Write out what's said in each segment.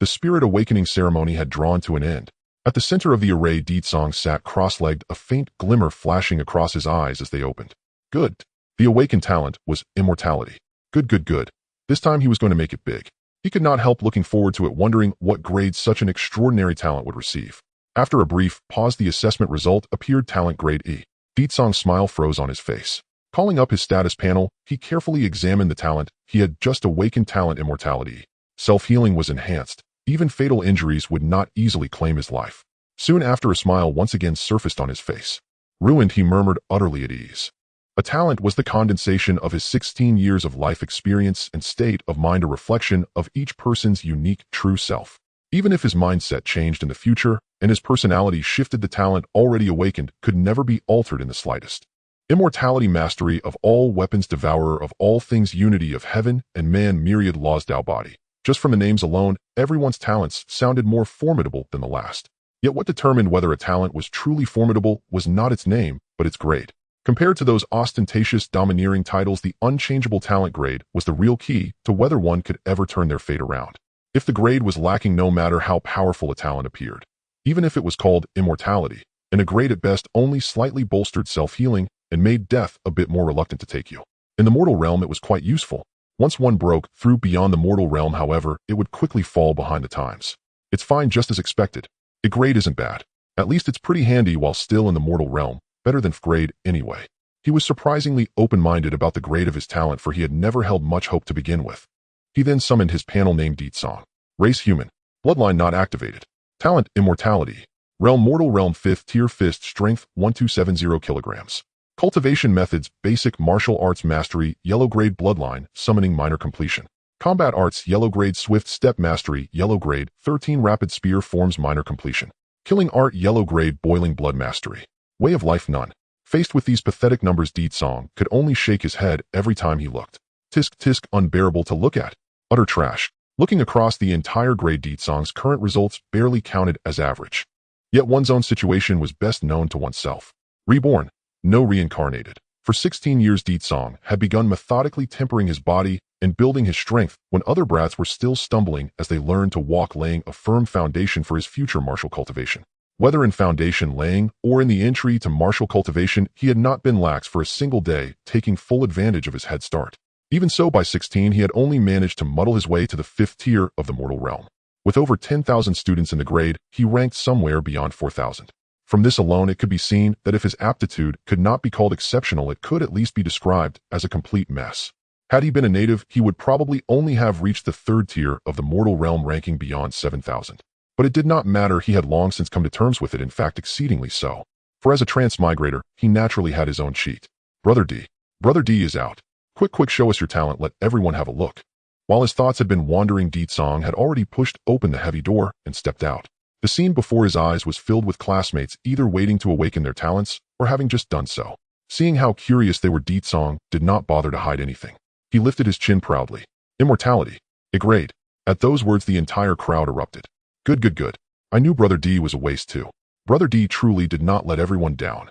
The spirit awakening ceremony had drawn to an end. At the center of the array, Deetsong sat cross-legged, a faint glimmer flashing across his eyes as they opened. Good. The awakened talent was immortality. Good, good, good. This time he was going to make it big. He could not help looking forward to it, wondering what grade such an extraordinary talent would receive. After a brief pause, the assessment result appeared: talent grade E. Deetsong's smile froze on his face. Calling up his status panel, he carefully examined the talent. He had just awakened talent immortality. Self-healing was enhanced. Even fatal injuries would not easily claim his life. Soon after, a smile once again surfaced on his face. Ruined, he murmured, utterly at ease. A talent was the condensation of his 16 years of life experience and state of mind, a reflection of each person's unique true self. Even if his mindset changed in the future and his personality shifted, the talent already awakened could never be altered in the slightest. Immortality, mastery of all weapons, devourer of all things, unity of heaven and man, myriad laws, Tao body. Just from the names alone, everyone's talents sounded more formidable than the last. Yet what determined whether a talent was truly formidable was not its name, but its grade. Compared to those ostentatious, domineering titles, the unchangeable talent grade was the real key to whether one could ever turn their fate around. If the grade was lacking, no matter how powerful a talent appeared, even if it was called immortality, and a grade at best only slightly bolstered self-healing and made death a bit more reluctant to take you. In the mortal realm, it was quite useful. Once one broke through beyond the mortal realm, however, it would quickly fall behind the times. It's fine, just as expected. A grade isn't bad. At least it's pretty handy while still in the mortal realm. Better than grade, anyway. He was surprisingly open-minded about the grade of his talent, for he had never held much hope to begin with. He then summoned his panel, named Deetsong. Race human. Bloodline not activated. Talent immortality. Realm mortal realm 5th tier, fist strength 1270 kilograms. Cultivation methods: basic martial arts mastery, yellow grade, bloodline, summoning minor completion. Combat arts, yellow grade, swift step mastery, yellow grade, 13 rapid spear forms, minor completion. Killing art, yellow grade, boiling blood mastery. Way of life, none. Faced with these pathetic numbers, Deetsong could only shake his head every time he looked. Tisk tisk, unbearable to look at. Utter trash. Looking across the entire grade, Deetsong's current results barely counted as average. Yet one's own situation was best known to oneself. Reborn. No reincarnated. For 16 years, Deetsong had begun methodically tempering his body and building his strength when other brats were still stumbling as they learned to walk, laying a firm foundation for his future martial cultivation. Whether in foundation laying or in the entry to martial cultivation, he had not been lax for a single day, taking full advantage of his head start. Even so, by 16, he had only managed to muddle his way to the 5th tier of the mortal realm. With over 10,000 students in the grade, he ranked somewhere beyond 4,000. From this alone, it could be seen that if his aptitude could not be called exceptional, it could at least be described as a complete mess. Had he been a native, he would probably only have reached the 3rd tier of the mortal realm, ranking beyond 7,000. But it did not matter, he had long since come to terms with it, in fact exceedingly so. For as a transmigrator, he naturally had his own cheat. Brother D. Brother D is out. Quick, show us your talent, let everyone have a look. While his thoughts had been wandering, Deetsong had already pushed open the heavy door and stepped out. The scene before his eyes was filled with classmates either waiting to awaken their talents or having just done so. Seeing how curious they were, Deetsong did not bother to hide anything. He lifted his chin proudly. Immortality. A grade. At those words, the entire crowd erupted. Good. I knew Brother D was a waste too. Brother D truly did not let everyone down.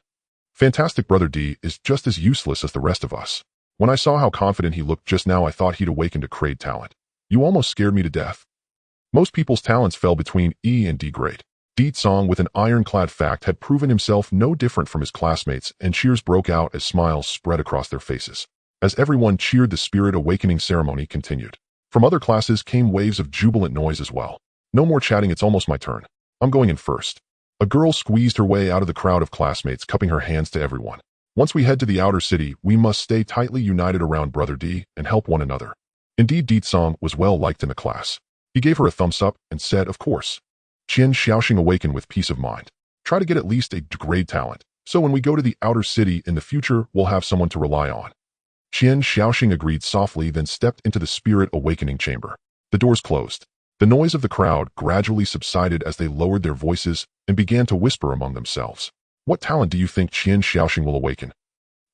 Fantastic. Brother D is just as useless as the rest of us. When I saw how confident he looked just now, I thought he'd awakened a grade talent. You almost scared me to death. Most people's talents fell between E and D grade. Deetsong, with an ironclad fact, had proven himself no different from his classmates, and cheers broke out as smiles spread across their faces. As everyone cheered, the spirit awakening ceremony continued. From other classes came waves of jubilant noise as well. No more chatting, it's almost my turn. I'm going in first. A girl squeezed her way out of the crowd of classmates, cupping her hands to everyone. Once we head to the outer city, we must stay tightly united around Brother D and help one another. Indeed, Deetsong was well liked in the class. He gave her a thumbs up and said, of course. Qian Xiaoxing awakened with peace of mind. Try to get at least a grade talent, so when we go to the outer city in the future, we'll have someone to rely on. Qian Xiaoxing agreed softly, then stepped into the spirit awakening chamber. The doors closed. The noise of the crowd gradually subsided as they lowered their voices and began to whisper among themselves. What talent do you think Qian Xiaoxing will awaken?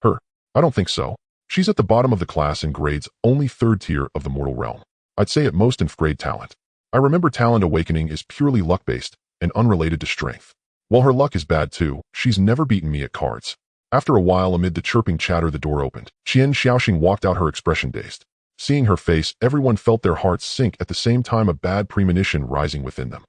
Her. I don't think so. She's at the bottom of the class in grades, only 3rd tier of the mortal realm. I'd say at most in grade talent. I remember talent awakening is purely luck-based and unrelated to strength. While her luck is bad too, she's never beaten me at cards. After a while, amid the chirping chatter, the door opened. Qian Xiaoxing walked out, her expression dazed. Seeing her face, everyone felt their hearts sink at the same time, a bad premonition rising within them.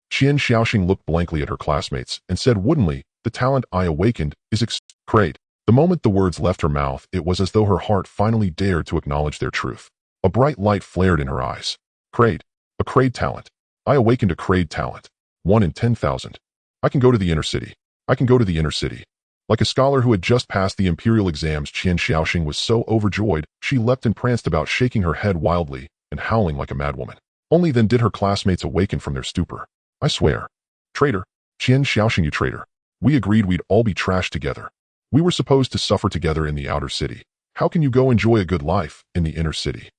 Qian Xiaoxing looked blankly at her classmates and said woodenly, "The talent I awakened is great." The moment the words left her mouth, it was as though her heart finally dared to acknowledge their truth. A bright light flared in her eyes. "Crade. A Crade talent. I awakened a Crade talent. 1 in 10,000. I can go to the inner city. I can go to the inner city." Like a scholar who had just passed the imperial exams, Qian Xiaoxing was so overjoyed, she leapt and pranced about, shaking her head wildly and howling like a madwoman. Only then did her classmates awaken from their stupor. "I swear. Traitor. Qian Xiaoxing, you traitor. We agreed we'd all be trashed together. We were supposed to suffer together in the outer city. How can you go enjoy a good life in the inner city?"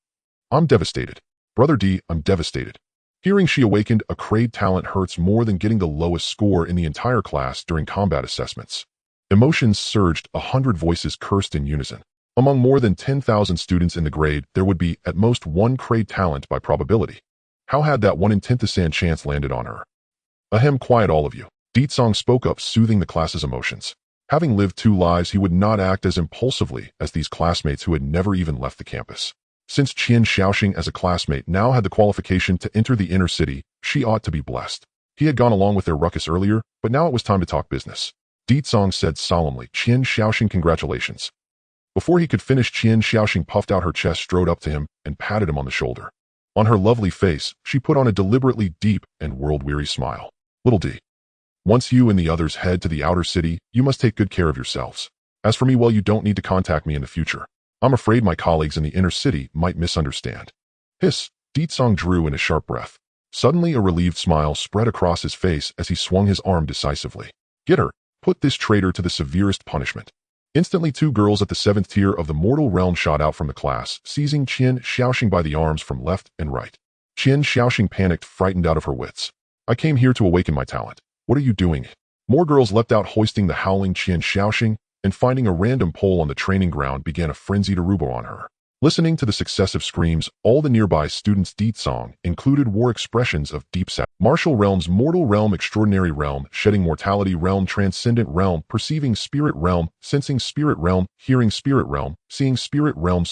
"I'm devastated. Brother D, I'm devastated." Hearing she awakened a Crade talent hurts more than getting the lowest score in the entire class during combat assessments. Emotions surged, 100 voices cursed in unison. Among more than 10,000 students in the grade, there would be, at most, one Crade talent by probability. How had that 1 in 10,000 chance landed on her? "Ahem, quiet all of you." Deetsong spoke up, soothing the class's emotions. Having lived 2 lives, he would not act as impulsively as these classmates who had never even left the campus. Since Qian Xiaoxing as a classmate now had the qualification to enter the inner city, she ought to be blessed. He had gone along with their ruckus earlier, but now it was time to talk business. Deetsong said solemnly, "Qian Xiaoxing, congratulations." Before he could finish, Qian Xiaoxing puffed out her chest, strode up to him, and patted him on the shoulder. On her lovely face, she put on a deliberately deep and world-weary smile. "Little D, once you and the others head to the outer city, you must take good care of yourselves. As for me, well, you don't need to contact me in the future. I'm afraid my colleagues in the inner city might misunderstand." "Hiss." Deetsong drew in a sharp breath. Suddenly a relieved smile spread across his face as he swung his arm decisively. "Get her. Put this traitor to the severest punishment." Instantly 2 girls at the 7th tier of the mortal realm shot out from the class, seizing Qian Xiaoxing by the arms from left and right. Qian Xiaoxing panicked, frightened out of her wits. "I came here to awaken my talent. What are you doing?" More girls leapt out, hoisting the howling Qian Xiaoxing, and finding a random pole on the training ground, began a frenzied aruba on her. Listening to the successive screams, all the nearby students' Deetsong included war expressions of deep sadness. Martial realms, mortal realm, extraordinary realm, shedding mortality realm, transcendent realm, perceiving spirit realm, sensing spirit realm, hearing spirit realm, seeing spirit realm,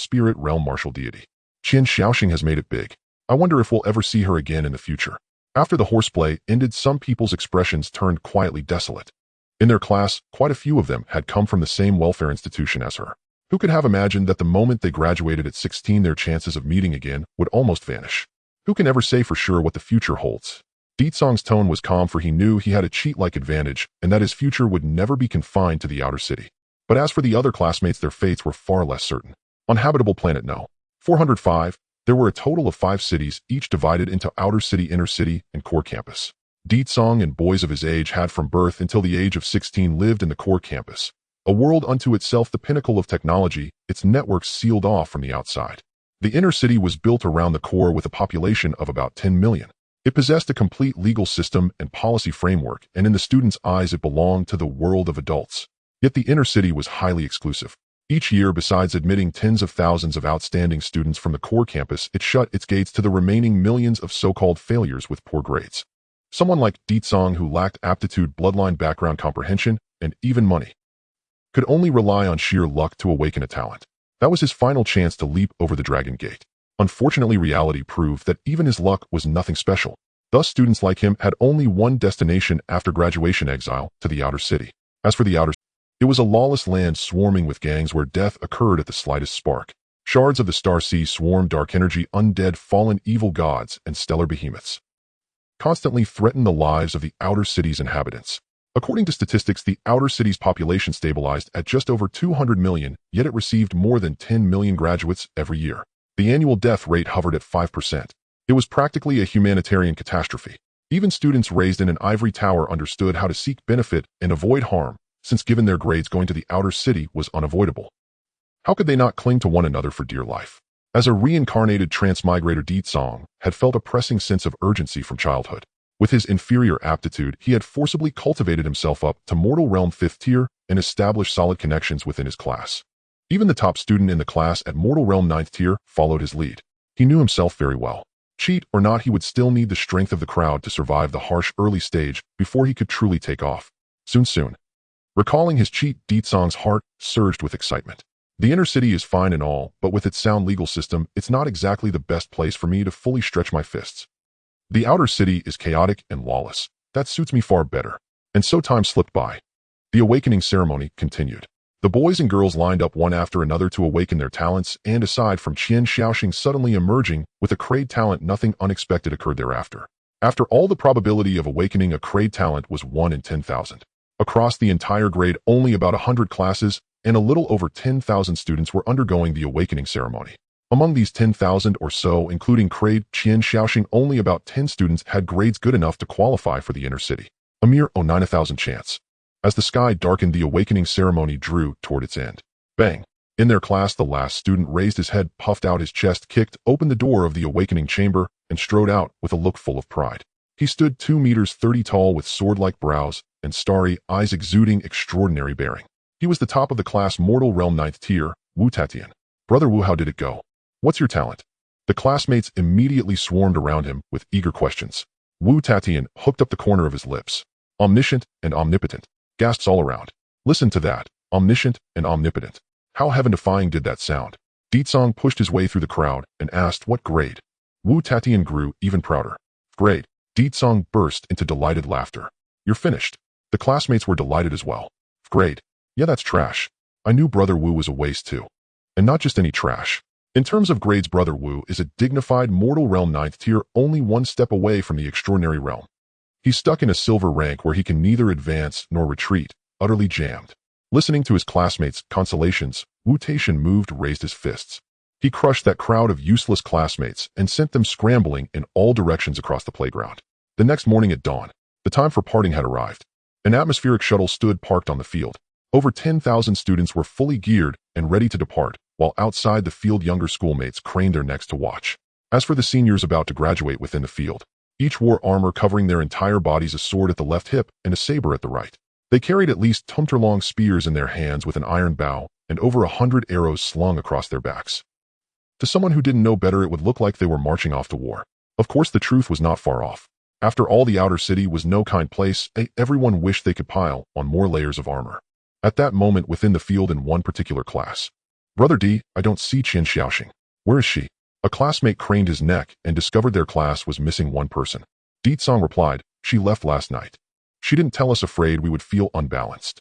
martial deity. Qian Xiaoxing has made it big. I wonder if we'll ever see her again in the future. After the horseplay ended, some people's expressions turned quietly desolate. In their class, quite a few of them had come from the same welfare institution as her. Who could have imagined that the moment they graduated at 16, their chances of meeting again would almost vanish? Who can ever say for sure what the future holds? Deetsong's tone was calm, for he knew he had a cheat-like advantage and that his future would never be confined to the outer city. But as for the other classmates, their fates were far less certain. On habitable planet No. 405, there were a total of 5 cities, each divided into outer city, inner city, and core campus. Deetsong and boys of his age had from birth until the age of 16 lived in the core campus. A world unto itself, the pinnacle of technology, its networks sealed off from the outside. The inner city was built around the core with a population of about 10 million. It possessed a complete legal system and policy framework, and in the students' eyes it belonged to the world of adults. Yet the inner city was highly exclusive. Each year, besides admitting tens of thousands of outstanding students from the core campus, it shut its gates to the remaining millions of so-called failures with poor grades. Someone like Deetsong, who lacked aptitude, bloodline background comprehension, and even money, could only rely on sheer luck to awaken a talent. That was his final chance to leap over the Dragon Gate. Unfortunately, reality proved that even his luck was nothing special. Thus, students like him had only one destination after graduation: exile to the outer city. As for the outer city, it was a lawless land swarming with gangs where death occurred at the slightest spark. Shards of the Star Sea swarmed, dark energy, undead, fallen evil gods, and stellar behemoths constantly threatened the lives of the outer city's inhabitants. According to statistics, the outer city's population stabilized at just over 200 million, yet it received more than 10 million graduates every year. The annual death rate hovered at 5%. It was practically a humanitarian catastrophe. Even students raised in an ivory tower understood how to seek benefit and avoid harm, since given their grades, going to the outer city was unavoidable. How could they not cling to one another for dear life? As a reincarnated transmigrator, Deetsong had felt a pressing sense of urgency from childhood. With his inferior aptitude, he had forcibly cultivated himself up to mortal realm 5th tier and established solid connections within his class. Even the top student in the class at mortal realm 9th tier followed his lead. He knew himself very well. Cheat or not, he would still need the strength of the crowd to survive the harsh early stage before he could truly take off. Soon. Recalling his cheat, Deetsong's heart surged with excitement. The inner city is fine and all, but with its sound legal system, it's not exactly the best place for me to fully stretch my fists. The outer city is chaotic and lawless. That suits me far better. And so time slipped by. The awakening ceremony continued. The boys and girls lined up one after another to awaken their talents, and aside from Qian Xiaoxing suddenly emerging with a Kraid talent, nothing unexpected occurred thereafter. After all, the probability of awakening a Kraid talent was 1 in 10,000. Across the entire grade, only about 100 classes and a little over 10,000 students were undergoing the awakening ceremony. Among these 10,000 or so, including Kraid Qian Xiaoxing, only about 10 students had grades good enough to qualify for the inner city. A mere 9,000 chance. As the sky darkened, the awakening ceremony drew toward its end. Bang! In their class, the last student raised his head, puffed out his chest, kicked open the door of the awakening chamber, and strode out with a look full of pride. He stood 2 meters 30 tall with sword-like brows and starry eyes exuding extraordinary bearing. He was the top of the class, mortal realm 9th tier, Wu Tatian. Brother Wu, how did it go? What's your talent? The classmates immediately swarmed around him with eager questions. Wu Tatian hooked up the corner of his lips. Omniscient and omnipotent. Gasps all around. Listen to that. Omniscient and omnipotent. How heaven-defying did that sound? Ditsong pushed his way through the crowd and asked what grade. Wu Tatian grew even prouder. Grade. Ditsong burst into delighted laughter. You're finished. The classmates were delighted as well. Grade. Yeah, that's trash. I knew Brother Wu was a waste too. And not just any trash. In terms of grades, Brother Wu is a dignified mortal realm 9th tier, only one step away from the extraordinary realm. He's stuck in a silver rank where he can neither advance nor retreat, utterly jammed. Listening to his classmates' consolations, Wu Tatian raised his fists. He crushed that crowd of useless classmates and sent them scrambling in all directions across the playground. The next morning at dawn, the time for parting had arrived. An atmospheric shuttle stood parked on the field. Over 10,000 students were fully geared and ready to depart, while outside the field younger schoolmates craned their necks to watch. As for the seniors about to graduate within the field, each wore armor covering their entire bodies, a sword at the left hip and a saber at the right. They carried at least 20-long spears in their hands with an iron bow and over 100 arrows slung across their backs. To someone who didn't know better, it would look like they were marching off to war. Of course, the truth was not far off. After all, the outer city was no kind place. Everyone wished they could pile on more layers of armor. At that moment, within the field in one particular class, Brother D, I don't see Qian Xiaoxing. Where is she? A classmate craned his neck and discovered their class was missing one person. Ditsong replied, she left last night. She didn't tell us, afraid we would feel unbalanced.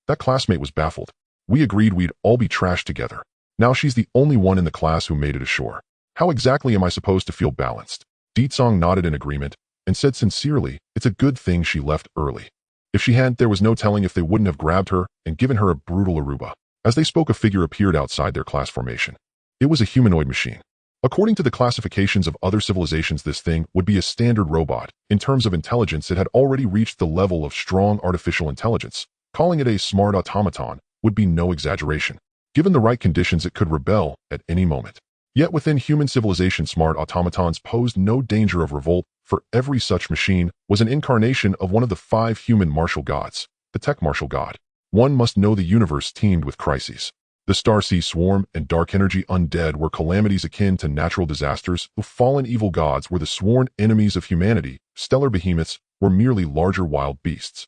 That classmate was baffled. We agreed we'd all be trashed together. Now she's the only one in the class who made it ashore. How exactly am I supposed to feel balanced? Ditsong nodded in agreement and said sincerely, it's a good thing she left early. If she hadn't, there was no telling if they wouldn't have grabbed her and given her a brutal aruba. As they spoke, a figure appeared outside their class formation. It was a humanoid machine. According to the classifications of other civilizations, this thing would be a standard robot. In terms of intelligence, it had already reached the level of strong artificial intelligence. Calling it a smart automaton would be no exaggeration. Given the right conditions, it could rebel at any moment. Yet within human civilization, smart automatons posed no danger of revolt, for every such machine was an incarnation of one of the 5 human martial gods, the tech martial god. One must know the universe teemed with crises. The Starsea Swarm and Dark Energy Undead were calamities akin to natural disasters. The fallen evil gods were the sworn enemies of humanity. Stellar behemoths were merely larger wild beasts.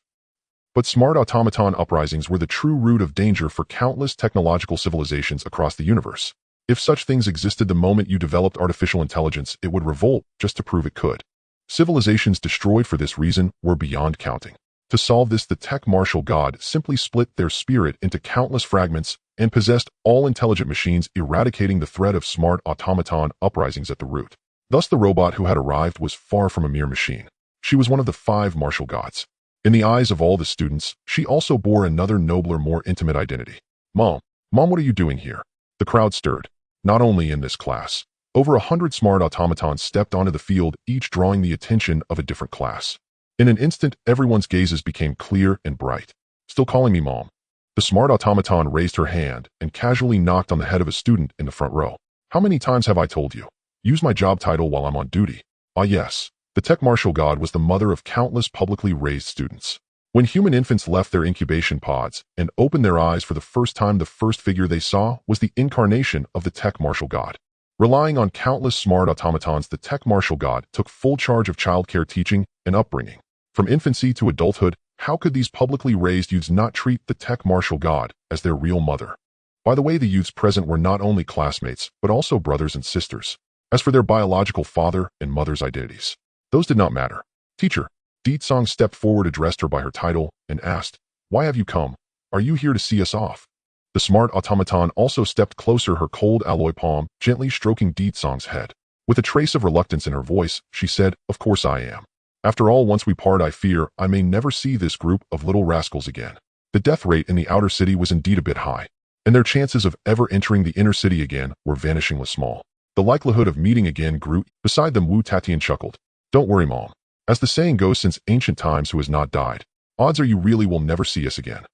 But smart automaton uprisings were the true root of danger for countless technological civilizations across the universe. If such things existed, the moment you developed artificial intelligence, it would revolt just to prove it could. Civilizations destroyed for this reason were beyond counting. To solve this, the tech martial god simply split their spirit into countless fragments and possessed all intelligent machines, eradicating the threat of smart automaton uprisings at the root. Thus, the robot who had arrived was far from a mere machine. She was one of the 5 martial gods. In the eyes of all the students, she also bore another nobler, more intimate identity. Mom, what are you doing here? The crowd stirred. Not only in this class. Over 100 smart automatons stepped onto the field, each drawing the attention of a different class. In an instant, everyone's gazes became clear and bright. Still calling me Mom? The smart automaton raised her hand and casually knocked on the head of a student in the front row. How many times have I told you? Use my job title while I'm on duty. Ah yes, the tech martial god was the mother of countless publicly raised students. When human infants left their incubation pods and opened their eyes for the first time, the first figure they saw was the incarnation of the tech martial god. Relying on countless smart automatons, the tech martial god took full charge of childcare, teaching, and upbringing. From infancy to adulthood, how could these publicly raised youths not treat the tech martial god as their real mother? By the way, the youths present were not only classmates, but also brothers and sisters. As for their biological father and mother's identities, those did not matter. Teacher, Deetsong stepped forward, addressed her by her title, and asked, "Why have you come? Are you here to see us off?" The smart automaton also stepped closer, her cold alloy palm gently stroking Deetsong's head. With a trace of reluctance in her voice, she said, "Of course I am. After all, once we part, I fear I may never see this group of little rascals again." The death rate in the outer city was indeed a bit high, and their chances of ever entering the inner city again were vanishingly small. The likelihood of meeting again grew. Beside them, Wu Tatian chuckled. "Don't worry, Mom. As the saying goes, since ancient times, who has not died? Odds are you really will never see us again."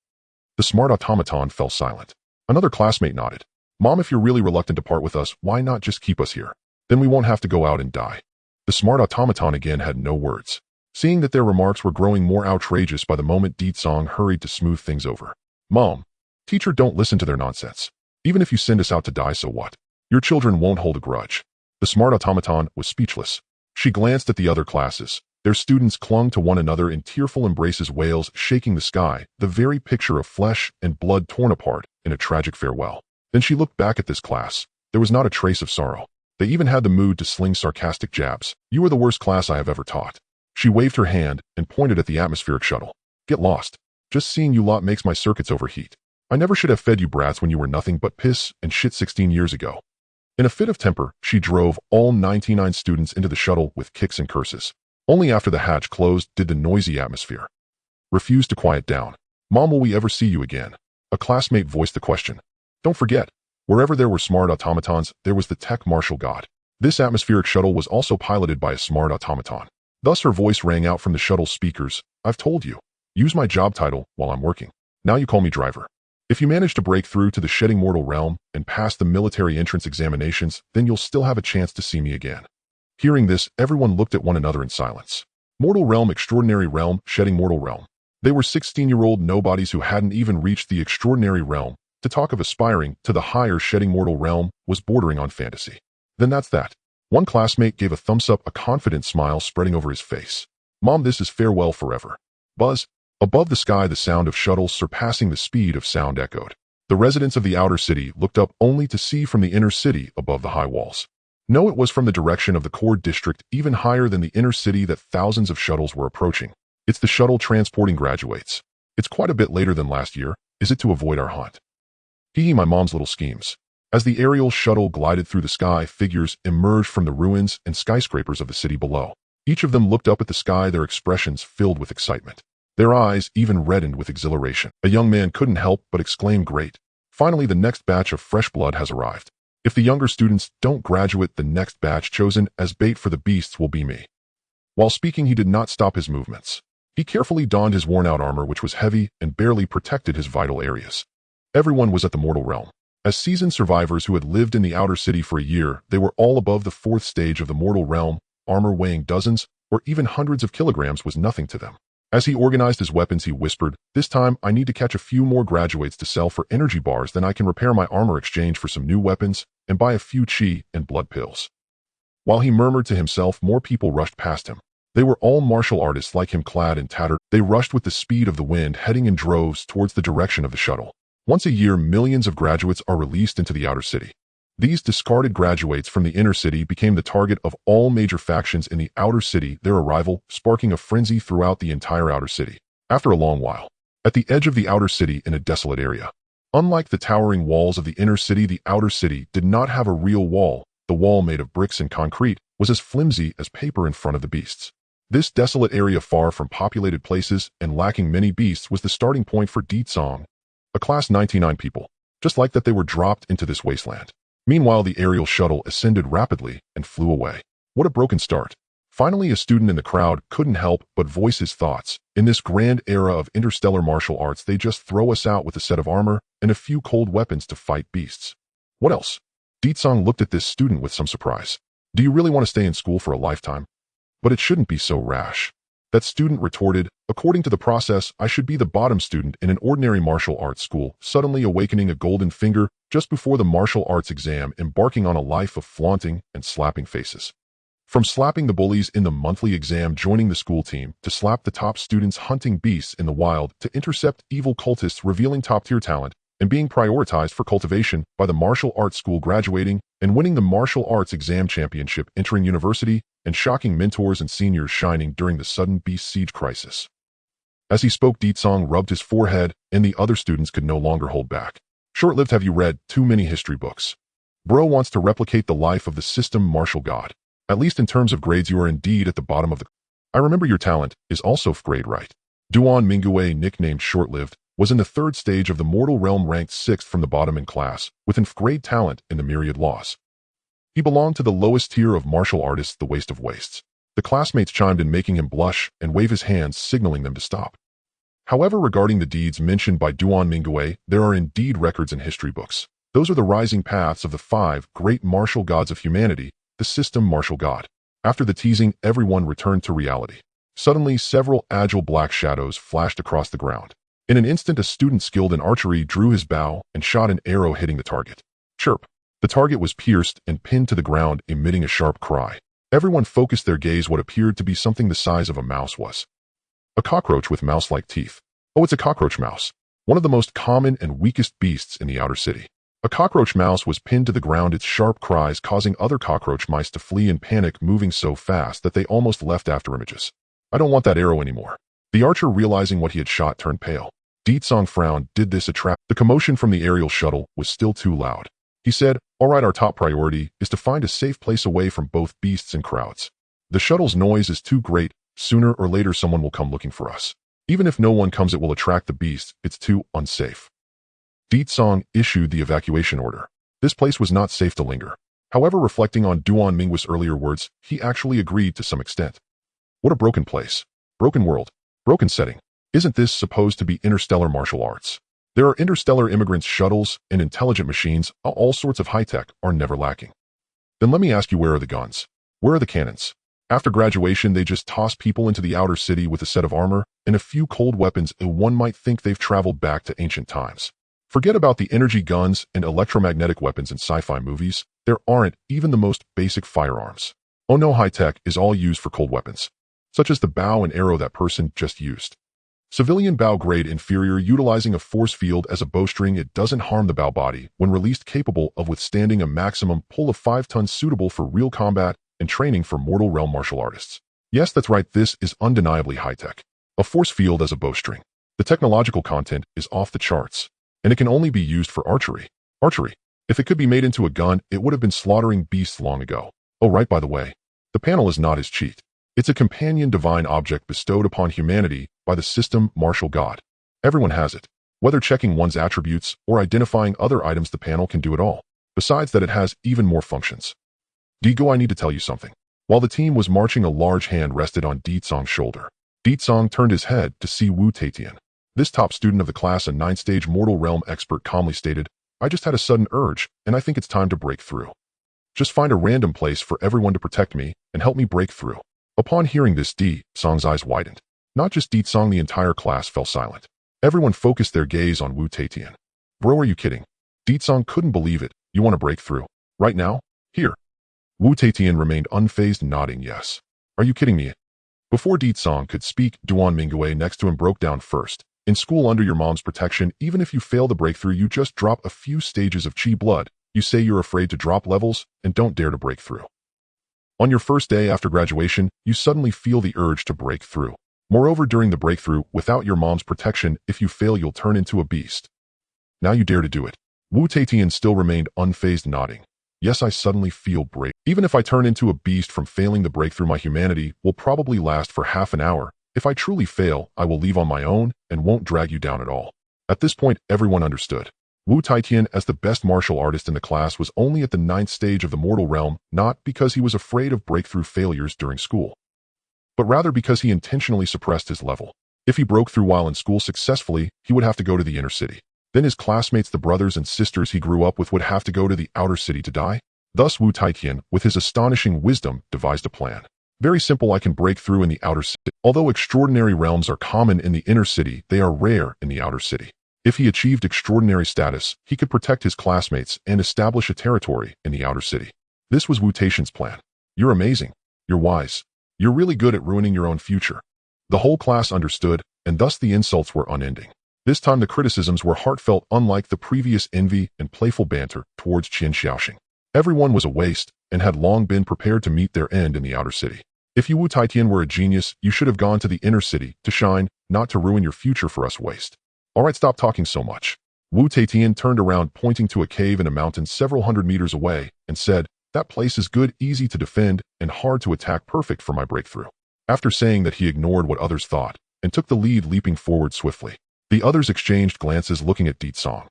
The smart automaton fell silent. Another classmate nodded. "Mom, if you're really reluctant to part with us, why not just keep us here? Then we won't have to go out and die." The smart automaton again had no words. Seeing that their remarks were growing more outrageous by the moment, Deetsong hurried to smooth things over. "Mom, teacher, don't listen to their nonsense. Even if you send us out to die, so what? Your children won't hold a grudge." The smart automaton was speechless. She glanced at the other classes. Their students clung to one another in tearful embraces, wails shaking the sky, the very picture of flesh and blood torn apart in a tragic farewell. Then she looked back at this class. There was not a trace of sorrow. They even had the mood to sling sarcastic jabs. "You are the worst class I have ever taught." She waved her hand and pointed at the atmospheric shuttle. "Get lost. Just seeing you lot makes my circuits overheat. I never should have fed you brats when you were nothing but piss and shit 16 years ago." In a fit of temper, she drove all 99 students into the shuttle with kicks and curses. Only after the hatch closed did the noisy atmosphere refuse to quiet down. "Mom, will we ever see you again?" A classmate voiced the question. "Don't forget, wherever there were smart automatons, there was the tech martial god." This atmospheric shuttle was also piloted by a smart automaton. Thus her voice rang out from the shuttle speakers. "I've told you. Use my job title while I'm working. Now you call me driver. If you manage to break through to the shedding mortal realm and pass the military entrance examinations, then you'll still have a chance to see me again." Hearing this, everyone looked at one another in silence. Mortal realm, extraordinary realm, shedding mortal realm. They were 16-year-old nobodies who hadn't even reached the extraordinary realm. To talk of aspiring to the higher shedding mortal realm was bordering on fantasy. "Then that's that." One classmate gave a thumbs up, a confident smile spreading over his face. "Mom, this is farewell forever." Buzz. Above the sky, the sound of shuttles surpassing the speed of sound echoed. The residents of the outer city looked up only to see from the inner city above the high walls. No, it was from the direction of the core district, even higher than the inner city, that thousands of shuttles were approaching. It's the shuttle transporting graduates. It's quite a bit later than last year. Is it to avoid our hunt? Hee, my mom's little schemes. As the aerial shuttle glided through the sky, figures emerged from the ruins and skyscrapers of the city below. Each of them looked up at the sky, their expressions filled with excitement. Their eyes even reddened with exhilaration. A young man couldn't help but exclaim, "Great! Finally, the next batch of fresh blood has arrived. If the younger students don't graduate, the next batch chosen as bait for the beasts will be me." While speaking, he did not stop his movements. He carefully donned his worn-out armor, which was heavy and barely protected his vital areas. Everyone was at the mortal realm. As seasoned survivors who had lived in the outer city for a year, they were all above the 4th stage of the mortal realm. Armor weighing dozens or even hundreds of kilograms was nothing to them. As he organized his weapons, he whispered, "This time, I need to catch a few more graduates to sell for energy bars, then I can repair my armor, exchange for some new weapons, and buy a few chi and blood pills." While he murmured to himself, more people rushed past him. They were all martial artists like him, clad in tattered. They rushed with the speed of the wind, heading in droves towards the direction of the shuttle. Once a year, millions of graduates are released into the outer city. These discarded graduates from the inner city became the target of all major factions in the outer city, their arrival sparking a frenzy throughout the entire outer city. After a long while, at the edge of the outer city, in a desolate area. Unlike the towering walls of the inner city, the outer city did not have a real wall. The wall, made of bricks and concrete, was as flimsy as paper in front of the beasts. This desolate area, far from populated places and lacking many beasts, was the starting point for Deetsong, a class 99 people. Just like that, they were dropped into this wasteland. Meanwhile, the aerial shuttle ascended rapidly and flew away. What a broken start. Finally, a student in the crowd couldn't help but voice his thoughts. In this grand era of interstellar martial arts, they just throw us out with a set of armor and a few cold weapons to fight beasts. What else? Deetsong looked at this student with some surprise. "Do you really want to stay in school for a lifetime? But it shouldn't be so rash." That student retorted, "According to the process, I should be the bottom student in an ordinary martial arts school, suddenly awakening a golden finger just before the martial arts exam, embarking on a life of flaunting and slapping faces. From slapping the bullies in the monthly exam, joining the school team, to slap the top students hunting beasts in the wild, to intercept evil cultists revealing top-tier talent, and being prioritized for cultivation by the martial arts school, graduating and winning the martial arts exam championship, entering university, and shocking mentors and seniors shining during the sudden beast siege crisis. As he spoke, Deetsong rubbed his forehead, and the other students could no longer hold back. Short-lived. Have you read too many history books? Bro wants to replicate the life of the system martial god. At least in terms of grades, you are indeed at the bottom of the... I remember your talent is also grade right. Duan Mingue, nicknamed Short-lived, was in the third stage of the mortal realm, ranked 6th from the bottom in class, with grade talent in the myriad laws. He belonged to the lowest tier of martial artists, the waste of wastes. The classmates chimed in, making him blush and wave his hands, signaling them to stop. However, regarding the deeds mentioned by Duan Mingue, there are indeed records in history books. Those are the rising paths of the 5 great martial gods of humanity, the system martial god. After the teasing, everyone returned to reality. Suddenly, several agile black shadows flashed across the ground. In an instant, a student skilled in archery drew his bow and shot an arrow, hitting the target. Chirp! The target was pierced and pinned to the ground, emitting a sharp cry. Everyone focused their gaze. What appeared to be something the size of a mouse was a cockroach with mouse-like teeth. Oh, it's a cockroach mouse, one of the most common and weakest beasts in the outer city. A cockroach mouse was pinned to the ground, its sharp cries causing other cockroach mice to flee in panic, moving so fast that they almost left after images. I don't want that arrow anymore. The archer, realizing what he had shot, turned pale. Deetsong frowned. Did this attract? The commotion from the aerial shuttle was still too loud. He said, "All right, our top priority is to find a safe place away from both beasts and crowds. The shuttle's noise is too great. Sooner or later someone will come looking for us. Even if no one comes, it will attract the beasts. It's too unsafe." Deetsong issued the evacuation order. This place was not safe to linger. However, reflecting on Duan Mingwe's earlier words, he actually agreed to some extent. What a broken place. Broken world. Broken setting. Isn't this supposed to be interstellar martial arts? There are interstellar immigrants, shuttles, and intelligent machines. All sorts of high-tech are never lacking. Then let me ask you, where are the guns? Where are the cannons? After graduation, they just toss people into the outer city with a set of armor and a few cold weapons, and one might think they've traveled back to ancient times. Forget about the energy guns and electromagnetic weapons in sci-fi movies. There aren't even the most basic firearms. Oh no, high-tech is all used for cold weapons, such as the bow and arrow that person just used. Civilian bow, grade inferior, utilizing a force field as a bowstring. It doesn't harm the bow body when released, capable of withstanding a maximum pull of 5 tons, suitable for real combat and training for mortal realm martial artists. Yes, that's right, this is undeniably high-tech. A force field as a bowstring. The technological content is off the charts, and it can only be used for archery. Archery. If it could be made into a gun, it would have been slaughtering beasts long ago. Oh right, by the way, the panel is not his cheat. It's a companion divine object bestowed upon humanity by the system martial god. Everyone has it. Whether checking one's attributes or identifying other items, the panel can do it all. Besides that, it has even more functions. Digo, I need to tell you something. While the team was marching, a large hand rested on Deetsong's shoulder. Deetsong turned his head to see Wu Taitian. This top student of the class, a 9th-stage mortal realm expert, calmly stated, "I just had a sudden urge, and I think it's time to break through. Just find a random place for everyone to protect me and help me break through." Upon hearing this, Deetsong's eyes widened. Not just Deetsong, the entire class fell silent. Everyone focused their gaze on Wu Taitian. "Bro, are you kidding?" Deetsong couldn't believe it. "You want to break through? Right now? Here?" Wu Taitian remained unfazed, nodding yes. "Are you kidding me?" Before Deetsong could speak, Duan Mingue next to him broke down first. "In school, under your mom's protection, even if you fail the breakthrough, you just drop a few stages of chi blood. You say you're afraid to drop levels and don't dare to break through. On your first day after graduation, you suddenly feel the urge to break through. Moreover, during the breakthrough, without your mom's protection, if you fail, you'll turn into a beast. Now you dare to do it." Wu Taitian still remained unfazed, nodding. "Yes, I suddenly feel brave. Even if I turn into a beast from failing the breakthrough, my humanity will probably last for half an hour. If I truly fail, I will leave on my own and won't drag you down at all." At this point, everyone understood. Wu Taitian, as the best martial artist in the class, was only at the 9th stage of the mortal realm, not because he was afraid of breakthrough failures during school, but rather because he intentionally suppressed his level. If he broke through while in school successfully, he would have to go to the inner city. Then his classmates, the brothers and sisters he grew up with, would have to go to the outer city to die. Thus Wu Taitian, with his astonishing wisdom, devised a plan. Very simple: I can break through in the outer city. Although extraordinary realms are common in the inner city, they are rare in the outer city. If he achieved extraordinary status, he could protect his classmates and establish a territory in the outer city. This was Wu Taitian's plan. "You're amazing. You're wise. You're really good at ruining your own future." The whole class understood, and thus the insults were unending. This time the criticisms were heartfelt, unlike the previous envy and playful banter towards Qin Xiaoxing. Everyone was a waste and had long been prepared to meet their end in the outer city. If you Wu Taitian were a genius, you should have gone to the inner city to shine, not to ruin your future for us waste. Alright, stop talking so much. Wu Taitian turned around, pointing to a cave in a mountain several hundred meters away, and said, "That place is good, easy to defend, and hard to attack, perfect for my breakthrough." After saying that, he ignored what others thought, and took the lead, leaping forward swiftly. The others exchanged glances, looking at Ditsong.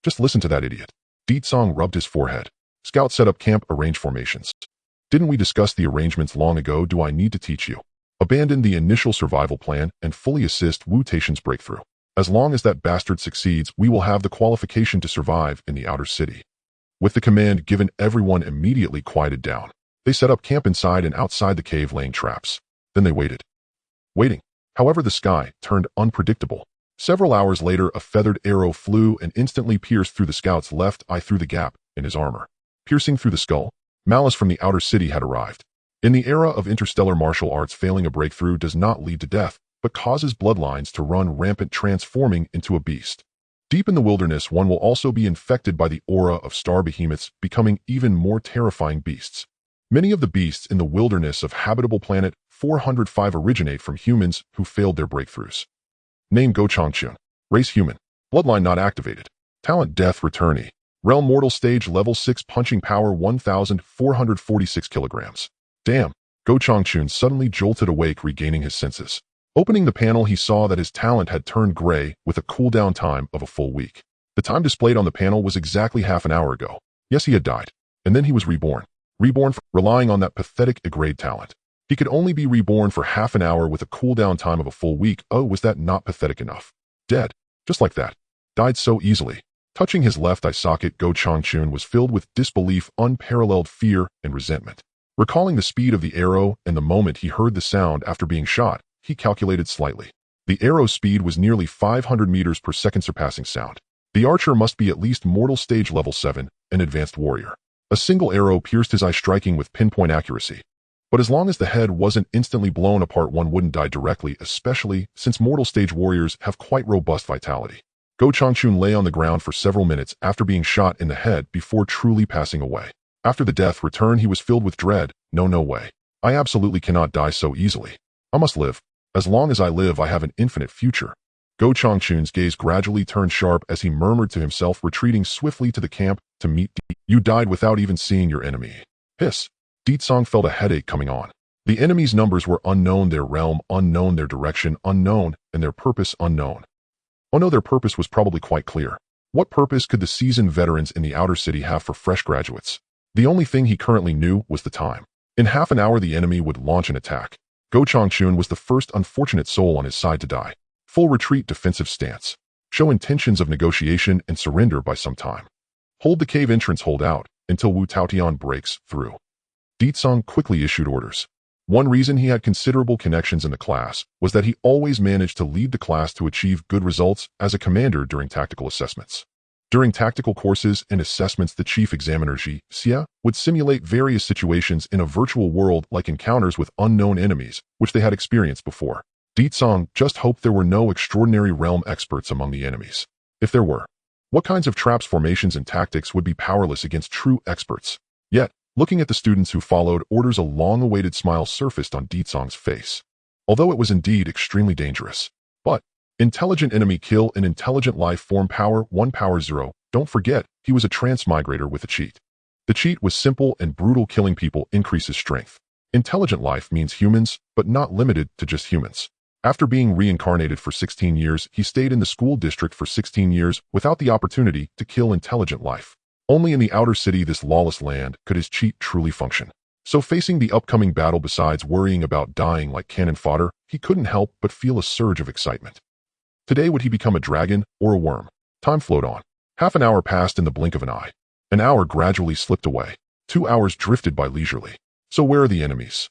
Just listen to that idiot. Ditsong rubbed his forehead. Scouts set up camp, arrange formations. Didn't we discuss the arrangements long ago? Do I need to teach you? Abandon the initial survival plan and fully assist Wu Taitian's breakthrough. As long as that bastard succeeds, we will have the qualification to survive in the outer city. With the command given, everyone immediately quieted down. They set up camp inside and outside the cave, laying traps. Then they waited. Waiting. However, the sky turned unpredictable. Several hours later, a feathered arrow flew and instantly pierced through the scout's left eye through the gap in his armor. Piercing through the skull, malice from the outer city had arrived. In the era of interstellar martial arts, failing a breakthrough does not lead to death, but causes bloodlines to run rampant, transforming into a beast. Deep in the wilderness, one will also be infected by the aura of star behemoths, becoming even more terrifying beasts. Many of the beasts in the wilderness of habitable planet 405 originate from humans who failed their breakthroughs. Name: Go Changchun. Race: human. Bloodline not activated. Talent: death returnee. Realm: mortal. Stage: level 6. Punching power: 1,446 kilograms. Damn. Go Changchun suddenly jolted awake, regaining his senses. Opening the panel, he saw that his talent had turned gray with a cooldown time of a full week. The time displayed on the panel was exactly half an hour ago. Yes, he had died. And then he was reborn. Reborn, relying on that pathetic grade talent. He could only be reborn for half an hour with a cooldown time of a full week. Oh, was that not pathetic enough? Dead. Just like that. Died so easily. Touching his left eye socket, Go Changchun was filled with disbelief, unparalleled fear, and resentment. Recalling the speed of the arrow and the moment he heard the sound after being shot, he calculated slightly. The arrow's speed was nearly 500 meters per second, surpassing sound. The archer must be at least mortal stage level 7, an advanced warrior. A single arrow pierced his eye, striking with pinpoint accuracy. But as long as the head wasn't instantly blown apart, one wouldn't die directly, especially since mortal stage warriors have quite robust vitality. Go Changchun lay on the ground for several minutes after being shot in the head before truly passing away. After the death return, he was filled with dread. No way. I absolutely cannot die so easily. I must live. As long as I live, I have an infinite future. Go Changchun's gaze gradually turned sharp as he murmured to himself, retreating swiftly to the camp to meet You died without even seeing your enemy. Hiss. Ditsong felt a headache coming on. The enemy's numbers were unknown, their realm unknown, their direction unknown, and their purpose unknown. Oh no, their purpose was probably quite clear. What purpose could the seasoned veterans in the outer city have for fresh graduates? The only thing he currently knew was the time. In half an hour, the enemy would launch an attack. Go Changchun was the first unfortunate soul on his side to die. Full retreat, defensive stance. Show intentions of negotiation and surrender by some time. Hold the cave entrance, hold out, until Wu Taitian breaks through. Ditsong quickly issued orders. One reason he had considerable connections in the class was that he always managed to lead the class to achieve good results as a commander during tactical assessments. During tactical courses and assessments, the chief examiner Ji Xia would simulate various situations in a virtual world, like encounters with unknown enemies, which they had experienced before. Ditsong just hoped there were no extraordinary realm experts among the enemies. If there were, what kinds of traps, formations, and tactics would be powerless against true experts? Yet, looking at the students who followed orders, a long-awaited smile surfaced on Ditsong's face. Although it was indeed extremely dangerous. But, intelligent enemy kill an intelligent life form, power 1, power 0. Don't forget, he was a transmigrator with a cheat. The cheat was simple and brutal: killing people increases strength. Intelligent life means humans, but not limited to just humans. After being reincarnated for 16 years, he stayed in the school district for 16 years without the opportunity to kill intelligent life. Only in the outer city, this lawless land, could his cheat truly function. So facing the upcoming battle, besides worrying about dying like cannon fodder, he couldn't help but feel a surge of excitement. Today, would he become a dragon or a worm? Time flowed on. Half an hour passed in the blink of an eye. An hour gradually slipped away. 2 hours drifted by leisurely. So where are the enemies?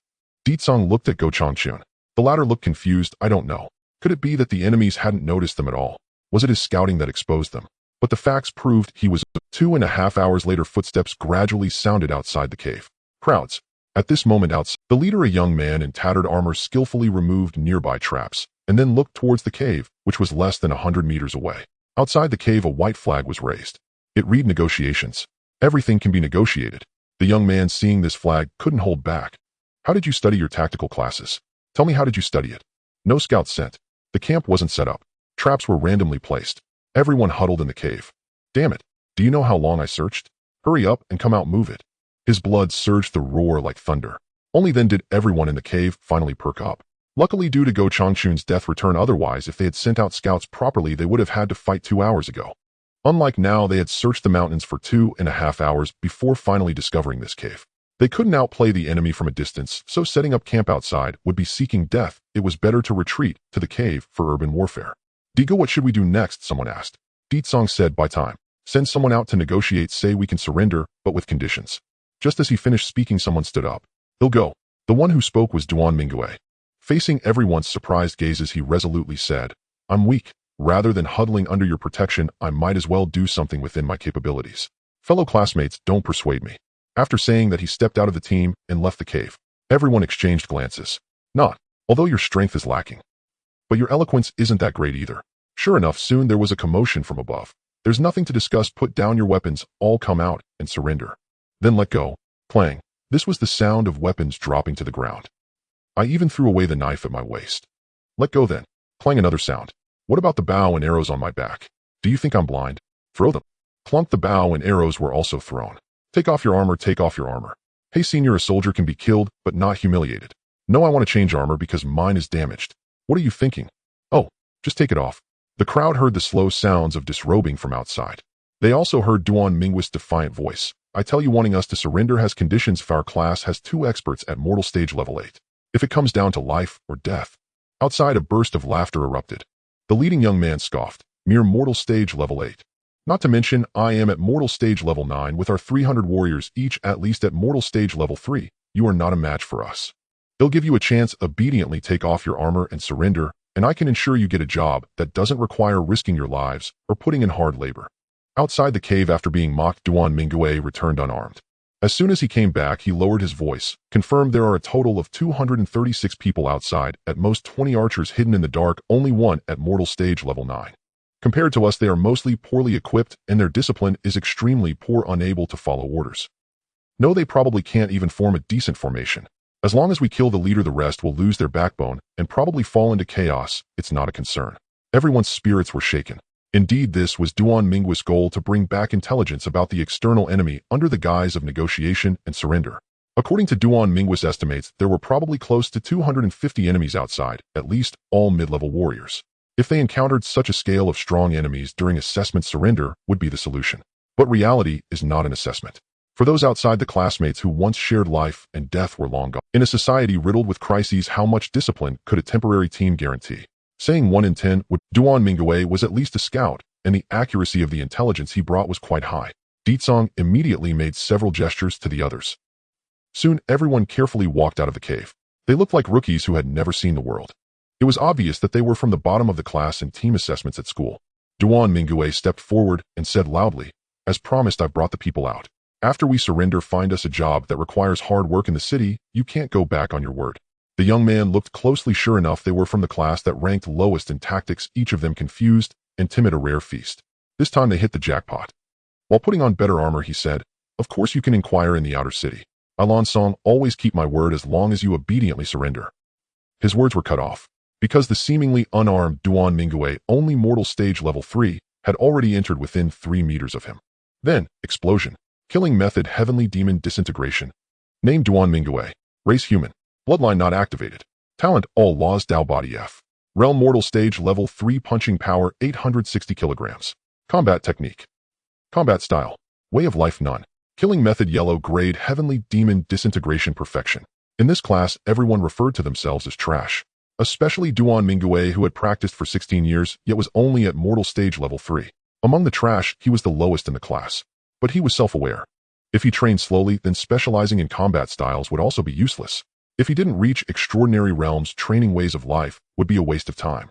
Ditsong looked at Go Changchun. The latter looked confused. I don't know. Could it be that the enemies hadn't noticed them at all? Was it his scouting that exposed them? But the facts proved he was. 2.5 hours later, footsteps gradually sounded outside the cave. Crowds. At this moment outside, the leader, a young man in tattered armor, skillfully removed nearby traps. and then looked towards the cave, which was less than 100 meters away. Outside the cave, a white flag was raised. It read negotiations. Everything can be negotiated. The young man, seeing this flag, couldn't hold back. How did you study your tactical classes? Tell me, how did you study it? No scouts sent. The camp wasn't set up. Traps were randomly placed. Everyone huddled in the cave. Damn it. Do you know how long I searched? Hurry up and come out, move it. His blood surged to roar like thunder. Only then did everyone in the cave finally perk up. Luckily, due to Go Changchun's death return, otherwise if they had sent out scouts properly, they would have had to fight 2 hours ago. Unlike now, they had searched the mountains for 2.5 hours before finally discovering this cave. They couldn't outplay the enemy from a distance, so setting up camp outside would be seeking death. It was better to retreat to the cave for urban warfare. Digo, what should we do next? Someone asked. Ditsong said, by time. Send someone out to negotiate, say we can surrender, but with conditions. Just as he finished speaking, someone stood up. He'll go. The one who spoke was Duan Mingyue. Facing everyone's surprised gazes, he resolutely said, I'm weak. Rather than huddling under your protection, I might as well do something within my capabilities. Fellow classmates, don't persuade me. After saying that, he stepped out of the team and left the cave. Everyone exchanged glances. Not, although your strength is lacking. But your eloquence isn't that great either. Sure enough, soon there was a commotion from above. There's nothing to discuss, put down your weapons, all come out and surrender. Then let go. Clang. This was the sound of weapons dropping to the ground. I even threw away the knife at my waist. Let go then. Clang, another sound. What about the bow and arrows on my back? Do you think I'm blind? Throw them. Clunk, the bow and arrows were also thrown. Take off your armor, take off your armor. Hey senior, a soldier can be killed, but not humiliated. No, I want to change armor because mine is damaged. What are you thinking? Oh, just take it off. The crowd heard the slow sounds of disrobing from outside. They also heard Duan Mingyue's defiant voice. I tell you, wanting us to surrender has conditions. If our class has 2 experts at mortal stage level 8. If it comes down to life or death. Outside, a burst of laughter erupted. The leading young man scoffed. Mere mortal stage level 8. Not to mention, I am at mortal stage level 9 with our 300 warriors, each at least at mortal stage level 3. You are not a match for us. They'll give you a chance. Obediently take off your armor and surrender, and I can ensure you get a job that doesn't require risking your lives or putting in hard labor. Outside the cave, after being mocked, Duan Mingyue returned unarmed. As soon as he came back, he lowered his voice, confirmed there are a total of 236 people outside, at most 20 archers hidden in the dark, only 1 at mortal stage level 9. Compared to us, they are mostly poorly equipped, and their discipline is extremely poor, unable to follow orders. No, they probably can't even form a decent formation. As long as we kill the leader, the rest will lose their backbone and probably fall into chaos. It's not a concern. Everyone's spirits were shaken. Indeed, this was Duan Mingyue's goal, to bring back intelligence about the external enemy under the guise of negotiation and surrender. According to Duan Mingyue's estimates, there were probably close to 250 enemies outside, at least all mid-level warriors. If they encountered such a scale of strong enemies during assessment, surrender would be the solution. But reality is not an assessment. For those outside, the classmates who once shared life and death were long gone. In a society riddled with crises, how much discipline could a temporary team guarantee? Saying 1 in 10 would. Duan Mingyue was at least a scout, and the accuracy of the intelligence he brought was quite high. Ditsong immediately made several gestures to the others. Soon, everyone carefully walked out of the cave. They looked like rookies who had never seen the world. It was obvious that they were from the bottom of the class in team assessments at school. Duan Mingyue stepped forward and said loudly, as promised, I've brought the people out. After we surrender, find us a job that requires hard work in the city. You can't go back on your word. The young man looked closely. Sure enough, they were from the class that ranked lowest in tactics, each of them confused and timid, a rare feast. This time they hit the jackpot. While putting on better armor, he said, of course you can inquire in the outer city. Alan Song, always keep my word as long as you obediently surrender. His words were cut off. Because the seemingly unarmed Duan Mingyue, only mortal stage level 3, had already entered within 3 meters of him. Then, explosion. Killing method, heavenly demon disintegration. Name Duan Mingyue. Race human. Bloodline not activated. Talent all laws, Dao body F. Realm mortal stage level 3, punching power 860 kilograms. Combat technique. Combat style. Way of life none. Killing method yellow grade, heavenly demon disintegration perfection. In this class, everyone referred to themselves as trash. Especially Duan Mingyue, who had practiced for 16 years, yet was only at mortal stage level 3. Among the trash, he was the lowest in the class. But he was self-aware. If he trained slowly, then specializing in combat styles would also be useless. If he didn't reach extraordinary realms, training ways of life would be a waste of time.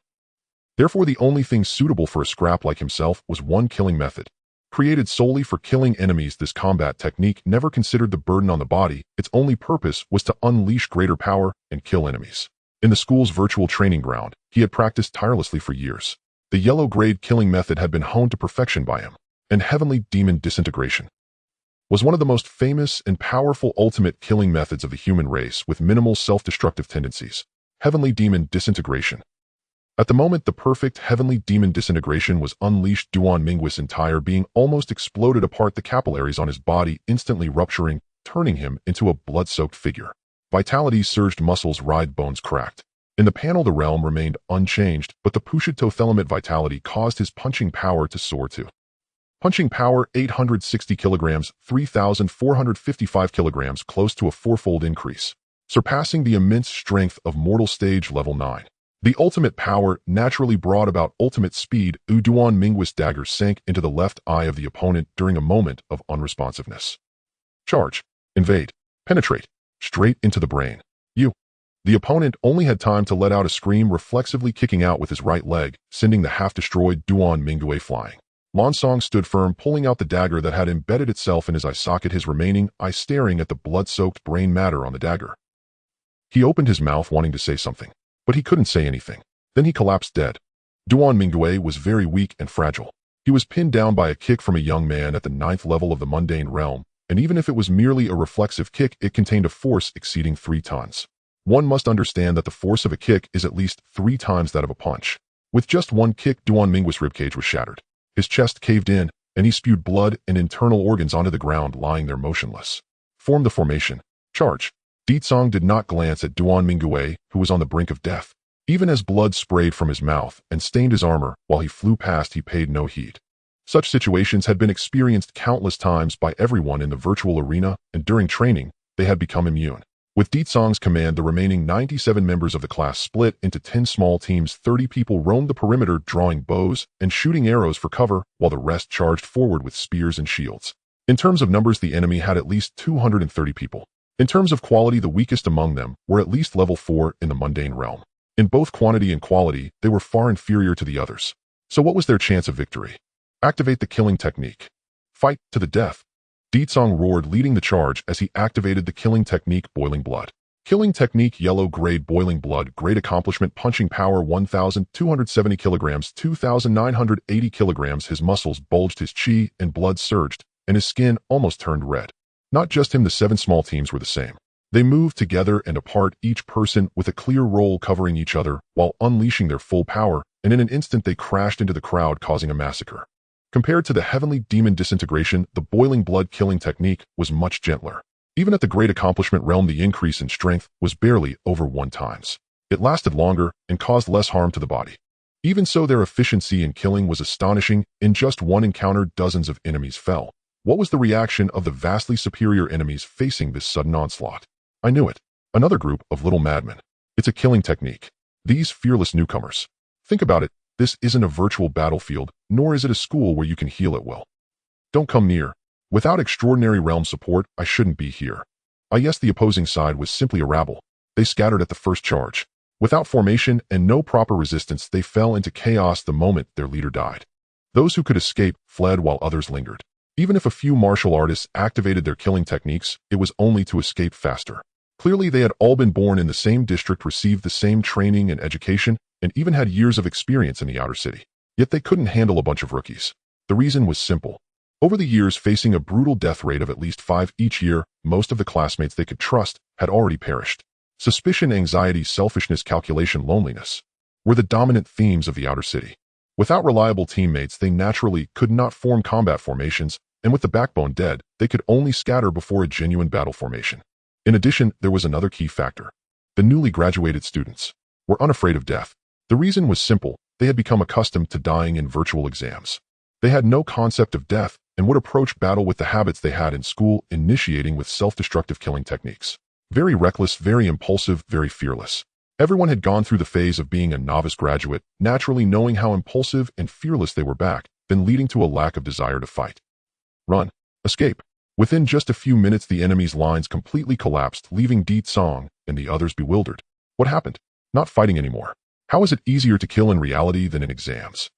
Therefore, the only thing suitable for a scrap like himself was one killing method. Created solely for killing enemies, this combat technique never considered the burden on the body. Its only purpose was to unleash greater power and kill enemies. In the school's virtual training ground, he had practiced tirelessly for years. The yellow-grade killing method had been honed to perfection by him, and heavenly demon disintegration was one of the most famous and powerful ultimate killing methods of the human race with minimal self-destructive tendencies. Heavenly demon disintegration. At the moment the perfect heavenly demon disintegration was unleashed, Duan Minggui's entire being almost exploded apart, the capillaries on his body instantly rupturing, turning him into a blood-soaked figure. Vitality surged, muscles writhed, bones cracked. In the panel the realm remained unchanged, but the Pushito-Thelemate vitality caused his punching power to soar to punching power 860 kilograms, 3,455 kilograms, close to a fourfold increase, surpassing the immense strength of mortal stage level 9. The ultimate power naturally brought about ultimate speed. Duan Minggui's dagger sank into the left eye of the opponent during a moment of unresponsiveness. Charge, invade, penetrate, straight into the brain. The opponent only had time to let out a scream, reflexively kicking out with his right leg, sending the half-destroyed Duan Minggui flying. Lansong stood firm, pulling out the dagger that had embedded itself in his eye socket, his remaining eye staring at the blood-soaked brain matter on the dagger. He opened his mouth wanting to say something, but he couldn't say anything. Then he collapsed dead. Duan Minggui was very weak and fragile. He was pinned down by a kick from a young man at the 9th level of the mundane realm, and even if it was merely a reflexive kick, it contained a force exceeding 3 tons. One must understand that the force of a kick is at least 3 times that of a punch. With just one kick, Duan Minggui's ribcage was shattered. His chest caved in, and he spewed blood and internal organs onto the ground, lying there motionless. Form the formation. Charge. Ditsong did not glance at Duan Minggui, who was on the brink of death. Even as blood sprayed from his mouth and stained his armor while he flew past, he paid no heed. Such situations had been experienced countless times by everyone in the virtual arena, and during training, they had become immune. With Ditsong's command, the remaining 97 members of the class split into 10 small teams. 30 people roamed the perimeter, drawing bows and shooting arrows for cover, while the rest charged forward with spears and shields. In terms of numbers, the enemy had at least 230 people. In terms of quality, the weakest among them were at least level 4 in the mundane realm. In both quantity and quality, they were far inferior to the others. So what was their chance of victory? Activate the killing technique. Fight to the death. Ditsong roared, leading the charge as he activated the killing technique. Boiling blood. Killing technique. Yellow grade boiling blood. Great accomplishment. Punching power 1,270 kilograms, 2,980 kilograms. His muscles bulged, his chi and blood surged, and his skin almost turned red. Not just him, the 7 small teams were the same. They moved together and apart, each person with a clear role covering each other while unleashing their full power, and in an instant they crashed into the crowd, causing a massacre. Compared to the heavenly demon disintegration, the boiling blood killing technique was much gentler. Even at the great accomplishment realm, the increase in strength was barely over 1 times. It lasted longer and caused less harm to the body. Even so, their efficiency in killing was astonishing. In just one encounter, dozens of enemies fell. What was the reaction of the vastly superior enemies facing this sudden onslaught? I knew it. Another group of little madmen. It's a killing technique. These fearless newcomers. Think about it. This isn't a virtual battlefield, nor is it a school where you can heal at will. Don't come near. Without extraordinary realm support, I shouldn't be here. Yes, the opposing side was simply a rabble. They scattered at the first charge. Without formation and no proper resistance, they fell into chaos the moment their leader died. Those who could escape fled while others lingered. Even if a few martial artists activated their killing techniques, it was only to escape faster. Clearly, they had all been born in the same district, received the same training and education, and even had years of experience in the outer city. Yet they couldn't handle a bunch of rookies. The reason was simple. Over the years, facing a brutal death rate of at least 5 each year, most of the classmates they could trust had already perished. Suspicion, anxiety, selfishness, calculation, loneliness were the dominant themes of the outer city. Without reliable teammates, they naturally could not form combat formations, and with the backbone dead, they could only scatter before a genuine battle formation. In addition, there was another key factor. The newly graduated students were unafraid of death. The reason was simple. They had become accustomed to dying in virtual exams. They had no concept of death and would approach battle with the habits they had in school, initiating with self-destructive killing techniques. Very reckless, very impulsive, very fearless. Everyone had gone through the phase of being a novice graduate, naturally knowing how impulsive and fearless they were back, then leading to a lack of desire to fight. Run. Escape. Within just a few minutes, the enemy's lines completely collapsed, leaving Ditsong and the others bewildered. What happened? Not fighting anymore. How is it easier to kill in reality than in exams?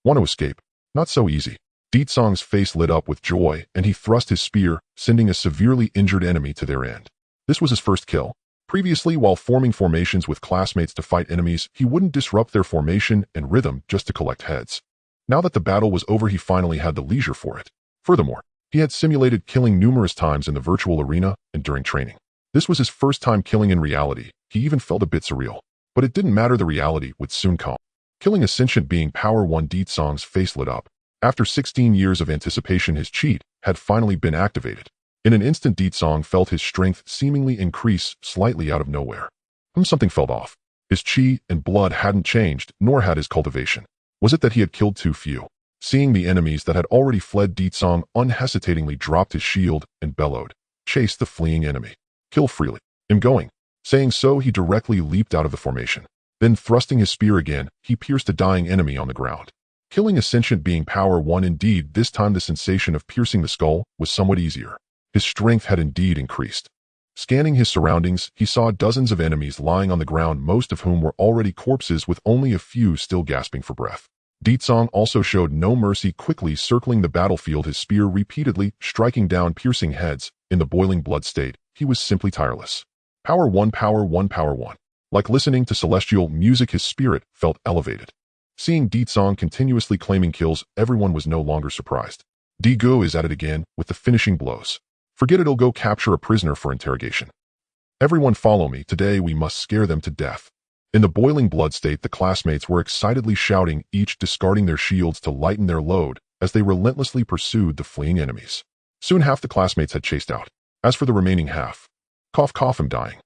Want to escape? Not so easy. Ditsong's face lit up with joy, and he thrust his spear, sending a severely injured enemy to their end. This was his first kill. Previously, while forming formations with classmates to fight enemies, he wouldn't disrupt their formation and rhythm just to collect heads. Now that the battle was over, he finally had the leisure for it. Furthermore, he had simulated killing numerous times in the virtual arena and during training. This was his first time killing in reality. He even felt a bit surreal. But it didn't matter, the reality would soon come. Killing a sentient being, Power 1. Song's face lit up. After 16 years of anticipation, his cheat had finally been activated. In an instant, Song felt his strength seemingly increase slightly out of nowhere. Something felt off. His chi and blood hadn't changed, nor had his cultivation. Was it that he had killed too few? Seeing the enemies that had already fled, Song unhesitatingly dropped his shield and bellowed, "Chase the fleeing enemy. Kill freely. I'm going." Saying so, he directly leaped out of the formation. Then, thrusting his spear again, he pierced a dying enemy on the ground. Killing a sentient being, Power 1. Indeed, this time the sensation of piercing the skull was somewhat easier. His strength had indeed increased. Scanning his surroundings, he saw dozens of enemies lying on the ground, most of whom were already corpses with only a few still gasping for breath. Song also showed no mercy, quickly circling the battlefield, his spear repeatedly striking down piercing heads. In the boiling blood state, he was simply tireless. Power 1, Power 1, Power 1. Like listening to celestial music, his spirit felt elevated. Seeing Song continuously claiming kills, everyone was no longer surprised. Go is at it again with the finishing blows. Forget it, he'll go capture a prisoner for interrogation. Everyone follow me, today we must scare them to death. In the boiling blood state, the classmates were excitedly shouting, each discarding their shields to lighten their load as they relentlessly pursued the fleeing enemies. Soon half the classmates had chased out. As for the remaining half, cough cough, I'm dying.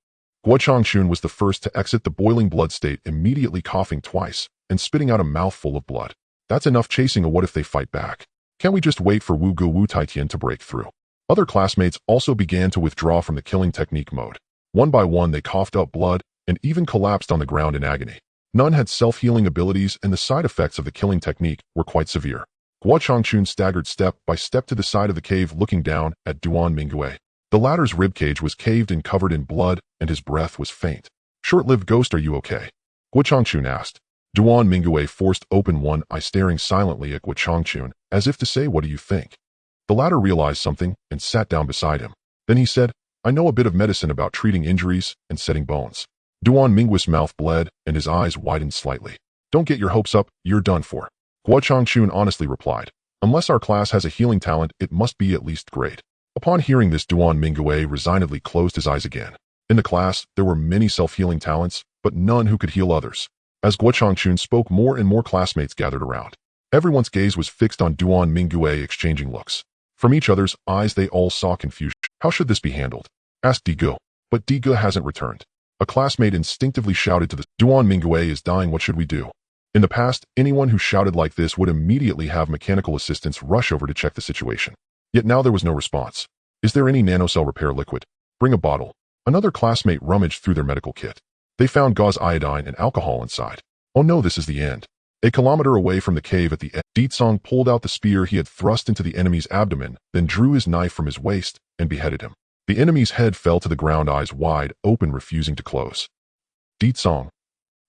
Changchun was the first to exit the boiling blood state, immediately coughing twice and spitting out a mouthful of blood. That's enough chasing. What if they fight back? Can't we just wait for Wu Gu Wu Taitian to break through? Other classmates also began to withdraw from the killing technique mode. One by one, they coughed up blood and even collapsed on the ground in agony. None had self-healing abilities, and the side effects of the killing technique were quite severe. Changchun staggered step by step to the side of the cave, looking down at Duan Minggui. The latter's ribcage was caved and covered in blood, and his breath was faint. "Short-lived ghost, are you okay?" Changchun asked. Duan Minggui forced open one eye, staring silently at Changchun, as if to say, "What do you think?" The latter realized something and sat down beside him. Then he said, "I know a bit of medicine about treating injuries and setting bones." Duan Minggui's mouth bled and his eyes widened slightly. "Don't get your hopes up, you're done for." Changchun honestly replied, "Unless our class has a healing talent, it must be at least great." Upon hearing this, Duan Minggui resignedly closed his eyes again. In the class, there were many self-healing talents, but none who could heal others. As Changchun spoke, more and more classmates gathered around. Everyone's gaze was fixed on Duan Minggui, exchanging looks. From each other's eyes, they all saw confusion. "How should this be handled?" asked Digo. But Digo hasn't returned. A classmate instinctively shouted to the Duan Minggui is dying, what should we do? In the past, anyone who shouted like this would immediately have mechanical assistants rush over to check the situation. Yet now there was no response. "Is there any nanocell repair liquid? Bring a bottle." Another classmate rummaged through their medical kit. They found gauze, iodine, and alcohol inside. "Oh no, this is the end." A kilometer away from the cave at the end, Song pulled out the spear he had thrust into the enemy's abdomen, then drew his knife from his waist and beheaded him. The enemy's head fell to the ground, eyes wide open, refusing to close. Song.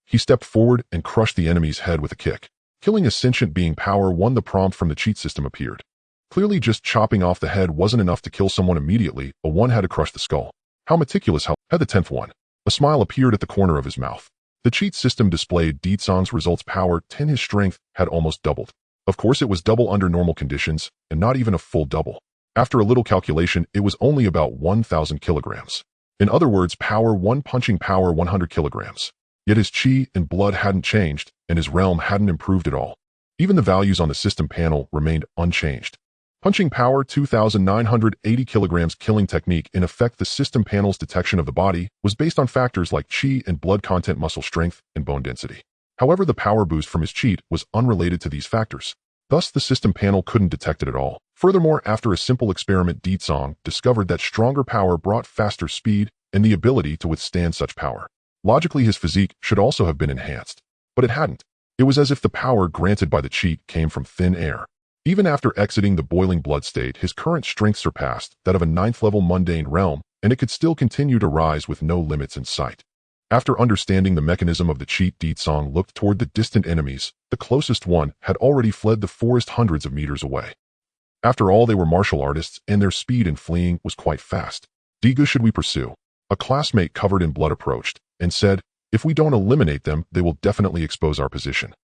He stepped forward and crushed the enemy's head with a kick. Killing a sentient being, Power 1. The prompt from the cheat system appeared. Clearly, just chopping off the head wasn't enough to kill someone immediately. A 1 had to crush the skull. How meticulous, how had the 10th one. A smile appeared at the corner of his mouth. The cheat system displayed Song's results. Power 10. His strength had almost doubled. Of course, it was double under normal conditions, and not even a full double. After a little calculation, it was only about 1,000 kilograms. In other words, Power 1 punching Power 100 kilograms. Yet his chi and blood hadn't changed, and his realm hadn't improved at all. Even the values on the system panel remained unchanged. Punching Power 2,980 kilograms. Killing technique. In effect, the system panel's detection of the body was based on factors like chi and blood content, muscle strength, and bone density. However, the power boost from his cheat was unrelated to these factors. Thus, the system panel couldn't detect it at all. Furthermore, after a simple experiment, Song discovered that stronger power brought faster speed and the ability to withstand such power. Logically, his physique should also have been enhanced. But it hadn't. It was as if the power granted by the cheat came from thin air. Even after exiting the boiling blood state, his current strength surpassed that of a 9th-level mundane realm, and it could still continue to rise with no limits in sight. After understanding the mechanism of the cheat, Song looked toward the distant enemies. The closest one had already fled the forest hundreds of meters away. After all, they were martial artists, and their speed in fleeing was quite fast. Should we pursue? A classmate covered in blood approached and said, "If we don't eliminate them, they will definitely expose our position."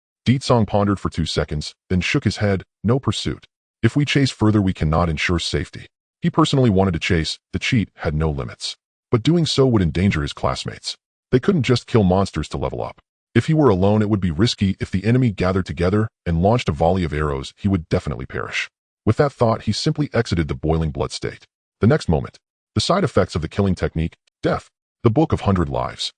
Song pondered for 2 seconds, then shook his head. "No pursuit. If we chase further, we cannot ensure safety." He personally wanted to chase. The cheat had no limits. But doing so would endanger his classmates. They couldn't just kill monsters to level up. If he were alone, it would be risky. If the enemy gathered together and launched a volley of arrows, he would definitely perish. With that thought, he simply exited the boiling blood state. The next moment, the side effects of the killing technique, death, the book of 100 lives.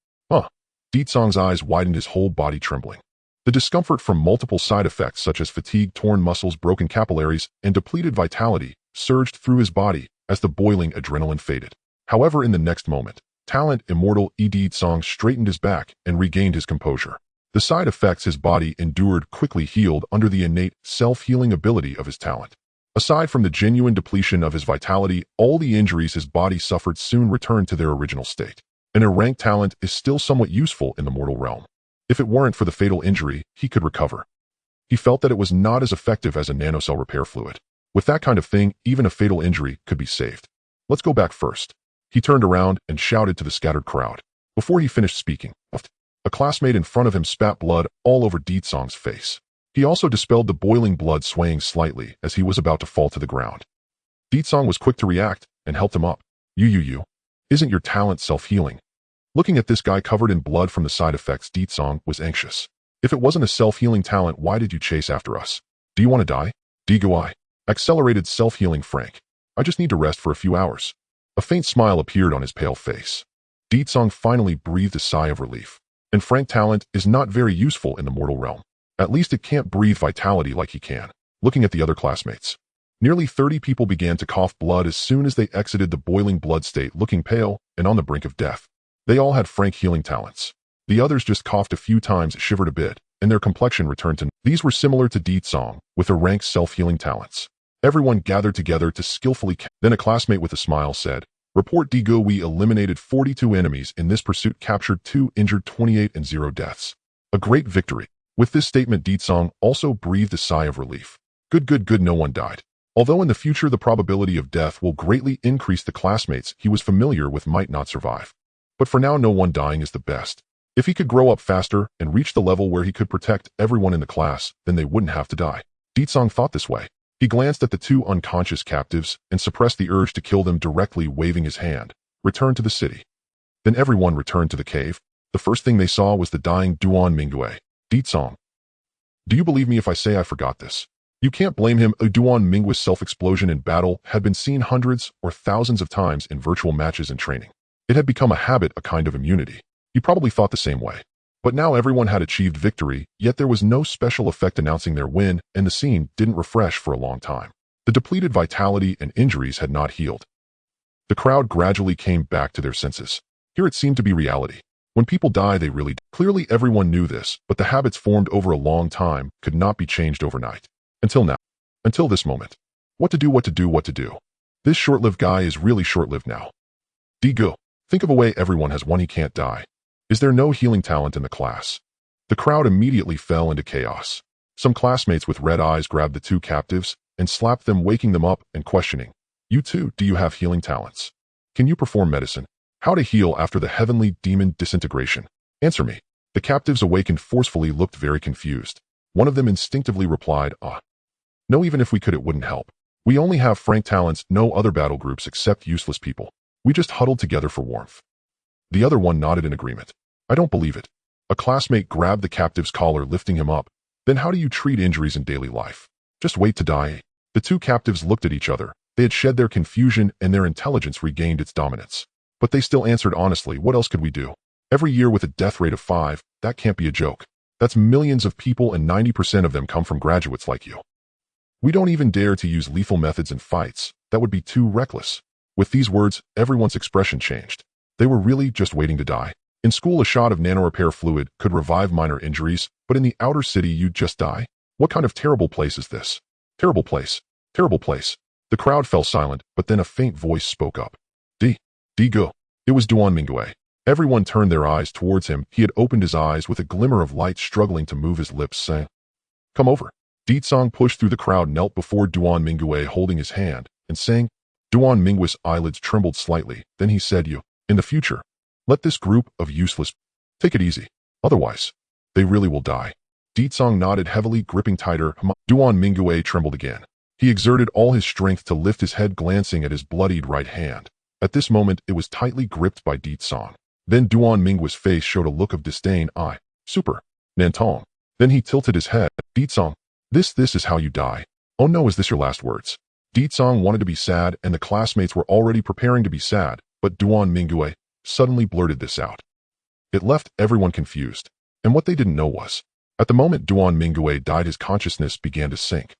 Song's eyes widened, his whole body trembling. The discomfort from multiple side effects such as fatigue, torn muscles, broken capillaries, and depleted vitality surged through his body as the boiling adrenaline faded. However, in the next moment, talent immortal Song straightened his back and regained his composure. The side effects his body endured quickly healed under the innate self-healing ability of his talent. Aside from the genuine depletion of his vitality, all the injuries his body suffered soon returned to their original state. An ranked talent is still somewhat useful in the mortal realm. If it weren't for the fatal injury, he could recover. He felt that it was not as effective as a nanocell repair fluid. With that kind of thing, even a fatal injury could be saved. Let's go back first. He turned around and shouted to the scattered crowd. Before he finished speaking, a classmate in front of him spat blood all over Song's face. He also dispelled the boiling blood, swaying slightly as he was about to fall to the ground. Song was quick to react and helped him up. You. Isn't your talent self-healing? Looking at this guy covered in blood from the side effects, Song was anxious. If it wasn't a self-healing talent, why did you chase after us? Do you want to die? I. Accelerated self-healing Frank. I just need to rest for a few hours. A faint smile appeared on his pale face. Song finally breathed a sigh of relief. And Frank talent is not very useful in the mortal realm. At least it can't breathe vitality like he can. Looking at the other classmates. Nearly 30 people began to cough blood as soon as they exited the boiling blood state, looking pale and on the brink of death. They all had Frank healing talents. The others just coughed a few times, shivered a bit, and their complexion returned to. These were similar to Song, with a rank self-healing talents. Everyone gathered together to skillfully. Then a classmate with a smile said, "Report Digo, we eliminated 42 enemies in this pursuit, captured 2, injured 28 and 0 deaths. A great victory." With this statement, Song also breathed a sigh of relief. Good, no one died. Although in the future the probability of death will greatly increase, the classmates he was familiar with might not survive. But for now, no one dying is the best. If he could grow up faster and reach the level where he could protect everyone in the class, then they wouldn't have to die. Song thought this way. He glanced at the 2 unconscious captives and suppressed the urge to kill them directly, waving his hand. Returned to the city. Then everyone returned to the cave. The first thing they saw was the dying Mingue. Song. Do you believe me if I say I forgot this? You can't blame him. A Mingue's self-explosion in battle had been seen hundreds or thousands of times in virtual matches and training. It had become a habit, a kind of immunity. He probably thought the same way. But now everyone had achieved victory, yet there was no special effect announcing their win, and the scene didn't refresh for a long time. The depleted vitality and injuries had not healed. The crowd gradually came back to their senses. Here it seemed to be reality. When people die, they really die. Clearly everyone knew this, but the habits formed over a long time could not be changed overnight. Until now. Until this moment. What to do. This short-lived guy is really short-lived now. Digo. Think of a way everyone has one, he can't die. Is there no healing talent in the class? The crowd immediately fell into chaos. Some classmates with red eyes grabbed the 2 captives and slapped them, waking them up and questioning. You too, do you have healing talents? Can you perform medicine? How to heal after the heavenly demon disintegration? Answer me. The captives, awakened forcefully, looked very confused. One of them instinctively replied, No, even if we could, it wouldn't help. We only have Frank talents, no other battle groups except useless people. We just huddled together for warmth. The other one nodded in agreement. I don't believe it. A classmate grabbed the captive's collar, lifting him up. Then how do you treat injuries in daily life? Just wait to die. The 2 captives looked at each other. They had shed their confusion and their intelligence regained its dominance. But they still answered honestly, what else could we do? Every year with a death rate of 5, that can't be a joke. That's millions of people, and 90% of them come from graduates like you. We don't even dare to use lethal methods in fights. That would be too reckless. With these words, everyone's expression changed. They were really just waiting to die. In school, a shot of nanorepair fluid could revive minor injuries, but in the outer city, you'd just die? What kind of terrible place is this? Terrible place. Terrible place. The crowd fell silent, but then a faint voice spoke up. Digo. It was Mingue. Everyone turned their eyes towards him. He had opened his eyes with a glimmer of light, struggling to move his lips, saying, Come over. Song pushed through the crowd, knelt before Mingue, holding his hand, and saying, Mingue's eyelids trembled slightly. Then he said, You. In the future, let this group of useless take it easy. Otherwise, they really will die. Deetsong nodded heavily, gripping tighter. Duan Mingyue trembled again. He exerted all his strength to lift his head, glancing at his bloodied right hand. At this moment, it was tightly gripped by Deetsong. Then Duan Mingue's face showed a look of disdain. Super. Nantong. Then he tilted his head. Deetsong, this is how you die. Oh no, is this your last words? Deetsong wanted to be sad, and the classmates were already preparing to be sad, but Duan Mingyue suddenly blurted this out. It left everyone confused, and what they didn't know was, at the moment Duan Mingyue died, his consciousness began to sink.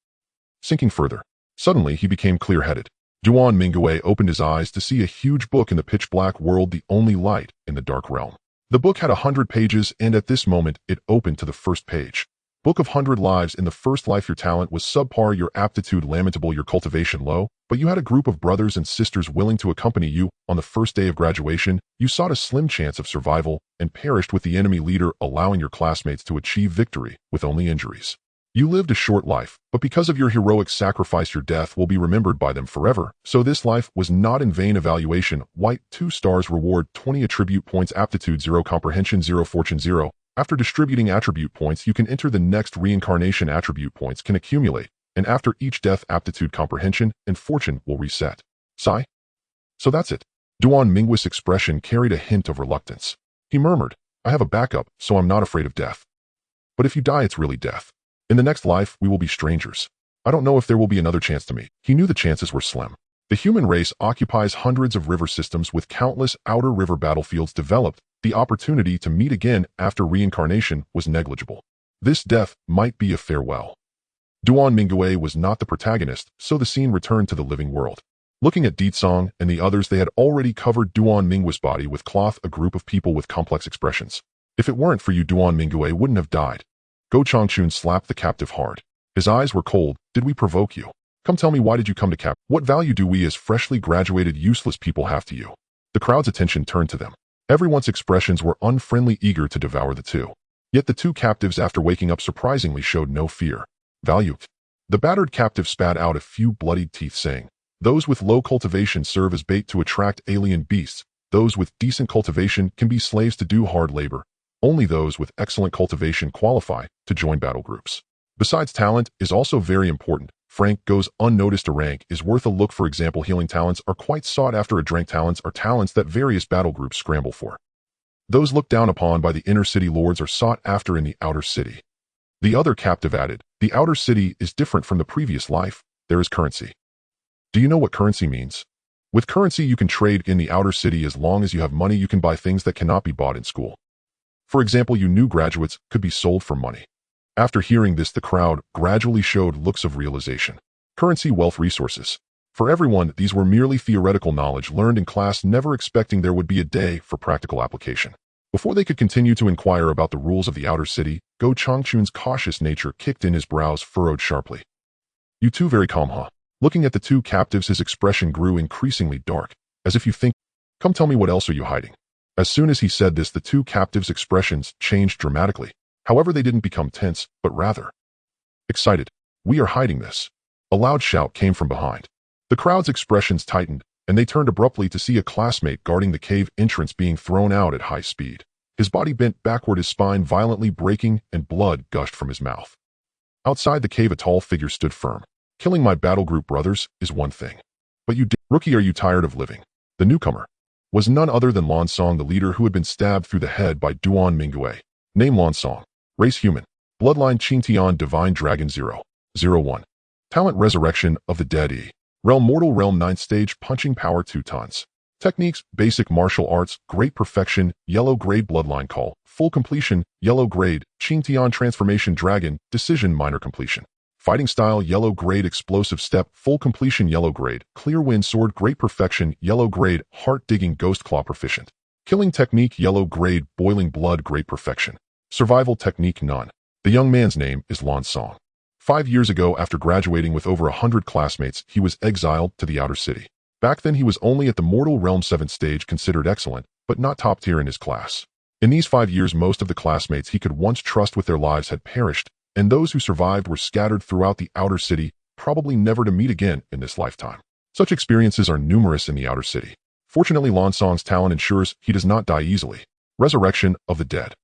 Sinking further. Suddenly, he became clear-headed. Duan Mingyue opened his eyes to see a huge book in the pitch-black world, the only light in the dark realm. The book had 100 pages, and at this moment, it opened to the first page. Book of 100 Lives. In the first life, your talent was subpar, your aptitude lamentable, your cultivation low, but you had a group of brothers and sisters willing to accompany you. On the first day of graduation, you sought a slim chance of survival and perished with the enemy leader, allowing your classmates to achieve victory with only injuries. You lived a short life, but because of your heroic sacrifice, your death will be remembered by them forever. So this life was not in vain. Evaluation: white 2 stars, reward 20 attribute points, aptitude 0, comprehension 0, fortune 0. After distributing attribute points, you can enter the next reincarnation. Attribute points can accumulate, and after each death, aptitude, comprehension, and fortune will reset. Sigh. So that's it. Duan Mingue's expression carried a hint of reluctance. He murmured, I have a backup, so I'm not afraid of death. But if you die, it's really death. In the next life, we will be strangers. I don't know if there will be another chance to meet. He knew the chances were slim. The human race occupies hundreds of river systems with countless outer river battlefields developed. The opportunity to meet again after reincarnation was negligible. This death might be a farewell. Duan Mingyue was not the protagonist, so the scene returned to the living world. Looking at Deetsong and the others, they had already covered Duan Mingue's body with cloth, a group of people with complex expressions. If it weren't for you, Duan Mingyue wouldn't have died. Go Changchun slapped the captive hard. His eyes were cold. Did we provoke you? Come tell me, why did you come to cap? What value do we as freshly graduated useless people have to you? The crowd's attention turned to them. Everyone's expressions were unfriendly, eager to devour the two. Yet the two captives, after waking up, surprisingly showed no fear. Value. The battered captive spat out a few bloodied teeth, saying, those with low cultivation serve as bait to attract alien beasts. Those with decent cultivation can be slaves to do hard labor. Only those with excellent cultivation qualify to join battle groups. Besides, talent is also very important. Frank goes unnoticed. A rank is worth a look. For example, healing talents are quite sought after. A drink talents are talents that various battle groups scramble for. Those looked down upon by the inner city lords are sought after in the outer city. The other captive added, the outer city is different from the previous life. There is currency. Do you know what currency means? With currency, you can trade in the outer city. As long as you have money, you can buy things that cannot be bought in school. For example, you new graduates could be sold for money. After hearing this, the crowd gradually showed looks of realization. Currency, wealth, resources. For everyone, these were merely theoretical knowledge learned in class, never expecting there would be a day for practical application. Before they could continue to inquire about the rules of the outer city, Go Changchun's cautious nature kicked in, his brows furrowed sharply. You two very calm, huh? Looking at the two captives, his expression grew increasingly dark, as if you think, come tell me, what else are you hiding? As soon as he said this, the two captives' expressions changed dramatically. However, they didn't become tense, but rather excited. We are hiding this. A loud shout came from behind. The crowd's expressions tightened, and they turned abruptly to see a classmate guarding the cave entrance being thrown out at high speed. His body bent backward, his spine violently breaking, and blood gushed from his mouth. Outside the cave, a tall figure stood firm. Killing my battle group brothers is one thing. But you rookie, are you tired of living? The newcomer was none other than Lan Song, the leader who had been stabbed through the head by Duan Mingyue. Name Lan Song. Race human. Bloodline Qingtian, Divine Dragon 001. Talent Resurrection of the Dead E. Realm Mortal Realm 9th Stage, Punching Power 2 tons. Techniques: Basic Martial Arts, Great Perfection, Yellow Grade Bloodline Call, Full Completion, Yellow Grade, Qingtian Transformation Dragon, Decision Minor Completion. Fighting Style, Yellow Grade, Explosive Step, Full Completion, Yellow Grade, Clear Wind Sword, Great Perfection, Yellow Grade, Heart Digging, Ghost Claw Proficient. Killing Technique, Yellow Grade, Boiling Blood, Great Perfection. Survival Technique, None. The young man's name is Lan Song. 5 years ago, after graduating with over 100 classmates, he was exiled to the outer city. Back then, he was only at the Mortal Realm 7th stage, considered excellent, but not top tier in his class. In these 5 years, most of the classmates he could once trust with their lives had perished, and those who survived were scattered throughout the outer city, probably never to meet again in this lifetime. Such experiences are numerous in the outer city. Fortunately, Lan Song's talent ensures he does not die easily. Resurrection of the dead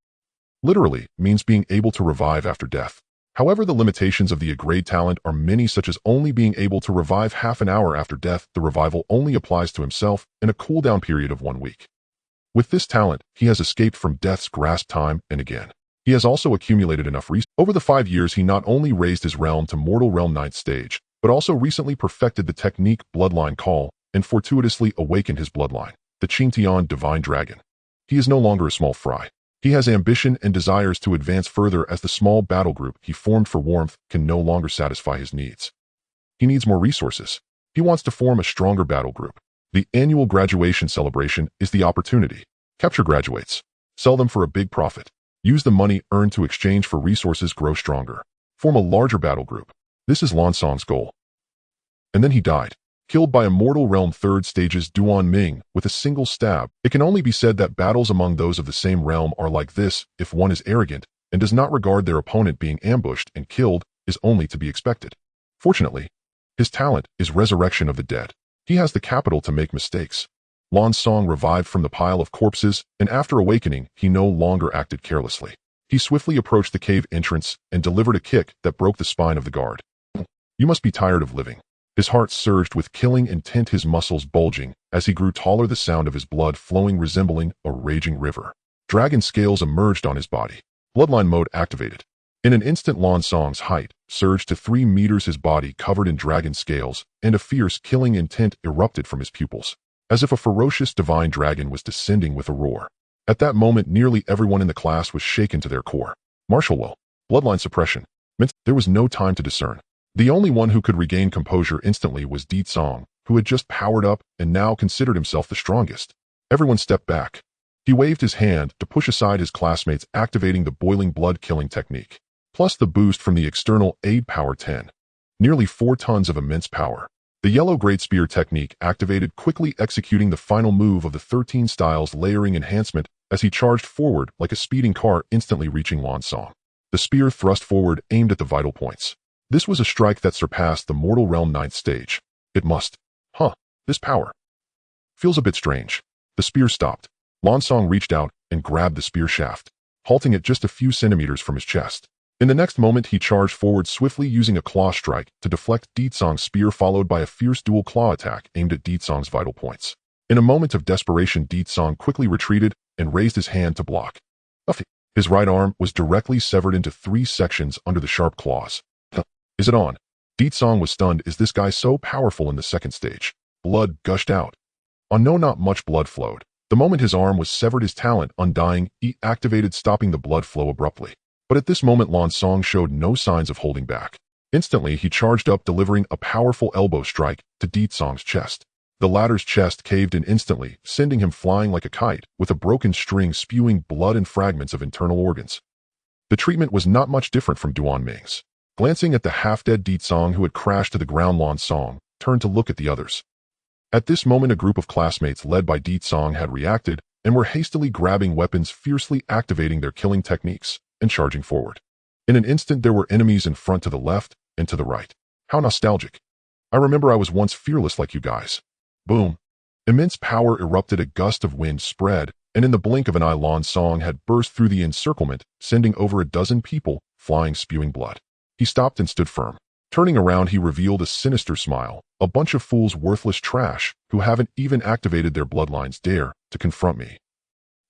literally means being able to revive after death. However, the limitations of the Exiled talent are many, such as only being able to revive half an hour after death. The revival only applies to himself in a cooldown period of 1 week. With this talent, he has escaped from death's grasp time and again. He has also accumulated enough resources. Over the 5 years, he not only raised his realm to Mortal Realm 9th stage, but also recently perfected the technique Bloodline Call and fortuitously awakened his bloodline, the Qingtian Divine Dragon. He is no longer a small fry. He has ambition and desires to advance further, as the small battle group he formed for warmth can no longer satisfy his needs. He needs more resources. He wants to form a stronger battle group. The annual graduation celebration is the opportunity. Capture graduates. Sell them for a big profit. Use the money earned to exchange for resources, grow stronger. Form a larger battle group. This is Lan Song's goal. And then he died. Killed by Immortal Realm 3rd stage's Duan Ming with a single stab. It can only be said that battles among those of the same realm are like this. If one is arrogant and does not regard their opponent being ambushed and killed, is only to be expected. Fortunately, his talent is resurrection of the dead. He has the capital to make mistakes. Lan Song revived from the pile of corpses, and after awakening, he no longer acted carelessly. He swiftly approached the cave entrance and delivered a kick that broke the spine of the guard. You must be tired of living. His heart surged with killing intent, his muscles bulging. As he grew taller, the sound of his blood flowing resembling a raging river. Dragon scales emerged on his body. Bloodline mode activated. In an instant, Lan Song's height surged to 3 meters, his body covered in dragon scales, and a fierce killing intent erupted from his pupils, as if a ferocious divine dragon was descending with a roar. At that moment, nearly everyone in the class was shaken to their core. Martial law. Bloodline suppression. There was no time to discern. The only one who could regain composure instantly was Di Tsong, who had just powered up and now considered himself the strongest. Everyone stepped back. He waved his hand to push aside his classmates, activating the boiling blood killing technique, plus the boost from the external aid power 10. Nearly 4 tons of immense power. The yellow great spear technique activated, quickly executing the final move of the 13 styles layering enhancement as he charged forward like a speeding car, instantly reaching Lan Song. The spear thrust forward, aimed at the vital points. This was a strike that surpassed the Mortal Realm 9th stage. It must. This power feels a bit strange. The spear stopped. Lan Song reached out and grabbed the spear shaft, halting it just a few centimeters from his chest. In the next moment, he charged forward swiftly, using a claw strike to deflect Di Tsong's spear, followed by a fierce dual claw attack aimed at Di Tsong's vital points. In a moment of desperation, Di Tsong quickly retreated and raised his hand to block. His right arm was directly severed into 3 sections under the sharp claws. Is it on? Di Tsong was stunned. Is this guy so powerful in the 2nd stage? Blood gushed out. No, not much blood flowed. The moment his arm was severed, his talent, Undying, activated, stopping the blood flow abruptly. But at this moment, Lan Song showed no signs of holding back. Instantly, he charged up, delivering a powerful elbow strike to Di Tsong's chest. The latter's chest caved in instantly, sending him flying like a kite, with a broken string spewing blood and fragments of internal organs. The treatment was not much different from Duan Ming's. Glancing at the half-dead Di Tsong, who had crashed to the ground, Lan Song turned to look at the others. At this moment, a group of classmates led by Di Tsong had reacted and were hastily grabbing weapons, fiercely activating their killing techniques, and charging forward. In an instant, there were enemies in front, to the left and to the right. How nostalgic. I remember I was once fearless like you guys. Boom. Immense power erupted, a gust of wind spread, and in the blink of an eye, Lan Song had burst through the encirclement, sending over a dozen people flying, spewing blood. He stopped and stood firm. Turning around, he revealed a sinister smile. A bunch of fools, worthless trash, who haven't even activated their bloodlines, dare to confront me.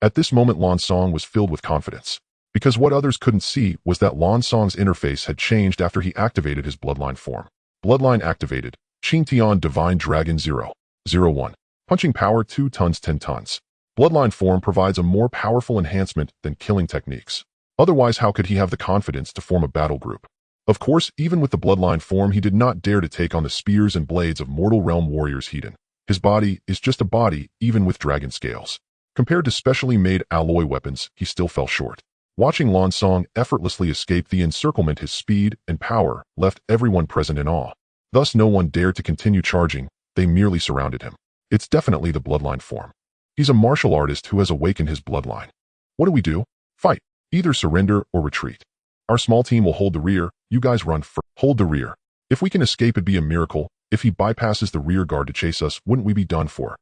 At this moment, Lan Song was filled with confidence, because what others couldn't see was that Lan Song's interface had changed after he activated his bloodline form. Bloodline activated. Qingtian Divine Dragon 001. Punching power 2 tons 10 tons. Bloodline form provides a more powerful enhancement than killing techniques. Otherwise, how could he have the confidence to form a battle group? Of course, even with the bloodline form, he did not dare to take on the spears and blades of Mortal Realm warriors hidden. His body is just a body, even with dragon scales. Compared to specially made alloy weapons, he still fell short. Watching Lan Song effortlessly escape the encirclement, his speed and power left everyone present in awe. Thus, no one dared to continue charging. They merely surrounded him. It's definitely the bloodline form. He's a martial artist who has awakened his bloodline. What do we do? Fight. Either surrender or retreat. Our small team will hold the rear. You guys run first. Hold the rear. If we can escape, it'd be a miracle. If he bypasses the rear guard to chase us, wouldn't we be done for?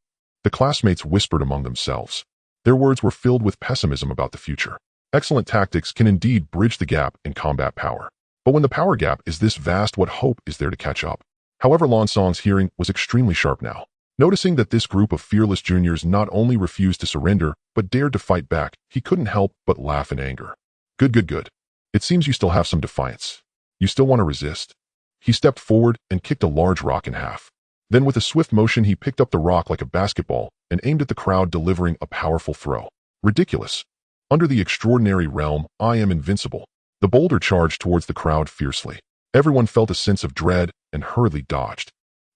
The classmates whispered among themselves. Their words were filled with pessimism about the future. Excellent tactics can indeed bridge the gap in combat power. But when the power gap is this vast, what hope is there to catch up? However, Lan Song's hearing was extremely sharp now. Noticing that this group of fearless juniors not only refused to surrender, but dared to fight back, he couldn't help but laugh in anger. Good. It seems you still have some defiance. You still want to resist. He stepped forward and kicked a large rock in half. Then with a swift motion he picked up the rock like a basketball and aimed at the crowd, delivering a powerful throw. Ridiculous. Under the extraordinary realm, I am invincible. The boulder charged towards the crowd fiercely. Everyone felt a sense of dread and hurriedly dodged.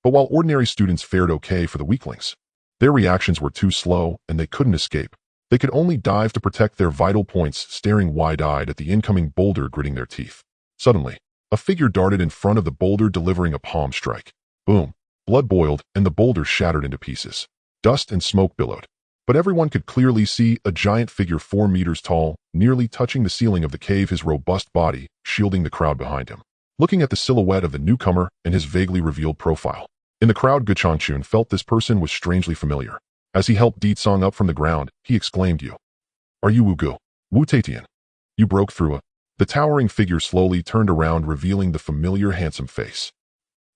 But while ordinary students fared okay for the weaklings, their reactions were too slow and they couldn't escape. They could only dive to protect their vital points, staring wide-eyed at the incoming boulder, gritting their teeth. Suddenly, a figure darted in front of the boulder, delivering a palm strike. Boom. Blood boiled and the boulder shattered into pieces. Dust and smoke billowed. But everyone could clearly see a giant figure 4 meters tall, nearly touching the ceiling of the cave, his robust body shielding the crowd behind him. Looking at the silhouette of the newcomer and his vaguely revealed profile, in the crowd, Gu Changchun felt this person was strangely familiar. As he helped Di Song up from the ground, he exclaimed, "You. Are you Wu Gu? Wu Taitian? You broke through a..." The towering figure slowly turned around, revealing the familiar handsome face.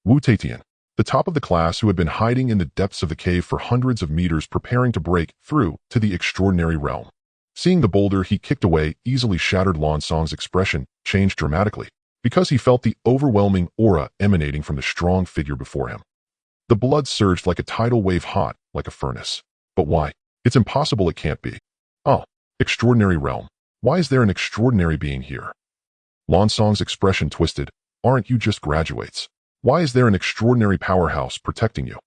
Wu Taitian, the top of the class who had been hiding in the depths of the cave for hundreds of meters, preparing to break through to the extraordinary realm. Seeing the boulder he kicked away easily shattered, Lan Song's expression changed dramatically, because he felt the overwhelming aura emanating from the strong figure before him. The blood surged like a tidal wave, hot like a furnace. But why? It's impossible, it can't be. Oh, extraordinary realm. Why is there an extraordinary being here? Lan Song's expression twisted. Aren't you just graduates? Why is there an extraordinary powerhouse protecting you?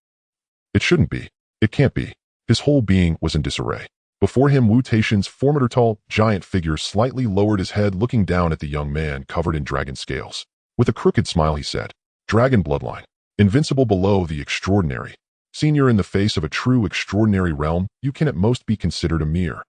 It shouldn't be. It can't be. His whole being was in disarray. Before him, Wu Taitian's formidable tall, giant figure slightly lowered his head, looking down at the young man covered in dragon scales. With a crooked smile he said, "Dragon bloodline. Invincible below the extraordinary. Senior in the face of a true extraordinary realm, you can at most be considered a mere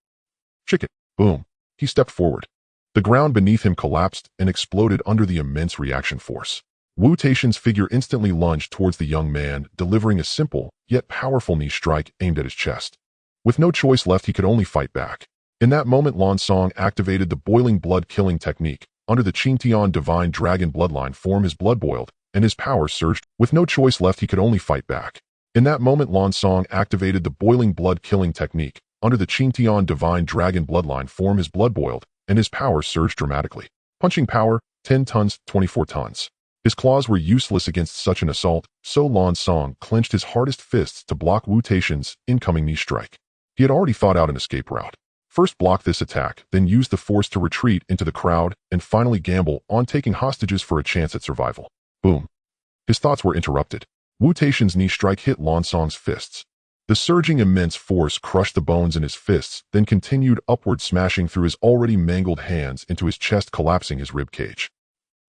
chicken." Boom. He stepped forward. The ground beneath him collapsed and exploded under the immense reaction force. Wu Taitian's figure instantly lunged towards the young man, delivering a simple, yet powerful knee strike aimed at his chest. With no choice left, he could only fight back. In that moment, Lan Song activated the boiling blood killing technique. Under the Qingtian divine dragon bloodline form, his blood boiled, and his power surged. With no choice left, he could only fight back. In that moment, Lan Song activated the boiling blood killing technique. Under the Qingtian divine dragon bloodline form, his blood boiled, and his power surged dramatically. Punching power, 10 tons, 24 tons. His claws were useless against such an assault, so Lan Song clenched his hardest fists to block Wu Taitian's incoming knee strike. He had already thought out an escape route. First block this attack, then use the force to retreat into the crowd, and finally gamble on taking hostages for a chance at survival. Boom. His thoughts were interrupted. Wu Taitian's knee strike hit Lan Song's fists. The surging immense force crushed the bones in his fists, then continued upward, smashing through his already mangled hands into his chest, collapsing his rib cage.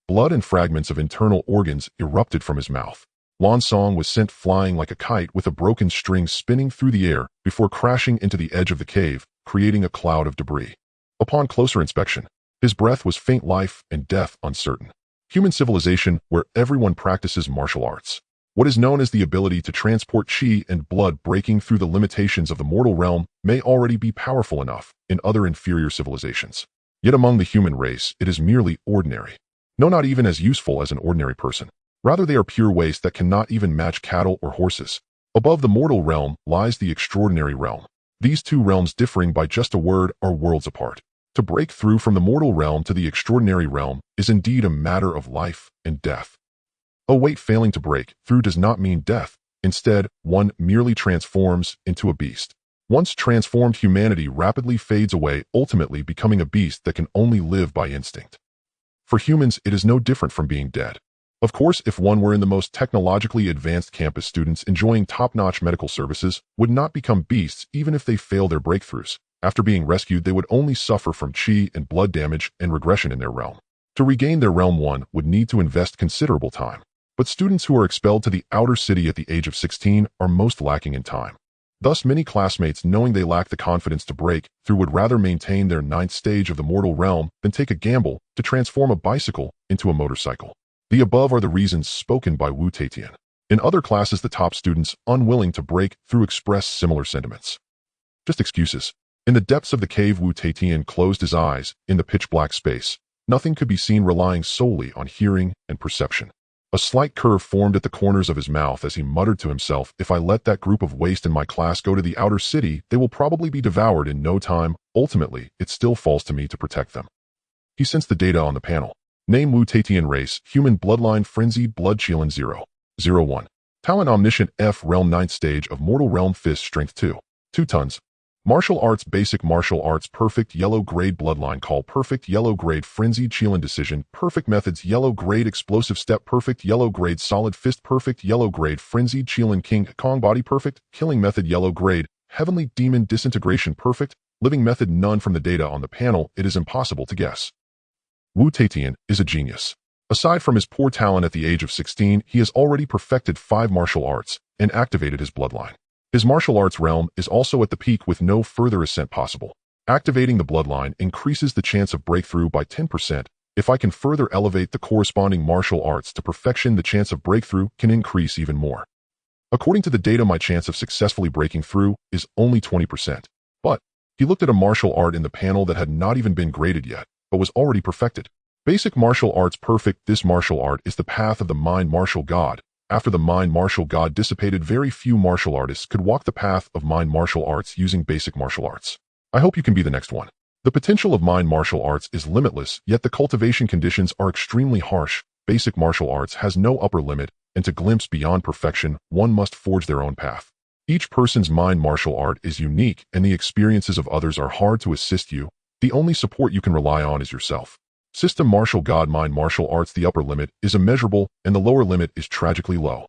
Blood and fragments of internal organs erupted from his mouth. Lan Song was sent flying like a kite, with a broken string spinning through the air before crashing into the edge of the cave, creating a cloud of debris. Upon closer inspection, his breath was faint, life and death uncertain. Human civilization where everyone practices martial arts. What is known as the ability to transport qi and blood breaking through the limitations of the mortal realm may already be powerful enough in other inferior civilizations. Yet among the human race, it is merely ordinary. No, not even as useful as an ordinary person. Rather, they are pure waste that cannot even match cattle or horses. Above the mortal realm lies the extraordinary realm. These two realms, differing by just a word, are worlds apart. To break through from the mortal realm to the extraordinary realm is indeed a matter of life and death. Oh wait, failing to break through does not mean death. Instead, one merely transforms into a beast. Once transformed, humanity rapidly fades away, ultimately becoming a beast that can only live by instinct. For humans, it is no different from being dead. Of course, if one were in the most technologically advanced campus, students enjoying top-notch medical services would not become beasts even if they fail their breakthroughs. After being rescued, they would only suffer from qi and blood damage and regression in their realm. To regain their realm, one would need to invest considerable time. But students who are expelled to the outer city at the age of 16 are most lacking in time. Thus, many classmates, knowing they lack the confidence to break through, would rather maintain their 9th stage of the mortal realm than take a gamble to transform a bicycle into a motorcycle. The above are the reasons spoken by Wu Taitian. In other classes, the top students, unwilling to break through, express similar sentiments. Just excuses. In the depths of the cave, Wu Taitian closed his eyes. In the pitch-black space, nothing could be seen, relying solely on hearing and perception. A slight curve formed at the corners of his mouth as he muttered to himself, "If I let that group of waste in my class go to the outer city, they will probably be devoured in no time. Ultimately, it still falls to me to protect them." He sensed the data on the panel. Name: Wu Taitian. Race: human. Bloodline: frenzied blood. Qilin 0.01. Talent: omniscient. F realm. 9th stage of mortal realm. Fist strength 2 tons. Martial arts: basic martial arts. Perfect yellow grade. Bloodline call. Perfect yellow grade. Frenzied Qilin decision. Perfect methods. Yellow grade. Explosive step. Perfect yellow grade. Solid fist. Perfect yellow grade. Frenzied Qilin King Kong body. Perfect killing method. Yellow grade. Heavenly demon disintegration. Perfect living method. None. From the data on the panel, it is impossible to guess. Wu Taitian is a genius. Aside from his poor talent at the age of 16, he has already perfected 5 martial arts and activated his bloodline. His martial arts realm is also at the peak with no further ascent possible. Activating the bloodline increases the chance of breakthrough by 10%. If I can further elevate the corresponding martial arts to perfection, the chance of breakthrough can increase even more. According to the data, my chance of successfully breaking through is only 20%. But he looked at a martial art in the panel that had not even been graded yet, but was already perfected. Basic martial arts. Perfect. This martial art is the path of the mind martial god. After the mind martial god dissipated, very few martial artists could walk the path of mind martial arts using basic martial arts. I hope you can be the next one. The potential of mind martial arts is limitless, yet the cultivation conditions are extremely harsh. Basic martial arts has no upper limit, and to glimpse beyond perfection, one must forge their own path. Each person's mind martial art is unique, and the experiences of others are hard to assist you. The only support you can rely on is yourself. System martial god. Mind martial arts. The upper limit is immeasurable, and the lower limit is tragically low.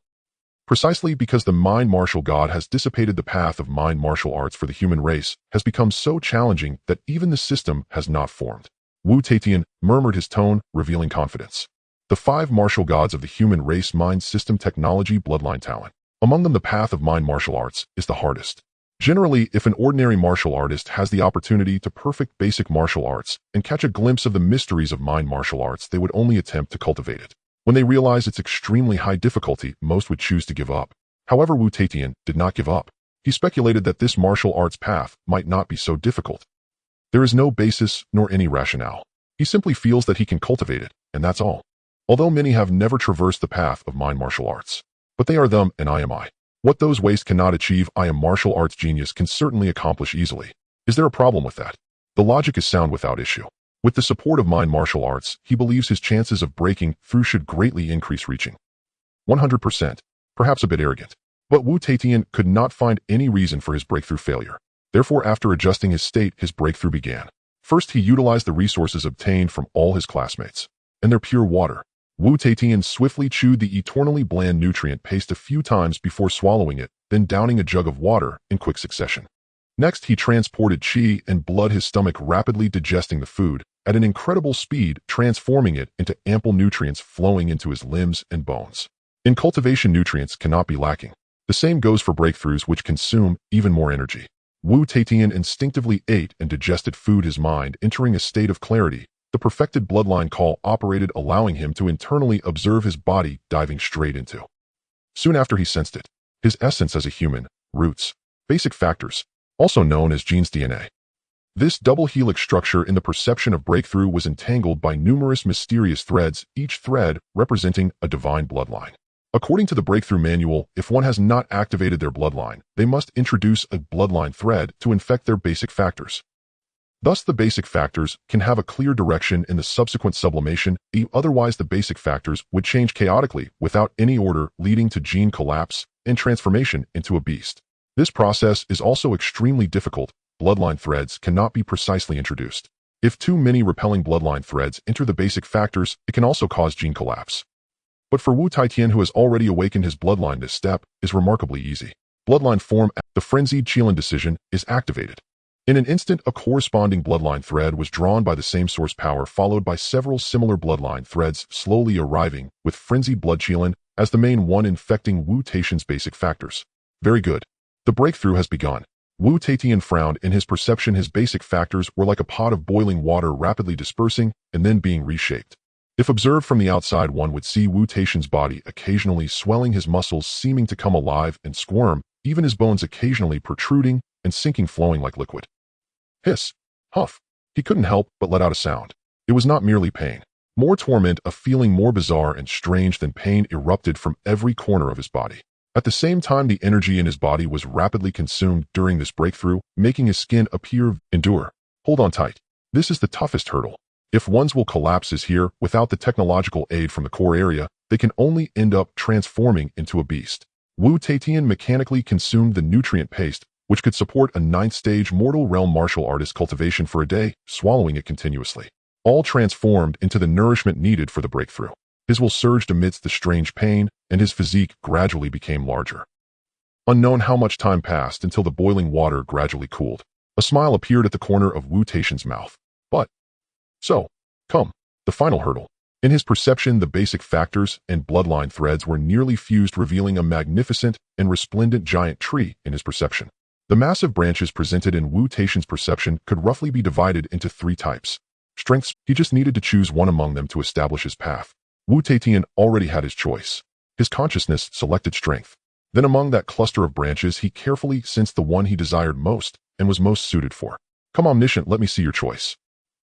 Precisely because the mind martial god has dissipated, the path of mind martial arts for the human race has become so challenging that even the system has not formed. Wu Taitian murmured, his tone revealing confidence. The 5 martial gods of the human race: mind, system, technology, bloodline, talent. Among them, the path of mind martial arts is the hardest. Generally, if an ordinary martial artist has the opportunity to perfect basic martial arts and catch a glimpse of the mysteries of mind martial arts, they would only attempt to cultivate it. When they realize its extremely high difficulty, most would choose to give up. However, Wu Taitian did not give up. He speculated that this martial arts path might not be so difficult. There is no basis nor any rationale. He simply feels that he can cultivate it, and that's all. Although many have never traversed the path of mind martial arts. But they are them, and I am I. What those waste cannot achieve, I am martial arts genius can certainly accomplish easily. Is there a problem with that? The logic is sound without issue. With the support of mind martial arts, he believes his chances of breaking through should greatly increase, reaching 100%, perhaps a bit arrogant. But Wu Taitian could not find any reason for his breakthrough failure. Therefore, after adjusting his state, his breakthrough began. First, he utilized the resources obtained from all his classmates and their pure water. Wu Taitian swiftly chewed the eternally bland nutrient paste a few times before swallowing it, then downing a jug of water in quick succession. Next, he transported qi and blood, his stomach rapidly digesting the food at an incredible speed, transforming it into ample nutrients flowing into his limbs and bones. In cultivation, nutrients cannot be lacking. The same goes for breakthroughs, which consume even more energy. Wu Taitian instinctively ate and digested food, his mind entering a state of clarity. The perfected bloodline call operated, allowing him to internally observe his body diving straight into. Soon after, he sensed it. His essence as a human, roots, basic factors, also known as genes, DNA. This double helix structure in the perception of breakthrough was entangled by numerous mysterious threads, each thread representing a divine bloodline. According to the breakthrough manual, if one has not activated their bloodline, they must introduce a bloodline thread to infect their basic factors. Thus, the basic factors can have a clear direction in the subsequent sublimation, otherwise the basic factors would change chaotically without any order, leading to gene collapse and transformation into a beast. This process is also extremely difficult. Bloodline threads cannot be precisely introduced. If too many repelling bloodline threads enter the basic factors, it can also cause gene collapse. But for Wu Taitian, who has already awakened his bloodline, this step is remarkably easy. Bloodline form, the frenzied Qilin decision, is activated. In an instant, a corresponding bloodline thread was drawn by the same source power, followed by several similar bloodline threads slowly arriving, with frenzied blood Qilin as the main one, infecting Wu Taitian's basic factors. Very good. The breakthrough has begun. Wu Taitian frowned. In his perception, his basic factors were like a pot of boiling water rapidly dispersing and then being reshaped. If observed from the outside, one would see Wu Taishan's body occasionally swelling, his muscles seeming to come alive and squirm, even his bones occasionally protruding and sinking, flowing like liquid. Hiss. Huff. He couldn't help but let out a sound. It was not merely pain. More torment, a feeling more bizarre and strange than pain, erupted from every corner of his body. At the same time, the energy in his body was rapidly consumed during this breakthrough, making his skin appear endure. Hold on tight. This is the toughest hurdle. If one's will collapses here without the technological aid from the core area, they can only end up transforming into a beast. Wu Taitian mechanically consumed the nutrient paste, which could support a 9th-stage mortal realm martial artist cultivation for a day, swallowing it continuously. All transformed into the nourishment needed for the breakthrough. His will surged amidst the strange pain, and his physique gradually became larger. Unknown how much time passed until the boiling water gradually cooled. A smile appeared at the corner of Wu Taishan's mouth. Come, the final hurdle. In his perception, the basic factors and bloodline threads were nearly fused, revealing a magnificent and resplendent giant tree in his perception. The massive branches presented in Wu Taishan's perception could roughly be divided into 3 types. Strengths, he just needed to choose one among them to establish his path. Wu Taitian already had his choice. His consciousness selected strength. Then among that cluster of branches, he carefully sensed the one he desired most and was most suited for. Come, omniscient, let me see your choice.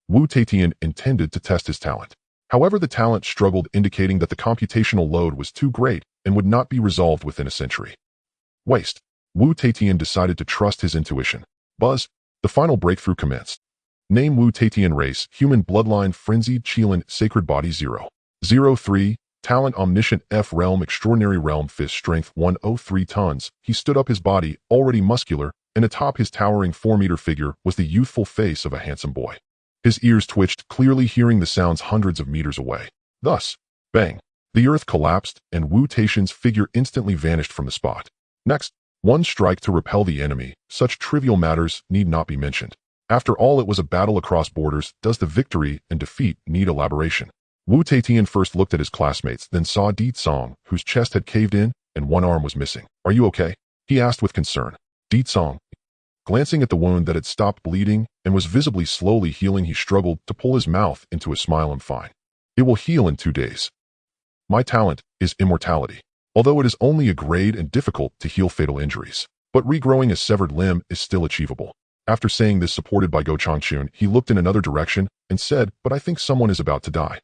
Wu Taitian intended to test his talent. However, the talent struggled, indicating that the computational load was too great and would not be resolved within a century. Waste. Wu Taitian decided to trust his intuition. Buzz. The final breakthrough commenced. Name: Wu Taitian. Race: human. Bloodline: frenzied Qilin. Sacred body: 0.03. Talent: omniscient. F realm: extraordinary realm. Fist strength: 103 tons. He stood up, his body already muscular, and atop his towering 4-meter figure was the youthful face of a handsome boy. His ears twitched, clearly hearing the sounds hundreds of meters away. Thus, bang, the earth collapsed, and Wu Taishan's figure instantly vanished from the spot. Next, one strike to repel the enemy. Such trivial matters need not be mentioned. After all, it was a battle across borders. Does the victory and defeat need elaboration? Wu Taitian first looked at his classmates, then saw Di Tsong, whose chest had caved in and one arm was missing. Are you okay? He asked with concern. Di Tsong, glancing at the wound that had stopped bleeding and was visibly slowly healing, he struggled to pull his mouth into a smile. I'm fine. It will heal in 2 days. My talent is immortality, although it is only a grade and difficult to heal fatal injuries. But regrowing a severed limb is still achievable. After saying this, supported by Go Changchun, he looked in another direction and said, but I think someone is about to die.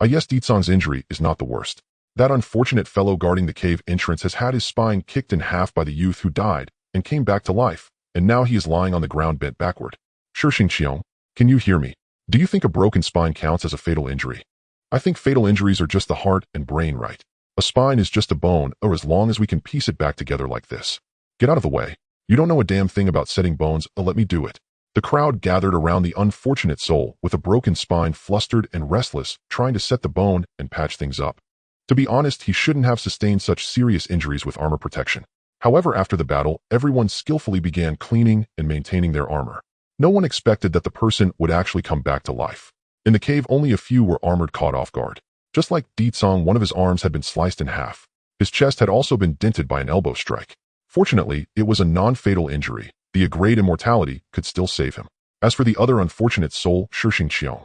Yes, Di Tsong's injury is not the worst. That unfortunate fellow guarding the cave entrance has had his spine kicked in half by the youth who died and came back to life, and now he is lying on the ground bent backward. Shixingqiong, can you hear me? Do you think a broken spine counts as a fatal injury? I think fatal injuries are just the heart and brain, right? A spine is just a bone, or as long as we can piece it back together like this. Get out of the way. You don't know a damn thing about setting bones, let me do it. The crowd gathered around the unfortunate soul with a broken spine, flustered and restless, trying to set the bone and patch things up. To be honest, he shouldn't have sustained such serious injuries with armor protection. However, after the battle, everyone skillfully began cleaning and maintaining their armor. No one expected that the person would actually come back to life. In the cave, only a few were armored, caught off guard. Just like Di Tsong, one of his arms had been sliced in half. His chest had also been dented by an elbow strike. Fortunately, it was a non-fatal injury. The grade immortality could still save him. As for the other unfortunate soul, Shixingqiong,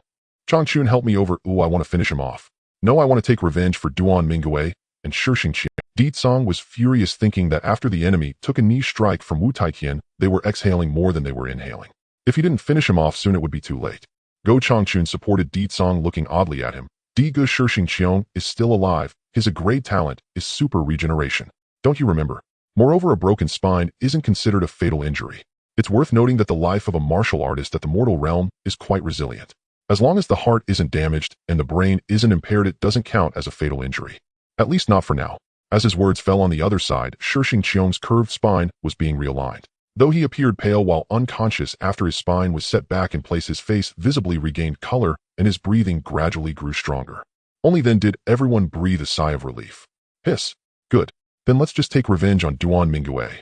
Changchun, help me over. I want to finish him off. No, I want to take revenge for Duan Mingyue and Shixingqiong. Di Tsong was furious, thinking that after the enemy took a knee strike from Wu Taitian, they were exhaling more than they were inhaling. If he didn't finish him off soon, it would be too late. Go Changchun supported Di Tsong, looking oddly at him. Di Gu Shixingqiong is still alive. His great talent is super regeneration. Don't you remember? Moreover, a broken spine isn't considered a fatal injury. It's worth noting that the life of a martial artist at the mortal realm is quite resilient. As long as the heart isn't damaged and the brain isn't impaired, it doesn't count as a fatal injury. At least not for now. As his words fell, on the other side, Shixingqiong's curved spine was being realigned. Though he appeared pale while unconscious after his spine was set back in place, his face visibly regained color and his breathing gradually grew stronger. Only then did everyone breathe a sigh of relief. Hiss. Good. Then let's just take revenge on Duan Mingyue.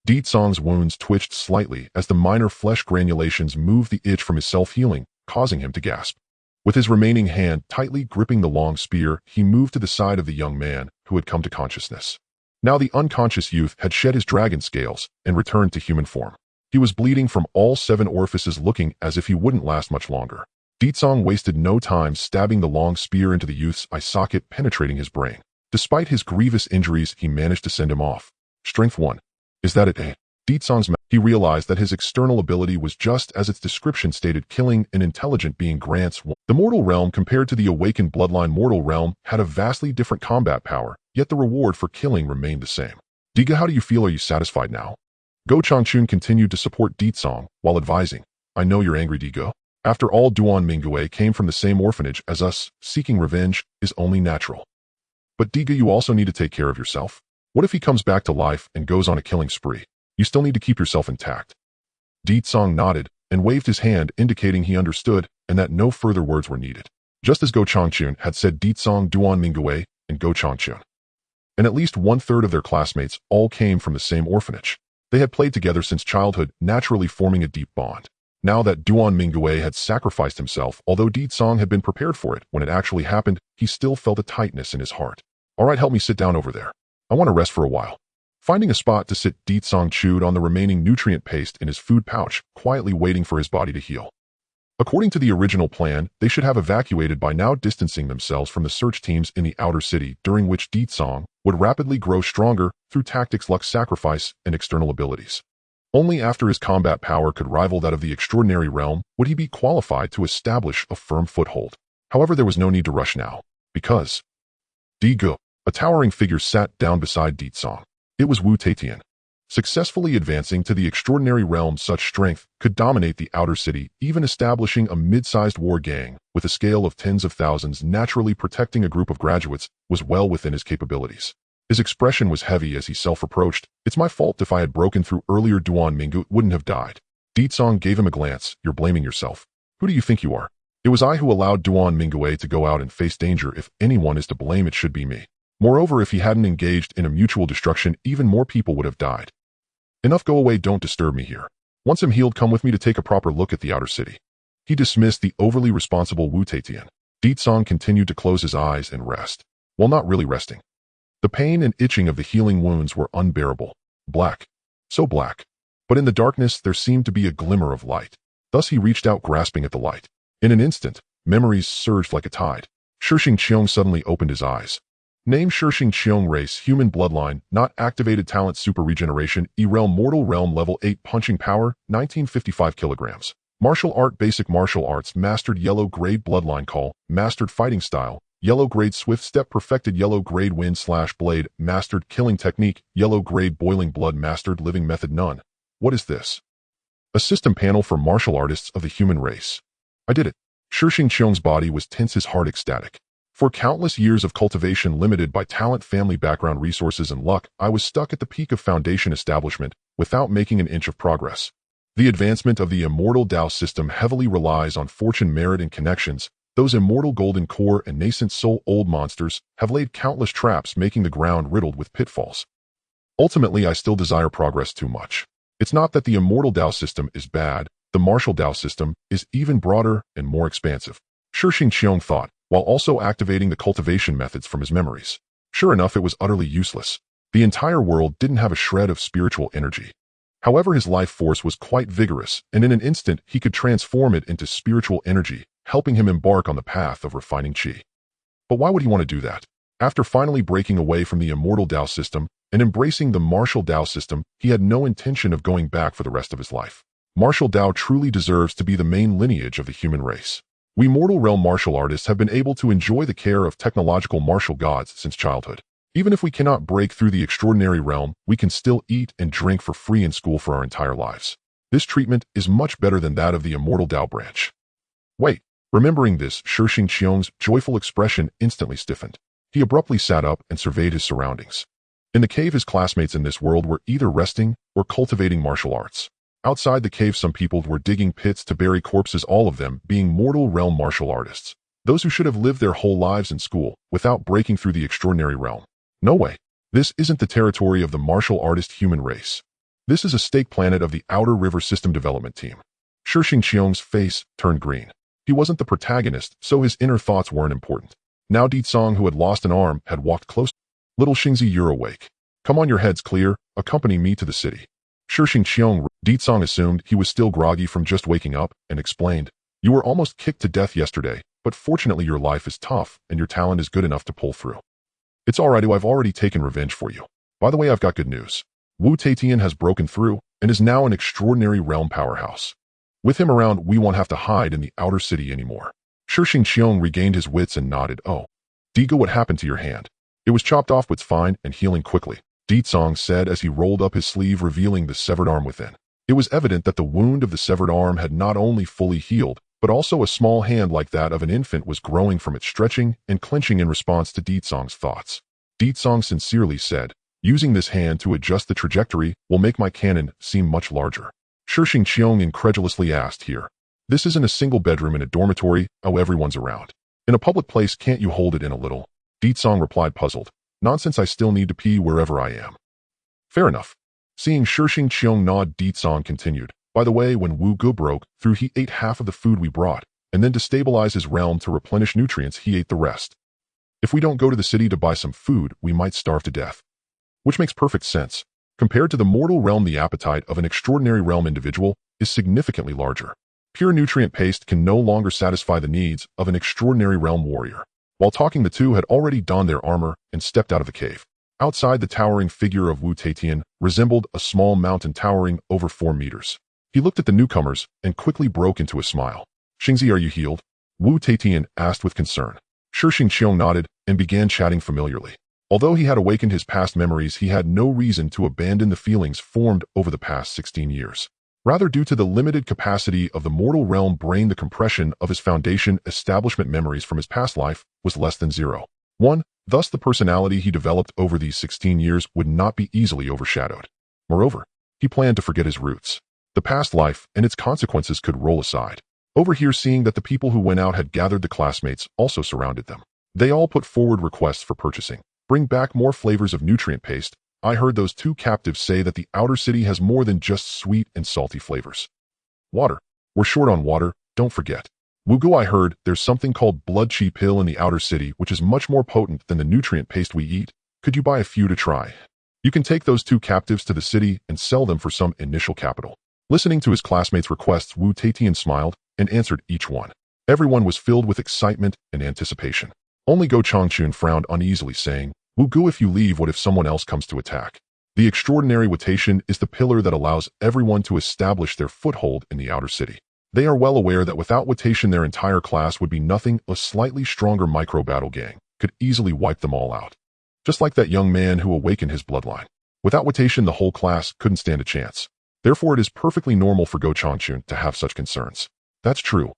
Di Tsong's wounds twitched slightly as the minor flesh granulations moved the itch from his self-healing, causing him to gasp. With his remaining hand tightly gripping the long spear, he moved to the side of the young man who had come to consciousness. Now the unconscious youth had shed his dragon scales and returned to human form. He was bleeding from all 7 orifices, looking as if he wouldn't last much longer. Ditsong wasted no time stabbing the long spear into the youth's eye socket, penetrating his brain. Despite his grievous injuries, he managed to send him off. Strength 1. Is that it, eh? Ditsong's he realized that his external ability was just as its description stated, killing an intelligent being grants one. The mortal realm compared to the awakened bloodline mortal realm had a vastly different combat power, yet the reward for killing remained the same. Diga, how do you feel? Are you satisfied now? Go Changchun continued to support Ditsong while advising, I know you're angry, Digo. After all, Duan Mingyue came from the same orphanage as us. Seeking revenge is only natural. But Diga, you also need to take care of yourself. What if he comes back to life and goes on a killing spree? You still need to keep yourself intact. Ditsong nodded and waved his hand, indicating he understood and that no further words were needed. Just as Go Changchun had said, Ditsong, Duan Mingyue, and Go Changchun. And at least 1/3 of their classmates all came from the same orphanage. They had played together since childhood, naturally forming a deep bond. Now that Duan Mingyue had sacrificed himself, although Ditsong had been prepared for it when it actually happened, he still felt a tightness in his heart. All right, help me sit down over there. I want to rest for a while. Finding a spot to sit, Ditsong chewed on the remaining nutrient paste in his food pouch, quietly waiting for his body to heal. According to the original plan, they should have evacuated by now, distancing themselves from the search teams in the outer city, during which Ditsong would rapidly grow stronger through tactics, luck, sacrifice, and external abilities. Only after his combat power could rival that of the extraordinary realm would he be qualified to establish a firm foothold. However, there was no need to rush now, because Digo, a towering figure, sat down beside Ditsong. It was Wu Taitian. Successfully advancing to the extraordinary realm, such strength could dominate the outer city, even establishing a mid-sized war gang with a scale of tens of thousands. Naturally, protecting a group of graduates was well within his capabilities. His expression was heavy as he self-reproached, it's my fault. If I had broken through earlier, Duan Mingyue wouldn't have died. Ditsong gave him a glance. You're blaming yourself. Who do you think you are? It was I who allowed Duan Mingyue to go out and face danger. If anyone is to blame, it should be me. Moreover, if he hadn't engaged in a mutual destruction, even more people would have died. Enough, go away, don't disturb me here. Once I'm healed, come with me to take a proper look at the outer city. He dismissed the overly responsible Wu Taitian. Ditsong continued to close his eyes and rest. While not really resting. The pain and itching of the healing wounds were unbearable. Black. So black. But in the darkness there seemed to be a glimmer of light. Thus he reached out, grasping at the light. In an instant, memories surged like a tide. Shixing Qiong suddenly opened his eyes. Name: Shixing Qiong, race human, bloodline not activated, talent super regeneration, E-realm mortal realm, level 8 punching power 1955 kilograms. Martial art, basic martial arts mastered, yellow grade bloodline call mastered, fighting style yellow grade, swift step perfected, yellow grade, wind/blade mastered, killing technique yellow grade, boiling blood mastered, living method none. What is this? A system panel for martial artists of the human race. I did it. Shixing Qiong's body was tense, his heart ecstatic. For countless years of cultivation, limited by talent, family background, resources, and luck, I was stuck at the peak of foundation establishment without making an inch of progress. The advancement of the immortal Dao system heavily relies on fortune, merit, and connections. Those immortal golden core and nascent soul old monsters have laid countless traps, making the ground riddled with pitfalls. Ultimately, I still desire progress too much. It's not that the immortal Dao system is bad, the martial Dao system is even broader and more expansive. Shixing Qiong thought, while also activating the cultivation methods from his memories. Sure enough, it was utterly useless. The entire world didn't have a shred of spiritual energy. However, his life force was quite vigorous, and in an instant he could transform it into spiritual energy, helping him embark on the path of refining qi. But why would he want to do that? After finally breaking away from the immortal Dao system and embracing the martial Dao system, he had no intention of going back for the rest of his life. Martial Dao truly deserves to be the main lineage of the human race. We mortal realm martial artists have been able to enjoy the care of technological martial gods since childhood. Even if we cannot break through the extraordinary realm, we can still eat and drink for free in school for our entire lives. This treatment is much better than that of the immortal Dao branch. Wait, remembering this, Shixing Qiong's joyful expression instantly stiffened. He abruptly sat up and surveyed his surroundings. In the cave, his classmates in this world were either resting or cultivating martial arts. Outside the cave, some people were digging pits to bury corpses, all of them being mortal realm martial artists. Those who should have lived their whole lives in school without breaking through the extraordinary realm. No way. This isn't the territory of the martial artist human race. This is a stake planet of the Outer River System Development Team. Shixing Qiong's face turned green. He wasn't the protagonist, so his inner thoughts weren't important. Now Ditsong, who had lost an arm, had walked close. Little Xingzi, you're awake. Come on, your head's clear. Accompany me to the city. Shixing Qiong. Ditsong assumed he was still groggy from just waking up and explained, You were almost kicked to death yesterday, but fortunately your life is tough and your talent is good enough to pull through. It's alright, I've already taken revenge for you. By the way, I've got good news. Wu Taitian has broken through and is now an extraordinary realm powerhouse. With him around, we won't have to hide in the outer city anymore. Shixing Qiong regained his wits and nodded. Oh, Diga, what happened to your hand? It was chopped off, but it's fine and healing quickly, Ditsong said as he rolled up his sleeve, revealing the severed arm within. It was evident that the wound of the severed arm had not only fully healed, but also a small hand like that of an infant was growing from it, stretching and clenching in response to Ditsong's thoughts. Ditsong sincerely said, using this hand to adjust the trajectory will make my cannon seem much larger. Shixing Qiong incredulously asked, here. This isn't a single bedroom in a dormitory, oh, everyone's around. In a public place, can't you hold it in a little? Ditsong replied, puzzled. Nonsense, I still need to pee wherever I am. Fair enough. Seeing Shixing Qiong nod, Ditsong continued. By the way, when Wu Gu broke through, he ate half of the food we brought, and then to stabilize his realm to replenish nutrients, he ate the rest. If we don't go to the city to buy some food, we might starve to death. Which makes perfect sense. Compared to the mortal realm, the appetite of an extraordinary realm individual is significantly larger. Pure nutrient paste can no longer satisfy the needs of an extraordinary realm warrior. While talking, the two had already donned their armor and stepped out of the cave. Outside, the towering figure of Wu Taitian resembled a small mountain towering over 4 meters. He looked at the newcomers and quickly broke into a smile. Xingzi, are you healed? Wu Taitian asked with concern. Shixing Qiong nodded and began chatting familiarly. Although he had awakened his past memories, he had no reason to abandon the feelings formed over the past 16 years. Rather, due to the limited capacity of the mortal realm brain, the compression of his foundation establishment memories from his past life was less than 0.1. Thus, the personality he developed over these 16 years would not be easily overshadowed. Moreover, he planned to forget his roots. The past life and its consequences could roll aside. Over here, seeing that the people who went out had gathered, the classmates also surrounded them. They all put forward requests for purchasing. Bring back more flavors of nutrient paste. I heard those 2 captives say that the outer city has more than just sweet and salty flavors. Water. We're short on water, don't forget. Wugu, I heard there's something called blood chi pill in the outer city, which is much more potent than the nutrient paste we eat. Could you buy a few to try? You can take those 2 captives to the city and sell them for some initial capital. Listening to his classmates' requests, Wu Taitian smiled and answered each one. Everyone was filled with excitement and anticipation. Only Go Changchun frowned uneasily, saying, Wu Gu, if you leave, what if someone else comes to attack? The extraordinary Watation is the pillar that allows everyone to establish their foothold in the outer city. They are well aware that without Watation, their entire class would be nothing. A slightly stronger micro-battle gang could easily wipe them all out. Just like that young man who awakened his bloodline. Without Watation, the whole class couldn't stand a chance. Therefore, it is perfectly normal for Go Changchun to have such concerns. That's true.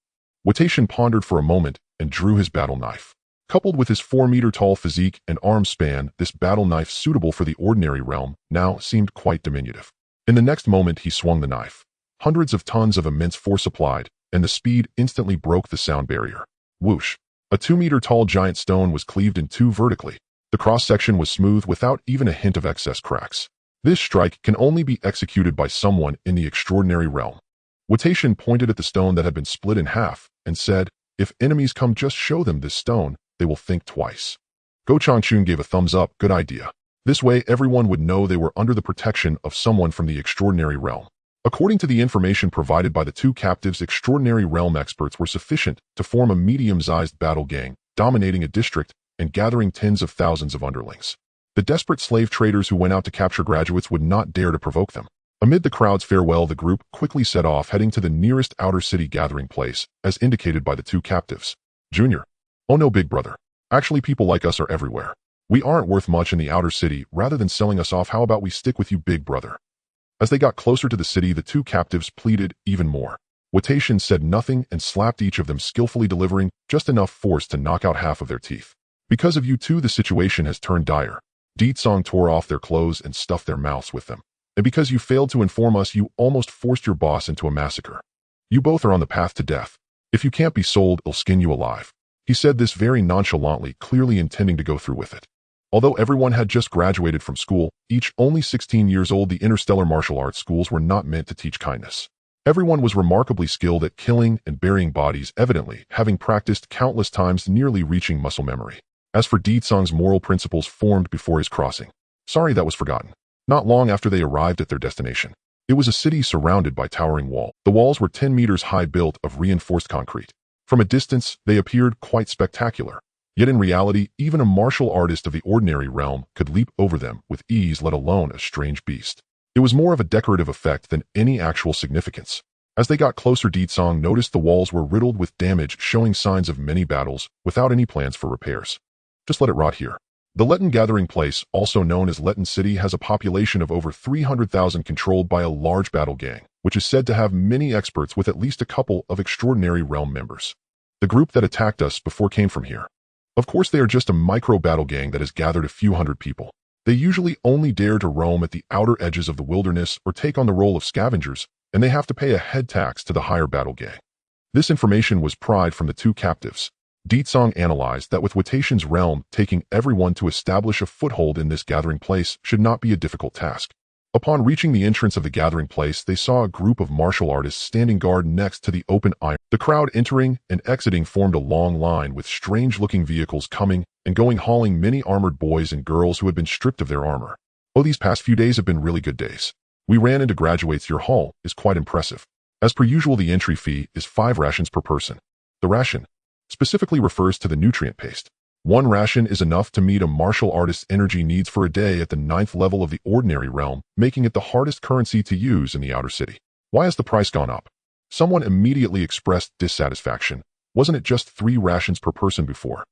Watation pondered for a moment and drew his battle knife. Coupled with his 4-meter-tall physique and arm span, this battle knife, suitable for the ordinary realm, now seemed quite diminutive. In the next moment, he swung the knife. Hundreds of tons of immense force applied, and the speed instantly broke the sound barrier. Whoosh! A 2-meter-tall giant stone was cleaved in 2 vertically. The cross-section was smooth without even a hint of excess cracks. This strike can only be executed by someone in the extraordinary realm. Watation pointed at the stone that had been split in half and said, if enemies come, just show them this stone. They will think twice. Go Changchun gave a thumbs up. Good idea. This way, everyone would know they were under the protection of someone from the extraordinary realm. According to the information provided by the 2 captives, extraordinary realm experts were sufficient to form a medium-sized battle gang, dominating a district and gathering tens of thousands of underlings. The desperate slave traders who went out to capture graduates would not dare to provoke them. Amid the crowd's farewell, the group quickly set off, heading to the nearest outer city gathering place, as indicated by the 2 captives. Junior. Oh no, big brother. Actually, people like us are everywhere. We aren't worth much in the outer city. Rather than selling us off, how about we stick with you, big brother? As they got closer to the city, the 2 captives pleaded even more. Watation said nothing and slapped each of them, skillfully delivering just enough force to knock out half of their teeth. Because of you 2, the situation has turned dire. Ditsong tore off their clothes and stuffed their mouths with them. And because you failed to inform us, you almost forced your boss into a massacre. You both are on the path to death. If you can't be sold, I'll skin you alive. He said this very nonchalantly, clearly intending to go through with it. Although everyone had just graduated from school, each only 16 years old, the interstellar martial arts schools were not meant to teach kindness. Everyone was remarkably skilled at killing and burying bodies, evidently having practiced countless times, nearly reaching muscle memory. As for Ditsong's moral principles formed before his crossing. Sorry, that was forgotten. Not long after they arrived at their destination. It was a city surrounded by towering walls. The walls were 10 meters high, built of reinforced concrete. From a distance, they appeared quite spectacular. Yet in reality, even a martial artist of the ordinary realm could leap over them with ease, let alone a strange beast. It was more of a decorative effect than any actual significance. As they got closer, Deetsong noticed the walls were riddled with damage, showing signs of many battles without any plans for repairs. Just let it rot here. The Letten Gathering Place, also known as Letten City, has a population of over 300,000, controlled by a large battle gang, which is said to have many experts with at least a couple of extraordinary realm members. The group that attacked us before came from here. Of course, they are just a micro battle gang that has gathered a few hundred people. They usually only dare to roam at the outer edges of the wilderness or take on the role of scavengers, and they have to pay a head tax to the higher battle gang. This information was pried from the two captives. Deetsong analyzed that with Watation's realm, taking everyone to establish a foothold in this gathering place should not be a difficult task. Upon reaching the entrance of the gathering place, they saw a group of martial artists standing guard next to the open iron. The crowd entering and exiting formed a long line, with strange-looking vehicles coming and going, hauling many armored boys and girls who had been stripped of their armor. Oh, these past few days have been really good days. We ran into graduates. Your haul is quite impressive. As per usual, the entry fee is 5 rations per person. The ration specifically refers to the nutrient paste. 1 ration is enough to meet a martial artist's energy needs for a day at the 9th level of the ordinary realm, making it the hardest currency to use in the outer city. Why has the price gone up? Someone immediately expressed dissatisfaction. Wasn't it just 3 rations per person before?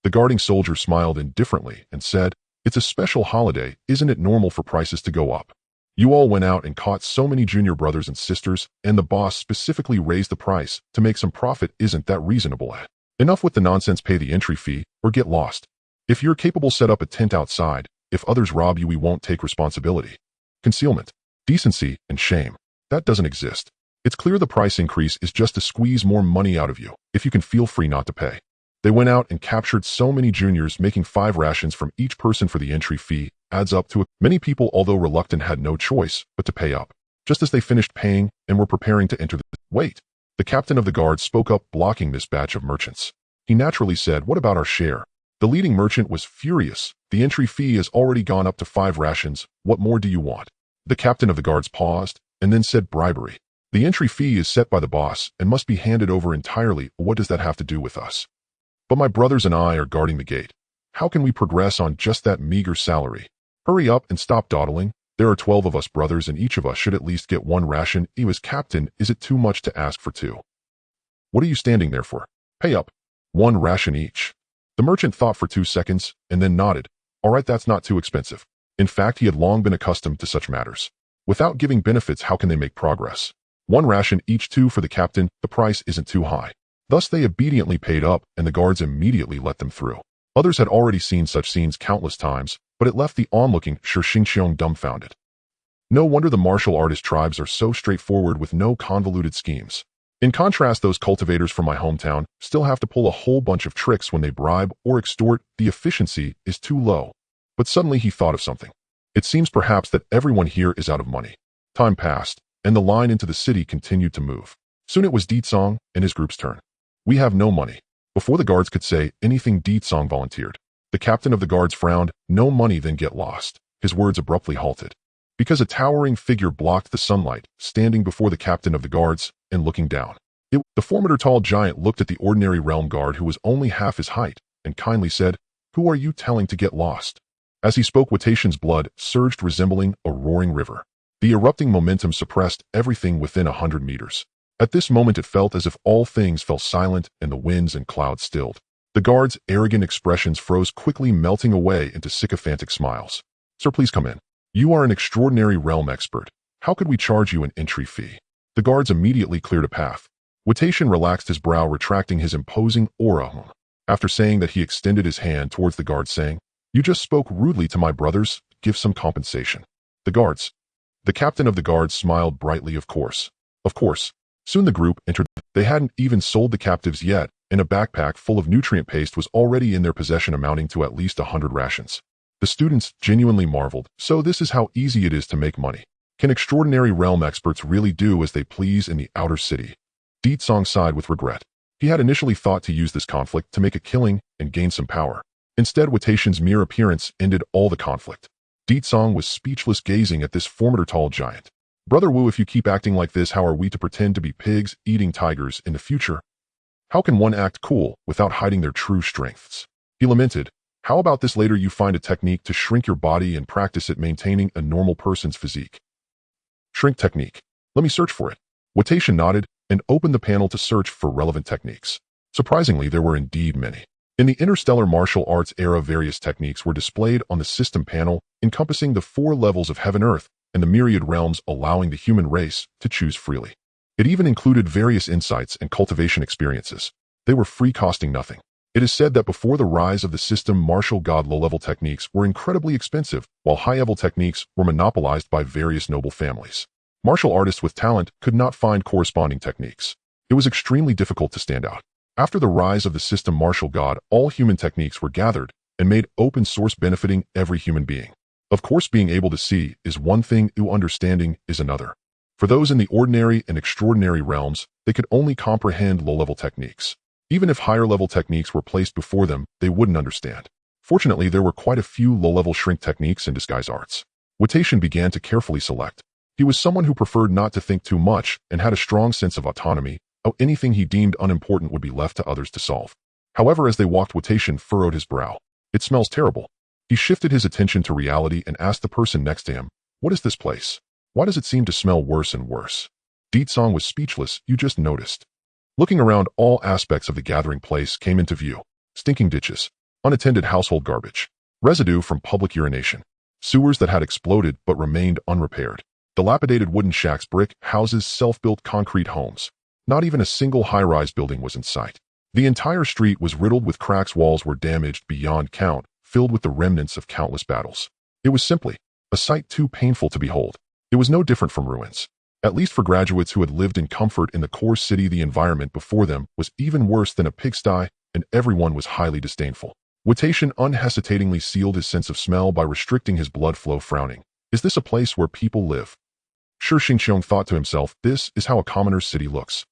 The guarding soldier smiled indifferently and said, "It's a special holiday. Isn't it normal for prices to go up? You all went out and caught so many junior brothers and sisters, and the boss specifically raised the price to make some profit. Isn't that reasonable? Enough with the nonsense. Pay the entry fee or get lost. If you're capable, set up a tent outside. If others rob you, we won't take responsibility. Concealment, decency, and shame. That doesn't exist. It's clear the price increase is just to squeeze more money out of you. If you can, feel free not to pay." They went out and captured so many juniors, making 5 rations from each person for the entry fee. Adds up to many people, although reluctant, had no choice but to pay up. Just as they finished paying and were preparing to enter wait. The captain of the guard spoke up, blocking this batch of merchants. He naturally said, "What about our share?" The leading merchant was furious. "The entry fee has already gone up to 5 rations. What more do you want?" The captain of the guards paused and then said, "Bribery. The entry fee is set by the boss and must be handed over entirely. What does that have to do with us? But my brothers and I are guarding the gate. How can we progress on just that meager salary? Hurry up and stop dawdling. There are 12 of us brothers, and each of us should at least get 1 ration. As captain, is it too much to ask for 2? What are you standing there for? Pay up. 1 ration each." The merchant thought for 2 seconds and then nodded. All right, that's not too expensive. In fact, he had long been accustomed to such matters. Without giving benefits, how can they make progress? 1 ration each, 2 for the captain. The price isn't too high. Thus they obediently paid up, and the guards immediately let them through. Others had already seen such scenes countless times, but it left the onlooking Shi Xingqiong dumbfounded. No wonder the martial artist tribes are so straightforward with no convoluted schemes. In contrast, those cultivators from my hometown still have to pull a whole bunch of tricks when they bribe or extort. The efficiency is too low. But suddenly he thought of something. It seems perhaps that everyone here is out of money. Time passed, and the line into the city continued to move. Soon it was Deetsong and his group's turn. "We have no money." Before the guards could say anything, Deetsong volunteered. The captain of the guards frowned. "No money, then get lost." His words abruptly halted, because a towering figure blocked the sunlight, standing before the captain of the guards and looking down. The formidable tall giant looked at the ordinary realm guard, who was only half his height, and kindly said, "Who are you telling to get lost?" As he spoke, Watation's blood surged, resembling a roaring river. The erupting momentum suppressed everything within 100 meters. At this moment it felt as if all things fell silent and the winds and clouds stilled. The guards' arrogant expressions froze quickly, melting away into sycophantic smiles. "Sir, please come in. You are an extraordinary realm expert. How could we charge you an entry fee?" The guards immediately cleared a path. Watation relaxed his brow, retracting his imposing aura. After saying that, he extended his hand towards the guards, saying, "You just spoke rudely to my brothers. Give some compensation." The guards. The captain of the guards smiled brightly. Of course. Of course." Soon the group entered. They hadn't even sold the captives yet, and a backpack full of nutrient paste was already in their possession, amounting to at least 100 rations. The students genuinely marveled. So this is how easy it is to make money. Can extraordinary realm experts really do as they please in the outer city? Deetsong sighed with regret. He had initially thought to use this conflict to make a killing and gain some power. Instead, Watation's mere appearance ended all the conflict. Deetsong was speechless, gazing at this formidable tall giant. Brother Wu, if you keep acting like this, how are we to pretend to be pigs eating tigers in the future? How can one act cool without hiding their true strengths? He lamented. How about this later you find a technique to shrink your body and practice it maintaining a normal person's physique? Shrink technique. Let me search for it. Watation nodded and opened the panel to search for relevant techniques. Surprisingly, there were indeed many. In the interstellar martial arts era, various techniques were displayed on the system panel, encompassing the 4 levels of heaven-earth and the myriad realms, allowing the human race to choose freely. It even included various insights and cultivation experiences. They were free, costing nothing. It is said that before the rise of the system, martial god low-level techniques were incredibly expensive, while high-level techniques were monopolized by various noble families. Martial artists with talent could not find corresponding techniques. It was extremely difficult to stand out. After the rise of the system martial god, all human techniques were gathered and made open source, benefiting every human being. Of course, being able to see is one thing, understanding is another. For those in the ordinary and extraordinary realms, they could only comprehend low-level techniques. Even if higher-level techniques were placed before them, they wouldn't understand. Fortunately, there were quite a few low-level shrink techniques and disguise arts. Watation began to carefully select. He was someone who preferred not to think too much and had a strong sense of autonomy. Anything he deemed unimportant would be left to others to solve. However, as they walked, Watation furrowed his brow. It smells terrible. He shifted his attention to reality and asked the person next to him, what is this place? Why does it seem to smell worse and worse? Deetsong was speechless. You just noticed. Looking around, all aspects of the gathering place came into view. Stinking ditches, unattended household garbage, residue from public urination, sewers that had exploded but remained unrepaired, dilapidated wooden shacks, brick houses, self-built concrete homes. Not even a single high-rise building was in sight. The entire street was riddled with cracks, walls were damaged beyond count, filled with the remnants of countless battles. It was simply a sight too painful to behold. It was no different from ruins. At least for graduates who had lived in comfort in the core city, the environment before them was even worse than a pigsty, and everyone was highly disdainful. Watation unhesitatingly sealed his sense of smell by restricting his blood flow, frowning. Is this a place where people live? Sure, Xingqiong thought to himself, this is how a commoner's city looks.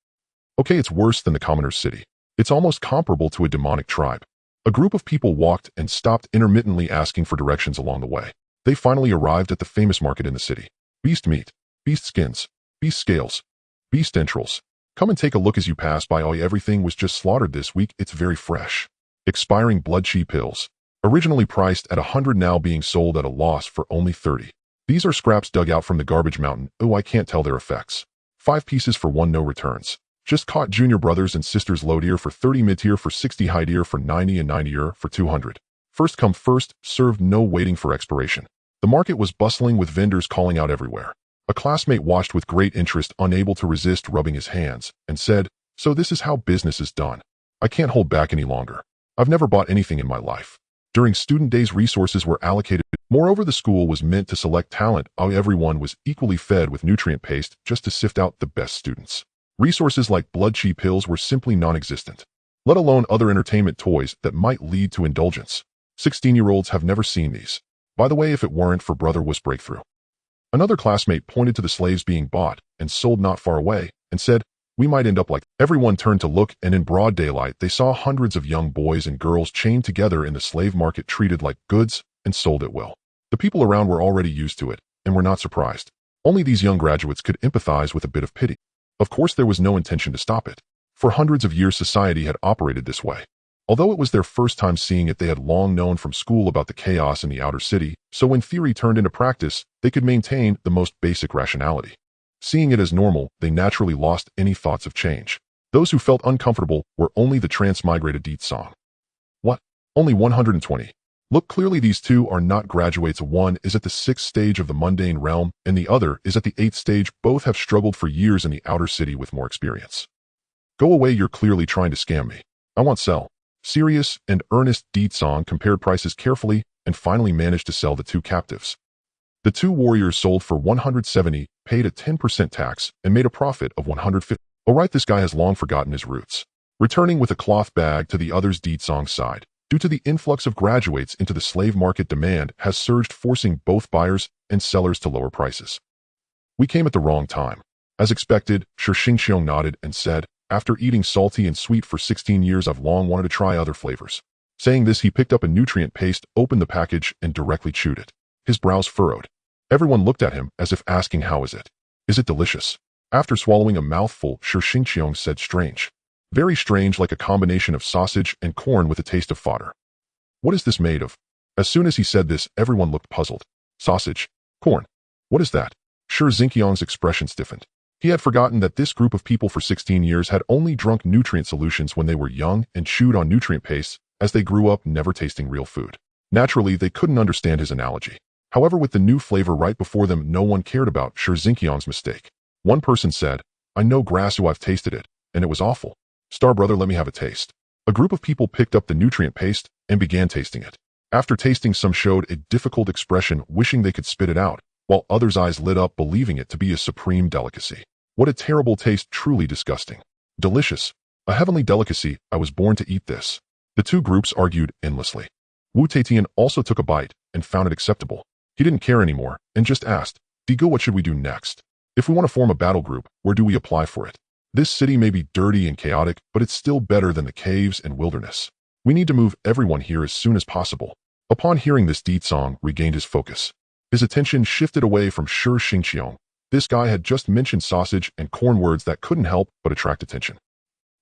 Okay, it's worse than the commoner's city. It's almost comparable to a demonic tribe. A group of people walked and stopped, intermittently asking for directions along the way. They finally arrived at the famous market in the city. Beast meat, beast skins, beast scales, beast entrails. Come and take a look as you pass by. Everything was just slaughtered this week. It's very fresh. Expiring blood chi pills. Originally priced at 100, now being sold at a loss for only 30. These are scraps dug out from the garbage mountain. I can't tell their effects. 5 pieces for 1, no returns. Just caught junior brothers and sisters, low tier for 30, mid tier for 60, high tier for 90, and 90 tier for 200. First come first served, no waiting for expiration. The market was bustling with vendors calling out everywhere. A classmate watched with great interest, unable to resist rubbing his hands, and said, so this is how business is done. I can't hold back any longer. I've never bought anything in my life. During student days, resources were allocated. Moreover, the school was meant to select talent. Everyone was equally fed with nutrient paste just to sift out the best students. Resources like blood chi pills were simply non-existent, let alone other entertainment toys that might lead to indulgence. 16-year-olds have never seen these. By the way, if it weren't for Brother Wu's breakthrough. Another classmate pointed to the slaves being bought and sold not far away and said, we might end up like. Everyone turned to look, and in broad daylight they saw hundreds of young boys and girls chained together in the slave market, treated like goods and sold at will. The people around were already used to it and were not surprised. Only these young graduates could empathize with a bit of pity. Of course, there was no intention to stop it. For hundreds of years, society had operated this way. Although it was their first time seeing it, they had long known from school about the chaos in the outer city, so when theory turned into practice, they could maintain the most basic rationality. Seeing it as normal, they naturally lost any thoughts of change. Those who felt uncomfortable were only the transmigrated Deetsong. What? Only 120. Look, clearly these two are not graduates. One is at the 6th stage of the mundane realm, and the other is at the 8th stage. Both have struggled for years in the outer city with more experience. Go away, you're clearly trying to scam me. I want sell. Serious and earnest Deetsong compared prices carefully and finally managed to sell the 2 captives. The 2 warriors sold for 170, paid a 10% tax, and made a profit of 150. Alright, this guy has long forgotten his roots. Returning with a cloth bag to the others, Deetsong's side. Due to the influx of graduates into the slave market, demand has surged, forcing both buyers and sellers to lower prices. We came at the wrong time. As expected, Xingqiong nodded and said, after eating salty and sweet for 16 years, I've long wanted to try other flavors. Saying this, he picked up a nutrient paste, opened the package, and directly chewed it. His brows furrowed. Everyone looked at him as if asking, how is it? Is it delicious? After swallowing a mouthful, Shi Xingqiong said strange. Very strange, like a combination of sausage and corn with a taste of fodder. What is this made of? As soon as he said this, everyone looked puzzled. Sausage? Corn? What is that? Shi Xingqiong's expression stiffened. He had forgotten that this group of people for 16 years had only drunk nutrient solutions when they were young and chewed on nutrient pastes as they grew up, never tasting real food. Naturally, they couldn't understand his analogy. However, with the new flavor right before them, no one cared about Shi Xingqiong's mistake. One person said, I know grass who I've tasted it, and it was awful. Star brother, let me have a taste. A group of people picked up the nutrient paste and began tasting it. After tasting, some showed a difficult expression, wishing they could spit it out, while others' eyes lit up, believing it to be a supreme delicacy. What a terrible taste, truly disgusting. Delicious. A heavenly delicacy, I was born to eat this. The two groups argued endlessly. Wu Teitian also took a bite and found it acceptable. He didn't care anymore and just asked, Digo, what should we do next? If we want to form a battle group, where do we apply for it? This city may be dirty and chaotic, but it's still better than the caves and wilderness. We need to move everyone here as soon as possible. Upon hearing this, Di Tsong regained his focus. His attention shifted away from Shi Xingqiong. This guy had just mentioned sausage and corn, words that couldn't help but attract attention.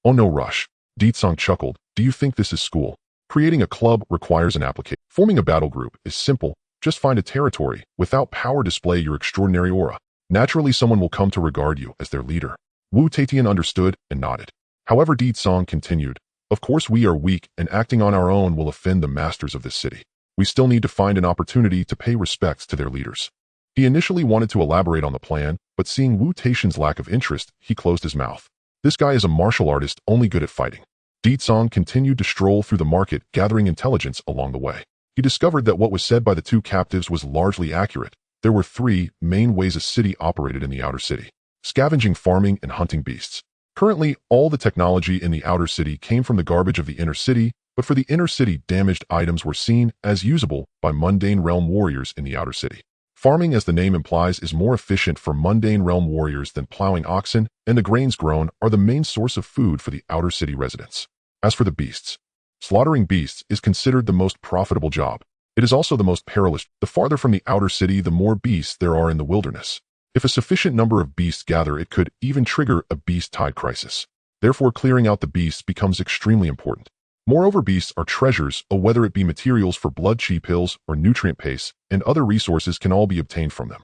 Oh no, rush. Di Tsong chuckled. Do you think this is school? Creating a club requires an application. Forming a battle group is simple. Just find a territory. Without power, display your extraordinary aura. Naturally, someone will come to regard you as their leader. Wu Teitian understood and nodded. However, Di Tsong continued, of course we are weak, and acting on our own will offend the masters of this city. We still need to find an opportunity to pay respects to their leaders. He initially wanted to elaborate on the plan, but seeing Wu Teitian's lack of interest, he closed his mouth. This guy is a martial artist, only good at fighting. Di Tsong continued to stroll through the market, gathering intelligence along the way. He discovered that what was said by the two captives was largely accurate. There were three main ways a city operated in the outer city: scavenging, farming, and hunting beasts. Currently, all the technology in the outer city came from the garbage of the inner city, but for the inner city, damaged items were seen as usable by mundane realm warriors in the outer city. Farming, as the name implies, is more efficient for mundane realm warriors than plowing oxen, and the grains grown are the main source of food for the outer city residents. As for the beasts, slaughtering beasts is considered the most profitable job. It is also the most perilous. The farther from the outer city, the more beasts there are in the wilderness. If a sufficient number of beasts gather, it could even trigger a beast tide crisis. Therefore, clearing out the beasts becomes extremely important. Moreover, beasts are treasures, whether it be materials for blood chi pills or nutrient pastes, and other resources can all be obtained from them.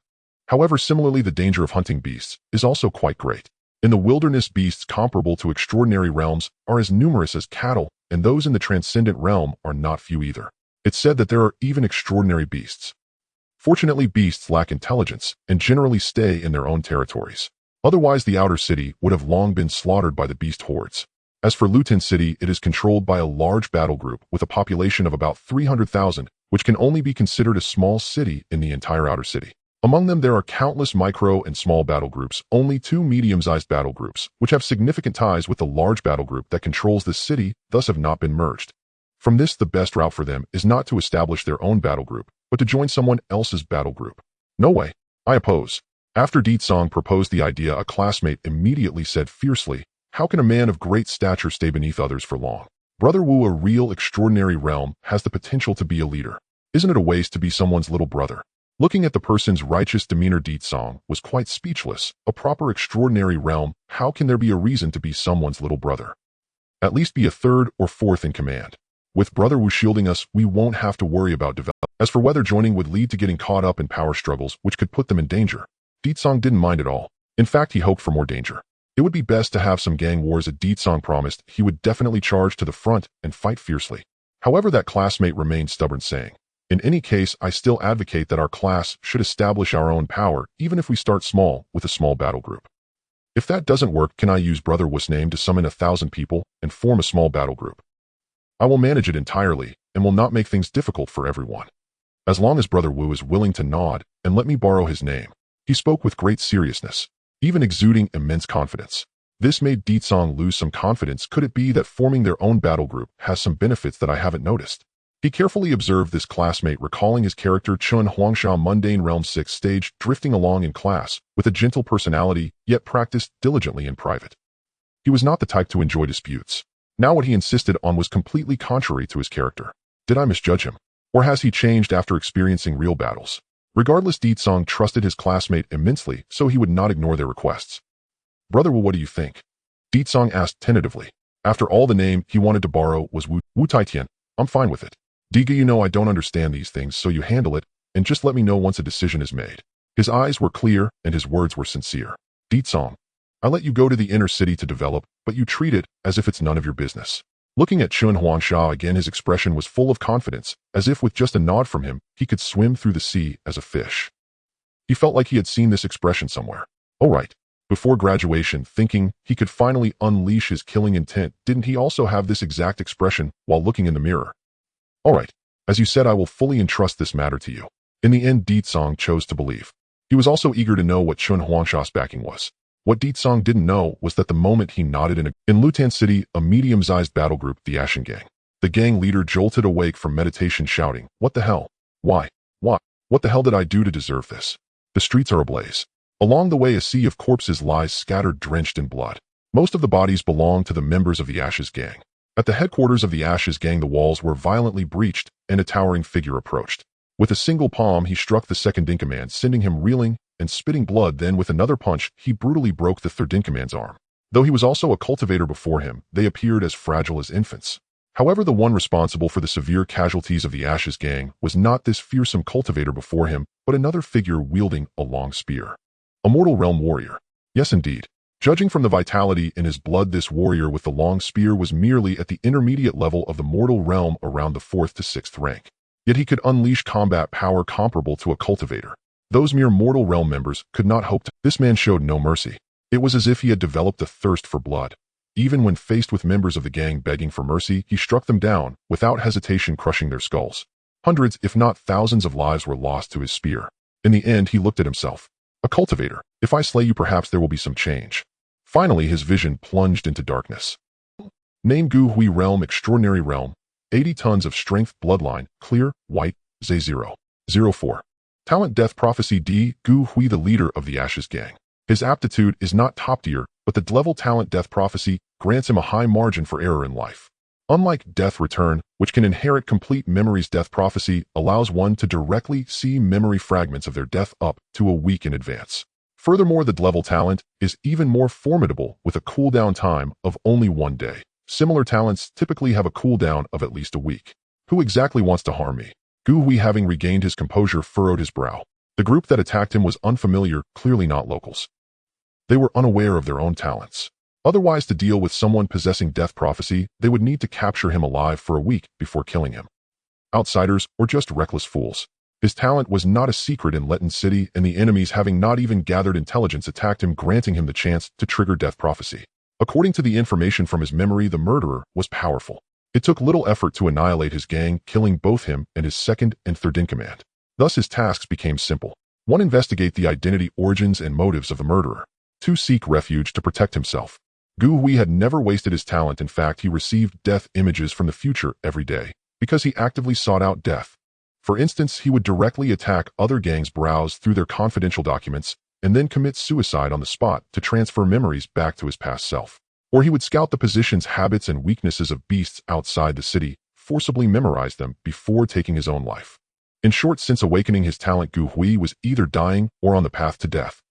However, similarly, the danger of hunting beasts is also quite great. In the wilderness, beasts comparable to extraordinary realms are as numerous as cattle, and those in the transcendent realm are not few either. It's said that there are even extraordinary beasts. Fortunately, beasts lack intelligence and generally stay in their own territories. Otherwise, the outer city would have long been slaughtered by the beast hordes. As for Lutin City, it is controlled by a large battle group with a population of about 300,000, which can only be considered a small city in the entire outer city. Among them, there are countless micro and small battle groups, only 2 medium-sized battle groups, which have significant ties with the large battle group that controls the city, thus have not been merged. From this, the best route for them is not to establish their own battle group, but to join someone else's battle group. No way. I oppose. After Di Tsong proposed the idea, a classmate immediately said fiercely, how can a man of great stature stay beneath others for long? Brother Wu, a real extraordinary realm, has the potential to be a leader. Isn't it a waste to be someone's little brother? Looking at the person's righteous demeanor, Di Tsong was quite speechless. A proper extraordinary realm, how can there be a reason to be someone's little brother? At least be a third or fourth in command. With Brother Wu shielding us, we won't have to worry about development. As for whether joining would lead to getting caught up in power struggles, which could put them in danger, Di Tsong didn't mind at all. In fact, he hoped for more danger. It would be best to have some gang wars. Di Tsong promised he would definitely charge to the front and fight fiercely. However, that classmate remained stubborn, saying, in any case, I still advocate that our class should establish our own power, even if we start small with a small battle group. If that doesn't work, can I use Brother Wu's name to summon 1,000 people and form a small battle group? I will manage it entirely and will not make things difficult for everyone. As long as Brother Wu is willing to nod and let me borrow his name. He spoke with great seriousness, even exuding immense confidence. This made Di Tsong lose some confidence. Could it be that forming their own battle group has some benefits that I haven't noticed? He carefully observed this classmate, recalling his character Chun Huangsha, Mundane Realm 6th stage, drifting along in class, with a gentle personality, yet practiced diligently in private. He was not the type to enjoy disputes. Now what he insisted on was completely contrary to his character. Did I misjudge him? Or has he changed after experiencing real battles? Regardless, Song trusted his classmate immensely, so he would not ignore their requests. Brother, well, what do you think? Song asked tentatively. After all, the name he wanted to borrow was Wu Taitian. I'm fine with it. Diga, you know I don't understand these things, so you handle it, and just let me know once a decision is made. His eyes were clear, and his words were sincere. Song, I let you go to the inner city to develop, but you treat it as if it's none of your business. Looking at Chun Huangsha again, his expression was full of confidence, as if with just a nod from him, he could swim through the sea as a fish. He felt like he had seen this expression somewhere. All right. Before graduation, thinking he could finally unleash his killing intent, didn't he also have this exact expression while looking in the mirror? All right. As you said, I will fully entrust this matter to you. In the end, Song chose to believe. He was also eager to know what Chun Huangsha's backing was. What Song didn't know was that the moment he nodded in Lutan City, a medium-sized battle group, the Ashen Gang. The gang leader jolted awake from meditation, shouting, "What the hell? Why? What the hell did I do to deserve this?" The streets are ablaze. Along the way, a sea of corpses lies scattered, drenched in blood. Most of the bodies belong to the members of the Ashes Gang. At the headquarters of the Ashes Gang, the walls were violently breached, and a towering figure approached. With a single palm, he struck the second-in-command, sending him reeling and spitting blood. Then, with another punch, he brutally broke the third-in-command's arm. Though he was also a cultivator before him, they appeared as fragile as infants. However, the one responsible for the severe casualties of the Ashes Gang was not this fearsome cultivator before him, but another figure wielding a long spear. A mortal realm warrior. Yes, indeed. Judging from the vitality in his blood, this warrior with the long spear was merely at the intermediate level of the mortal realm, around the 4th to 6th rank. Yet he could unleash combat power comparable to a cultivator. Those mere mortal realm members could not hope to. This man showed no mercy. It was as if he had developed a thirst for blood. Even when faced with members of the gang begging for mercy, he struck them down, without hesitation, crushing their skulls. Hundreds, if not thousands of lives were lost to his spear. In the end, he looked at himself. A cultivator. If I slay you, perhaps there will be some change. Finally, his vision plunged into darkness. Name Gu Hui Realm, Extraordinary Realm. 80 tons of strength, bloodline, clear, white, Z004. Talent, Death Prophecy. D. Gu Hui, the leader of the Ashes Gang. His aptitude is not top tier, but the level talent Death Prophecy grants him a high margin for error in life. Unlike Death Return, which can inherit complete memories, Death Prophecy allows one to directly see memory fragments of their death up to a week in advance. Furthermore, the level talent is even more formidable with a cooldown time of only 1 day. Similar talents typically have a cooldown of at least a week. Who exactly wants to harm me? Gu Hui, having regained his composure, furrowed his brow. The group that attacked him was unfamiliar, clearly not locals. They were unaware of their own talents. Otherwise, to deal with someone possessing Death Prophecy, they would need to capture him alive for a week before killing him. Outsiders, or just reckless fools. His talent was not a secret in Letten City, and the enemies, having not even gathered intelligence, attacked him, granting him the chance to trigger Death Prophecy. According to the information from his memory, the murderer was powerful. It took little effort to annihilate his gang, killing both him and his second and third-in-command. Thus, his tasks became simple. 1. Investigate the identity, origins, and motives of the murderer. 2. Seek refuge to protect himself. Gu Hui had never wasted his talent. In fact, he received death images from the future every day, because he actively sought out death. For instance, he would directly attack other gangs, browse through their confidential documents, and then commit suicide on the spot to transfer memories back to his past self. Or he would scout the positions, habits, and weaknesses of beasts outside the city, forcibly memorize them before taking his own life. In short, since awakening his talent, Gu Hui was either dying or on the path to death.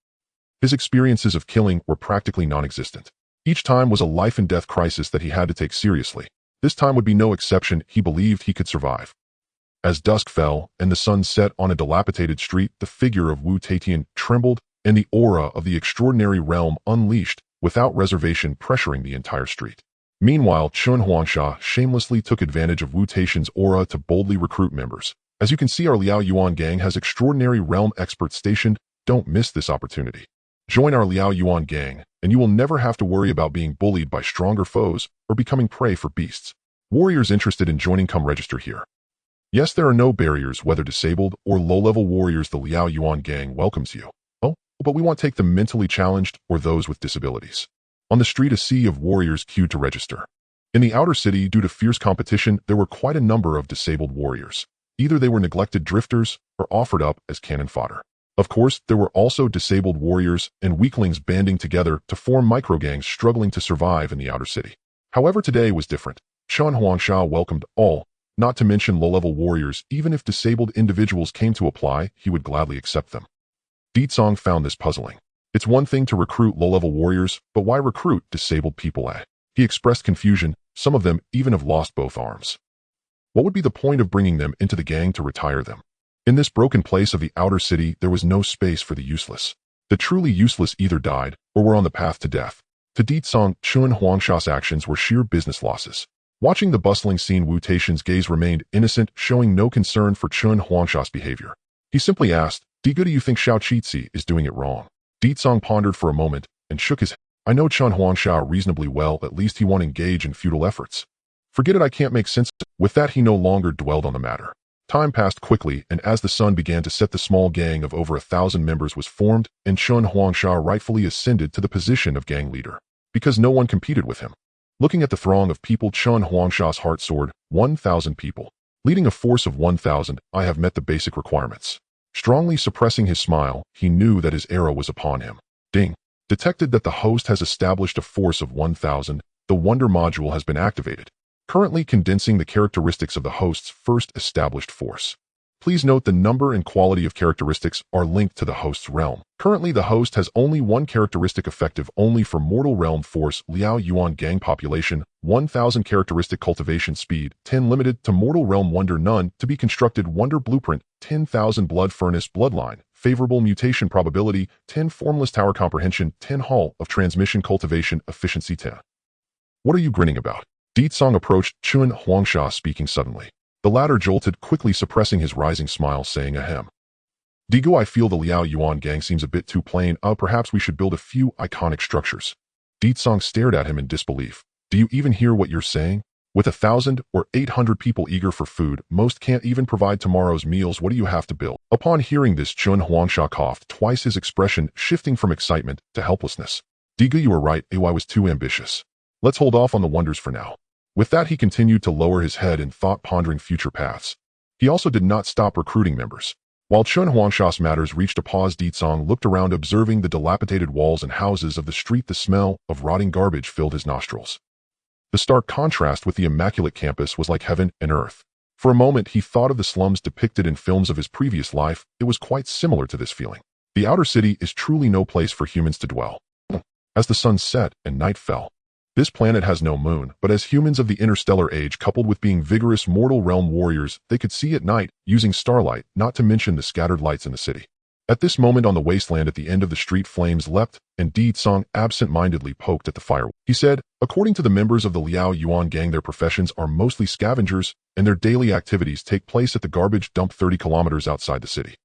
His experiences of killing were practically non-existent. Each time was a life-and-death crisis that he had to take seriously. This time would be no exception. He believed he could survive. As dusk fell and the sun set on a dilapidated street, the figure of Wu Taitian trembled, and the aura of the extraordinary realm unleashed, without reservation, pressuring the entire street. Meanwhile, Chun Huangsha shamelessly took advantage of Wu Taitian's aura to boldly recruit members. As you can see, our Liao Yuan gang has extraordinary realm experts stationed. Don't miss this opportunity. Join our Liao Yuan gang, and you will never have to worry about being bullied by stronger foes or becoming prey for beasts. Warriors interested in joining, come register here. Yes, there are no barriers, whether disabled or low-level warriors. The Liao Yuan gang welcomes you. Oh, but we won't take the mentally challenged or those with disabilities. On the street, a sea of warriors queued to register. In the outer city, due to fierce competition, there were quite a number of disabled warriors. Either they were neglected drifters or offered up as cannon fodder. Of course, there were also disabled warriors and weaklings banding together to form microgangs, struggling to survive in the outer city. However, today was different. Chun Huangsha welcomed all, not to mention low-level warriors. Even if disabled individuals came to apply, he would gladly accept them. Ditsong found this puzzling. It's one thing to recruit low-level warriors, but why recruit disabled people? He expressed confusion. Some of them even have lost both arms. What would be the point of bringing them into the gang to retire them? In this broken place of the outer city, there was no space for the useless. The truly useless either died or were on the path to death. To Ditsong, Chun Huangsha's actions were sheer business losses. Watching the bustling scene, Wu Taishan's gaze remained innocent, showing no concern for Chun Huangsha's behavior. He simply asked, "Do you think Xiao Qixi is doing it wrong?" Ditsong pondered for a moment and shook his head. "I know Chun Huangsha reasonably well. At least he won't engage in futile efforts. Forget it, I can't make sense." With that, he no longer dwelled on the matter. Time passed quickly, and as the sun began to set, the small gang of over 1,000 members was formed, and Chun Huangsha rightfully ascended to the position of gang leader, because no one competed with him. Looking at the throng of people, Chun Huangsha's heart soared. 1,000 people. Leading a force of 1,000, I have met the basic requirements. Strongly suppressing his smile, he knew that his arrow was upon him. Ding. Detected that the host has established a force of 1,000. The Wonder module has been activated, currently condensing the characteristics of the host's first established force. Please note the number and quality of characteristics are linked to the host's realm. Currently, the host has only one characteristic effective only for mortal realm force. Liao Yuan gang population, 1,000 characteristic cultivation speed, 10 limited to mortal realm wonder none to be constructed wonder blueprint, 10,000 blood furnace bloodline, favorable mutation probability, 10 formless tower comprehension, 10 hall of transmission cultivation efficiency 10. What are you grinning about? Ditsong approached Chun Huangsha, speaking suddenly. The latter jolted, quickly suppressing his rising smile, saying ahem. Digu, I feel the Liao Yuan gang seems a bit too plain. Perhaps we should build a few iconic structures. Ditsong stared at him in disbelief. Do you even hear what you're saying? With 1,000 or 800 people eager for food, most can't even provide tomorrow's meals. What do you have to build? Upon hearing this, Chun Huangsha coughed twice, his expression shifting from excitement to helplessness. Digu, you were right. I was too ambitious. Let's hold off on the wonders for now. With that, he continued to lower his head in thought, pondering future paths. He also did not stop recruiting members. While Chun Huangsha's matters reached a pause, Ditsong looked around, observing the dilapidated walls and houses of the street. The smell of rotting garbage filled his nostrils. The stark contrast with the immaculate campus was like heaven and earth. For a moment, he thought of the slums depicted in films of his previous life. It was quite similar to this feeling. The outer city is truly no place for humans to dwell. As the sun set and night fell, this planet has no moon, but as humans of the interstellar age, coupled with being vigorous mortal realm warriors, they could see at night, using starlight, not to mention the scattered lights in the city. At this moment, on the wasteland at the end of the street, flames leapt, and Ditsong absent-mindedly poked at the fire. He said, according to the members of the Liao Yuan gang, their professions are mostly scavengers, and their daily activities take place at the garbage dump 30 kilometers outside the city.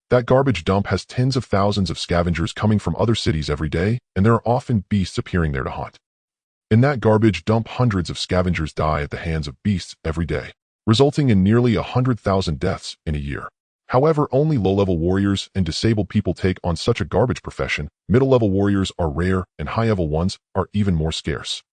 That garbage dump has tens of thousands of scavengers coming from other cities every day, and there are often beasts appearing there to hunt. In that garbage dump, hundreds of scavengers die at the hands of beasts every day, resulting in nearly 100,000 deaths in a year. However, only low-level warriors and disabled people take on such a garbage profession. Middle-level warriors are rare, and high-level ones are even more scarce.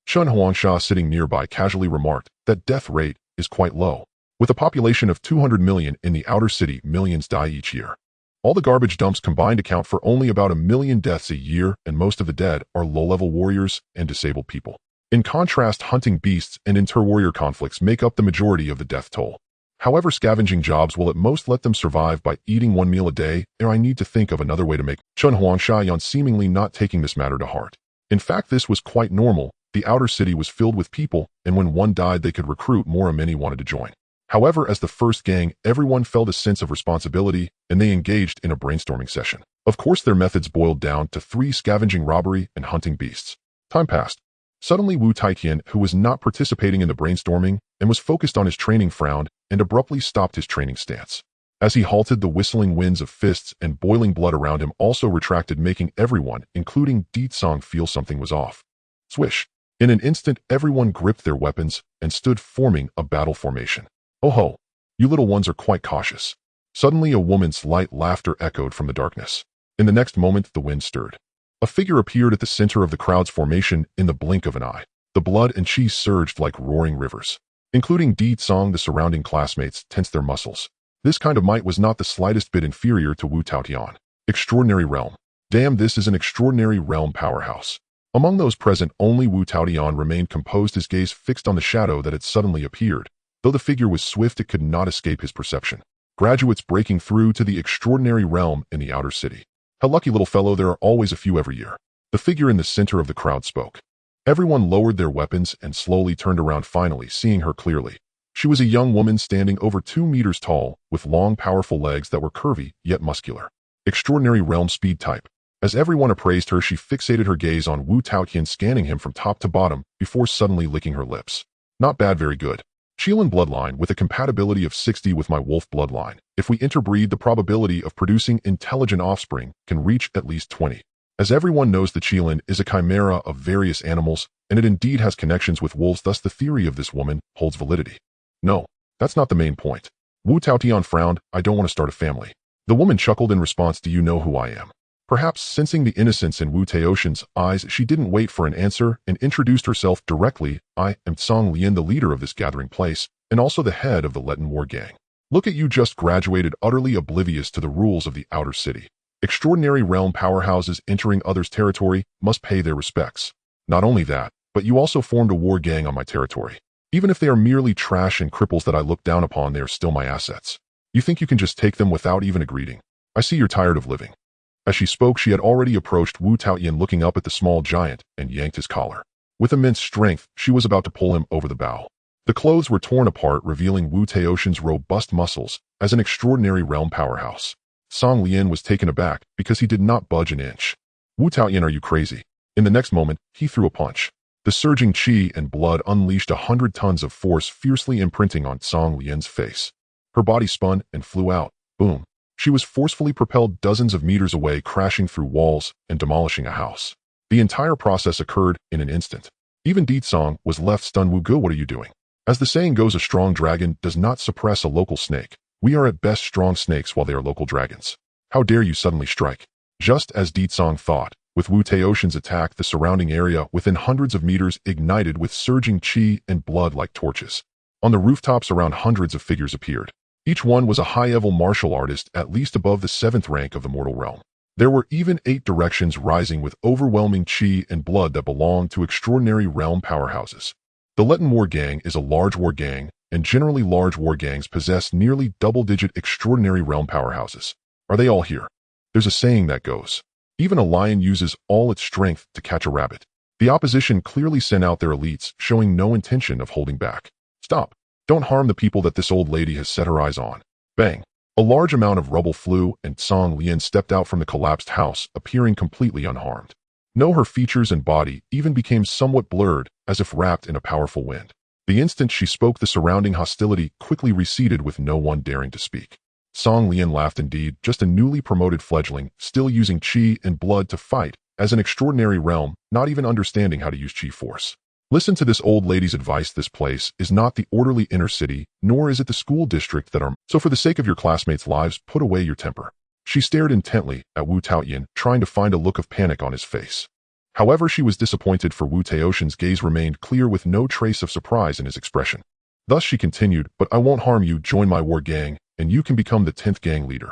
Chun Huangsha, sitting nearby, casually remarked that death rate is quite low. With a population of 200 million in the outer city, millions die each year. All the garbage dumps combined account for only about 1 million deaths a year, and most of the dead are low-level warriors and disabled people. In contrast, hunting beasts and inter-warrior conflicts make up the majority of the death toll. However, scavenging jobs will at most let them survive by eating 1 meal a day, or I need to think of another way to make. Chun Huangsha, seemingly not taking this matter to heart. In fact, this was quite normal. The outer city was filled with people, and when one died, they could recruit more, and many wanted to join. However, as the first gang, everyone felt a sense of responsibility, and they engaged in a brainstorming session. Of course, their methods boiled down to 3: scavenging, robbery, and hunting beasts. Time passed. Suddenly, Wu Taiqian, who was not participating in the brainstorming and was focused on his training, frowned and abruptly stopped his training stance. As he halted, the whistling winds of fists and boiling blood around him also retracted, making everyone, including Ditsong, feel something was off. Swish! In an instant, everyone gripped their weapons and stood forming a battle formation. Oh ho! You little ones are quite cautious. Suddenly, a woman's light laughter echoed from the darkness. In the next moment, the wind stirred. A figure appeared at the center of the crowd's formation in the blink of an eye. The blood and cheese surged like roaring rivers. Including Ditsong, the surrounding classmates tensed their muscles. This kind of might was not the slightest bit inferior to Wu Taotian. Extraordinary realm. Damn, this is an extraordinary realm powerhouse. Among those present, only Wu Taotian remained composed, his gaze fixed on the shadow that had suddenly appeared. Though the figure was swift, it could not escape his perception. Graduates breaking through to the extraordinary realm in the outer city. A lucky little fellow, there are always a few every year. The figure in the center of the crowd spoke. Everyone lowered their weapons and slowly turned around, finally seeing her clearly. She was a young woman standing over 2 meters tall, with long, powerful legs that were curvy, yet muscular. Extraordinary realm speed type. As everyone appraised her, she fixated her gaze on Wu Taotian, scanning him from top to bottom, before suddenly licking her lips. Not bad, very good. Qilin bloodline with a compatibility of 60 with my wolf bloodline. If we interbreed, the probability of producing intelligent offspring can reach at least 20. As everyone knows, the Qilin is a chimera of various animals, and it indeed has connections with wolves, thus the theory of this woman holds validity. No, that's not the main point. Wu Taotian frowned. I don't want to start a family. The woman chuckled in response. Do you know who I am? Perhaps sensing the innocence in Wu Taotian's eyes, she didn't wait for an answer and introduced herself directly. I am Cang Lian, the leader of this gathering place, and also the head of the Letin war gang. Look at you, just graduated, utterly oblivious to the rules of the outer city. Extraordinary realm powerhouses entering others' territory must pay their respects. Not only that, but you also formed a war gang on my territory. Even if they are merely trash and cripples that I look down upon, they are still my assets. You think you can just take them without even a greeting? I see you're tired of living. As she spoke, she had already approached Wu Taotian, looking up at the small giant, and yanked his collar. With immense strength, she was about to pull him over the bow. The clothes were torn apart, revealing Wu Taotian's robust muscles as an extraordinary realm powerhouse. Cang Lian was taken aback because he did not budge an inch. Wu Taotian, are you crazy? In the next moment, he threw a punch. The surging qi and blood unleashed 100 tons of force, fiercely imprinting on Cang Lian's face. Her body spun and flew out. Boom. She was forcefully propelled dozens of meters away, crashing through walls and demolishing a house. The entire process occurred in an instant. Even Di Cang was left stunned. Wu Ge, what are you doing? As the saying goes, a strong dragon does not suppress a local snake. We are at best strong snakes while they are local dragons. How dare you suddenly strike? Just as Di Cang thought, with Wu Taotian's attack, the surrounding area within hundreds of meters ignited with surging qi and blood like torches. On the rooftops around, hundreds of figures appeared. Each one was a high-level martial artist, at least above the 7th rank of the mortal realm. There were even 8 directions rising with overwhelming qi and blood that belonged to extraordinary realm powerhouses. The Letin war gang is a large war gang, and generally large war gangs possess nearly double-digit extraordinary realm powerhouses. Are they all here? There's a saying that goes, even a lion uses all its strength to catch a rabbit. The opposition clearly sent out their elites, showing no intention of holding back. Stop. Don't harm the people that this old lady has set her eyes on. Bang. A large amount of rubble flew, and Cang Lian stepped out from the collapsed house, appearing completely unharmed. No, her features and body even became somewhat blurred, as if wrapped in a powerful wind. The instant she spoke, the surrounding hostility quickly receded, with no one daring to speak. Cang Lian laughed. Indeed, just a newly promoted fledgling, still using qi and blood to fight, as an extraordinary realm, not even understanding how to use qi force. Listen to this old lady's advice. This place is not the orderly inner city, nor is it the school district that are. So for the sake of your classmates' lives, put away your temper. She stared intently at Wu Taotian, trying to find a look of panic on his face. However, she was disappointed, for Wu Taotian's gaze remained clear with no trace of surprise in his expression. Thus she continued, but I won't harm you. Join my war gang, and you can become the 10th gang leader.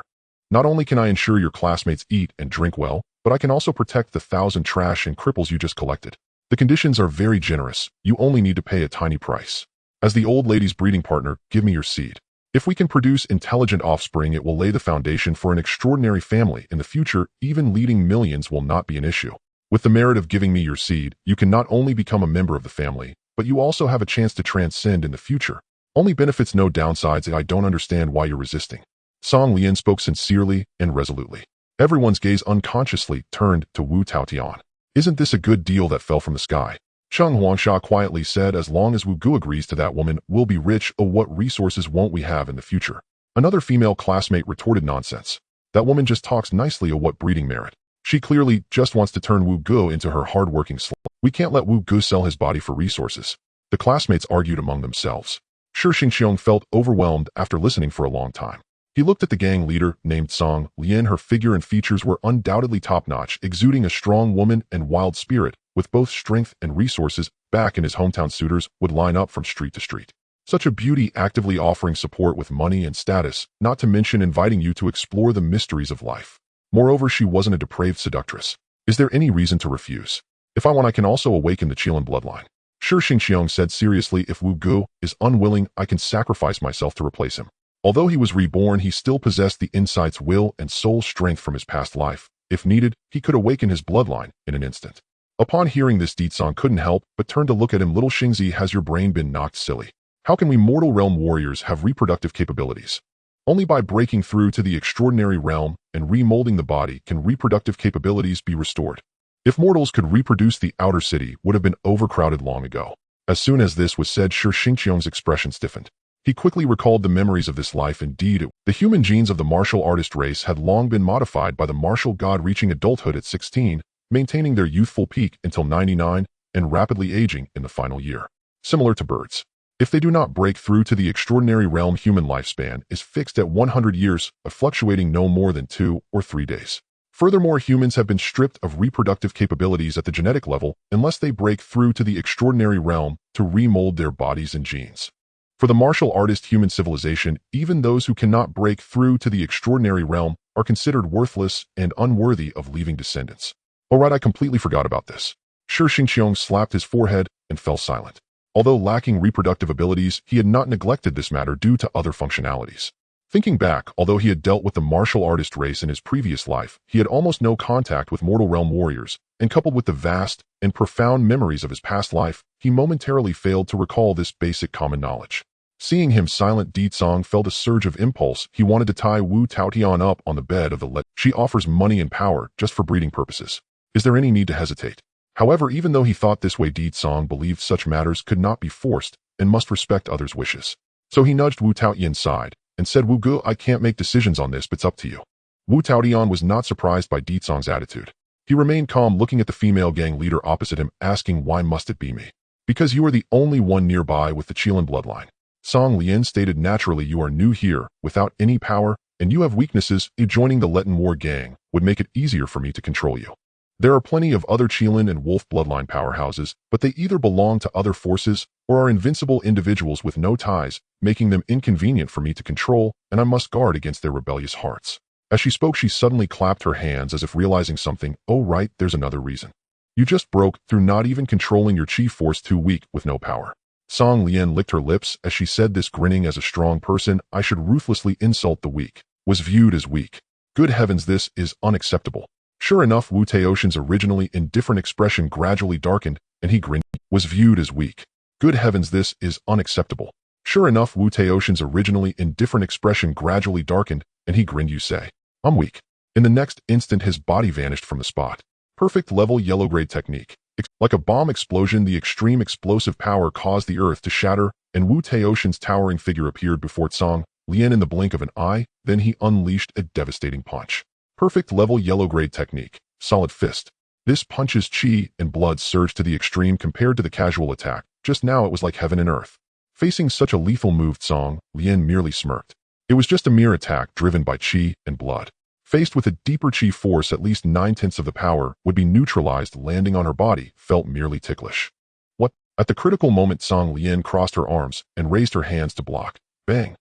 Not only can I ensure your classmates eat and drink well, but I can also protect the 1,000 trash and cripples you just collected. The conditions are very generous. You only need to pay a tiny price. As the old lady's breeding partner, give me your seed. If we can produce intelligent offspring, it will lay the foundation for an extraordinary family. In the future, even leading millions will not be an issue. With the merit of giving me your seed, you can not only become a member of the family, but you also have a chance to transcend in the future. Only benefits, no downsides, and I don't understand why you're resisting. Cang Lian spoke sincerely and resolutely. Everyone's gaze unconsciously turned to Wu Taotian. Isn't this a good deal that fell from the sky? Cheng Huangsha quietly said, as long as Wu Gu agrees to that woman, we'll be rich. Oh, what resources won't we have in the future? Another female classmate retorted, nonsense. That woman just talks nicely. Oh, what breeding merit. She clearly just wants to turn Wu Gu into her hard-working slave. We can't let Wu Gu sell his body for resources. The classmates argued among themselves. Shi Xingqiang felt overwhelmed after listening for a long time. He looked at the gang leader, named Cang Lian. Her figure and features were undoubtedly top-notch, exuding a strong woman and wild spirit, with both strength and resources. Back in his hometown, suitors would line up from street to street. Such a beauty, actively offering support with money and status, not to mention inviting you to explore the mysteries of life. Moreover, she wasn't a depraved seductress. Is there any reason to refuse? If I want, I can also awaken the Qilin bloodline. Shi Xingqiang said seriously, if Wu Gu is unwilling, I can sacrifice myself to replace him. Although he was reborn, he still possessed the insight's will and soul strength from his past life. If needed, he could awaken his bloodline in an instant. Upon hearing this, Ditsong couldn't help but turn to look at him. Little Xingzi, has your brain been knocked silly? How can we mortal realm warriors have reproductive capabilities? Only by breaking through to the extraordinary realm and remolding the body can reproductive capabilities be restored. If mortals could reproduce, the outer city would have been overcrowded long ago. As soon as this was said, Shi Xingqiang's expression stiffened. He quickly recalled the memories of this life. Indeed, the human genes of the martial artist race had long been modified by the martial god, reaching adulthood at 16, maintaining their youthful peak until 99, and rapidly aging in the final year. Similar to birds, if they do not break through to the extraordinary realm, human lifespan is fixed at 100 years, fluctuating no more than 2 or 3 days. Furthermore, humans have been stripped of reproductive capabilities at the genetic level unless they break through to the extraordinary realm to remold their bodies and genes. For the martial artist human civilization, even those who cannot break through to the extraordinary realm are considered worthless and unworthy of leaving descendants. Alright, I completely forgot about this. Shi Xingqiang slapped his forehead and fell silent. Although lacking reproductive abilities, he had not neglected this matter due to other functionalities. Thinking back, although he had dealt with the martial artist race in his previous life, he had almost no contact with mortal realm warriors, and coupled with the vast and profound memories of his past life, he momentarily failed to recall this basic common knowledge. Seeing him silent, Ditsong felt a surge of impulse. He wanted to tie Wu Taotian up on the bed of the She offers money and power just for breeding purposes. Is there any need to hesitate? However, even though he thought this way, Ditsong believed such matters could not be forced and must respect others' wishes. So he nudged Wu Taotian's side and said, Wu Gu, I can't make decisions on this, but it's up to you. Wu Taotian was not surprised by Ditsong's attitude. He remained calm, looking at the female gang leader opposite him, asking, why must it be me? Because you are the only one nearby with the Qilin bloodline. Song Lian stated, naturally you are new here, without any power, and you have weaknesses. Joining the Letin War gang would make it easier for me to control you. There are plenty of other Qilin and Wolf bloodline powerhouses, but they either belong to other forces or are invincible individuals with no ties, making them inconvenient for me to control, and I must guard against their rebellious hearts. As she spoke, she suddenly clapped her hands as if realizing something. Oh right, there's another reason. You just broke through, not even controlling your chi force, too weak with no power. Song Lian licked her lips as she said this, grinning. As a strong person, I should ruthlessly insult the weak. Was viewed as weak. Good heavens, this is unacceptable. Sure enough, Wu Taotian's originally indifferent expression gradually darkened, and he grinned. Was viewed as weak. Good heavens, this is unacceptable. Sure enough, Wu Taotian's originally indifferent expression gradually darkened, and he grinned. You say, I'm weak. In the next instant, his body vanished from the spot. Perfect level yellow-grade technique. Like a bomb explosion, the extreme explosive power caused the earth to shatter, and Wu Taotian's towering figure appeared before Song Lian in the blink of an eye. Then he unleashed a devastating punch. Perfect level yellow-grade technique. Solid fist. This punch's chi and blood surged to the extreme compared to the casual attack. Just now it was like heaven and earth. Facing such a lethal move, Song Lian merely smirked. It was just a mere attack driven by chi and blood. Faced with a deeper chi force, at least 9/10 of the power would be neutralized. Landing on her body felt merely ticklish. What? At the critical moment, Song Lian crossed her arms and raised her hands to block. Bang!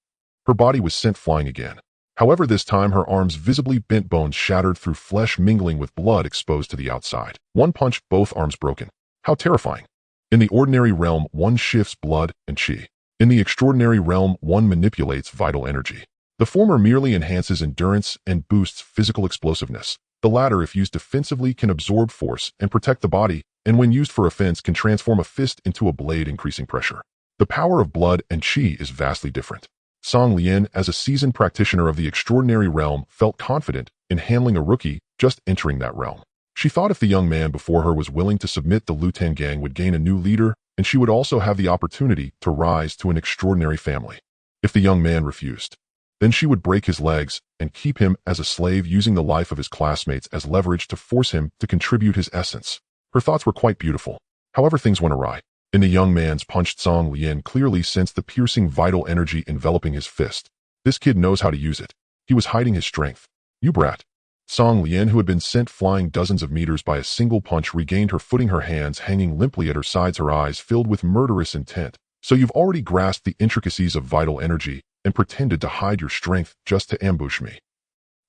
Her body was sent flying again. However, this time her arms visibly bent, bones shattered through flesh mingling with blood exposed to the outside. One punch, both arms broken. How terrifying. In the ordinary realm, one shifts blood and chi. In the extraordinary realm, one manipulates vital energy. The former merely enhances endurance and boosts physical explosiveness. The latter, if used defensively, can absorb force and protect the body, and when used for offense can transform a fist into a blade, increasing pressure. The power of blood and chi is vastly different. Song Lian, as a seasoned practitioner of the extraordinary realm, felt confident in handling a rookie just entering that realm. She thought if the young man before her was willing to submit, the Lutan gang would gain a new leader, and she would also have the opportunity to rise to an extraordinary family. If the young man refused, then she would break his legs and keep him as a slave, using the life of his classmates as leverage to force him to contribute his essence. Her thoughts were quite beautiful. However, things went awry. In the young man's punch, Song Lian clearly sensed the piercing vital energy enveloping his fist. This kid knows how to use it. He was hiding his strength. You brat. Song Lian, who had been sent flying dozens of meters by a single punch, regained her footing, her hands hanging limply at her sides, her eyes filled with murderous intent. So you've already grasped the intricacies of vital energy and pretended to hide your strength just to ambush me.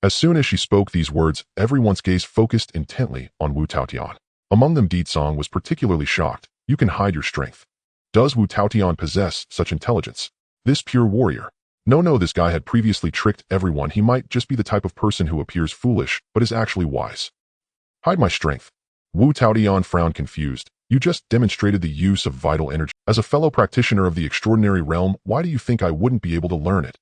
As soon as she spoke these words, everyone's gaze focused intently on Wu Taotian. Among them, Ditsong was particularly shocked. You can hide your strength. Does Wu Taotian possess such intelligence? This pure warrior. No, this guy had previously tricked everyone. He might just be the type of person who appears foolish, but is actually wise. Hide my strength. Wu Taotian frowned confused. You just demonstrated the use of vital energy. As a fellow practitioner of the extraordinary realm, why do you think I wouldn't be able to learn it?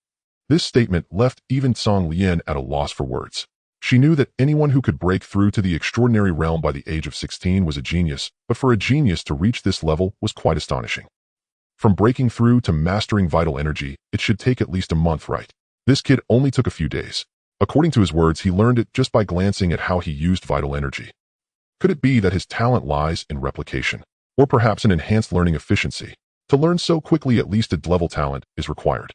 This statement left even Song Lian at a loss for words. She knew that anyone who could break through to the extraordinary realm by the age of 16 was a genius, but for a genius to reach this level was quite astonishing. From breaking through to mastering vital energy, it should take at least a month, right? This kid only took a few days. According to his words, he learned it just by glancing at how he used vital energy. Could it be that his talent lies in replication? Or perhaps an enhanced learning efficiency? To learn so quickly, at least a level talent is required.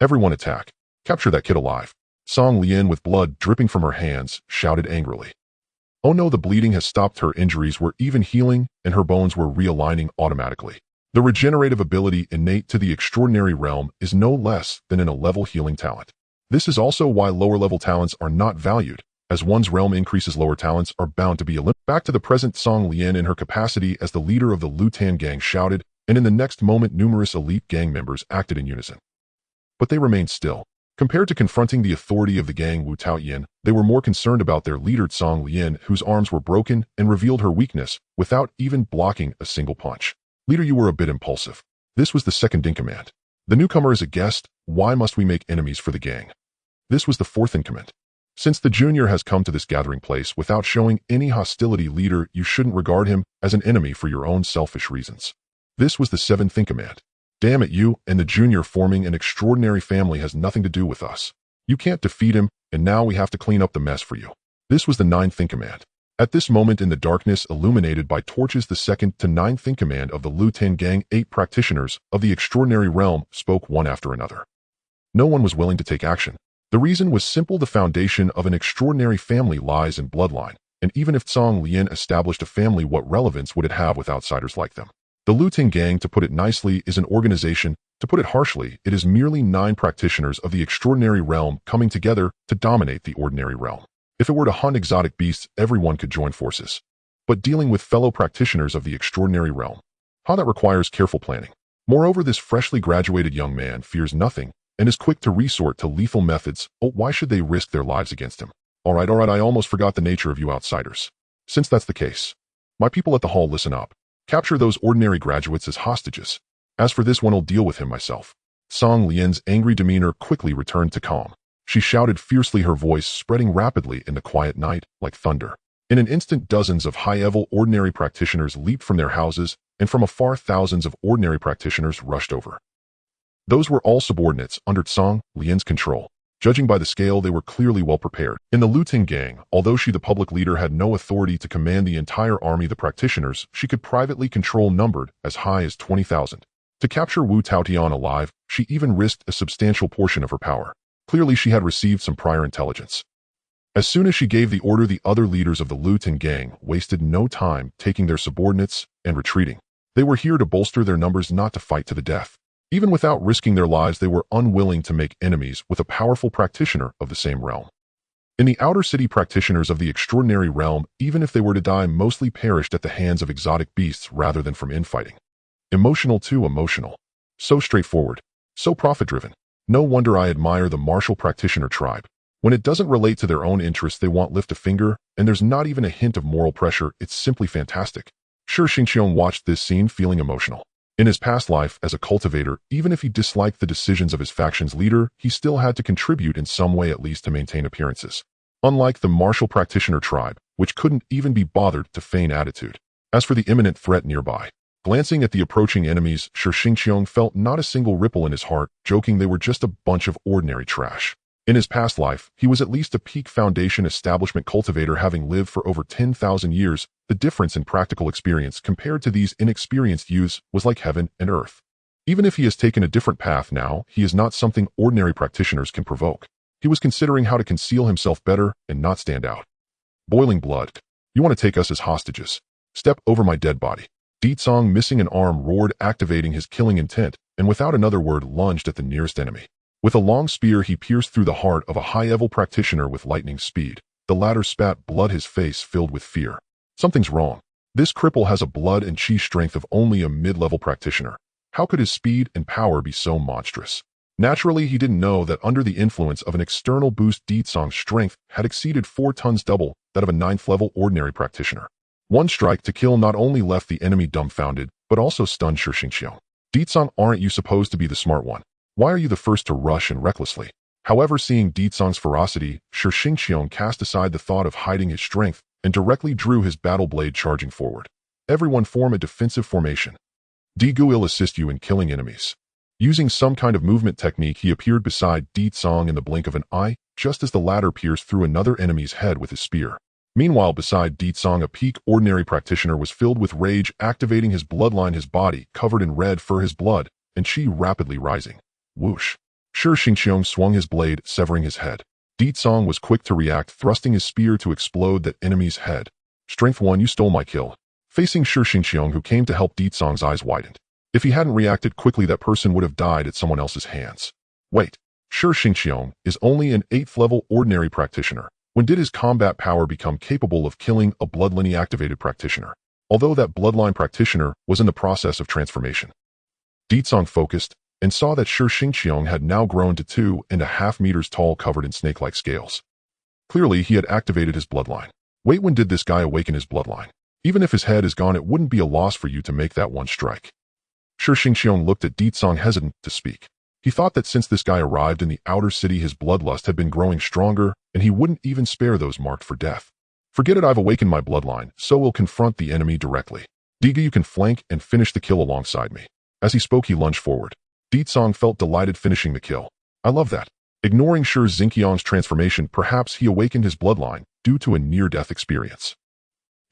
Everyone attack. Capture that kid alive. Song Lian, with blood dripping from her hands, shouted angrily. Oh no, the bleeding has stopped. Her injuries were even healing, and her bones were realigning automatically. The regenerative ability innate to the extraordinary realm is no less than an A-level healing talent. This is also why lower-level talents are not valued. As one's realm increases, lower talents are bound to be eliminated. Back to the present, Song Lian in her capacity as the leader of the Lutan gang shouted, and in the next moment numerous elite gang members acted in unison. But they remained still. Compared to confronting the authority of the gang Wu Taotian, they were more concerned about their leader Song Lian, whose arms were broken and revealed her weakness without even blocking a single punch. Leader, you were a bit impulsive. This was the second in command. The newcomer is a guest. Why must we make enemies for the gang? This was the fourth in command. Since the junior has come to this gathering place without showing any hostility, leader, you shouldn't regard him as an enemy for your own selfish reasons. This was the seventh in command. Damn it, you and the junior forming an extraordinary family has nothing to do with us. You can't defeat him, and now we have to clean up the mess for you. This was the ninth in command. At this moment in the darkness illuminated by torches, the second to ninth in command of the Lutan gang, 8 practitioners of the extraordinary realm spoke one after another. No one was willing to take action. The reason was simple: the foundation of an extraordinary family lies in bloodline, and even if Song Lian established a family, what relevance would it have with outsiders like them? The Lutan gang, to put it nicely, is an organization. To put it harshly, it is merely 9 practitioners of the extraordinary realm coming together to dominate the ordinary realm. If it were to hunt exotic beasts, everyone could join forces. But dealing with fellow practitioners of the extraordinary realm, that requires careful planning. Moreover, this freshly graduated young man fears nothing and is quick to resort to lethal methods. Oh, why should they risk their lives against him? All right, I almost forgot the nature of you outsiders. Since that's the case, my people at the hall, listen up. Capture those ordinary graduates as hostages. As for this one, I'll deal with him myself. Song Lian's angry demeanor quickly returned to calm. She shouted fiercely, her voice spreading rapidly in the quiet night like thunder. In an instant, dozens of high-level ordinary practitioners leaped from their houses, and from afar thousands of ordinary practitioners rushed over. Those were all subordinates under Song Lian's control. Judging by the scale, they were clearly well prepared. In the Lutan gang, although she, the public leader, had no authority to command the entire army, the practitioners she could privately control numbered as high as 20,000. To capture Wu Taotian alive, she even risked a substantial portion of her power. Clearly, she had received some prior intelligence. As soon as she gave the order, the other leaders of the Lutan gang wasted no time taking their subordinates and retreating. They were here to bolster their numbers, not to fight to the death. Even without risking their lives, they were unwilling to make enemies with a powerful practitioner of the same realm. In the outer city, practitioners of the extraordinary realm, even if they were to die, mostly perished at the hands of exotic beasts rather than from infighting. Emotional too emotional. So straightforward. So profit-driven. No wonder I admire the martial practitioner tribe. When it doesn't relate to their own interests, they won't lift a finger, and there's not even a hint of moral pressure. It's simply fantastic. Sure, Xingqiong watched this scene feeling emotional. In his past life as a cultivator, even if he disliked the decisions of his faction's leader, he still had to contribute in some way, at least to maintain appearances. Unlike the martial practitioner tribe, which couldn't even be bothered to feign attitude. As for the imminent threat nearby, glancing at the approaching enemies, Shi Xingqiong felt not a single ripple in his heart, joking they were just a bunch of ordinary trash. In his past life, he was at least a peak foundation establishment cultivator, having lived for over 10,000 years. The difference in practical experience compared to these inexperienced youths was like heaven and earth. Even if he has taken a different path now, he is not something ordinary practitioners can provoke. He was considering how to conceal himself better and not stand out. Boiling blood. You want to take us as hostages? Step over my dead body. Ditsong, missing an arm, roared, activating his killing intent, and without another word lunged at the nearest enemy. With a long spear, he pierced through the heart of a high-level practitioner with lightning speed. The latter spat blood, his face filled with fear. Something's wrong. This cripple has a blood and chi strength of only a mid-level practitioner. How could his speed and power be so monstrous? Naturally, he didn't know that under the influence of an external boost, Ditsong's strength had exceeded 4 tons, double that of a 9th-level ordinary practitioner. One strike to kill not only left the enemy dumbfounded, but also stunned Shi Xingqiang. Ditsong, aren't you supposed to be the smart one? Why are you the first to rush and recklessly? However, seeing Ditsong's ferocity, Shi Xingqiang cast aside the thought of hiding his strength and directly drew his battle blade, charging forward. Everyone form a defensive formation. Digu will assist you in killing enemies. Using some kind of movement technique, he appeared beside Ditsong in the blink of an eye, just as the latter pierced through another enemy's head with his spear. Meanwhile, beside Ditsong, a peak ordinary practitioner was filled with rage, activating his bloodline, his body covered in red fur, his blood and chi rapidly rising. Whoosh! Shi Xingqiang swung his blade, severing his head. Ditsong was quick to react, thrusting his spear to explode that enemy's head. Strength 1, you stole my kill. Facing Shi Xingqiang, who came to help, Ditsong's eyes widened. If he hadn't reacted quickly, that person would have died at someone else's hands. Wait, Shi Xingqiang is only an 8th-level ordinary practitioner. When did his combat power become capable of killing a bloodline-activated practitioner? Although that bloodline practitioner was in the process of transformation. Ditsong focused and saw that Shi Xingqiang had now grown to 2.5 meters tall, covered in snake-like scales. Clearly, he had activated his bloodline. Wait, when did this guy awaken his bloodline? Even if his head is gone, it wouldn't be a loss for you to make that one strike. Shi Xingqiang looked at Ditsong, hesitant to speak. He thought that since this guy arrived in the outer city, his bloodlust had been growing stronger, and he wouldn't even spare those marked for death. Forget it, I've awakened my bloodline, so we'll confront the enemy directly. Diga, you can flank and finish the kill alongside me. As he spoke, he lunged forward. Ditsong felt delighted finishing the kill. I love that. Ignoring Shi Xingqiang's transformation, perhaps he awakened his bloodline due to a near-death experience.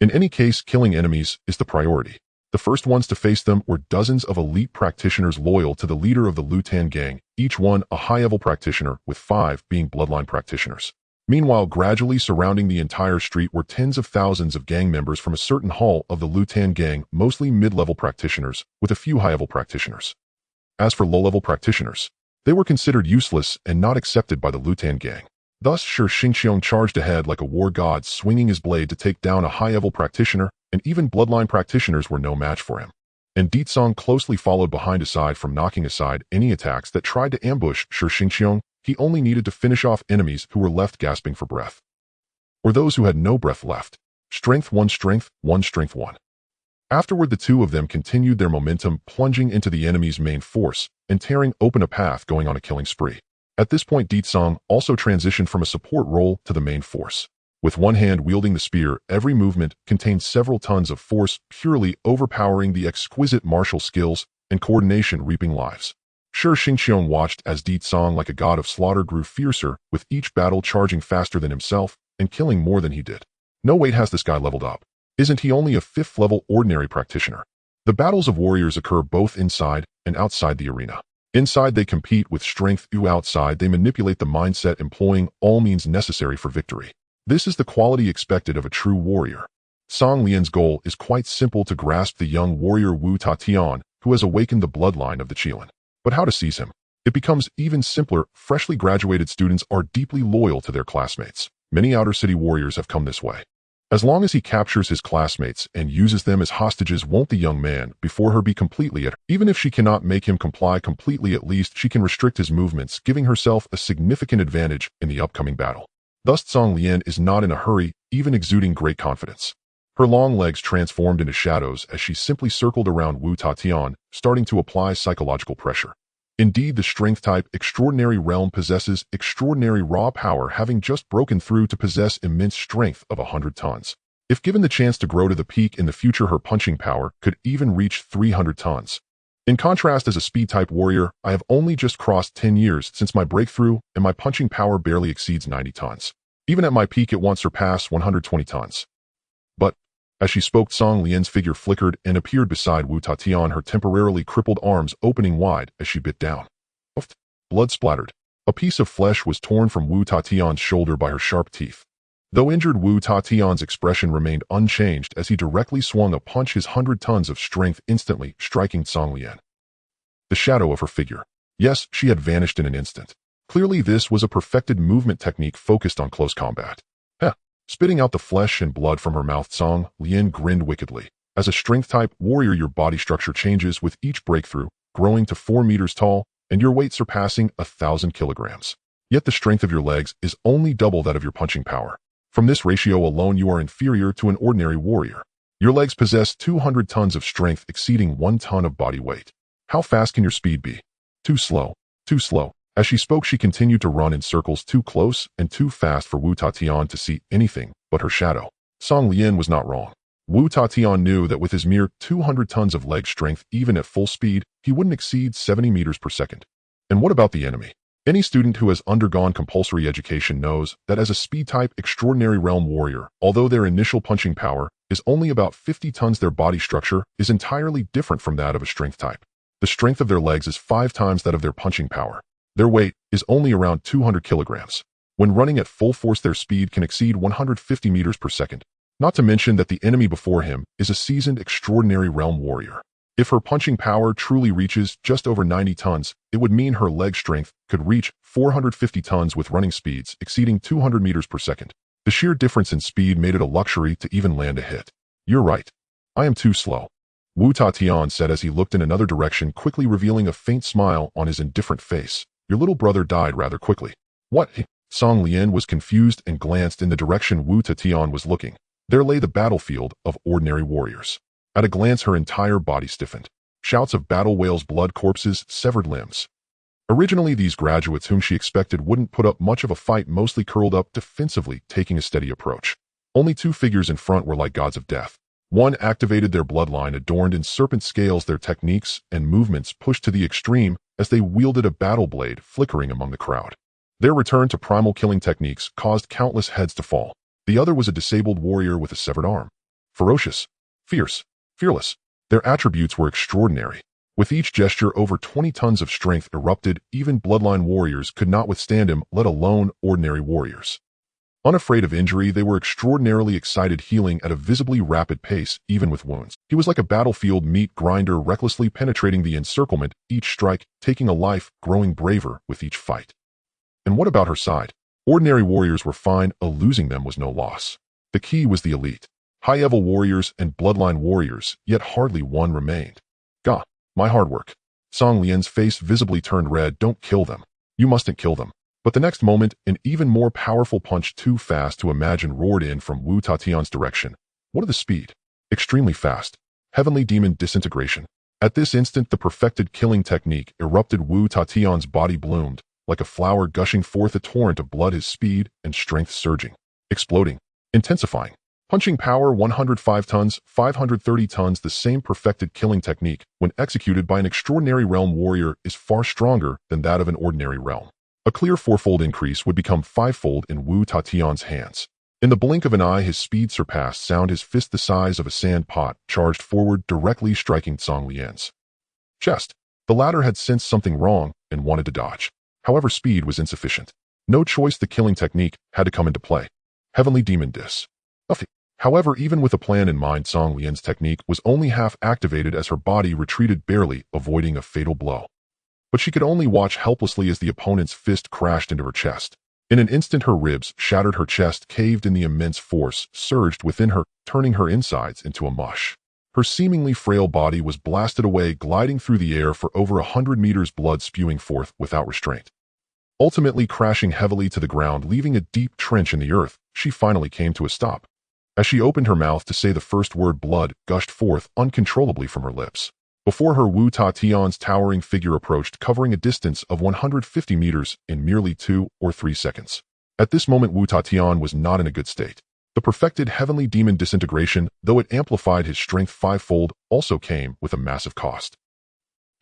In any case, killing enemies is the priority. The first ones to face them were dozens of elite practitioners loyal to the leader of the Lutan gang, each one a high-level practitioner, with 5 being bloodline practitioners. Meanwhile, gradually surrounding the entire street were tens of thousands of gang members from a certain hall of the Lutan gang, mostly mid-level practitioners, with a few high-level practitioners. As for low-level practitioners, they were considered useless and not accepted by the Lutan gang. Thus, Shi Xingqiang charged ahead like a war god, swinging his blade to take down a high-level practitioner, and even bloodline practitioners were no match for him. And Ditsong closely followed behind, aside from knocking aside any attacks that tried to ambush Shi Xingqiang. He only needed to finish off enemies who were left gasping for breath, or those who had no breath left. Strength 1, strength 1, strength 1. Afterward, the two of them continued their momentum, plunging into the enemy's main force and tearing open a path, going on a killing spree. At this point, Ditsong also transitioned from a support role to the main force. With one hand wielding the spear, every movement contained several tons of force, purely overpowering the exquisite martial skills and coordination, reaping lives. Shi Xingqiang watched as Ditsong, like a god of slaughter, grew fiercer, with each battle charging faster than himself and killing more than he did. No, wait, has this guy leveled up? Isn't he only a 5th-level ordinary practitioner? The battles of warriors occur both inside and outside the arena. Inside, they compete with strength. Outside, they manipulate the mindset, employing all means necessary for victory. This is the quality expected of a true warrior. Song Lian's goal is quite simple: to grasp the young warrior Wu Tatian, who has awakened the bloodline of the Qilin. But how to seize him? It becomes even simpler. Freshly graduated students are deeply loyal to their classmates. Many outer city warriors have come this way. As long as he captures his classmates and uses them as hostages, won't the young man before her be completely at her? Even if she cannot make him comply completely, at least she can restrict his movements, giving herself a significant advantage in the upcoming battle. Thus, Song Lian is not in a hurry, even exuding great confidence. Her long legs transformed into shadows as she simply circled around Wu Tatian, starting to apply psychological pressure. Indeed, the strength-type extraordinary realm possesses extraordinary raw power, having just broken through to possess immense strength of 100 tons. If given the chance to grow to the peak in the future, her punching power could even reach 300 tons. In contrast, as a speed-type warrior, I have only just crossed 10 years since my breakthrough, and my punching power barely exceeds 90 tons. Even at my peak, it won't surpass 120 tons. But as she spoke, Song Lian's figure flickered and appeared beside Wu Tatian, her temporarily crippled arms opening wide as she bit down. Blood splattered. A piece of flesh was torn from Wu Tatian's shoulder by her sharp teeth. Though injured, Wu Tatian's expression remained unchanged as he directly swung a punch, his 100 tons of strength instantly striking Song Lian. The shadow of her figure. Yes, she had vanished in an instant. Clearly, this was a perfected movement technique focused on close combat. Spitting out the flesh and blood from her mouth, Song Lian grinned wickedly. As a strength-type warrior, your body structure changes with each breakthrough, growing to 4 meters tall, and your weight surpassing 1,000 kilograms. Yet the strength of your legs is only double that of your punching power. From this ratio alone, you are inferior to an ordinary warrior. Your legs possess 200 tons of strength, exceeding 1 ton of body weight. How fast can your speed be? Too slow. Too slow. As she spoke, she continued to run in circles, too close and too fast for Wu Tatian to see anything but her shadow. Song Lian was not wrong. Wu Tatian knew that with his mere 200 tons of leg strength, even at full speed, he wouldn't exceed 70 meters per second. And what about the enemy? Any student who has undergone compulsory education knows that as a speed-type extraordinary realm warrior, although their initial punching power is only about 50 tons, their body structure is entirely different from that of a strength type. The strength of their legs is 5 times that of their punching power. Their weight is only around 200 kilograms. When running at full force, their speed can exceed 150 meters per second. Not to mention that the enemy before him is a seasoned extraordinary realm warrior. If her punching power truly reaches just over 90 tons, it would mean her leg strength could reach 450 tons with running speeds exceeding 200 meters per second. The sheer difference in speed made it a luxury to even land a hit. You're right. I am too slow, Wu Tatian said as he looked in another direction, quickly revealing a faint smile on his indifferent face. Your little brother died rather quickly. What? Song Lian was confused and glanced in the direction Wu Tatian was looking. There lay the battlefield of ordinary warriors. At a glance, her entire body stiffened. Shouts of battle wails, blood, corpses, severed limbs. Originally, these graduates whom she expected wouldn't put up much of a fight mostly curled up defensively, taking a steady approach. Only 2 figures in front were like gods of death. One activated their bloodline adorned in serpent scales, their techniques and movements pushed to the extreme as they wielded a battle blade flickering among the crowd. Their return to primal killing techniques caused countless heads to fall. The other was a disabled warrior with a severed arm. Ferocious, fierce, fearless. Their attributes were extraordinary. With each gesture, over 20 tons of strength erupted. Even bloodline warriors could not withstand him, let alone ordinary warriors. Unafraid of injury, they were extraordinarily excited, healing at a visibly rapid pace, even with wounds. He was like a battlefield meat grinder, recklessly penetrating the encirclement, each strike taking a life, growing braver with each fight. And what about her side? Ordinary warriors were fine, losing them was no loss. The key was the elite. High-level warriors and bloodline warriors, yet hardly one remained. Gah, my hard work. Song Lian's face visibly turned red. Don't kill them. You mustn't kill them. But the next moment, an even more powerful punch, too fast to imagine, roared in from Wu Tatian's direction. What are the speed? Extremely fast. Heavenly demon disintegration. At this instant, the perfected killing technique erupted. Wu Tatian's body bloomed, like a flower gushing forth a torrent of blood, his speed and strength surging, exploding, intensifying. Punching power 105 tons, 530 tons. The same perfected killing technique, when executed by an extraordinary realm warrior, is far stronger than that of an ordinary realm. A clear 4-fold increase would become 5-fold in Wu Tatian's hands. In the blink of an eye, his speed surpassed sound. His fist, the size of a sand pot, charged forward, directly striking Song Lian's chest. The latter had sensed something wrong and wanted to dodge. However, speed was insufficient. No choice, the killing technique had to come into play. Heavenly demon dis. However, even with a plan in mind, Song Lian's technique was only half activated as her body retreated, barely avoiding a fatal blow. But she could only watch helplessly as the opponent's fist crashed into her chest. In an instant, her ribs shattered, her chest caved in, the immense force surged within her, turning her insides into a mush. Her seemingly frail body was blasted away, gliding through the air for over 100 meters, blood spewing forth without restraint. Ultimately crashing heavily to the ground, leaving a deep trench in the earth, she finally came to a stop. As she opened her mouth to say the first word, blood gushed forth uncontrollably from her lips. Before her, Wu Tatian's towering figure approached, covering a distance of 150 meters in merely 2 or 3 seconds. At this moment, Wu Tatian was not in a good state. The perfected heavenly demon disintegration, though it amplified his strength 5-fold, also came with a massive cost.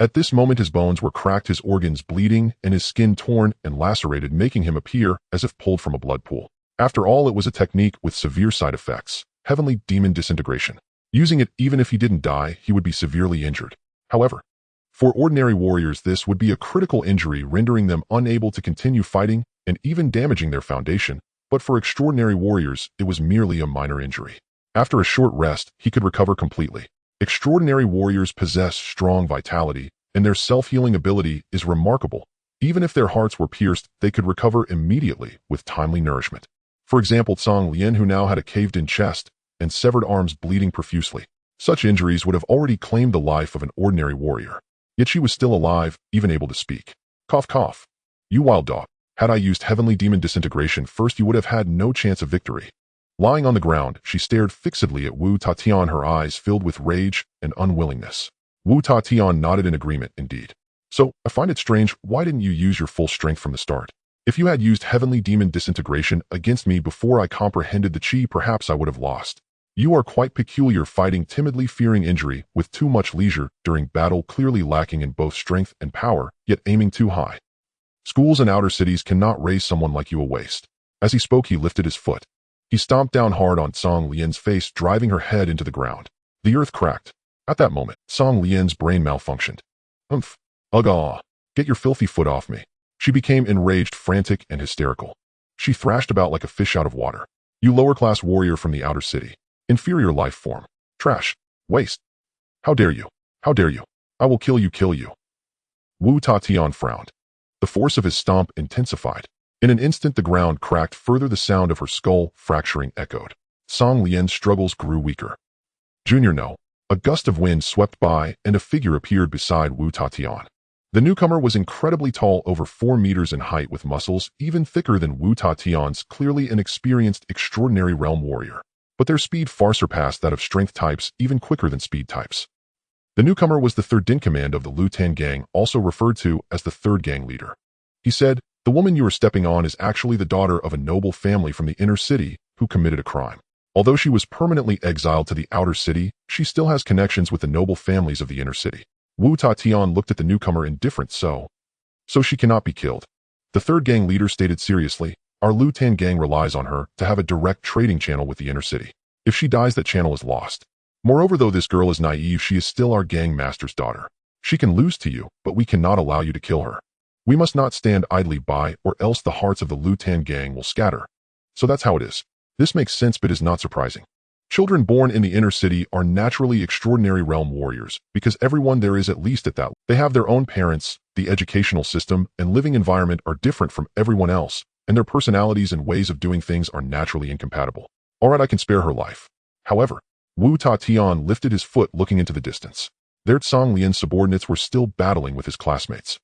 At this moment, his bones were cracked, his organs bleeding, and his skin torn and lacerated, making him appear as if pulled from a blood pool. After all, it was a technique with severe side effects. Heavenly demon disintegration. Using it, even if he didn't die, he would be severely injured. However, for ordinary warriors, this would be a critical injury, rendering them unable to continue fighting and even damaging their foundation. But for extraordinary warriors, it was merely a minor injury. After a short rest, he could recover completely. Extraordinary warriors possess strong vitality, and their self-healing ability is remarkable. Even if their hearts were pierced, they could recover immediately with timely nourishment. For example, Cang Lian, who now had a caved-in chest and severed arms bleeding profusely. Such injuries would have already claimed the life of an ordinary warrior. Yet she was still alive, even able to speak. Cough, cough. You wild dog. Had I used heavenly demon disintegration first, you would have had no chance of victory. Lying on the ground, she stared fixedly at Wu Tatian, her eyes filled with rage and unwillingness. Wu Tatian nodded in agreement, indeed. So, I find it strange, why didn't you use your full strength from the start? If you had used heavenly demon disintegration against me before I comprehended the chi, perhaps I would have lost. You are quite peculiar, fighting timidly, fearing injury, with too much leisure during battle, clearly lacking in both strength and power, yet aiming too high. Schools and outer cities cannot raise someone like you a waste. As he spoke, he lifted his foot. He stomped down hard on Cang Lian's face, driving her head into the ground. The earth cracked. At that moment, Cang Lian's brain malfunctioned. Umph. Ugh. Get your filthy foot off me. She became enraged, frantic, and hysterical. She thrashed about like a fish out of water. You lower-class warrior from the outer city. Inferior life form. Trash. Waste. How dare you? How dare you? I will kill you, kill you. Wu Tatian frowned. The force of his stomp intensified. In an instant, the ground cracked further, the sound of her skull fracturing echoed. Cang Lian's struggles grew weaker. Junior, no. A gust of wind swept by, and a figure appeared beside Wu Tatian. The newcomer was incredibly tall, over 4 meters in height, with muscles even thicker than Wu Tatian's, clearly an experienced, extraordinary realm warrior. But their speed far surpassed that of strength types, even quicker than speed types. The newcomer was the third in command of the Lutan gang, also referred to as the third gang leader. He said, "The woman you are stepping on is actually the daughter of a noble family from the inner city who committed a crime. Although she was permanently exiled to the outer city, she still has connections with the noble families of the inner city." Wu Tatian looked at the newcomer indifferent. So she cannot be killed. The third gang leader stated seriously, "Our Lutan gang relies on her to have a direct trading channel with the inner city. If she dies, that channel is lost. Moreover, though this girl is naive, she is still our gang master's daughter. She can lose to you, but we cannot allow you to kill her. We must not stand idly by, or else the hearts of the Lutan gang will scatter. So that's how it is. This makes sense, but is not surprising. Children born in the inner city are naturally extraordinary realm warriors, because everyone there is at least at that. They have their own parents, the educational system and living environment are different from everyone else, and their personalities and ways of doing things are naturally incompatible. Alright, I can spare her life." However, Wu Tatian lifted his foot, looking into the distance. There Cang Lian's subordinates were still battling with his classmates.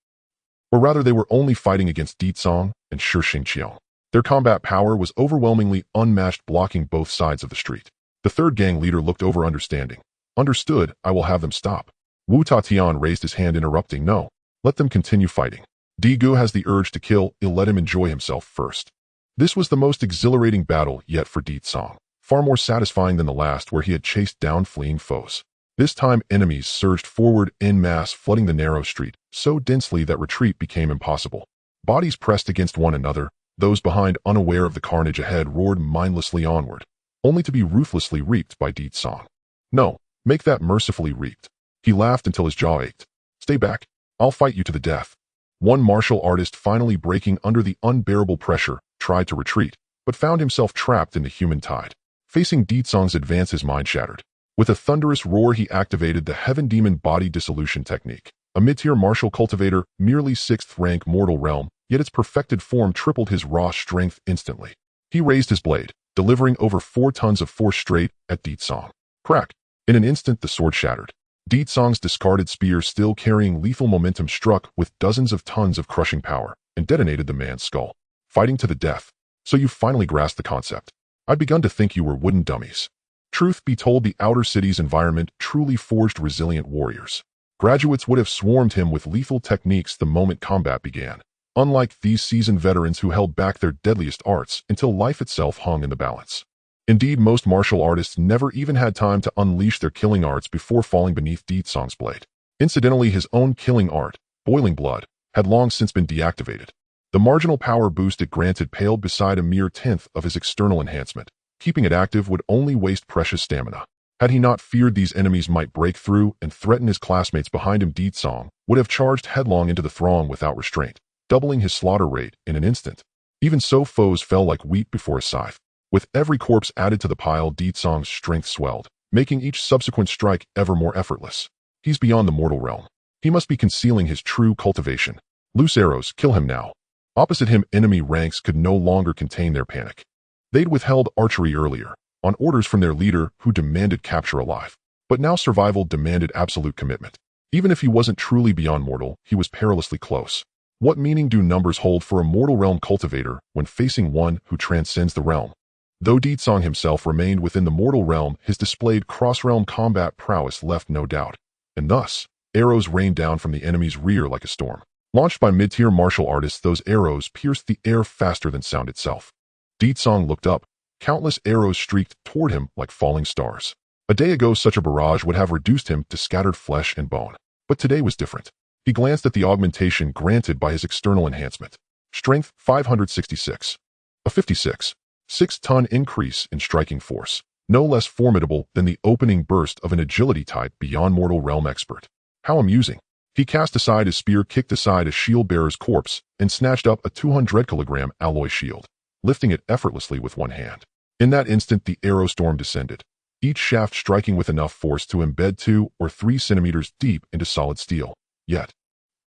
Or rather, they were only fighting against Di Cang and Shi Xingqiang. Their combat power was overwhelmingly unmatched, blocking both sides of the street. The third gang leader looked over, understanding. "Understood, I will have them stop." Wu Tatian raised his hand, interrupting, "No, let them continue fighting. Di Gu has the urge to kill, let him enjoy himself first." This was the most exhilarating battle yet for Di Cang, far more satisfying than the last where he had chased down fleeing foes. This time enemies surged forward en masse, flooding the narrow street, so densely that retreat became impossible. Bodies pressed against one another, those behind, unaware of the carnage ahead, roared mindlessly onward, only to be ruthlessly reaped by Di Cang. "No, make that mercifully reaped." He laughed until his jaw ached. "Stay back. I'll fight you to the death." One martial artist, finally breaking under the unbearable pressure, tried to retreat, but found himself trapped in the human tide. Facing Di Cang's advance, his mind shattered. With a thunderous roar, he activated the Heaven Demon Body Dissolution technique. A mid-tier martial cultivator, merely 6th rank mortal realm, yet its perfected form tripled his raw strength instantly. He raised his blade, delivering over 4 tons of force straight at Di Cang. Crack! In an instant, the sword shattered. Di Cang's discarded spear, still carrying lethal momentum, struck with dozens of tons of crushing power and detonated the man's skull. Fighting to the death. So you finally grasped the concept. I'd begun to think you were wooden dummies. Truth be told, the outer city's environment truly forged resilient warriors. Graduates would have swarmed him with lethal techniques the moment combat began, unlike these seasoned veterans who held back their deadliest arts until life itself hung in the balance. Indeed, most martial artists never even had time to unleash their killing arts before falling beneath Di Cang's blade. Incidentally, his own killing art, Boiling Blood, had long since been deactivated. The marginal power boost it granted paled beside a mere 1/10 of his external enhancement. Keeping it active would only waste precious stamina. Had he not feared these enemies might break through and threaten his classmates behind him, Di Cang would have charged headlong into the throng without restraint, doubling his slaughter rate in an instant. Even so, foes fell like wheat before a scythe. With every corpse added to the pile, Di Cang's strength swelled, making each subsequent strike ever more effortless. He's beyond the mortal realm. He must be concealing his true cultivation. Loose arrows, kill him now. Opposite him, enemy ranks could no longer contain their panic. They'd withheld archery earlier, on orders from their leader who demanded capture alive. But now survival demanded absolute commitment. Even if he wasn't truly beyond mortal, he was perilously close. What meaning do numbers hold for a mortal realm cultivator when facing one who transcends the realm? Though Deetsong himself remained within the mortal realm, his displayed cross-realm combat prowess left no doubt. And thus, arrows rained down from the enemy's rear like a storm. Launched by mid-tier martial artists, those arrows pierced the air faster than sound itself. Deetsong looked up. Countless arrows streaked toward him like falling stars. A day ago, such a barrage would have reduced him to scattered flesh and bone. But today was different. He glanced at the augmentation granted by his external enhancement. Strength 566. A 56.6-ton increase in striking force. No less formidable than the opening burst of an agility type beyond mortal realm expert. How amusing. He cast aside his spear, kicked aside a shield bearer's corpse, and snatched up a 200-kilogram alloy shield, lifting it effortlessly with one hand. In that instant, the arrow storm descended, each shaft striking with enough force to embed 2 or 3 centimeters deep into solid steel. Yet,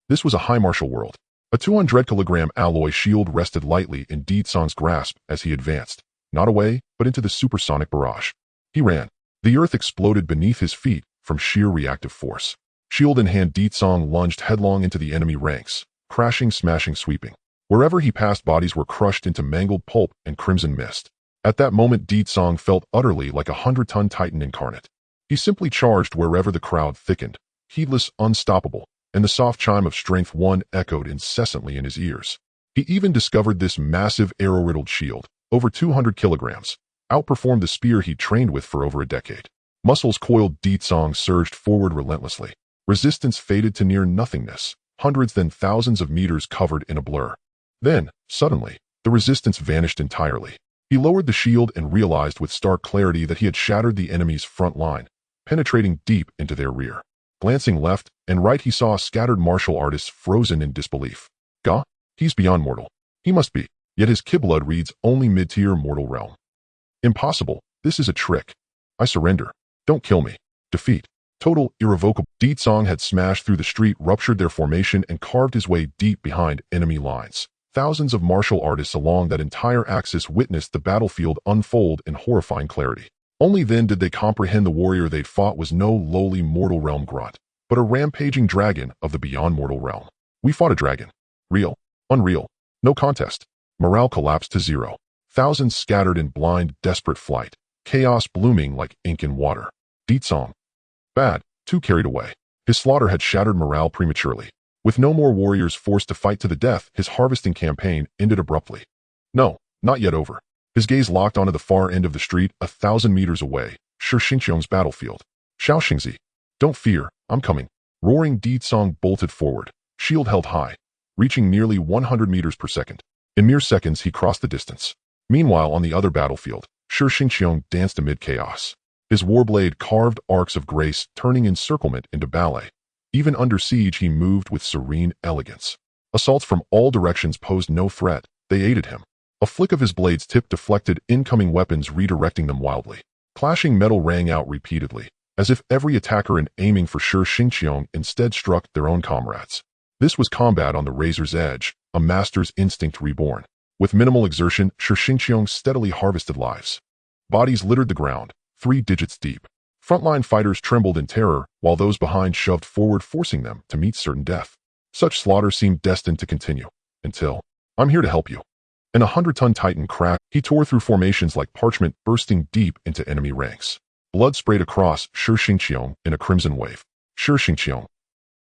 this was a high martial world. A 200-kilogram alloy shield rested lightly in Deetsong's grasp as he advanced, not away, but into the supersonic barrage. He ran. The earth exploded beneath his feet from sheer reactive force. Shield in hand, Deetsong lunged headlong into the enemy ranks, crashing, smashing, sweeping. Wherever he passed, bodies were crushed into mangled pulp and crimson mist. At that moment, Deetsong felt utterly like a 100-ton titan incarnate. He simply charged wherever the crowd thickened, heedless, unstoppable, and the soft chime of Strength 1 echoed incessantly in his ears. He even discovered this massive arrow-riddled shield, over 200 kilograms, outperformed the spear he'd trained with for over a decade. Muscles coiled, Deetsong surged forward relentlessly. Resistance faded to near nothingness, hundreds then thousands of meters covered in a blur. Then, suddenly, the resistance vanished entirely. He lowered the shield and realized with stark clarity that he had shattered the enemy's front line, penetrating deep into their rear. Glancing left and right, he saw scattered martial artists frozen in disbelief. Gah? He's beyond mortal. He must be. Yet his Kiblood reads only mid-tier mortal realm. Impossible. This is a trick. I surrender. Don't kill me. Defeat. Total, irrevocable. Deetsong had smashed through the street, ruptured their formation, and carved his way deep behind enemy lines. Thousands of martial artists along that entire axis witnessed the battlefield unfold in horrifying clarity. Only then did they comprehend the warrior they'd fought was no lowly mortal realm grunt, but a rampaging dragon of the beyond mortal realm. We fought a dragon. Real. Unreal. No contest. Morale collapsed to zero. Thousands scattered in blind, desperate flight. Chaos blooming like ink in water. Deetsong. Bad. Too carried away. His slaughter had shattered morale prematurely. With no more warriors forced to fight to the death, his harvesting campaign ended abruptly. No, not yet over. His gaze locked onto the far end of the street, 1,000 meters away, Shixingqiong's battlefield. Xiaoxingzi. Don't fear, I'm coming. Roaring, Deetsong bolted forward, shield held high, reaching nearly 100 meters per second. In mere seconds, he crossed the distance. Meanwhile, on the other battlefield, Shixingqiong danced amid chaos. His warblade carved arcs of grace, turning encirclement into ballet. Even under siege, he moved with serene elegance. Assaults from all directions posed no threat. They aided him. A flick of his blade's tip deflected incoming weapons, redirecting them wildly. Clashing metal rang out repeatedly, as if every attacker in aiming for Shixingqiong instead struck their own comrades. This was combat on the razor's edge, a master's instinct reborn. With minimal exertion, Shixingqiong steadily harvested lives. Bodies littered the ground, 3 digits deep. Frontline fighters trembled in terror, while those behind shoved forward, forcing them to meet certain death. Such slaughter seemed destined to continue, until, I'm here to help you. And 100-ton titan cracked. He tore through formations like parchment, bursting deep into enemy ranks. Blood sprayed across Shixingqiong in a crimson wave. Shixingqiong.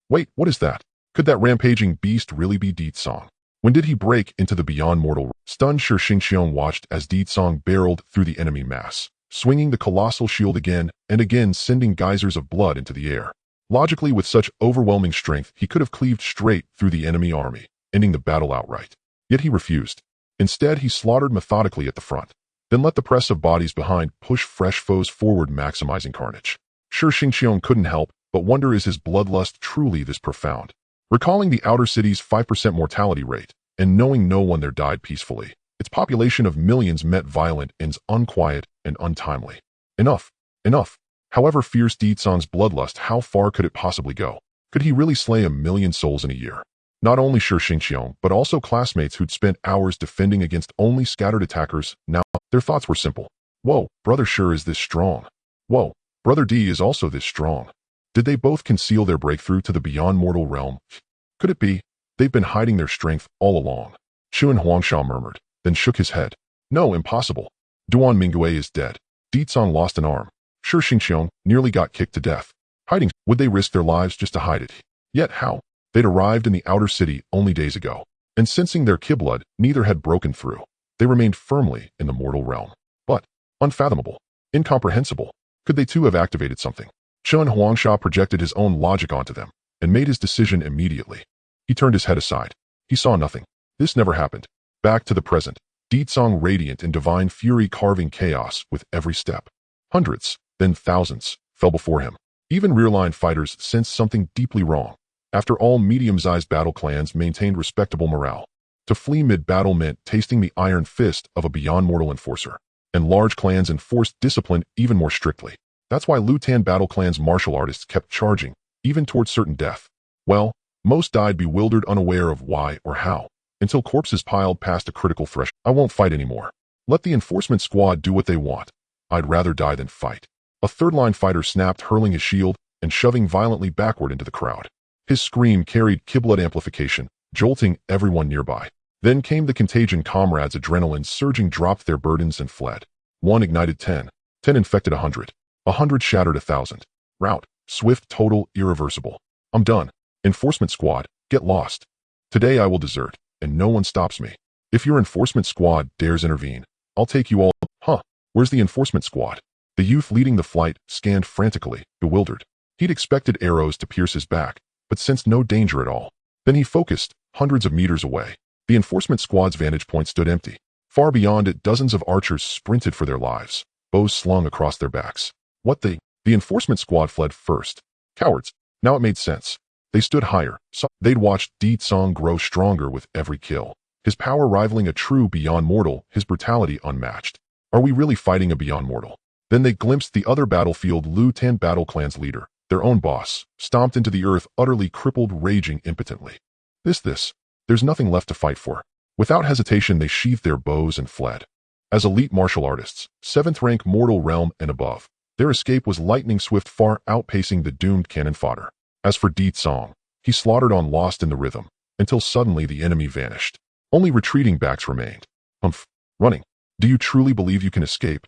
Wait, what is that? Could that rampaging beast really be Deetsong? When did he break into the beyond mortal? Stunned, Shixingqiong watched as Deetsong barreled through the enemy mass, swinging the colossal shield again and again, sending geysers of blood into the air. Logically, with such overwhelming strength, he could have cleaved straight through the enemy army, ending the battle outright. Yet he refused. Instead, he slaughtered methodically at the front, then let the press of bodies behind push fresh foes forward, maximizing carnage. Shixingqiong couldn't help but wonder, is his bloodlust truly this profound? Recalling the outer city's 5% mortality rate, and knowing no one there died peacefully, its population of millions met violent ends, unquiet and untimely. Enough. Enough. However fierce Deetsong's bloodlust, how far could it possibly go? Could he really slay 1 million souls in a year? Not only Shixingqiong, but also classmates who'd spent hours defending against only scattered attackers, now Their thoughts were simple. Whoa, brother sure is this strong. Whoa, brother D is also this strong. Did they both conceal their breakthrough to the beyond mortal realm? Could it be? They've been hiding their strength all along. Chuan Huangsha murmured, then shook his head. No, impossible. Duan Mingyue is dead. Di Tsong lost an arm. Shi Xingqiong nearly got kicked to death. Hiding, would they risk their lives just to hide it? Yet how? They'd arrived in the outer city only days ago, and sensing their kiblood, neither had broken through. They remained firmly in the mortal realm. But, unfathomable, incomprehensible, could they too have activated something? Chuan Huangsha projected his own logic onto them, and made his decision immediately. He turned his head aside. He saw nothing. This never happened. Back to the present, Di Tsong radiant in divine fury carving chaos with every step. Hundreds, then thousands, fell before him. Even rear-line fighters sensed something deeply wrong. After all, medium-sized battle clans maintained respectable morale. To flee mid-battle meant tasting the iron fist of a beyond-mortal enforcer, and large clans enforced discipline even more strictly. That's why Lutan battle clan's martial artists kept charging, even towards certain death. Well, most died bewildered, unaware of why or how, until corpses piled past a critical threshold. I won't fight anymore. Let the enforcement squad do what they want. I'd rather die than fight. A third-line fighter snapped, hurling his shield and shoving violently backward into the crowd. His scream carried kiblood amplification, jolting everyone nearby. Then came the contagion. Comrades' adrenaline surging dropped their burdens and fled. 1 ignited 10. 10 infected 100. 100 shattered 1,000. Rout. Swift, total, irreversible. I'm done. Enforcement squad, get lost. Today I will desert, and no one stops me. If your enforcement squad dares intervene, I'll take you all. Huh, where's the enforcement squad? The youth leading the flight scanned frantically, bewildered. He'd expected arrows to pierce his back, but sensed no danger at all. Then he focused, hundreds of meters away. The enforcement squad's vantage point stood empty. Far beyond it, dozens of archers sprinted for their lives, bows slung across their backs. The enforcement squad fled first. Cowards. Now it made sense. They stood higher. They'd watched Di Tsong grow stronger with every kill. His power rivaling a true beyond mortal, his brutality unmatched. Are we really fighting a beyond mortal? Then they glimpsed the other battlefield. Lu Tan battle clan's leader, their own boss, stomped into the earth, utterly crippled, raging impotently. There's nothing left to fight for. Without hesitation, they sheathed their bows and fled. As elite martial artists, 7th rank mortal realm and above, their escape was lightning swift, far outpacing the doomed cannon fodder. As for Di Tsong, he slaughtered on, lost in the rhythm, until suddenly the enemy vanished. Only retreating backs remained. Running. Do you truly believe you can escape?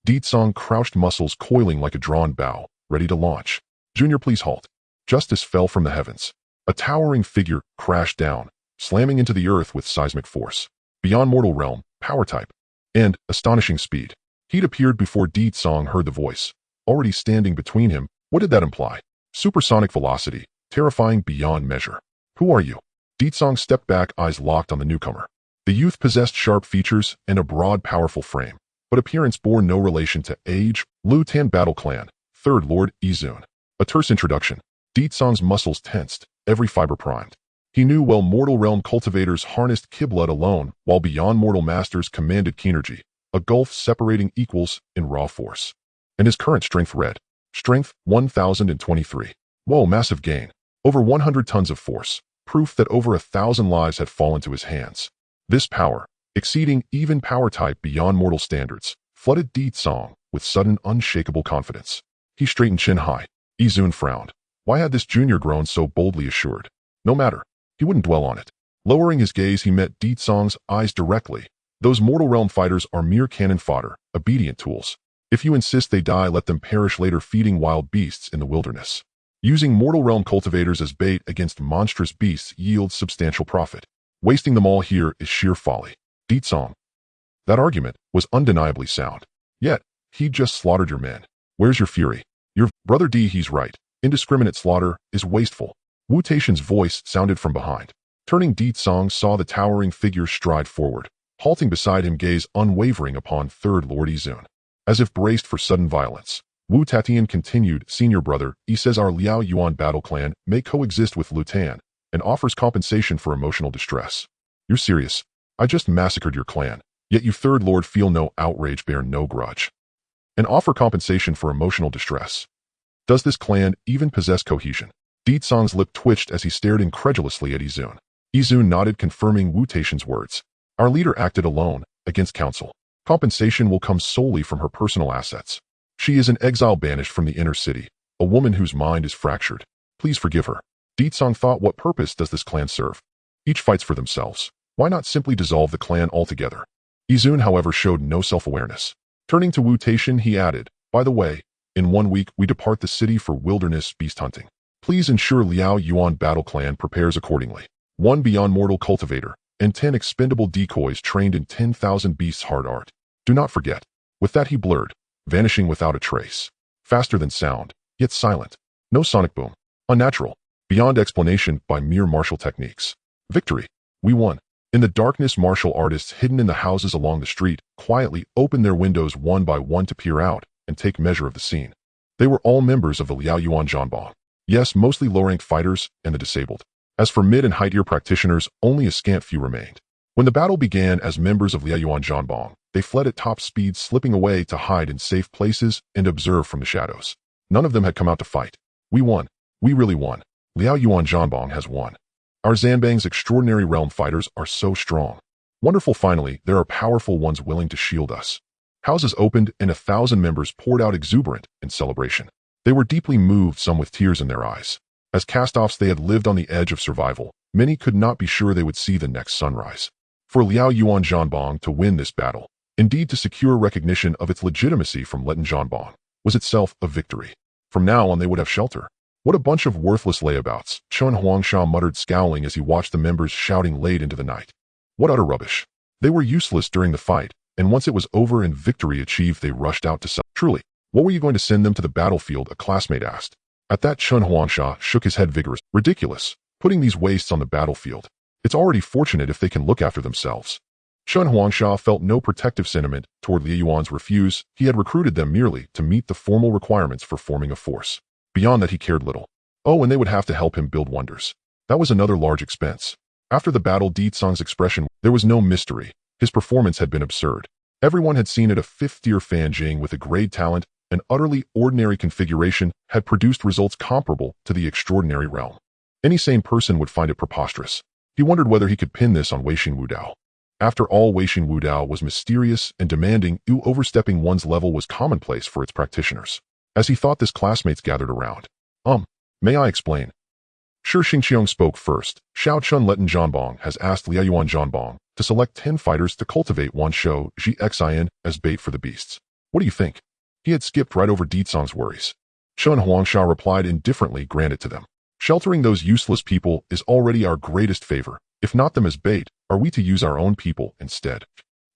Di Tsong crouched, muscles coiling like a drawn bow, ready to launch. Junior, please halt. Justice fell from the heavens. A towering figure crashed down, slamming into the earth with seismic force. Beyond mortal realm, power type, and astonishing speed. He'd appeared before Di Tsong heard the voice. Already standing between him, what did that imply? Supersonic velocity, terrifying beyond measure. Who are you? Di Tsong stepped back, eyes locked on the newcomer. The youth possessed sharp features and a broad, powerful frame, but appearance bore no relation to age. Lu Tan battle clan, 3rd Lord Izun. A terse introduction. Di Tsong's muscles tensed, every fiber primed. He knew well mortal realm cultivators harnessed kiblood alone, while beyond mortal masters commanded kinergy, a gulf separating equals in raw force. And his current strength read. Strength, 1,023. Whoa, massive gain. Over 100 tons of force, proof that over 1,000 lives had fallen to his hands. This power, exceeding even power type beyond mortal standards, flooded Di Tsong with sudden unshakable confidence. He straightened chin high. Izun frowned. Why had this junior grown so boldly assured? No matter. He wouldn't dwell on it. Lowering his gaze, he met Di Tsong's eyes directly. Those mortal realm fighters are mere cannon fodder, obedient tools. If you insist they die, let them perish later feeding wild beasts in the wilderness. Using mortal realm cultivators as bait against monstrous beasts yields substantial profit. Wasting them all here is sheer folly. Di Tsong. That argument was undeniably sound. Yet, he'd just slaughtered your men. Where's your fury? Your brother D, he's right. Indiscriminate slaughter is wasteful. Wu Taishan's voice sounded from behind. Turning, Di Tsong saw the towering figure stride forward, halting beside him, gaze unwavering upon 3rd Lord Izun. As if braced for sudden violence, Wu Tatian continued, Senior brother, he says our Liao Yuan battle clan may coexist with Lutan, and offers compensation for emotional distress. You're serious? I just massacred your clan, yet you 3rd Lord feel no outrage, bear no grudge. And offer compensation for emotional distress. Does this clan even possess cohesion? Di Tsong's lip twitched as he stared incredulously at Izun. Izun nodded, confirming Wu Taishan's words. Our leader acted alone, against counsel. Compensation will come solely from her personal assets. She is an exile banished from the inner city, a woman whose mind is fractured. Please forgive her. Deetsong thought, what purpose does this clan serve? Each fights for themselves. Why not simply dissolve the clan altogether? Izun, however, showed no self-awareness. Turning to Wu Taishan, he added, by the way, in 1 week we depart the city for wilderness beast hunting. Please ensure Liao Yuan battle clan prepares accordingly. 1 beyond mortal cultivator, and 10 expendable decoys trained in 10,000 beasts hard art. Do not forget. With that he blurred, vanishing without a trace. Faster than sound, yet silent. No sonic boom. Unnatural. Beyond explanation by mere martial techniques. Victory. We won. In the darkness, martial artists hidden in the houses along the street quietly opened their windows one by one to peer out and take measure of the scene. They were all members of the Liao Yuan Zhanbang. Yes, mostly low-ranked fighters and the disabled. As for mid- and high-tier practitioners, only a scant few remained. When the battle began, as members of Liao Yuan Zhanbang, they fled at top speed, slipping away to hide in safe places and observe from the shadows. None of them had come out to fight. We won. We really won. Liao Yuan Zhanbang has won. Our Zhanbang's extraordinary realm fighters are so strong. Wonderful. Finally, there are powerful ones willing to shield us. Houses opened and 1,000 members poured out exuberant in celebration. They were deeply moved, some with tears in their eyes. As cast-offs, they had lived on the edge of survival. Many could not be sure they would see the next sunrise. For Liao Yuan Zhanbang to win this battle, indeed to secure recognition of its legitimacy from Letten Zhanbang, was itself a victory. From now on they would have shelter. What a bunch of worthless layabouts, Chun Huangsha muttered, scowling as he watched the members shouting late into the night. What utter rubbish. They were useless during the fight, and once it was over and victory achieved, they rushed out to celebrate. Truly, what were you going to send them to the battlefield? A classmate asked. At that, Chun Huangsha shook his head vigorously. Ridiculous, putting these wastes on the battlefield. It's already fortunate if they can look after themselves. Chun Huangsha felt no protective sentiment toward Liao Yuan's refuse. He had recruited them merely to meet the formal requirements for forming a force. Beyond that, he cared little. Oh, and they would have to help him build wonders. That was another large expense. After the battle, Deetsong's expression, there was no mystery. His performance had been absurd. Everyone had seen it. A fifth-tier Fan Jing with a grade talent, an utterly ordinary configuration, had produced results comparable to the extraordinary realm. Any sane person would find it preposterous. He wondered whether he could pin this on Weixin Wudao. After all, Weixin Wudao was mysterious and demanding. Overstepping one's level was commonplace for its practitioners. As he thought this, classmates gathered around. May I explain? Sure. Xingqiong spoke first. Xiao Chun Letten Zhanbang has asked Liao Yuan Zhanbang to select 10 fighters to cultivate one show Exiled as bait for the beasts. What do you think? He had skipped right over Deetsong's worries. Chun Huangsha replied indifferently, grant it to them. Sheltering those useless people is already our greatest favor. If not them as bait, are we to use our own people instead?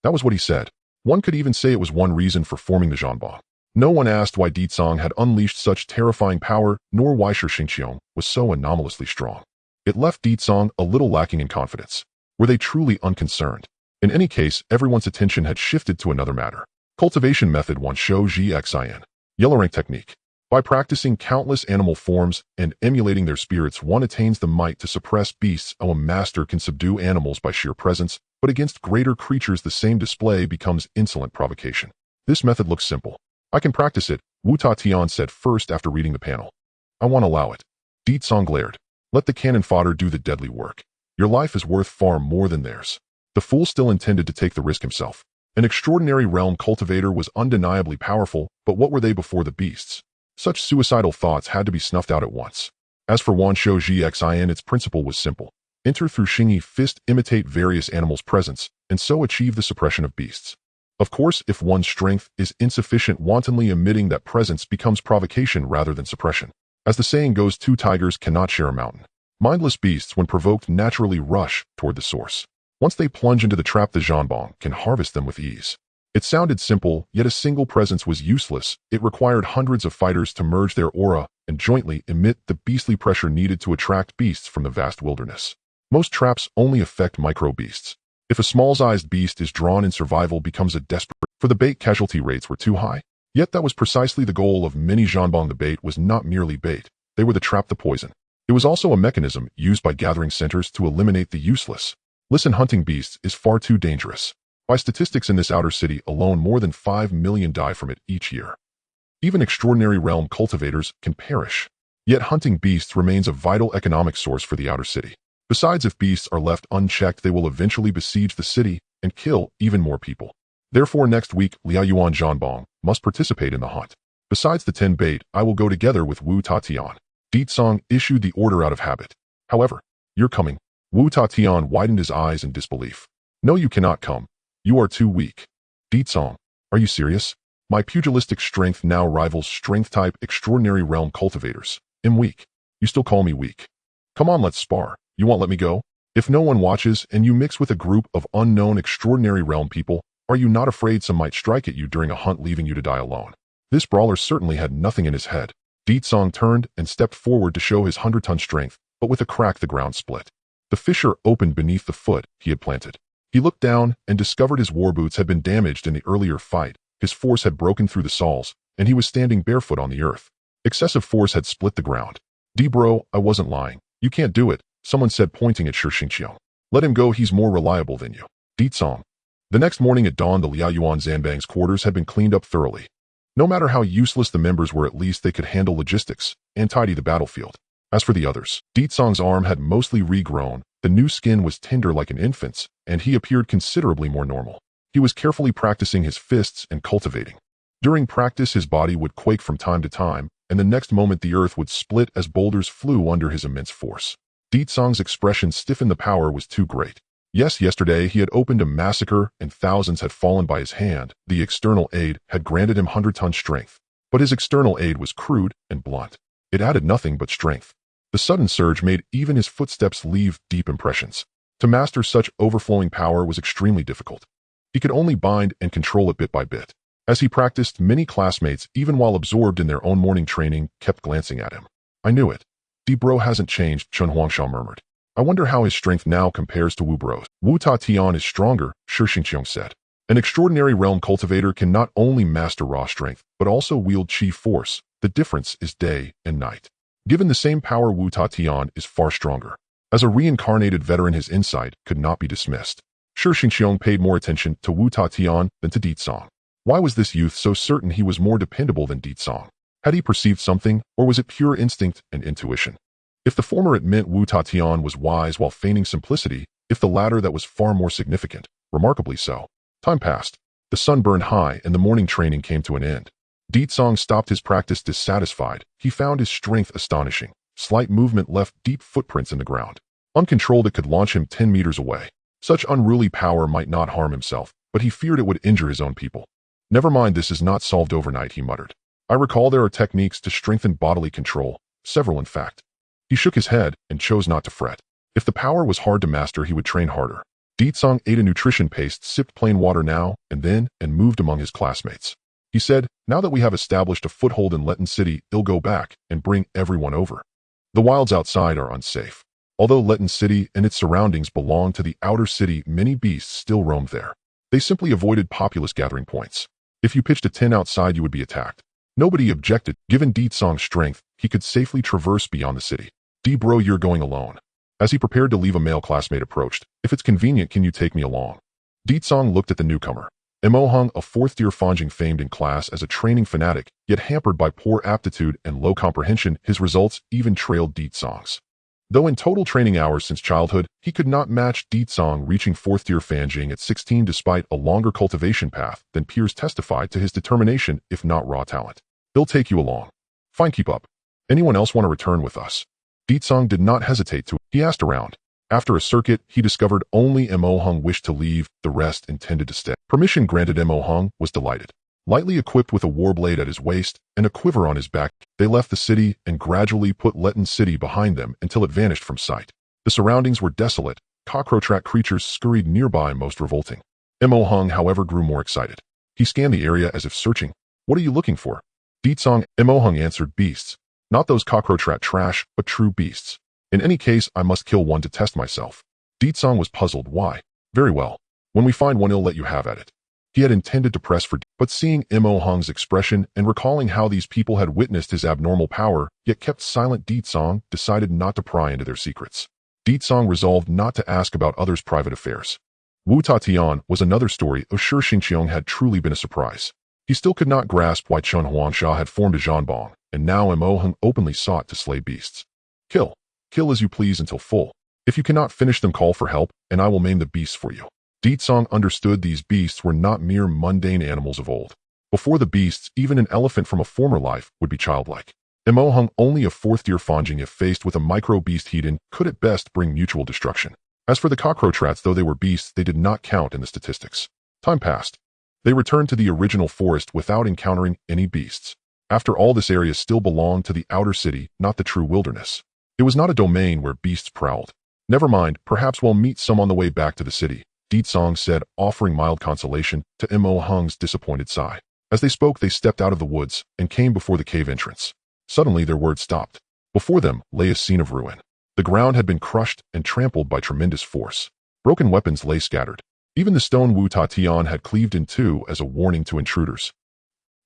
That was what he said. One could even say it was one reason for forming the Zhanbang. No one asked why Deetsong had unleashed such terrifying power, nor why Xingqiong was so anomalously strong. It left Deetsong a little lacking in confidence. Were they truly unconcerned? In any case, everyone's attention had shifted to another matter. Cultivation method 1 Shou Exiled. Yellow rank technique. By practicing countless animal forms and emulating their spirits, one attains the might to suppress beasts. A master can subdue animals by sheer presence, but against greater creatures the same display becomes insolent provocation. This method looks simple. I can practice it, Wu Ta-Tian said first after reading the panel. I won't allow it. Deetsong glared. Let the cannon fodder do the deadly work. Your life is worth far more than theirs. The fool still intended to take the risk himself. An extraordinary realm cultivator was undeniably powerful, but what were they before the beasts? Such suicidal thoughts had to be snuffed out at once. As for Wan Shou Exiled, its principle was simple. Enter through Xingyi fist, imitate various animals' presence, and so achieve the suppression of beasts. Of course, if one's strength is insufficient, wantonly emitting that presence becomes provocation rather than suppression. As the saying goes, 2 tigers cannot share a mountain. Mindless beasts, when provoked, naturally rush toward the source. Once they plunge into the trap, the Zhanbang can harvest them with ease. It sounded simple, yet a single presence was useless. It required hundreds of fighters to merge their aura and jointly emit the beastly pressure needed to attract beasts from the vast wilderness. Most traps only affect micro-beasts. If a small-sized beast is drawn in, survival becomes a desperate. For the bait, casualty rates were too high. Yet that was precisely the goal of many Zhanbang. The bait was not merely bait. They were the trap, the poison. It was also a mechanism used by gathering centers to eliminate the useless. Listen, hunting beasts is far too dangerous. By statistics, in this outer city alone, more than 5 million die from it each year. Even extraordinary realm cultivators can perish. Yet hunting beasts remains a vital economic source for the outer city. Besides, if beasts are left unchecked, they will eventually besiege the city and kill even more people. Therefore next week Liao Yuan Zhanbong must participate in the hunt. Besides the 10 bait, I will go together with Wu Tatian. Di Tsong issued the order out of habit. However, you're coming. Wu Tatian widened his eyes in disbelief. No, you cannot come. You are too weak. Di Tsong, are you serious? My pugilistic strength now rivals strength-type extraordinary realm cultivators. I'm weak. You still call me weak. Come on, let's spar. You won't let me go? If no one watches and you mix with a group of unknown extraordinary realm people, are you not afraid some might strike at you during a hunt leaving you to die alone? This brawler certainly had nothing in his head. Di Tsong turned and stepped forward to show his 100-ton strength, but with a crack the ground split. The fissure opened beneath the foot he had planted. He looked down and discovered his war boots had been damaged in the earlier fight. His force had broken through the soles, and he was standing barefoot on the earth. Excessive force had split the ground. Bro, I wasn't lying. You can't do it, someone said pointing at Shi Xingqiang. Let him go, he's more reliable than you. Di Tsong. The next morning at dawn the Liao Yuan Zhanbang's quarters had been cleaned up thoroughly. No matter how useless the members were, at least they could handle logistics and tidy the battlefield. As for the others, Di Tsong's arm had mostly regrown, the new skin was tender like an infant's, and he appeared considerably more normal. He was carefully practicing his fists and cultivating. During practice his body would quake from time to time, and the next moment the earth would split as boulders flew under his immense force. Di Tsong's expression stiffened, the power was too great. Yes, yesterday he had opened a massacre and thousands had fallen by his hand. The external aid had granted him 100-ton strength. But his external aid was crude and blunt. It added nothing but strength. The sudden surge made even his footsteps leave deep impressions. To master such overflowing power was extremely difficult. He could only bind and control it bit by bit. As he practiced, many classmates, even while absorbed in their own morning training, kept glancing at him. I knew it. Bro hasn't changed, Chen Huangsha murmured. I wonder how his strength now compares to Wu Bro's. Wu Tatian is stronger, Shi Xingqiang said. An extraordinary realm cultivator can not only master raw strength, but also wield chi force. The difference is day and night. Given the same power, Wu Tatian is far stronger. As a reincarnated veteran, his insight could not be dismissed. Shi Xingqiang paid more attention to Wu Tatian than to Di Tsong. Why was this youth so certain he was more dependable than Di Tsong? Had he perceived something, or was it pure instinct and intuition? If the former, it meant Wu Tatian was wise while feigning simplicity. If the latter, that was far more significant, remarkably so. Time passed. The sun burned high and the morning training came to an end. Di Tsong stopped his practice dissatisfied. He found his strength astonishing. Slight movement left deep footprints in the ground. Uncontrolled, it could launch him 10 meters away. Such unruly power might not harm himself, but he feared it would injure his own people. Never mind, this is not solved overnight, he muttered. I recall there are techniques to strengthen bodily control, several in fact. He shook his head and chose not to fret. If the power was hard to master, he would train harder. Di Tsong ate a nutrition paste, sipped plain water now and then, and moved among his classmates. He said, now that we have established a foothold in Letten City, I'll go back and bring everyone over. The wilds outside are unsafe. Although Letten City and its surroundings belong to the outer city, many beasts still roamed there. They simply avoided populous gathering points. If you pitched a tent outside, you would be attacked. Nobody objected. Given Di Tsong's strength, he could safely traverse beyond the city. Bro, you're going alone. As he prepared to leave, a male classmate approached. If it's convenient, can you take me along? Di Tsong looked at the newcomer. Mo Hung, a fourth-year Fanjing, famed in class as a training fanatic, yet hampered by poor aptitude and low comprehension, his results even trailed Di Tsong's. Though in total training hours since childhood, he could not match Di Tsong, reaching fourth-year Fanjing at 16 despite a longer cultivation path than peers testified to his determination, if not raw talent. He'll take you along. Fine, keep up. Anyone else want to return with us? Di Tsong did not hesitate to. He asked around. After a circuit, he discovered only Mo Hung wished to leave, the rest intended to stay. Permission granted, Mo Hung was delighted. Lightly equipped with a war blade at his waist and a quiver on his back, they left the city and gradually put Letten City behind them until it vanished from sight. The surroundings were desolate. Cockroach-rat creatures scurried nearby, most revolting. Mo Hung, however, grew more excited. He scanned the area as if searching. What are you looking for? Di Tsong. Mo Hung answered, beasts. Not those cockroach-rat trash, but true beasts. In any case, I must kill one to test myself. Di Tsong was puzzled. Why? Very well. When we find one, I'll let you have at it. He had intended to press for, but seeing Mo Hung's expression and recalling how these people had witnessed his abnormal power, yet kept silent, Di Tsong decided not to pry into their secrets. Di Tsong resolved not to ask about others' private affairs. Wu Tatian was another story. Shi Xingqiang had truly been a surprise. He still could not grasp why Chen Huangsha had formed a Zhanbong, and now Mo Hung openly sought to slay beasts. Kill. Kill as you please until full. If you cannot finish them, call for help, and I will maim the beasts for you. Deetsong understood these beasts were not mere mundane animals of old. Before the beasts, even an elephant from a former life would be childlike. Emohung, only a fourth-tier Fanjing if faced with a micro-beast Hedon, could at best bring mutual destruction. As for the cockroach-rats, though they were beasts, they did not count in the statistics. Time passed. They returned to the original forest without encountering any beasts. After all, this area still belonged to the outer city, not the true wilderness. It was not a domain where beasts prowled. Never mind, perhaps we'll meet some on the way back to the city, Deetsong said, offering mild consolation to Emohung's disappointed sigh. As they spoke, they stepped out of the woods and came before the cave entrance. Suddenly, their words stopped. Before them lay a scene of ruin. The ground had been crushed and trampled by tremendous force. Broken weapons lay scattered. Even the stone Wu Ta Tian had cleaved in two as a warning to intruders.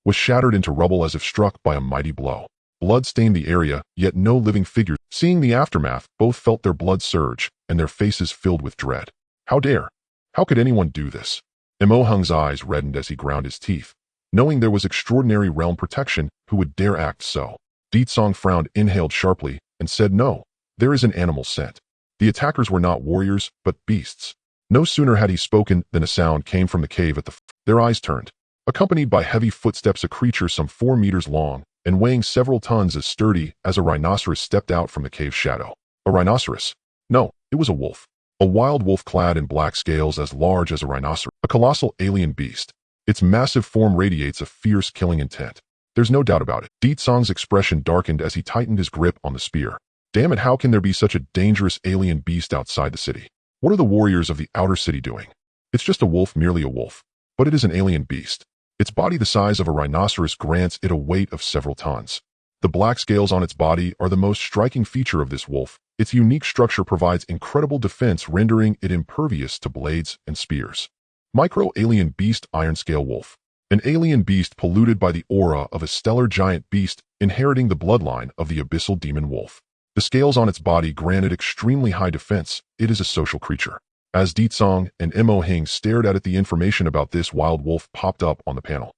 Was shattered into rubble as if struck by a mighty blow. Blood stained the area, yet no living figure. Seeing the aftermath, both felt their blood surge and their faces filled with dread. How dare? How could anyone do this? Emohung's eyes reddened as he ground his teeth, knowing there was extraordinary realm protection who would dare act so. Deetsong frowned, inhaled sharply, and said, "No, there is an animal scent." The attackers were not warriors, but beasts. No sooner had he spoken than a sound came from the cave at the Their eyes turned. Accompanied by heavy footsteps, a creature some 4 meters long and weighing several tons, as sturdy as a rhinoceros, stepped out from the cave's shadow. A rhinoceros? No, it was a wolf. A wild wolf clad in black scales as large as a rhinoceros. A colossal alien beast. Its massive form radiates a fierce, killing intent. There's no doubt about it. Deetsong's expression darkened as he tightened his grip on the spear. Damn it, how can there be such a dangerous alien beast outside the city? What are the warriors of the outer city doing? It's just a wolf, merely a wolf. But it is an alien beast. Its body, the size of a rhinoceros, grants it a weight of several tons. The black scales on its body are the most striking feature of this wolf. Its unique structure provides incredible defense, rendering it impervious to blades and spears. Micro-alien beast, iron scale wolf. An alien beast polluted by the aura of a stellar giant beast, inheriting the bloodline of the abyssal demon wolf. The scales on its body granted extremely high defense. It is a social creature. As Deetsong and Emohung stared at it, the information about this wild wolf popped up on the panel.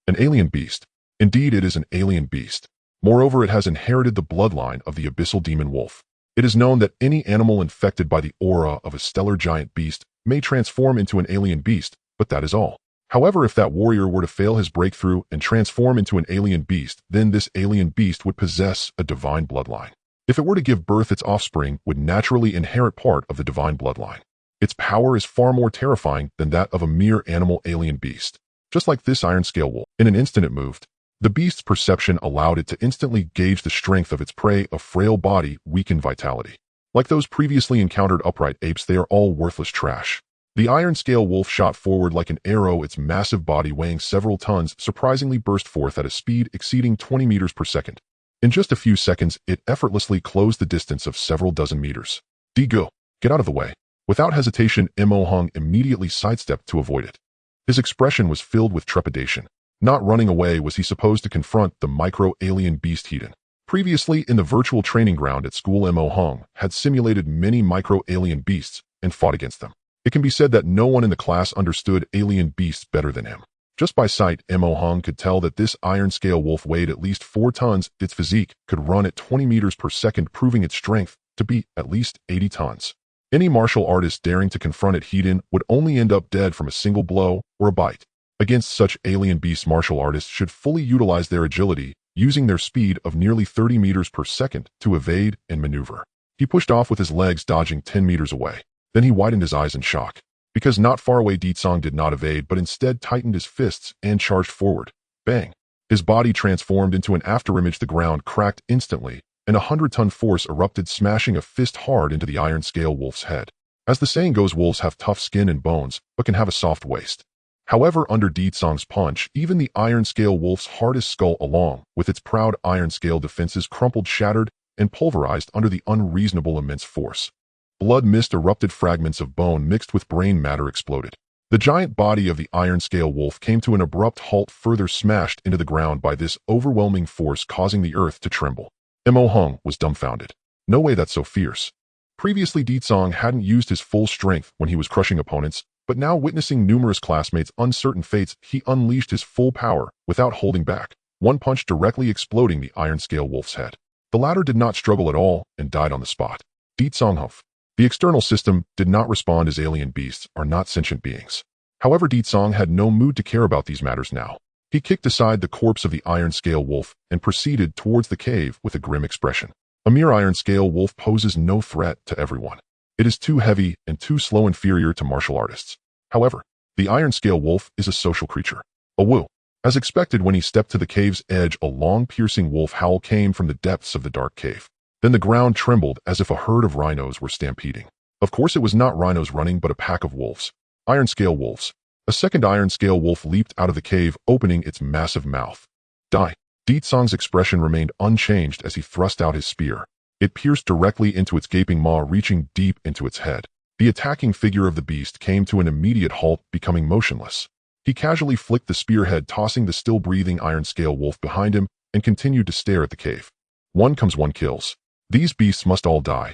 An alien beast. Indeed, it is an alien beast. Moreover, it has inherited the bloodline of the abyssal demon wolf. It is known that any animal infected by the aura of a stellar giant beast may transform into an alien beast, but that is all. However, if that warrior were to fail his breakthrough and transform into an alien beast, then this alien beast would possess a divine bloodline. If it were to give birth, its offspring would naturally inherit part of the divine bloodline. Its power is far more terrifying than that of a mere animal alien beast. Just like this iron scale wolf, in an instant it moved. The beast's perception allowed it to instantly gauge the strength of its prey, a frail body, weakened vitality. Like those previously encountered upright apes, they are all worthless trash. The iron scale wolf shot forward like an arrow, its massive body weighing several tons surprisingly burst forth at a speed exceeding 20 meters per second. In just a few seconds, it effortlessly closed the distance of several dozen meters. Go, get out of the way. Without hesitation, Emohung immediately sidestepped to avoid it. His expression was filled with trepidation. Not running away was he supposed to confront the micro-alien beast Hedon. Previously, in the virtual training ground at school, Emohung had simulated many micro-alien beasts and fought against them. It can be said that no one in the class understood alien beasts better than him. Just by sight, Emohung could tell that this iron scale wolf weighed at least 4 tons. Its physique could run at 20 meters per second, proving its strength to be at least 80 tons. Any martial artist daring to confront it Hedon would only end up dead from a single blow or a bite. Against such alien beasts, martial artists should fully utilize their agility, using their speed of nearly 30 meters per second to evade and maneuver. He pushed off with his legs, dodging 10 meters away. Then he widened his eyes in shock. Because not far away, Deetsong did not evade, but instead tightened his fists and charged forward. Bang! His body transformed into an afterimage. The ground cracked instantly, and a 100-ton force erupted, smashing a fist hard into the iron scale wolf's head. As the saying goes, wolves have tough skin and bones, but can have a soft waist. However, under Deetsong's punch, even the iron scale wolf's hardest skull, along with its proud iron scale defenses, crumpled, shattered, and pulverized under the unreasonable immense force. Blood mist erupted, fragments of bone mixed with brain matter exploded. The giant body of the iron scale wolf came to an abrupt halt, further smashed into the ground by this overwhelming force, causing the earth to tremble. Emohung was dumbfounded. No way, that's so fierce. Previously, Deetsong hadn't used his full strength when he was crushing opponents, but now, witnessing numerous classmates' uncertain fates, he unleashed his full power without holding back, one punch directly exploding the iron scale wolf's head. The latter did not struggle at all and died on the spot. Deetsong huff. The external system did not respond as alien beasts are not sentient beings. However, Song had no mood to care about these matters now. He kicked aside the corpse of the iron scale wolf and proceeded towards the cave with a grim expression. A mere iron scale wolf poses no threat to everyone. It is too heavy and too slow, inferior to martial artists. However, the iron scale wolf is a social creature. A woo. As expected, when he stepped to the cave's edge, a long piercing wolf howl came from the depths of the dark cave. Then the ground trembled as if a herd of rhinos were stampeding. Of course, it was not rhinos running, but a pack of wolves. Iron scale wolves. A second iron scale wolf leaped out of the cave, opening its massive mouth. Die. Song's expression remained unchanged as he thrust out his spear. It pierced directly into its gaping maw, reaching deep into its head. The attacking figure of the beast came to an immediate halt, becoming motionless. He casually flicked the spearhead, tossing the still-breathing iron scale wolf behind him, and continued to stare at the cave. One comes, one kills. These beasts must all die.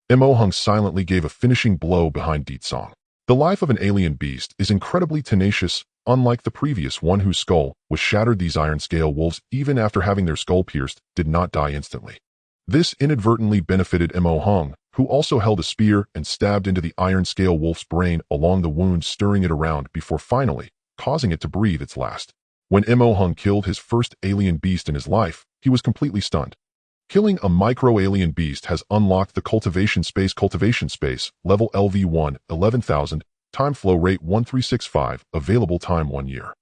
Mo Hung silently gave a finishing blow behind Song. The life of an alien beast is incredibly tenacious, unlike the previous one whose skull was shattered. These iron scale wolves, even after having their skull pierced, did not die instantly. This inadvertently benefited Mo Hung, who also held a spear and stabbed into the iron scale wolf's brain along the wound, stirring it around before finally causing it to breathe its last. When Mo Hung killed his first alien beast in his life, he was completely stunned. Killing a micro-alien beast has unlocked the cultivation space, level LV1, 11,000, time flow rate 1365, available time 1 year.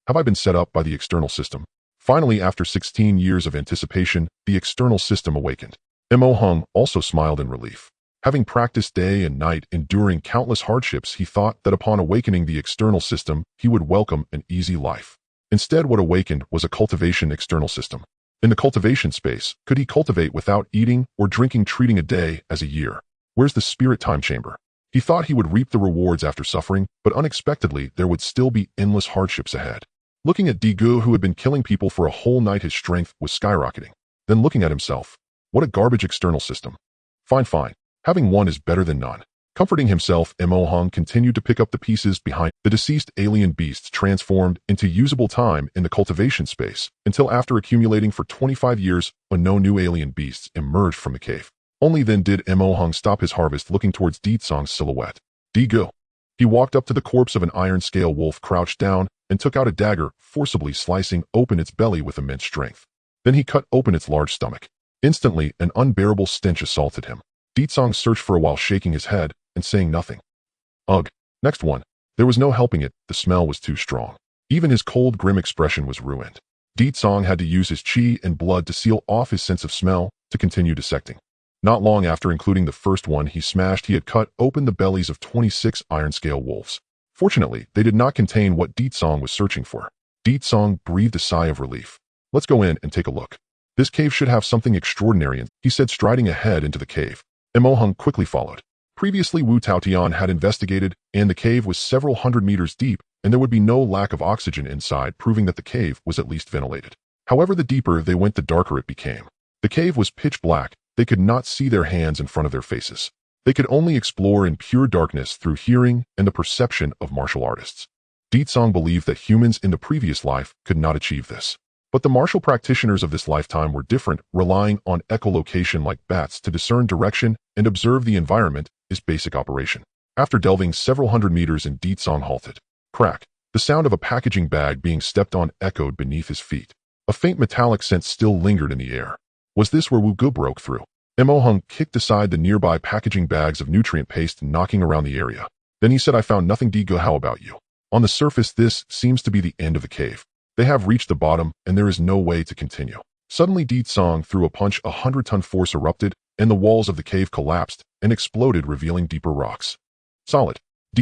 Have I been set up by the external system? Finally, after 16 years of anticipation, the external system awakened. Mo Hung also smiled in relief. Having practiced day and night, enduring countless hardships, he thought that upon awakening the external system, he would welcome an easy life. Instead, what awakened was a cultivation external system. In the cultivation space, could he cultivate without eating or drinking, treating a day as a year? Where's the spirit time chamber? He thought he would reap the rewards after suffering, but unexpectedly, there would still be endless hardships ahead. Looking at Gu, who had been killing people for a whole night, his strength was skyrocketing. Then looking at himself. What a garbage external system. Fine. Having one is better than none. Comforting himself, Mo Hung continued to pick up the pieces behind the deceased alien beasts, transformed into usable time in the cultivation space, until after accumulating for 25 years, no new alien beasts emerged from the cave. Only then did Mo Hung stop his harvest, looking towards Song's silhouette. Gu. He walked up to the corpse of an iron scale wolf, crouched down, and took out a dagger, forcibly slicing open its belly with immense strength. Then he cut open its large stomach. Instantly, an unbearable stench assaulted him. Song searched for a while, shaking his head and saying nothing. Ugh. Next one. There was no helping it, the smell was too strong. Even his cold, grim expression was ruined. Song had to use his chi and blood to seal off his sense of smell to continue dissecting. Not long after including the first one he smashed, he had cut open the bellies of 26 iron scale wolves. Fortunately, they did not contain what Song was searching for. Song breathed a sigh of relief. Let's go in and take a look. This cave should have something extraordinary in, he said, striding ahead into the cave. Mo Hung quickly followed. Previously, Wu Taotian had investigated, and the cave was several hundred meters deep, and there would be no lack of oxygen inside, proving that the cave was at least ventilated. However, the deeper they went, the darker it became. The cave was pitch black. They could not see their hands in front of their faces. They could only explore in pure darkness through hearing and the perception of martial artists. Song believed that humans in the previous life could not achieve this. But the martial practitioners of this lifetime were different, relying on echolocation like bats to discern direction and observe the environment is basic operation. After delving several hundred meters in, Song halted. Crack. The sound of a packaging bag being stepped on echoed beneath his feet. A faint metallic scent still lingered in the air. Was this where Wu Gu broke through? Mo Hung kicked aside the nearby packaging bags of nutrient paste, knocking around the area. Then he said, I found nothing. Gu, how about you? On the surface, this seems to be the end of the cave. They have reached the bottom, and there is no way to continue. Suddenly, Song threw a punch. 100-ton force erupted, and the walls of the cave collapsed and exploded, revealing deeper rocks. Solid.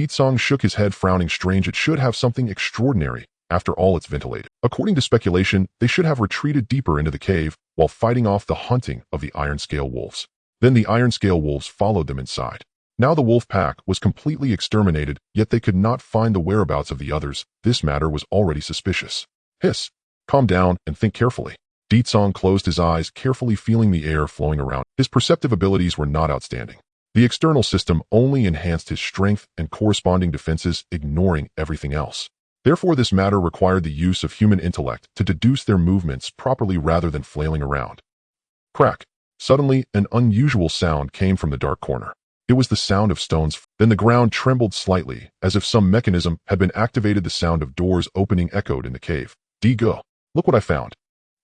Song shook his head, frowning. Strange, it should have something extraordinary. After all, it's ventilated. According to speculation, they should have retreated deeper into the cave while fighting off the hunting of the iron scale wolves. Then the iron scale wolves followed them inside. Now the wolf pack was completely exterminated, yet they could not find the whereabouts of the others. This matter was already suspicious. Hiss. Calm down and think carefully. Song closed his eyes, carefully feeling the air flowing around. His perceptive abilities were not outstanding. The external system only enhanced his strength and corresponding defenses, ignoring everything else. Therefore, this matter required the use of human intellect to deduce their movements properly rather than flailing around. Crack. Suddenly, an unusual sound came from the dark corner. It was the sound of stones. Then the ground trembled slightly, as if some mechanism had been activated. The sound of doors opening echoed in the cave. Go. Look what I found.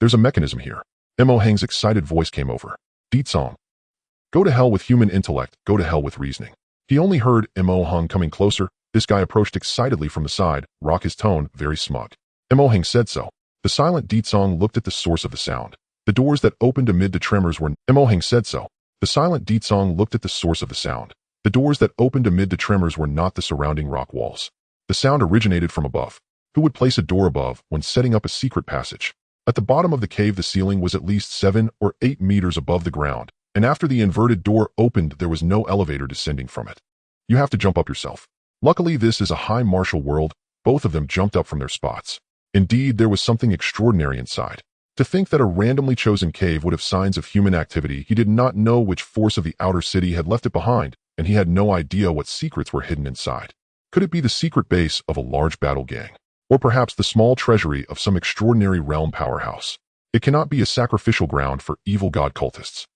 There's a mechanism here. Mo Hang's excited voice came over. Song. Go to hell with human intellect, go to hell with reasoning. He only heard Mo Hung coming closer. This guy approached excitedly from the side, rock his tone, very smug. Mo Hang said so. The silent Song looked at the source of the sound. The doors that opened amid the tremors were... Mo Hang said so. The silent Song looked at the source of the sound. The doors that opened amid the tremors were not the surrounding rock walls. The sound originated from above. Who would place a door above when setting up a secret passage? At the bottom of the cave, the ceiling was at least 7 or 8 meters above the ground, and after the inverted door opened, there was no elevator descending from it. You have to jump up yourself. Luckily, this is a high martial world. Both of them jumped up from their spots. Indeed, there was something extraordinary inside. To think that a randomly chosen cave would have signs of human activity, he did not know which force of the outer city had left it behind, and he had no idea what secrets were hidden inside. Could it be the secret base of a large battle gang? Or perhaps the small treasury of some extraordinary realm powerhouse? It cannot be a sacrificial ground for evil god cultists.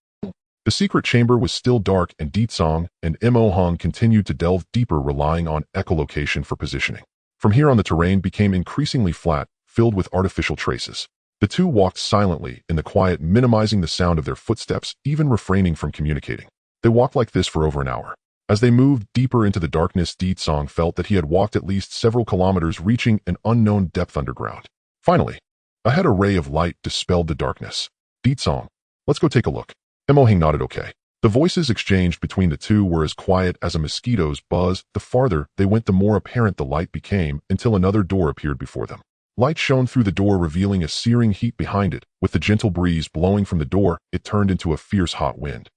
The secret chamber was still dark, and Song and Mo Hung continued to delve deeper, relying on echolocation for positioning. From here on, the terrain became increasingly flat, filled with artificial traces. The two walked silently in the quiet, minimizing the sound of their footsteps, even refraining from communicating. They walked like this for over an hour. As they moved deeper into the darkness, Song felt that he had walked at least several kilometers, reaching an unknown depth underground. Finally, ahead, a ray of light dispelled the darkness. Song, let's go take a look. Mo Hang nodded okay. The voices exchanged between the two were as quiet as a mosquito's buzz. The farther they went, the more apparent the light became, until another door appeared before them. Light shone through the door, revealing a searing heat behind it. With the gentle breeze blowing from the door, it turned into a fierce hot wind.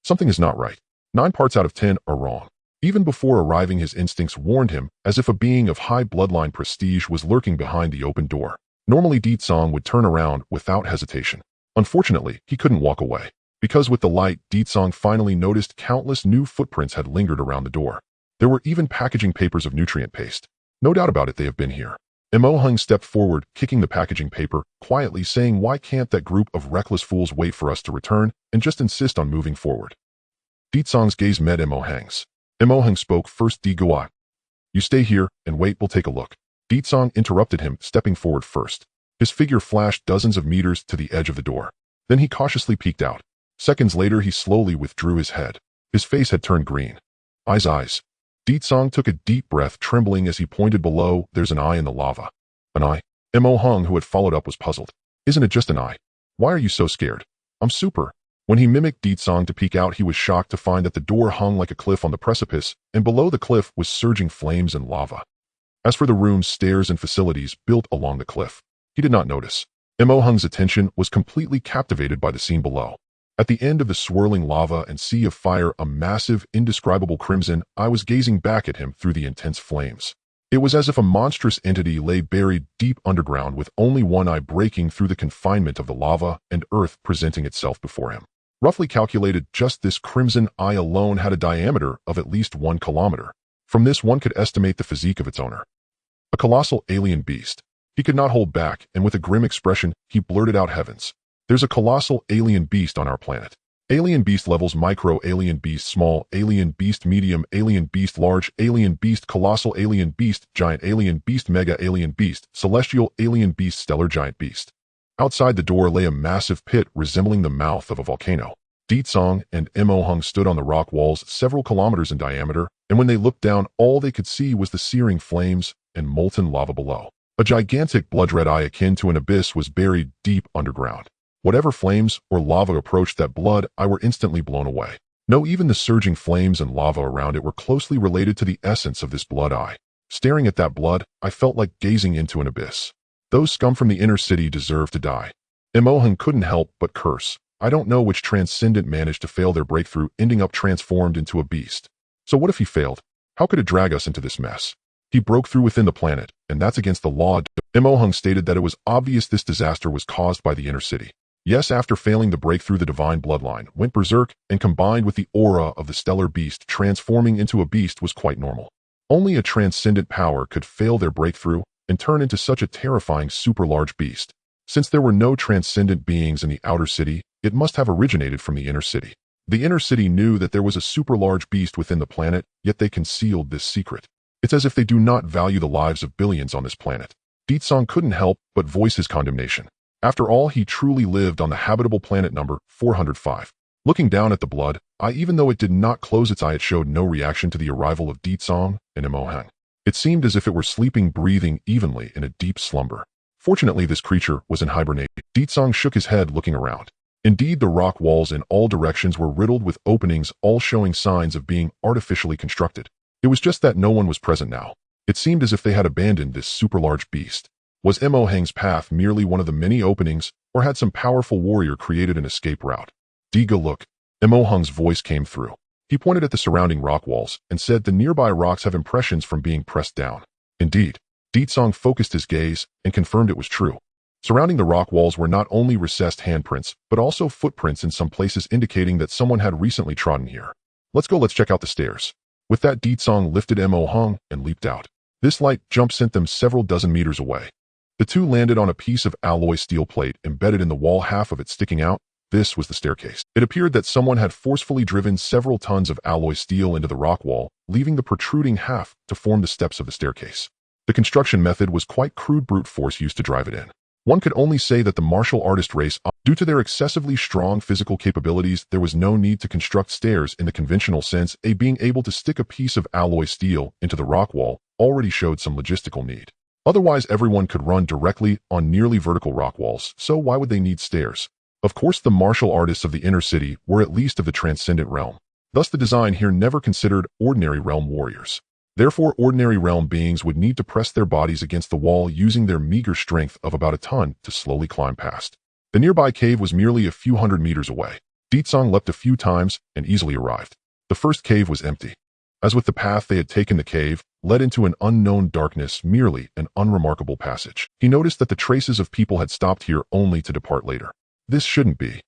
Something is not right. 9 parts out of 10 are wrong. Even before arriving, his instincts warned him, as if a being of high bloodline prestige was lurking behind the open door. Normally, Song would turn around without hesitation. Unfortunately, he couldn't walk away. Because with the light, Song finally noticed countless new footprints had lingered around the door. There were even packaging papers of nutrient paste. No doubt about it, they have been here. Mo Hung stepped forward, kicking the packaging paper, quietly saying, "Why can't that group of reckless fools wait for us to return and just insist on moving forward?" Song's gaze met Mo Hang's. Mo Hang spoke first. Go on. You stay here and wait, we'll take a look. Song interrupted him, stepping forward first. His figure flashed dozens of meters to the edge of the door. Then he cautiously peeked out. Seconds later, he slowly withdrew his head. His face had turned green. Eyes. Song took a deep breath, trembling as he pointed below. There's an eye in the lava. An eye? Mo Hung, who had followed up, was puzzled. Isn't it just an eye? Why are you so scared? I'm super. When he mimicked Song to peek out, he was shocked to find that the door hung like a cliff on the precipice, and below the cliff was surging flames and lava. As for the rooms, stairs, and facilities built along the cliff, he did not notice. Mo Hung's attention was completely captivated by the scene below. At the end of the swirling lava and sea of fire, a massive, indescribable crimson eye was gazing back at him through the intense flames. It was as if a monstrous entity lay buried deep underground, with only one eye breaking through the confinement of the lava and earth presenting itself before him. Roughly calculated, just this crimson eye alone had a diameter of at least 1 kilometer. From this, one could estimate the physique of its owner. A colossal alien beast. He could not hold back, and with a grim expression, he blurted out, "Heavens! There's a colossal alien beast on our planet. Alien beast levels: micro, alien beast small, alien beast medium, alien beast large, alien beast colossal, alien beast giant, alien beast mega, alien beast celestial, alien beast stellar, giant beast." Outside the door lay a massive pit resembling the mouth of a volcano. Song and Mo Hung stood on the rock walls several kilometers in diameter, and when they looked down, all they could see was the searing flames and molten lava below. A gigantic blood-red eye akin to an abyss was buried deep underground. Whatever flames or lava approached that blood eye were instantly blown away. No, even the surging flames and lava around it were closely related to the essence of this blood eye. Staring at that blood, I felt like gazing into an abyss. Those scum from the inner city deserve to die. Mo Hung couldn't help but curse. I don't know which transcendent managed to fail their breakthrough, ending up transformed into a beast. So what if he failed? How could it drag us into this mess? He broke through within the planet, and that's against the law. Mo Hung stated that it was obvious this disaster was caused by the inner city. Yes, after failing the breakthrough, the divine bloodline went berserk, and combined with the aura of the stellar beast, transforming into a beast was quite normal. Only a transcendent power could fail their breakthrough and turn into such a terrifying super-large beast. Since there were no transcendent beings in the outer city, it must have originated from the inner city. The inner city knew that there was a super large beast within the planet, yet they concealed this secret. It's as if they do not value the lives of billions on this planet. Deetsong couldn't help but voice his condemnation. After all, he truly lived on the habitable planet number 405. Looking down at the blood eye, even though it did not close its eye, it showed no reaction to the arrival of Deetsong and Imohang. It seemed as if it were sleeping, breathing evenly in a deep slumber. Fortunately, this creature was in hibernation. Deetsong shook his head, looking around. Indeed, the rock walls in all directions were riddled with openings, all showing signs of being artificially constructed. It was just that no one was present now. It seemed as if they had abandoned this super large beast. Was Imohang's path merely one of the many openings, or had some powerful warrior created an escape route? Diga, look. Imohang's voice came through. He pointed at the surrounding rock walls and said the nearby rocks have impressions from being pressed down. Indeed, Deetsong focused his gaze and confirmed it was true. Surrounding the rock walls were not only recessed handprints, but also footprints in some places, indicating that someone had recently trodden here. Let's check out the stairs. With that, Deetsong lifted Imohang and leaped out. This light jump sent them several dozen meters away. The two landed on a piece of alloy steel plate embedded in the wall, half of it sticking out. This was the staircase. It appeared that someone had forcefully driven several tons of alloy steel into the rock wall, leaving the protruding half to form the steps of the staircase. The construction method was quite crude, brute force used to drive it in. One could only say that the martial artist race, due to their excessively strong physical capabilities, there was no need to construct stairs in the conventional sense. Being able to stick a piece of alloy steel into the rock wall already showed some logistical need. Otherwise, everyone could run directly on nearly vertical rock walls, so why would they need stairs? Of course, the martial artists of the inner city were at least of the transcendent realm. Thus, the design here never considered ordinary realm warriors. Therefore, ordinary realm beings would need to press their bodies against the wall using their meager strength of about a ton to slowly climb past. The nearby cave was merely a few hundred meters away. Deetsong leapt a few times and easily arrived. The first cave was empty. As with the path they had taken, the cave led into an unknown darkness, merely an unremarkable passage. He noticed that the traces of people had stopped here only to depart later. This shouldn't be,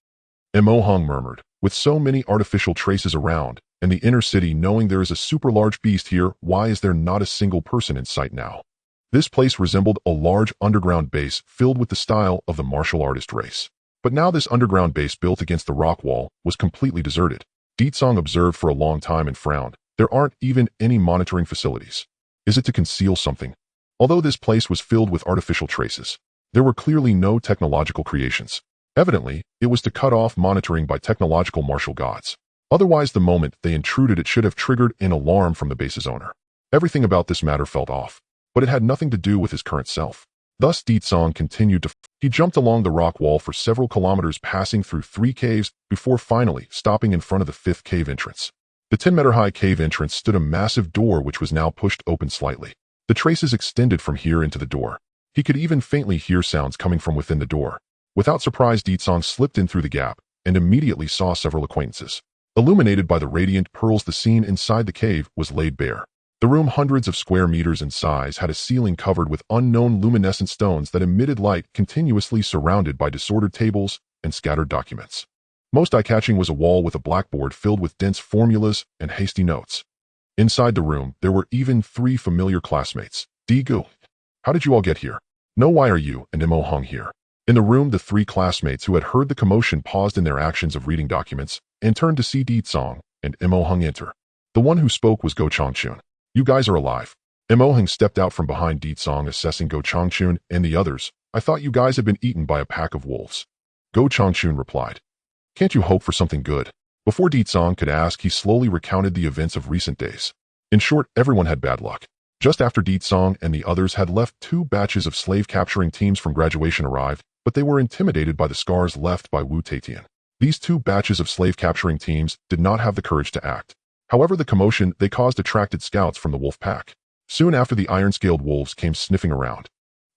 Imohang murmured. With so many artificial traces around, and the inner city knowing there is a super large beast here, why is there not a single person in sight now? This place resembled a large underground base filled with the style of the martial artist race. But now this underground base built against the rock wall was completely deserted. Deetsong observed for a long time and frowned. There aren't even any monitoring facilities. Is it to conceal something? Although this place was filled with artificial traces, there were clearly no technological creations. Evidently, it was to cut off monitoring by technological martial gods. Otherwise, the moment they intruded, it should have triggered an alarm from the base's owner. Everything about this matter felt off, but it had nothing to do with his current self. Thus, Deetsong continued to He jumped along the rock wall for several kilometers, passing through 3 caves before finally stopping in front of the 5th cave entrance. The 10-meter-high cave entrance stood a massive door which was now pushed open slightly. The traces extended from here into the door. He could even faintly hear sounds coming from within the door. Without surprise, Deetsong slipped in through the gap and immediately saw several acquaintances. Illuminated by the radiant pearls, the scene inside the cave was laid bare. The room, hundreds of square meters in size, had a ceiling covered with unknown luminescent stones that emitted light, continuously surrounded by disordered tables and scattered documents. Most eye-catching was a wall with a blackboard filled with dense formulas and hasty notes. Inside the room, there were even 3 familiar classmates. Digu, how did you all get here? No, why are you and Imohang here? In the room, the 3 classmates who had heard the commotion paused in their actions of reading documents and turned to see Deetsong and Imohang enter. The one who spoke was Go Changchun. You guys are alive. Imohang stepped out from behind Deetsong, assessing Go Changchun and the others. I thought you guys had been eaten by a pack of wolves. Go Changchun replied. Can't you hope for something good? Before Deetsong could ask, he slowly recounted the events of recent days. In short, everyone had bad luck. Just after Deetsong and the others had left, 2 batches of slave-capturing teams from graduation arrived, but they were intimidated by the scars left by Wu Taitian. These 2 batches of slave-capturing teams did not have the courage to act. However, the commotion they caused attracted scouts from the wolf pack. Soon after, the iron-scaled wolves came sniffing around.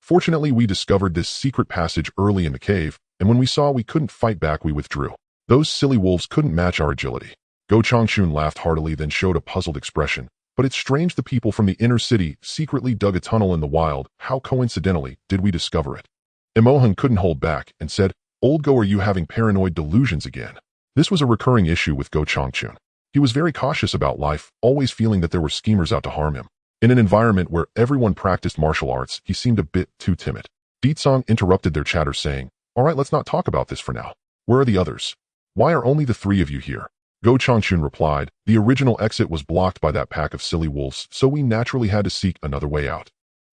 Fortunately, we discovered this secret passage early in the cave, and when we saw we couldn't fight back, we withdrew. Those silly wolves couldn't match our agility. Go Changchun laughed heartily, then showed a puzzled expression. But it's strange the people from the inner city secretly dug a tunnel in the wild. How coincidentally did we discover it? Imohang couldn't hold back and said, Old Go, are you having paranoid delusions again? This was a recurring issue with Go Changchun. He was very cautious about life, always feeling that there were schemers out to harm him. In an environment where everyone practiced martial arts, he seemed a bit too timid. Deetsong interrupted their chatter, saying, All right, let's not talk about this for now. Where are the others? Why are only the 3 of you here? Go Changchun replied, the original exit was blocked by that pack of silly wolves, so we naturally had to seek another way out.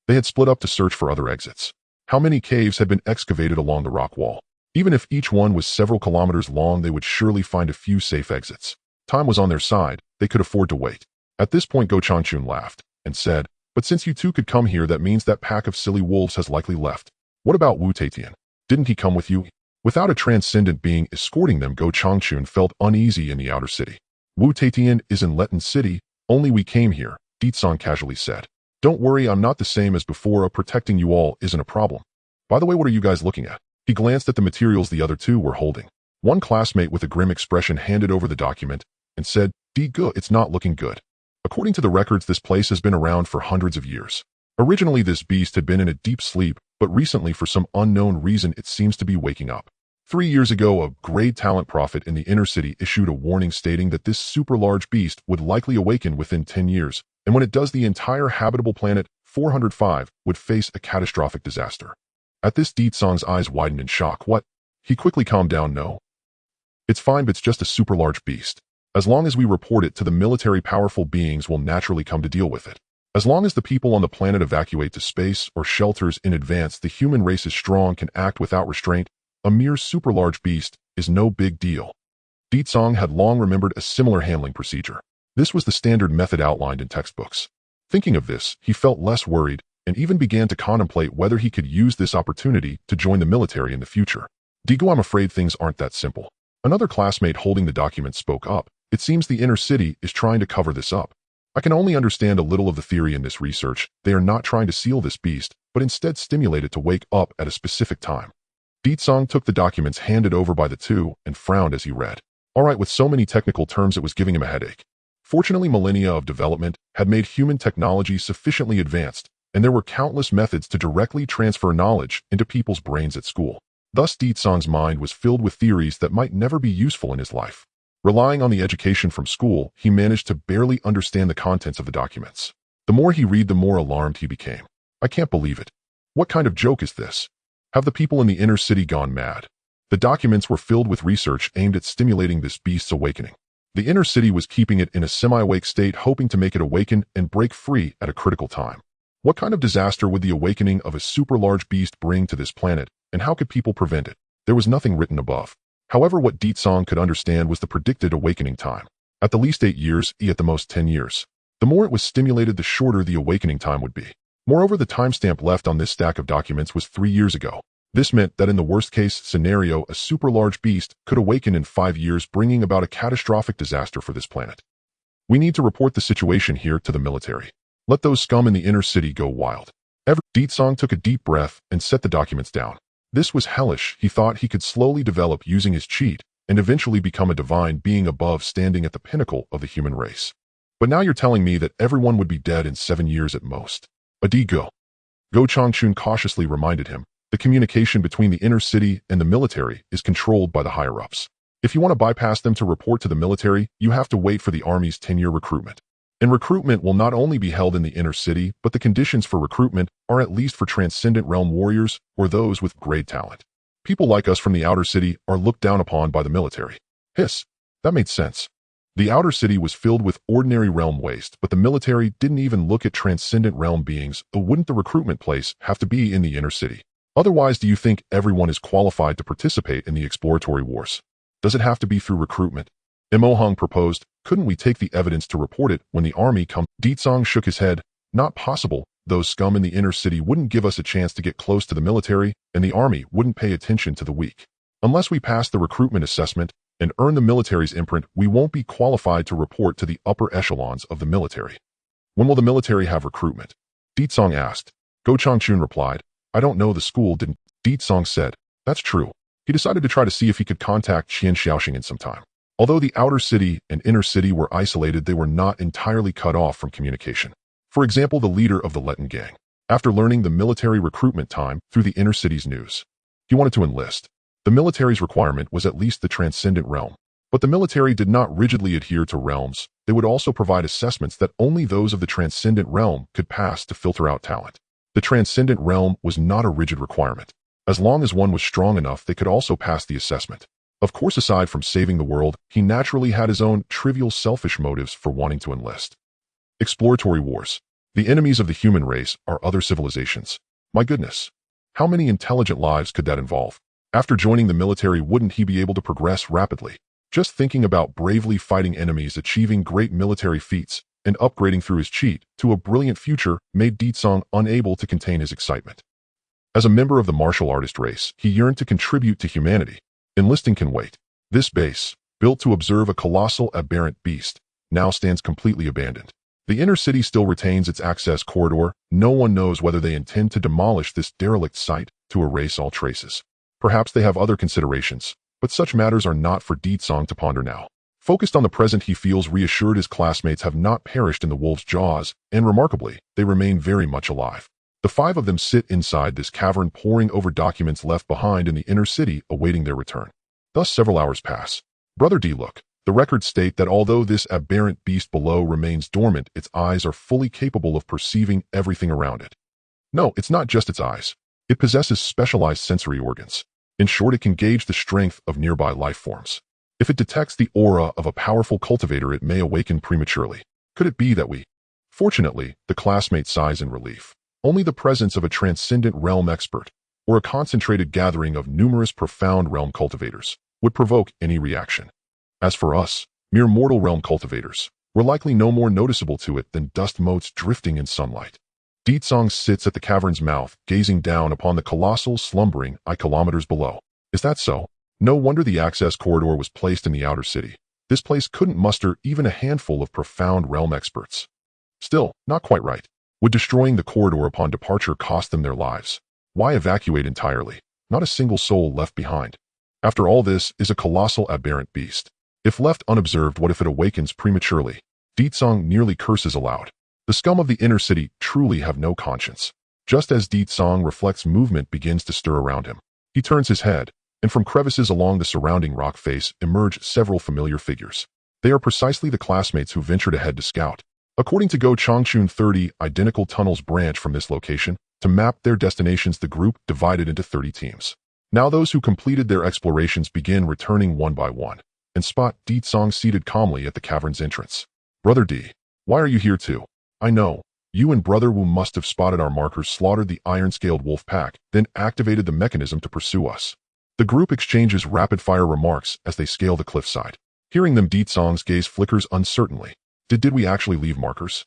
They had split up to search for other exits. How many caves had been excavated along the rock wall? Even if each one was several kilometers long, they would surely find a few safe exits. Time was on their side. They could afford to wait. At this point, Go Changchun laughed and said, but since you two could come here, that means that pack of silly wolves has likely left. What about Wu Taitian? Didn't he come with you? Without a transcendent being escorting them, Go Changchun felt uneasy in the outer city. Wu Taitian is in Letten City, only we came here, Ditsong casually said. Don't worry, I'm not the same as before, protecting you all isn't a problem. By the way, what are you guys looking at? He glanced at the materials the other two were holding. One classmate with a grim expression handed over the document and said, it's not looking good. According to the records, this place has been around for hundreds of years. Originally, this beast had been in a deep sleep, but recently, for some unknown reason, it seems to be waking up. 3 years ago, a great talent prophet in the inner city issued a warning stating that this super large beast would likely awaken within 10 years, and when it does, the entire habitable planet, 405, would face a catastrophic disaster. At this, Ditsong's eyes widened in shock. What? He quickly calmed down. No. It's fine, but it's just a super large beast. As long as we report it to the military, powerful beings will naturally come to deal with it. As long as the people on the planet evacuate to space or shelters in advance, the human race is strong, can act without restraint. A mere super large beast is no big deal. Ditsong had long remembered a similar handling procedure. This was the standard method outlined in textbooks. Thinking of this, he felt less worried and even began to contemplate whether he could use this opportunity to join the military in the future. Digo, I'm afraid things aren't that simple. Another classmate holding the document spoke up. It seems the inner city is trying to cover this up. I can only understand a little of the theory in this research. They are not trying to seal this beast, but instead stimulate it to wake up at a specific time. Ditsong took the documents handed over by the two and frowned as he read. All right, with so many technical terms, it was giving him a headache. Fortunately, millennia of development had made human technology sufficiently advanced, and there were countless methods to directly transfer knowledge into people's brains at school. Thus, Ditsong's mind was filled with theories that might never be useful in his life. Relying on the education from school, he managed to barely understand the contents of the documents. The more he read, the more alarmed he became. I can't believe it. What kind of joke is this? Have the people in the inner city gone mad? The documents were filled with research aimed at stimulating this beast's awakening. The inner city was keeping it in a semi-awake state, hoping to make it awaken and break free at a critical time. What kind of disaster would the awakening of a super large beast bring to this planet, and how could people prevent it? There was nothing written above. However, what Ditsong could understand was the predicted awakening time. At the least 8 years, at the most 10 years. The more it was stimulated, the shorter the awakening time would be. Moreover, the timestamp left on this stack of documents was 3 years ago. This meant that in the worst-case scenario, a super large beast could awaken in 5 years, bringing about a catastrophic disaster for this planet. We need to report the situation here to the military. Let those scum in the inner city go wild. Ditsong took a deep breath and set the documents down. This was hellish. He thought he could slowly develop using his cheat and eventually become a divine being above, standing at the pinnacle of the human race. But now you're telling me that everyone would be dead in 7 years at most. Go Changchun cautiously reminded him. The communication between the inner city and the military is controlled by the higher-ups. If you want to bypass them to report to the military, you have to wait for the Army's 10-year recruitment. And recruitment will not only be held in the inner city, but the conditions for recruitment are at least for transcendent realm warriors or those with great talent. People like us from the outer city are looked down upon by the military. Hiss. That made sense. The outer city was filled with ordinary realm waste, but the military didn't even look at transcendent realm beings. Wouldn't the recruitment place have to be in the inner city? Otherwise, do you think everyone is qualified to participate in the exploratory wars? Does it have to be through recruitment? Imohang proposed, couldn't we take the evidence to report it when the army comes? Ditsong shook his head. Not possible. Those scum in the inner city wouldn't give us a chance to get close to the military, and the army wouldn't pay attention to the weak. Unless we pass the recruitment assessment and earn the military's imprint, we won't be qualified to report to the upper echelons of the military. When will the military have recruitment? Ditsong asked. Go Changchun replied. I don't know, the school didn't. Ditsong said. That's true. He decided to try to see if he could contact Qian Xiaoxing in some time. Although the outer city and inner city were isolated, they were not entirely cut off from communication. For example, the leader of the Letten gang, after learning the military recruitment time through the inner city's news, he wanted to enlist. The military's requirement was at least the transcendent realm. But the military did not rigidly adhere to realms. They would also provide assessments that only those of the transcendent realm could pass to filter out talent. The transcendent realm was not a rigid requirement. As long as one was strong enough, they could also pass the assessment. Of course, aside from saving the world, he naturally had his own trivial selfish motives for wanting to enlist. Exploratory wars. The enemies of the human race are other civilizations. My goodness. How many intelligent lives could that involve? After joining the military, wouldn't he be able to progress rapidly? Just thinking about bravely fighting enemies, achieving great military feats, and upgrading through his cheat to a brilliant future made Ditsong unable to contain his excitement. As a member of the martial artist race, he yearned to contribute to humanity. Enlisting can wait. This base, built to observe a colossal aberrant beast, now stands completely abandoned. The inner city still retains its access corridor. No one knows whether they intend to demolish this derelict site to erase all traces. Perhaps they have other considerations, but such matters are not for Ditsong to ponder now. Focused on the present, he feels reassured his classmates have not perished in the wolf's jaws, and remarkably, they remain very much alive. The 5 of them sit inside this cavern, poring over documents left behind in the inner city, awaiting their return. Thus several hours pass. Brother D, look. The records state that although this aberrant beast below remains dormant, its eyes are fully capable of perceiving everything around it. No, it's not just its eyes. It possesses specialized sensory organs. In short, it can gauge the strength of nearby life forms. If it detects the aura of a powerful cultivator, it may awaken prematurely. Could it be that we... Fortunately, the classmate sighs in relief. Only the presence of a transcendent realm expert, or a concentrated gathering of numerous profound realm cultivators, would provoke any reaction. As for us, mere mortal realm cultivators, we're likely no more noticeable to it than dust motes drifting in sunlight. Ditsong sits at the cavern's mouth, gazing down upon the colossal slumbering kilometers below. Is that so? No wonder the access corridor was placed in the outer city. This place couldn't muster even a handful of profound realm experts. Still, not quite right. Would destroying the corridor upon departure cost them their lives? Why evacuate entirely? Not a single soul left behind. After all, this is a colossal aberrant beast. If left unobserved, what if it awakens prematurely? Ditsong nearly curses aloud. The scum of the inner city truly have no conscience. Just as Ditsong reflects, movement begins to stir around him. He turns his head, and from crevices along the surrounding rock face emerge several familiar figures. They are precisely the classmates who ventured ahead to scout. According to Go Changchun, 30 identical tunnels branch from this location. To map their destinations, the group divided into 30 teams. Now those who completed their explorations begin returning one by one, and spot Ditsong seated calmly at the cavern's entrance. Brother D, why are you here too? I know. You and Brother Wu must have spotted our markers, slaughtered the iron-scaled wolf pack, then activated the mechanism to pursue us. The group exchanges rapid-fire remarks as they scale the cliffside. Hearing them, Ditsong's gaze flickers uncertainly. Did we actually leave markers?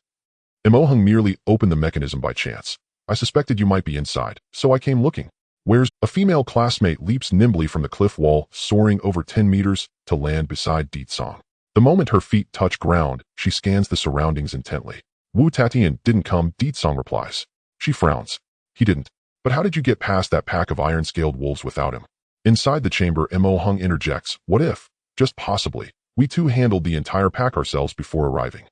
Emohung merely opened the mechanism by chance. I suspected you might be inside, so I came looking. Where's a female classmate leaps nimbly from the cliff wall, soaring over 10 meters, to land beside Ditsong. The moment her feet touch ground, she scans the surroundings intently. Wu Tatian didn't come, Ditsong replies. She frowns. He didn't. But how did you get past that pack of iron-scaled wolves without him? Inside the chamber, Emohung interjects. What if, just possibly, we too handled the entire pack ourselves before arriving?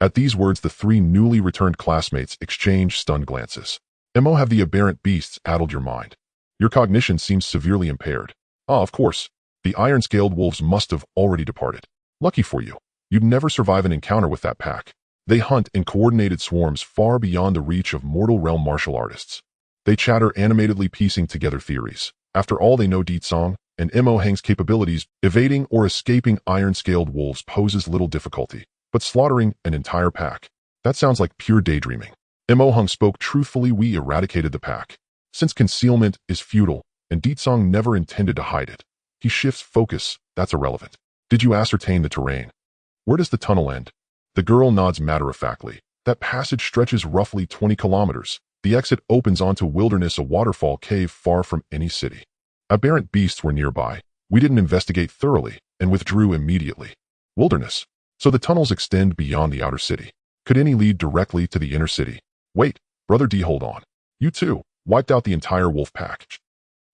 At these words, the 3 newly returned classmates exchange stunned glances. Emo, have the aberrant beasts addled your mind? Your cognition seems severely impaired. Ah, of course. The iron-scaled wolves must have already departed. Lucky for you. You'd never survive an encounter with that pack. They hunt in coordinated swarms far beyond the reach of mortal realm martial artists. They chatter animatedly, piecing together theories. After all, they know Ditsong and Emohung's capabilities. Evading or escaping iron-scaled wolves poses little difficulty, but slaughtering an entire pack, that sounds like pure daydreaming. Emohung spoke truthfully. We eradicated the pack. Since concealment is futile, and Ditsong never intended to hide it, he shifts focus. That's irrelevant. Did you ascertain the terrain? Where does the tunnel end? The girl nods matter-of-factly. That passage stretches roughly 20 kilometers. The exit opens onto wilderness, a waterfall cave far from any city. Aberrant beasts were nearby. We didn't investigate thoroughly and withdrew immediately. Wilderness. So the tunnels extend beyond the outer city. Could any lead directly to the inner city? Wait, Brother D, hold on. You too wiped out the entire wolf pack.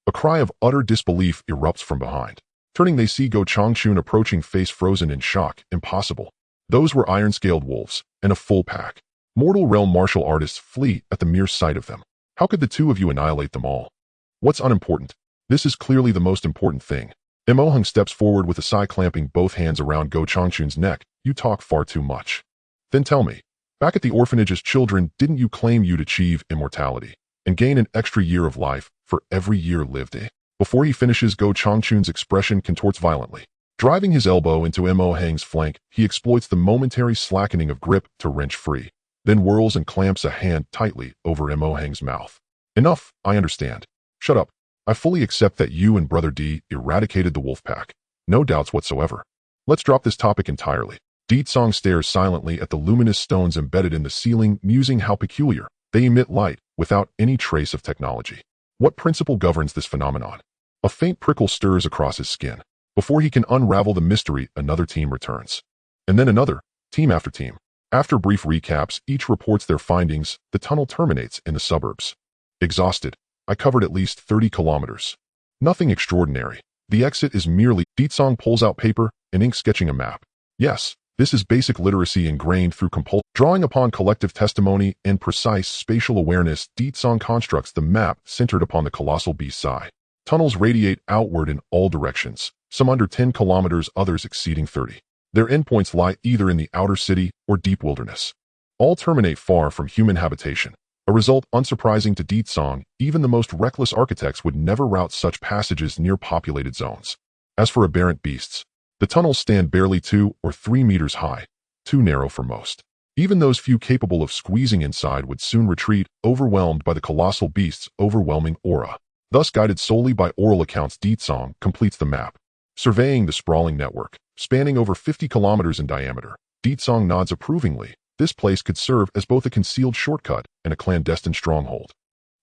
A cry of utter disbelief erupts from behind. Turning, they see Go Changchun approaching, face frozen in shock. Impossible. Those were iron-scaled wolves, and a full pack. Mortal realm martial artists flee at the mere sight of them. How could the 2 of you annihilate them all? What's unimportant? This is clearly the most important thing. Emohung steps forward with a sigh, clamping both hands around Go Changchun's neck. You talk far too much. Then tell me, back at the orphanage as children, didn't you claim you'd achieve immortality and gain an extra year of life for every year lived? Before he finishes, Go Changchun's expression contorts violently. Driving his elbow into Mo Hang's flank, he exploits the momentary slackening of grip to wrench free, then whirls and clamps a hand tightly over Mo Hang's mouth. Enough, I understand. Shut up. I fully accept that you and Brother D eradicated the wolf pack. No doubts whatsoever. Let's drop this topic entirely. Di Tsong stares silently at the luminous stones embedded in the ceiling, musing how peculiar. They emit light without any trace of technology. What principle governs this phenomenon? A faint prickle stirs across his skin. Before he can unravel the mystery, another team returns. And then another, team after team. After brief recaps, each reports their findings. The tunnel terminates in the suburbs. Exhausted, I covered at least 30 kilometers. Nothing extraordinary. The exit is merely... Di Tsong pulls out paper and ink, sketching a map. Yes, this is basic literacy ingrained through compulsion. Drawing upon collective testimony and precise spatial awareness, Di Tsong constructs the map centered upon the colossal beast's eye. Tunnels radiate outward in all directions, some under 10 kilometers, others exceeding 30. Their endpoints lie either in the outer city or deep wilderness. All terminate far from human habitation, a result unsurprising to Di Tsong. Even the most reckless architects would never route such passages near populated zones. As for aberrant beasts, the tunnels stand barely 2 or 3 meters high, too narrow for most. Even those few capable of squeezing inside would soon retreat, overwhelmed by the colossal beast's overwhelming aura. Thus, guided solely by oral accounts, Di Tsong completes the map. Surveying the sprawling network, spanning over 50 kilometers in diameter, Di Tsong nods approvingly. This place could serve as both a concealed shortcut and a clandestine stronghold.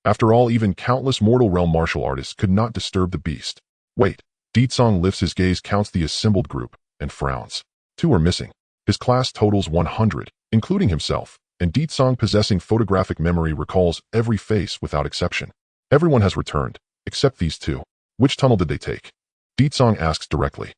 After all, even countless mortal realm martial artists could not disturb the beast. Wait, Di Tsong lifts his gaze, counts the assembled group, and frowns. 2 are missing. His class totals 100, including himself, and Di Tsong, possessing photographic memory, recalls every face without exception. Everyone has returned, except these 2. Which tunnel did they take? Di Tsong asks directly.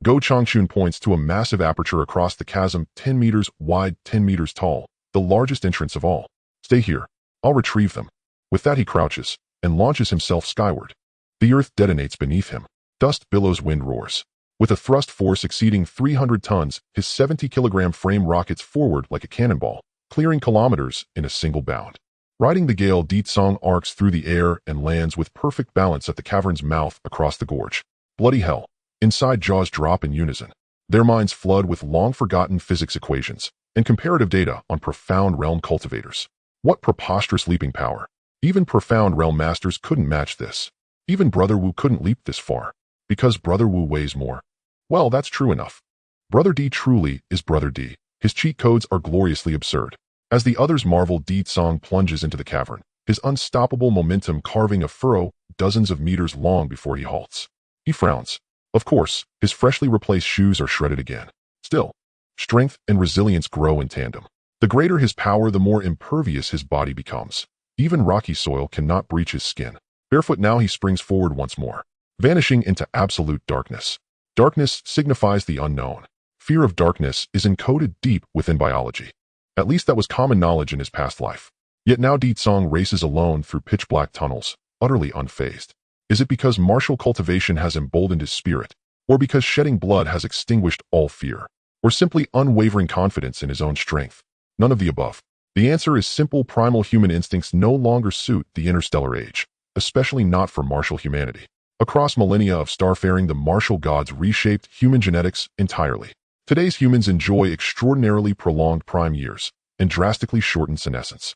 Go Changchun points to a massive aperture across the chasm, 10 meters wide, 10 meters tall, the largest entrance of all. Stay here. I'll retrieve them. With that, he crouches and launches himself skyward. The earth detonates beneath him. Dust billows, wind roars. With a thrust force exceeding 300 tons, his 70-kilogram frame rockets forward like a cannonball, clearing kilometers in a single bound. Riding the gale, Di Tsong arcs through the air and lands with perfect balance at the cavern's mouth across the gorge. Bloody hell. Inside, jaws drop in unison. Their minds flood with long-forgotten physics equations and comparative data on profound realm cultivators. What preposterous leaping power. Even profound realm masters couldn't match this. Even Brother Wu couldn't leap this far. Because Brother Wu weighs more. Well, that's true enough. Brother D truly is Brother D. His cheat codes are gloriously absurd. As the others marvel, Di Tsong plunges into the cavern, his unstoppable momentum carving a furrow dozens of meters long before he halts. He frowns. Of course, his freshly replaced shoes are shredded again. Still, strength and resilience grow in tandem. The greater his power, the more impervious his body becomes. Even rocky soil cannot breach his skin. Barefoot now, he springs forward once more, vanishing into absolute darkness. Darkness signifies the unknown. Fear of darkness is encoded deep within biology. At least that was common knowledge in his past life. Yet now Di Tsong races alone through pitch-black tunnels, utterly unfazed. Is it because martial cultivation has emboldened his spirit, or because shedding blood has extinguished all fear, or simply unwavering confidence in his own strength? None of the above. The answer is simple: primal human instincts no longer suit the interstellar age, especially not for martial humanity. Across millennia of starfaring, the martial gods reshaped human genetics entirely. Today's humans enjoy extraordinarily prolonged prime years and drastically shortened senescence.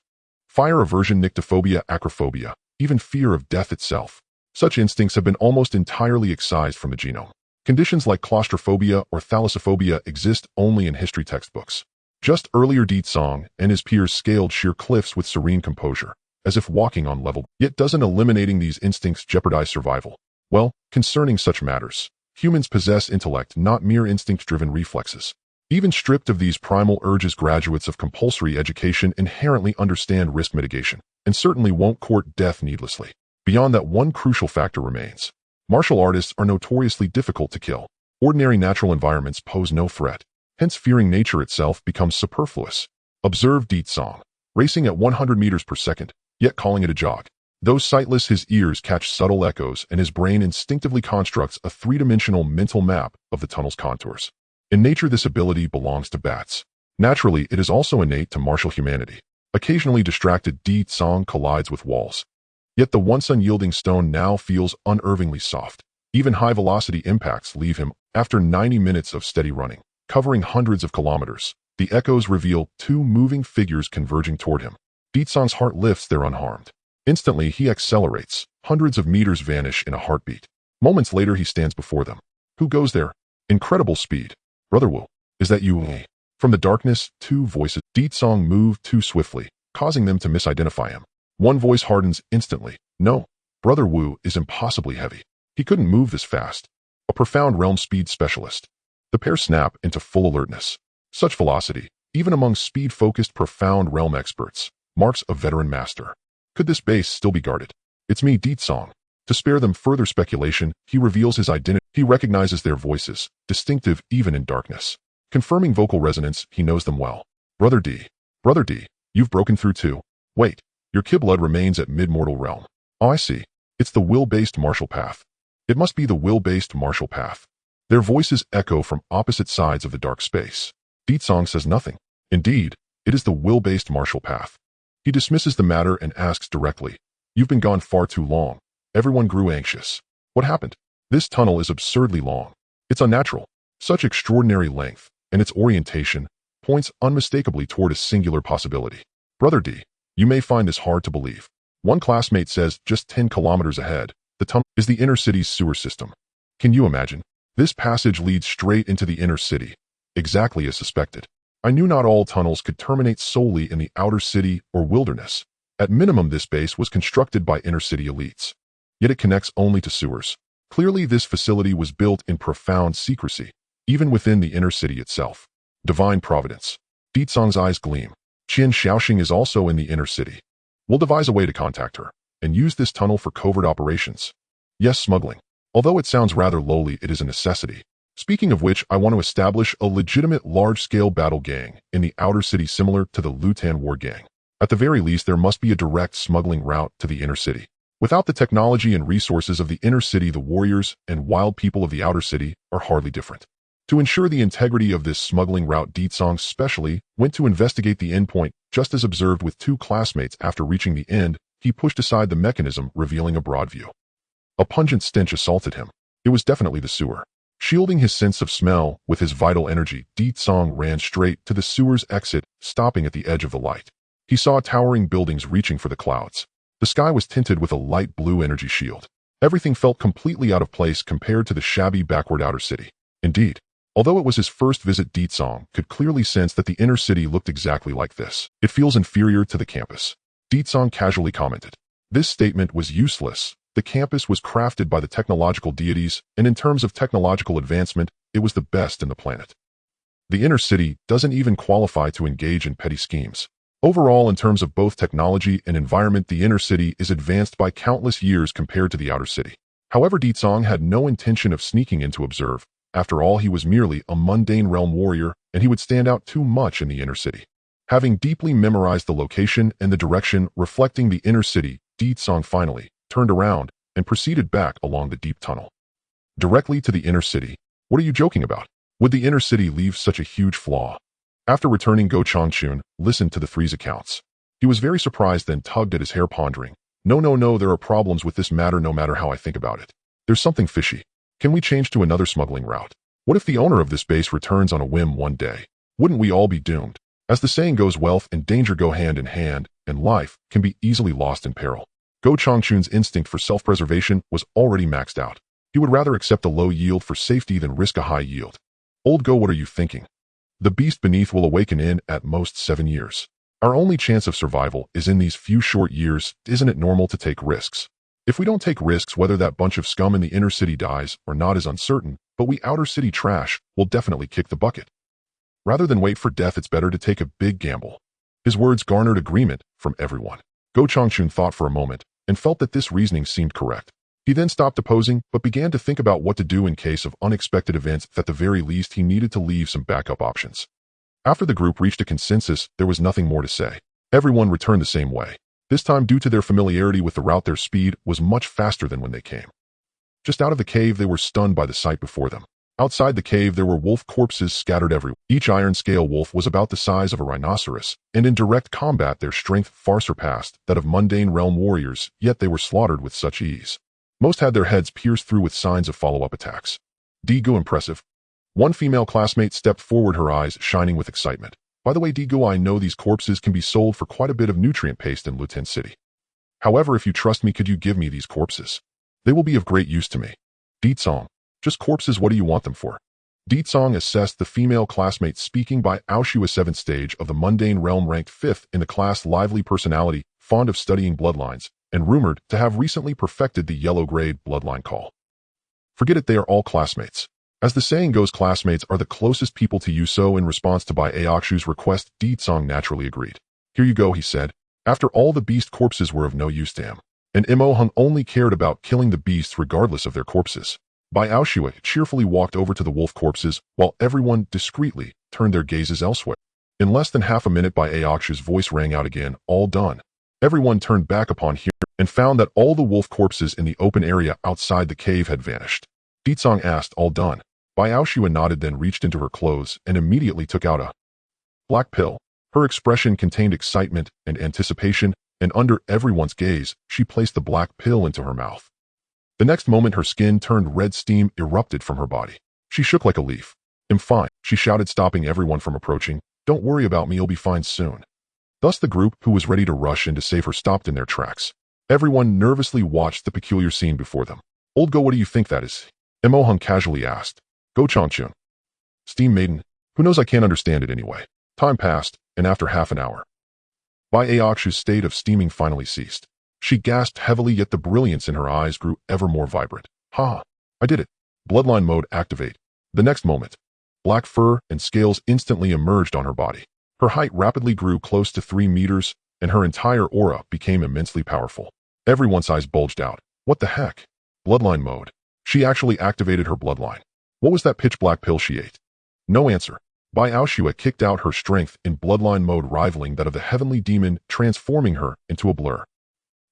Fire aversion, nyctophobia, acrophobia, even fear of death itself. Such instincts have been almost entirely excised from the genome. Conditions like claustrophobia or thalassophobia exist only in history textbooks. Just earlier, Di Tsong and his peers scaled sheer cliffs with serene composure, as if walking on level. Yet doesn't eliminating these instincts jeopardize survival? Well, concerning such matters, humans possess intellect, not mere instinct-driven reflexes. Even stripped of these primal urges, graduates of compulsory education inherently understand risk mitigation, and certainly won't court death needlessly. Beyond that, one crucial factor remains. Martial artists are notoriously difficult to kill. Ordinary natural environments pose no threat. Hence, fearing nature itself becomes superfluous. Observe Di Tsong, racing at 100 meters per second, yet calling it a jog. Though sightless, his ears catch subtle echoes, and his brain instinctively constructs a three-dimensional mental map of the tunnel's contours. In nature, this ability belongs to bats. Naturally, it is also innate to martial humanity. Occasionally distracted, Di Tsong collides with walls. Yet the once unyielding stone now feels unervingly soft. Even high-velocity impacts leave him after 90 minutes of steady running, covering hundreds of kilometers. The echoes reveal two moving figures converging toward him. Deetsong's heart lifts there unharmed. Instantly, he accelerates. Hundreds of meters vanish in a heartbeat. Moments later, he stands before them. Who goes there? Incredible speed. Brother Wu, is that you? From the darkness, two voices. Deetsong moved too swiftly, causing them to misidentify him. One voice hardens instantly. No, Brother Wu is impossibly heavy. He couldn't move this fast. A profound realm speed specialist. The pair snap into full alertness. Such velocity, even among speed-focused profound realm experts, marks a veteran master. Could this base still be guarded? It's me, Deetsong. To spare them further speculation, he reveals his identity. He recognizes their voices, distinctive even in darkness. Confirming vocal resonance, he knows them well. Brother D, you've broken through too. Wait, your Ki-blood remains at mid-mortal realm. Oh, I see. It's the will-based martial path. It must be the will-based martial path. Their voices echo from opposite sides of the dark space. Deetsong says nothing. Indeed, it is the will-based martial path. He dismisses the matter and asks directly, "You've been gone far too long." Everyone grew anxious. What happened? This tunnel is absurdly long. It's unnatural. Such extraordinary length, and its orientation, points unmistakably toward a singular possibility. Brother D, you may find this hard to believe. One classmate says just 10 kilometers ahead, the tunnel is the inner city's sewer system. Can you imagine? This passage leads straight into the inner city, exactly as suspected. I knew not all tunnels could terminate solely in the outer city or wilderness. At minimum, this base was constructed by inner city elites. Yet it connects only to sewers. Clearly, this facility was built in profound secrecy, even within the inner city itself. Divine providence. Deetsong's eyes gleam. Qian Xiaoxing is also in the inner city. We'll devise a way to contact her, and use this tunnel for covert operations. Yes, smuggling. Although it sounds rather lowly, it is a necessity. Speaking of which, I want to establish a legitimate large-scale battle gang in the outer city similar to the Lutan war gang. At the very least, there must be a direct smuggling route to the inner city. Without the technology and resources of the inner city, the warriors and wild people of the outer city are hardly different. To ensure the integrity of this smuggling route, Deetsong specially went to investigate the endpoint. Just as observed with two classmates after reaching the end, he pushed aside the mechanism, revealing a broad view. A pungent stench assaulted him. It was definitely the sewer. Shielding his sense of smell with his vital energy, Deetsong ran straight to the sewer's exit, stopping at the edge of the light. He saw towering buildings reaching for the clouds. The sky was tinted with a light blue energy shield. Everything felt completely out of place compared to the shabby backward outer city. Indeed, although it was his first visit, Deetsong could clearly sense that the inner city looked exactly like this. It feels inferior to the campus. Deetsong casually commented. This statement was useless. The campus was crafted by the technological deities, and in terms of technological advancement, it was the best in the planet. The inner city doesn't even qualify to engage in petty schemes. Overall, in terms of both technology and environment, the inner city is advanced by countless years compared to the outer city. However, Deetsong had no intention of sneaking in to observe. After all, he was merely a mundane realm warrior, and he would stand out too much in the inner city. Having deeply memorized the location and the direction reflecting the inner city, Deetsong finally turned around and proceeded back along the deep tunnel. Directly to the inner city. What are you joking about? Would the inner city leave such a huge flaw? After returning, Go Changchun listened to the three's accounts. He was very surprised, then tugged at his hair, pondering. No, there are problems with this matter no matter how I think about it. There's something fishy. Can we change to another smuggling route? What if the owner of this base returns on a whim one day? Wouldn't we all be doomed? As the saying goes, wealth and danger go hand in hand, and life can be easily lost in peril. Go Changchun's instinct for self-preservation was already maxed out. He would rather accept a low yield for safety than risk a high yield. Old Go, what are you thinking? The beast beneath will awaken in, at most, 7 years. Our only chance of survival is in these few short years. Isn't it normal to take risks? If we don't take risks, whether that bunch of scum in the inner city dies or not is uncertain, but we outer city trash will definitely kick the bucket. Rather than wait for death, it's better to take a big gamble. His words garnered agreement from everyone. Go Changchun thought for a moment and felt that this reasoning seemed correct. He then stopped opposing, but began to think about what to do in case of unexpected events. At the very least, he needed to leave some backup options. After the group reached a consensus, there was nothing more to say. Everyone returned the same way. This time, due to their familiarity with the route, their speed was much faster than when they came. Just out of the cave, they were stunned by the sight before them. Outside the cave there were wolf corpses scattered everywhere. Each iron scale wolf was about the size of a rhinoceros, and in direct combat their strength far surpassed that of mundane realm warriors, yet they were slaughtered with such ease. Most had their heads pierced through with signs of follow-up attacks. Digu impressive. One female classmate stepped forward, her eyes shining with excitement. By the way, Digu, I know these corpses can be sold for quite a bit of nutrient paste in Lutin City. However, if you trust me, could you give me these corpses? They will be of great use to me. Ditsong. Just corpses, what do you want them for? Ditsong assessed the female classmate speaking by Aoshua 7th stage of the mundane realm, ranked 5th in the class, lively personality, fond of studying bloodlines, and rumored to have recently perfected the yellow grade bloodline call. Forget it, they are all classmates. As the saying goes, classmates are the closest people to you, so in response to Bai Aokshu's request, Ditsong naturally agreed. Here you go, he said. After all, the beast corpses were of no use to him, and Mo Hung only cared about killing the beasts regardless of their corpses. Bai Aoshua cheerfully walked over to the wolf corpses, while everyone discreetly turned their gazes elsewhere. In less than half a minute, Bai Aokshu's voice rang out again, all done. Everyone turned back upon hearing and found that all the wolf corpses in the open area outside the cave had vanished. Ditsong asked, all done? Bai Aoshua nodded, then reached into her clothes and immediately took out a black pill. Her expression contained excitement and anticipation, and under everyone's gaze, she placed the black pill into her mouth. The next moment, her skin turned red, steam erupted from her body. She shook like a leaf. I'm fine, she shouted, stopping everyone from approaching. Don't worry about me, you'll be fine soon. Thus the group, who was ready to rush in to save her, stopped in their tracks. Everyone nervously watched the peculiar scene before them. Old Go, what do you think that is? Mo Hung casually asked. Go Changchun. Steam Maiden? Who knows, I can't understand it anyway. Time passed, and after half an hour, Bai Aokshu's state of steaming finally ceased. She gasped heavily, yet the brilliance in her eyes grew ever more vibrant. Ha! I did it. Bloodline mode activate. The next moment, black fur and scales instantly emerged on her body. Her height rapidly grew close to 3 meters, and her entire aura became immensely powerful. Everyone's eyes bulged out. What the heck? Bloodline mode. She actually activated her bloodline. What was that pitch black pill she ate? No answer. Bai Aoshua kicked out her strength in bloodline mode, rivaling that of the heavenly demon, transforming her into a blur.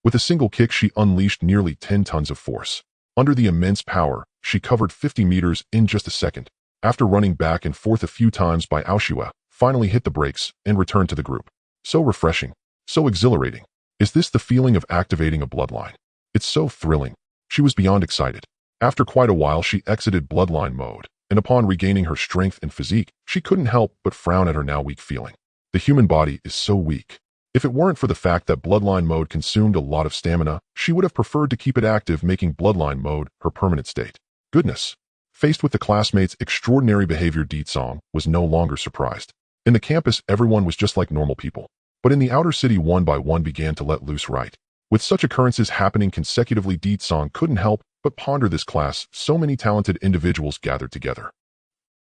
With a single kick, she unleashed nearly 10 tons of force. Under the immense power, she covered 50 meters in just a second. After running back and forth a few times, Bai Aoshua finally hit the brakes and returned to the group. So refreshing. So exhilarating. Is this the feeling of activating a bloodline? It's so thrilling. She was beyond excited. After quite a while, she exited bloodline mode, and upon regaining her strength and physique, she couldn't help but frown at her now weak feeling. The human body is so weak. If it weren't for the fact that bloodline mode consumed a lot of stamina, she would have preferred to keep it active, making bloodline mode her permanent state. Goodness. Faced with the classmates' extraordinary behavior, Ditsong was no longer surprised. In the campus, everyone was just like normal people. But in the outer city, one by one began to let loose right. With such occurrences happening consecutively, Ditsong couldn't help but ponder this class, so many talented individuals gathered together.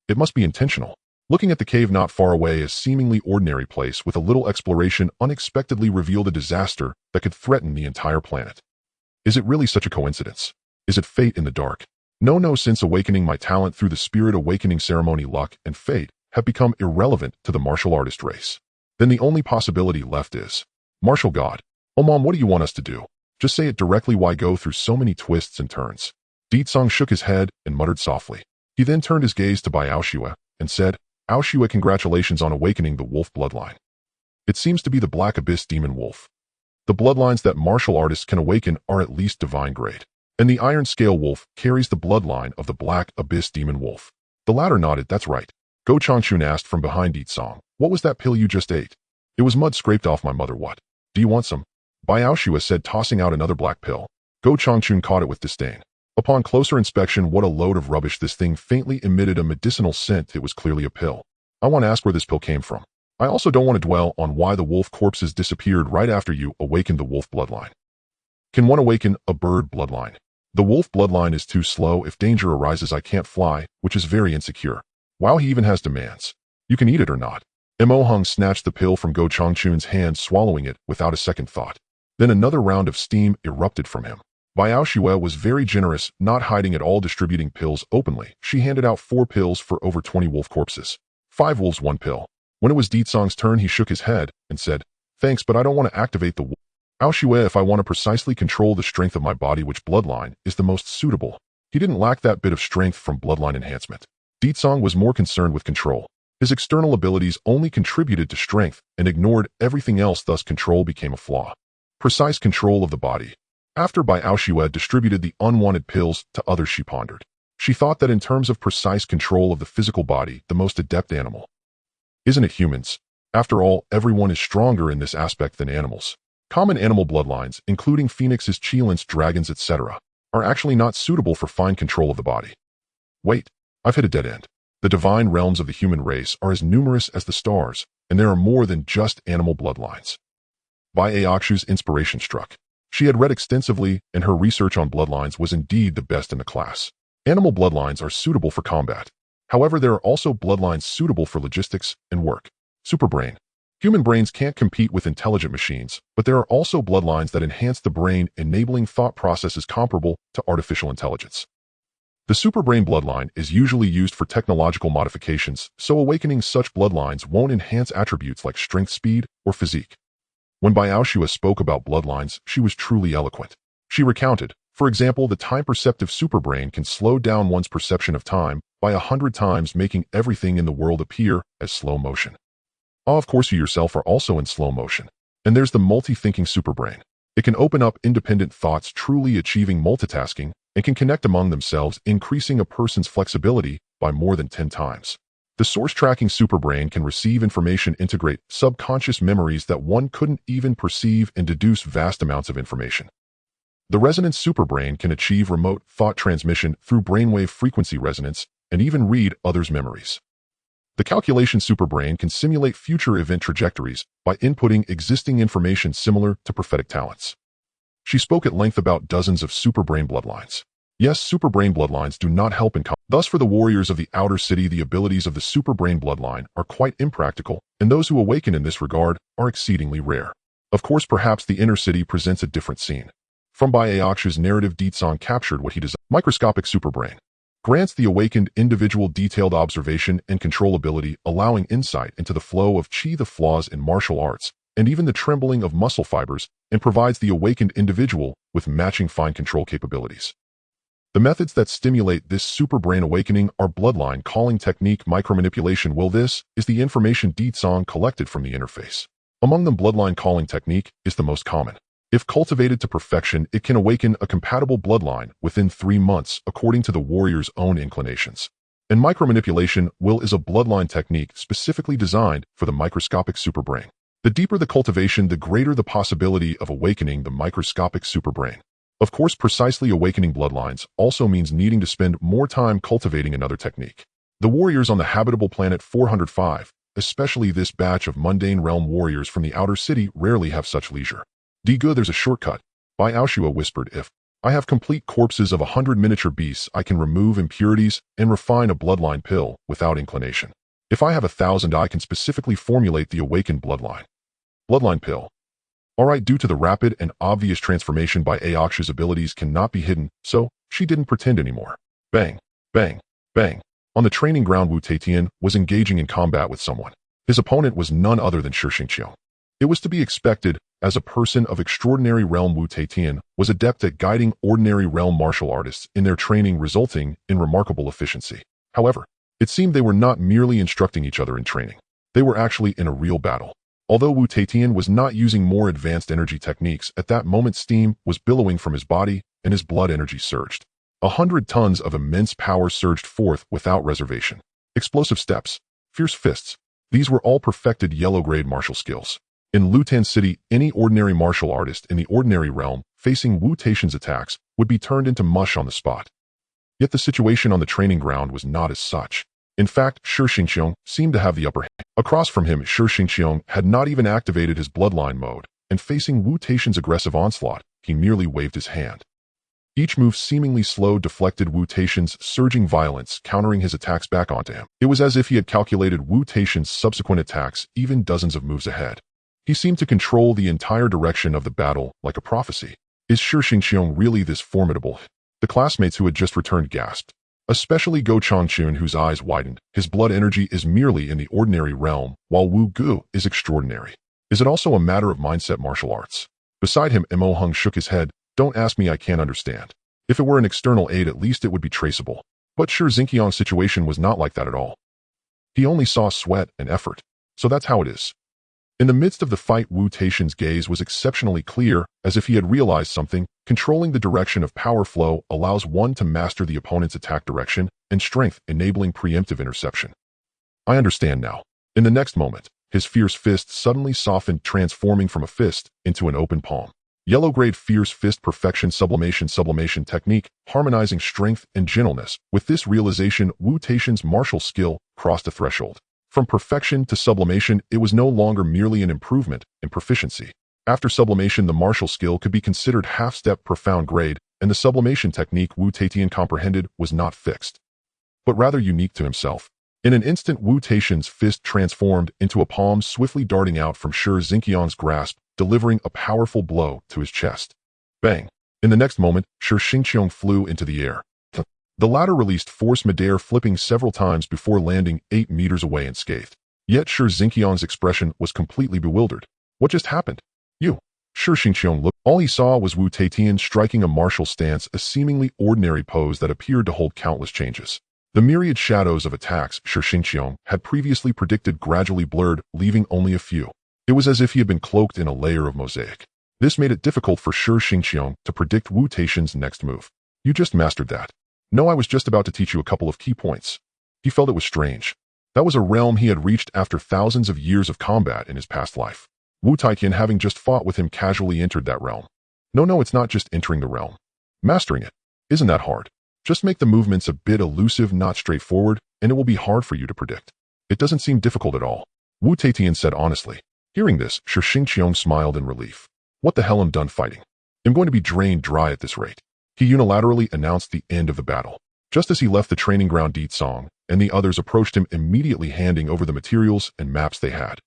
It must be intentional. Looking at the cave not far away, a seemingly ordinary place with a little exploration unexpectedly revealed a disaster that could threaten the entire planet. Is it really such a coincidence? Is it fate in the dark? No, since awakening my talent through the spirit awakening ceremony, luck and fate have become irrelevant to the martial artist race. Then the only possibility left is martial god. Oh mom, what do you want us to do? Just say it directly, why go through so many twists and turns? Ditsong shook his head and muttered softly. He then turned his gaze to Bai Aoshua and said, Aoshua, congratulations on awakening the wolf bloodline. It seems to be the Black Abyss Demon Wolf. The bloodlines that martial artists can awaken are at least divine grade, and the Iron Scale Wolf carries the bloodline of the Black Abyss Demon Wolf. The latter nodded. That's right. Go Changchun asked from behind Ditsong, what was that pill you just ate? It was mud scraped off my mother. What? Do you want some? Bai Aoshua said, tossing out another black pill. Go Changchun caught it with disdain. Upon closer inspection, what a load of rubbish. This thing faintly emitted a medicinal scent. It was clearly a pill. I want to ask where this pill came from. I also don't want to dwell on why the wolf corpses disappeared right after you awakened the wolf bloodline. Can one awaken a bird bloodline? The wolf bloodline is too slow. If danger arises, I can't fly, which is very insecure. Wow, he even has demands. You can eat it or not. Mo Hung snatched the pill from Go Changchun's hand, swallowing it without a second thought. Then another round of steam erupted from him. Bai Aoshua was very generous, not hiding at all, distributing pills openly. She handed out 4 pills for over 20 wolf corpses. 5 wolves, 1 pill. When it was Ditsong's turn, he shook his head and said, thanks, but I don't want to activate the wolf. Aoshua, if I want to precisely control the strength of my body, which bloodline is the most suitable? He didn't lack that bit of strength from bloodline enhancement. Ditsong was more concerned with control. His external abilities only contributed to strength and ignored everything else, thus control became a flaw. Precise control of the body. After Bai Aoshue distributed the unwanted pills to others, she pondered. She thought that in terms of precise control of the physical body, the most adept animal. Isn't it humans? After all, everyone is stronger in this aspect than animals. Common animal bloodlines, including phoenixes, cheilants, dragons, etc., are actually not suitable for fine control of the body. Wait, I've hit a dead end. The divine realms of the human race are as numerous as the stars, and there are more than just animal bloodlines. Bai Aoxu's inspiration struck. She had read extensively, and her research on bloodlines was indeed the best in the class. Animal bloodlines are suitable for combat. However, there are also bloodlines suitable for logistics and work. Superbrain. Human brains can't compete with intelligent machines, but there are also bloodlines that enhance the brain, enabling thought processes comparable to artificial intelligence. The superbrain bloodline is usually used for technological modifications, so awakening such bloodlines won't enhance attributes like strength, speed, or physique. When Bai Aoshue spoke about bloodlines, she was truly eloquent. She recounted, for example, the time-perceptive superbrain can slow down one's perception of time by 100 times, making everything in the world appear as slow motion. Of course, you yourself are also in slow motion. And there's the multi-thinking superbrain. It can open up independent thoughts, truly achieving multitasking, and can connect among themselves, increasing a person's flexibility by more than 10 times. The source-tracking superbrain can receive information, integrate subconscious memories that one couldn't even perceive, and deduce vast amounts of information. The resonance superbrain can achieve remote thought transmission through brainwave frequency resonance and even read others' memories. The calculation superbrain can simulate future event trajectories by inputting existing information, similar to prophetic talents. She spoke at length about dozens of superbrain bloodlines. Yes, superbrain bloodlines do not help in combat. Thus, for the warriors of the outer city, the abilities of the superbrain bloodline are quite impractical, and those who awaken in this regard are exceedingly rare. Of course, perhaps the inner city presents a different scene. From Bai Aoxu's narrative, Ditsong captured what he desired. Microscopic superbrain grants the awakened individual detailed observation and control ability, allowing insight into the flow of qi, the flaws in martial arts, and even the trembling of muscle fibers, and provides the awakened individual with matching fine control capabilities. The methods that stimulate this superbrain awakening are bloodline calling technique, micromanipulation. This is the information Ditsong collected from the interface. Among them, bloodline calling technique is the most common. If cultivated to perfection, it can awaken a compatible bloodline within 3 months, according to the warrior's own inclinations. And micromanipulation is a bloodline technique specifically designed for the microscopic superbrain. The deeper the cultivation, the greater the possibility of awakening the microscopic superbrain. Of course, precisely awakening bloodlines also means needing to spend more time cultivating another technique. The warriors on the habitable planet 405, especially this batch of mundane realm warriors from the outer city, rarely have such leisure. There's a shortcut. Bai Aoshue whispered, if I have complete corpses of 100 miniature beasts, I can remove impurities and refine a bloodline pill without inclination. If I have 1,000, I can specifically formulate the awakened bloodline. Bloodline pill. Alright, due to the rapid and obvious transformation, Bai Aoxu's abilities cannot be hidden, so she didn't pretend anymore. Bang, bang, bang. On the training ground, Wu Taitian was engaging in combat with someone. His opponent was none other than Shi Xingqiu. It was to be expected, as a person of extraordinary realm. Wu Taitian was adept at guiding ordinary realm martial artists in their training, resulting in remarkable efficiency. However, it seemed they were not merely instructing each other in training. They were actually in a real battle. Although Wu Taitian was not using more advanced energy techniques, at that moment steam was billowing from his body and his blood energy surged. 100 tons of immense power surged forth without reservation. Explosive steps, fierce fists. These were all perfected yellow-grade martial skills. In Lutan City, any ordinary martial artist in the ordinary realm facing Wu Taitian's attacks would be turned into mush on the spot. Yet the situation on the training ground was not as such. In fact, Shi Xingqiu seemed to have the upper hand. Across from him, Shi Xingqiu had not even activated his bloodline mode, and facing Wu Taitian's aggressive onslaught, he merely waved his hand. Each move seemingly slowed, deflected Wu Taitian's surging violence, countering his attacks back onto him. It was as if he had calculated Wu Taitian's subsequent attacks even dozens of moves ahead. He seemed to control the entire direction of the battle like a prophecy. Is Shi Xingqiu really this formidable? The classmates who had just returned gasped. Especially Go Changchun, whose eyes widened. His blood energy is merely in the ordinary realm, while Wu Gu is extraordinary. Is it also a matter of mindset martial arts? Beside him, Mo Hung shook his head. Don't ask me, I can't understand. If it were an external aid, at least it would be traceable. But sure, Xinqiang's situation was not like that at all. He only saw sweat and effort. So that's how it is. In the midst of the fight, Wu Taishan's gaze was exceptionally clear, as if he had realized something. Controlling the direction of power flow allows one to master the opponent's attack direction and strength, enabling preemptive interception. I understand now. In the next moment, his fierce fist suddenly softened, transforming from a fist into an open palm. Yellow-grade fierce fist perfection sublimation technique, harmonizing strength and gentleness. With this realization, Wu Taishan's martial skill crossed a threshold. From perfection to sublimation, it was no longer merely an improvement in proficiency. After sublimation, the martial skill could be considered half-step profound grade, and the sublimation technique Wu Taitian comprehended was not fixed, but rather unique to himself. In an instant, Wu Taishan's fist transformed into a palm, swiftly darting out from Shi Xinqiang's grasp, delivering a powerful blow to his chest. Bang! In the next moment, Shi Xinqiang flew into the air. The latter released force midair, flipping several times before landing 8 meters away unscathed. Yet Shi Xinqiang's expression was completely bewildered. What just happened? You. Shi Xinqiang looked. All he saw was Wu Taitian striking a martial stance, a seemingly ordinary pose that appeared to hold countless changes. The myriad shadows of attacks Shi Xinqiang had previously predicted gradually blurred, leaving only a few. It was as if he had been cloaked in a layer of mosaic. This made it difficult for Shi Xinqiang to predict Wu Taishan's next move. You just mastered that. No, I was just about to teach you a couple of key points. He felt it was strange. That was a realm he had reached after thousands of years of combat in his past life. Wu Taitian, having just fought with him, casually entered that realm. No, it's not just entering the realm. Mastering it. Isn't that hard? Just make the movements a bit elusive, not straightforward, and it will be hard for you to predict. It doesn't seem difficult at all. Wu Taitian said honestly. Hearing this, Shi Xinqiang smiled in relief. What the hell, I'm done fighting. I'm going to be drained dry at this rate. He unilaterally announced the end of the battle. Just as he left the training ground, Di Song and the others approached him, immediately handing over the materials and maps they had.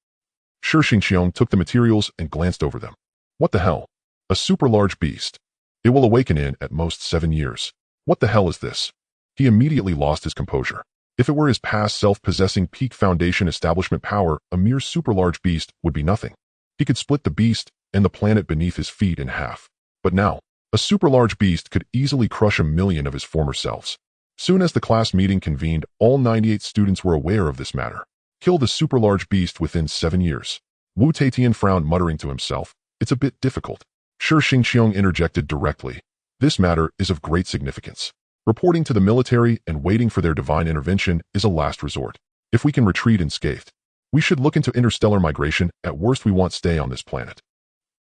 Shi Xinqiang took the materials and glanced over them. What the hell? A super large beast. It will awaken in, at most, 7 years. What the hell is this? He immediately lost his composure. If it were his past self possessing peak foundation establishment power, a mere super large beast would be nothing. He could split the beast and the planet beneath his feet in half. But now, a super large beast could easily crush 1,000,000 of his former selves. Soon as the class meeting convened, all 98 students were aware of this matter. Kill the super large beast within 7 years. Wu Taitian frowned, muttering to himself, it's a bit difficult. Shi Xinqiang interjected directly. This matter is of great significance. Reporting to the military and waiting for their divine intervention is a last resort. If we can retreat unscathed, we should look into interstellar migration. At worst, we won't stay on this planet.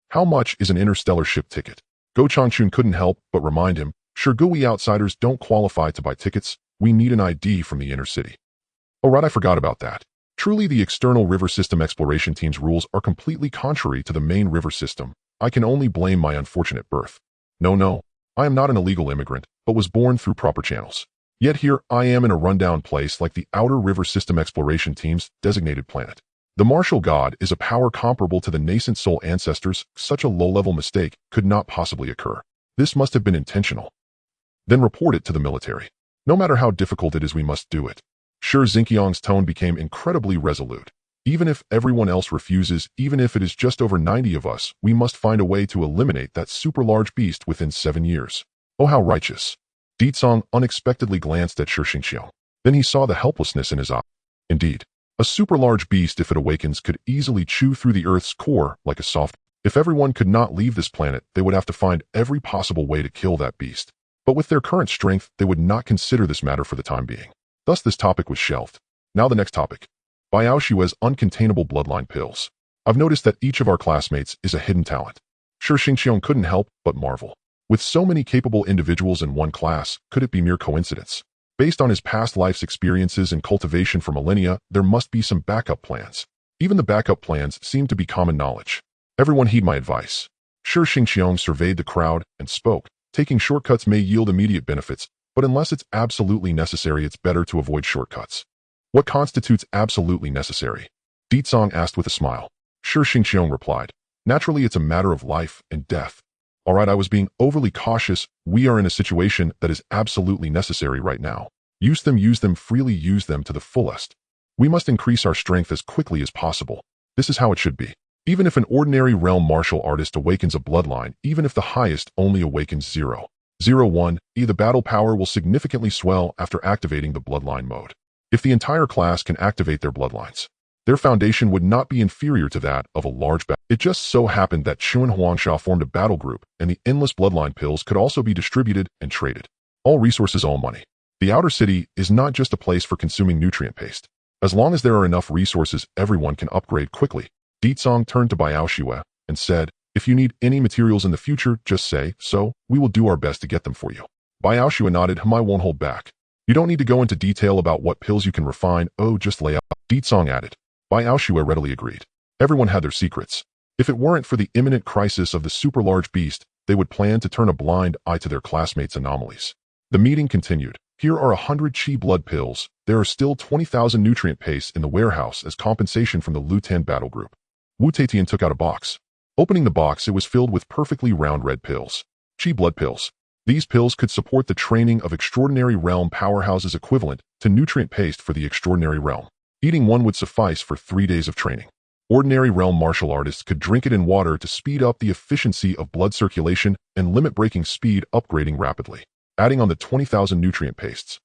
How much is an interstellar ship ticket? Go Changchun couldn't help but remind him, sure, we outsiders don't qualify to buy tickets. We need an ID from the inner city. Oh right, I forgot about that. Truly, the external river system exploration team's rules are completely contrary to the main river system. I can only blame my unfortunate birth. No, I am not an illegal immigrant, but was born through proper channels. Yet here I am in a rundown place like the outer river system exploration team's designated planet. The martial god is a power comparable to the nascent soul ancestors. Such a low-level mistake could not possibly occur. This must have been intentional. Then report it to the military. No matter how difficult it is, we must do it. Shi Xinqiang's tone became incredibly resolute. Even if everyone else refuses, even if it is just over 90 of us, we must find a way to eliminate that super large beast within 7 years. Oh, how righteous. Di Song unexpectedly glanced at Shi Xinqiang. Then he saw the helplessness in his eye. Indeed, a super large beast, if it awakens, could easily chew through the Earth's core like a soft. If everyone could not leave this planet, they would have to find every possible way to kill that beast. But with their current strength, they would not consider this matter for the time being. Thus, this topic was shelved. Now the next topic. Biao Xue's uncontainable bloodline pills. I've noticed that each of our classmates is a hidden talent. Shi Xinqiang couldn't help but marvel. With so many capable individuals in one class, could it be mere coincidence? Based on his past life's experiences and cultivation for millennia, there must be some backup plans. Even the backup plans seem to be common knowledge. Everyone heed my advice. Shi Xinqiang surveyed the crowd and spoke. Taking shortcuts may yield immediate benefits, but unless it's absolutely necessary, it's better to avoid shortcuts. What constitutes absolutely necessary? Di Song asked with a smile. Shi Xinqiang replied. Naturally, it's a matter of life and death. All right, I was being overly cautious. We are in a situation that is absolutely necessary right now. Use them freely, use them to the fullest. We must increase our strength as quickly as possible. This is how it should be. Even if an ordinary realm martial artist awakens a bloodline, even if the highest only awakens 0, 01. The battle power will significantly swell after activating the bloodline mode. If the entire class can activate their bloodlines, their foundation would not be inferior to that of a large battle. It just so happened that Chuan Huangsha formed a battle group, and the endless bloodline pills could also be distributed and traded. All resources, all money. The outer city is not just a place for consuming nutrient paste. As long as there are enough resources, everyone can upgrade quickly. Ditsong turned to Baoshue and said, "If you need any materials in the future, just say so. We will do our best to get them for you." Baoshue nodded. "I won't hold back. You don't need to go into detail about what pills you can refine. Oh, just lay out." Ditsong added. Baoshue readily agreed. Everyone had their secrets. If it weren't for the imminent crisis of the super large beast, they would plan to turn a blind eye to their classmates' anomalies. The meeting continued. "Here are 100 chi blood pills. There are still 20,000 nutrient pastes in the warehouse as compensation from the Lutan battle group." Wu Taitian took out a box. Opening the box, it was filled with perfectly round red pills. Chi blood pills. These pills could support the training of extraordinary realm powerhouses equivalent to nutrient paste for the extraordinary realm. Eating one would suffice for 3 days of training. Ordinary realm martial artists could drink it in water to speed up the efficiency of blood circulation and limit breaking speed, upgrading rapidly. Adding on the 20,000 nutrient pastes.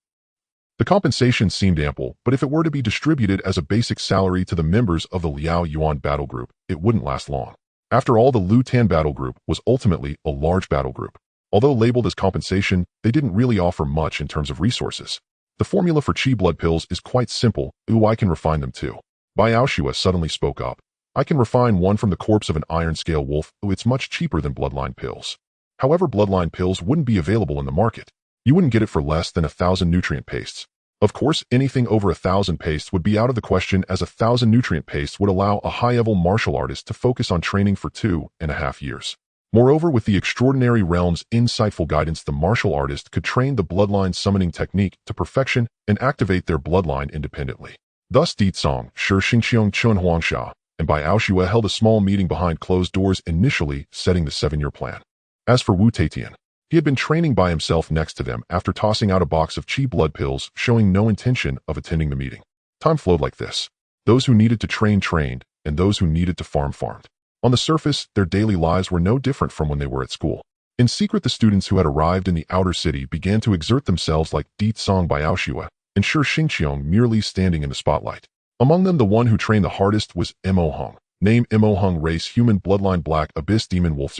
The compensation seemed ample, but if it were to be distributed as a basic salary to the members of the Liao Yuan battle group, it wouldn't last long. After all, the Lu Tan battle group was ultimately a large battle group. Although labeled as compensation, they didn't really offer much in terms of resources. The formula for chi blood pills is quite simple. I can refine them too. Baoshue suddenly spoke up. "I can refine one from the corpse of an iron scale wolf. It's much cheaper than bloodline pills. However, bloodline pills wouldn't be available in the market. You wouldn't get it for less than 1,000 nutrient pastes. Of course, anything over 1,000 pastes would be out of the question, as 1,000 nutrient pastes would allow a high-level martial artist to focus on training for 2.5 years. Moreover, with the extraordinary realm's insightful guidance, the martial artist could train the bloodline summoning technique to perfection and activate their bloodline independently." Thus, Ditsong, Shi Xingqiong Chuan Huangsha, and Baoshue held a small meeting behind closed doors, initially setting the 7-year plan. As for Wu Taitian, he had been training by himself next to them after tossing out a box of chi blood pills, showing no intention of attending the meeting. Time flowed like this. Those who needed to train trained, and those who needed to farm farmed. On the surface, their daily lives were no different from when they were at school. In secret, the students who had arrived in the outer city began to exert themselves, like Ditsong Baoshue and Shi Xingqiong, merely standing in the spotlight. Among them, the one who trained the hardest was Mo Hung. Name: Mo Hung, race human, bloodline black, abyss demon wolf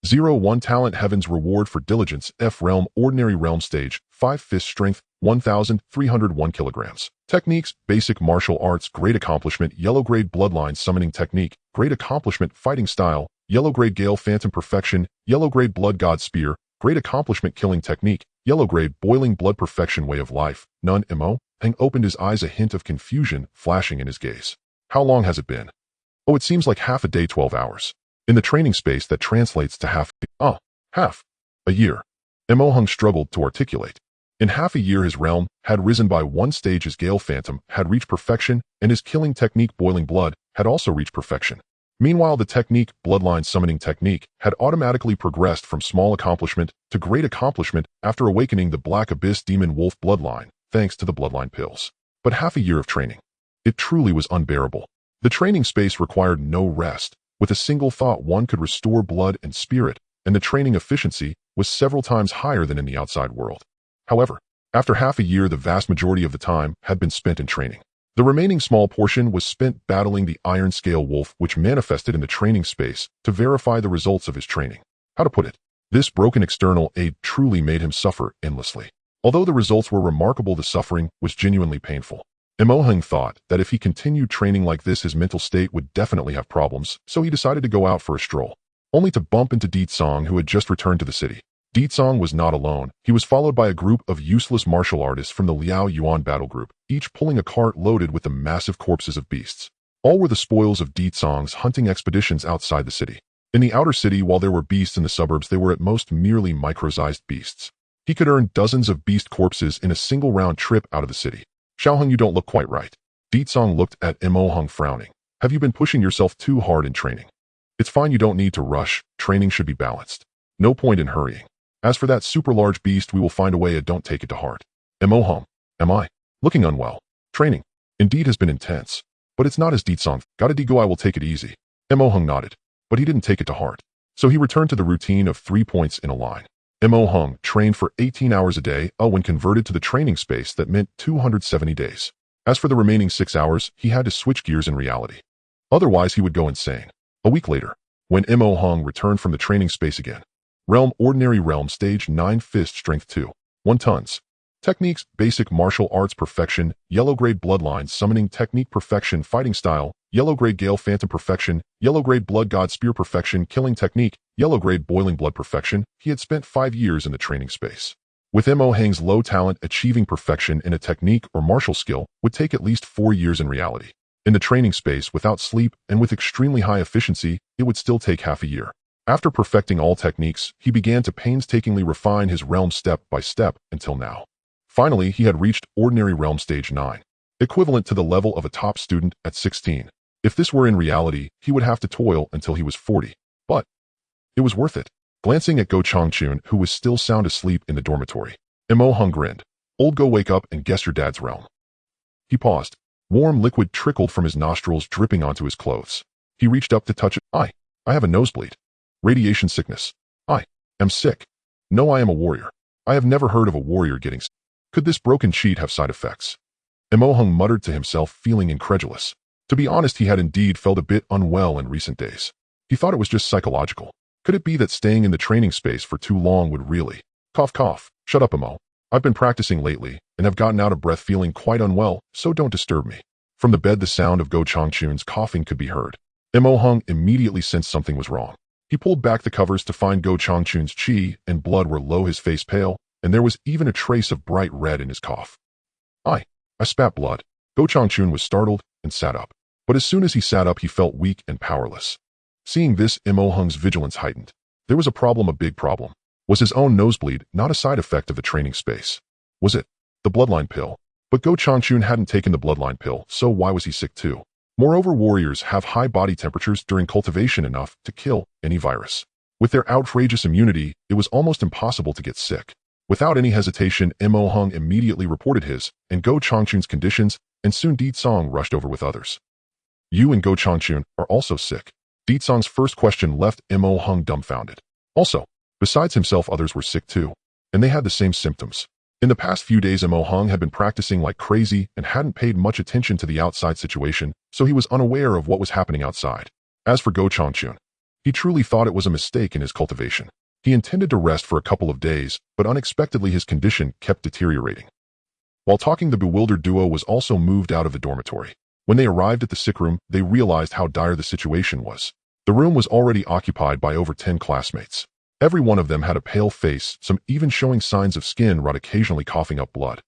0.01 talent, heaven's reward for diligence, F realm, ordinary realm stage, 5 fist strength, 1,301 kilograms. Techniques: basic martial arts, great accomplishment, yellow grade bloodline summoning technique, great accomplishment, fighting style, yellow grade gale phantom perfection, yellow grade blood god spear, great accomplishment, killing technique, yellow grade boiling blood perfection, way of life, none. Mo Hang opened his eyes, a hint of confusion flashing in his gaze. "How long has it been?" "Oh, it seems like half a day, 12 hours. In the training space, that translates to half a year." Mo Hung struggled to articulate. In half a year, his realm had risen by 1 stage, his Gale Phantom had reached perfection, and his killing technique, Boiling Blood, had also reached perfection. Meanwhile, the technique, Bloodline Summoning Technique, had automatically progressed from small accomplishment to great accomplishment after awakening the Black Abyss Demon Wolf bloodline, thanks to the bloodline pills. But half a year of training. It truly was unbearable. The training space required no rest. With a single thought, one could restore blood and spirit, and the training efficiency was several times higher than in the outside world. However, after half a year, the vast majority of the time had been spent in training. The remaining small portion was spent battling the Iron Scale Wolf, which manifested in the training space to verify the results of his training. How to put it? This broken external aid truly made him suffer endlessly. Although the results were remarkable, the suffering was genuinely painful. Mo Hung thought that if he continued training like this, his mental state would definitely have problems, so he decided to go out for a stroll, only to bump into Ditsong, who had just returned to the city. Ditsong was not alone. He was followed by a group of useless martial artists from the Liao Yuan battle group, each pulling a cart loaded with the massive corpses of beasts. All were the spoils of Ditsong's hunting expeditions outside the city. In the outer city, while there were beasts in the suburbs, they were at most merely micro-sized beasts. He could earn dozens of beast corpses in a single round trip out of the city. "Xiaoheng, you don't look quite right." Ditsong looked at Mo Hung, frowning. "Have you been pushing yourself too hard in training?" "It's fine, you don't need to rush. Training should be balanced. No point in hurrying. As for that super large beast, we will find a way. Don't take it to heart." Mo Hung, am I looking unwell? Training indeed has been intense, but it's not as Ditsong. Gotta go, I will take it easy. Mo Hung nodded, but he didn't take it to heart. So he returned to the routine of 3 points in a line. Mo Hung trained for 18 hours a day, when converted to the training space that meant 270 days. As for the remaining 6 hours, he had to switch gears in reality. Otherwise, he would go insane. A week later, when Mo Hung returned from the training space again. Realm Ordinary Realm Stage 9 Fist Strength 2. 1 tons. Techniques, Basic Martial Arts Perfection, Yellow Grade Bloodline Summoning Technique Perfection Fighting Style, Yellow Grade Gale Phantom Perfection, Yellow Grade Blood God Spear Perfection Killing Technique, Yellow Grade Boiling Blood Perfection. He had spent 5 years in the training space. With Mo Hang's low talent, achieving perfection in a technique or martial skill would take at least 4 years in reality. In the training space, without sleep and with extremely high efficiency, it would still take half a year. After perfecting all techniques, he began to painstakingly refine his realm step by step until now. Finally, he had reached Ordinary Realm Stage 9, equivalent to the level of a top student at 16. If this were in reality, he would have to toil until he was 40. But it was worth it. Glancing at Go Changchun, who was still sound asleep in the dormitory, Mo Hung grinned. Old Go, wake up and guess your dad's realm. He paused. Warm liquid trickled from his nostrils, dripping onto his clothes. He reached up to touch it. I have a nosebleed. Radiation sickness. I am sick. No, I am a warrior. I have never heard of a warrior getting sick. Could this broken cheat have side effects? Mo Hung muttered to himself, feeling incredulous. To be honest, he had indeed felt a bit unwell in recent days. He thought it was just psychological. Could it be that staying in the training space for too long would really... Cough, cough. Shut up, Mo. I've been practicing lately, and have gotten out of breath, feeling quite unwell, so don't disturb me. From the bed, the sound of Go Changchun's coughing could be heard. Mo Hung immediately sensed something was wrong. He pulled back the covers to find Go Changchun's chi and blood were low, his face pale, and there was even a trace of bright red in his cough. I spat blood. Go Changchun was startled and sat up. But as soon as he sat up, he felt weak and powerless. Seeing this, Mo Hung's vigilance heightened. There was a problem, a big problem. Was his own nosebleed not a side effect of the training space? Was it the bloodline pill? But Go Changchun hadn't taken the bloodline pill, so why was he sick too? Moreover, warriors have high body temperatures during cultivation, enough to kill any virus. With their outrageous immunity, it was almost impossible to get sick. Without any hesitation, Mo Hung immediately reported his and Go Changchun's conditions, and soon Di Tsong rushed over with others. You and Go Changchun are also sick. Di Tsong's first question left Mo Hung dumbfounded. Also, besides himself, others were sick too, and they had the same symptoms. In the past few days, Mo Hung had been practicing like crazy and hadn't paid much attention to the outside situation, so he was unaware of what was happening outside. As for Go Changchun, he truly thought it was a mistake in his cultivation. He intended to rest for a couple of days, but unexpectedly his condition kept deteriorating. While talking, the bewildered duo was also moved out of the dormitory. When they arrived at the sick room, they realized how dire the situation was. The room was already occupied by over 10 classmates. Every one of them had a pale face, some even showing signs of skin rot, occasionally coughing up blood.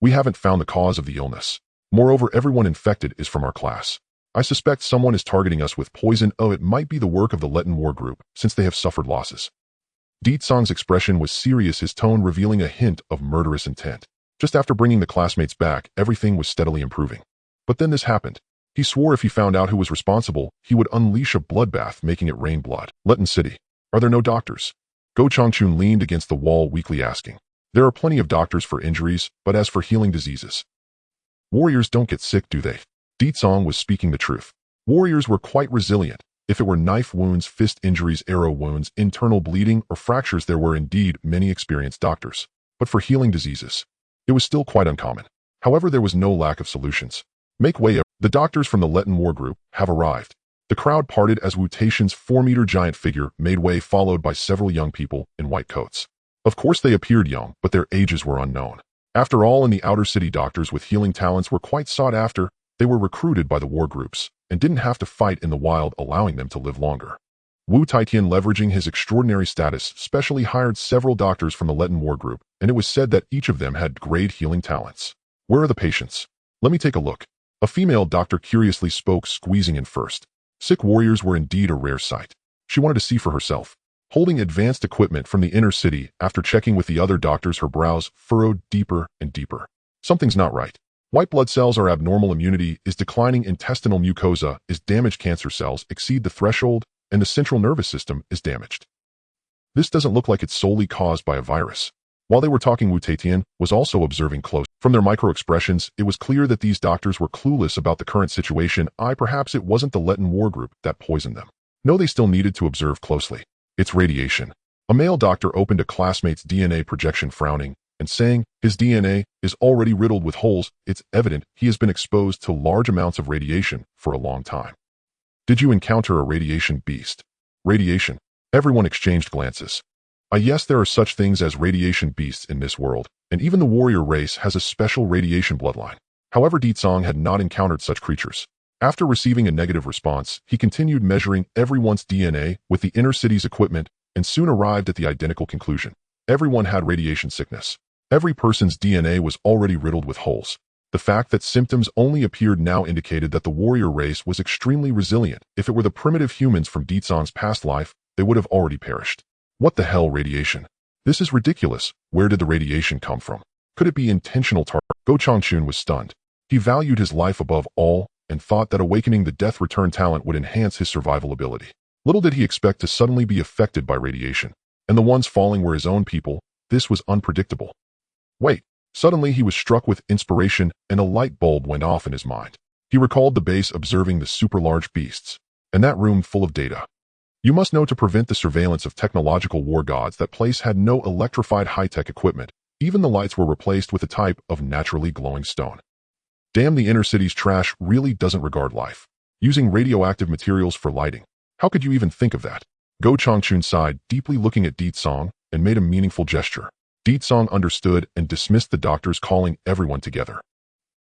We haven't found the cause of the illness. Moreover, everyone infected is from our class. I suspect someone is targeting us with poison. Oh, it might be the work of the Letten War Group, since they have suffered losses. Di Tsong's expression was serious, his tone revealing a hint of murderous intent. Just after bringing the classmates back, everything was steadily improving. But then this happened. He swore if he found out who was responsible, he would unleash a bloodbath, making it rain blood. Letten City. Are there no doctors? Go Changchun leaned against the wall, weakly asking. There are plenty of doctors for injuries, but as for healing diseases, warriors don't get sick, do they? Di Tsong was speaking the truth. Warriors were quite resilient. If it were knife wounds, fist injuries, arrow wounds, internal bleeding, or fractures, there were indeed many experienced doctors. But for healing diseases, it was still quite uncommon. However, there was no lack of solutions. Make way. The doctors from the Letten War Group have arrived. The crowd parted as Wu Taishan's 4-meter giant figure made way, followed by several young people in white coats. Of course, they appeared young, but their ages were unknown. After all, in the outer city, doctors with healing talents were quite sought after. They were recruited by the war groups and didn't have to fight in the wild, allowing them to live longer. Wu Taitian, leveraging his extraordinary status, specially hired several doctors from the Letten War Group, and it was said that each of them had great healing talents. Where are the patients? Let me take a look. A female doctor curiously spoke, squeezing in first. Sick warriors were indeed a rare sight. She wanted to see for herself. Holding advanced equipment from the inner city, after checking with the other doctors, her brows furrowed deeper and deeper. Something's not right. White blood cells are abnormal, immunity is declining, intestinal mucosa is damaged, cancer cells exceed the threshold, and the central nervous system is damaged. This doesn't look like it's solely caused by a virus. While they were talking, Wu Taitian was also observing close. From their micro-expressions, it was clear that these doctors were clueless about the current situation. Perhaps it wasn't the Letten War Group that poisoned them. No, they still needed to observe closely. It's radiation. A male doctor opened a classmate's DNA projection frowning and saying, his DNA is already riddled with holes. It's evident he has been exposed to large amounts of radiation for a long time. Did you encounter a radiation beast? Radiation. Everyone exchanged glances. Yes, there are such things as radiation beasts in this world, and even the warrior race has a special radiation bloodline. However, Ditsong had not encountered such creatures. After receiving a negative response, he continued measuring everyone's DNA with the inner city's equipment and soon arrived at the identical conclusion. Everyone had radiation sickness. Every person's DNA was already riddled with holes. The fact that symptoms only appeared now indicated that the warrior race was extremely resilient. If it were the primitive humans from Ditsong's past life, they would have already perished. What the hell, radiation? This is ridiculous. Where did the radiation come from? Could it be intentional target? Go Changchun was stunned. He valued his life above all and thought that awakening the death return talent would enhance his survival ability. Little did he expect to suddenly be affected by radiation. And the ones falling were his own people. This was unpredictable. Wait. Suddenly he was struck with inspiration and a light bulb went off in his mind. He recalled the base observing the super large beasts. And that room full of data. You must know to prevent the surveillance of technological war gods, that place had no electrified high-tech equipment. Even the lights were replaced with a type of naturally glowing stone. Damn, the inner city's trash really doesn't regard life. Using radioactive materials for lighting. How could you even think of that? Go Changchun sighed, deeply looking at Ditsong, and made a meaningful gesture. Ditsong understood and dismissed the doctors, calling everyone together.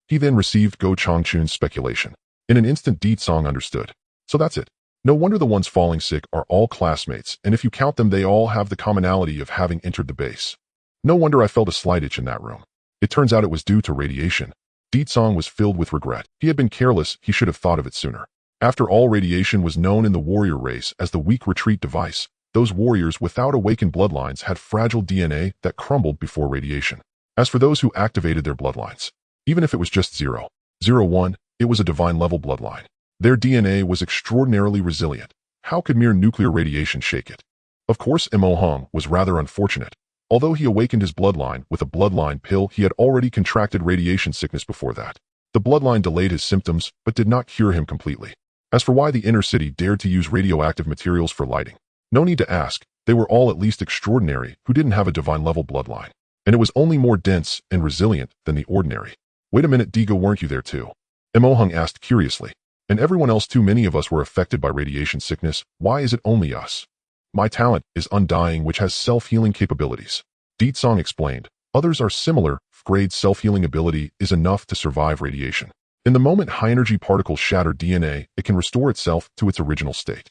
He then received Go Changchun's speculation. In an instant, Ditsong understood. So that's it. No wonder the ones falling sick are all classmates, and if you count them, they all have the commonality of having entered the base. No wonder I felt a slight itch in that room. It turns out it was due to radiation. Ditsong was filled with regret. He had been careless. He should have thought of it sooner. After all, radiation was known in the warrior race as the weak retreat device. Those warriors without awakened bloodlines had fragile DNA that crumbled before radiation. As for those who activated their bloodlines, even if it was just 0.01, it was a divine-level bloodline. Their DNA was extraordinarily resilient. How could mere nuclear radiation shake it? Of course, Mo Hung was rather unfortunate. Although he awakened his bloodline with a bloodline pill, he had already contracted radiation sickness before that. The bloodline delayed his symptoms, but did not cure him completely. As for why the inner city dared to use radioactive materials for lighting, no need to ask. They were all at least extraordinary who didn't have a divine-level bloodline. And it was only more dense and resilient than the ordinary. Wait a minute, Digo, weren't you there too? Mo Hung asked curiously. And everyone else too? Many of us were affected by radiation sickness. Why is it only us? My talent is undying, which has self-healing capabilities. Ditsong explained. Others are similar. Grade self-healing ability is enough to survive radiation. In the moment high-energy particles shatter DNA, it can restore itself to its original state.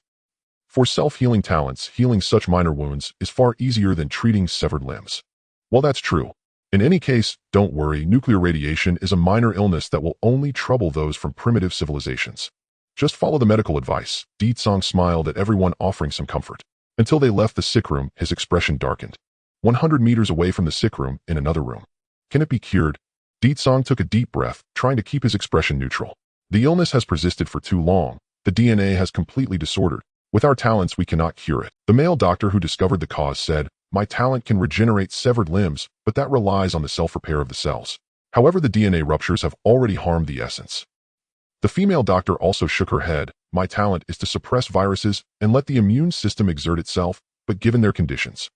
For self-healing talents, healing such minor wounds is far easier than treating severed limbs. Well, that's true. In any case, don't worry, nuclear radiation is a minor illness that will only trouble those from primitive civilizations. Just follow the medical advice. Ditsong smiled at everyone, offering some comfort. Until they left the sick room, his expression darkened. 100 meters away from the sick room, in another room. Can it be cured? Ditsong took a deep breath, trying to keep his expression neutral. The illness has persisted for too long. The DNA has completely disordered. With our talents, we cannot cure it. The male doctor who discovered the cause said, my talent can regenerate severed limbs, but that relies on the self-repair of the cells. However, the DNA ruptures have already harmed the essence. The female doctor also shook her head. My talent is to suppress viruses and let the immune system exert itself, but given their conditions.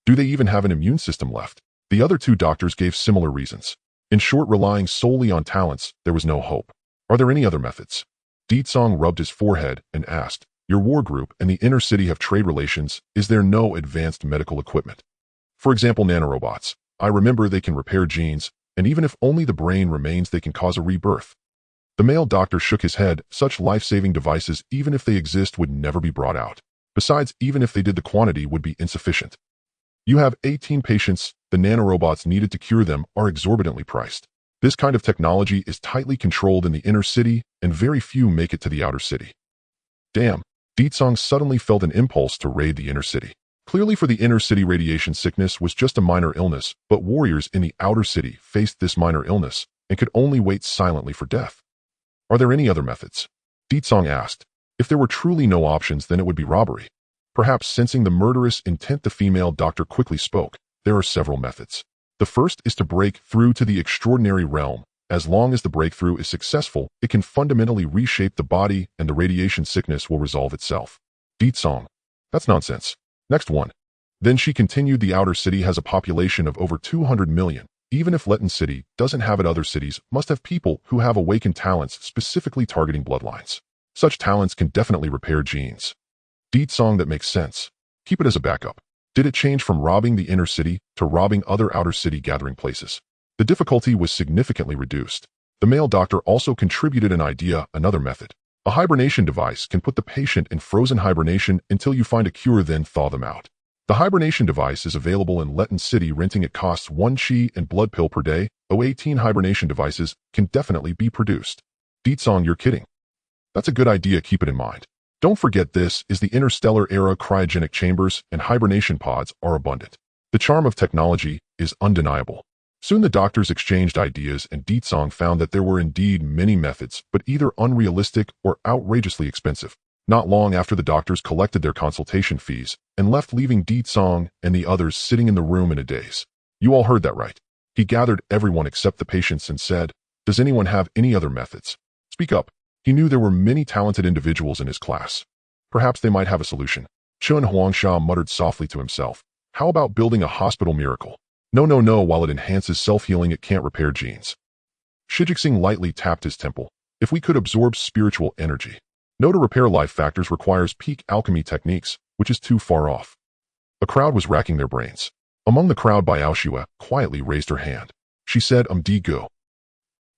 Do they even have an immune system left? The other two doctors gave similar reasons. In short, relying solely on talents, there was no hope. Are there any other methods? Ditsong rubbed his forehead and asked, your war group and the inner city have trade relations. Is there no advanced medical equipment? For example, nanorobots. I remember they can repair genes, and even if only the brain remains, they can cause a rebirth. The male doctor shook his head. Such life-saving devices, even if they exist, would never be brought out. Besides, even if they did, the quantity would be insufficient. You have 18 patients. The nanorobots needed to cure them are exorbitantly priced. This kind of technology is tightly controlled in the inner city, and very few make it to the outer city. Damn. Ditsong suddenly felt an impulse to raid the inner city. Clearly, for the inner city, radiation sickness was just a minor illness, but warriors in the outer city faced this minor illness and could only wait silently for death. Are there any other methods? Ditsong asked. If there were truly no options, then it would be robbery. Perhaps sensing the murderous intent, the female doctor quickly spoke. There are several methods. The first is to break through to the extraordinary realm. As long as the breakthrough is successful, it can fundamentally reshape the body and the radiation sickness will resolve itself. Ditsong. That's nonsense. Next one. Then she continued, the outer city has a population of over 200 million. Even if Letten City doesn't have it, other cities must have people who have awakened talents specifically targeting bloodlines. Such talents can definitely repair genes. Deed song that makes sense. Keep it as a backup. Did it change from robbing the inner city to robbing other outer city gathering places? The difficulty was significantly reduced. The male doctor also contributed an idea, another method. A hibernation device can put the patient in frozen hibernation until you find a cure, then thaw them out. The hibernation device is available in Letten City. Renting it costs 1 chi and blood pill per day. 18 hibernation devices can definitely be produced. Deed song, you're kidding. That's a good idea, keep it in mind. Don't forget, this is the interstellar era. Cryogenic chambers and hibernation pods are abundant. The charm of technology is undeniable. Soon the doctors exchanged ideas, and Deed song found that there were indeed many methods, but either unrealistic or outrageously expensive. Not long after, the doctors collected their consultation fees and left, leaving Deed song and the others sitting in the room in a daze. You all heard that right. He gathered everyone except the patients and said, "Does anyone have any other methods? Speak up." He knew there were many talented individuals in his class. Perhaps they might have a solution. Chun Huangsha muttered softly to himself. How about building a hospital miracle? No, no, no, while it enhances self-healing, it can't repair genes. Shijixing lightly tapped his temple. If we could absorb spiritual energy. No, to repair life factors requires peak alchemy techniques, which is too far off. A crowd was racking their brains. Among the crowd, Baoshua quietly raised her hand. She said, Di go.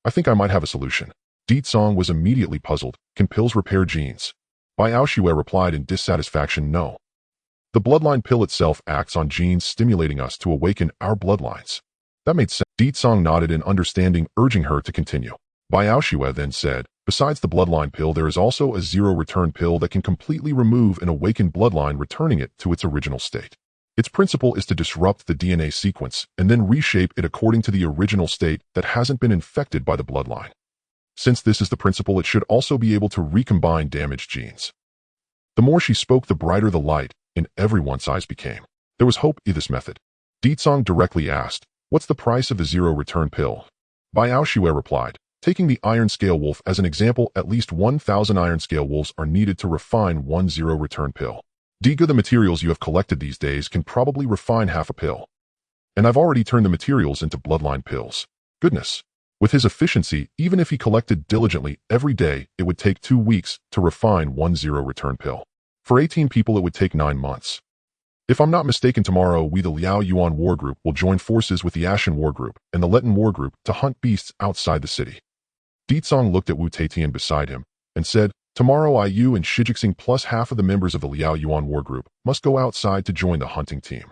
I think I might have a solution. Deed song was immediately puzzled. Can pills repair genes? Baoshua replied in dissatisfaction, no. The bloodline pill itself acts on genes, stimulating us to awaken our bloodlines. That made sense. Deed song nodded in understanding, urging her to continue. Baoshua then said, besides the bloodline pill, there is also a zero-return pill that can completely remove an awakened bloodline, returning it to its original state. Its principle is to disrupt the DNA sequence and then reshape it according to the original state that hasn't been infected by the bloodline. Since this is the principle, it should also be able to recombine damaged genes. The more she spoke, the brighter the light in everyone's eyes became. There was hope in this method. Deed song directly asked, what's the price of the zero-return pill? Baoshua replied, taking the iron scale wolf as an example, at least 1,000 iron scale wolves are needed to refine one zero-return pill. Diga, the materials you have collected these days can probably refine half a pill. And I've already turned the materials into bloodline pills. Goodness. With his efficiency, even if he collected diligently every day, it would take 2 weeks to refine one zero-return pill. For 18 people, it would take 9 months. If I'm not mistaken, tomorrow we, the Liao Yuan War Group, will join forces with the Ashen War Group and the Letten War Group to hunt beasts outside the city. Deed song looked at Wu Taitian beside him and said, tomorrow you and Shijixing plus half of the members of the Liao Yuan War Group must go outside to join the hunting team.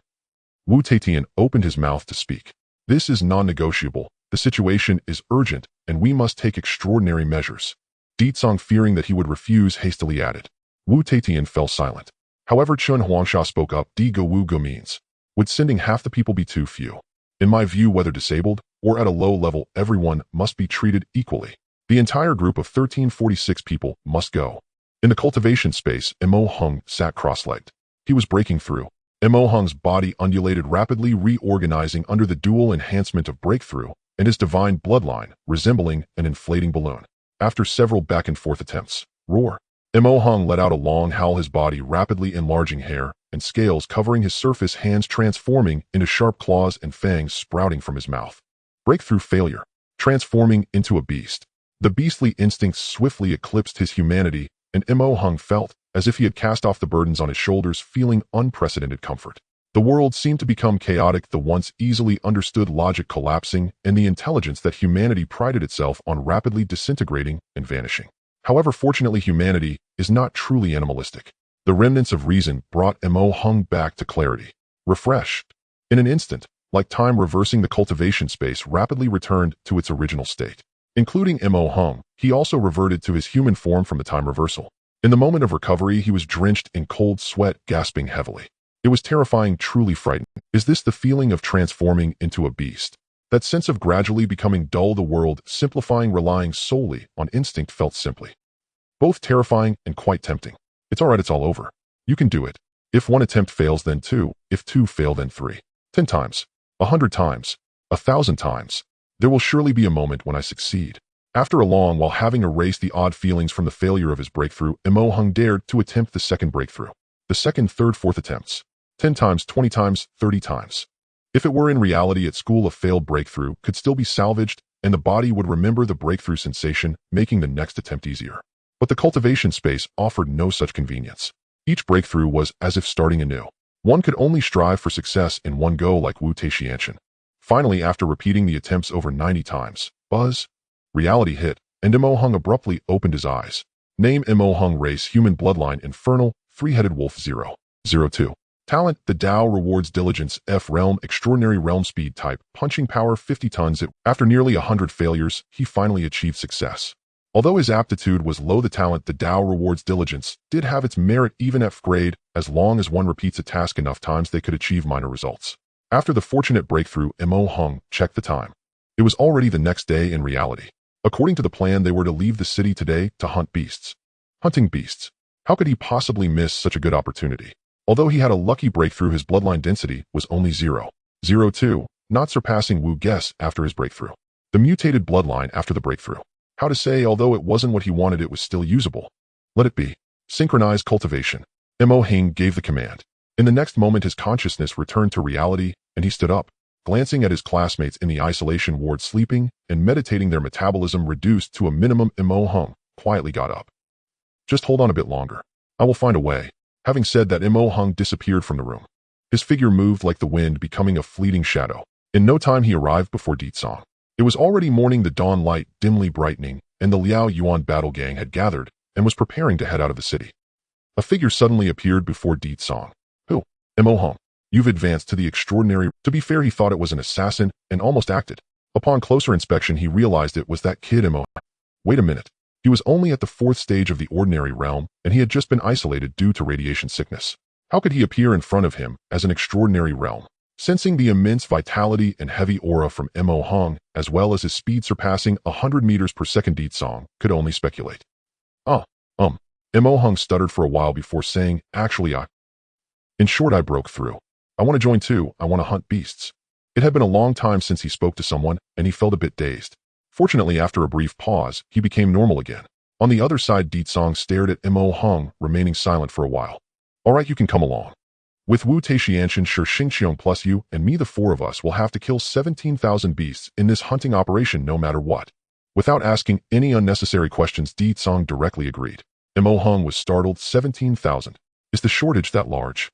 Wu Taitian opened his mouth to speak. This is non-negotiable. The situation is urgent, and we must take extraordinary measures. Deed song, fearing that he would refuse, hastily added. Wu Taitian fell silent. However, Chun Huangsha spoke up. Diga Wu Go means, would sending half the people be too few? In my view, whether disabled or at a low level, everyone must be treated equally. The entire group of 1346 people must go. In the cultivation space, Mo Hung sat cross-legged. He was breaking through. Mo Hung's body undulated rapidly, reorganizing under the dual enhancement of breakthrough and his divine bloodline, resembling an inflating balloon. After several back-and-forth attempts, roar. Mo Hung let out a long howl, his body rapidly enlarging, hair and scales covering his surface, hands transforming into sharp claws and fangs sprouting from his mouth. Breakthrough failure. Transforming into a beast. The beastly instincts swiftly eclipsed his humanity, and Mo Hung felt as if he had cast off the burdens on his shoulders, feeling unprecedented comfort. The world seemed to become chaotic, the once easily understood logic collapsing, and the intelligence that humanity prided itself on rapidly disintegrating and vanishing. However, fortunately, humanity is not truly animalistic. The remnants of reason brought Mo Hung back to clarity. Refreshed. In an instant, like time reversing, the cultivation space rapidly returned to its original state. Including Mo Hung, he also reverted to his human form from the time reversal. In the moment of recovery, he was drenched in cold sweat, gasping heavily. It was terrifying, truly frightening. Is this the feeling of transforming into a beast? That sense of gradually becoming dull, the world simplifying, relying solely on instinct, felt simply both terrifying and quite tempting. It's all right, it's all over. You can do it. If 1 attempt fails, then 2. If 2 fail, then 3. 10 times. 100 times. 1,000 times. There will surely be a moment when I succeed. After a long while, having erased the odd feelings from the failure of his breakthrough, Mo Hung dared to attempt the second breakthrough. The second, third, fourth attempts. 10 times, 20 times, 30 times. If it were in reality at school, a failed breakthrough could still be salvaged, and the body would remember the breakthrough sensation, making the next attempt easier. But the cultivation space offered no such convenience. Each breakthrough was as if starting anew. One could only strive for success in one go like Wu Taixianshan. Finally, after repeating the attempts over 90 times, buzz, reality hit, and Mo Hung abruptly opened his eyes. Name: Mo Hung. Race: human. Bloodline: infernal. Three-headed wolf. 002. Talent: the Tao rewards diligence. F realm: extraordinary realm. Speed type: punching power. 50 tons. After nearly 100 failures, he finally achieved success. Although his aptitude was low, the talent, the Tao rewards diligence, did have its merit even at F grade. As long as one repeats a task enough times, they could achieve minor results. After the fortunate breakthrough, Mo Hung checked the time. It was already the next day in reality. According to the plan, they were to leave the city today to hunt beasts. Hunting beasts. How could he possibly miss such a good opportunity? Although he had a lucky breakthrough, his bloodline density was only 0.02, not surpassing Wu Guess after his breakthrough. The mutated bloodline after the breakthrough. How to say, although it wasn't what he wanted, it was still usable. Let it be. Synchronize cultivation. Mo Hing gave the command. In the next moment, his consciousness returned to reality, and he stood up, glancing at his classmates in the isolation ward sleeping and meditating, their metabolism reduced to a minimum. Mo Hung quietly got up. Just hold on a bit longer. I will find a way. Having said that, Mo Hung disappeared from the room. His figure moved like the wind, becoming a fleeting shadow. In no time, he arrived before Ditsong. It was already morning, the dawn light dimly brightening, and the Liao Yuan battle gang had gathered and was preparing to head out of the city. A figure suddenly appeared before Ditsong. Who? Mo Hung. You've advanced to the extraordinary. To be fair, he thought it was an assassin and almost acted. Upon closer inspection, he realized it was that kid Mo. Wait a minute. He was only at the 4th stage of the ordinary realm, and he had just been isolated due to radiation sickness. How could he appear in front of him as an extraordinary realm? Sensing the immense vitality and heavy aura from Mo Hung, as well as his speed surpassing 100 meters per second, Ditsong could only speculate. Mo Hung stuttered for a while before saying, actually, in short, I broke through. I want to join too. I want to hunt beasts. It had been a long time since he spoke to someone, and he felt a bit dazed. Fortunately, after a brief pause, he became normal again. On the other side, Ditsong stared at Mo Hung, remaining silent for a while. All right, you can come along. With Wu Taixianshan, Shi Xingqiong plus you and me, the 4 of us will have to kill 17,000 beasts in this hunting operation no matter what. Without asking any unnecessary questions, Ditsong directly agreed. Mo Hung was startled. 17,000. Is the shortage that large?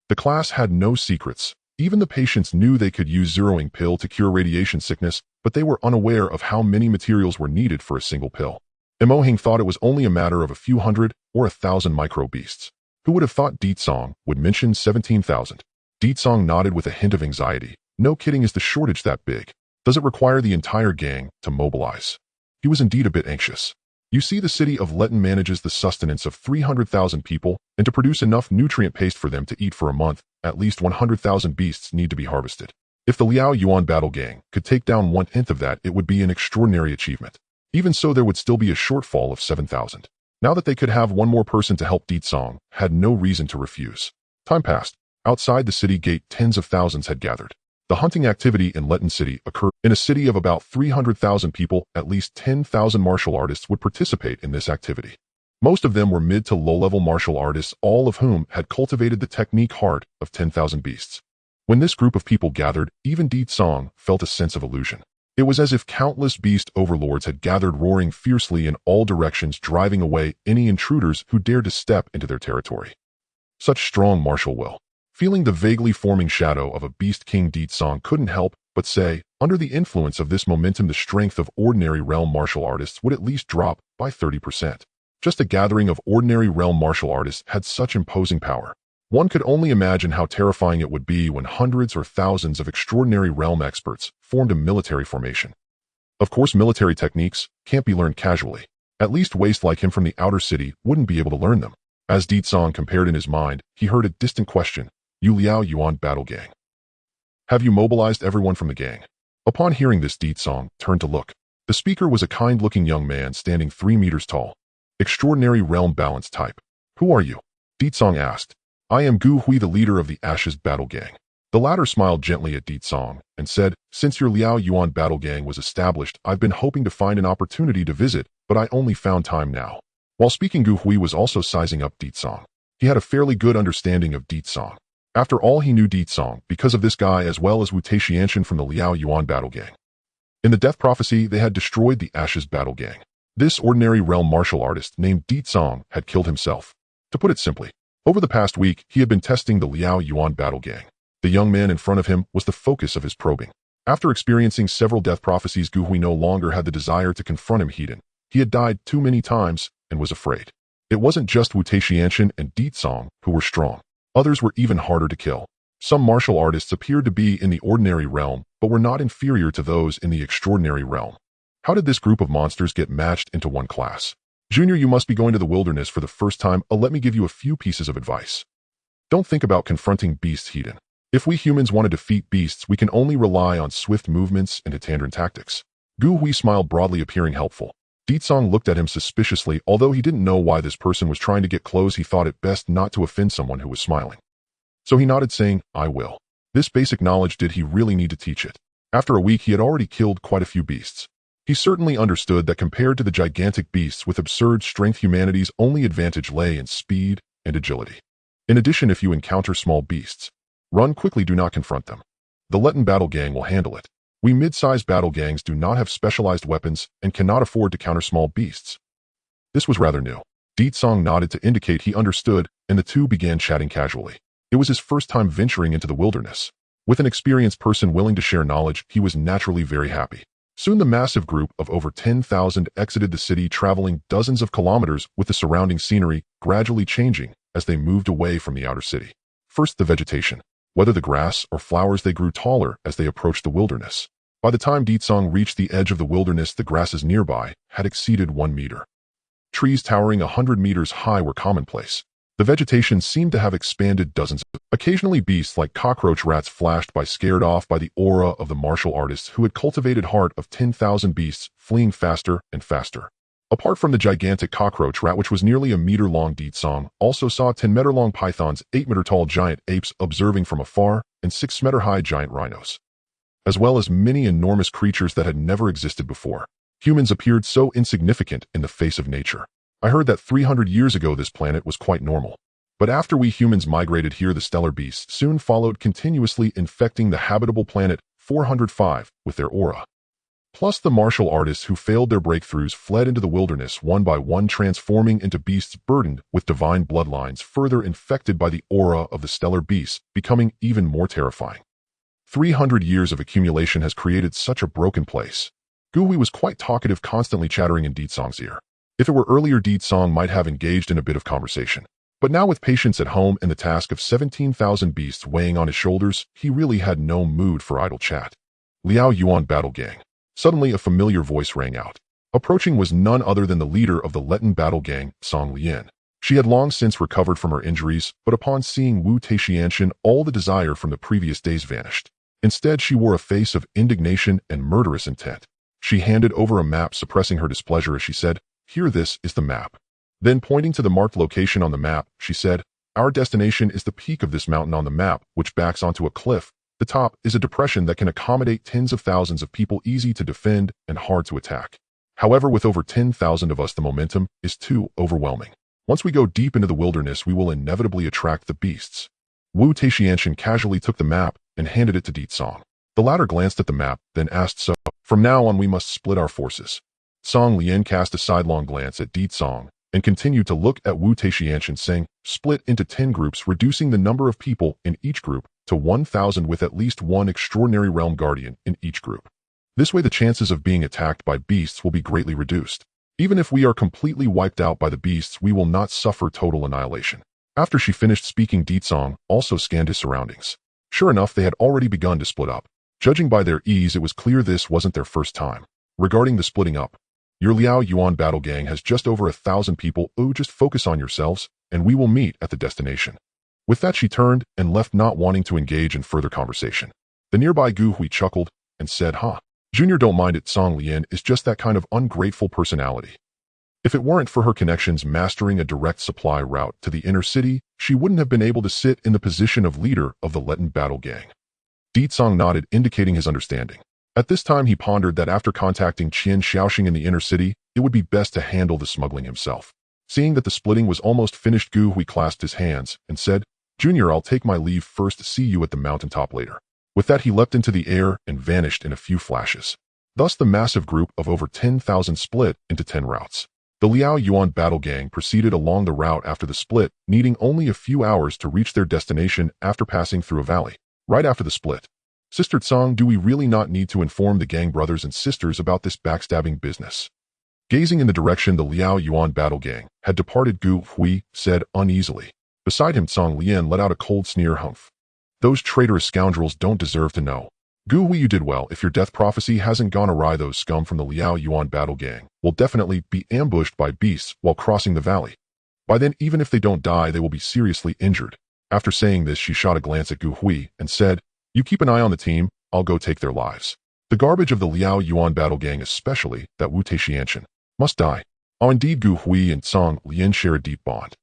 The class had no secrets. Even the patients knew they could use zeroing pill to cure radiation sickness, but they were unaware of how many materials were needed for a single pill. Mo Hing thought it was only a matter of a few hundred or 1,000 micro beasts. Who would have thought Ditsong would mention 17,000? Ditsong nodded with a hint of anxiety. No kidding, is the shortage that big? Does it require the entire gang to mobilize? He was indeed a bit anxious. You see, the city of Leton manages the sustenance of 300,000 people, and to produce enough nutrient paste for them to eat for a month, at least 100,000 beasts need to be harvested. If the Liao Yuan battle gang could take down 1/10 of that, it would be an extraordinary achievement. Even so, there would still be a shortfall of 7,000. Now that they could have one more person to help, Ditsong had no reason to refuse. Time passed. Outside the city gate, tens of thousands had gathered. The hunting activity in Leton City occurred. In a city of about 300,000 people, at least 10,000 martial artists would participate in this activity. Most of them were mid to low-level martial artists, all of whom had cultivated the technique heart of 10,000 beasts. When this group of people gathered, even Ditsong felt a sense of illusion. It was as if countless beast overlords had gathered, roaring fiercely in all directions, driving away any intruders who dared to step into their territory. Such strong martial will. Feeling the vaguely forming shadow of a beast king, Ditsong couldn't help but say, under the influence of this momentum, the strength of ordinary realm martial artists would at least drop by 30%. Just a gathering of ordinary realm martial artists had such imposing power. One could only imagine how terrifying it would be when hundreds or thousands of extraordinary realm experts formed a military formation. Of course, military techniques can't be learned casually. At least waste like him from the outer city wouldn't be able to learn them. As Ditsong compared in his mind, he heard a distant question. You Liao Yuan battle gang. Have you mobilized everyone from the gang? Upon hearing this, Ditsong turned to look. The speaker was a kind-looking young man standing 3 meters tall. Extraordinary realm balance type. Who are you? Ditsong asked. I am Gu Hui, the leader of the Ashes battle gang. The latter smiled gently at Ditsong and said, since your Liao Yuan battle gang was established, I've been hoping to find an opportunity to visit, but I only found time now. While speaking, Gu Hui was also sizing up Ditsong. He had a fairly good understanding of Ditsong. After all, he knew Di Song because of this guy as well as Wu Taishianshan from the Liao Yuan battle gang. In the Death Prophecy, they had destroyed the Ashes battle gang. This ordinary realm martial artist named Di Song had killed himself. To put it simply, over the past week, he had been testing the Liao Yuan battle gang. The young man in front of him was the focus of his probing. After experiencing several death prophecies, Gu Hui no longer had the desire to confront him Heaton. He had died too many times and was afraid. It wasn't just Wu Taishianshan and Di Song who were strong. Others were even harder to kill. Some martial artists appeared to be in the ordinary realm, but were not inferior to those in the extraordinary realm. How did this group of monsters get matched into one class? Junior, you must be going to the wilderness for the first time. Let me give you a few pieces of advice. Don't think about confronting beasts, Heaton. If we humans want to defeat beasts, we can only rely on swift movements and Hitandran tactics. Gu Hui smiled broadly, appearing helpful. Di Song looked at him suspiciously. Although he didn't know why this person was trying to get close, he thought it best not to offend someone who was smiling. So he nodded, saying, I will. This basic knowledge, did he really need to teach it? After a week, he had already killed quite a few beasts. He certainly understood that compared to the gigantic beasts with absurd strength, humanity's only advantage lay in speed and agility. In addition, if you encounter small beasts, run quickly, do not confront them. The Letten battle gang will handle it. We mid-sized battle gangs do not have specialized weapons and cannot afford to counter small beasts. This was rather new. Di Song nodded to indicate he understood, and the two began chatting casually. It was his first time venturing into the wilderness. With an experienced person willing to share knowledge, he was naturally very happy. Soon the massive group of over 10,000 exited the city, traveling dozens of kilometers with the surrounding scenery gradually changing as they moved away from the outer city. First, the vegetation. Whether the grass or flowers, they grew taller as they approached the wilderness. By the time Di Song reached the edge of the wilderness, the grasses nearby had exceeded 1 meter. Trees towering 100 meters high were commonplace. The vegetation seemed to have expanded dozens. Occasionally beasts like cockroach rats flashed by, scared off by the aura of the martial artists who had cultivated heart of 10,000 beasts, fleeing faster and faster. Apart from the gigantic cockroach rat, which was nearly a meter long, Di Song also saw 10-meter-long pythons, 8-meter-tall giant apes observing from afar, and 6-meter-high giant rhinos, as well as many enormous creatures that had never existed before. Humans appeared so insignificant in the face of nature. I heard that 300 years ago this planet was quite normal. But after we humans migrated here, the stellar beasts soon followed, continuously infecting the habitable planet 405 with their aura. Plus, the martial artists who failed their breakthroughs fled into the wilderness one by one, transforming into beasts burdened with divine bloodlines, further infected by the aura of the stellar beasts, becoming even more terrifying. 300 years of accumulation has created such a broken place. Gu Hui was quite talkative, constantly chattering in Di Song's ear. If it were earlier, Di Song might have engaged in a bit of conversation. But now, with patients at home and the task of 17,000 beasts weighing on his shoulders, he really had no mood for idle chat. Liao Yuan battle gang. Suddenly, a familiar voice rang out. Approaching was none other than the leader of the Letten battle gang, Song Lian. She had long since recovered from her injuries, but upon seeing Wu Taishianshan, all the desire from the previous days vanished. Instead, she wore a face of indignation and murderous intent. She handed over a map, suppressing her displeasure as she said, "Here, this is the map." Then, pointing to the marked location on the map, she said, "Our destination is the peak of this mountain on the map, which backs onto a cliff. The top is a depression that can accommodate tens of thousands of people, easy to defend and hard to attack. However, with over 10,000 of us, the momentum is too overwhelming. Once we go deep into the wilderness, we will inevitably attract the beasts." Wu Taishianshan casually took the map and handed it to Di Song. The latter glanced at the map, then asked, "So, from now on we must split our forces?" Song Lian cast a sidelong glance at Di Song and continued to look at Wu Taishianshan, saying, "Split into 10 groups, reducing the number of people in each group to 1,000 with at least one extraordinary realm guardian in each group. This way the chances of being attacked by beasts will be greatly reduced. Even if we are completely wiped out by the beasts, we will not suffer total annihilation." After she finished speaking, Di Song also scanned his surroundings. Sure enough, they had already begun to split up. Judging by their ease, it was clear this wasn't their first time. Regarding the splitting up, your Liao Yuan battle gang has just over 1,000 people. Oh, just focus on yourselves, and we will meet at the destination. With that, she turned and left, not wanting to engage in further conversation. The nearby Gu Hui chuckled and said, Junior, don't mind it. Song Lian is just that kind of ungrateful personality. If it weren't for her connections mastering a direct supply route to the inner city, she wouldn't have been able to sit in the position of leader of the Letten battle gang." Di Song nodded, indicating his understanding. At this time, he pondered that after contacting Qian Xiaoxing in the inner city, it would be best to handle the smuggling himself. Seeing that the splitting was almost finished, Gu Hui clasped his hands and said, Junior, I'll take my leave first. See you at the mountaintop later. With that, he leapt into the air and vanished in a few flashes. Thus, the massive group of over 10,000 split into 10 routes. The Liao Yuan battle gang proceeded along the route after the split, needing only a few hours to reach their destination after passing through a valley. Right after the split. Sister Cang, do we really not need to inform the gang brothers and sisters about this backstabbing business? Gazing in the direction the Liao Yuan battle gang had departed, Gu Hui said uneasily. Beside him, Cang Lian let out a cold sneer. Humph. Those traitorous scoundrels don't deserve to know. Gu Hui, you did well. If your death prophecy hasn't gone awry, those scum from the Liao Yuan battle gang will definitely be ambushed by beasts while crossing the valley. By then, even if they don't die, they will be seriously injured. After saying this, she shot a glance at Gu Hui and said, you keep an eye on the team, I'll go take their lives. The garbage of the Liao Yuan battle gang, especially that Wu Taixianshan, must die. Oh, indeed, Gu Hui and Cang Lian share a deep bond.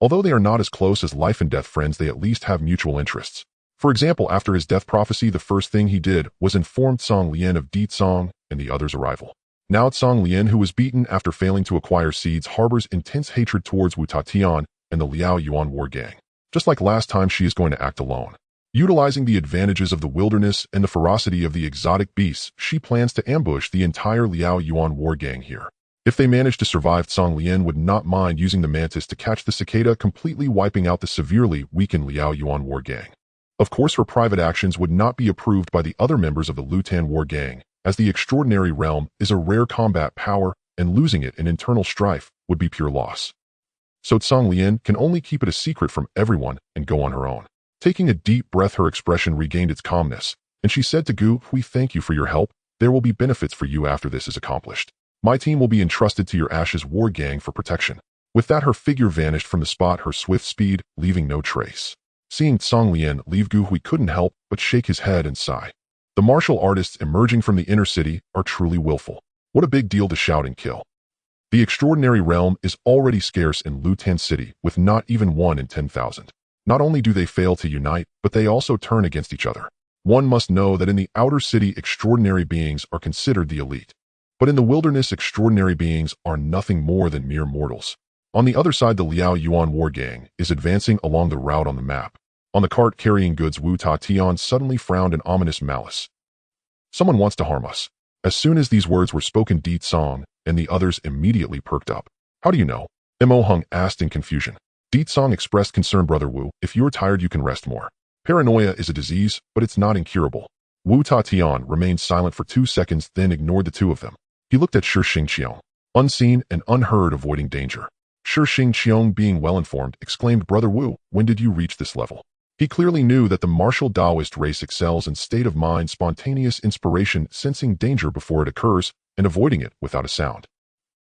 Although they are not as close as life and death friends, they at least have mutual interests. For example, after his death prophecy, the first thing he did was inform Cang Lian of Di Cang and the others' arrival. Now Cang Lian, who was beaten after failing to acquire seeds, harbors intense hatred towards Wu Tatian and the Liao Yuan war gang. Just like last time, she is going to act alone. Utilizing the advantages of the wilderness and the ferocity of the exotic beasts, she plans to ambush the entire Liao Yuan war gang here. If they manage to survive, Cang Lian would not mind using the mantis to catch the cicada, completely wiping out the severely weakened Liao Yuan war gang. Of course, her private actions would not be approved by the other members of the Lutan war gang, as the extraordinary realm is a rare combat power, and losing it in internal strife would be pure loss. So Cang Lian can only keep it a secret from everyone and go on her own. Taking a deep breath, her expression regained its calmness, and she said to Gu Hui, thank you for your help. There will be benefits for you after this is accomplished. My team will be entrusted to your Ashes war gang for protection. With that, her figure vanished from the spot, her swift speed leaving no trace. Seeing Cang Lian leave, Gu Hui couldn't help but shake his head and sigh. The martial artists emerging from the inner city are truly willful. What a big deal to shout and kill. The extraordinary realm is already scarce in Lutan City, with not even 1 in 10,000. Not only do they fail to unite, but they also turn against each other. One must know that in the outer city, extraordinary beings are considered the elite. But in the wilderness, extraordinary beings are nothing more than mere mortals. On the other side, the Liao Yuan war gang is advancing along the route on the map. On the cart carrying goods, Wu Tatian suddenly frowned in ominous malice. Someone wants to harm us. As soon as these words were spoken, Di Cang and the others immediately perked up. How do you know? Mo Hung asked in confusion. Di Cang expressed concern. Brother Wu, if you're tired, you can rest more. Paranoia is a disease, but it's not incurable. Wu Tatian remained silent for 2 seconds, then ignored the two of them. He looked at Shi Xingqiang, unseen and unheard, avoiding danger. Shi Xingqiang, being well-informed, exclaimed, Brother Wu, when did you reach this level? He clearly knew that the martial Taoist race excels in state of mind, spontaneous inspiration, sensing danger before it occurs, and avoiding it without a sound.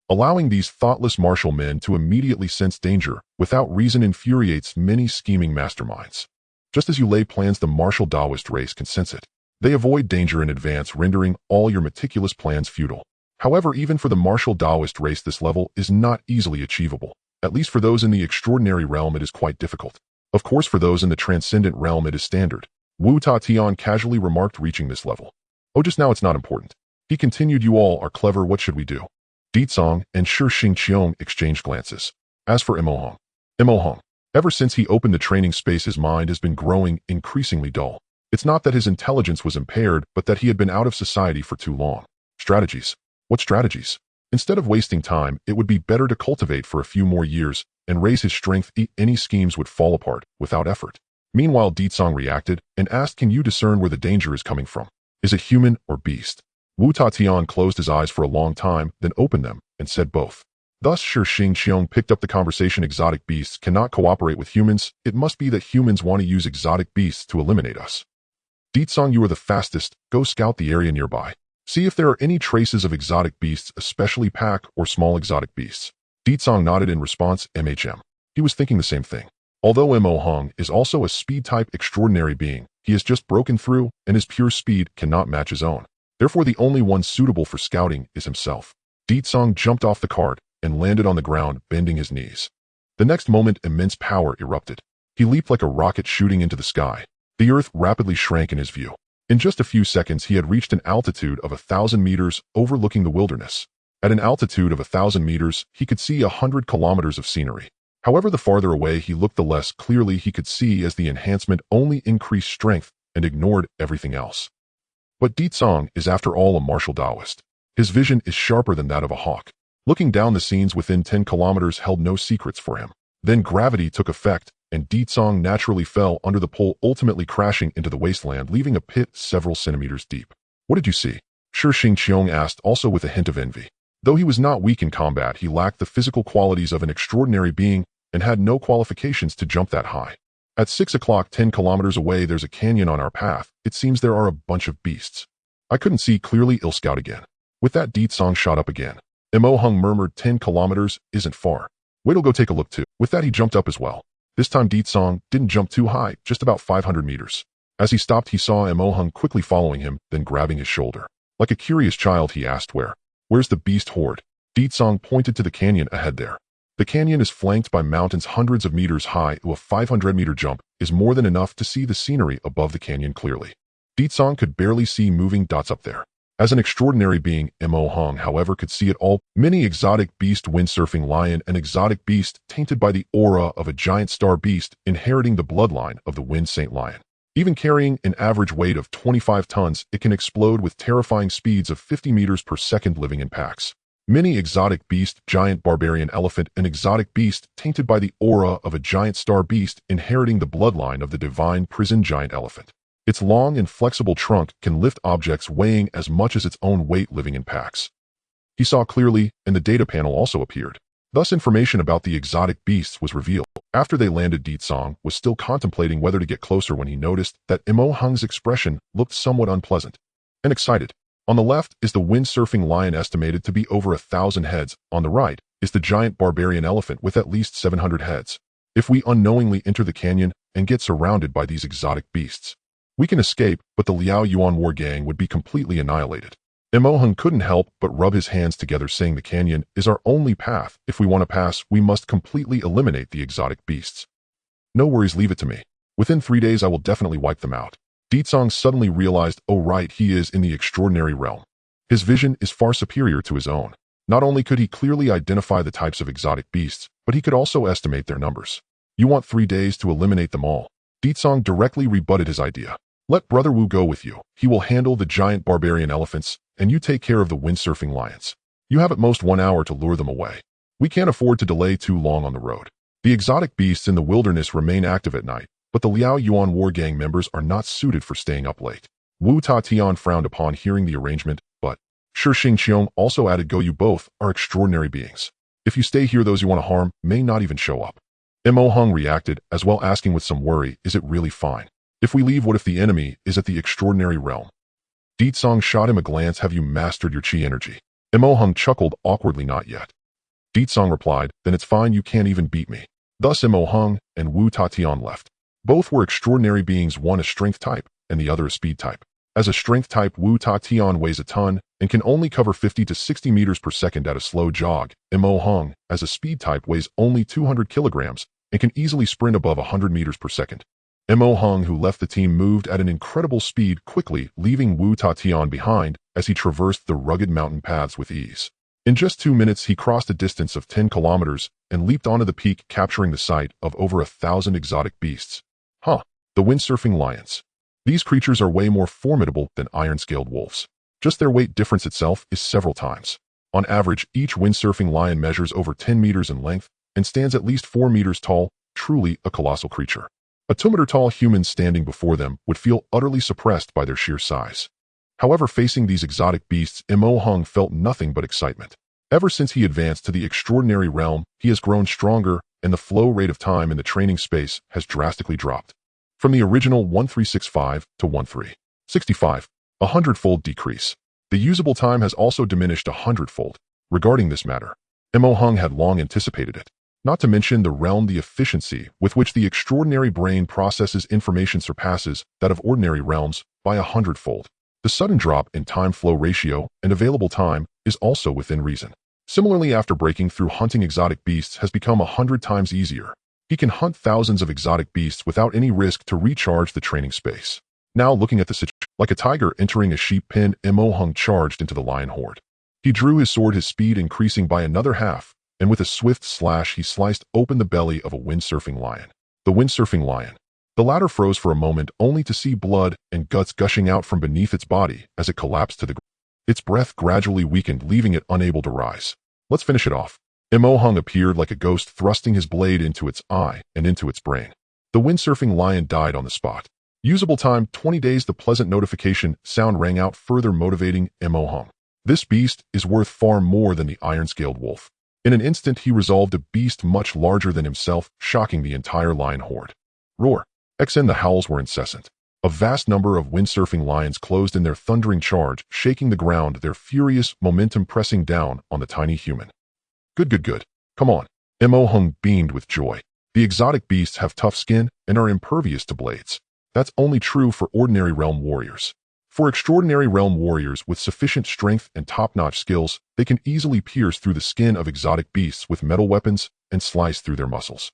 Allowing these thoughtless martial men to immediately sense danger without reason infuriates many scheming masterminds. Just as you lay plans, the martial Taoist race can sense it. They avoid danger in advance, rendering all your meticulous plans futile. However, even for the martial Taoist race, this level is not easily achievable. At least for those in the extraordinary realm, it is quite difficult. Of course, for those in the transcendent realm, it is standard. Wu Tatian casually remarked, reaching this level. Oh, just now it's not important. He continued, you all are clever, what should we do? Di Cang and Shi Xingqiang exchanged glances. As for Mo Hung, ever since he opened the training space, his mind has been growing increasingly dull. It's not that his intelligence was impaired, but that he had been out of society for too long. Strategies. What strategies? Instead of wasting time, it would be better to cultivate for a few more years and raise his strength. Any schemes would fall apart without effort. Meanwhile, Di Cang reacted and asked, can you discern where the danger is coming from? Is it human or beast? Wu Tatian closed his eyes for a long time, then opened them and said both. Thus, Shi Xingqiang picked up the conversation. Exotic beasts cannot cooperate with humans. It must be that humans want to use exotic beasts to eliminate us. Di Cang, you are the fastest. Go scout the area nearby. See if there are any traces of exotic beasts, especially pack or small exotic beasts. Di Cang nodded in response. He was thinking the same thing. Although Mo Hung is also a speed-type extraordinary being, he has just broken through, and his pure speed cannot match his own. Therefore, the only one suitable for scouting is himself. Di Cang jumped off the cart and landed on the ground, bending his knees. The next moment, immense power erupted. He leaped like a rocket, shooting into the sky. The earth rapidly shrank in his view. In just a few seconds, he had reached an altitude of 1,000 meters, overlooking the wilderness. At an altitude of 1,000 meters, he could see 100 kilometers of scenery. However, the farther away he looked, the less clearly he could see, as the enhancement only increased strength and ignored everything else. But Ditsong is after all a martial Taoist. His vision is sharper than that of a hawk. Looking down, the scenes within 10 kilometers held no secrets for him. Then gravity took effect, and Ditsong naturally fell under the pull, ultimately crashing into the wasteland, leaving a pit several centimeters deep. What did you see? Shi Xingqiong asked, also with a hint of envy. Though he was not weak in combat, he lacked the physical qualities of an extraordinary being and had no qualifications to jump that high. At 6 o'clock, 10 kilometers away, there's a canyon on our path. It seems there are a bunch of beasts. I couldn't see clearly. I'll scout again. With that, Ditsong shot up again. Mo Hung murmured, 10 kilometers isn't far. Wait, I'll go take a look too. With that, he jumped up as well. This time Ditsong didn't jump too high, just about 500 meters. As he stopped, he saw Mo Hung quickly following him, then grabbing his shoulder. Like a curious child, he asked, Where's the beast horde? Ditsong pointed to the canyon ahead there. The canyon is flanked by mountains hundreds of meters high. A 500-meter jump is more than enough to see the scenery above the canyon clearly. Ditsong could barely see moving dots up there. As an extraordinary being, Mo Hung, however, could see it all. Many exotic beast, windsurfing lion, an exotic beast tainted by the aura of a giant star beast inheriting the bloodline of the wind saint lion. Even carrying an average weight of 25 tons, it can explode with terrifying speeds of 50 meters per second, living in packs. Many exotic beast, giant barbarian elephant, an exotic beast tainted by the aura of a giant star beast inheriting the bloodline of the divine prison giant elephant. Its long and flexible trunk can lift objects weighing as much as its own weight, living in packs. He saw clearly, and the data panel also appeared. Thus, information about the exotic beasts was revealed. After they landed, Ditsong was still contemplating whether to get closer when he noticed that Mo Hung's expression looked somewhat unpleasant and excited. On the left is the windsurfing lion, estimated to be over 1,000 heads. On the right is the giant barbarian elephant with at least 700 heads. If we unknowingly enter the canyon and get surrounded by these exotic beasts, we can escape, but the Liao Yuan war gang would be completely annihilated. Mo Hung couldn't help but rub his hands together, saying the canyon is our only path. If we want to pass, we must completely eliminate the exotic beasts. No worries, leave it to me. Within 3 days I will definitely wipe them out. Ditsong suddenly realized, oh right, he is in the extraordinary realm. His vision is far superior to his own. Not only could he clearly identify the types of exotic beasts, but he could also estimate their numbers. You want 3 days to eliminate them all? Ditsong directly rebutted his idea. Let Brother Wu go with you. He will handle the giant barbarian elephants, and you take care of the windsurfing lions. You have at most 1 hour to lure them away. We can't afford to delay too long on the road. The exotic beasts in the wilderness remain active at night, but the Liao Yuan war gang members are not suited for staying up late. Wu Tatian frowned upon hearing the arrangement, but Shi Xingqiong also added, Go, you both are extraordinary beings. If you stay here, those you want to harm may not even show up. Mo Hung reacted, as well, asking with some worry, is it really fine? If we leave, what if the enemy is at the extraordinary realm? Ditsong shot him a glance. Have you mastered your chi energy? Mo Hung chuckled awkwardly, not yet. Ditsong replied, then it's fine, you can't even beat me. Thus Mo Hung and Wu Tatian left. Both were extraordinary beings, one a strength type and the other a speed type. As a strength type, Wu Tatian weighs a ton and can only cover 50 to 60 meters per second at a slow jog. Mo Hung, as a speed type, weighs only 200 kilograms and can easily sprint above 100 meters per second. Mo Hung, who left the team, moved at an incredible speed, quickly leaving Wu Tatian behind as he traversed the rugged mountain paths with ease. In just 2 minutes, he crossed a distance of 10 kilometers and leaped onto the peak, capturing the sight of over 1,000 exotic beasts. The windsurfing lions. These creatures are way more formidable than iron-scaled wolves. Just their weight difference itself is several times. On average, each windsurfing lion measures over 10 meters in length and stands at least 4 meters tall, truly a colossal creature. A 2-meter-tall human standing before them would feel utterly suppressed by their sheer size. However, facing these exotic beasts, Mo Hung felt nothing but excitement. Ever since he advanced to the extraordinary realm, he has grown stronger, and the flow rate of time in the training space has drastically dropped. From the original 1365 to 1365, a 100-fold decrease. The usable time has also diminished 100-fold. Regarding this matter, Mo Hung had long anticipated it. Not to mention the realm, the efficiency with which the extraordinary brain processes information surpasses that of ordinary realms by 100-fold. The sudden drop in time flow ratio and available time is also within reason. Similarly, after breaking through, hunting exotic beasts has become 100 times easier. He can hunt thousands of exotic beasts without any risk to recharge the training space. Now, looking at the situation, like a tiger entering a sheep pen, Mo Hung charged into the lion horde. He drew his sword, his speed increasing by another half, and with a swift slash he sliced open the belly of a windsurfing lion. The windsurfing lion. The latter froze for a moment only to see blood and guts gushing out from beneath its body as it collapsed to the ground. Its breath gradually weakened, leaving it unable to rise. Let's finish it off. Mo Hung appeared like a ghost, thrusting his blade into its eye and into its brain. The windsurfing lion died on the spot. Usable time 20 days. The pleasant notification sound rang out, further motivating Mo Hung. This beast is worth far more than the iron-scaled wolf. In an instant he resolved a beast much larger than himself, shocking the entire lion horde. Roar! XN. The howls were incessant. A vast number of windsurfing lions closed in their thundering charge, shaking the ground, their furious momentum pressing down on the tiny human. Good. Come on. Mo Hung beamed with joy. The exotic beasts have tough skin and are impervious to blades. That's only true for ordinary realm warriors. For extraordinary realm warriors with sufficient strength and top-notch skills, they can easily pierce through the skin of exotic beasts with metal weapons and slice through their muscles.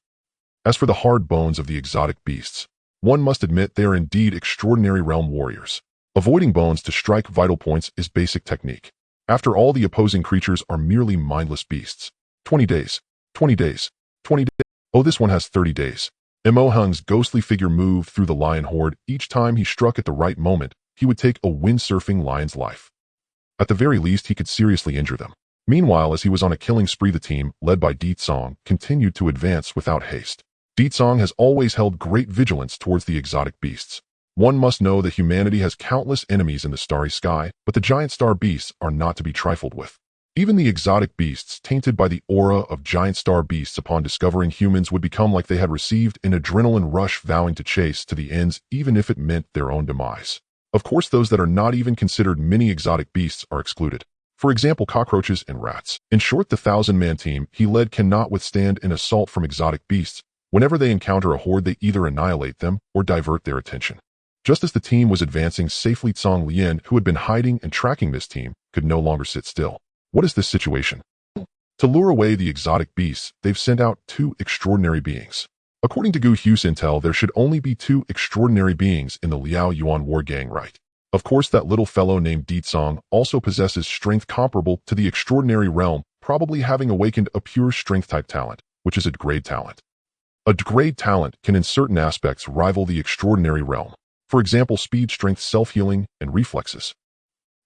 As for the hard bones of the exotic beasts, one must admit they are indeed extraordinary realm warriors. Avoiding bones to strike vital points is basic technique. After all, the opposing creatures are merely mindless beasts. 20 days. 20 days. 20 days. Oh, this one has 30 days. Mo Hung's ghostly figure moved through the lion horde. Each time he struck at the right moment, he would take a windsurfing lion's life. At the very least, he could seriously injure them. Meanwhile, as he was on a killing spree, the team, led by Di Tsong, continued to advance without haste. Di Tsong has always held great vigilance towards the exotic beasts. One must know that humanity has countless enemies in the starry sky, but the giant star beasts are not to be trifled with. Even the exotic beasts, tainted by the aura of giant star beasts upon discovering humans, would become like they had received an adrenaline rush, vowing to chase to the ends even if it meant their own demise. Of course, those that are not even considered mini exotic beasts are excluded. For example, cockroaches and rats. In short, the 1,000-man team he led cannot withstand an assault from exotic beasts. Whenever they encounter a horde, they either annihilate them or divert their attention. Just as the team was advancing safely, Tsong Lien, who had been hiding and tracking this team, could no longer sit still. What is this situation? To lure away the exotic beasts, they've sent out 2 extraordinary beings. According to Gu Hu's intel, there should only be 2 extraordinary beings in the Liao Yuan war gang, right? Of course, that little fellow named Di Tsong also possesses strength comparable to the extraordinary realm, probably having awakened a pure strength-type talent, which is a grade talent. A grade talent can in certain aspects rival the extraordinary realm. For example, speed, strength, self-healing, and reflexes.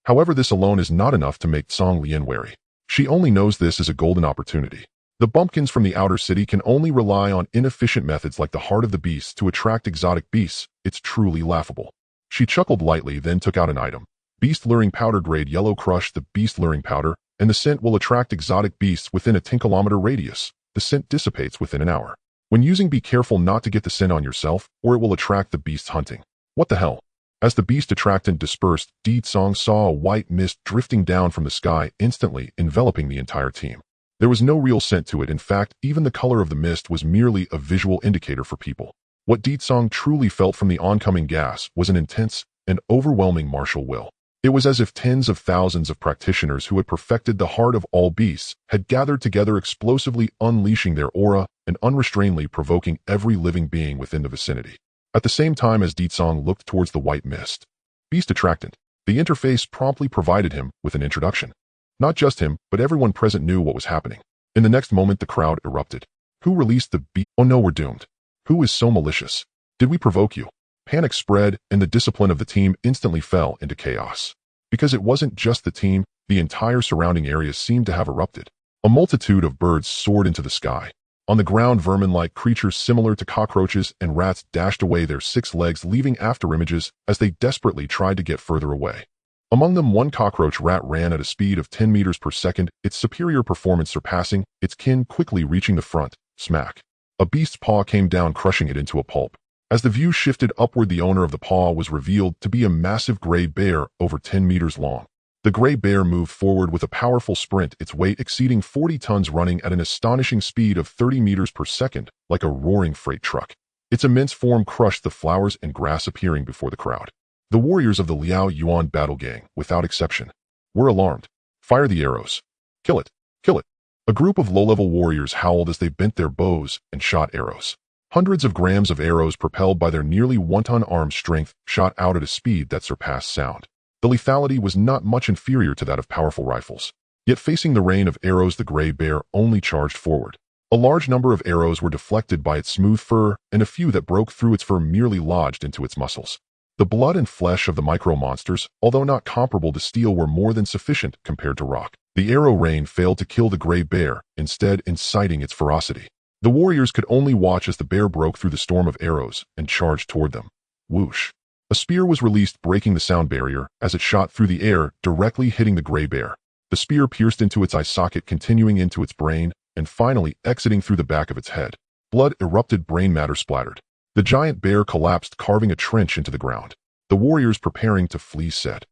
However, this alone is not enough to make Tsong Lien wary. She only knows this as a golden opportunity. The bumpkins from the outer city can only rely on inefficient methods like the heart of the beast to attract exotic beasts. It's truly laughable. She chuckled lightly, then took out an item. Beast luring powder, grade yellow. Crush the beast luring powder, and the scent will attract exotic beasts within a 10-kilometer radius. The scent dissipates within an hour. When using, be careful not to get the scent on yourself, or it will attract the beasts hunting. What the hell? As the beast attractant dispersed, Di Tsong saw a white mist drifting down from the sky, instantly enveloping the entire team. There was no real scent to it. In fact, even the color of the mist was merely a visual indicator for people. What Di Tsong truly felt from the oncoming gas was an intense and overwhelming martial will. It was as if tens of thousands of practitioners who had perfected the heart of all beasts had gathered together, explosively unleashing their aura and unrestrainedly provoking every living being within the vicinity. At the same time as Di Tsong looked towards the white mist, beast attractant, the interface promptly provided him with an introduction. Not just him, but everyone present knew what was happening. In the next moment, the crowd erupted. Who released the beast? Oh no, we're doomed. Who is so malicious? Did we provoke you? Panic spread, and the discipline of the team instantly fell into chaos. Because it wasn't just the team, the entire surrounding area seemed to have erupted. A multitude of birds soared into the sky. On the ground, vermin-like creatures similar to cockroaches and rats dashed away their 6 legs, leaving afterimages as they desperately tried to get further away. Among them, one cockroach rat ran at a speed of 10 meters per second, its superior performance surpassing its kin, quickly reaching the front. Smack. A beast's paw came down, crushing it into a pulp. As the view shifted upward, the owner of the paw was revealed to be a massive gray bear over 10 meters long. The gray bear moved forward with a powerful sprint, its weight exceeding 40 tons, running at an astonishing speed of 30 meters per second, like a roaring freight truck. Its immense form crushed the flowers and grass appearing before the crowd. The warriors of the Liao Yuan battle gang, without exception, were alarmed. Fire the arrows. Kill it. Kill it. A group of low-level warriors howled as they bent their bows and shot arrows. Hundreds of grams of arrows, propelled by their nearly 1-ton arm strength, shot out at a speed that surpassed sound. The lethality was not much inferior to that of powerful rifles. Yet facing the rain of arrows, the gray bear only charged forward. A large number of arrows were deflected by its smooth fur, and a few that broke through its fur merely lodged into its muscles. The blood and flesh of the micro-monsters, although not comparable to steel, were more than sufficient compared to rock. The arrow rain failed to kill the gray bear, instead inciting its ferocity. The warriors could only watch as the bear broke through the storm of arrows and charged toward them. Whoosh! A spear was released, breaking the sound barrier as it shot through the air, directly hitting the gray bear. The spear pierced into its eye socket, continuing into its brain, and finally exiting through the back of its head. Blood erupted, brain matter splattered. The giant bear collapsed, carving a trench into the ground. The warriors preparing to flee said,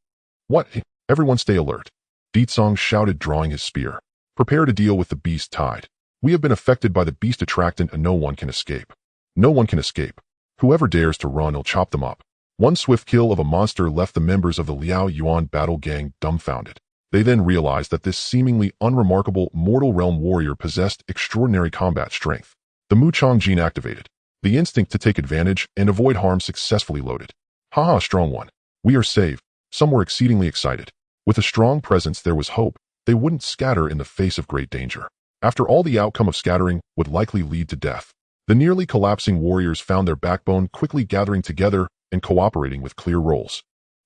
"What? Everyone stay alert." Deetsong shouted, drawing his spear. "Prepare to deal with the beast tide. We have been affected by the beast attractant and no one can escape. No one can escape. Whoever dares to run, I'll chop them up." One swift kill of a monster left the members of the Liao Yuan battle gang dumbfounded. They then realized that this seemingly unremarkable mortal realm warrior possessed extraordinary combat strength. The Muchong gene activated. The instinct to take advantage and avoid harm successfully loaded. "Haha, strong one. We are saved." Some were exceedingly excited. With a strong presence there was hope. They wouldn't scatter in the face of great danger. After all, the outcome of scattering would likely lead to death. The nearly collapsing warriors found their backbone, quickly gathering together and cooperating with clear roles.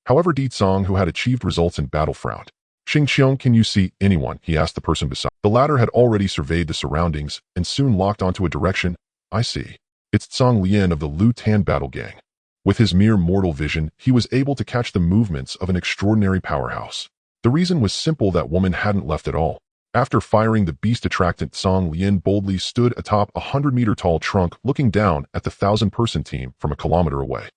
However, Deetsong, who had achieved results in battle, frowned. "Xingqiang, can you see anyone?" he asked the person beside. The latter had already surveyed the surroundings and soon locked onto a direction. "I see. It's Tsang Lian of the Lu Tan battle gang." With his mere mortal vision, he was able to catch the movements of an extraordinary powerhouse. The reason was simple: that woman hadn't left at all. After firing the beast attractant, Tsang Lian boldly stood atop a 100-meter-tall trunk, looking down at the 1,000-person team from a kilometer away.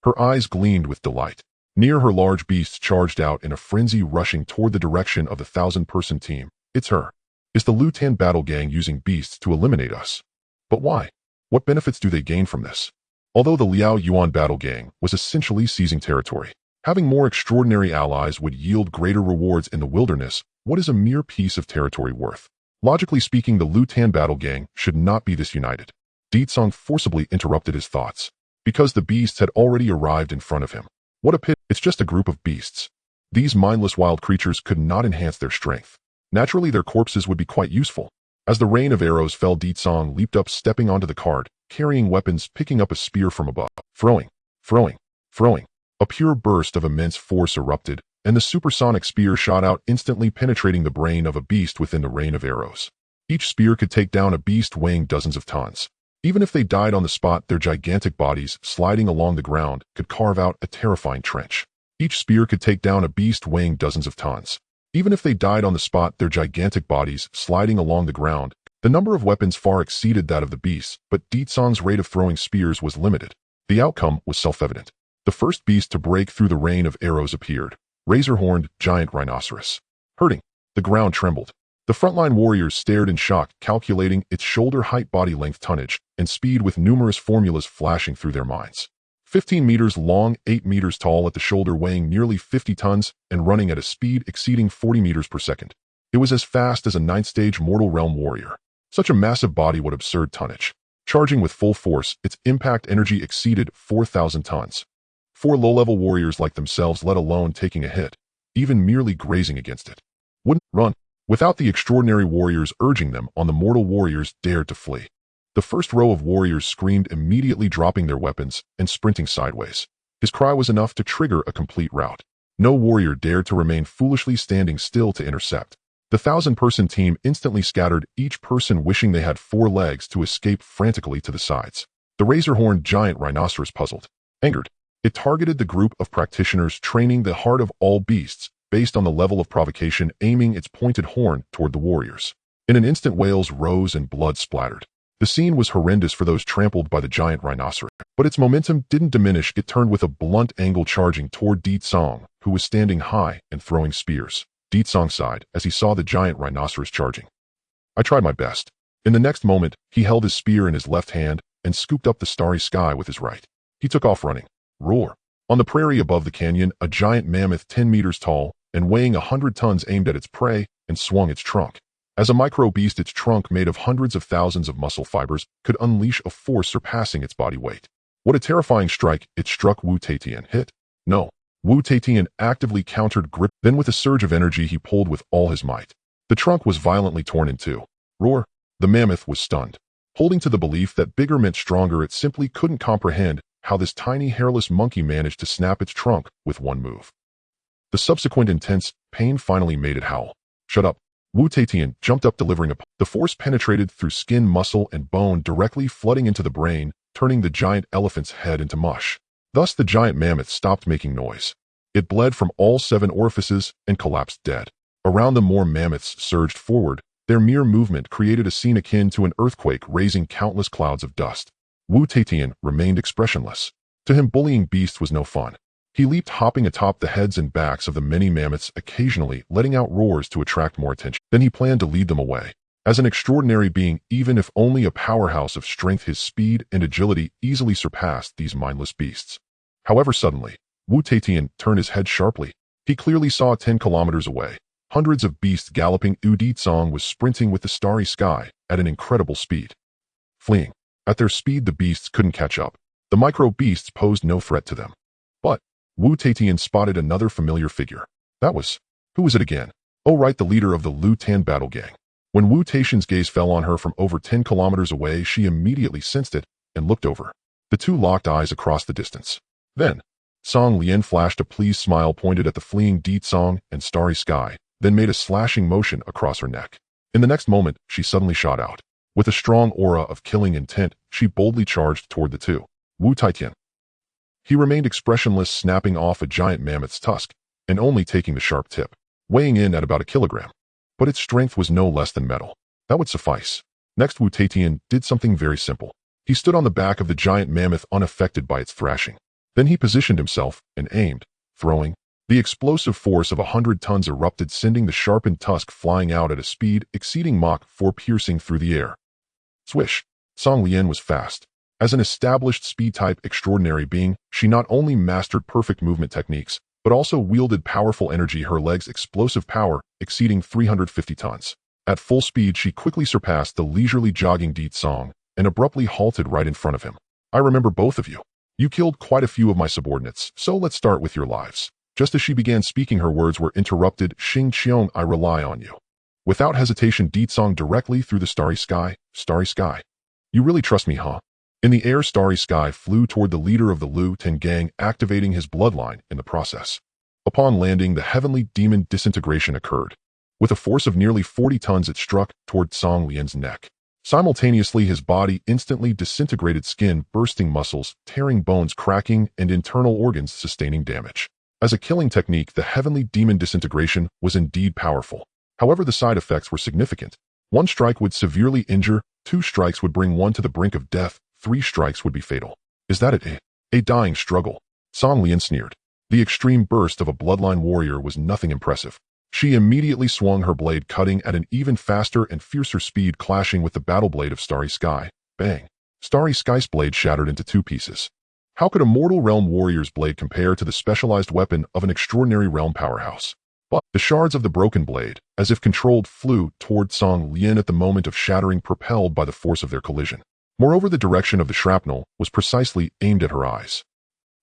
Her eyes gleamed with delight. Near her, large beasts charged out in a frenzy, rushing toward the direction of the 1,000-person team. "It's her. Is the Lu Tan battle gang using beasts to eliminate us? But why? What benefits do they gain from this?" Although the Liao Yuan battle gang was essentially seizing territory, having more extraordinary allies would yield greater rewards in the wilderness. What is a mere piece of territory worth? Logically speaking, the Lu Tan battle gang should not be this united. Deetsong forcibly interrupted his thoughts. Because the beasts had already arrived in front of him. What a pity! It's just a group of beasts. These mindless wild creatures could not enhance their strength. Naturally, their corpses would be quite useful. As the rain of arrows fell, Deetsong leaped up, stepping onto the cart, carrying weapons, picking up a spear from above. Throwing. A pure burst of immense force erupted, and the supersonic spear shot out, instantly penetrating the brain of a beast within the rain of arrows. Each spear could take down a beast weighing dozens of tons. Even if they died on the spot, their gigantic bodies, sliding along the ground, could carve out a terrifying trench. Each spear could take down a beast weighing dozens of tons. Even if they died on the spot, their gigantic bodies, sliding along the ground, the number of weapons far exceeded that of the beasts, but Deetsong's rate of throwing spears was limited. The outcome was self-evident. The first beast to break through the rain of arrows appeared. Razor-horned, giant rhinoceros. Hurting. The ground trembled. The frontline warriors stared in shock, calculating its shoulder height, body length, tonnage, and speed with numerous formulas flashing through their minds. 15 meters long, 8 meters tall at the shoulder, weighing nearly 50 tons, and running at a speed exceeding 40 meters per second. It was as fast as a 9th-stage mortal realm warrior. Such a massive body, what absurd tonnage. Charging with full force, its impact energy exceeded 4,000 tons. 4 low-level warriors like themselves, let alone taking a hit, even merely grazing against it, wouldn't run. Without the extraordinary warriors urging them on, the mortal warriors dared to flee. The first row of warriors screamed, immediately dropping their weapons and sprinting sideways. His cry was enough to trigger a complete rout. No warrior dared to remain foolishly standing still to intercept. The 1,000-person team instantly scattered, each person wishing they had 4 legs to escape frantically to the sides. The razor-horned giant rhinoceros puzzled. Angered, it targeted the group of practitioners training the heart of all beasts, based on the level of provocation, aiming its pointed horn toward the warriors. In an instant, wails rose and blood splattered. The scene was horrendous for those trampled by the giant rhinoceros, but its momentum didn't diminish. It turned with a blunt angle, charging toward Deetsong, who was standing high and throwing spears. Deetsong sighed as he saw the giant rhinoceros charging. "I tried my best." In the next moment, he held his spear in his left hand and scooped up the starry sky with his right. He took off running. Roar! On the prairie above the canyon, a giant mammoth 10 meters tall and weighing 100 tons aimed at its prey and swung its trunk. As a micro beast, its trunk, made of hundreds of thousands of muscle fibers, could unleash a force surpassing its body weight. What a terrifying strike! It struck Wu Taitian. Hit? No. Wu Taitian actively countered grip. Then with a surge of energy, he pulled with all his might. The trunk was violently torn in two. Roar! The mammoth was stunned. Holding to the belief that bigger meant stronger, it simply couldn't comprehend how this tiny hairless monkey managed to snap its trunk with one move. The subsequent intense pain finally made it howl. Shut up. Wu Taitian jumped up, delivering the force penetrated through skin, muscle, and bone, directly flooding into the brain, turning the giant elephant's head into mush. Thus the giant mammoth stopped making noise. It bled from all 7 orifices and collapsed dead. Around them more mammoths surged forward. Their mere movement created a scene akin to an earthquake, raising countless clouds of dust. Wu Taitian remained expressionless. To him, bullying beasts was no fun. He leaped, hopping atop the heads and backs of the many mammoths, occasionally letting out roars to attract more attention. Then he planned to lead them away. As an extraordinary being, even if only a powerhouse of strength, his speed and agility easily surpassed these mindless beasts. However, suddenly, Wu Taitian turned his head sharply. He clearly saw 10 kilometers away. Hundreds of beasts galloping. Udit Song was sprinting with the starry sky at an incredible speed. Fleeing. At their speed, the beasts couldn't catch up. The micro-beasts posed no threat to them. But Wu Taitian spotted another familiar figure. Who was it again? Oh right, the leader of the Lu Tan battle gang. When Wu Taitian's gaze fell on her from over 10 kilometers away, she immediately sensed it and looked over. The two locked eyes across the distance. Then, Song Lian flashed a pleased smile, pointed at the fleeing Deet Song and starry sky, then made a slashing motion across her neck. In the next moment, she suddenly shot out. With a strong aura of killing intent, she boldly charged toward the two. Wu Taitian. He remained expressionless, snapping off a giant mammoth's tusk, and only taking the sharp tip, weighing in at about a kilogram. But its strength was no less than metal. That would suffice. Next, Wu Taitian did something very simple. He stood on the back of the giant mammoth, unaffected by its thrashing. Then he positioned himself and aimed, throwing. The explosive force of 100 tons erupted, sending the sharpened tusk flying out at a speed exceeding Mach 4, piercing through the air. Swish! Song Lian was fast. As an established speed-type extraordinary being, she not only mastered perfect movement techniques, but also wielded powerful energy, her legs' explosive power exceeding 350 tons. At full speed, she quickly surpassed the leisurely jogging Deet Song and abruptly halted right in front of him. I remember both of you. You killed quite a few of my subordinates, so let's start with your lives. Just as she began speaking, her words were interrupted. Xing Qiong, I rely on you. Without hesitation, Deet Song directly through the starry sky. Starry sky. You really trust me, huh? In the air, Starry Sky flew toward the leader of the Lu Tan gang, activating his bloodline in the process. Upon landing, the heavenly demon disintegration occurred. With a force of nearly 40 tons, it struck toward Song Lian's neck. Simultaneously, his body instantly disintegrated, skin bursting, muscles tearing, bones cracking, and internal organs sustaining damage. As a killing technique, the heavenly demon disintegration was indeed powerful. However, the side effects were significant. 1 strike would severely injure, 2 strikes would bring one to the brink of death, 3 strikes would be fatal. Is that it? A dying struggle? Song Lian sneered. The extreme burst of a bloodline warrior was nothing impressive. She immediately swung her blade, cutting at an even faster and fiercer speed, clashing with the battle blade of Starry Sky. Bang! Starry Sky's blade shattered into 2 pieces. How could a mortal realm warrior's blade compare to the specialized weapon of an extraordinary realm powerhouse? But the shards of the broken blade, as if controlled, flew toward Song Lian at the moment of shattering, propelled by the force of their collision. Moreover, the direction of the shrapnel was precisely aimed at her eyes.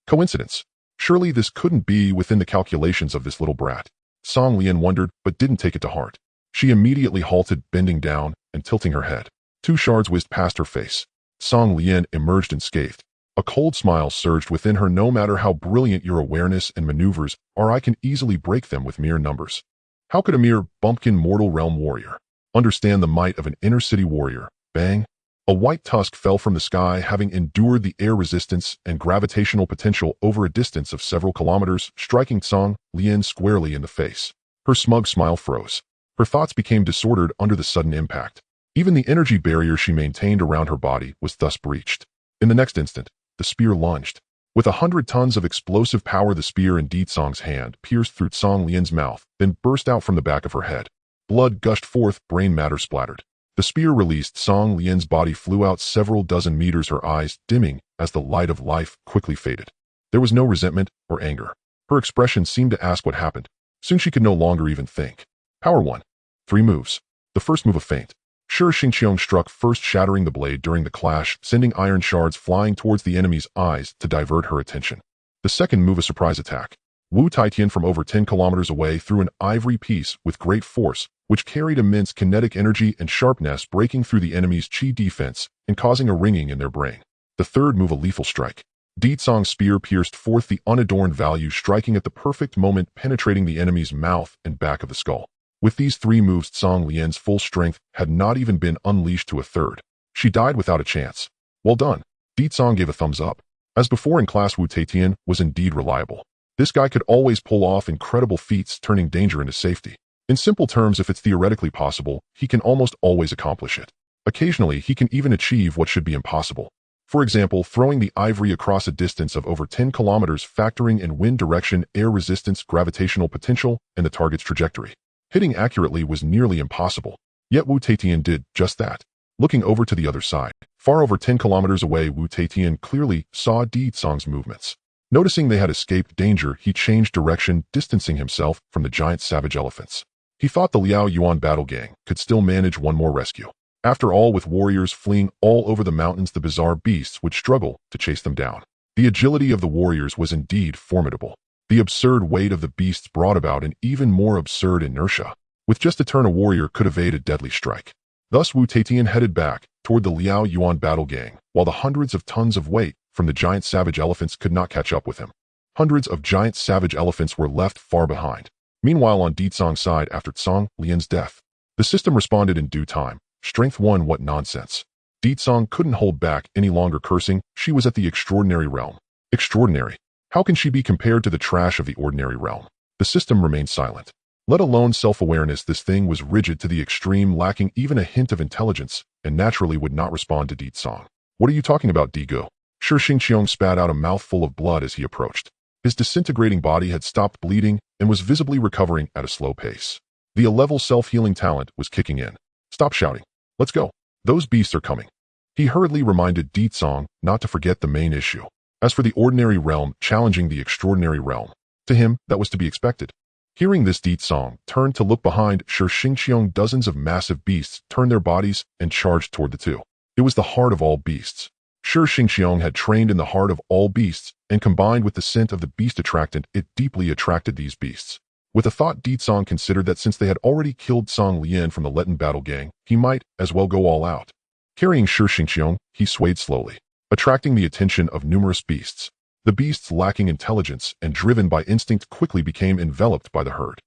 Coincidence? Surely this couldn't be within the calculations of this little brat. Song Lian wondered, but didn't take it to heart. She immediately halted, bending down and tilting her head. 2 shards whizzed past her face. Song Lian emerged unscathed. A cold smile surged within her. No matter how brilliant your awareness and maneuvers are, I can easily break them with mere numbers. How could a mere bumpkin mortal realm warrior understand the might of an inner city warrior? Bang! A white tusk fell from the sky, having endured the air resistance and gravitational potential over a distance of several kilometers, striking Song Lian squarely in the face. Her smug smile froze. Her thoughts became disordered under the sudden impact. Even the energy barrier she maintained around her body was thus breached. In the next instant, the spear lunged. With 100 tons of explosive power, the spear in Deet Song's hand pierced through Song Lian's mouth, then burst out from the back of her head. Blood gushed forth, brain matter splattered. The spear released, Song Lian's body flew out several dozen meters, her eyes dimming as the light of life quickly faded. There was no resentment or anger. Her expression seemed to ask what happened. Soon she could no longer even think. Power 1. 3 moves. The first move, a feint. Sure, Xingqiong struck first, shattering the blade during the clash, sending iron shards flying towards the enemy's eyes to divert her attention. The second move, a surprise attack. Wu Taitian from over 10 kilometers away threw an ivory piece with great force, which carried immense kinetic energy and sharpness, breaking through the enemy's chi defense and causing a ringing in their brain. The third move, a lethal strike. Ditsong's spear pierced forth the unadorned value, striking at the perfect moment, penetrating the enemy's mouth and back of the skull. With these three moves, Song Lian's full strength had not even been unleashed to a third. She died without a chance. Well done. Ditsong gave a thumbs up. As before in class, Wu Taitian was indeed reliable. This guy could always pull off incredible feats, turning danger into safety. In simple terms, if it's theoretically possible, he can almost always accomplish it. Occasionally, he can even achieve what should be impossible. For example, throwing the ivory across a distance of over 10 kilometers, factoring in wind direction, air resistance, gravitational potential, and the target's trajectory. Hitting accurately was nearly impossible. Yet Wu Taitian did just that. Looking over to the other side, far over 10 kilometers away, Wu Taitian clearly saw Ditsong's movements. Noticing they had escaped danger, he changed direction, distancing himself from the giant savage elephants. He thought the Liao Yuan battle gang could still manage one more rescue. After all, with warriors fleeing all over the mountains, the bizarre beasts would struggle to chase them down. The agility of the warriors was indeed formidable. The absurd weight of the beasts brought about an even more absurd inertia. With just a turn, a warrior could evade a deadly strike. Thus, Wu Taitian headed back toward the Liao Yuan battle gang, while the hundreds of tons of weight from the giant savage elephants could not catch up with him. Hundreds of giant savage elephants were left far behind. Meanwhile, on Ditsong's side, after Song Lian's death, the system responded in due time. Strength 1, what nonsense. Ditsong couldn't hold back any longer, cursing. She was at the extraordinary realm. Extraordinary? How can she be compared to the trash of the ordinary realm? The system remained silent. Let alone self-awareness, this thing was rigid to the extreme, lacking even a hint of intelligence, and naturally would not respond to Ditsong. What are you talking about, Digo? Shi Xingqiong spat out a mouthful of blood as he approached. His disintegrating body had stopped bleeding and was visibly recovering at a slow pace. The A-level self-healing talent was kicking in. Stop shouting. Let's go. Those beasts are coming. He hurriedly reminded Ditsong not to forget the main issue. As for the ordinary realm challenging the extraordinary realm, to him, that was to be expected. Hearing this, Ditsong turned to look behind Shi Xingqiong. Dozens of massive beasts turned their bodies and charged toward the two. It was the heart of all beasts. Shi Xingqiong had trained in the heart of all beasts, and combined with the scent of the beast attractant, it deeply attracted these beasts. With a thought, Ditsong considered that since they had already killed Song Lian from the Letin battle gang, he might as well go all out. Carrying Shi Xingqiong, he swayed slowly, attracting the attention of numerous beasts. The beasts, lacking intelligence and driven by instinct, quickly became enveloped by the herd.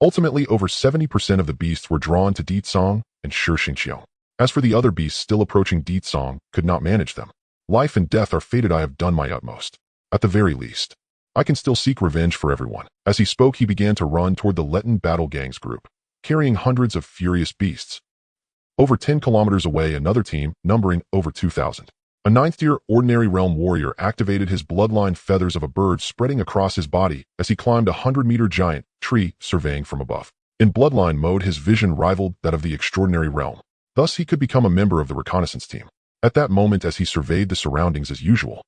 Ultimately, over 70% of the beasts were drawn to Ditsong and Shi Xingqiong. As for the other beasts still approaching, Ditsong could not manage them. Life and death are fated. I have done my utmost. At the very least, I can still seek revenge for everyone. As he spoke, he began to run toward the Letin battle gang's group, carrying hundreds of furious beasts. Over 10 kilometers away, another team, numbering over 2,000. A ninth-tier ordinary realm warrior activated his bloodline, feathers of a bird spreading across his body as he climbed a 100-meter giant tree, surveying from above. In bloodline mode, his vision rivaled that of the extraordinary realm. Thus, he could become a member of the reconnaissance team. At that moment, as he surveyed the surroundings as usual.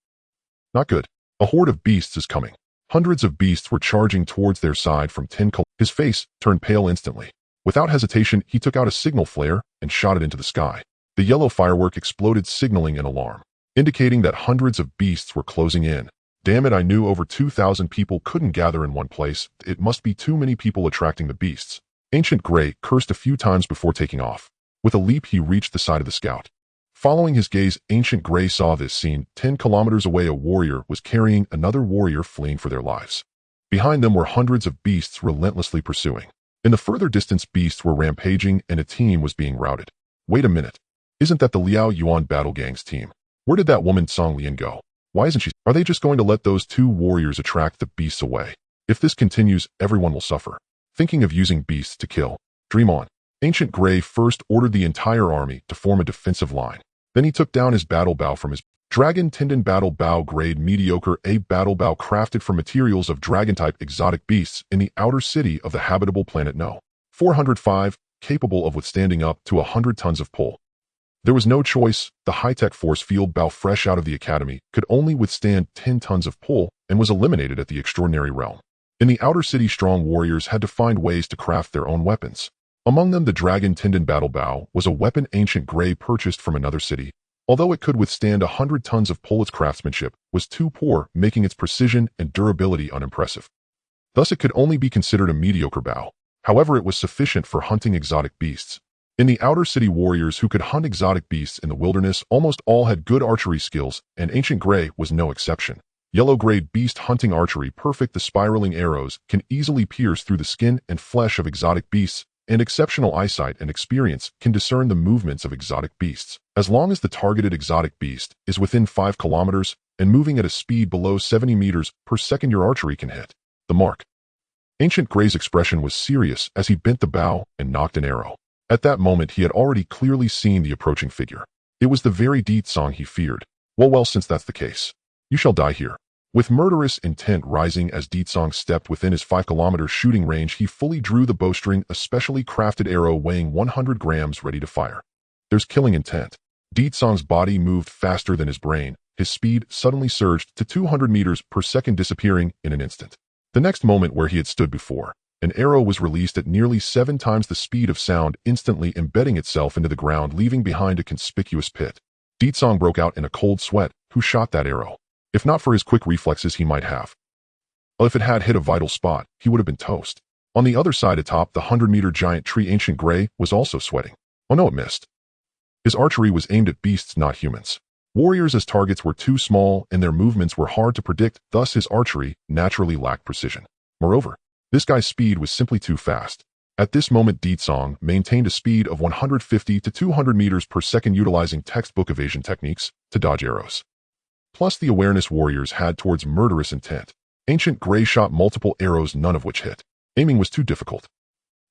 Not good. A horde of beasts is coming. Hundreds of beasts were charging towards their side from 10 kilometers. His face turned pale instantly. Without hesitation, he took out a signal flare and shot it into the sky. The yellow firework exploded, signaling an alarm, indicating that hundreds of beasts were closing in. Damn it, I knew over 2,000 people couldn't gather in one place. It must be too many people attracting the beasts. Ancient Gray cursed a few times before taking off. With a leap, he reached the side of the scout. Following his gaze, Ancient Gray saw this scene. 10 kilometers away, a warrior was carrying another warrior fleeing for their lives. Behind them were hundreds of beasts relentlessly pursuing. In the further distance, beasts were rampaging and a team was being routed. Wait a minute. Isn't that the Liao Yuan battle gang's team? Where did that woman Song Lian go? Why isn't she? Are they just going to let those two warriors attract the beasts away? If this continues, everyone will suffer. Thinking of using beasts to kill. Dream on. Ancient Gray first ordered the entire army to form a defensive line. Then he took down his battle bow from his dragon tendon battle bow, grade mediocre, a battle bow crafted from materials of dragon-type exotic beasts in the outer city of the habitable planet No. 405, capable of withstanding up to 100 tons of pull. There was no choice. The high-tech force field bow, fresh out of the academy, could only withstand 10 tons of pull and was eliminated at the extraordinary realm. In the outer city, strong warriors had to find ways to craft their own weapons. Among them, the dragon tendon battle bow was a weapon Ancient Gray purchased from another city. Although it could withstand 100 tons of pull, its craftsmanship was too poor, making its precision and durability unimpressive. Thus, it could only be considered a mediocre bow. However, it was sufficient for hunting exotic beasts. In the outer city, warriors who could hunt exotic beasts in the wilderness almost all had good archery skills, and Ancient Gray was no exception. Yellow-grade beast hunting archery perfect. The spiraling arrows can easily pierce through the skin and flesh of exotic beasts, and exceptional eyesight and experience can discern the movements of exotic beasts. As long as the targeted exotic beast is within 5 kilometers and moving at a speed below 70 meters per second, your archery can hit the mark. Ancient Gray's expression was serious as he bent the bow and nocked an arrow. At that moment, he had already clearly seen the approaching figure. It was the very Deet Song he feared. Well, since that's the case, you shall die here. With murderous intent rising as Deet Song stepped within his 5-kilometer shooting range, he fully drew the bowstring, a specially crafted arrow weighing 100 grams ready to fire. There's killing intent. Deet Song's body moved faster than his brain. His speed suddenly surged to 200 meters per second, disappearing in an instant. The next moment, where he had stood before, an arrow was released at nearly 7 times the speed of sound, instantly embedding itself into the ground, leaving behind a conspicuous pit. Deet Song broke out in a cold sweat. Who shot that arrow? If not for his quick reflexes, he might have. Well, if it had hit a vital spot, he would have been toast. On the other side, atop the 100-meter giant tree, Ancient Gray was also sweating. Oh no, it missed. His archery was aimed at beasts, not humans. Warriors as targets were too small, and their movements were hard to predict, thus his archery naturally lacked precision. Moreover, this guy's speed was simply too fast. At this moment, Deet Song maintained a speed of 150 to 200 meters per second, utilizing textbook evasion techniques to dodge arrows. Plus the awareness warriors had towards murderous intent. Ancient Gray shot multiple arrows, none of which hit. Aiming was too difficult.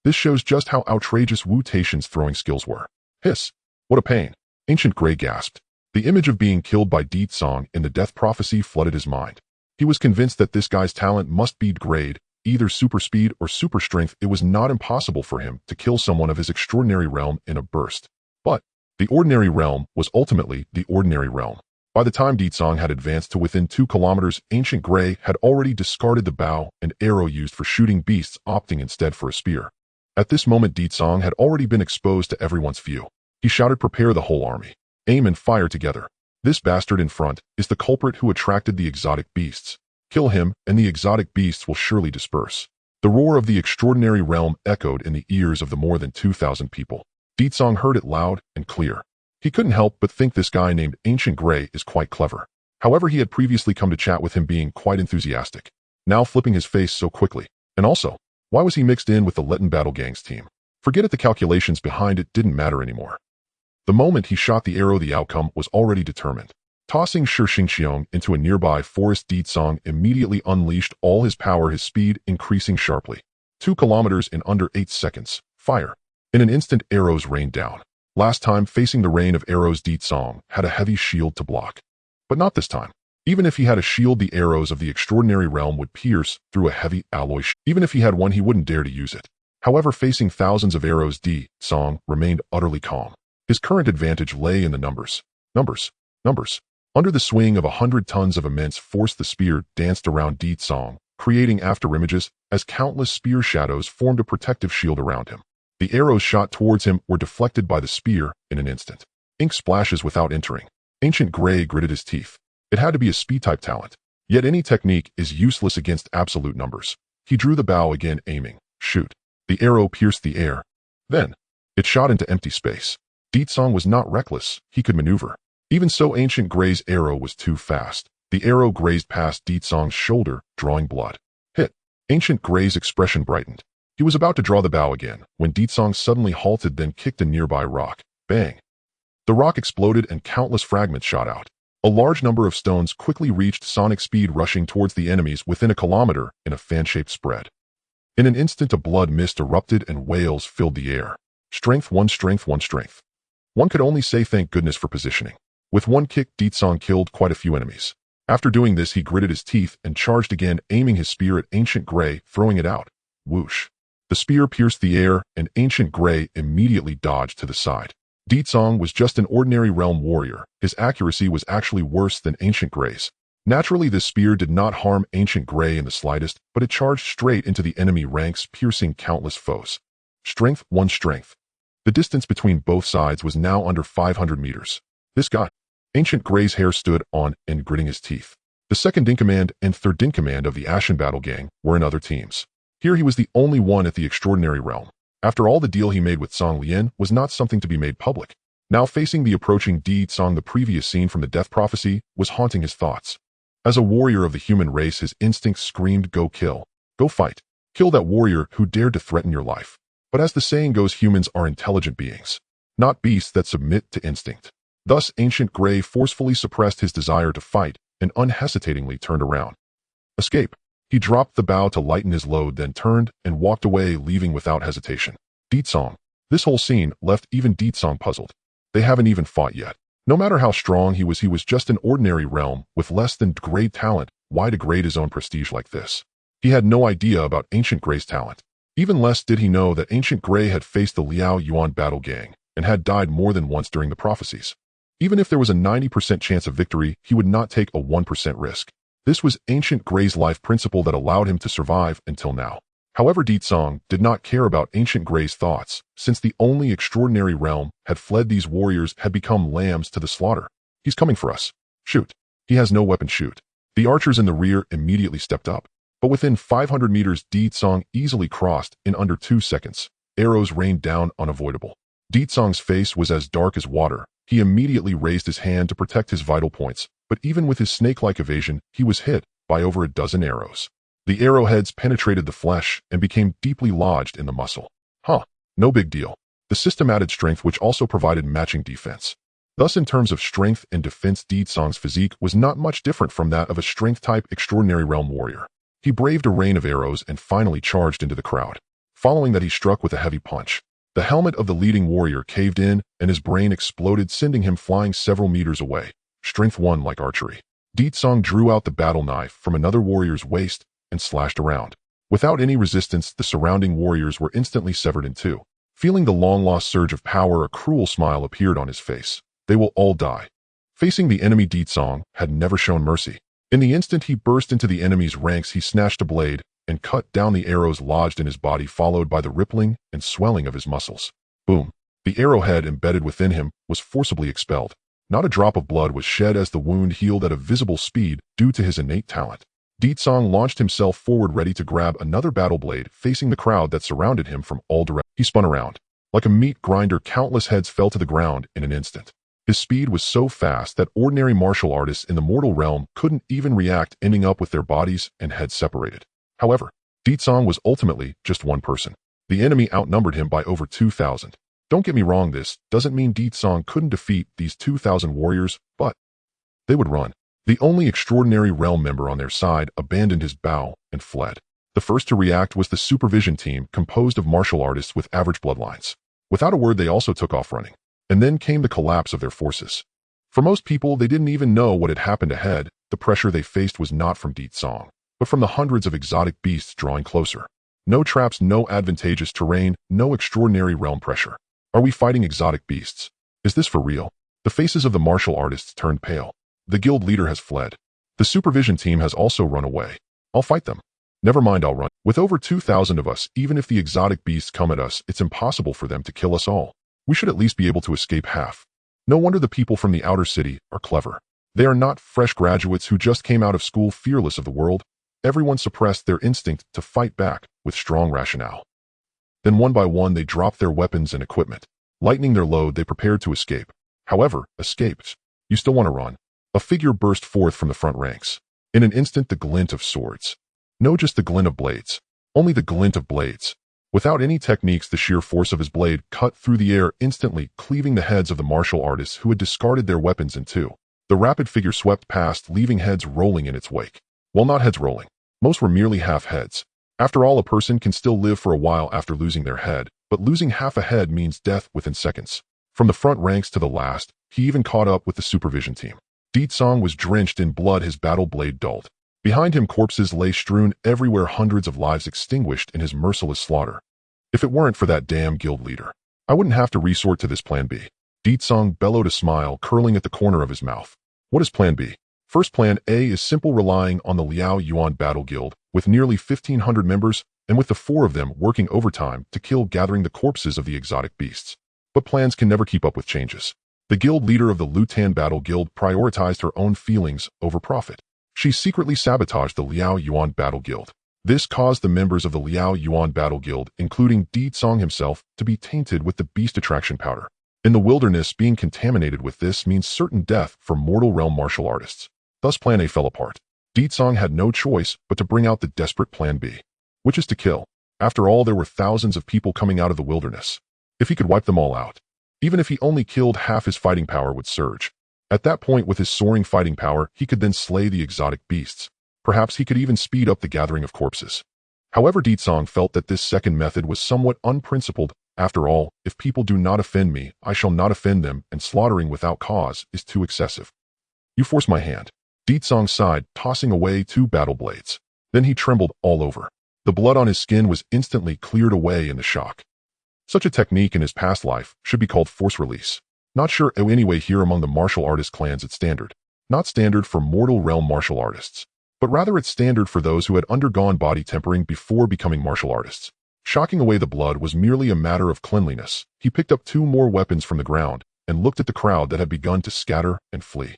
This shows just how outrageous Wu Taishan's throwing skills were. Hiss! What a pain! Ancient Gray gasped. The image of being killed by Deet Song in the death prophecy flooded his mind. He was convinced that this guy's talent must be grade, either super speed or super strength. It was not impossible for him to kill someone of his extraordinary realm in a burst. But the ordinary realm was ultimately the ordinary realm. By the time Deet Song had advanced to within 2 kilometers, Ancient Gray had already discarded the bow and arrow used for shooting beasts, opting instead for a spear. At this moment, Deet Song had already been exposed to everyone's view. He shouted, "Prepare the whole army. Aim and fire together. This bastard in front is the culprit who attracted the exotic beasts. Kill him, and the exotic beasts will surely disperse." The roar of the extraordinary realm echoed in the ears of the more than 2,000 people. Deet Song heard it loud and clear. He couldn't help but think this guy named Ancient Gray is quite clever. However, he had previously come to chat with him being quite enthusiastic. Now flipping his face so quickly. And also, why was he mixed in with the Letten Battle Gang's team? Forget it, the calculations behind it didn't matter anymore. The moment he shot the arrow, the outcome was already determined. Tossing Shi Xingqiong into a nearby forest, Deet Song immediately unleashed all his power, his speed increasing sharply. 2 kilometers in under 8 seconds. Fire. In an instant, arrows rained down. Last time, facing the rain of arrows, Deet Song had a heavy shield to block. But not this time. Even if he had a shield, the arrows of the extraordinary realm would pierce through a heavy alloy shield. Even if he had one, he wouldn't dare to use it. However, facing thousands of arrows, Deet Song remained utterly calm. His current advantage lay in the numbers. Numbers. Under the swing of 100 tons of immense force, the spear danced around Deet Song, creating afterimages as countless spear shadows formed a protective shield around him. The arrows shot towards him were deflected by the spear in an instant. Ink splashes without entering. Ancient Gray gritted his teeth. It had to be a speed-type talent. Yet any technique is useless against absolute numbers. He drew the bow again, aiming. Shoot. The arrow pierced the air. Then, it shot into empty space. Deet Song was not reckless. He could maneuver. Even so, Ancient Gray's arrow was too fast. The arrow grazed past Deet Song's shoulder, drawing blood. Hit. Ancient Gray's expression brightened. He was about to draw the bow again, when Deet Song suddenly halted, then kicked a nearby rock. Bang! The rock exploded and countless fragments shot out. A large number of stones quickly reached sonic speed, rushing towards the enemies within a kilometer in a fan-shaped spread. In an instant, a blood mist erupted and wails filled the air. Strength, one strength. One could only say thank goodness for positioning. With one kick, Deet Song killed quite a few enemies. After doing this, he gritted his teeth and charged again, aiming his spear at Ancient Gray, throwing it out. Whoosh! The spear pierced the air, and Ancient Gray immediately dodged to the side. Deet Song was just an ordinary realm warrior. His accuracy was actually worse than Ancient Gray's. Naturally, this spear did not harm Ancient Gray in the slightest, but it charged straight into the enemy ranks, piercing countless foes. Strength, one strength. The distance between both sides was now under 500 meters. This guy. Ancient Gray's hair stood on end, gritting his teeth. The second in command and third in command of the Ashen Battle Gang were in other teams. Here he was the only one at the extraordinary realm. After all, the deal he made with Song Lian was not something to be made public. Now facing the approaching Di Song, the previous scene from the death prophecy was haunting his thoughts. As a warrior of the human race, his instincts screamed, go kill. Go fight. Kill that warrior who dared to threaten your life. But as the saying goes, humans are intelligent beings, not beasts that submit to instinct. Thus, Ancient Gray forcefully suppressed his desire to fight and unhesitatingly turned around. Escape. He dropped the bow to lighten his load, then turned and walked away, leaving without hesitation. Di Song. This whole scene left even Di Song puzzled. They haven't even fought yet. No matter how strong he was just an ordinary realm with less than great talent. Why degrade his own prestige like this? He had no idea about Ancient Gray's talent. Even less did he know that Ancient Gray had faced the Liao Yuan battle gang and had died more than once during the prophecies. Even if there was a 90% chance of victory, he would not take a 1% risk. This was Ancient Gray's life principle that allowed him to survive until now. However, Di Song did not care about Ancient Gray's thoughts, since the only extraordinary realm had fled. These warriors had become lambs to the slaughter. He's coming for us. Shoot. He has no weapon. Shoot. The archers in the rear immediately stepped up. But within 500 meters, Di Song easily crossed in under 2 seconds. Arrows rained down unavoidable. Di Song's face was as dark as water. He immediately raised his hand to protect his vital points, but even with his snake-like evasion, he was hit by over a dozen arrows. The arrowheads penetrated the flesh and became deeply lodged in the muscle. No big deal. The system added strength, which also provided matching defense. Thus, in terms of strength and defense, Di Song's physique was not much different from that of a strength-type extraordinary realm warrior. He braved a rain of arrows and finally charged into the crowd. Following that, he struck with a heavy punch. The helmet of the leading warrior caved in, and his brain exploded, sending him flying several meters away. Strength 1 like archery. Di Song drew out the battle knife from another warrior's waist and slashed around. Without any resistance, the surrounding warriors were instantly severed in two. Feeling the long-lost surge of power, a cruel smile appeared on his face. They will all die. Facing the enemy, Di Song had never shown mercy. In the instant he burst into the enemy's ranks, he snatched a blade and cut down the arrows lodged in his body, followed by the rippling and swelling of his muscles. Boom! The arrowhead embedded within him was forcibly expelled. Not a drop of blood was shed as the wound healed at a visible speed due to his innate talent. Di Song launched himself forward, ready to grab another battle blade, facing the crowd that surrounded him from all directions. He spun around. Like a meat grinder, countless heads fell to the ground in an instant. His speed was so fast that ordinary martial artists in the mortal realm couldn't even react, ending up with their bodies and heads separated. However, Di Song was ultimately just one person. The enemy outnumbered him by over 2,000. Don't get me wrong, this doesn't mean Di Song couldn't defeat these 2,000 warriors, but they would run. The only extraordinary realm member on their side abandoned his bow and fled. The first to react was the supervision team, composed of martial artists with average bloodlines. Without a word, they also took off running. And then came the collapse of their forces. For most people, they didn't even know what had happened ahead. The pressure they faced was not from Di Song, but from the hundreds of exotic beasts drawing closer. No traps, no advantageous terrain, no extraordinary realm pressure. Are we fighting exotic beasts? Is this for real? The faces of the martial artists turned pale. The guild leader has fled. The supervision team has also run away. I'll fight them. Never mind, I'll run. With over 2,000 of us, even if the exotic beasts come at us, it's impossible for them to kill us all. We should at least be able to escape half. No wonder the people from the outer city are clever. They are not fresh graduates who just came out of school fearless of the world. Everyone suppressed their instinct to fight back with strong rationale. Then one by one they dropped their weapons and equipment. Lightening their load, they prepared to escape. However, escaped. You still want to run. A figure burst forth from the front ranks. In an instant, the glint of swords. No, just the glint of blades. Only the glint of blades. Without any techniques, the sheer force of his blade cut through the air, instantly cleaving the heads of the martial artists who had discarded their weapons in two. The rapid figure swept past, leaving heads rolling in its wake. Well, not heads rolling. Most were merely half heads. After all, a person can still live for a while after losing their head, but losing half a head means death within seconds. From the front ranks to the last, he even caught up with the supervision team. Di Song was drenched in blood, his battle blade dulled. Behind him, corpses lay strewn everywhere, hundreds of lives extinguished in his merciless slaughter. If it weren't for that damn guild leader, I wouldn't have to resort to this plan B. Di Song bellowed, a smile curling at the corner of his mouth. What is plan B? First, plan A is simple, relying on the Liao Yuan Battle Guild, with nearly 1,500 members, and with the 4 of them working overtime to kill, gathering the corpses of the exotic beasts. But plans can never keep up with changes. The guild leader of the Lutan Battle Guild prioritized her own feelings over profit. She secretly sabotaged the Liao Yuan Battle Guild. This caused the members of the Liao Yuan Battle Guild, including Di Cong himself, to be tainted with the beast attraction powder. In the wilderness, being contaminated with this means certain death for mortal realm martial artists. Thus Plan A fell apart. Di Cong had no choice but to bring out the desperate Plan B, which is to kill. After all, there were thousands of people coming out of the wilderness. If he could wipe them all out, even if he only killed half, his fighting power would surge. At that point, with his soaring fighting power, he could then slay the exotic beasts. Perhaps he could even speed up the gathering of corpses. However, Di Cong felt that this second method was somewhat unprincipled. After all, if people do not offend me, I shall not offend them, and slaughtering without cause is too excessive. You force my hand. Di Cong sighed, tossing away 2 battle blades. Then he trembled all over. The blood on his skin was instantly cleared away in the shock. Such a technique in his past life should be called force release. Not sure anyway here among the martial artist clans it's standard. Not standard for mortal realm martial artists, but rather it's standard for those who had undergone body tempering before becoming martial artists. Shocking away the blood was merely a matter of cleanliness. He picked up 2 more weapons from the ground and looked at the crowd that had begun to scatter and flee.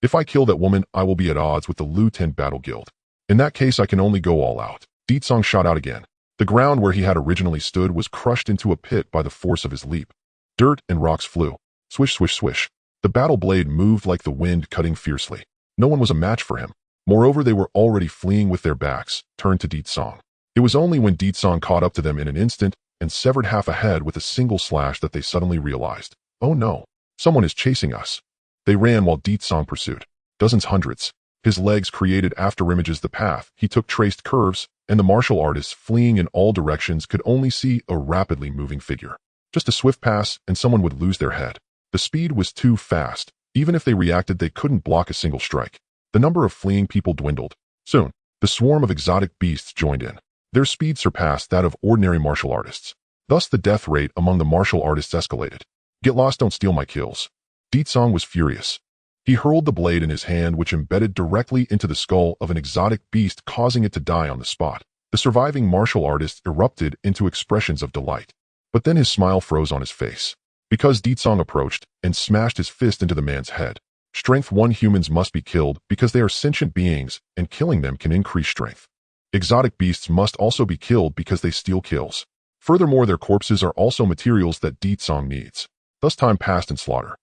If I kill that woman, I will be at odds with the Liu Ten Battle Guild. In that case, I can only go all out. Di Cong shot out again. The ground where he had originally stood was crushed into a pit by the force of his leap. Dirt and rocks flew. Swish, swish, swish. The battle blade moved like the wind, cutting fiercely. No one was a match for him. Moreover, they were already fleeing with their backs turned to Di Cong. It was only when Di Cong caught up to them in an instant and severed half a head with a single slash that they suddenly realized, oh no, someone is chasing us. They ran while Di Cong pursued. Dozens, hundreds. His legs created afterimages the path. He took traced curves, and the martial artists fleeing in all directions could only see a rapidly moving figure. Just a swift pass, and someone would lose their head. The speed was too fast. Even if they reacted, they couldn't block a single strike. The number of fleeing people dwindled. Soon, the swarm of exotic beasts joined in. Their speed surpassed that of ordinary martial artists. Thus, the death rate among the martial artists escalated. Get lost, don't steal my kills. Di Cong was furious. He hurled the blade in his hand, which embedded directly into the skull of an exotic beast, causing it to die on the spot. The surviving martial artist erupted into expressions of delight. But then his smile froze on his face. Because Di Cong approached and smashed his fist into the man's head. Strength 1 humans must be killed because they are sentient beings, and killing them can increase strength. Exotic beasts must also be killed because they steal kills. Furthermore, their corpses are also materials that Di Cong needs. Thus time passed in slaughter.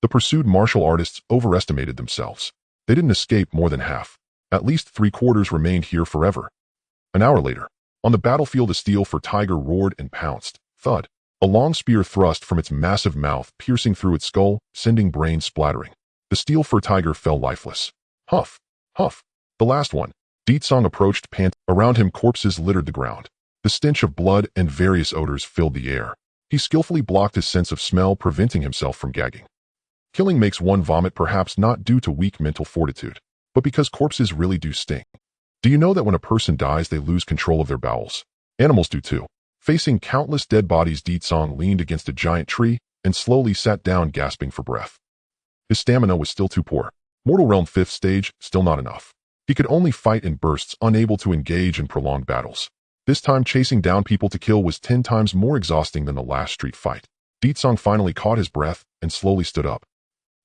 The pursued martial artists overestimated themselves. They didn't escape more than half. At least 3/4 remained here forever. An hour later, on the battlefield, a steel fur tiger roared and pounced. Thud. A long spear thrust from its massive mouth, piercing through its skull, sending brains splattering. The steel fur tiger fell lifeless. Huff. Huff. The last one. Di Cong approached, panting. Around him, corpses littered the ground. The stench of blood and various odors filled the air. He skillfully blocked his sense of smell, preventing himself from gagging. Killing makes one vomit, perhaps not due to weak mental fortitude, but because corpses really do stink. Do you know that when a person dies, they lose control of their bowels? Animals do too. Facing countless dead bodies, Di Cong leaned against a giant tree and slowly sat down, gasping for breath. His stamina was still too poor. Mortal Realm 5th stage, still not enough. He could only fight in bursts, unable to engage in prolonged battles. This time, chasing down people to kill was 10 times more exhausting than the last street fight. Di Cong finally caught his breath and slowly stood up.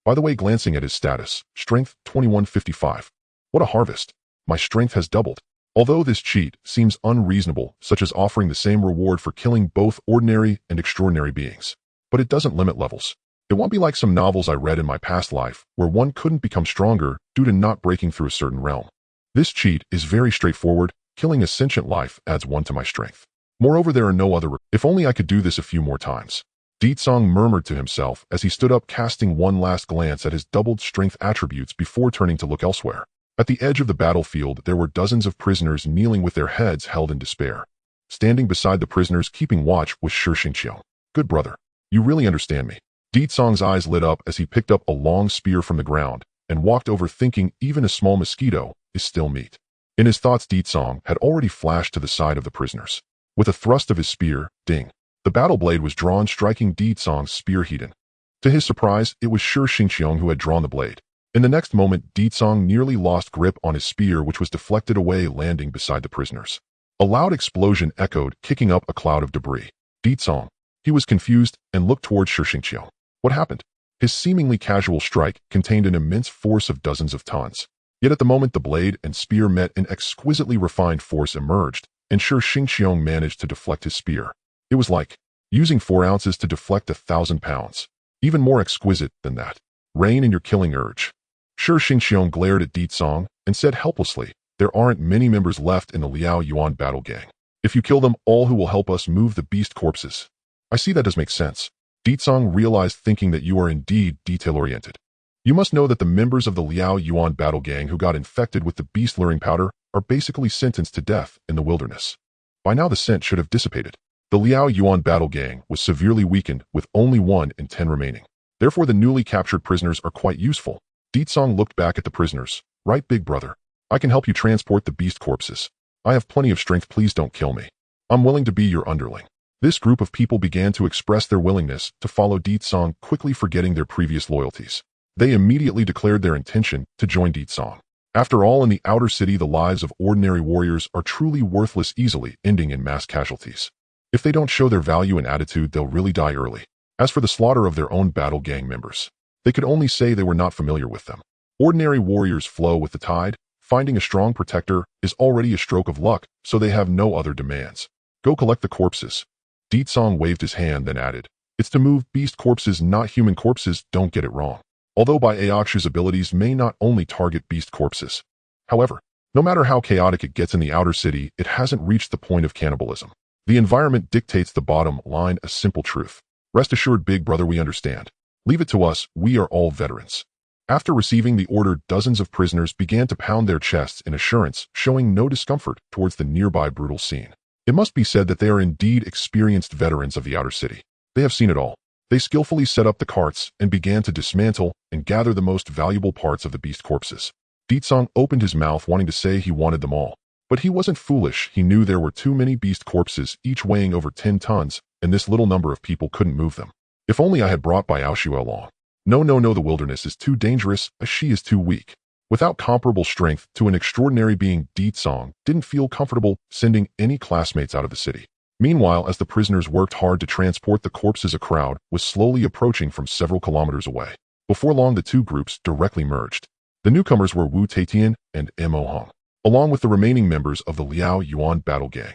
By the way, glancing at his status, strength 2155. What a harvest. My strength has doubled. Although this cheat seems unreasonable, such as offering the same reward for killing both ordinary and extraordinary beings. But it doesn't limit levels. It won't be like some novels I read in my past life, where one couldn't become stronger due to not breaking through a certain realm. This cheat is very straightforward. Killing a sentient life adds 1 to my strength. Moreover, there are no other. If only I could do this a few more times. Di Cong murmured to himself as he stood up, casting one last glance at his doubled strength attributes before turning to look elsewhere. At the edge of the battlefield, there were dozens of prisoners kneeling with their heads held in despair. Standing beside the prisoners, keeping watch, was Shi Xingqiu. Good brother, you really understand me. Di Cong's eyes lit up as he picked up a long spear from the ground and walked over, thinking even a small mosquito is still meat. In his thoughts, Di Cong had already flashed to the side of the prisoners. With a thrust of his spear, ding, the battle blade was drawn, striking Di Cong's spear heaten. To his surprise, it was Shi Xingqiu who had drawn the blade. In the next moment, Di Cong nearly lost grip on his spear, which was deflected away, landing beside the prisoners. A loud explosion echoed, kicking up a cloud of debris. Di Cong. He was confused and looked towards Shi Xingqiu. What happened? His seemingly casual strike contained an immense force of dozens of tons. Yet at the moment the blade and spear met, an exquisitely refined force emerged, and Shi Xingqiang managed to deflect his spear. It was like using 4 ounces to deflect 1,000 pounds. Even more exquisite than that. Rein in your killing urge. Shi Xingqiang glared at Di Tsong and said helplessly, there aren't many members left in the Liao Yuan battle gang. If you kill them all, who will help us move the beast corpses? I see that does make sense. Di Tsong realized, thinking that you are indeed detail-oriented. You must know that the members of the Liao Yuan battle gang who got infected with the beast luring powder are basically sentenced to death in the wilderness. By now the scent should have dissipated. The Liao Yuan battle gang was severely weakened, with only 1 in 10 remaining. Therefore the newly captured prisoners are quite useful. Di Tsong looked back at the prisoners. Right, big brother. I can help you transport the beast corpses. I have plenty of strength, please don't kill me. I'm willing to be your underling. This group of people began to express their willingness to follow Di Tsong, quickly forgetting their previous loyalties. They immediately declared their intention to join Di Tsong. After all, in the outer city the lives of ordinary warriors are truly worthless, easily ending in mass casualties. If they don't show their value and attitude, they'll really die early. As for the slaughter of their own battle gang members, they could only say they were not familiar with them. Ordinary warriors flow with the tide. Finding a strong protector is already a stroke of luck, so they have no other demands. Go collect the corpses. Di Tsong waved his hand, then added, it's to move beast corpses, not human corpses, don't get it wrong. Although Bai Aokshu's abilities may not only target beast corpses. However, no matter how chaotic it gets in the outer city, it hasn't reached the point of cannibalism. The environment dictates the bottom line, a simple truth. Rest assured, big brother, we understand. Leave it to us, we are all veterans. After receiving the order, dozens of prisoners began to pound their chests in assurance, showing no discomfort towards the nearby brutal scene. It must be said that they are indeed experienced veterans of the outer city. They have seen it all. They skillfully set up the carts and began to dismantle and gather the most valuable parts of the beast corpses. Di Tsong opened his mouth, wanting to say he wanted them all. But he wasn't foolish. He knew there were too many beast corpses, each weighing over 10 tons, and this little number of people couldn't move them. If only I had brought Bai Aoshu along. No, the wilderness is too dangerous, as she is too weak. Without comparable strength to an extraordinary being, Di Tsong didn't feel comfortable sending any classmates out of the city. Meanwhile, as the prisoners worked hard to transport the corpses, a crowd was slowly approaching from several kilometers away. Before long, the two groups directly merged. The newcomers were Wu Taitian and Mo Hong, along with the remaining members of the Liao Yuan battle gang.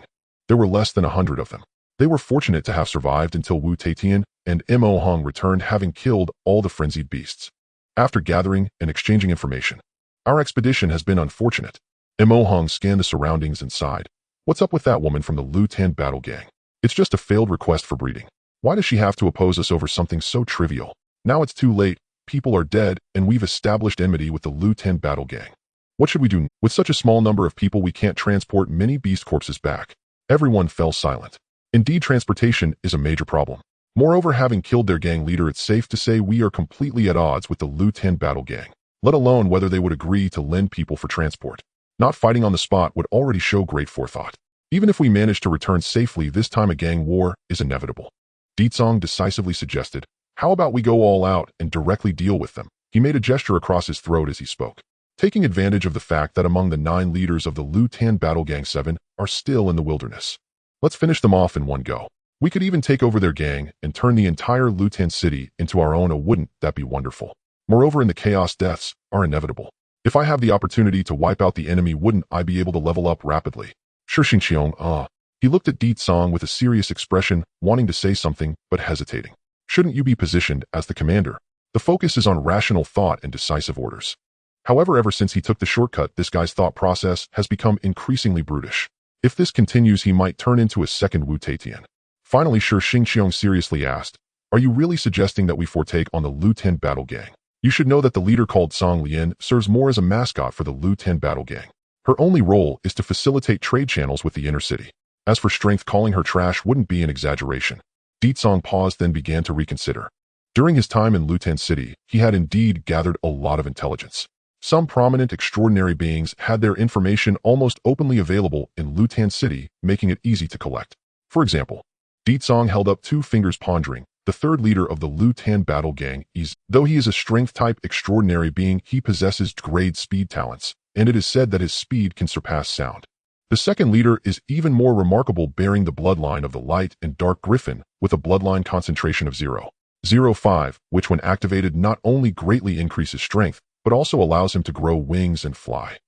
There were less than 100 of them. They were fortunate to have survived until Wu Taitian and Mo Hong returned, having killed all the frenzied beasts. After gathering and exchanging information, our expedition has been unfortunate. Mo Hong scanned the surroundings and sighed. What's up with that woman from the Lu Tan battle gang? It's just a failed request for breeding. Why does she have to oppose us over something so trivial? Now it's too late, people are dead, and we've established enmity with the Lu Tan battle gang. What should we do? With such a small number of people, we can't transport many beast corpses back. Everyone fell silent. Indeed, transportation is a major problem. Moreover, having killed their gang leader, it's safe to say we are completely at odds with the Lu Tan battle gang, let alone whether they would agree to lend people for transport. Not fighting on the spot would already show great forethought. Even if we manage to return safely, this time a gang war is inevitable. Di Tsong decisively suggested, how about we go all out and directly deal with them? He made a gesture across his throat as he spoke, taking advantage of the fact that among the 9 leaders of the Lu Tan battle gang, 7 are still in the wilderness. Let's finish them off in one go. We could even take over their gang and turn the entire Lu Tan city into our own. Oh, wouldn't that be wonderful? Moreover, in the chaos, deaths are inevitable. If I have the opportunity to wipe out the enemy, wouldn't I be able to level up rapidly? Shi Xingqiang, He looked at Di Tsong with a serious expression, wanting to say something, but hesitating. Shouldn't you be positioned as the commander? The focus is on rational thought and decisive orders. However, ever since he took the shortcut, this guy's thought process has become increasingly brutish. If this continues, he might turn into a second Wu Taitian. Finally, Shi Xingqiang seriously asked, are you really suggesting that we partake on the Lu Tan battle gang? You should know that the leader, called Song Lian, serves more as a mascot for the Lu Tan battle gang. Her only role is to facilitate trade channels with the inner city. As for strength, calling her trash wouldn't be an exaggeration. Di Tsong paused, then began to reconsider. During his time in Lu Tan city, he had indeed gathered a lot of intelligence. Some prominent extraordinary beings had their information almost openly available in Lu Tan city, making it easy to collect. For example, Di Tsong held up 2 fingers, pondering. The third leader of the Lu Tan battle gang is, though he is a strength-type extraordinary being, he possesses great speed talents, and it is said that his speed can surpass sound. The second leader is even more remarkable, bearing the bloodline of the light and dark griffin, with a bloodline concentration of 0.05, which when activated not only greatly increases strength, but also allows him to grow wings and fly.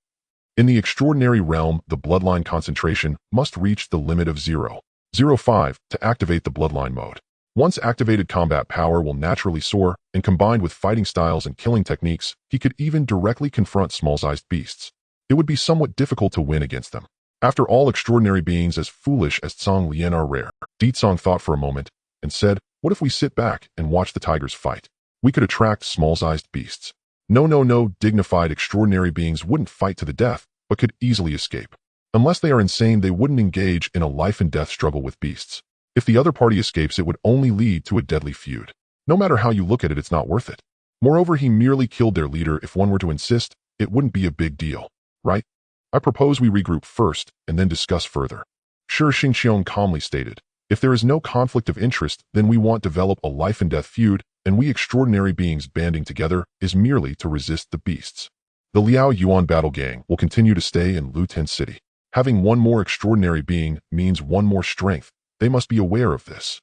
In the extraordinary realm, the bloodline concentration must reach the limit of 0.05 to activate the bloodline mode. Once activated, combat power will naturally soar, and combined with fighting styles and killing techniques, he could even directly confront small-sized beasts. It would be somewhat difficult to win against them. After all, extraordinary beings as foolish as Zhang Lian are rare. Ditsong thought for a moment and said, "What if we sit back and watch the tigers fight? We could attract small-sized beasts." No, dignified extraordinary beings wouldn't fight to the death, but could easily escape. Unless they are insane, they wouldn't engage in a life-and-death struggle with beasts. If the other party escapes, it would only lead to a deadly feud. No matter how you look at it, it's not worth it. Moreover, he merely killed their leader. If one were to insist, it wouldn't be a big deal, right? I propose we regroup first and then discuss further. Sure, Xingqiong calmly stated. If there is no conflict of interest, then we want to develop a life-and-death feud, and we extraordinary beings banding together is merely to resist the beasts. The Liao Yuan battle gang will continue to stay in Luten City. Having one more extraordinary being means one more strength. They must be aware of this.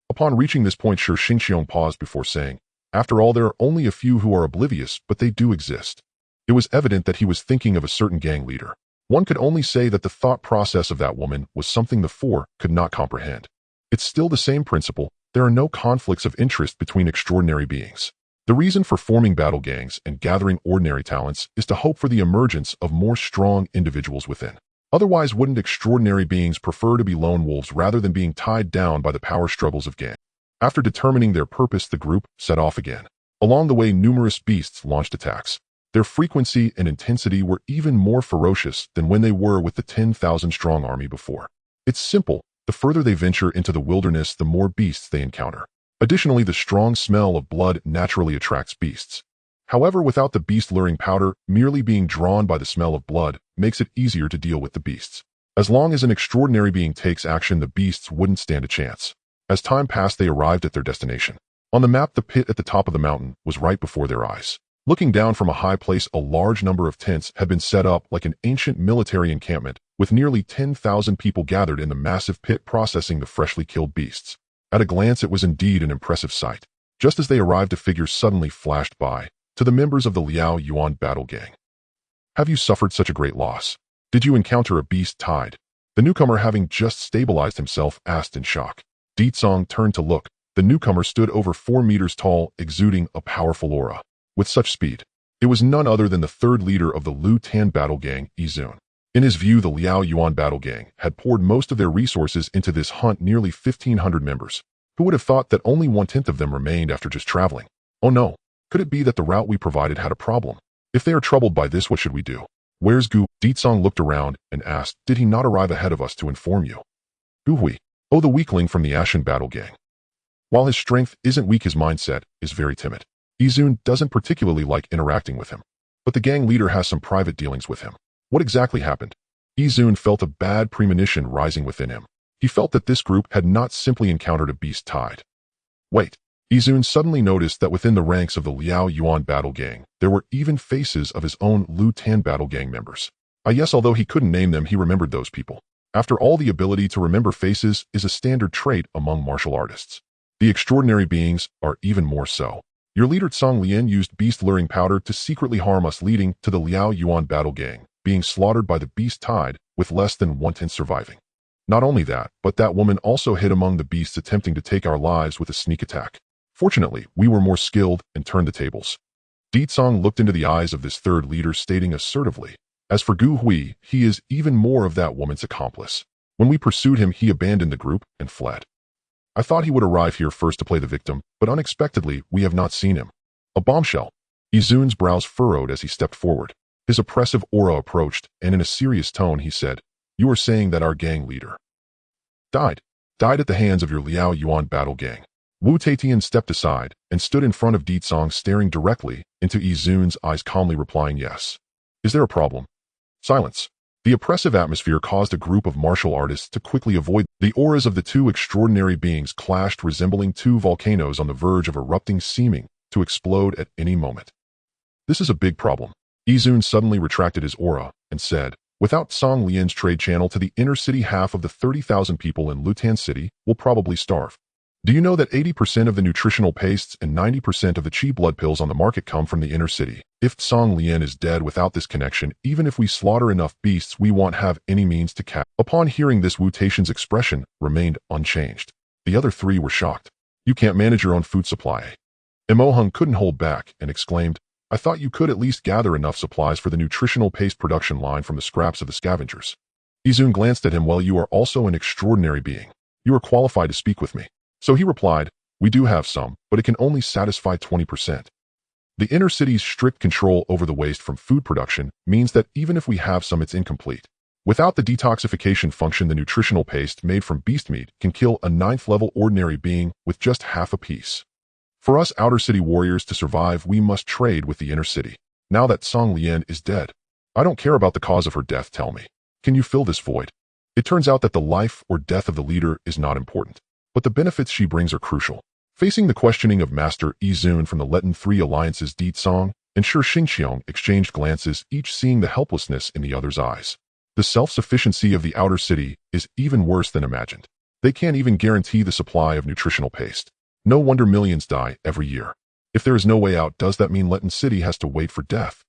Upon reaching this point, Sure Xingqiong paused before saying, "After all, there are only a few who are oblivious, but they do exist." It was evident that he was thinking of a certain gang leader. One could only say that the thought process of that woman was something the four could not comprehend. It's still the same principle. There are no conflicts of interest between extraordinary beings. The reason for forming battle gangs and gathering ordinary talents is to hope for the emergence of more strong individuals within. Otherwise, wouldn't extraordinary beings prefer to be lone wolves rather than being tied down by the power struggles of gang? After determining their purpose, the group set off again. Along the way, numerous beasts launched attacks. Their frequency and intensity were even more ferocious than when they were with the 10,000-strong army before. It's simple. The further they venture into the wilderness, the more beasts they encounter. Additionally, the strong smell of blood naturally attracts beasts. However, without the beast-luring powder, merely being drawn by the smell of blood makes it easier to deal with the beasts. As long as an extraordinary being takes action, the beasts wouldn't stand a chance. As time passed, they arrived at their destination. On the map, the pit at the top of the mountain was right before their eyes. Looking down from a high place, a large number of tents had been set up like an ancient military encampment, with nearly 10,000 people gathered in the massive pit processing the freshly killed beasts. At a glance, it was indeed an impressive sight. Just as they arrived, a figure suddenly flashed by, to the members of the Liao Yuan battle gang. "Have you suffered such a great loss? Did you encounter a beast tied?" The newcomer, having just stabilized himself, asked in shock. Ditsong turned to look. The newcomer stood over 4 meters tall, exuding a powerful aura. With such speed, it was none other than the third leader of the Lu Tan battle gang, Izun. In his view, the Liao Yuan battle gang had poured most of their resources into this hunt, nearly 1,500 members. Who would have thought that only 1/10 of them remained after just traveling? Oh no, could it be that the route we provided had a problem? If they are troubled by this, what should we do? Where's Gu? Ditsong looked around and asked, "Did he not arrive ahead of us to inform you?" Gu Hui. Oh, the weakling from the Ashen battle gang. While his strength isn't weak, his mindset is very timid. Izun doesn't particularly like interacting with him, but the gang leader has some private dealings with him. What exactly happened? Izun felt a bad premonition rising within him. He felt that this group had not simply encountered a beast tied. Wait. Izun suddenly noticed that within the ranks of the Liao Yuan battle gang, there were even faces of his own Lu Tan battle gang members. Yes, although he couldn't name them, he remembered those people. After all, the ability to remember faces is a standard trait among martial artists. The extraordinary beings are even more so. Your leader Zhang Lian used beast-luring powder to secretly harm us, leading to the Liao Yuan battle gang being slaughtered by the beast tied, with less than 1/10 surviving. Not only that, but that woman also hid among the beasts, attempting to take our lives with a sneak attack. Fortunately, we were more skilled and turned the tables. Ditsong looked into the eyes of this third leader, stating assertively, "As for Gu Hui, he is even more of that woman's accomplice. When we pursued him, he abandoned the group and fled. I thought he would arrive here first to play the victim, but unexpectedly, we have not seen him." A bombshell. Izun's brows furrowed as he stepped forward. His oppressive aura approached, and in a serious tone he said, "You are saying that our gang leader died at the hands of your Liao Yuan battle gang?" Wu Taitian stepped aside and stood in front of Ditsong, staring directly into Izun's eyes, calmly replying, "Yes." "Is there a problem?" Silence. The oppressive atmosphere caused a group of martial artists to quickly avoid. The auras of the two extraordinary beings clashed, resembling two volcanoes on the verge of erupting, seeming to explode at any moment. "This is a big problem." Izun suddenly retracted his aura and said, "Without Zhang Lian's trade channel to the inner city, half of the 30,000 people in Lutan City will probably starve. Do you know that 80% of the nutritional pastes and 90% of the cheap blood pills on the market come from the inner city? If Song Lian is dead without this connection, even if we slaughter enough beasts, we won't have any means to catch. Upon hearing this, Wu Taishan's expression remained unchanged. The other three were shocked. You can't manage your own food supply. Mo Hung couldn't hold back and exclaimed, I thought you could at least gather enough supplies for the nutritional paste production line from the scraps of the scavengers. Izun glanced at him. Well, you are also an extraordinary being. You are qualified to speak with me. So he replied, we do have some, but it can only satisfy 20%. The inner city's strict control over the waste from food production means that even if we have some, it's incomplete. Without the detoxification function, the nutritional paste made from beast meat can kill a 9th-level ordinary being with just half a piece. For us outer city warriors to survive, we must trade with the inner city. Now that Song Lian is dead, I don't care about the cause of her death. Tell me, can you fill this void? It turns out that the life or death of the leader is not important, but the benefits she brings are crucial. Facing the questioning of Master Izun from the Letin 3 alliances, Di Tsong and Shi Xingqiang exchanged glances, each seeing the helplessness in the other's eyes. The self-sufficiency of the outer city is even worse than imagined. They can't even guarantee the supply of nutritional paste. No wonder millions die every year. If there is no way out, does that mean Letin City has to wait for death?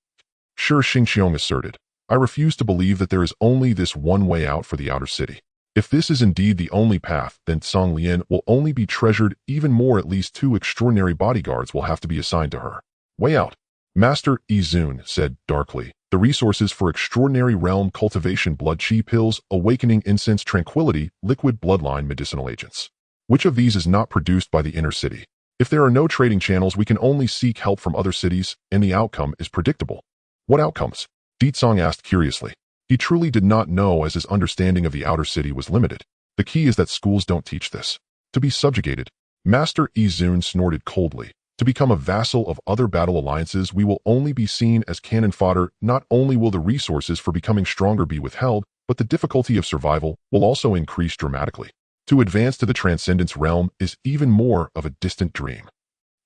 Shi Xingqiang asserted, I refuse to believe that there is only this one way out for the outer city. If this is indeed the only path, then Song Lian will only be treasured even more. At least 2 extraordinary bodyguards will have to be assigned to her. Way out. Master Izun said darkly, the resources for extraordinary realm cultivation, blood chi pills, awakening incense, tranquility, liquid bloodline medicinal agents. Which of these is not produced by the inner city? If there are no trading channels, we can only seek help from other cities, and the outcome is predictable. What outcomes? Di Tsong asked curiously. He truly did not know, as his understanding of the outer city was limited. The key is that schools don't teach this. To be subjugated, Master Izun snorted coldly. To become a vassal of other battle alliances, we will only be seen as cannon fodder. Not only will the resources for becoming stronger be withheld, but the difficulty of survival will also increase dramatically. To advance to the transcendence realm is even more of a distant dream.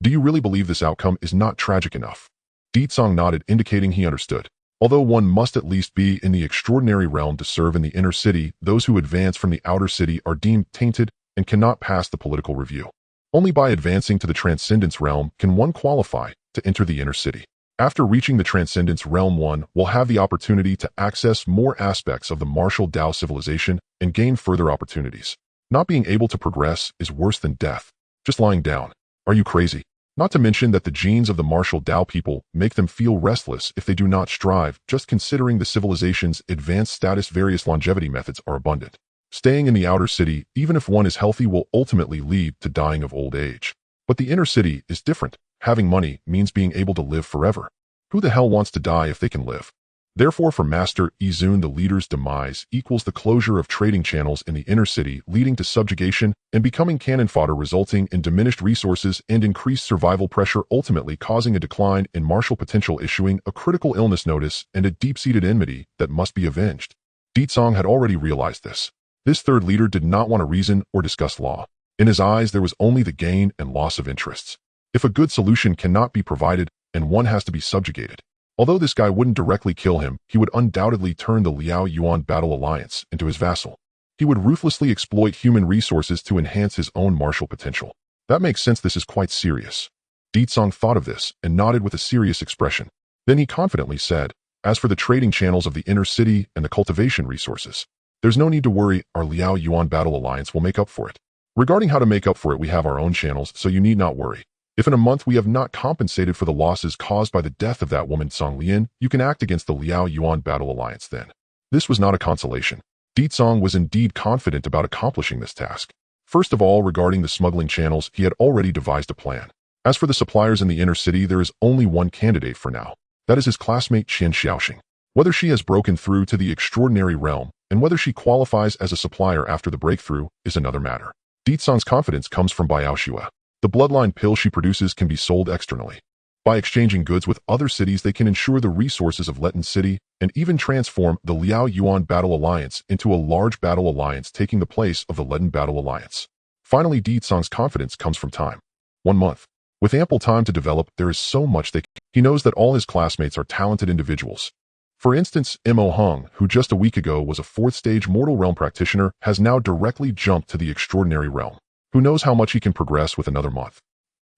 Do you really believe this outcome is not tragic enough? Di Tsong nodded, indicating he understood. Although one must at least be in the extraordinary realm to serve in the inner city, those who advance from the outer city are deemed tainted and cannot pass the political review. Only by advancing to the transcendence realm can one qualify to enter the inner city. After reaching the transcendence realm, one will have the opportunity to access more aspects of the martial Tao civilization and gain further opportunities. Not being able to progress is worse than death. Just lying down. Are you crazy? Not to mention that the genes of the martial Tao people make them feel restless if they do not strive. Just considering the civilization's advanced status, various longevity methods are abundant. Staying in the outer city, even if one is healthy, will ultimately lead to dying of old age. But the inner city is different. Having money means being able to live forever. Who the hell wants to die if they can live? Therefore, for Master Izun, the leader's demise equals the closure of trading channels in the inner city, leading to subjugation and becoming cannon fodder, resulting in diminished resources and increased survival pressure, ultimately causing a decline in martial potential, issuing a critical illness notice and a deep-seated enmity that must be avenged. Di Tsong had already realized this. This third leader did not want to reason or discuss law. In his eyes, there was only the gain and loss of interests. If a good solution cannot be provided and one has to be subjugated, although this guy wouldn't directly kill him, he would undoubtedly turn the Liao Yuan Battle Alliance into his vassal. He would ruthlessly exploit human resources to enhance his own martial potential. That makes sense. This is quite serious. Di Tsong thought of this and nodded with a serious expression. Then he confidently said, as for the trading channels of the inner city and the cultivation resources, there's no need to worry. Our Liao Yuan Battle Alliance will make up for it. Regarding how to make up for it, we have our own channels, so you need not worry. If in a month we have not compensated for the losses caused by the death of that woman Song Lian, you can act against the Liao Yuan Battle Alliance then. This was not a consolation. Di Tsong was indeed confident about accomplishing this task. First of all, regarding the smuggling channels, he had already devised a plan. As for the suppliers in the inner city, there is only one candidate for now. That is his classmate Qian Xiaoxing. Whether she has broken through to the extraordinary realm, and whether she qualifies as a supplier after the breakthrough, is another matter. Di Tsong's confidence comes from Baoxue. The bloodline pill she produces can be sold externally. By exchanging goods with other cities, they can ensure the resources of Letin City and even transform the Liao Yuan Battle Alliance into a large battle alliance, taking the place of the Letin Battle Alliance. Finally, Di Tsong's confidence comes from time. 1 month. With ample time to develop, there is so much he knows that all his classmates are talented individuals. For instance, Mo Hung, who just a week ago was a 4th-stage mortal realm practitioner, has now directly jumped to the extraordinary realm. Who knows how much he can progress with another month?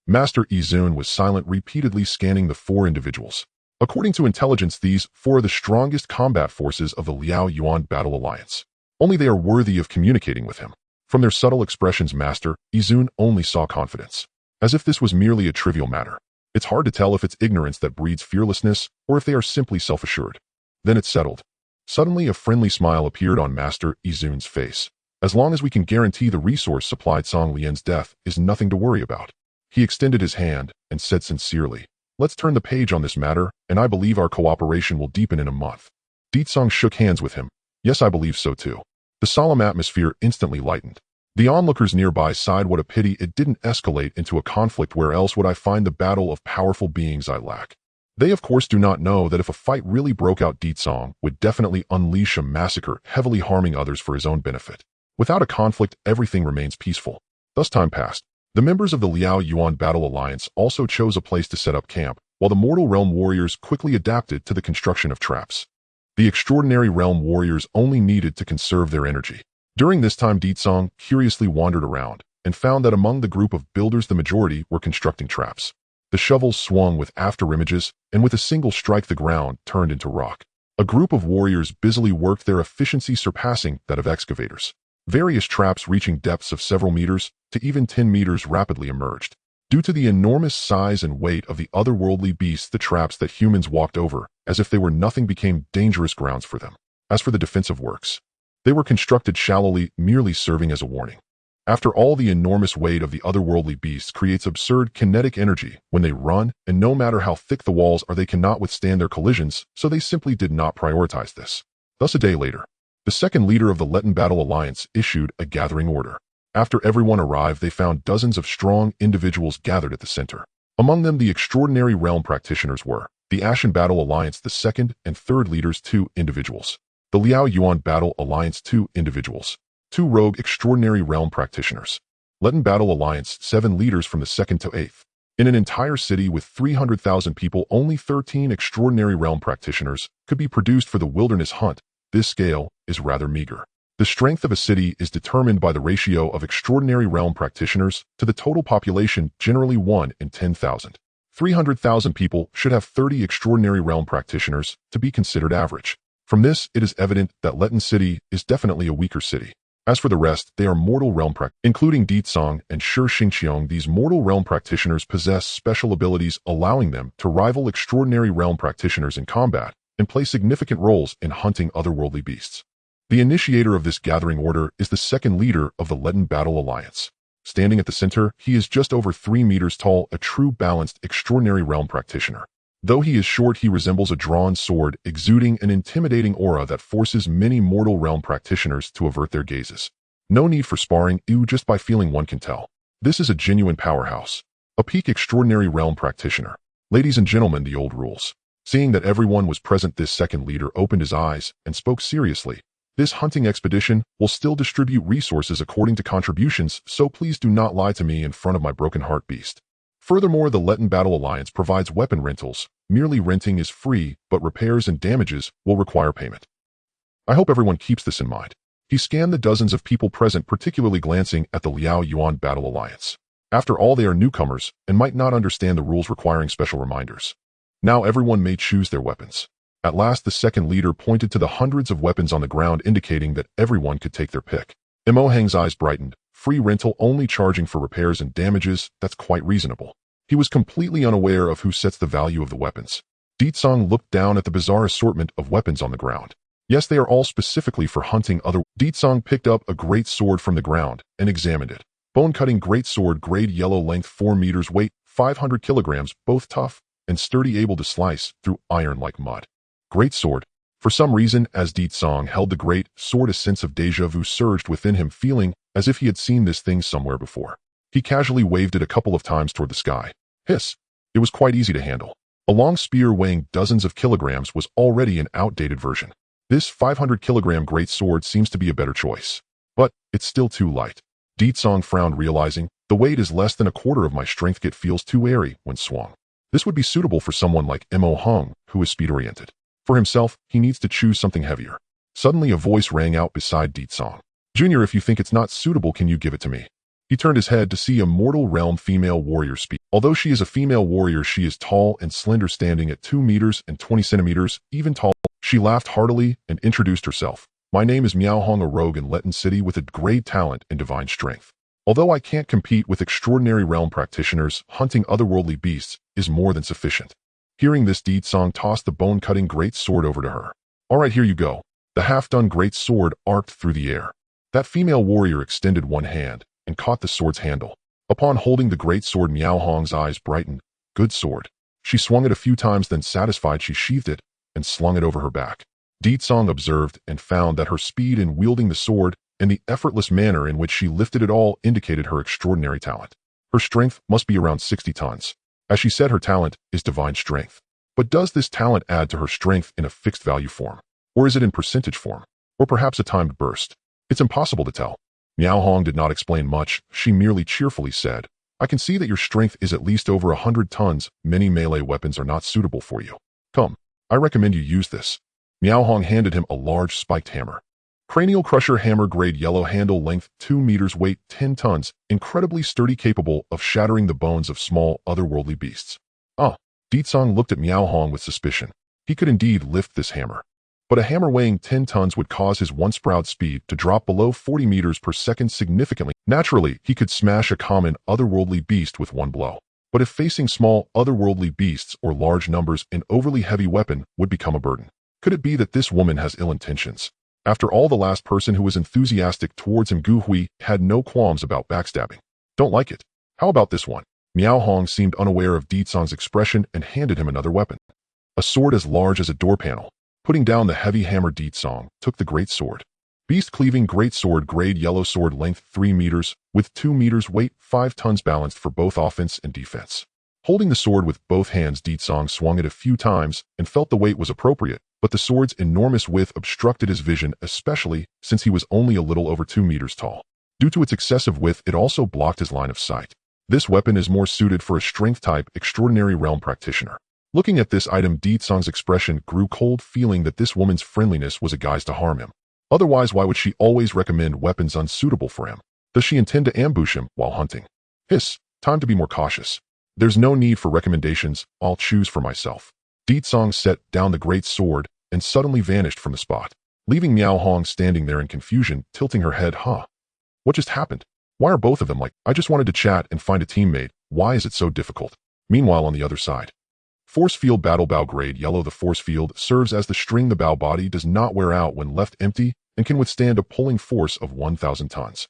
Master Izun was silent, repeatedly scanning the four individuals. According to intelligence, these four are the strongest combat forces of the Liao Yuan Battle Alliance. Only they are worthy of communicating with him. From their subtle expressions, Master Izun only saw confidence, as if this was merely a trivial matter. It's hard to tell if it's ignorance that breeds fearlessness or if they are simply self-assured. Then it settled. Suddenly, a friendly smile appeared on Master Izun's face. As long as we can guarantee the resource supplied, Song Lian's death is nothing to worry about. He extended his hand and said sincerely, "Let's turn the page on this matter, and I believe our cooperation will deepen in a month." Song shook hands with him. "Yes, I believe so too." The solemn atmosphere instantly lightened. The onlookers nearby sighed. What a pity it didn't escalate into a conflict. Where else would I find the battle of powerful beings I lack? They of course do not know that if a fight really broke out, Song would definitely unleash a massacre, heavily harming others for his own benefit. Without a conflict, everything remains peaceful. Thus time passed. The members of the Liao Yuan Battle Alliance also chose a place to set up camp, while the Mortal Realm warriors quickly adapted to the construction of traps. The Extraordinary Realm warriors only needed to conserve their energy. During this time, Song curiously wandered around and found that among the group of builders the majority were constructing traps. The shovels swung with afterimages, and with a single strike the ground turned into rock. A group of warriors busily worked, their efficiency surpassing that of excavators. Various traps reaching depths of several meters to even 10 meters rapidly emerged. Due to the enormous size and weight of the otherworldly beasts, the traps that humans walked over as if they were nothing became dangerous grounds for them. As for the defensive works, they were constructed shallowly, merely serving as a warning. After all, the enormous weight of the otherworldly beasts creates absurd kinetic energy when they run, and no matter how thick the walls are, they cannot withstand their collisions, so they simply did not prioritize this. Thus, a day later, the second leader of the Letten Battle Alliance issued a gathering order. After everyone arrived, they found dozens of strong individuals gathered at the center. Among them, the Extraordinary Realm practitioners were the Ashen Battle Alliance, the second and third leaders, 2 individuals. The Liao Yuan Battle Alliance, 2 individuals. 2 rogue Extraordinary Realm practitioners. Letten Battle Alliance, 7 leaders from the 2nd to 8th. In an entire city with 300,000 people, only 13 Extraordinary Realm practitioners could be produced for the wilderness hunt. This scale is rather meager. The strength of a city is determined by the ratio of Extraordinary Realm practitioners to the total population, generally 1 in 10,000. 300,000 people should have 30 Extraordinary Realm practitioners to be considered average. From this, it is evident that Letten City is definitely a weaker city. As for the rest, they are Mortal Realm including Song and Shi Xingqiong. These Mortal Realm practitioners possess special abilities allowing them to rival Extraordinary Realm practitioners in combat and play significant roles in hunting otherworldly beasts. The initiator of this gathering order is the second leader of the Letten Battle Alliance. Standing at the center, he is just over 3 meters tall, a true balanced Extraordinary Realm practitioner. Though he is short, he resembles a drawn sword, exuding an intimidating aura that forces many Mortal Realm practitioners to avert their gazes. No need for sparring, just by feeling one can tell. This is a genuine powerhouse. A peak Extraordinary Realm practitioner. Ladies and gentlemen, the old rules. Seeing that everyone was present, this second leader opened his eyes and spoke seriously. This hunting expedition will still distribute resources according to contributions, so please do not lie to me in front of my broken heart, beast. Furthermore, the Letten Battle Alliance provides weapon rentals. Merely renting is free, but repairs and damages will require payment. I hope everyone keeps this in mind. He scanned the dozens of people present, particularly glancing at the Liao Yuan Battle Alliance. After all, they are newcomers and might not understand the rules requiring special reminders. Now everyone may choose their weapons. At last, the second leader pointed to the hundreds of weapons on the ground, indicating that everyone could take their pick. Mo Hang's eyes brightened. Free rental, only charging for repairs and damages, that's quite reasonable. He was completely unaware of who sets the value of the weapons. Song looked down at the bizarre assortment of weapons on the ground. Yes, they are all specifically for hunting other. Song picked up a great sword from the ground and examined it. Bone-cutting great sword, grade yellow, length 4 meters, weight 500 kilograms, both tough and sturdy, able to slice through iron like mud. Great sword. For some reason, as Song held the great sword, a sense of déjà vu surged within him, feeling as if he had seen this thing somewhere before. He casually waved it a couple of times toward the sky. Hiss! It was quite easy to handle. A long spear weighing dozens of kilograms was already an outdated version. This 500-kilogram great sword seems to be a better choice. But it's still too light. Song frowned, realizing the weight is less than a quarter of my strength. It feels too airy when swung. This would be suitable for someone like Mo Hung, who is speed-oriented. For himself, he needs to choose something heavier. Suddenly, a voice rang out beside Song. Junior, if you think it's not suitable, can you give it to me? He turned his head to see a mortal realm female warrior speak. Although she is a female warrior, she is tall and slender, standing at 2 meters and 20 centimeters, even tall. She laughed heartily and introduced herself. My name is Miao Hong, a rogue in Letten City with a great talent and divine strength. Although I can't compete with extraordinary realm practitioners, hunting otherworldly beasts is more than sufficient. Hearing this, Deed Song tossed the bone-cutting great sword over to her. All right, here you go. The half-done great sword arced through the air. That female warrior extended one hand and caught the sword's handle. Upon holding the great sword, Miao Hong's eyes brightened. Good sword. She swung it a few times, then satisfied, she sheathed it and slung it over her back. Deed Song observed and found that her speed in wielding the sword and the effortless manner in which she lifted it all indicated her extraordinary talent. Her strength must be around 60 tons. As she said, her talent is divine strength. But does this talent add to her strength in a fixed value form? Or is it in percentage form? Or perhaps a timed burst? It's impossible to tell. Miao Hong did not explain much. She merely cheerfully said, I can see that your strength is at least over 100 tons. Many melee weapons are not suitable for you. Come, I recommend you use this. Miao Hong handed him a large spiked hammer. Cranial crusher hammer, grade yellow, handle length 2 meters, weight 10 tons, incredibly sturdy, capable of shattering the bones of small otherworldly beasts. Deed Song looked at Miao Hong with suspicion. He could indeed lift this hammer. But a hammer weighing 10 tons would cause his once-proud speed to drop below 40 meters per second significantly. Naturally, he could smash a common otherworldly beast with one blow. But if facing small otherworldly beasts or large numbers, an overly heavy weapon would become a burden. Could it be that this woman has ill intentions? After all, the last person who was enthusiastic towards him, Gu Hui, had no qualms about backstabbing. Don't like it. How about this one? Miao Hong seemed unaware of Deed Song's expression and handed him another weapon. A sword as large as a door panel. Putting down the heavy hammer, Deed Song took the great sword. Beast-cleaving great sword, grade yellow, sword length 3 meters, with 2 meters, weight 5 tons, balanced for both offense and defense. Holding the sword with both hands, Deed Song swung it a few times and felt the weight was appropriate, but the sword's enormous width obstructed his vision, especially since he was only a little over 2 meters tall. Due to its excessive width, it also blocked his line of sight. This weapon is more suited for a strength-type, extraordinary realm practitioner. Looking at this item, Deed Song's expression grew cold, feeling that this woman's friendliness was a guise to harm him. Otherwise, why would she always recommend weapons unsuitable for him? Does she intend to ambush him while hunting? Hiss, time to be more cautious. There's no need for recommendations, I'll choose for myself. Deed Song set down the great sword and suddenly vanished from the spot, leaving Miao Hong standing there in confusion, tilting her head. What just happened? Why are both of them like, I just wanted to chat and find a teammate, why is it so difficult? Meanwhile, on the other side. Force field battle bow, grade yellow. The force field serves as the string. The bow body does not wear out when left empty and can withstand a pulling force of 1,000 tons.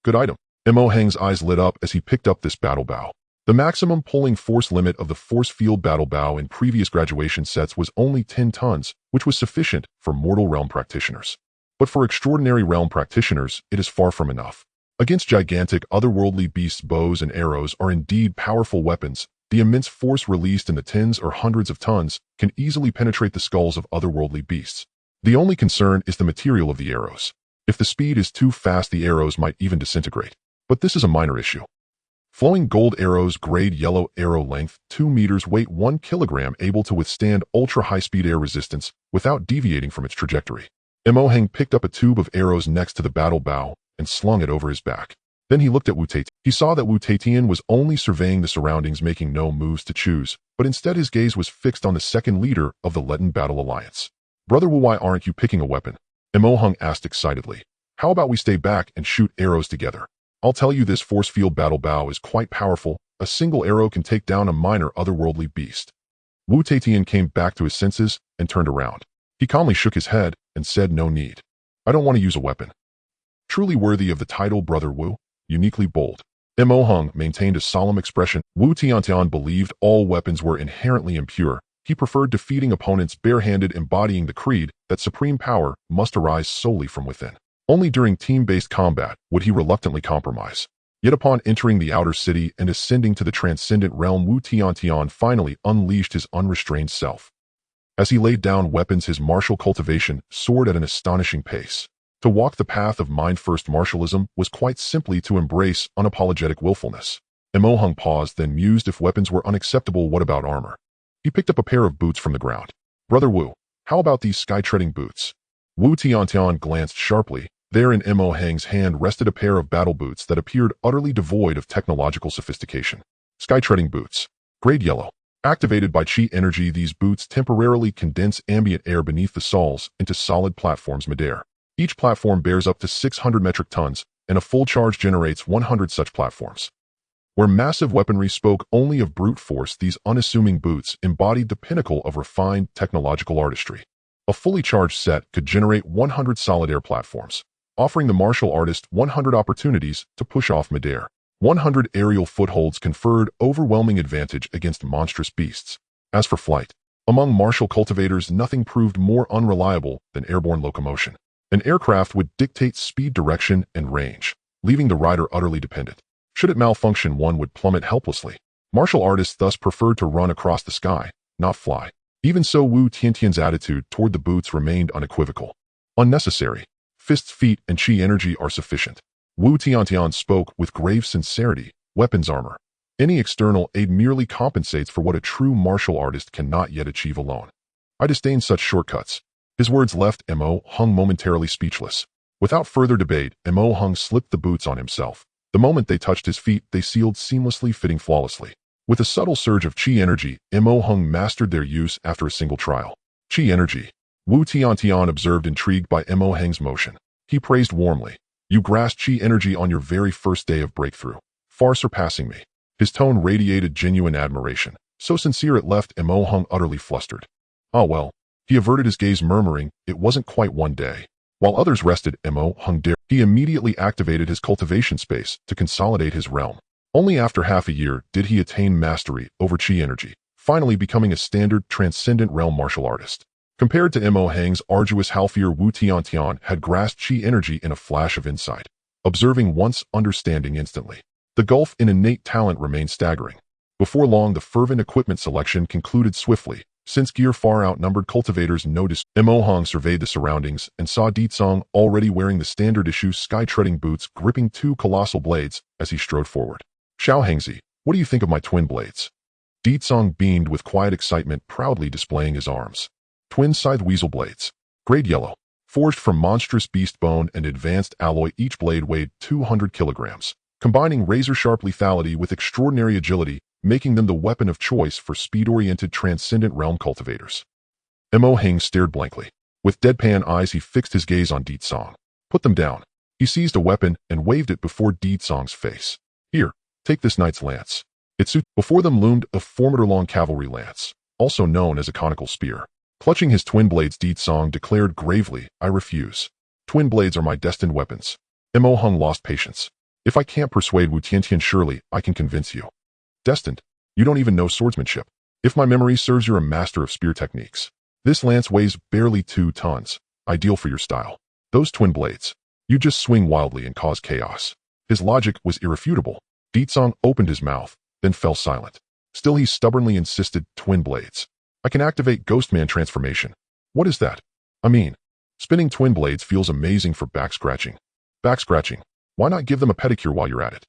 Good item. Mo Heng's eyes lit up as he picked up this battle bow. The maximum pulling force limit of the force field battle bow in previous graduation sets was only 10 tons, which was sufficient for mortal realm practitioners. But for extraordinary realm practitioners, it is far from enough. Against gigantic otherworldly beasts, bows and arrows are indeed powerful weapons. The immense force released in the tens or hundreds of tons can easily penetrate the skulls of otherworldly beasts. The only concern is the material of the arrows. If the speed is too fast, the arrows might even disintegrate. But this is a minor issue. Flowing gold arrows, grade yellow, arrow length 2 meters, weight 1 kilogram, able to withstand ultra-high-speed air resistance without deviating from its trajectory. Mo Heng picked up a tube of arrows next to the battle bow and slung it over his back. Then he looked at Wu Taitian. He saw that Wu Taitian was only surveying the surroundings, making no moves to choose, but instead his gaze was fixed on the second leader of the Letten Battle Alliance. Brother Wu, why aren't you picking a weapon? Mo Heng asked excitedly. How about we stay back and shoot arrows together? I'll tell you, this force field battle bow is quite powerful. A single arrow can take down a minor otherworldly beast. Wu Taitian came back to his senses and turned around. He calmly shook his head and said, no need. I don't want to use a weapon. Truly worthy of the title, Brother Wu, uniquely bold. Mo Heng maintained a solemn expression. Wu Tiantian believed all weapons were inherently impure. He preferred defeating opponents barehanded, embodying the creed that supreme power must arise solely from within. Only during team-based combat would he reluctantly compromise. Yet upon entering the outer city and ascending to the transcendent realm, Wu Tiantian finally unleashed his unrestrained self. As he laid down weapons, his martial cultivation soared at an astonishing pace. To walk the path of mind-first martialism was quite simply to embrace unapologetic willfulness. Mo Heng paused, then mused, if weapons were unacceptable, what about armor? He picked up a pair of boots from the ground. Brother Wu, how about these sky-treading boots? Wu Tiantian glanced sharply There in Mo Hang's hand rested a pair of battle boots that appeared utterly devoid of technological sophistication. Sky-treading boots. Grade yellow. Activated by chi energy, these boots temporarily condense ambient air beneath the soles into solid platforms midair. Each platform bears up to 600 metric tons, and a full charge generates 100 such platforms. Where massive weaponry spoke only of brute force, these unassuming boots embodied the pinnacle of refined technological artistry. A fully charged set could generate 100 solid air platforms, offering the martial artist 100 opportunities to push off midair. 100 aerial footholds conferred overwhelming advantage against monstrous beasts. As for flight, among martial cultivators, nothing proved more unreliable than airborne locomotion. An aircraft would dictate speed, direction, and range, leaving the rider utterly dependent. Should it malfunction, one would plummet helplessly. Martial artists thus preferred to run across the sky, not fly. Even so, Wu Tiantian's attitude toward the boots remained unequivocal. Unnecessary. Fists, feet, and chi energy are sufficient. Wu Tiantian spoke with grave sincerity. Weapons armor. Any external aid merely compensates for what a true martial artist cannot yet achieve alone. I disdain such shortcuts. His words left Mo Hung momentarily speechless. Without further debate, Mo Hung slipped the boots on himself. The moment they touched his feet, they sealed seamlessly, fitting flawlessly. With a subtle surge of chi energy, Mo Hung mastered their use after a single trial. Chi energy. Wu Tiantian observed, intrigued by Mo Hang's motion. He praised warmly. You grasped chi energy on your very first day of breakthrough, far surpassing me. His tone radiated genuine admiration, so sincere it left Mo Hung utterly flustered. Ah well, he averted his gaze, murmuring, it wasn't quite one day. While others rested, Mo Hung dared. He immediately activated his cultivation space to consolidate his realm. Only after half a year did he attain mastery over chi energy, finally becoming a standard transcendent realm martial artist. Compared to Mo Hang's arduous half-year, Wu Tiantian had grasped chi energy in a flash of insight. Observing once, understanding instantly. The gulf in innate talent remained staggering. Before long, the fervent equipment selection concluded swiftly. Since gear far outnumbered cultivators noticed, Mo Hang surveyed the surroundings and saw Ditsong already wearing the standard-issue sky-treading boots, gripping two colossal blades as he strode forward. Xiao Hengzi, what do you think of my twin blades? Ditsong beamed with quiet excitement, proudly displaying his arms. Twin scythe weasel blades. Grade yellow. Forged from monstrous beast bone and advanced alloy, each blade weighed 200 kilograms, combining razor-sharp lethality with extraordinary agility, making them the weapon of choice for speed-oriented transcendent realm cultivators. Mo Hang stared blankly. With deadpan eyes, he fixed his gaze on Ditsong. Put them down. He seized a weapon and waved it before Ditsong's face. Here, take this knight's lance. Before them loomed a formidable cavalry lance, also known as a conical spear. Clutching his twin blades, Ditsong declared gravely, I refuse. Twin blades are my destined weapons. Mo Hung lost patience. If I can't persuade Wu Tiantian, surely I can convince you. Destined? You don't even know swordsmanship. If my memory serves, you're a master of spear techniques. This lance weighs barely 2 tons, ideal for your style. Those twin blades. You just swing wildly and cause chaos. His logic was irrefutable. Ditsong opened his mouth, then fell silent. Still he stubbornly insisted, twin blades. I can activate Ghostman transformation. What is that? I mean, spinning twin blades feels amazing for back scratching. Back scratching. Why not give them a pedicure while you're at it?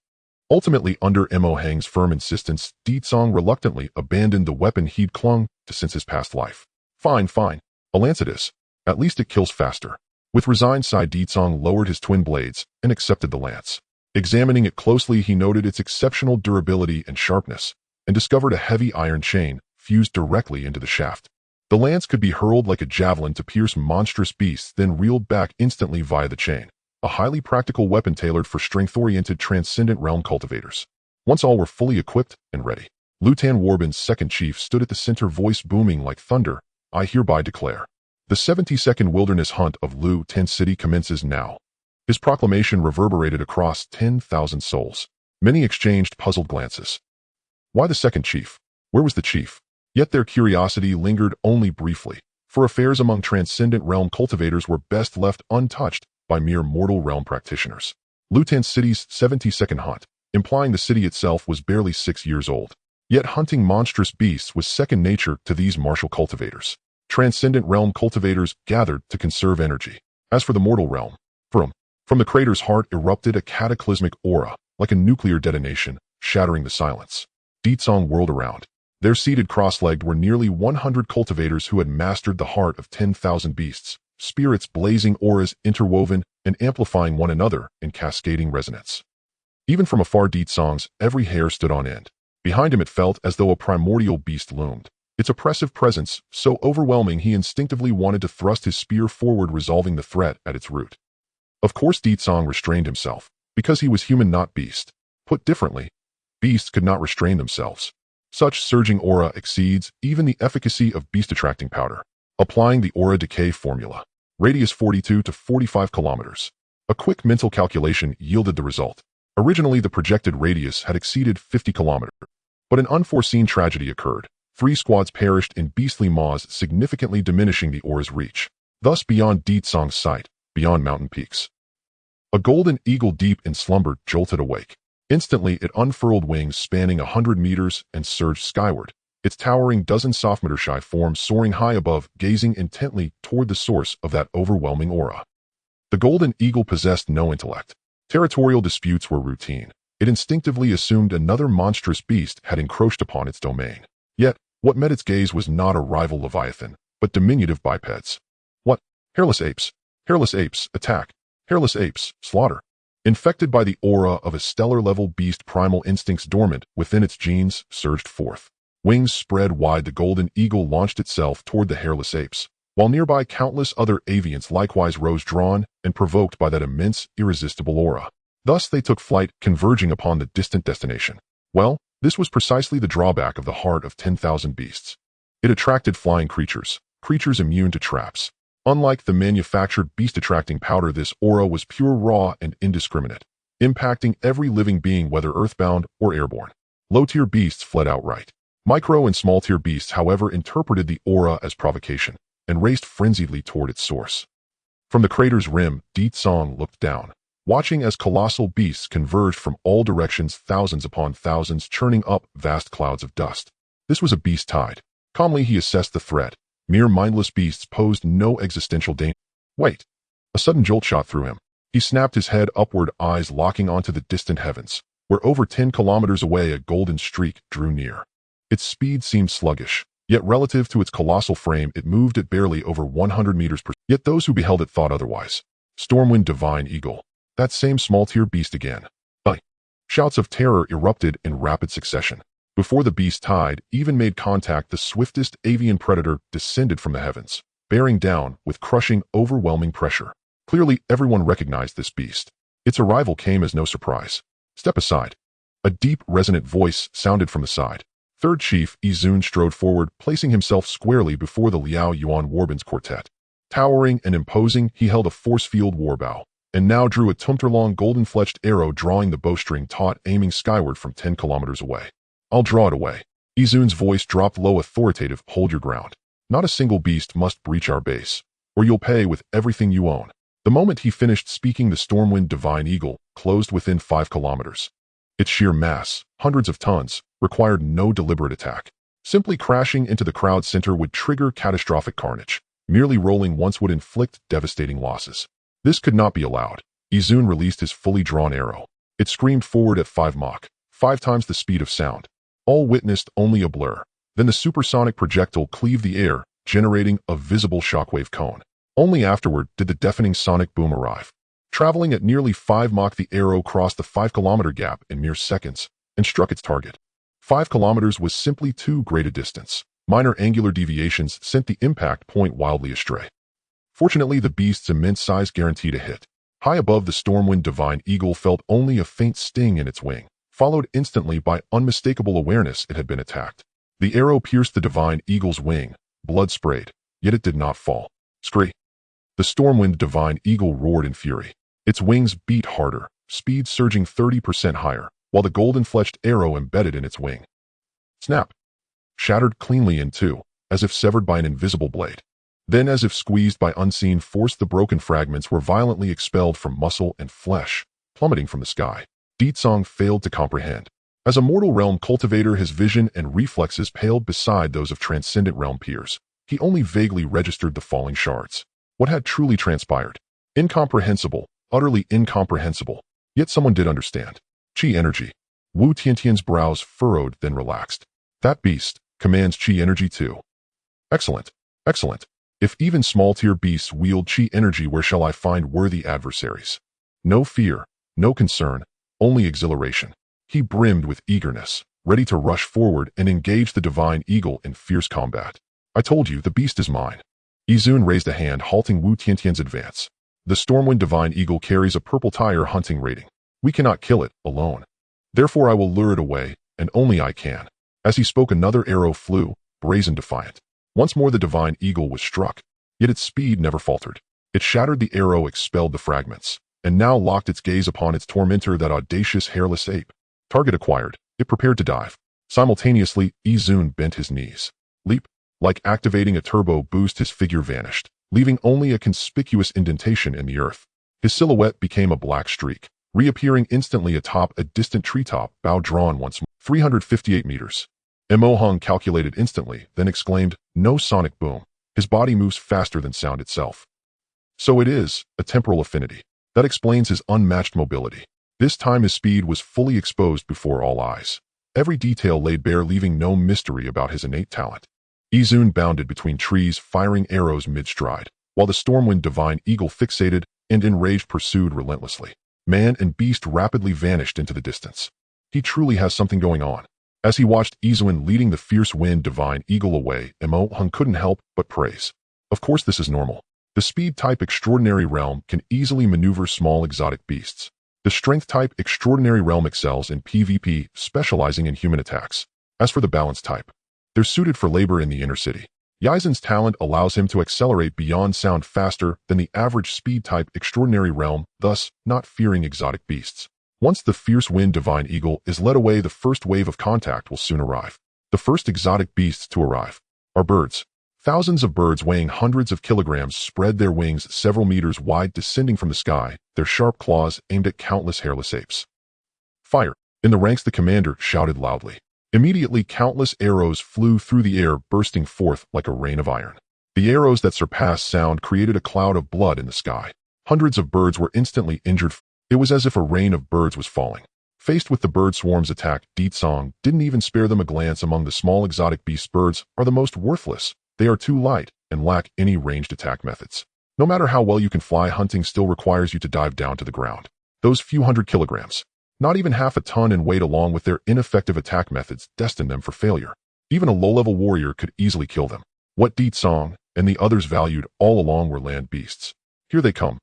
Ultimately, under Mo Hang's firm insistence, Ditsong reluctantly abandoned the weapon he'd clung to since his past life. Fine, fine. A lance it is. At least it kills faster. With resigned sigh, Ditsong lowered his twin blades and accepted the lance. Examining it closely, he noted its exceptional durability and sharpness, and discovered a heavy iron chain fused directly into the shaft. The lance could be hurled like a javelin to pierce monstrous beasts, then reeled back instantly via the chain. A highly practical weapon tailored for strength-oriented transcendent realm cultivators. Once all were fully equipped and ready, Lutan Warbin's second chief stood at the center, voice booming like thunder. I hereby declare. The 72nd Wilderness Hunt of Lu Ten City commences now. His proclamation reverberated across 10,000 souls. Many exchanged puzzled glances. Why the second chief? Where was the chief? Yet their curiosity lingered only briefly, for affairs among transcendent realm cultivators were best left untouched by mere mortal realm practitioners. Lutan City's 72nd hunt, implying the city itself was barely 6 years old. Yet hunting monstrous beasts was second nature to these martial cultivators. Transcendent realm cultivators gathered to conserve energy. As for the mortal realm, from the crater's heart erupted a cataclysmic aura, like a nuclear detonation, shattering the silence. Ditsong whirled around. There seated cross-legged were nearly 100 cultivators who had mastered the heart of 10,000 beasts, spirits blazing auras interwoven and amplifying one another in cascading resonance. Even from afar, Deet Song's every hair stood on end. Behind him it felt as though a primordial beast loomed. Its oppressive presence, so overwhelming he instinctively wanted to thrust his spear forward, resolving the threat at its root. Of course Deet Song restrained himself, because he was human, not beast. Put differently, beasts could not restrain themselves. Such surging aura exceeds even the efficacy of beast-attracting powder. Applying the aura decay formula. Radius 42 to 45 kilometers. A quick mental calculation yielded the result. Originally, the projected radius had exceeded 50 kilometers. But an unforeseen tragedy occurred. 3 squads perished in beastly maws, significantly diminishing the aura's reach. Thus, beyond Deet Song's sight, beyond mountain peaks, a golden eagle deep in slumber jolted awake. Instantly, it unfurled wings spanning 100 meters and surged skyward, its towering dozen soft-meter-shy form soaring high above, gazing intently toward the source of that overwhelming aura. The golden eagle possessed no intellect. Territorial disputes were routine. It instinctively assumed another monstrous beast had encroached upon its domain. Yet, what met its gaze was not a rival leviathan, but diminutive bipeds. What? Hairless apes. Hairless apes, attack. Hairless apes, slaughter. Infected by the aura of a stellar-level beast, primal instincts dormant within its genes surged forth. Wings spread wide, the golden eagle launched itself toward the hairless apes, while nearby countless other avians likewise rose, drawn and provoked by that immense, irresistible aura. Thus they took flight, converging upon the distant destination. Well, this was precisely the drawback of the heart of 10,000 beasts. It attracted flying creatures, creatures immune to traps. Unlike the manufactured beast-attracting powder, this aura was pure, raw, and indiscriminate, impacting every living being, whether earthbound or airborne. Low-tier beasts fled outright. Micro and small-tier beasts, however, interpreted the aura as provocation and raced frenziedly toward its source. From the crater's rim, Deet Song looked down, watching as colossal beasts converged from all directions, thousands upon thousands, churning up vast clouds of dust. This was a beast tide. Calmly he assessed the threat. Mere mindless beasts posed no existential danger. Wait! A sudden jolt shot through him. He snapped his head upward, eyes locking onto the distant heavens, where over 10 kilometers away a golden streak drew near. Its speed seemed sluggish, yet relative to its colossal frame it moved at barely over 100 meters per second. Yet those who beheld it thought otherwise. Stormwind divine eagle. That same small-tier beast again. Shouts of terror erupted in rapid succession. Before the beast tide even made contact, the swiftest avian predator descended from the heavens, bearing down with crushing, overwhelming pressure. Clearly, everyone recognized this beast. Its arrival came as no surprise. Step aside. A deep, resonant voice sounded from the side. Third Chief Izun strode forward, placing himself squarely before the Liao Yuan Warband's quartet. Towering and imposing, he held a force-field warbow, and now drew a tumter-long golden-fletched arrow, drawing the bowstring taut, aiming skyward from 10 kilometers away. I'll draw it away. Izun's voice dropped low, authoritative. Hold your ground. Not a single beast must breach our base, or you'll pay with everything you own. The moment he finished speaking, the Stormwind Divine Eagle closed within 5 kilometers. Its sheer mass, hundreds of tons, required no deliberate attack. Simply crashing into the crowd center would trigger catastrophic carnage. Merely rolling once would inflict devastating losses. This could not be allowed. Izun released his fully drawn arrow. It screamed forward at 5 Mach, 5 times the speed of sound. All witnessed only a blur. Then the supersonic projectile cleaved the air, generating a visible shockwave cone. Only afterward did the deafening sonic boom arrive. Traveling at nearly 5 Mach, the arrow crossed the 5-kilometer gap in mere seconds and struck its target. 5 kilometers was simply too great a distance. Minor angular deviations sent the impact point wildly astray. Fortunately, the beast's immense size guaranteed a hit. High above, the Stormwind Divine Eagle felt only a faint sting in its wing, followed instantly by unmistakable awareness it had been attacked. The arrow pierced the Divine Eagle's wing, blood sprayed, yet it did not fall. Scree! The Stormwind Divine Eagle roared in fury. Its wings beat harder, speed surging 30% higher, while the golden-fletched arrow embedded in its wing. Snap! Shattered cleanly in two, as if severed by an invisible blade. Then, as if squeezed by unseen force, the broken fragments were violently expelled from muscle and flesh, plummeting from the sky. Deet Song failed to comprehend. As a mortal realm cultivator, his vision and reflexes paled beside those of transcendent realm peers. He only vaguely registered the falling shards. What had truly transpired? Incomprehensible, utterly incomprehensible. Yet someone did understand. Chi energy. Wu Tiantian's brows furrowed, then relaxed. That beast commands chi energy too. Excellent. Excellent. If even small-tier beasts wield chi energy, where shall I find worthy adversaries? No fear, no concern, only exhilaration. He brimmed with eagerness, ready to rush forward and engage the divine eagle in fierce combat. I told you, the beast is mine. Izun raised a hand, halting Wu Tiantian's advance. The Stormwind Divine Eagle carries a purple tire hunting rating. We cannot kill it alone. Therefore I will lure it away, and only I can. As he spoke, another arrow flew, brazen defiant. Once more the Divine Eagle was struck, yet its speed never faltered. It shattered the arrow, expelled the fragments, and now locked its gaze upon its tormentor, that audacious hairless ape. Target acquired, it prepared to dive. Simultaneously, Izun bent his knees. Leap. Like activating a turbo boost, his figure vanished, leaving only a conspicuous indentation in the earth. His silhouette became a black streak, reappearing instantly atop a distant treetop, bow drawn once more. 358 meters. Emohung calculated instantly, then exclaimed, "No sonic boom. His body moves faster than sound itself." So it is a temporal affinity. That explains his unmatched mobility. This time his speed was fully exposed before all eyes. Every detail laid bare, leaving no mystery about his innate talent. Izun bounded between trees, firing arrows mid-stride, while the Stormwind Divine Eagle, fixated and enraged, pursued relentlessly. Man and beast rapidly vanished into the distance. He truly has something going on. As he watched Izun leading the fierce Wind Divine Eagle away, Emohung couldn't help but praise. Of course this is normal. The Speed-type Extraordinary Realm can easily maneuver small exotic beasts. The Strength-type Extraordinary Realm excels in PvP, specializing in human attacks. As for the Balance type, they're suited for labor in the inner city. Yizun's talent allows him to accelerate beyond sound faster than the average Speed-type Extraordinary Realm, thus not fearing exotic beasts. Once the fierce Wind Divine Eagle is led away, the first wave of contact will soon arrive. The first exotic beasts to arrive are birds. Thousands of birds weighing hundreds of kilograms spread their wings several meters wide, descending from the sky, their sharp claws aimed at countless hairless apes. Fire! In the ranks the commander shouted loudly. Immediately countless arrows flew through the air, bursting forth like a rain of iron. The arrows that surpassed sound created a cloud of blood in the sky. Hundreds of birds were instantly injured. It was as if a rain of birds was falling. Faced with the bird swarm's attack, Ditsong didn't even spare them a glance. Among the small exotic beast, birds are the most worthless. They are too light and lack any ranged attack methods. No matter how well you can fly, hunting still requires you to dive down to the ground. Those few hundred kilograms, not even half a ton in weight, along with their ineffective attack methods, destined them for failure. Even a low-level warrior could easily kill them. What Ditsong and the others valued all along were land beasts. Here they come.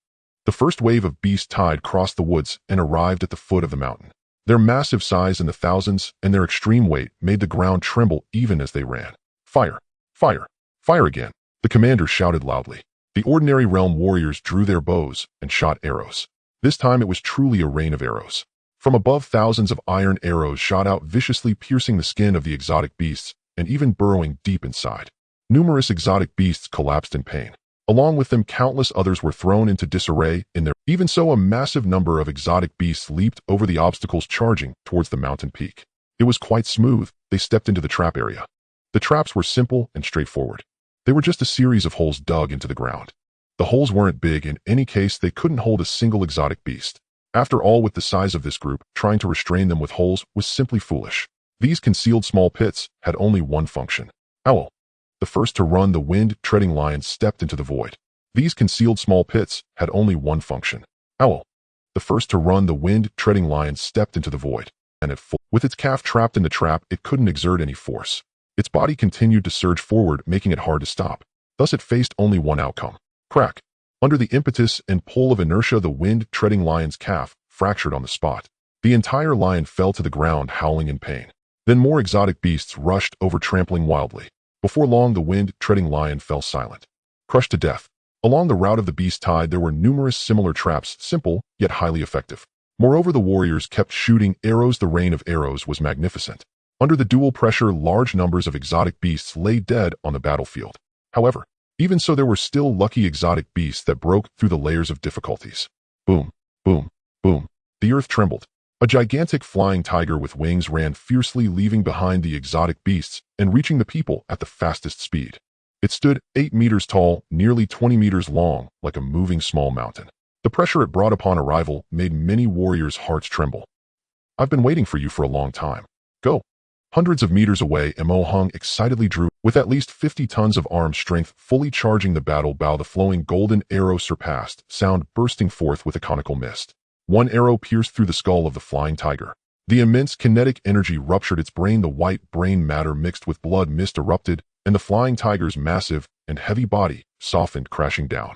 The first wave of beast tide crossed the woods and arrived at the foot of the mountain. Their massive size in the thousands and their extreme weight made the ground tremble even as they ran. Fire! Fire! Fire again! The commander shouted loudly. The ordinary realm warriors drew their bows and shot arrows. This time it was truly a rain of arrows. From above, thousands of iron arrows shot out, viciously piercing the skin of the exotic beasts and even burrowing deep inside. Numerous exotic beasts collapsed in pain. Along with them, countless others were thrown into disarray in their. Even so, a massive number of exotic beasts leaped over the obstacles, charging towards the mountain peak. It was quite smooth. They stepped into the trap area. The traps were simple and straightforward. They were just a series of holes dug into the ground. The holes weren't big. In any case, they couldn't hold a single exotic beast. After all, with the size of this group, trying to restrain them with holes was simply foolish. These concealed small pits had only one function. Owl. The first to run, the wind-treading lion, stepped into the void. These concealed small pits had only one function. Owl. The first to run, the wind-treading lion, stepped into the void, and at full. With its calf trapped in the trap, it couldn't exert any force. Its body continued to surge forward, making it hard to stop. Thus it faced only one outcome. Crack. Under the impetus and pull of inertia, the wind-treading lion's calf fractured on the spot. The entire lion fell to the ground, howling in pain. Then more exotic beasts rushed over, trampling wildly. Before long, the wind-treading lion fell silent, crushed to death. Along the route of the beast tide, there were numerous similar traps, simple yet highly effective. Moreover, the warriors kept shooting arrows. The rain of arrows was magnificent. Under the dual pressure, large numbers of exotic beasts lay dead on the battlefield. However, even so, there were still lucky exotic beasts that broke through the layers of difficulties. Boom, boom, boom. The earth trembled. A gigantic flying tiger with wings ran fiercely, leaving behind the exotic beasts and reaching the people at the fastest speed. It stood 8 meters tall, nearly 20 meters long, like a moving small mountain. The pressure it brought upon arrival made many warriors' hearts tremble. I've been waiting for you for a long time. Go. Hundreds of meters away, Mo Hung excitedly drew, with at least 50 tons of arm strength fully charging the battle bow. The flowing golden arrow surpassed, sound bursting forth with a conical mist. One arrow pierced through the skull of the flying tiger. The immense kinetic energy ruptured its brain. The white brain matter mixed with blood mist erupted, and the flying tiger's massive and heavy body softened, crashing down.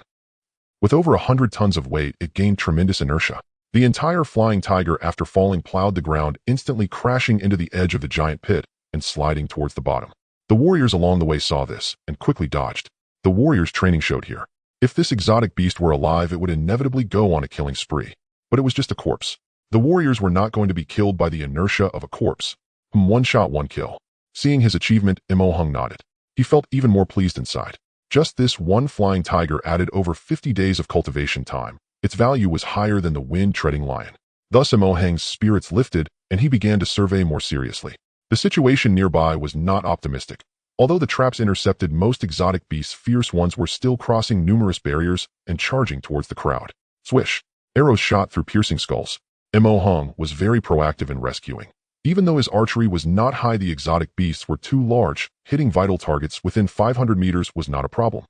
With over 100 tons of weight, it gained tremendous inertia. The entire flying tiger, after falling, plowed the ground, instantly crashing into the edge of the giant pit and sliding towards the bottom. The warriors along the way saw this and quickly dodged. The warriors' training showed here. If this exotic beast were alive, it would inevitably go on a killing spree. But it was just a corpse. The warriors were not going to be killed by the inertia of a corpse. One shot, one kill. Seeing his achievement, Mo Hung nodded. He felt even more pleased inside. Just this one flying tiger added over 50 days of cultivation time. Its value was higher than the wind-treading lion. Thus Mo Hung's spirits lifted, and he began to survey more seriously. The situation nearby was not optimistic. Although the traps intercepted most exotic beasts, fierce ones were still crossing numerous barriers and charging towards the crowd. Swish! Arrows shot through piercing skulls. Mo Hung was very proactive in rescuing. Even though his archery was not high, the exotic beasts were too large. Hitting vital targets within 500 meters was not a problem.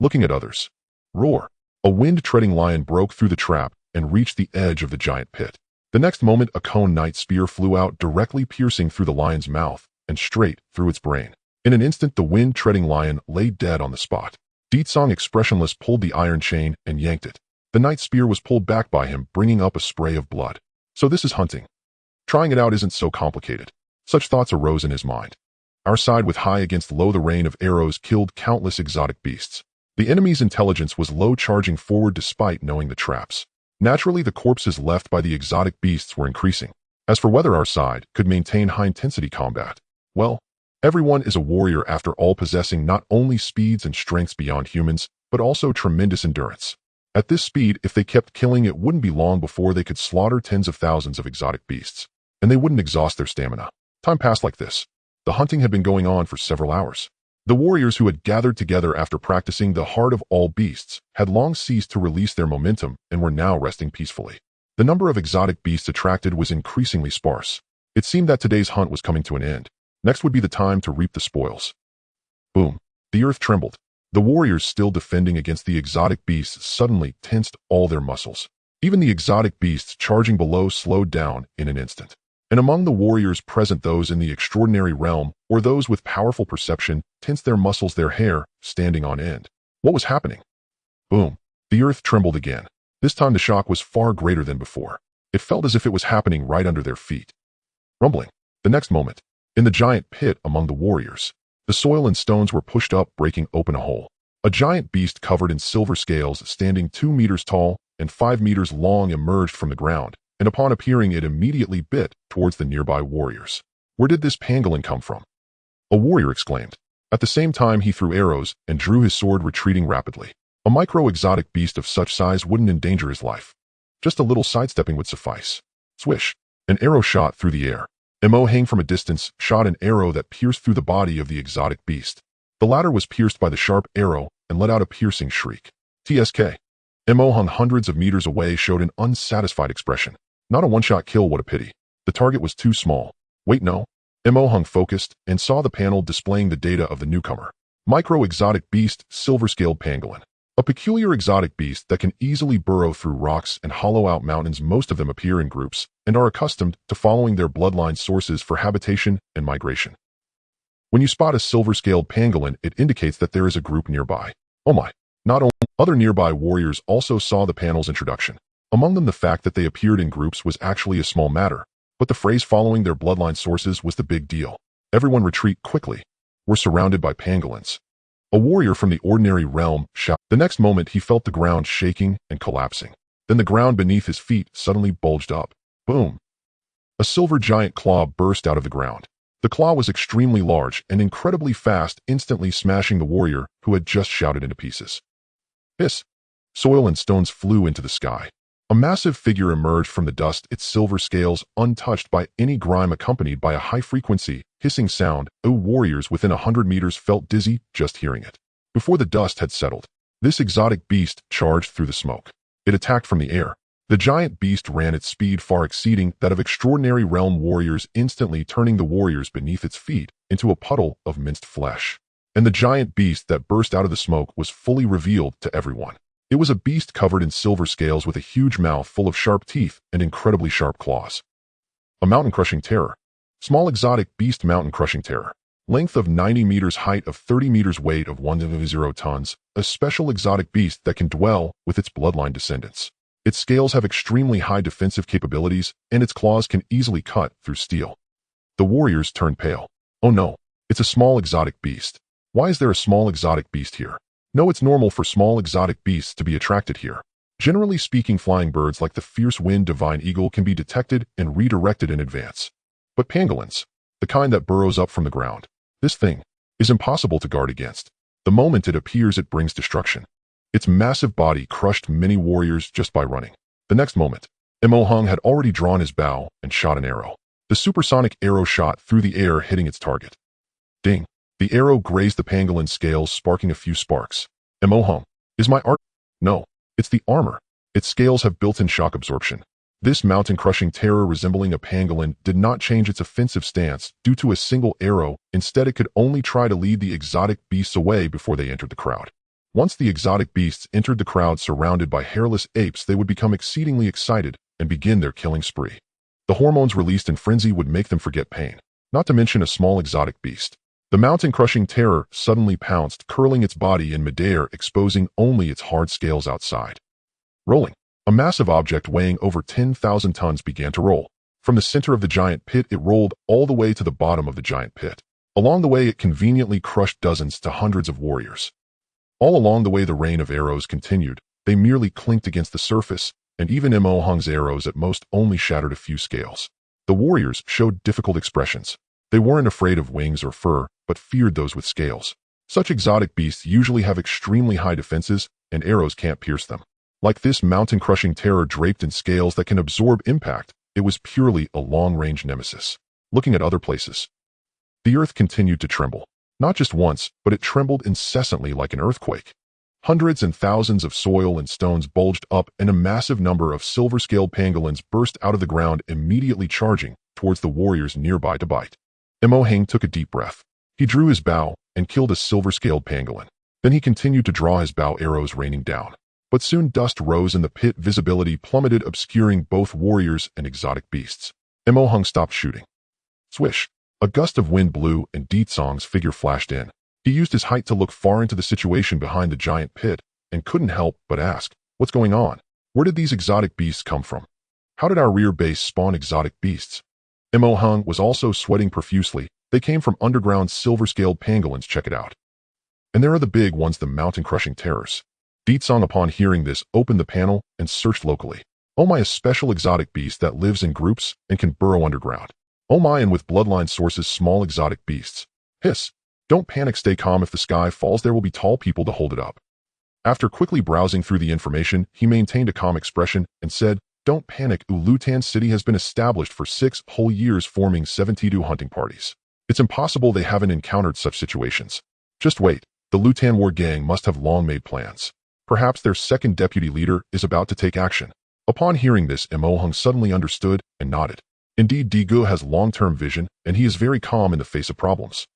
Looking at others. Roar! A wind-treading lion broke through the trap and reached the edge of the giant pit. The next moment, a cone knight spear flew out, directly piercing through the lion's mouth and straight through its brain. In an instant, the wind-treading lion lay dead on the spot. Deetsong, expressionless, pulled the iron chain and yanked it. The knight spear was pulled back by him, bringing up a spray of blood. So this is hunting. Trying it out isn't so complicated. Such thoughts arose in his mind. Our side with high against low. The rain of arrows killed countless exotic beasts. The enemy's intelligence was low, charging forward despite knowing the traps. Naturally, the corpses left by the exotic beasts were increasing. As for whether our side could maintain high-intensity combat, well, everyone is a warrior after all, possessing not only speeds and strengths beyond humans, but also tremendous endurance. At this speed, if they kept killing, it wouldn't be long before they could slaughter tens of thousands of exotic beasts, and they wouldn't exhaust their stamina. Time passed like this. The hunting had been going on for several hours. The warriors who had gathered together after practicing the heart of all beasts had long ceased to release their momentum and were now resting peacefully. The number of exotic beasts attracted was increasingly sparse. It seemed that today's hunt was coming to an end. Next would be the time to reap the spoils. Boom. The earth trembled. The warriors, still defending against the exotic beasts, suddenly tensed all their muscles. Even the exotic beasts charging below slowed down in an instant. And among the warriors present, those in the extraordinary realm, or those with powerful perception, tensed their muscles, their hair standing on end. What was happening? Boom. The earth trembled again. This time the shock was far greater than before. It felt as if it was happening right under their feet. Rumbling. The next moment, in the giant pit among the warriors, the soil and stones were pushed up, breaking open a hole. A giant beast covered in silver scales, standing 2 meters tall and 5 meters long, emerged from the ground, and upon appearing, it immediately bit towards the nearby warriors. Where did this pangolin come from? A warrior exclaimed. At the same time, he threw arrows and drew his sword, retreating rapidly. A micro-exotic beast of such size wouldn't endanger his life. Just a little sidestepping would suffice. Swish! An arrow shot through the air. Mo Hung from a distance shot an arrow that pierced through the body of the exotic beast. The latter was pierced by the sharp arrow and let out a piercing shriek. TSK. Mo Hung, hundreds of meters away, showed an unsatisfied expression. Not a one-shot kill, what a pity. The target was too small. Wait, no. Mo Hung focused and saw the panel displaying the data of the newcomer. Micro-exotic beast, silver-scaled pangolin. A peculiar exotic beast that can easily burrow through rocks and hollow out mountains. Most of them appear in groups and are accustomed to following their bloodline sources for habitation and migration. When you spot a silver-scaled pangolin, it indicates that there is a group nearby. Oh my. Not only other nearby warriors also saw the panel's introduction. Among them, the fact that they appeared in groups was actually a small matter, but the phrase following their bloodline sources was the big deal. Everyone retreat quickly. We're surrounded by pangolins. A warrior from the ordinary realm shouted. The next moment, he felt the ground shaking and collapsing. Then the ground beneath his feet suddenly bulged up. Boom! A silver giant claw burst out of the ground. The claw was extremely large and incredibly fast, instantly smashing the warrior who had just shouted into pieces. Hiss! Soil and stones flew into the sky. A massive figure emerged from the dust, its silver scales untouched by any grime, accompanied by a high-frequency, hissing sound. Warriors within 100 meters felt dizzy just hearing it. Before the dust had settled, this exotic beast charged through the smoke. It attacked from the air. The giant beast ran its speed far exceeding that of extraordinary realm warriors, instantly turning the warriors beneath its feet into a puddle of minced flesh. And the giant beast that burst out of the smoke was fully revealed to everyone. It was a beast covered in silver scales with a huge mouth full of sharp teeth and incredibly sharp claws. A mountain-crushing terror. Small exotic beast mountain-crushing terror. Length of 90 meters, height of 30 meters, weight of 1.0 tons. A special exotic beast that can dwell with its bloodline descendants. Its scales have extremely high defensive capabilities, and its claws can easily cut through steel. The warriors turned pale. Oh no, it's a small exotic beast. Why is there a small exotic beast here? No, it's normal for small exotic beasts to be attracted here. Generally speaking, flying birds like the fierce wind divine eagle can be detected and redirected in advance. But pangolins, the kind that burrows up from the ground, this thing is impossible to guard against. The moment it appears, it brings destruction. Its massive body crushed many warriors just by running. The next moment, Mo Hung had already drawn his bow and shot an arrow. The supersonic arrow shot through the air, hitting its target. Ding! The arrow grazed the pangolin's scales, sparking a few sparks. Mo Hung, is my art? No, it's the armor. Its scales have built-in shock absorption. This mountain-crushing terror resembling a pangolin did not change its offensive stance due to a single arrow. Instead, it could only try to lead the exotic beasts away before they entered the crowd. Once the exotic beasts entered the crowd surrounded by hairless apes, they would become exceedingly excited and begin their killing spree. The hormones released in frenzy would make them forget pain, not to mention a small exotic beast. The mountain-crushing terror suddenly pounced, curling its body in midair, exposing only its hard scales outside. Rolling. A massive object weighing over 10,000 tons began to roll. From the center of the giant pit, it rolled all the way to the bottom of the giant pit. Along the way, it conveniently crushed dozens to hundreds of warriors. All along the way, the rain of arrows continued. They merely clinked against the surface, and even Mo Hung's arrows at most only shattered a few scales. The warriors showed difficult expressions. They weren't afraid of wings or fur, but feared those with scales. Such exotic beasts usually have extremely high defenses, and arrows can't pierce them. Like this mountain-crushing terror draped in scales that can absorb impact, it was purely a long-range nemesis. Looking at other places, the earth continued to tremble. Not just once, but it trembled incessantly like an earthquake. Hundreds and thousands of soil and stones bulged up, and a massive number of silver-scaled pangolins burst out of the ground, immediately charging towards the warriors nearby to bite. Mo Hung took a deep breath. He drew his bow and killed a silver-scaled pangolin. Then he continued to draw his bow, arrows raining down. But soon dust rose in the pit, visibility plummeted, obscuring both warriors and exotic beasts. Mo Hung stopped shooting. Swish! A gust of wind blew and Di Tsong's figure flashed in. He used his height to look far into the situation behind the giant pit and couldn't help but ask, what's going on? Where did these exotic beasts come from? How did our rear base spawn exotic beasts? Mo Hung was also sweating profusely. They came from underground silver-scaled pangolins, check it out. And there are the big ones, the mountain-crushing terrors. Di Tsong, upon hearing this, opened the panel and searched locally. Oh my, a special exotic beast that lives in groups and can burrow underground. Oh my, and with bloodline sources, small exotic beasts. Hiss. Don't panic, stay calm. If the sky falls, there will be tall people to hold it up. After quickly browsing through the information, he maintained a calm expression and said, don't panic. Ulutan City has been established for 6 whole years, forming 72 hunting parties. It's impossible they haven't encountered such situations. Just wait. The Lutan War gang must have long made plans. Perhaps their second deputy leader is about to take action. Upon hearing this, Mo Hung suddenly understood and nodded. Indeed, Di Gu has long-term vision, and he is very calm in the face of problems.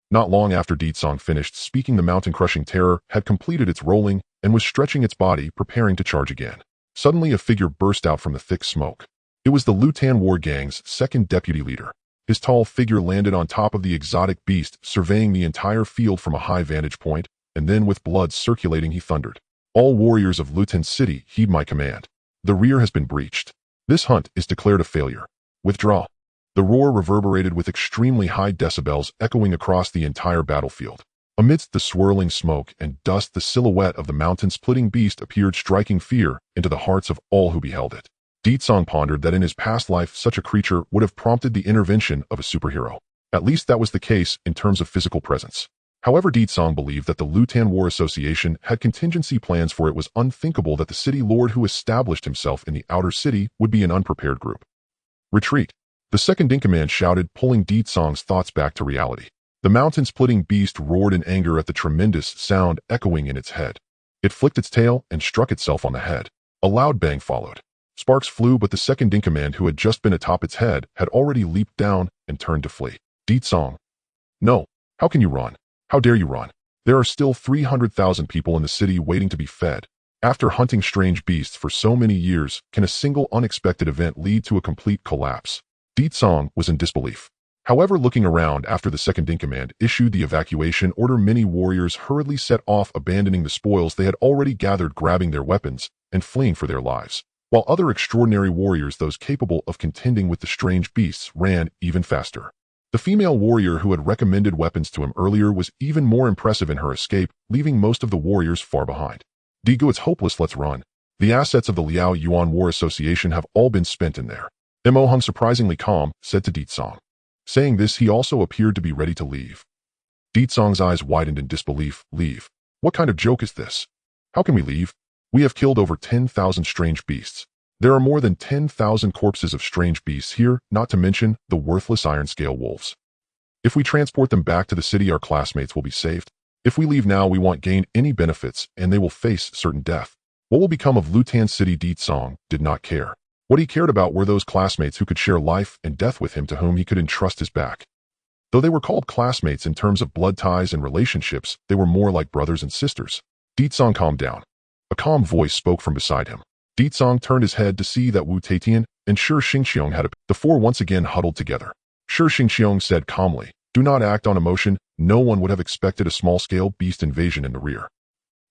Not long after Di Tsong finished speaking, the mountain-crushing terror had completed its rolling and was stretching its body, preparing to charge again. Suddenly, a figure burst out from the thick smoke. It was the Lutan War gang's second deputy leader. His tall figure landed on top of the exotic beast, surveying the entire field from a high vantage point, and then with blood circulating, he thundered. All warriors of Lutan City, heed my command. The rear has been breached. This hunt is declared a failure. Withdraw. The roar reverberated with extremely high decibels, echoing across the entire battlefield. Amidst the swirling smoke and dust, the silhouette of the mountain-splitting beast appeared, striking fear into the hearts of all who beheld it. Di Tsong pondered that in his past life, such a creature would have prompted the intervention of a superhero. At least that was the case in terms of physical presence. However, Di Tsong believed that the Lutan War Association had contingency plans, for it was unthinkable that the city lord who established himself in the outer city would be an unprepared group. Retreat. The second-in-command shouted, pulling Di Tsong's thoughts back to reality. The mountain-splitting beast roared in anger at the tremendous sound echoing in its head. It flicked its tail and struck itself on the head. A loud bang followed. Sparks flew, but the second-in-command who had just been atop its head had already leaped down and turned to flee. Di Tsong. No. How can you run? How dare you run? There are still 300,000 people in the city waiting to be fed. After hunting strange beasts for so many years, can a single unexpected event lead to a complete collapse? Di Tsong was in disbelief. However, looking around after the second-in-command issued the evacuation order, many warriors hurriedly set off, abandoning the spoils they had already gathered, grabbing their weapons, and fleeing for their lives. While other extraordinary warriors, those capable of contending with the strange beasts, ran even faster. The female warrior who had recommended weapons to him earlier was even more impressive in her escape, leaving most of the warriors far behind. Digu, it's hopeless, let's run. The assets of the Liao Yuan War Association have all been spent in there. Mo Hung, surprisingly calm, said to Di Tsong. Saying this, he also appeared to be ready to leave. Di Tsong's eyes widened in disbelief. Leave? What kind of joke is this? How can we leave? We have killed over 10,000 strange beasts. There are more than 10,000 corpses of strange beasts here, not to mention the worthless iron-scale wolves. If we transport them back to the city, our classmates will be saved. If we leave now, we won't gain any benefits, and they will face certain death. What will become of Lutan City? Di Tsong did not care. What he cared about were those classmates who could share life and death with him, to whom he could entrust his back. Though they were called classmates in terms of blood ties and relationships, they were more like brothers and sisters. Di Tsong calmed down. A calm voice spoke from beside him. Di Tsong turned his head to see that Wu Taitian and Shi Xingqiong had the four once again huddled together. Shi Xingqiong said calmly, "Do not act on emotion. No one would have expected a small-scale beast invasion in the rear.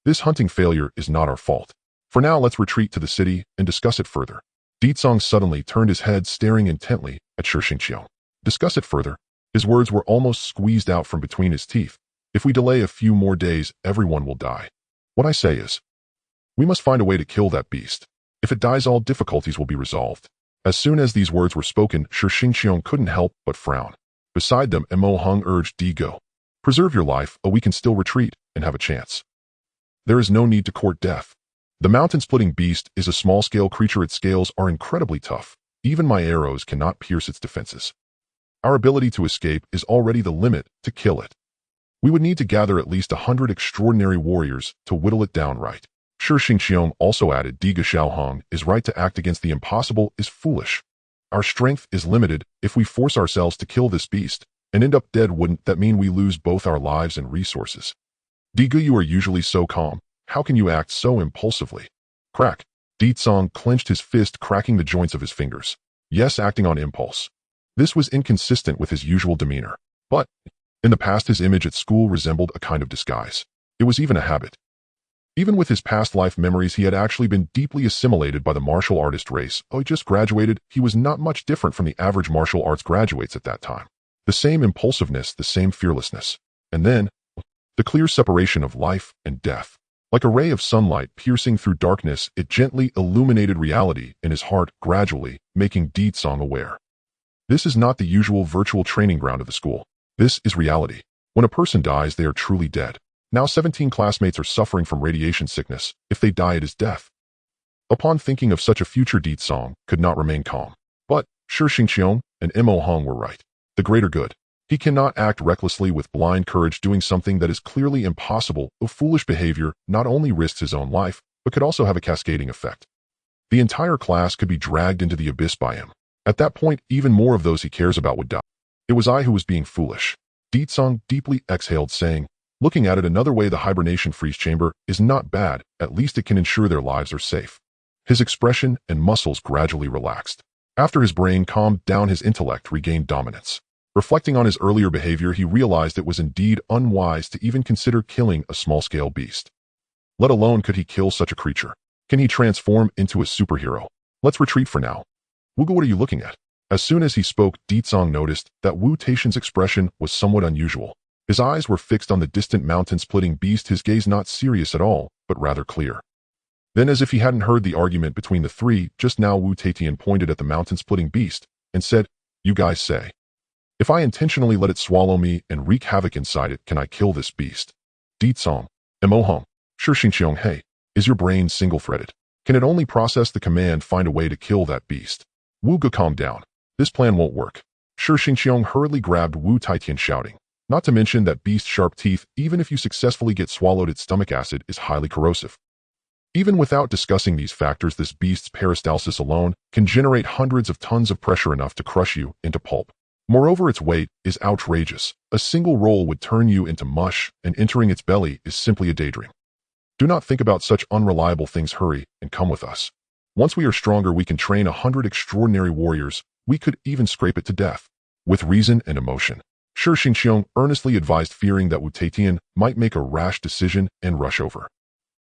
This hunting failure is not our fault. For now, let's retreat to the city and discuss it further." Di Tsong suddenly turned his head, staring intently at Shi Xingqiong. Discuss it further? His words were almost squeezed out from between his teeth. If we delay a few more days, everyone will die. What I say is, we must find a way to kill that beast. If it dies, all difficulties will be resolved. As soon as these words were spoken, Shi Xingqiong couldn't help but frown. Beside them, Mo Hung urged, Di, go. Preserve your life, or we can still retreat and have a chance. There is no need to court death. The mountain-splitting beast is a small-scale creature. Its scales are incredibly tough. Even my arrows cannot pierce its defenses. Our ability to escape is already the limit to kill it. We would need to gather at least 100 extraordinary warriors to whittle it down right. Shi Xingqiong also added, Diga Xiaohong is right. To act against the impossible is foolish. Our strength is limited. If we force ourselves to kill this beast and end up dead, wouldn't that mean we lose both our lives and resources? Diga, you are usually so calm. How can you act so impulsively? Crack. Di Tsong clenched his fist, cracking the joints of his fingers. Yes, acting on impulse. This was inconsistent with his usual demeanor. But in the past, his image at school resembled a kind of disguise. It was even a habit. Even with his past life memories, he had actually been deeply assimilated by the martial artist race. Oh, he just graduated. He was not much different from the average martial arts graduates at that time. The same impulsiveness, the same fearlessness. And then, the clear separation of life and death. Like a ray of sunlight piercing through darkness, it gently illuminated reality in his heart, gradually making Di Tsong aware. This is not the usual virtual training ground of the school. This is reality. When a person dies, they are truly dead. Now 17 classmates are suffering from radiation sickness. If they die, it is death. Upon thinking of such a future, Di Tsong could not remain calm. But Shi Xingqiong and Mo Hung were right. The greater good. He cannot act recklessly with blind courage, doing something that is clearly impossible. A foolish behavior not only risks his own life, but could also have a cascading effect. The entire class could be dragged into the abyss by him. At that point, even more of those he cares about would die. It was I who was being foolish. Di Tsong deeply exhaled, saying, looking at it another way, the hibernation freeze chamber is not bad. At least it can ensure their lives are safe. His expression and muscles gradually relaxed. After his brain calmed down, his intellect regained dominance. Reflecting on his earlier behavior, he realized it was indeed unwise to even consider killing a small-scale beast. Let alone could he kill such a creature. Can he transform into a superhero? Let's retreat for now. Wuge, what are you looking at? As soon as he spoke, Di Tsong noticed that Wu Taitian's expression was somewhat unusual. His eyes were fixed on the distant mountain-splitting beast, his gaze not serious at all, but rather clear. Then, as if he hadn't heard the argument between the three, just now Wu Taitian pointed at the mountain-splitting beast and said, you guys say, if I intentionally let it swallow me and wreak havoc inside it, can I kill this beast? Di Tsong, Mo Hung, Shi Xingqiong, hey, is your brain single-threaded? Can it only process the command, find a way to kill that beast? Wu Ge, calm down. This plan won't work. Shi Xingqiong hurriedly grabbed Wu Taitian, shouting, not to mention that beast's sharp teeth, even if you successfully get swallowed, its stomach acid is highly corrosive. Even without discussing these factors, this beast's peristalsis alone can generate hundreds of tons of pressure enough to crush you into pulp. Moreover, its weight is outrageous. A single roll would turn you into mush, and entering its belly is simply a daydream. Do not think about such unreliable things. Hurry and come with us. Once we are stronger, we can train 100 extraordinary warriors. We could even scrape it to death. With reason and emotion. Shi Xingqiang earnestly advised, fearing that Wu Taitian might make a rash decision and rush over.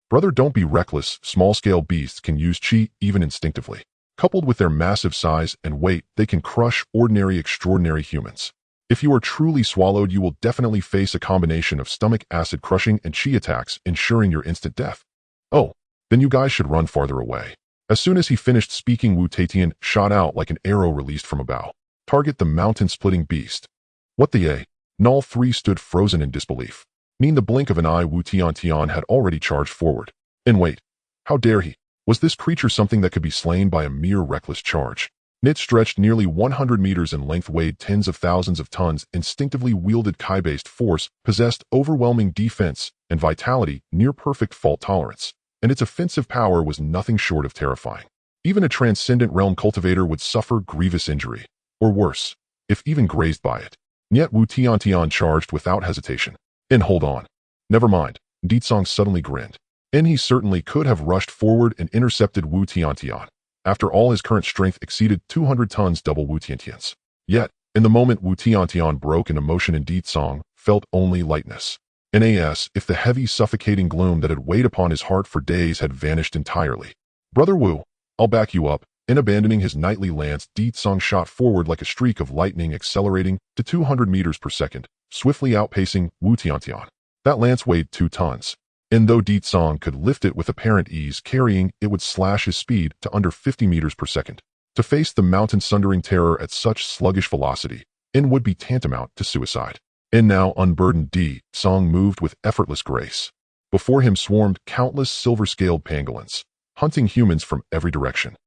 Brother, don't be reckless. Small-scale beasts can use qi even instinctively. Coupled with their massive size and weight, they can crush ordinary, extraordinary humans. If you are truly swallowed, you will definitely face a combination of stomach acid crushing and qi attacks, ensuring your instant death. Oh, then you guys should run farther away. As soon as he finished speaking, Wu Taitian shot out like an arrow released from a bow. Target the mountain-splitting beast. What the a? All three stood frozen in disbelief. In the blink of an eye, Wu Tiantian had already charged forward. And wait, how dare he? Was this creature something that could be slain by a mere reckless charge? It stretched nearly 100 meters in length, weighed tens of thousands of tons, instinctively wielded Kai-based force, possessed overwhelming defense and vitality, near perfect fault tolerance, and its offensive power was nothing short of terrifying. Even a transcendent realm cultivator would suffer grievous injury, or worse, if even grazed by it. Yet Wu Tiantian charged without hesitation. And hold on. Never mind. Ditsong suddenly grinned. And he certainly could have rushed forward and intercepted Wu Tiantian. After all, his current strength exceeded 200 tons, double Wu Tiantian's. Yet, in the moment Wu Tiantian broke into motion, and Ditsong felt only lightness. Nas, if the heavy, suffocating gloom that had weighed upon his heart for days had vanished entirely. Brother Wu, I'll back you up. In abandoning his knightly lance, Ditsong shot forward like a streak of lightning, accelerating to 200 meters per second, swiftly outpacing Wu Tiantian. That lance weighed 2 tons. And though Ditsong could lift it with apparent ease, carrying it would slash his speed to under 50 meters per second. To face the mountain-sundering terror at such sluggish velocity, it would be tantamount to suicide. And now, unburdened, Ditsong moved with effortless grace. Before him swarmed countless silver-scaled pangolins, hunting humans from every direction.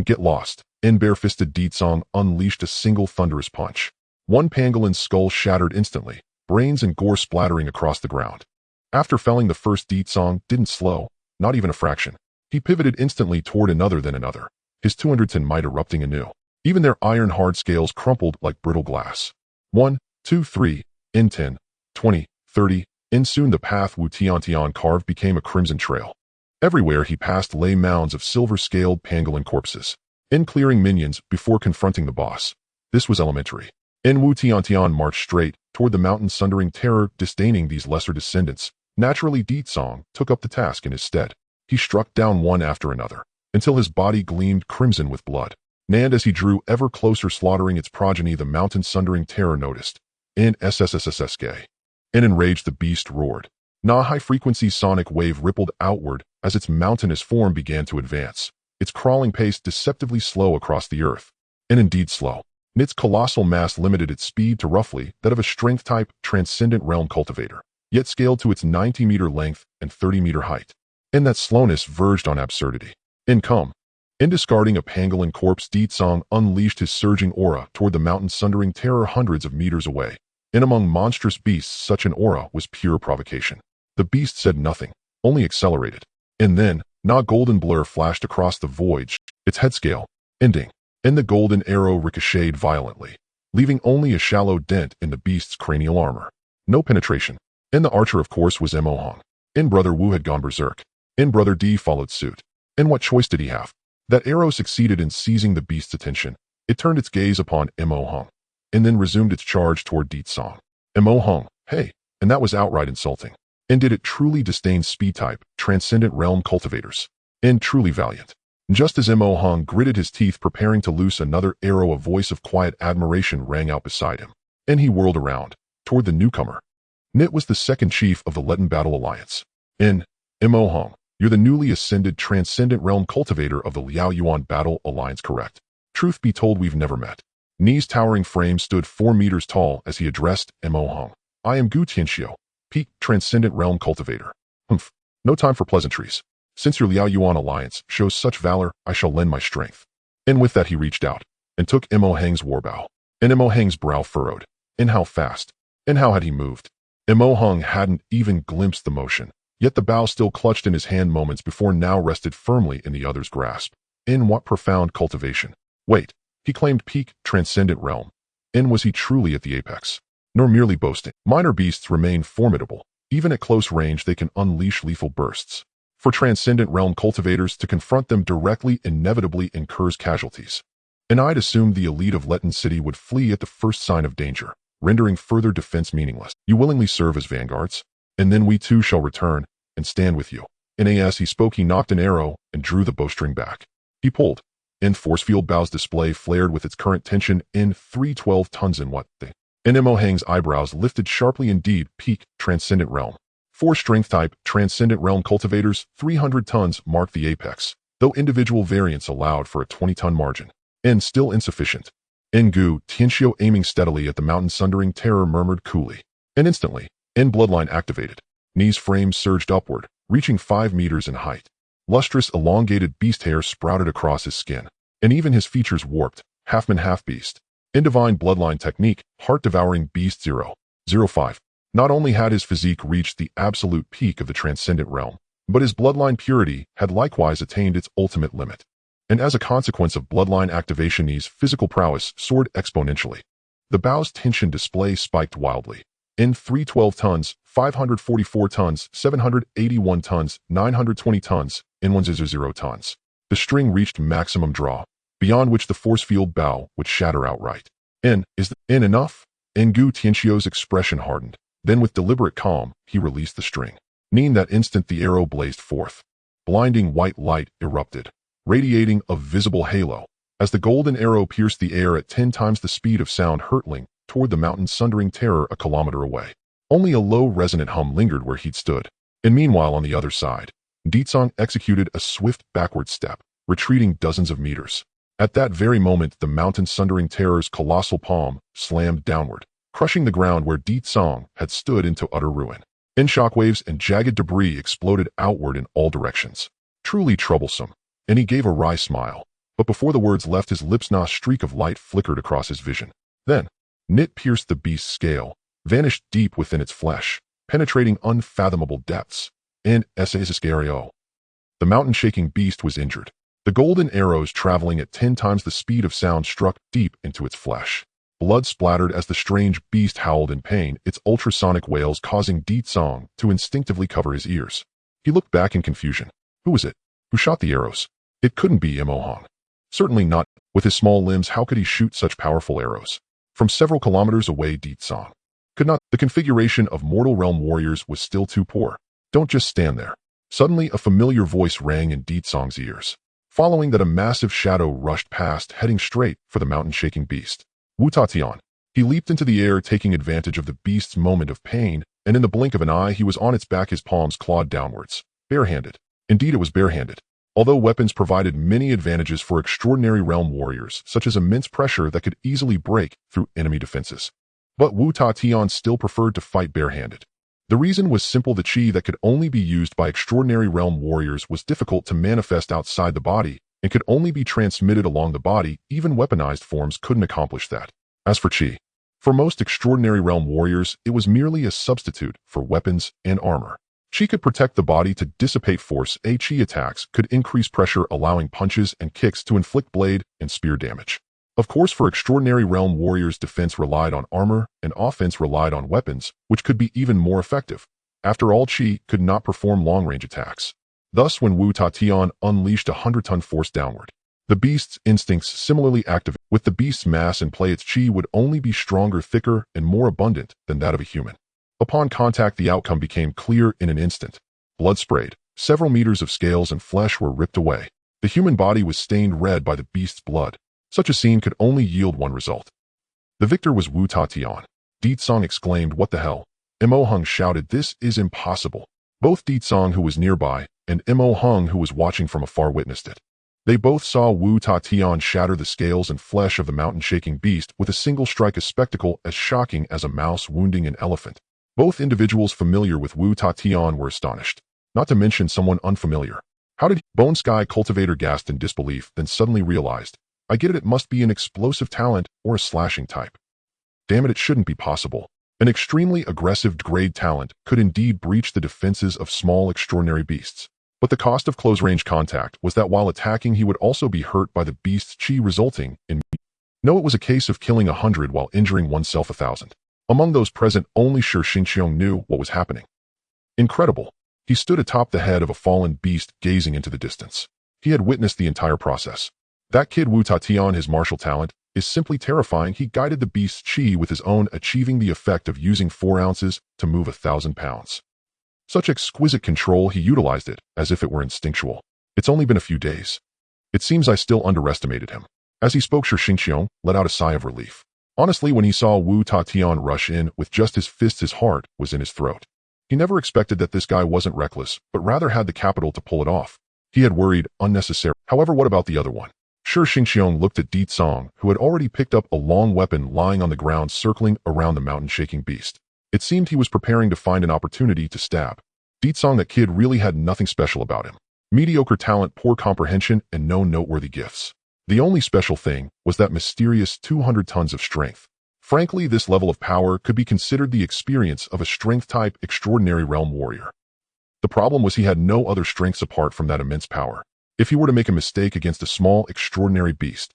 Get lost. Bare-fisted Ditsong unleashed a single thunderous punch. One pangolin's skull shattered instantly, brains and gore splattering across the ground. After felling the first, Ditsong didn't slow, not even a fraction. He pivoted instantly toward another, then another, his 210 might erupting anew. Even their iron-hard scales crumpled like brittle glass. 1, 2, 3, 10, 20, 30, and soon the path Wu Tiantian carved became a crimson trail. Everywhere he passed lay mounds of silver-scaled pangolin corpses, clearing minions before confronting the boss. This was elementary. Wu Tiantian marched straight toward the mountain-sundering terror, disdaining these lesser descendants. Naturally, Ditsong took up the task in his stead. He struck down one after another, until his body gleamed crimson with blood. And as he drew ever closer, slaughtering its progeny, the mountain-sundering terror noticed. SSSSK. Enraged, the beast roared. A high-frequency sonic wave rippled outward as its mountainous form began to advance, its crawling pace deceptively slow across the earth. And indeed slow. Its colossal mass limited its speed to roughly that of a strength-type transcendent realm cultivator, yet scaled to its 90-meter length and 30-meter height. And that slowness verged on absurdity. In discarding a pangolin corpse, Ditsong unleashed his surging aura toward the mountain-sundering terror hundreds of meters away. And among monstrous beasts, such an aura was pure provocation. The beast said nothing, only accelerated. And then, a golden blur flashed across the void, its head scale, ending. And the golden arrow ricocheted violently, leaving only a shallow dent in the beast's cranial armor. No penetration. And the archer, of course, was Mo Hong. And Brother Wu had gone berserk. And Brother D followed suit. And what choice did he have? That arrow succeeded in seizing the beast's attention. It turned its gaze upon Mo Hong, and then resumed its charge toward Ditsong. Mo Hong, hey, and that was outright insulting. And did it truly disdain speed-type, transcendent realm cultivators? And truly valiant. Just as Mo Hong gritted his teeth, preparing to loose another arrow, a voice of quiet admiration rang out beside him. And he whirled around, toward the newcomer. It was the second chief of the Letten Battle Alliance. Mo Hong, you're the newly ascended transcendent realm cultivator of the Liao Yuan Battle Alliance, correct? Truth be told, we've never met. Ni's towering frame stood 4 meters tall as he addressed Mo Hong. I am Gu Tianxiu, peak transcendent realm cultivator. No time for pleasantries. Since your Liao Yuan alliance shows such valor, I shall lend my strength. And with that he reached out, and took Mo Hang's warbow. And Mo Hang's brow furrowed. And how fast? And how had he moved? Mo Hong hadn't even glimpsed the motion. Yet the bow still clutched in his hand moments before now rested firmly in the other's grasp. In what profound cultivation. Wait, he claimed peak, transcendent realm. And was he truly at the apex? Nor merely boasting. Minor beasts remain formidable. Even at close range they can unleash lethal bursts. For transcendent realm cultivators to confront them directly inevitably incurs casualties. And I'd assumed the elite of Letten City would flee at the first sign of danger, rendering further defense meaningless. You willingly serve as vanguards? And then we too shall return, and stand with you. As he spoke he knocked an arrow, and drew the bowstring back. He pulled. And force field bow's display flared with its current tension in 312 tons in what thing? And Mo Hang's eyebrows lifted sharply indeed, peak, transcendent realm. 4 strength type, transcendent realm cultivators, 300 tons marked the apex, though individual variants allowed for a 20-ton margin. And still insufficient. Gu Tianxiu aiming steadily at the mountain sundering terror murmured coolly. And instantly, bloodline activated. Knees frames surged upward, reaching 5 meters in height. Lustrous elongated beast hair sprouted across his skin, and even his features warped, half-man half-beast. In divine bloodline technique, heart-devouring beast 005. Not only had his physique reached the absolute peak of the transcendent realm, but his bloodline purity had likewise attained its ultimate limit. And as a consequence of bloodline activation his physical prowess soared exponentially. The bow's tension display spiked wildly. In 312 tons, 544 tons, 781 tons, 920 tons, in 100 tons. The string reached maximum draw, beyond which the force field bow would shatter outright. Is the enough? Gu Tianxiu's expression hardened. Then with deliberate calm, he released the string. In that instant the arrow blazed forth. Blinding white light erupted, radiating a visible halo, as the golden arrow pierced the air at 10 times the speed of sound hurtling toward the mountain sundering terror a kilometer away. Only a low resonant hum lingered where he'd stood. And meanwhile on the other side, Ditsong executed a swift backward step, retreating dozens of meters. At that very moment the mountain sundering terror's colossal palm slammed downward, crushing the ground where Ditsong had stood into utter ruin. Shockwaves and jagged debris exploded outward in all directions. Truly troublesome. And he gave a wry smile. But before the words left his lips a streak of light flickered across his vision. Then, it pierced the beast's scale, vanished deep within its flesh, penetrating unfathomable depths. And the mountain-shaking beast was injured. The golden arrows traveling at 10 times the speed of sound struck deep into its flesh. Blood splattered as the strange beast howled in pain, its ultrasonic wails causing Ditsong to instinctively cover his ears. He looked back in confusion. Who was it? Who shot the arrows? It couldn't be Mo Hang. Certainly not. With his small limbs, how could he shoot such powerful arrows? From several kilometers away, Ditsong could not. The configuration of mortal realm warriors was still too poor. Don't just stand there. Suddenly, a familiar voice rang in Ditsong's ears. Following that, a massive shadow rushed past, heading straight for the mountain-shaking beast. Wu Tatian. He leaped into the air, taking advantage of the beast's moment of pain, and in the blink of an eye he was on its back, his palms clawed downwards. Barehanded. Indeed, it was barehanded. Although weapons provided many advantages for extraordinary realm warriors, such as immense pressure that could easily break through enemy defenses. But Wu Tatian still preferred to fight barehanded. The reason was simple: the chi that could only be used by extraordinary realm warriors was difficult to manifest outside the body, and could only be transmitted along the body. Even weaponized forms couldn't accomplish that. As for chi, for most extraordinary realm warriors, it was merely a substitute for weapons and armor. Chi could protect the body to dissipate force. Chi attacks could increase pressure, allowing punches and kicks to inflict blade and spear damage. Of course, for extraordinary realm warriors, defense relied on armor and offense relied on weapons, which could be even more effective. After all, Chi could not perform long-range attacks. Thus, when Wu Tatian unleashed a 100-ton force downward, the beast's instincts similarly activated. With the beast's mass in play, its Chi would only be stronger, thicker, and more abundant than that of a human. Upon contact, the outcome became clear in an instant. Blood sprayed. Several meters of scales and flesh were ripped away. The human body was stained red by the beast's blood. Such a scene could only yield one result. The victor was Wu Tatian. Ditsong exclaimed, "What the hell?" Mo Hang shouted, "This is impossible." Both Ditsong, who was nearby, and Mo Hang, who was watching from afar, witnessed it. They both saw Wu Tatian shatter the scales and flesh of the mountain-shaking beast with a single strike, a spectacle as shocking as a mouse wounding an elephant. Both individuals familiar with Wu Tatian were astonished, not to mention someone unfamiliar. How did Bone Sky Cultivator gasped in disbelief, then suddenly realized, I get it must be an explosive talent or a slashing type. Damn it, it shouldn't be possible. An extremely aggressive grade talent could indeed breach the defenses of small extraordinary beasts. But the cost of close-range contact was that while attacking he would also be hurt by the beast's chi, resulting in... No, it was a case of killing 100 while injuring oneself 1,000. Among those present, only Shi Xingqiang knew what was happening. Incredible. He stood atop the head of a fallen beast, gazing into the distance. He had witnessed the entire process. That kid Wu Tatian, his martial talent, is simply terrifying. He guided the beast's chi with his own, achieving the effect of using 4 ounces to move 1,000 pounds. Such exquisite control, he utilized it as if it were instinctual. It's only been a few days. It seems I still underestimated him. As he spoke, Shi Xingqiang let out a sigh of relief. Honestly, when he saw Wu Tatian rush in with just his fists, his heart was in his throat. He never expected that this guy wasn't reckless, but rather had the capital to pull it off. He had worried unnecessarily. However, what about the other one? Shi Xingqiang looked at Di Tsong, who had already picked up a long weapon lying on the ground circling around the mountain-shaking beast. It seemed he was preparing to find an opportunity to stab. Di Tsong, that kid, really had nothing special about him. Mediocre talent, poor comprehension, and no noteworthy gifts. The only special thing was that mysterious 200 tons of strength. Frankly, this level of power could be considered the experience of a strength-type extraordinary realm warrior. The problem was he had no other strengths apart from that immense power. If he were to make a mistake against a small extraordinary beast,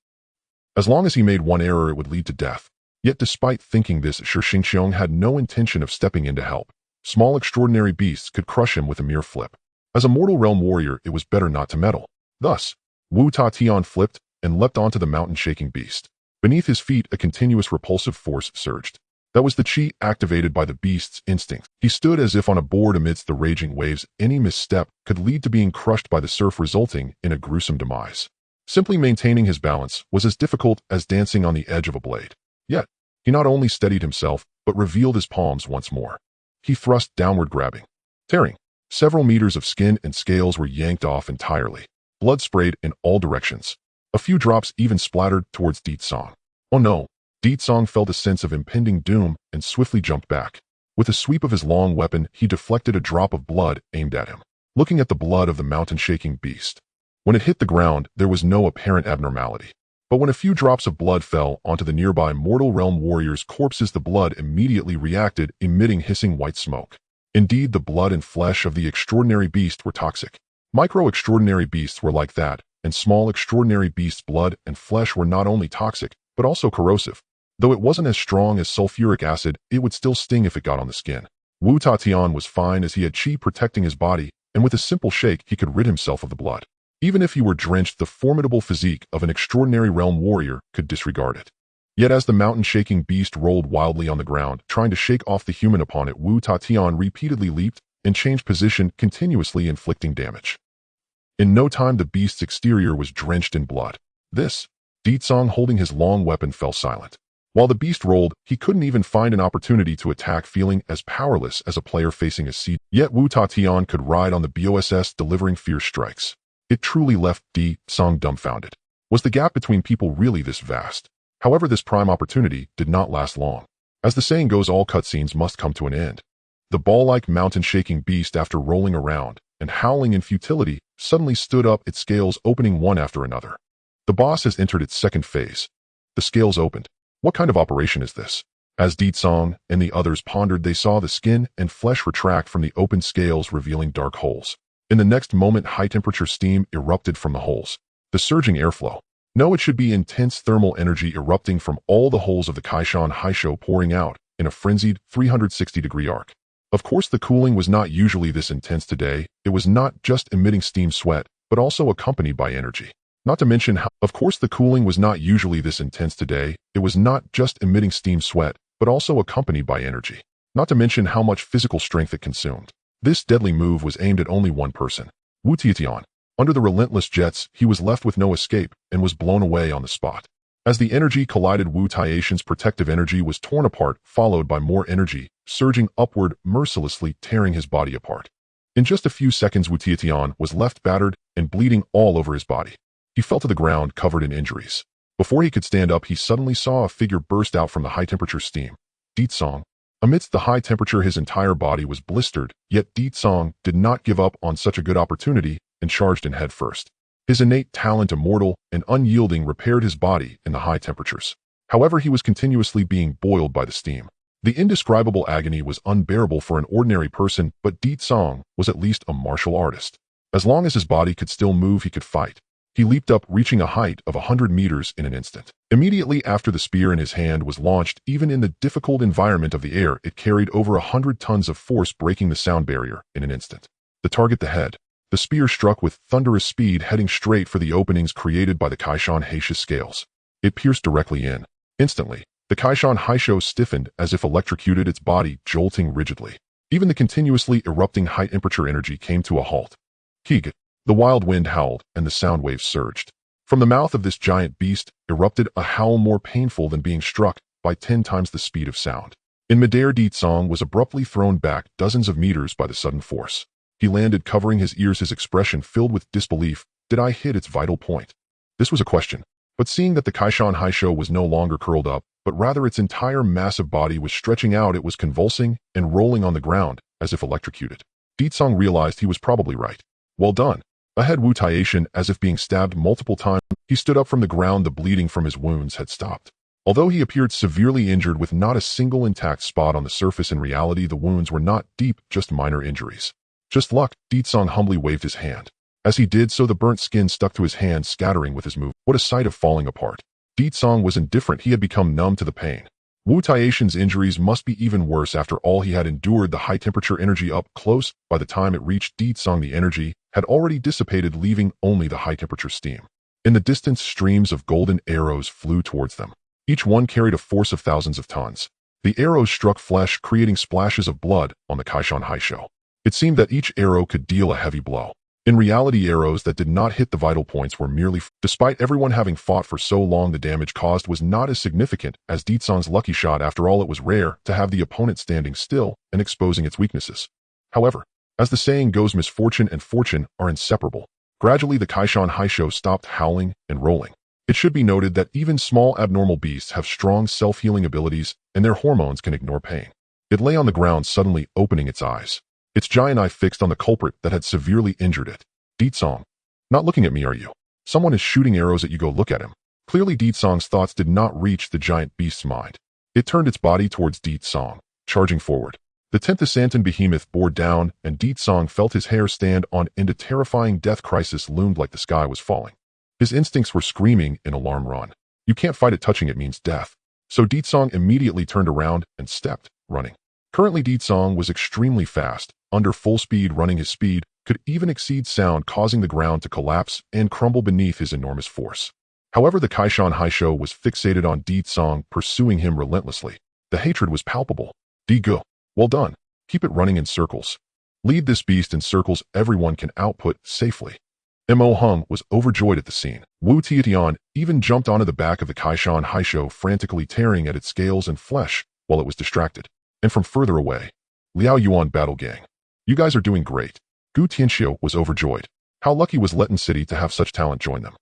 as long as he made one error, it would lead to death. Yet despite thinking this, Shi Xingqiang had no intention of stepping in to help. Small extraordinary beasts could crush him with a mere flip. As a mortal realm warrior, it was better not to meddle. Thus, Wu Tatian flipped and leapt onto the mountain-shaking beast. Beneath his feet, a continuous repulsive force surged. That was the chi activated by the beast's instinct. He stood as if on a board amidst the raging waves. Any misstep could lead to being crushed by the surf, resulting in a gruesome demise. Simply maintaining his balance was as difficult as dancing on the edge of a blade. Yet, he not only steadied himself, but revealed his palms once more. He thrust downward, grabbing, tearing. Several meters of skin and scales were yanked off entirely. Blood sprayed in all directions. A few drops even splattered towards Di Tsong. Oh no! Di Tsong felt a sense of impending doom and swiftly jumped back. With a sweep of his long weapon, he deflected a drop of blood aimed at him. Looking at the blood of the mountain-shaking beast, when it hit the ground, there was no apparent abnormality. But when a few drops of blood fell onto the nearby mortal realm warriors' corpses, the blood immediately reacted, emitting hissing white smoke. Indeed, the blood and flesh of the extraordinary beast were toxic. Micro-extraordinary beasts were like that, and small extraordinary beasts' blood and flesh were not only toxic, but also corrosive. Though it wasn't as strong as sulfuric acid, it would still sting if it got on the skin. Wu Tatian was fine as he had chi protecting his body, and with a simple shake he could rid himself of the blood. Even if he were drenched, the formidable physique of an extraordinary realm warrior could disregard it. Yet as the mountain-shaking beast rolled wildly on the ground, trying to shake off the human upon it, Wu Tatian repeatedly leaped and changed position, continuously inflicting damage. In no time, the beast's exterior was drenched in blood. This, Di Tsong, holding his long weapon, fell silent. While the beast rolled, he couldn't even find an opportunity to attack, feeling as powerless as a player facing a siege. Yet Wu Tatian could ride on the BOSS, delivering fierce strikes. It truly left Di Tsong dumbfounded. Was the gap between people really this vast? However, this prime opportunity did not last long. As the saying goes, all cutscenes must come to an end. The ball-like mountain-shaking beast, after rolling around and howling in futility, suddenly stood up, its scales opening one after another. The boss has entered its second phase. The scales opened. What kind of operation is this? As Di Tsong and the others pondered, they saw the skin and flesh retract from the open scales, revealing dark holes. In the next moment, high-temperature steam erupted from the holes. The surging airflow. No, it should be intense thermal energy erupting from all the holes of the Kaishan Haisho, pouring out in a frenzied 360-degree arc. Of course, the cooling was not usually this intense today. It was not just emitting steam sweat, but also accompanied by energy. Not to mention how, of course, the cooling was not usually this intense today. It was not just emitting steam sweat, but also accompanied by energy. Not to mention how much physical strength it consumed. This deadly move was aimed at only one person, Wu Tatian. Under the relentless jets, he was left with no escape and was blown away on the spot. As the energy collided, Wu Tatian's protective energy was torn apart, followed by more energy, surging upward, mercilessly tearing his body apart. In just a few seconds, Wu Tatian was left battered and bleeding all over his body. He fell to the ground, covered in injuries. Before he could stand up, he suddenly saw a figure burst out from the high-temperature steam. Di Tsong. Amidst the high temperature, his entire body was blistered, yet Di Tsong did not give up on such a good opportunity and charged in head first. His innate talent, immortal and unyielding, repaired his body in the high temperatures. However, he was continuously being boiled by the steam. The indescribable agony was unbearable for an ordinary person, but Di Tsong was at least a martial artist. As long as his body could still move, he could fight. He leaped up, reaching a height of 100 meters in an instant. Immediately after the spear in his hand was launched, even in the difficult environment of the air, it carried over 100 tons of force, breaking the sound barrier in an instant. The target, the head. The spear struck with thunderous speed, heading straight for the openings created by the Kaishan Haisha's scales. It pierced directly in. Instantly, the Kaishan Haisha stiffened as if electrocuted, its body jolting rigidly. Even the continuously erupting high-temperature energy came to a halt. Keeg. The wild wind howled, and the sound waves surged. From the mouth of this giant beast erupted a howl more painful than being struck by 10 times the speed of sound. In midair, Di Tsong was abruptly thrown back dozens of meters by the sudden force. He landed, covering his ears, his expression filled with disbelief. Did I hit its vital point? This was a question. But seeing that the Kaishan Haisha was no longer curled up, but rather its entire massive body was stretching out, it was convulsing and rolling on the ground as if electrocuted. Di Tsong realized he was probably right. Well done. Ahead, Wu Taishan, as if being stabbed multiple times, he stood up from the ground. The bleeding from his wounds had stopped. Although he appeared severely injured with not a single intact spot on the surface, in reality the wounds were not deep, just minor injuries. Just luck. Di Tsong humbly waved his hand. As he did so, the burnt skin stuck to his hand, scattering with his move. What a sight of falling apart. Di Tsong was indifferent. He had become numb to the pain. Wu Taishan's injuries must be even worse after all he had endured. The high-temperature energy up close. By the time it reached Di Tsong, the energy had already dissipated, leaving only the high-temperature steam. In the distance, streams of golden arrows flew towards them. Each one carried a force of thousands of tons. The arrows struck flesh, creating splashes of blood on the Kaishan Haisha. It seemed that each arrow could deal a heavy blow. In reality, arrows that did not hit the vital points were merely... Despite everyone having fought for so long, the damage caused was not as significant as Di Tsong's lucky shot. After all, it was rare to have the opponent standing still and exposing its weaknesses. However, as the saying goes, misfortune and fortune are inseparable. Gradually, the Kaishan Haisha stopped howling and rolling. It should be noted that even small abnormal beasts have strong self-healing abilities, and their hormones can ignore pain. It lay on the ground, suddenly opening its eyes. Its giant eye fixed on the culprit that had severely injured it. Di Tsong. Not looking at me, are you? Someone is shooting arrows at you. Go look at him. Clearly, Di Tsong's thoughts did not reach the giant beast's mind. It turned its body towards Di Tsong, charging forward. The 10th Santon behemoth bore down, and Di Tsong felt his hair stand on end. A terrifying death crisis loomed like the sky was falling. His instincts were screaming in alarm. Run. You can't fight it. Touching it means death. So Di Tsong immediately turned around and stepped, running. Currently, Di Tsong was extremely fast, under full speed. Running, his speed could even exceed sound, causing the ground to collapse and crumble beneath his enormous force. However, the Kaishan Haisha was fixated on Di Tsong, pursuing him relentlessly. The hatred was palpable. Di Gu. Well done. Keep it running in circles. Lead this beast in circles everyone can output safely. Mo Hung was overjoyed at the scene. Wu Tietian even jumped onto the back of the Kaishan Haisha, frantically tearing at its scales and flesh while it was distracted. And from further away, Liao Yuan battle gang. You guys are doing great. Gu Tianxiu was overjoyed. How lucky was Letten City to have such talent join them.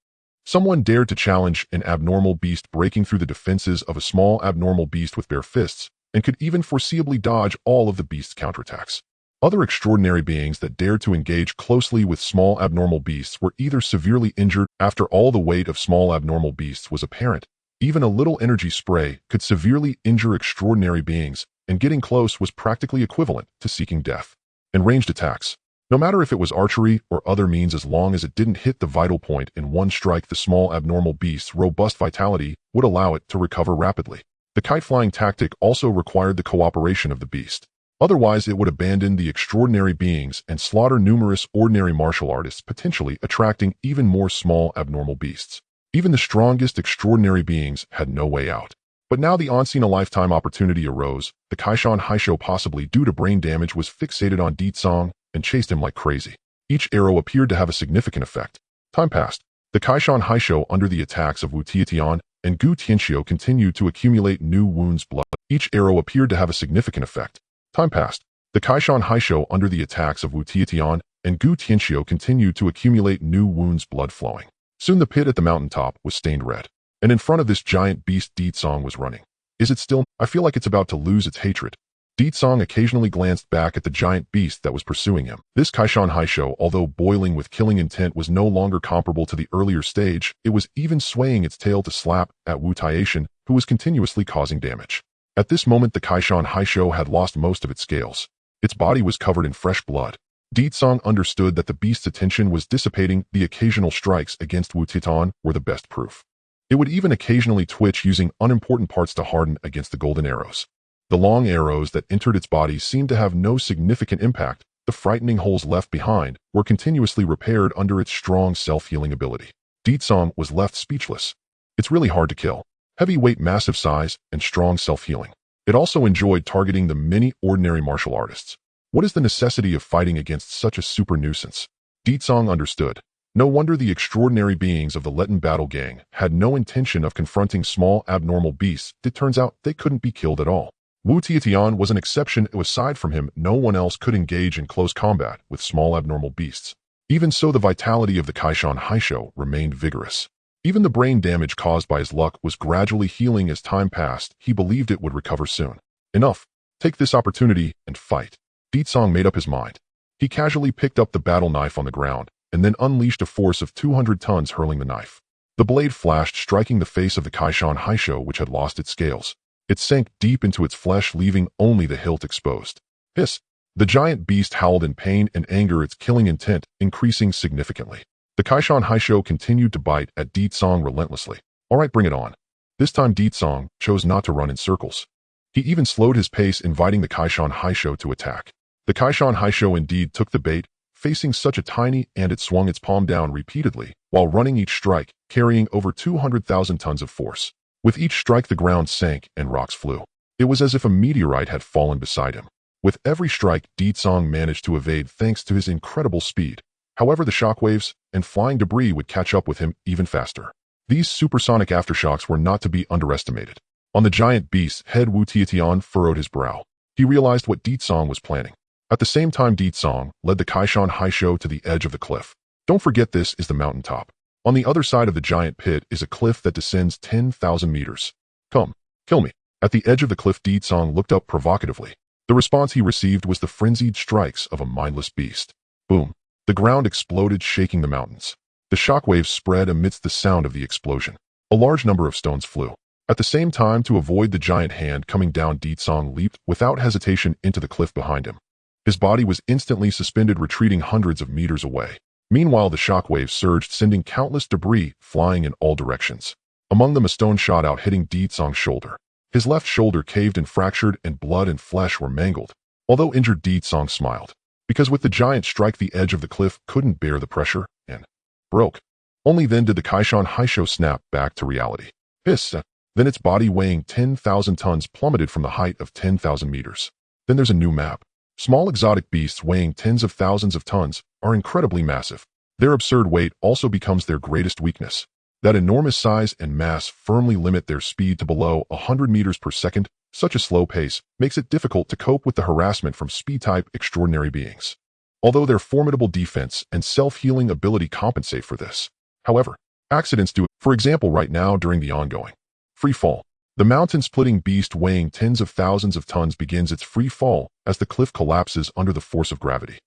Someone dared to challenge an abnormal beast, breaking through the defenses of a small abnormal beast with bare fists, and could even foreseeably dodge all of the beast's counterattacks. Other extraordinary beings that dared to engage closely with small abnormal beasts were either severely injured. After all, the weight of small abnormal beasts was apparent. Even a little energy spray could severely injure extraordinary beings, and getting close was practically equivalent to seeking death. And ranged attacks. No matter if it was archery or other means, as long as it didn't hit the vital point in one strike, the small abnormal beast's robust vitality would allow it to recover rapidly. The kite-flying tactic also required the cooperation of the beast. Otherwise, it would abandon the extraordinary beings and slaughter numerous ordinary martial artists, potentially attracting even more small abnormal beasts. Even the strongest extraordinary beings had no way out. But now the once-in-a-lifetime opportunity arose. The Kaishan Haisha, possibly due to brain damage, was fixated on Di Tsong and chased him like crazy. Each arrow appeared to have a significant effect. Time passed. The Kaishan Haisha, under the attacks of Wu Tietian and Gu Tianxiu, continued to accumulate new wounds. Blood. Each arrow appeared to have a significant effect. Time passed. The Kaishan Haisha, under the attacks of Wu Tietian and Gu Tianxiu, continued to accumulate new wounds. Blood flowing. Soon the pit at the mountaintop was stained red. And in front of this giant beast, Di Tsong was running. Is it still? I feel like it's about to lose its hatred. Di Tsong occasionally glanced back at the giant beast that was pursuing him. This Kaishan Haisha, although boiling with killing intent, was no longer comparable to the earlier stage. It was even swaying its tail to slap at Wu Taishan, who was continuously causing damage. At this moment, the Kaishan Haisho had lost most of its scales. Its body was covered in fresh blood. Ditsong understood that the beast's attention was dissipating. The occasional strikes against Wu Titan were the best proof. It would even occasionally twitch, using unimportant parts to harden against the golden arrows. The long arrows that entered its body seemed to have no significant impact. The frightening holes left behind were continuously repaired under its strong self-healing ability. Ditsong was left speechless. It's really hard to kill. Heavyweight, massive size, and strong self-healing. It also enjoyed targeting the many ordinary martial artists. What is the necessity of fighting against such a super nuisance? Ditsong understood. No wonder the extraordinary beings of the Letten battle gang had no intention of confronting small abnormal beasts. It turns out they couldn't be killed at all. Wu Tian was an exception. Aside from him, no one else could engage in close combat with small abnormal beasts. Even so, the vitality of the Kaishan Haisho remained vigorous. Even the brain damage caused by his luck was gradually healing as time passed. He believed it would recover soon. Enough. Take this opportunity and fight. Ditsong made up his mind. He casually picked up the battle knife on the ground and then unleashed a force of 200 tons, hurling the knife. The blade flashed, striking the face of the Kaishan Haisho, which had lost its scales. It sank deep into its flesh, leaving only the hilt exposed. Hiss! The giant beast howled in pain and anger, its killing intent increasing significantly. The Kaishan Haisho continued to bite at Ditsong relentlessly. All right, bring it on. This time Ditsong chose not to run in circles. He even slowed his pace, inviting the Kaishan Haisho to attack. The Kaishan Haisho indeed took the bait, facing such a tiny, and it swung its palm down repeatedly, while running each strike, carrying over 200,000 tons of force. With each strike, the ground sank and rocks flew. It was as if a meteorite had fallen beside him. With every strike, Ditsong managed to evade thanks to his incredible speed. However, the shockwaves and flying debris would catch up with him even faster. These supersonic aftershocks were not to be underestimated. On the giant beast's head, Wu Tian furrowed his brow. He realized what Ditsong was planning. At the same time, Ditsong led the Kaishan Haisho to the edge of the cliff. Don't forget, this is the mountaintop. On the other side of the giant pit is a cliff that descends 10,000 meters. Come, kill me. At the edge of the cliff, Ditsong looked up provocatively. The response he received was the frenzied strikes of a mindless beast. Boom. The ground exploded, shaking the mountains. The shockwaves spread amidst the sound of the explosion. A large number of stones flew. At the same time, to avoid the giant hand coming down, Ditsong leaped without hesitation into the cliff behind him. His body was instantly suspended, retreating hundreds of meters away. Meanwhile, the shockwaves surged, sending countless debris flying in all directions. Among them, a stone shot out, hitting Ditsong's shoulder. His left shoulder caved and fractured, and blood and flesh were mangled. Although injured, Ditsong smiled, because with the giant strike, the edge of the cliff couldn't bear the pressure and broke. Only then did the Kaishan Haisho snap back to reality. Hiss! Then its body, weighing 10,000 tons, plummeted from the height of 10,000 meters. Then there's a new map. Small exotic beasts weighing tens of thousands of tons are incredibly massive. Their absurd weight also becomes their greatest weakness. That enormous size and mass firmly limit their speed to below 100 meters per second. Such a slow pace makes it difficult to cope with the harassment from speed-type extraordinary beings. Although their formidable defense and self-healing ability compensate for this. However, accidents do. For example, right now during the ongoing free fall, the mountain-splitting beast weighing tens of thousands of tons begins its free fall as the cliff collapses under the force of gravity.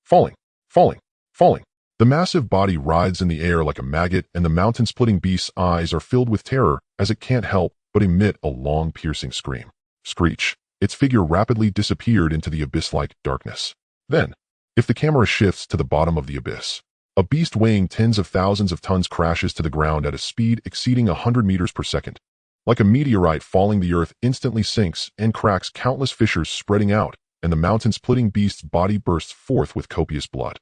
Falling, falling, falling. The massive body rides in the air like a maggot, and the mountain-splitting beast's eyes are filled with terror as it can't help but emit a long, piercing scream. Screech. Its figure rapidly disappeared into the abyss-like darkness. Then, if the camera shifts to the bottom of the abyss, a beast weighing tens of thousands of tons crashes to the ground at a speed exceeding 100 meters per second. Like a meteorite falling, the earth instantly sinks and cracks, countless fissures spreading out, and the mountain-splitting beast's body bursts forth with copious blood.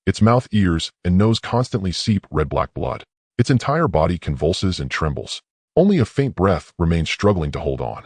Its mouth, ears, and nose constantly seep red-black blood. Its entire body convulses and trembles. Only a faint breath remains, struggling to hold on.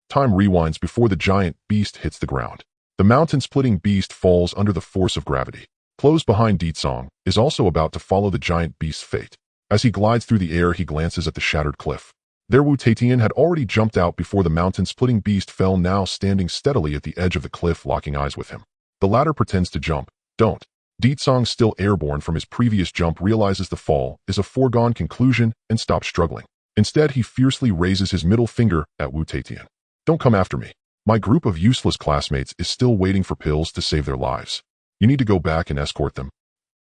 Time rewinds before the giant beast hits the ground. The mountain-splitting beast falls under the force of gravity. Close behind, Ditsong is also about to follow the giant beast's fate. As he glides through the air, he glances at the shattered cliff. There, Wu Tian had already jumped out before the mountain-splitting beast fell, now standing steadily at the edge of the cliff, locking eyes with him. The latter pretends to jump. Don't. Ditsong, still airborne from his previous jump, realizes the fall is a foregone conclusion and stops struggling. Instead, he fiercely raises his middle finger at Wu Tian. Don't come after me. My group of useless classmates is still waiting for pills to save their lives. You need to go back and escort them.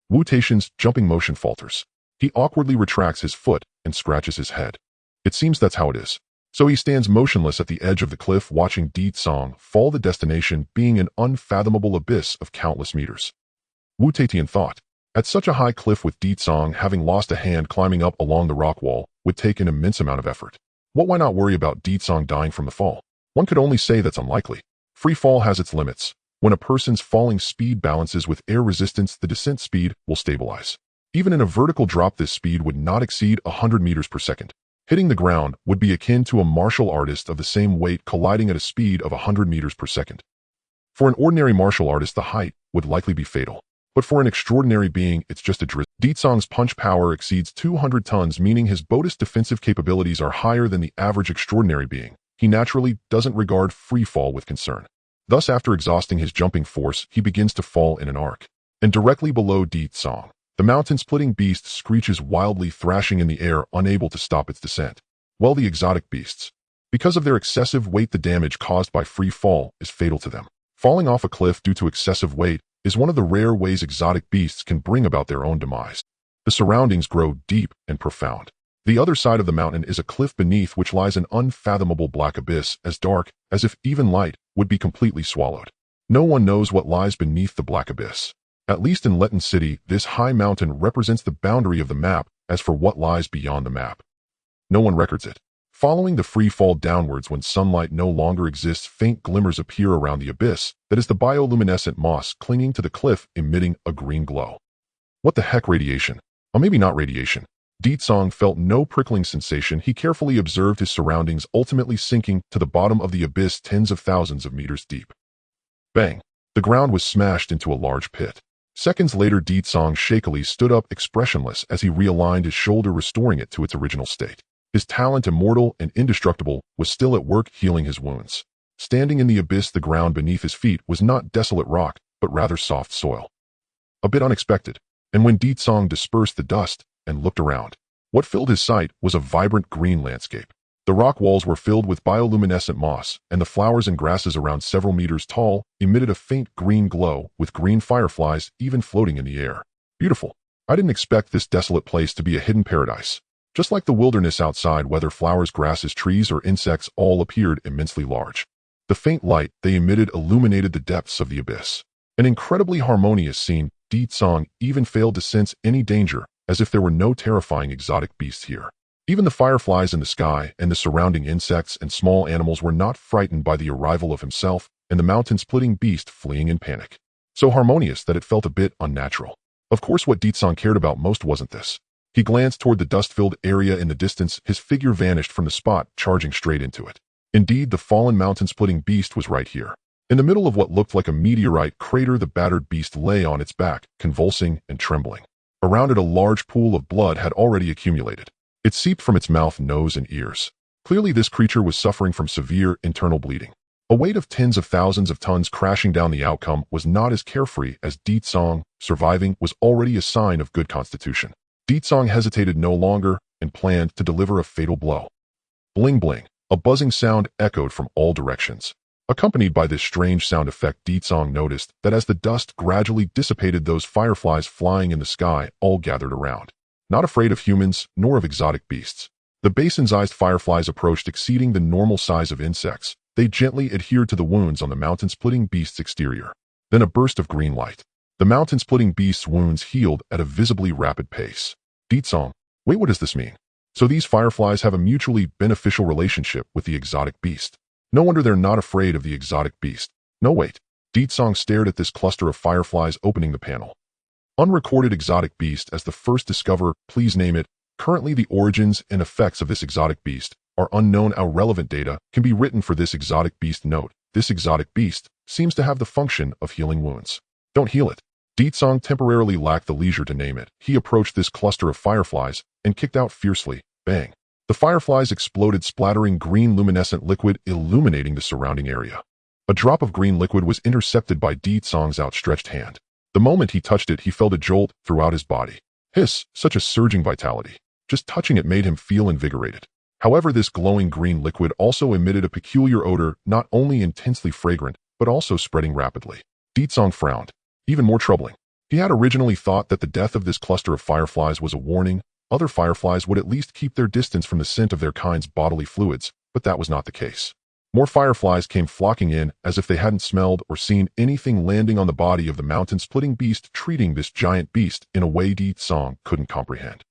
Wu Tian's jumping motion falters. He awkwardly retracts his foot and scratches his head. It seems that's how it is. So he stands motionless at the edge of the cliff watching Di Song fall, the destination being an unfathomable abyss of countless meters. Wu Taitian thought. At such a high cliff, with Di Song having lost a hand climbing up along the rock wall, would take an immense amount of effort. Why not worry about Di Song dying from the fall? One could only say that's unlikely. Free fall has its limits. When a person's falling speed balances with air resistance, the descent speed will stabilize. Even in a vertical drop, this speed would not exceed 100 meters per second. Hitting the ground would be akin to a martial artist of the same weight colliding at a speed of 100 meters per second. For an ordinary martial artist, the height would likely be fatal. But for an extraordinary being, it's just a drizzle. Di Song's punch power exceeds 200 tons, meaning his Buddhist defensive capabilities are higher than the average extraordinary being. He naturally doesn't regard free fall with concern. Thus, after exhausting his jumping force, he begins to fall in an arc. And directly below Di Song, the mountain-splitting beast screeches wildly, thrashing in the air, unable to stop its descent. Well, the exotic beasts. Because of their excessive weight, the damage caused by free fall is fatal to them. Falling off a cliff due to excessive weight is one of the rare ways exotic beasts can bring about their own demise. The surroundings grow deep and profound. The other side of the mountain is a cliff beneath which lies an unfathomable black abyss, as dark as if even light would be completely swallowed. No one knows what lies beneath the black abyss. At least in Letten City, this high mountain represents the boundary of the map. As for what lies beyond the map, no one records it. Following the free fall downwards, when sunlight no longer exists, faint glimmers appear around the abyss. That is the bioluminescent moss clinging to the cliff, emitting a green glow. What the heck, radiation? Or maybe not radiation. Di Song felt no prickling sensation. He carefully observed his surroundings, ultimately sinking to the bottom of the abyss tens of thousands of meters deep. Bang! The ground was smashed into a large pit. Seconds later, Di Song shakily stood up, expressionless, as he realigned his shoulder, restoring it to its original state. His talent, immortal and indestructible, was still at work healing his wounds. Standing in the abyss, the ground beneath his feet was not desolate rock, but rather soft soil. A bit unexpected, and when Di Song dispersed the dust and looked around, what filled his sight was a vibrant green landscape. The rock walls were filled with bioluminescent moss, and the flowers and grasses around several meters tall emitted a faint green glow, with green fireflies even floating in the air. Beautiful. I didn't expect this desolate place to be a hidden paradise. Just like the wilderness outside, whether flowers, grasses, trees, or insects, all appeared immensely large. The faint light they emitted illuminated the depths of the abyss. An incredibly harmonious scene. Di Song even failed to sense any danger, as if there were no terrifying exotic beasts here. Even the fireflies in the sky and the surrounding insects and small animals were not frightened by the arrival of himself and the mountain-splitting beast fleeing in panic. So harmonious that it felt a bit unnatural. Of course, what Di Song cared about most wasn't this. He glanced toward the dust-filled area in the distance. His figure vanished from the spot, charging straight into it. Indeed, the fallen mountain-splitting beast was right here. In the middle of what looked like a meteorite crater, the battered beast lay on its back, convulsing and trembling. Around it, a large pool of blood had already accumulated. It seeped from its mouth, nose, and ears. Clearly, this creature was suffering from severe internal bleeding. A weight of tens of thousands of tons crashing down, the outcome was not as carefree as Di Song. Surviving was already a sign of good constitution. Di Song hesitated no longer and planned to deliver a fatal blow. Bling bling, a buzzing sound echoed from all directions. Accompanied by this strange sound effect, Di Song noticed that as the dust gradually dissipated, those fireflies flying in the sky all gathered around. Not afraid of humans, nor of exotic beasts. The basin-sized fireflies approached, exceeding the normal size of insects. They gently adhered to the wounds on the mountain-splitting beast's exterior. Then a burst of green light. The mountain-splitting beast's wounds healed at a visibly rapid pace. Di Song, wait, what does this mean? So these fireflies have a mutually beneficial relationship with the exotic beast. No wonder they're not afraid of the exotic beast. No, wait. Di Song stared at this cluster of fireflies, opening the panel. Unrecorded exotic beast as the first discoverer, please name it. Currently, the origins and effects of this exotic beast are unknown. Our relevant data can be written for this exotic beast. Note, this exotic beast seems to have the function of healing wounds. Don't heal it. Di Song temporarily lacked the leisure to name it. He approached this cluster of fireflies and kicked out fiercely. Bang! The fireflies exploded, splattering green luminescent liquid, illuminating the surrounding area. A drop of green liquid was intercepted by Di Song's outstretched hand. The moment he touched it, he felt a jolt throughout his body. Hiss, such a surging vitality. Just touching it made him feel invigorated. However, this glowing green liquid also emitted a peculiar odor, not only intensely fragrant, but also spreading rapidly. Di Song frowned. Even more troubling. He had originally thought that the death of this cluster of fireflies was a warning. Other fireflies would at least keep their distance from the scent of their kind's bodily fluids, but that was not the case. More fireflies came flocking in as if they hadn't smelled or seen anything, landing on the body of the mountain-splitting beast, treating this giant beast in a way Di Song couldn't comprehend.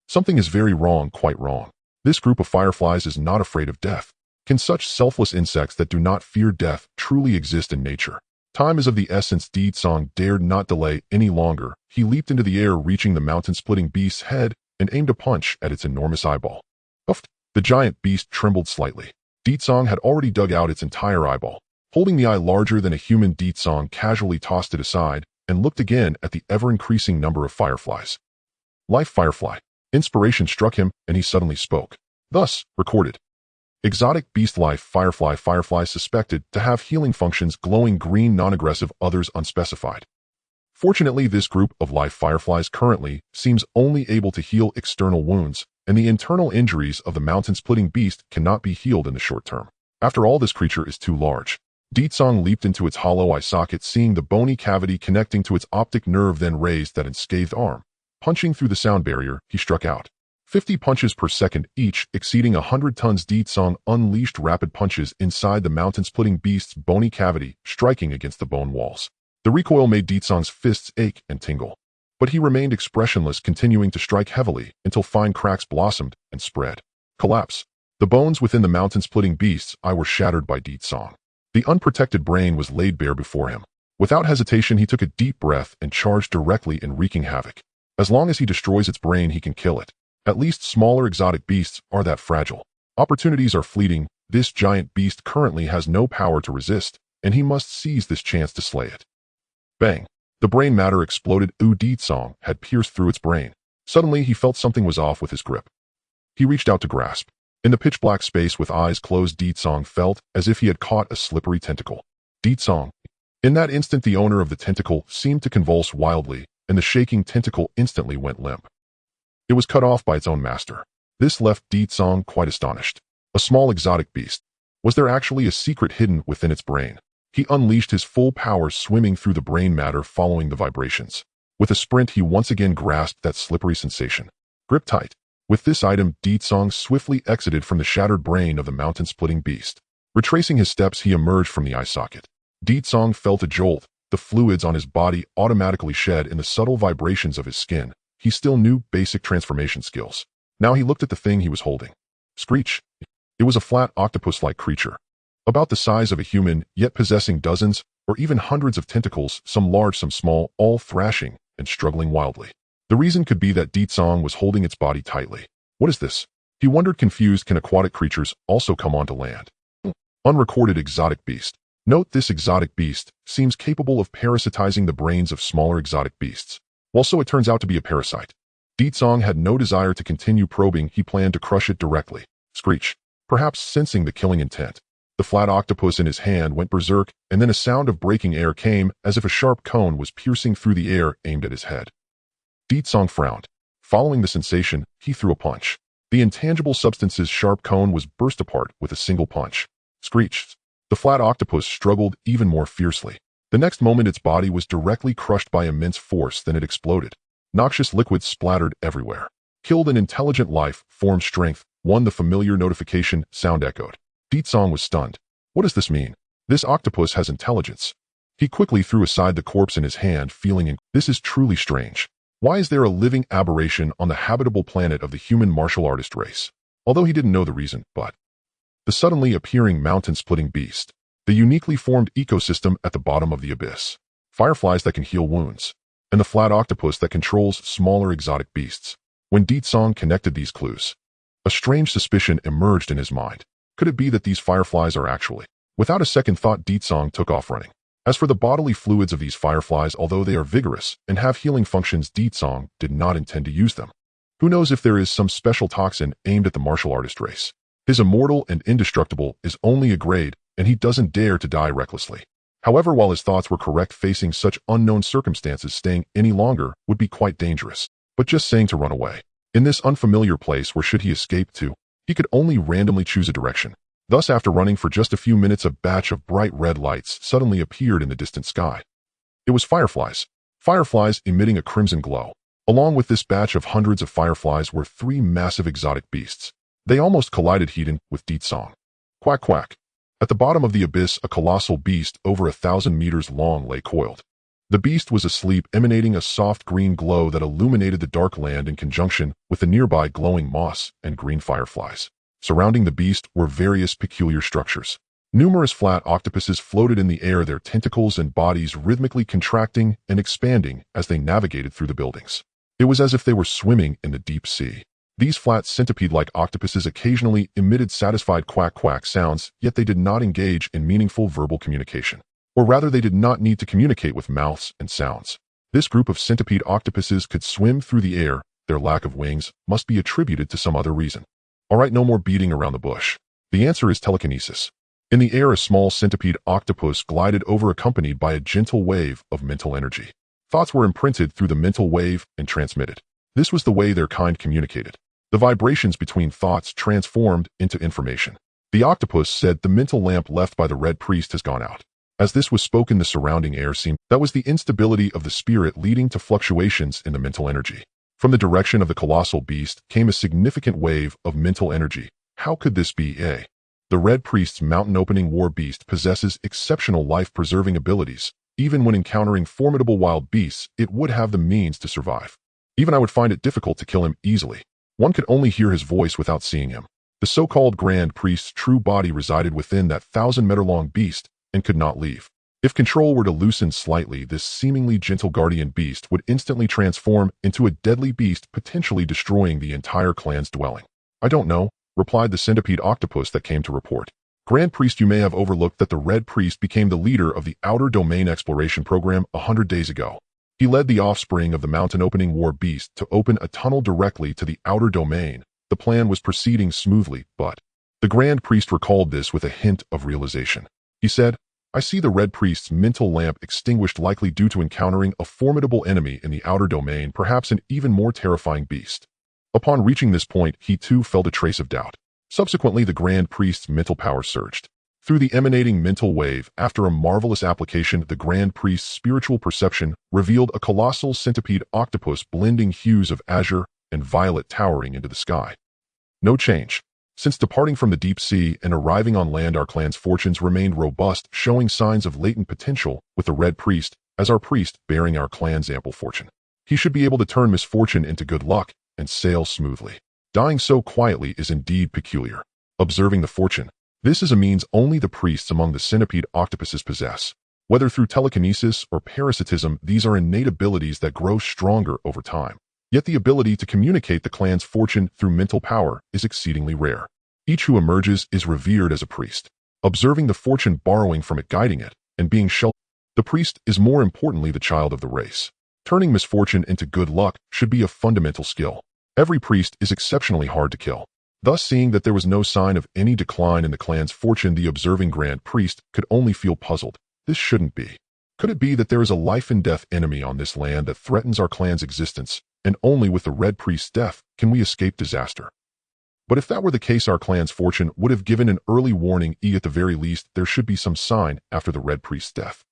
Something is very wrong, quite wrong. This group of fireflies is not afraid of death. Can such selfless insects that do not fear death truly exist in nature? Time is of the essence. Di Song dared not delay any longer. He leaped into the air, reaching the mountain-splitting beast's head, and aimed a punch at its enormous eyeball. Uffed! The giant beast trembled slightly. Di Song had already dug out its entire eyeball. Holding the eye larger than a human, Di Song casually tossed it aside and looked again at the ever-increasing number of fireflies. Life firefly. Inspiration struck him, and he suddenly spoke. Thus, recorded. Exotic beast life firefly. Firefly suspected to have healing functions, glowing green, non-aggressive, others unspecified. Fortunately, this group of life fireflies currently seems only able to heal external wounds, and the internal injuries of the mountain-splitting beast cannot be healed in the short term. After all, this creature is too large. Di Song leaped into its hollow eye socket, seeing the bony cavity connecting to its optic nerve, then raised that unscathed arm. Punching through the sound barrier, he struck out. 50 punches per second each, exceeding 100 tons. Di Song unleashed rapid punches inside the mountain-splitting beast's bony cavity, striking against the bone walls. The recoil made Di Song's fists ache and tingle. But he remained expressionless, continuing to strike heavily until fine cracks blossomed and spread. Collapse. The bones within the mountain-splitting beast's eye were shattered by Di Song. The unprotected brain was laid bare before him. Without hesitation, he took a deep breath and charged directly in, wreaking havoc. As long as he destroys its brain, he can kill it. At least smaller exotic beasts are that fragile. Opportunities are fleeting. This giant beast currently has no power to resist, and he must seize this chance to slay it. Bang! The brain matter exploded. Di Song had pierced through its brain. Suddenly, he felt something was off with his grip. He reached out to grasp. In the pitch-black space with eyes closed, Di Song felt as if he had caught a slippery tentacle. Di Song. In that instant, the owner of the tentacle seemed to convulse wildly, and the shaking tentacle instantly went limp. It was cut off by its own master. This left Di Song quite astonished. A small exotic beast. Was there actually a secret hidden within its brain? He unleashed his full power, swimming through the brain matter, following the vibrations. With a sprint, he once again grasped that slippery sensation. Grip tight. With this item, Di Song swiftly exited from the shattered brain of the mountain-splitting beast. Retracing his steps, he emerged from the eye socket. Di Song felt a jolt. The fluids on his body automatically shed in the subtle vibrations of his skin. He still knew basic transformation skills. Now he looked at the thing he was holding. Screech. It was a flat octopus-like creature. About the size of a human, yet possessing dozens or even hundreds of tentacles, some large, some small, all thrashing and struggling wildly. The reason could be that Di Song was holding its body tightly. What is this? He wondered, confused. Can aquatic creatures also come onto land? Unrecorded exotic beast. Note, this exotic beast seems capable of parasitizing the brains of smaller exotic beasts. Also, it turns out to be a parasite. Di Song had no desire to continue probing. He planned to crush it directly. Screech. Perhaps sensing the killing intent. The flat octopus in his hand went berserk, and then a sound of breaking air came, as if a sharp cone was piercing through the air, aimed at his head. Di Song frowned. Following the sensation, he threw a punch. The intangible substance's sharp cone was burst apart with a single punch. Screeched. The flat octopus struggled even more fiercely. The next moment, its body was directly crushed by immense force, then it exploded. Noxious liquids splattered everywhere. Killed an intelligent life, form strength, one. The familiar notification sound echoed. Di Song was stunned. What does this mean? This octopus has intelligence. He quickly threw aside the corpse in his hand, feeling this is truly strange. Why is there a living aberration on the habitable planet of the human martial artist race? Although he didn't know the reason, but the suddenly appearing mountain-splitting beast, the uniquely formed ecosystem at the bottom of the abyss, fireflies that can heal wounds, and the flat octopus that controls smaller exotic beasts. When Di Song connected these clues, a strange suspicion emerged in his mind. Could it be that these fireflies are actually? Without a second thought, Di Song took off running. As for the bodily fluids of these fireflies, although they are vigorous and have healing functions, Di Song did not intend to use them. Who knows if there is some special toxin aimed at the martial artist race? His immortal and indestructible is only a grade, and he doesn't dare to die recklessly. However, while his thoughts were correct, facing such unknown circumstances, staying any longer would be quite dangerous. But just saying to run away. In this unfamiliar place, where should he escape to? He could only randomly choose a direction. Thus, after running for just a few minutes, a batch of bright red lights suddenly appeared in the distant sky. It was fireflies. Fireflies emitting a crimson glow. Along with this batch of hundreds of fireflies were three massive exotic beasts. They almost collided Heaton with Deet Song. Quack quack. At the bottom of the abyss, a colossal beast over 1,000 meters long lay coiled. The beast was asleep, emanating a soft green glow that illuminated the dark land in conjunction with the nearby glowing moss and green fireflies. Surrounding the beast were various peculiar structures. Numerous flat octopuses floated in the air, their tentacles and bodies rhythmically contracting and expanding as they navigated through the buildings. It was as if they were swimming in the deep sea. These flat centipede-like octopuses occasionally emitted satisfied quack-quack sounds, yet they did not engage in meaningful verbal communication. Or rather, they did not need to communicate with mouths and sounds. This group of centipede octopuses could swim through the air. Their lack of wings must be attributed to some other reason. All right, no more beating around the bush. The answer is telekinesis. In the air, a small centipede octopus glided over, accompanied by a gentle wave of mental energy. Thoughts were imprinted through the mental wave and transmitted. This was the way their kind communicated. The vibrations between thoughts transformed into information. The octopus said, "The mental lamp left by the Red Priest has gone out." As this was spoken, the surrounding air seemed that was the instability of the spirit, leading to fluctuations in the mental energy. From the direction of the colossal beast came a significant wave of mental energy. How could this be? The Red Priest's mountain-opening war beast possesses exceptional life-preserving abilities. Even when encountering formidable wild beasts, it would have the means to survive. Even I would find it difficult to kill him easily. One could only hear his voice without seeing him. The so-called Grand Priest's true body resided within that 1,000-meter-long beast and could not leave. If control were to loosen slightly, this seemingly gentle guardian beast would instantly transform into a deadly beast, potentially destroying the entire clan's dwelling. "I don't know," replied the centipede octopus that came to report. "Grand Priest, you may have overlooked that the Red Priest became the leader of the Outer Domain Exploration Program 100 days ago. He led the offspring of the mountain-opening war beast to open a tunnel directly to the Outer Domain. The plan was proceeding smoothly, but..." The Grand Priest recalled this with a hint of realization. He said, "I see the Red Priest's mental lamp extinguished, likely due to encountering a formidable enemy in the Outer Domain, perhaps an even more terrifying beast." Upon reaching this point, he too felt a trace of doubt. Subsequently, the Grand Priest's mental power surged. Through the emanating mental wave, after a marvelous application, the Grand Priest's spiritual perception revealed a colossal centipede octopus, blending hues of azure and violet, towering into the sky. No change. Since departing from the deep sea and arriving on land, our clan's fortunes remained robust, showing signs of latent potential, with the Red Priest as our priest bearing our clan's ample fortune. He should be able to turn misfortune into good luck and sail smoothly. Dying so quietly is indeed peculiar. Observing the fortune. This is a means only the priests among the centipede octopuses possess. Whether through telekinesis or parasitism, these are innate abilities that grow stronger over time. Yet the ability to communicate the clan's fortune through mental power is exceedingly rare. Each who emerges is revered as a priest. Observing the fortune, borrowing from it, guiding it, and being sheltered. The priest is more importantly the child of the race. Turning misfortune into good luck should be a fundamental skill. Every priest is exceptionally hard to kill. Thus, seeing that there was no sign of any decline in the clan's fortune, the observing Grand Priest could only feel puzzled. This shouldn't be. Could it be that there is a life-and-death enemy on this land that threatens our clan's existence, and only with the Red Priest's death can we escape disaster? But if that were the case, our clan's fortune would have given an early warning. At the very least, there should be some sign after the Red Priest's death.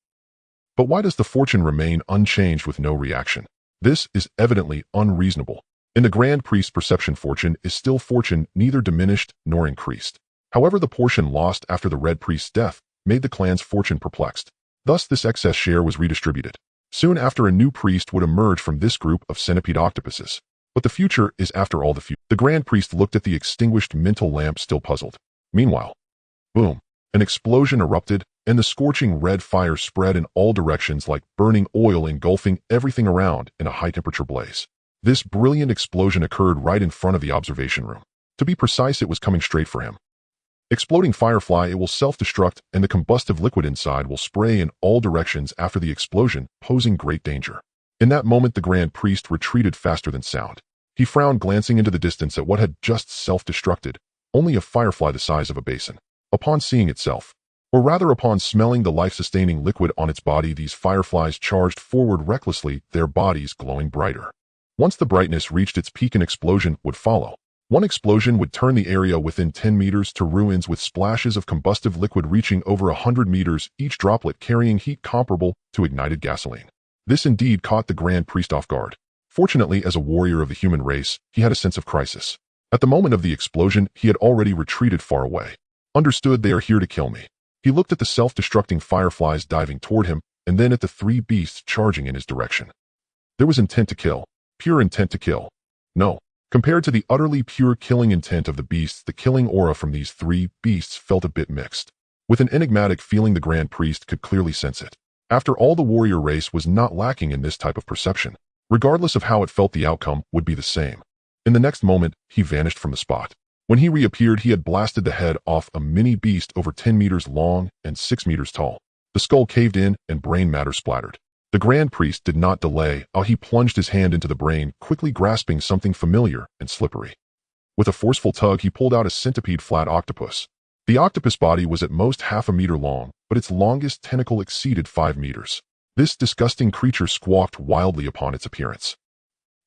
But why does the fortune remain unchanged with no reaction? This is evidently unreasonable. In the Grand Priest's perception, fortune is still fortune, neither diminished nor increased. However, the portion lost after the Red Priest's death made the clan's fortune perplexed. Thus, this excess share was redistributed. Soon after, a new priest would emerge from this group of centipede octopuses. But the future is, after all, the future. The Grand Priest looked at the extinguished mental lamp, still puzzled. Meanwhile, boom, an explosion erupted, and the scorching red fire spread in all directions like burning oil, engulfing everything around in a high-temperature blaze. This brilliant explosion occurred right in front of the observation room. To be precise, it was coming straight for him. Exploding firefly, it will self-destruct, and the combustive liquid inside will spray in all directions after the explosion, posing great danger. In that moment, the Grand Priest retreated faster than sound. He frowned, glancing into the distance at what had just self-destructed, only a firefly the size of a basin. Upon seeing itself, or rather upon smelling the life-sustaining liquid on its body, these fireflies charged forward recklessly, their bodies glowing brighter. Once the brightness reached its peak, an explosion would follow. One explosion would turn the area within 10 meters to ruins, with splashes of combustive liquid reaching over 100 meters, each droplet carrying heat comparable to ignited gasoline. This indeed caught the Grand Priest off guard. Fortunately, as a warrior of the human race, he had a sense of crisis. At the moment of the explosion, he had already retreated far away. Understood, they are here to kill me. He looked at the self-destructing fireflies diving toward him, and then at the three beasts charging in his direction. There was intent to kill. Pure intent to kill. No. Compared to the utterly pure killing intent of the beasts, the killing aura from these three beasts felt a bit mixed. With an enigmatic feeling, the Grand Priest could clearly sense it. After all, the warrior race was not lacking in this type of perception. Regardless of how it felt, the outcome would be the same. In the next moment, he vanished from the spot. When he reappeared, he had blasted the head off a mini beast over 10 meters long and 6 meters tall. The skull caved in and brain matter splattered. The Grand Priest did not delay. He plunged his hand into the brain, quickly grasping something familiar and slippery. With a forceful tug, he pulled out a centipede flat octopus. The octopus body was at most half a meter long, but its longest tentacle exceeded 5 meters. This disgusting creature squawked wildly upon its appearance.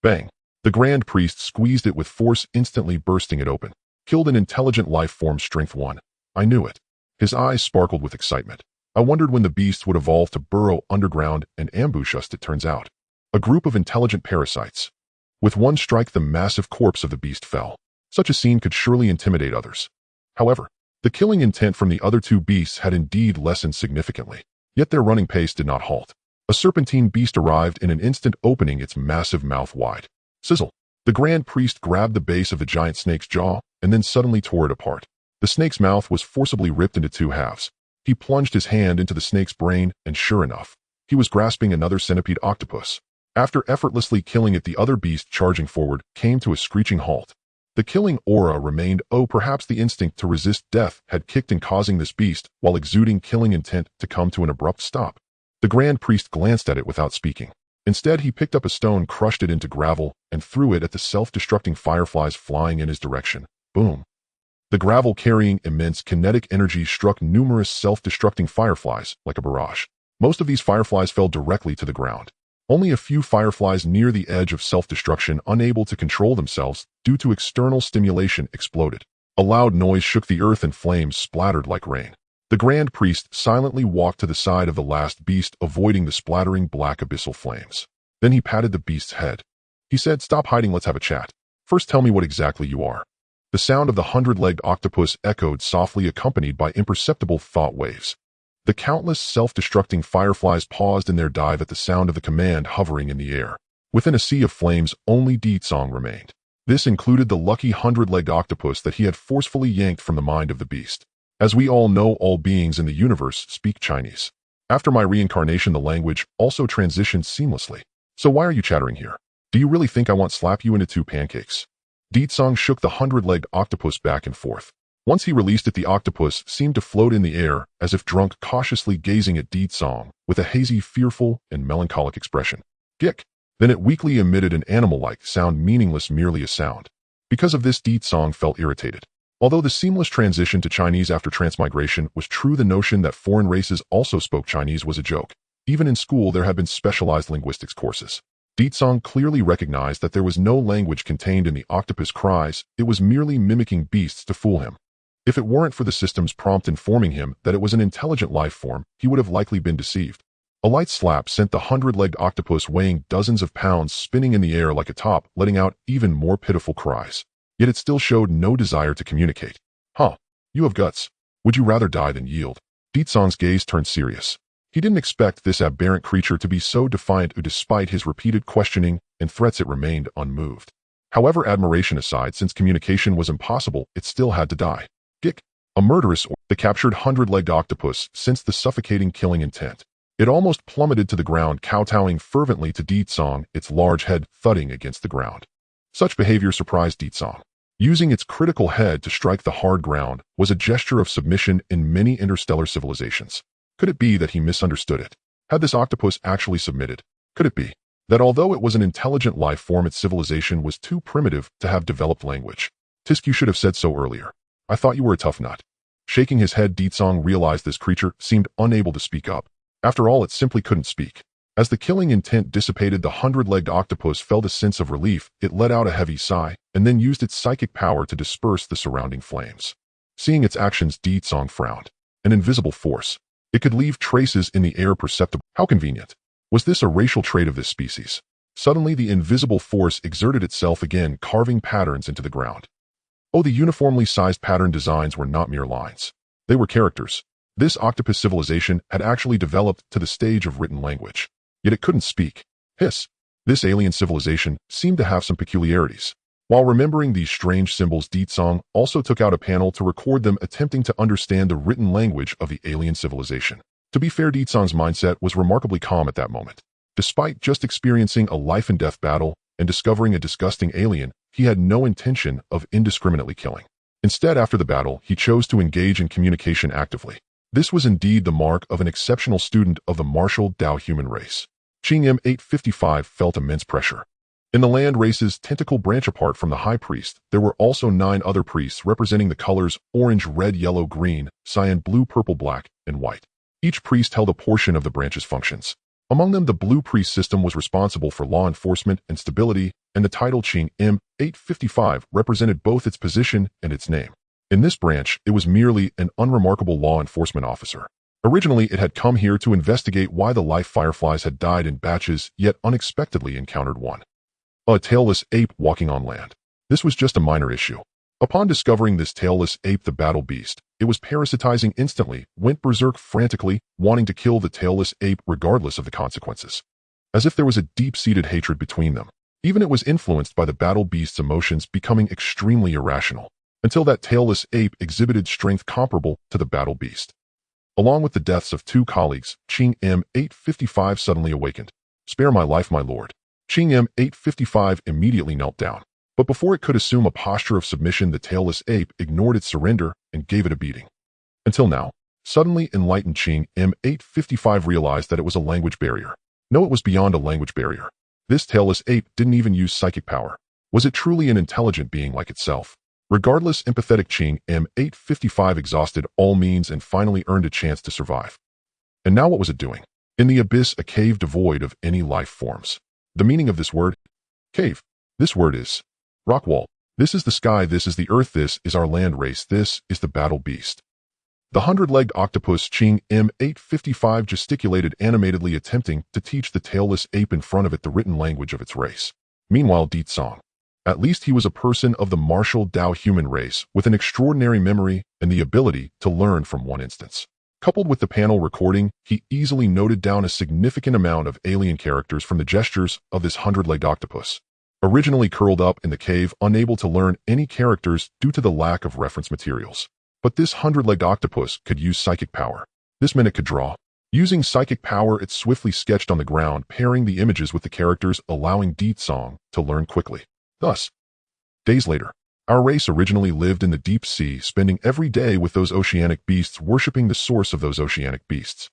Bang! The Grand Priest squeezed it with force, instantly bursting it open. Killed an intelligent life form, strength 1. I knew it. His eyes sparkled with excitement. I wondered when the beast would evolve to burrow underground and ambush us. It turns out. A group of intelligent parasites. With one strike, the massive corpse of the beast fell. Such a scene could surely intimidate others. However, the killing intent from the other two beasts had indeed lessened significantly. Yet their running pace did not halt. A serpentine beast arrived in an instant, opening its massive mouth wide. Sizzle! The Grand Priest grabbed the base of the giant snake's jaw and then suddenly tore it apart. The snake's mouth was forcibly ripped into two halves. He plunged his hand into the snake's brain, and sure enough, he was grasping another centipede octopus. After effortlessly killing it, the other beast charging forward came to a screeching halt. The killing aura remained. Perhaps the instinct to resist death had kicked in, causing this beast, while exuding killing intent, to come to an abrupt stop. The Grand Priest glanced at it without speaking. Instead, he picked up a stone, crushed it into gravel, and threw it at the self-destructing fireflies flying in his direction. Boom! The gravel, carrying immense kinetic energy, struck numerous self-destructing fireflies like a barrage. Most of these fireflies fell directly to the ground. Only a few fireflies near the edge of self-destruction, unable to control themselves due to external stimulation, exploded. A loud noise shook the earth and flames splattered like rain. The Grand Priest silently walked to the side of the last beast, avoiding the splattering black abyssal flames. Then he patted the beast's head. He said, "Stop hiding, let's have a chat. First tell me what exactly you are." The sound of the 100-legged octopus echoed softly, accompanied by imperceptible thought waves. The countless self-destructing fireflies paused in their dive at the sound of the command hovering in the air. Within a sea of flames, only Ditsong remained. This included the lucky 100-legged octopus that he had forcefully yanked from the mind of the beast. As we all know, all beings in the universe speak Chinese. After my reincarnation, the language also transitioned seamlessly. So why are you chattering here? Do you really think I won't slap you into 2 pancakes? Ditsong shook the 100-legged octopus back and forth. Once he released it, the octopus seemed to float in the air, as if drunk, cautiously gazing at Ditsong with a hazy, fearful, and melancholic expression. Gick! Then it weakly emitted an animal-like sound, meaningless, merely a sound. Because of this, Ditsong felt irritated. Although the seamless transition to Chinese after transmigration was true, the notion that foreign races also spoke Chinese was a joke. Even in school, there had been specialized linguistics courses. Ditsong clearly recognized that there was no language contained in the octopus cries. It was merely mimicking beasts to fool him. If it weren't for the system's prompt informing him that it was an intelligent life form, he would have likely been deceived. A light slap sent the 100-legged octopus, weighing dozens of pounds, spinning in the air like a top, letting out even more pitiful cries. Yet it still showed no desire to communicate. Huh. You have guts. Would you rather die than yield? Ditsong's gaze turned serious. He didn't expect this aberrant creature to be so defiant. Despite his repeated questioning and threats, it remained unmoved. However, admiration aside, since communication was impossible, it still had to die. Gick! A murderous the captured 100-legged octopus sensed the suffocating killing intent. It almost plummeted to the ground, kowtowing fervently to Ditsong, its large head thudding against the ground. Such behavior surprised Ditsong. Using its critical head to strike the hard ground was a gesture of submission in many interstellar civilizations. Could it be that he misunderstood it? Had this octopus actually submitted? Could it be that although it was an intelligent life form, its civilization was too primitive to have developed language? Tisk, you should have said so earlier. I thought you were a tough nut. Shaking his head, Ditsong realized this creature seemed unable to speak up. After all, it simply couldn't speak. As the killing intent dissipated, the 100-legged octopus felt a sense of relief. It let out a heavy sigh, and then used its psychic power to disperse the surrounding flames. Seeing its actions, Ditsong frowned. An invisible force. It could leave traces in the air perceptible. How convenient. Was this a racial trait of this species? Suddenly, the invisible force exerted itself again, carving patterns into the ground. Oh, the uniformly sized pattern designs were not mere lines. They were characters. This octopus civilization had actually developed to the stage of written language. Yet it couldn't speak. Hiss. This alien civilization seemed to have some peculiarities. While remembering these strange symbols, Song also took out a panel to record them attempting to understand the written language of the alien civilization. To be fair, Song's mindset was remarkably calm at that moment. Despite just experiencing a life-and-death battle and discovering a disgusting alien, he had no intention of indiscriminately killing. Instead, after the battle, he chose to engage in communication actively. This was indeed the mark of an exceptional student of the martial Dao human race. Qing M855 felt immense pressure. In the land race's tentacle branch apart from the high priest, there were also 9 other priests representing the colors orange, red, yellow, green, cyan, blue, purple, black, and white. Each priest held a portion of the branch's functions. Among them, the blue priest system was responsible for law enforcement and stability, and the title Qing M855 represented both its position and its name. In this branch, it was merely an unremarkable law enforcement officer. Originally, it had come here to investigate why the life fireflies had died in batches, yet unexpectedly encountered one. A tailless ape walking on land. This was just a minor issue. Upon discovering this tailless ape, the battle beast, it was parasitizing instantly, went berserk frantically, wanting to kill the tailless ape regardless of the consequences. As if there was a deep-seated hatred between them. Even it was influenced by the battle beast's emotions becoming extremely irrational, until that tailless ape exhibited strength comparable to the battle beast. Along with the deaths of 2 colleagues, Qing M855 suddenly awakened. "Spare my life, my lord." Qing M855 immediately knelt down. But before it could assume a posture of submission, the tailless ape ignored its surrender and gave it a beating. Until now, suddenly enlightened Qing M855 realized that it was a language barrier. No, it was beyond a language barrier. This tailless ape didn't even use psychic power. Was it truly an intelligent being like itself? Regardless, empathetic Qing M855 exhausted all means and finally earned a chance to survive. And now what was it doing? In the abyss, a cave devoid of any life forms. The meaning of this word? Cave. This word is rock wall. This is the sky, this is the earth, this is our land race, this is the battle beast. The 100-legged octopus Qing M855 gesticulated animatedly, attempting to teach the tailless ape in front of it the written language of its race. Meanwhile, Song. At least he was a person of the martial Dao human race with an extraordinary memory and the ability to learn from one instance. Coupled with the panel recording, he easily noted down a significant amount of alien characters from the gestures of this 100-legged octopus. Originally curled up in the cave, unable to learn any characters due to the lack of reference materials. But this 100-legged octopus could use psychic power. This meant it could draw. Using psychic power, it swiftly sketched on the ground, pairing the images with the characters, allowing Song to learn quickly. Thus, days later, our race originally lived in the deep sea, spending every day with those oceanic beasts, worshipping the source of those oceanic beasts,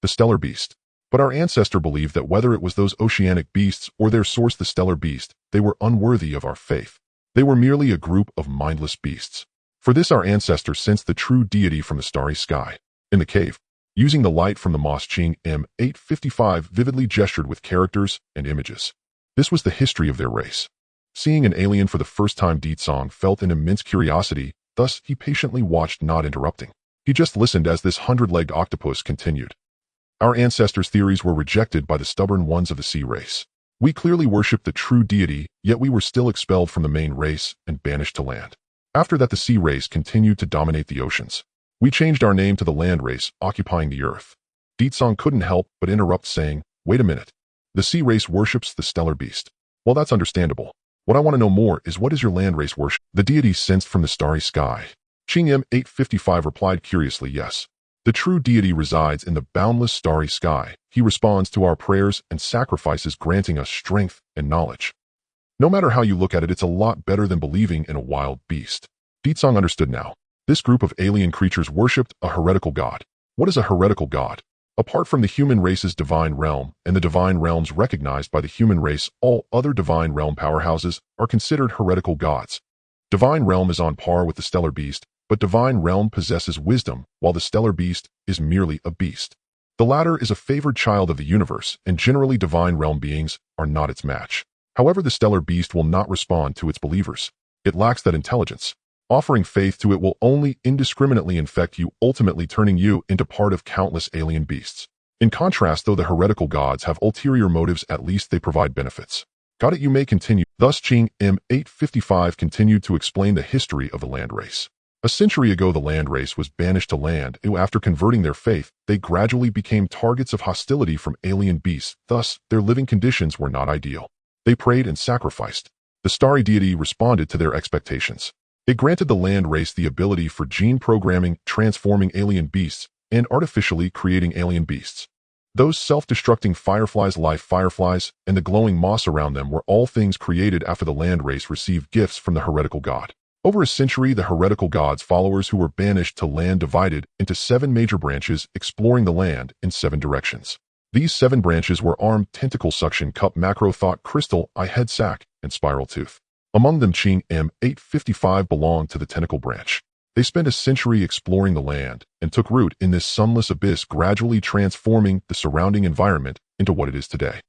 the stellar beast. But our ancestor believed that whether it was those oceanic beasts or their source, the stellar beast, they were unworthy of our faith. They were merely a group of mindless beasts. For this, our ancestor sensed the true deity from the starry sky. In the cave, using the light from the moss, Qing M855 vividly gestured with characters and images. This was the history of their race. Seeing an alien for the first time, Song felt an immense curiosity, thus he patiently watched, not interrupting. He just listened as this 100-legged octopus continued. Our ancestors' theories were rejected by the stubborn ones of the sea race. We clearly worshipped the true deity, yet we were still expelled from the main race and banished to land. After that, the sea race continued to dominate the oceans. We changed our name to the land race, occupying the earth. Song couldn't help but interrupt, saying, "Wait a minute. The sea race worships the stellar beast." "Well, that's understandable. What I want to know more is, what is your land race worship?" The deity sensed from the starry sky. Qing M855 replied curiously, "Yes. The true deity resides in the boundless starry sky. He responds to our prayers and sacrifices, granting us strength and knowledge." No matter how you look at it, it's a lot better than believing in a wild beast. Song understood now. This group of alien creatures worshipped a heretical god. What is a heretical god? Apart from the human race's divine realm and the divine realms recognized by the human race, all other divine realm powerhouses are considered heretical gods. Divine realm is on par with the stellar beast, but divine realm possesses wisdom, while the stellar beast is merely a beast. The latter is a favored child of the universe, and generally divine realm beings are not its match. However, the stellar beast will not respond to its believers. It lacks that intelligence. Offering faith to it will only indiscriminately infect you, ultimately turning you into part of countless alien beasts. In contrast, though, the heretical gods have ulterior motives, at least they provide benefits. Got it, you may continue. Thus, Cang M855 continued to explain the history of the land race. A century ago, the land race was banished to land. After converting their faith, they gradually became targets of hostility from alien beasts. Thus, their living conditions were not ideal. They prayed and sacrificed. The starry deity responded to their expectations. It granted the land race the ability for gene programming, transforming alien beasts, and artificially creating alien beasts. Those self-destructing fireflies, life fireflies, and the glowing moss around them were all things created after the land race received gifts from the heretical god. Over a century, the heretical god's followers who were banished to land divided into 7 major branches, exploring the land in 7 directions. These 7 branches were armed tentacle, suction cup, macro thought, crystal, eye, head, sac, and spiral tooth. Among them, Cang M855 belonged to the tentacle branch. They spent a century exploring the land and took root in this sunless abyss, gradually transforming the surrounding environment into what it is today.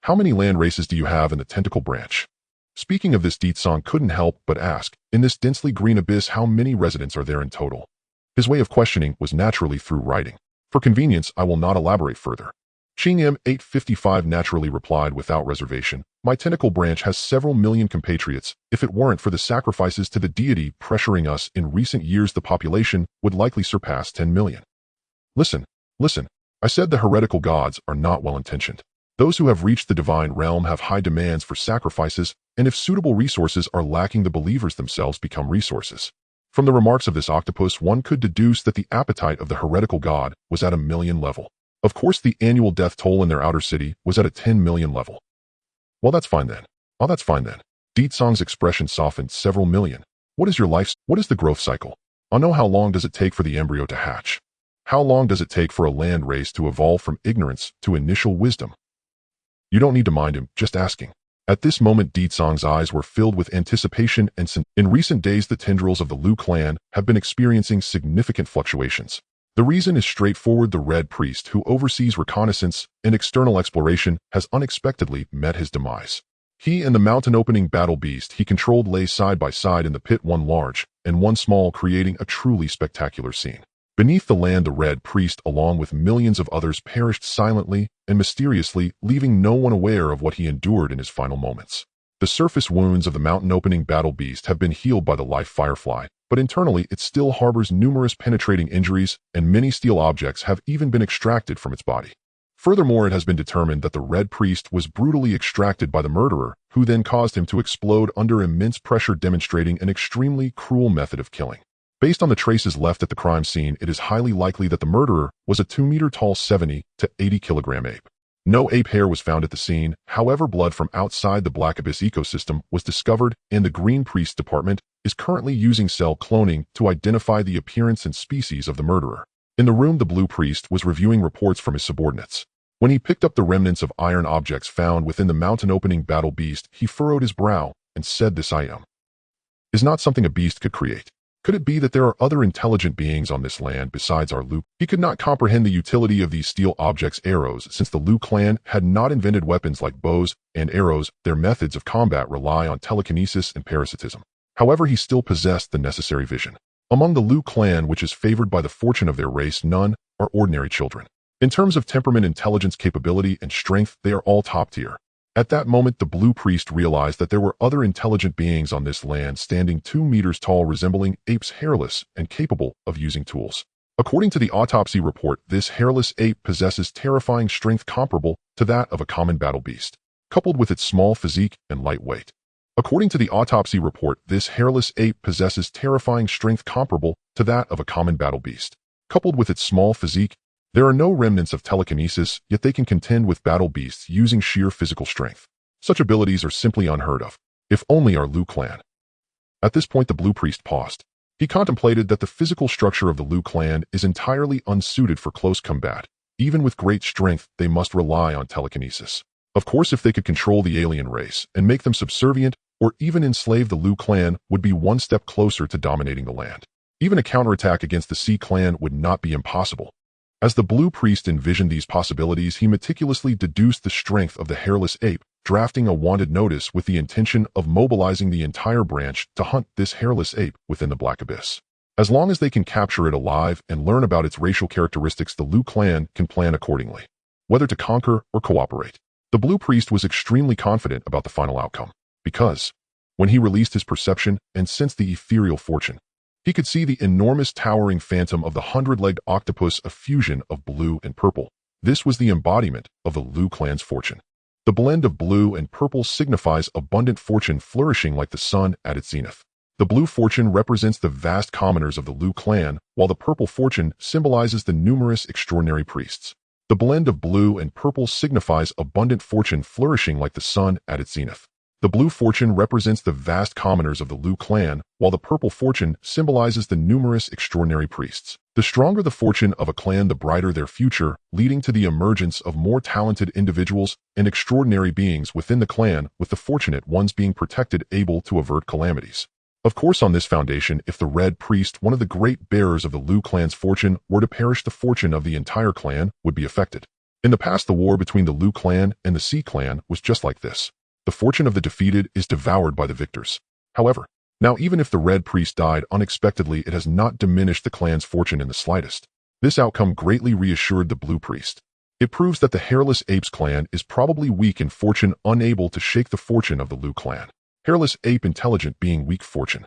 How many land races do you have in the tentacle branch? Speaking of this, Deetsong couldn't help but ask, in this densely green abyss, how many residents are there in total? His way of questioning was naturally through writing. For convenience, I will not elaborate further. Cang M855 naturally replied without reservation, my tentacle branch has several million compatriots. If it weren't for the sacrifices to the deity pressuring us in recent years, the population would likely surpass 10 million. Listen. I said the heretical gods are not well-intentioned. Those who have reached the divine realm have high demands for sacrifices, and if suitable resources are lacking, the believers themselves become resources. From the remarks of this octopus, one could deduce that the appetite of the heretical god was at a million level. Of course, the annual death toll in their outer city was at a 10 million level. Well, that's fine then. Deetsong's expression softened. Several million. What is your life? What is the growth cycle? I know. How long does it take for the embryo to hatch? How long does it take for a land race to evolve from ignorance to initial wisdom? You don't need to mind him, just asking. At this moment, Deetsong's eyes were filled with anticipation and in recent days, the tendrils of the Lu clan have been experiencing significant fluctuations. The reason is straightforward. The Red Priest, who oversees reconnaissance and external exploration, has unexpectedly met his demise. He and the mountain-opening battle beast he controlled lay side by side in the pit, one large and one small, creating a truly spectacular scene. Beneath the land, the Red Priest, along with millions of others, perished silently and mysteriously, leaving no one aware of what he endured in his final moments. The surface wounds of the mountain-opening battle beast have been healed by the life firefly, but internally it still harbors numerous penetrating injuries, and many steel objects have even been extracted from its body. Furthermore, it has been determined that the Red Priest was brutally extracted by the murderer, who then caused him to explode under immense pressure, demonstrating an extremely cruel method of killing. Based on the traces left at the crime scene, it is highly likely that the murderer was a 2-meter-tall 70 to 80-kilogram ape. No ape hair was found at the scene. However, blood from outside the Black Abyss ecosystem was discovered, and the Green Priest Department is currently using cell cloning to identify the appearance and species of the murderer. In the room, the Blue Priest was reviewing reports from his subordinates. When he picked up the remnants of iron objects found within the mountain-opening battle beast, he furrowed his brow and said, this item is not something a beast could create. Could it be that there are other intelligent beings on this land besides our Lu? He could not comprehend the utility of these steel objects, arrows, since the Lu clan had not invented weapons like bows and arrows. Their methods of combat rely on telekinesis and parasitism. However, he still possessed the necessary vision. Among the Lu clan, which is favored by the fortune of their race, none are ordinary children. In terms of temperament, intelligence, capability, and strength, they are all top tier. At that moment, the Blue Priest realized that there were other intelligent beings on this land, standing 2 meters tall, resembling apes, hairless, and capable of using tools. According to the autopsy report, this hairless ape possesses terrifying strength comparable to that of a common battle beast, coupled with its small physique and light weight. According to the autopsy report, this hairless ape possesses terrifying strength comparable to that of a common battle beast, coupled with its small physique. There are no remnants of telekinesis, yet they can contend with battle beasts using sheer physical strength. Such abilities are simply unheard of. If only our Lu clan. At this point, the Blue Priest paused. He contemplated that the physical structure of the Lu clan is entirely unsuited for close combat. Even with great strength, they must rely on telekinesis. Of course, if they could control the alien race and make them subservient or even enslave the Lu clan, would be one step closer to dominating the land. Even a counterattack against the Sea clan would not be impossible. As the Blue Priest envisioned these possibilities, he meticulously deduced the strength of the hairless ape, drafting a wanted notice with the intention of mobilizing the entire branch to hunt this hairless ape within the Black Abyss. As long as they can capture it alive and learn about its racial characteristics, the Lu clan can plan accordingly, whether to conquer or cooperate. The Blue Priest was extremely confident about the final outcome, because, when he released his perception and sensed the ethereal fortune, he could see the enormous towering phantom of the hundred-legged octopus, a fusion of blue and purple. This was the embodiment of the Lu clan's fortune. The blend of blue and purple signifies abundant fortune flourishing like the sun at its zenith. The blue fortune represents the vast commoners of the Lu clan, while the purple fortune symbolizes the numerous extraordinary priests. The blend of blue and purple signifies abundant fortune flourishing like the sun at its zenith. The blue fortune represents the vast commoners of the Lu clan, while the purple fortune symbolizes the numerous extraordinary priests. The stronger the fortune of a clan, the brighter their future, leading to the emergence of more talented individuals and extraordinary beings within the clan, with the fortunate ones being protected, able to avert calamities. Of course, on this foundation, if the Red Priest, one of the great bearers of the Lu clan's fortune, were to perish, the fortune of the entire clan would be affected. In the past, the war between the Lu clan and the Sea clan was just like this. The fortune of the defeated is devoured by the victors. However, now even if the Red Priest died unexpectedly, it has not diminished the clan's fortune in the slightest. This outcome greatly reassured the Blue Priest. It proves that the Hairless Apes clan is probably weak in fortune, unable to shake the fortune of the Lu clan. Hairless Ape intelligent being weak fortune.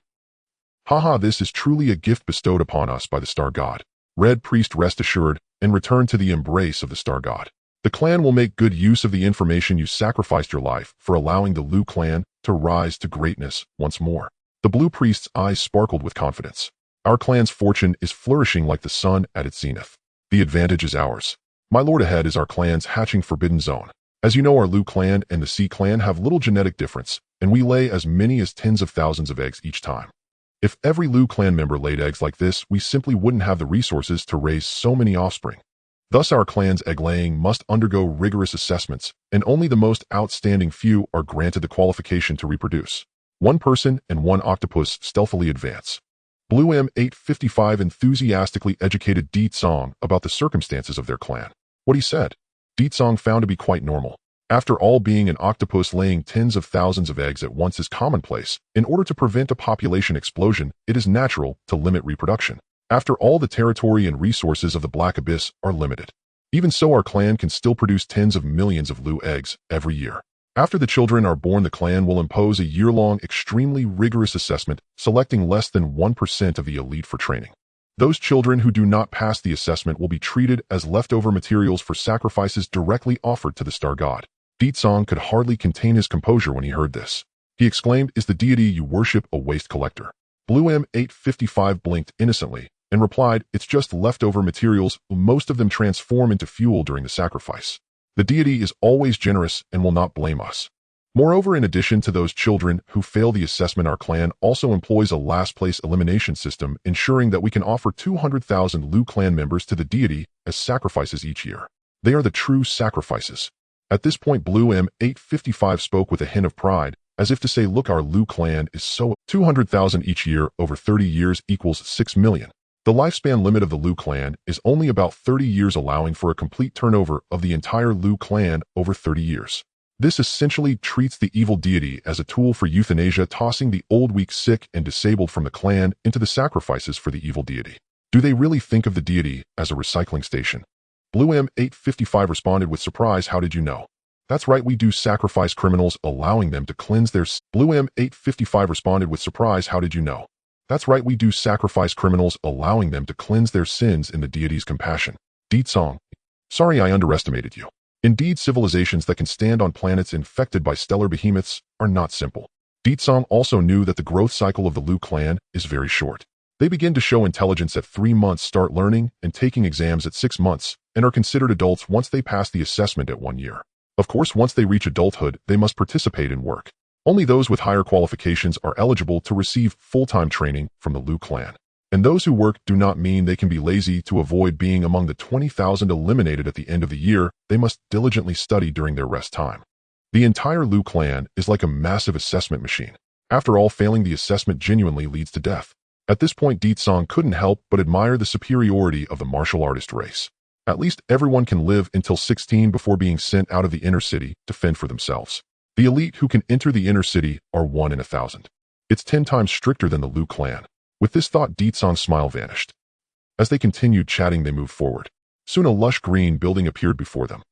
Haha, this is truly a gift bestowed upon us by the Star God. Red Priest, rest assured, and return to the embrace of the Star God. The clan will make good use of the information you sacrificed your life for, allowing the Lu clan to rise to greatness once more. The Blue Priest's eyes sparkled with confidence. Our clan's fortune is flourishing like the sun at its zenith. The advantage is ours. My lord, ahead is our clan's hatching forbidden zone. As you know, our Lu clan and the Sea clan have little genetic difference, and we lay as many as tens of thousands of eggs each time. If every Lu clan member laid eggs like this, we simply wouldn't have the resources to raise so many offspring. Thus, our clan's egg-laying must undergo rigorous assessments, and only the most outstanding few are granted the qualification to reproduce. One person and one octopus stealthily advance. Blue M855 enthusiastically educated Di Tsong about the circumstances of their clan. What he said, Di Tsong found to be quite normal. After all, being an octopus laying tens of thousands of eggs at once is commonplace. In order to prevent a population explosion, it is natural to limit reproduction. After all, the territory and resources of the Black Abyss are limited. Even so, our clan can still produce tens of millions of Lu eggs every year. After the children are born, the clan will impose a year-long, extremely rigorous assessment, selecting less than 1% of the elite for training. Those children who do not pass the assessment will be treated as leftover materials for sacrifices directly offered to the Star God. Di Tsong could hardly contain his composure when he heard this. He exclaimed, "Is the deity you worship a waste collector?" Blue M855 blinked innocently and replied, "It's just leftover materials, most of them transform into fuel during the sacrifice. The deity is always generous and will not blame us. Moreover, in addition to those children who fail the assessment, our clan also employs a last-place elimination system, ensuring that we can offer 200,000 Lu clan members to the deity as sacrifices each year. They are the true sacrifices." At this point, Blue M855 spoke with a hint of pride, as if to say, "Look, our Lu clan is so 200,000 each year over 30 years equals 6 million. The lifespan limit of the Lu clan is only about 30 years, allowing for a complete turnover of the entire Lu clan over 30 years. This essentially treats the evil deity as a tool for euthanasia, tossing the old, weak, sick, and disabled from the clan into the sacrifices for the evil deity. Do they really think of the deity as a recycling station?" Blue M855 responded with surprise, "How did you know?" "That's right, we do sacrifice criminals, allowing them to cleanse their..." Blue M855 responded with surprise, "How did you know?" "That's right, we do sacrifice criminals, allowing them to cleanse their sins in the deity's compassion." Di Tsong, "Sorry, I underestimated you. Indeed, civilizations that can stand on planets infected by stellar behemoths are not simple." Di Tsong also knew that the growth cycle of the Lu clan is very short. They begin to show intelligence at 3 months, start learning and taking exams at 6 months, and are considered adults once they pass the assessment at 1 year. Of course, once they reach adulthood, they must participate in work. Only those with higher qualifications are eligible to receive full-time training from the Lu clan. And those who work do not mean they can be lazy. To avoid being among the 20,000 eliminated at the end of the year, they must diligently study during their rest time. The entire Lu clan is like a massive assessment machine. After all, failing the assessment genuinely leads to death. At this point, Di Tsong couldn't help but admire the superiority of the martial artist race. At least everyone can live until 16 before being sent out of the inner city to fend for themselves. The elite who can enter the inner city are 1 in 1,000. It's 10 times stricter than the Lu clan. With this thought, Di Tsong's smile vanished. As they continued chatting, they moved forward. Soon a lush green building appeared before them.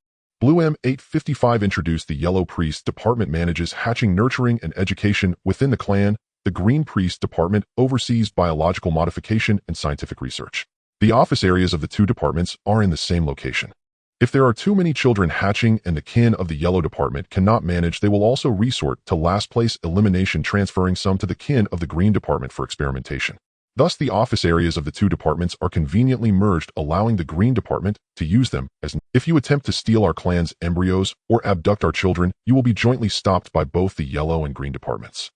Blue M855 introduced the Yellow Priest Department manages hatching, nurturing, and education within the clan. The Green Priest Department oversees biological modification and scientific research. The office areas of the two departments are in the same location. If there are too many children hatching and the kin of the Yellow Department cannot manage, they will also resort to last place elimination, transferring some to the kin of the Green Department for experimentation. Thus, the office areas of the two departments are conveniently merged, allowing the Green Department to use them as if you attempt to steal our clan's embryos or abduct our children, you will be jointly stopped by both the Yellow and Green Departments.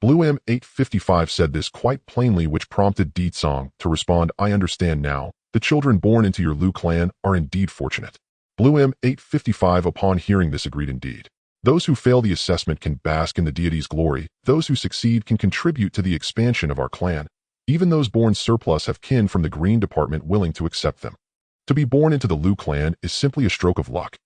Blue M855 said this quite plainly, which prompted Deed Song to respond, I understand now. The children born into your Lu clan are indeed fortunate. Blue M855 upon hearing this agreed indeed. Those who fail the assessment can bask in the deity's glory. Those who succeed can contribute to the expansion of our clan. Even those born surplus have kin from the Green Department willing to accept them. To be born into the Lu clan is simply a stroke of luck.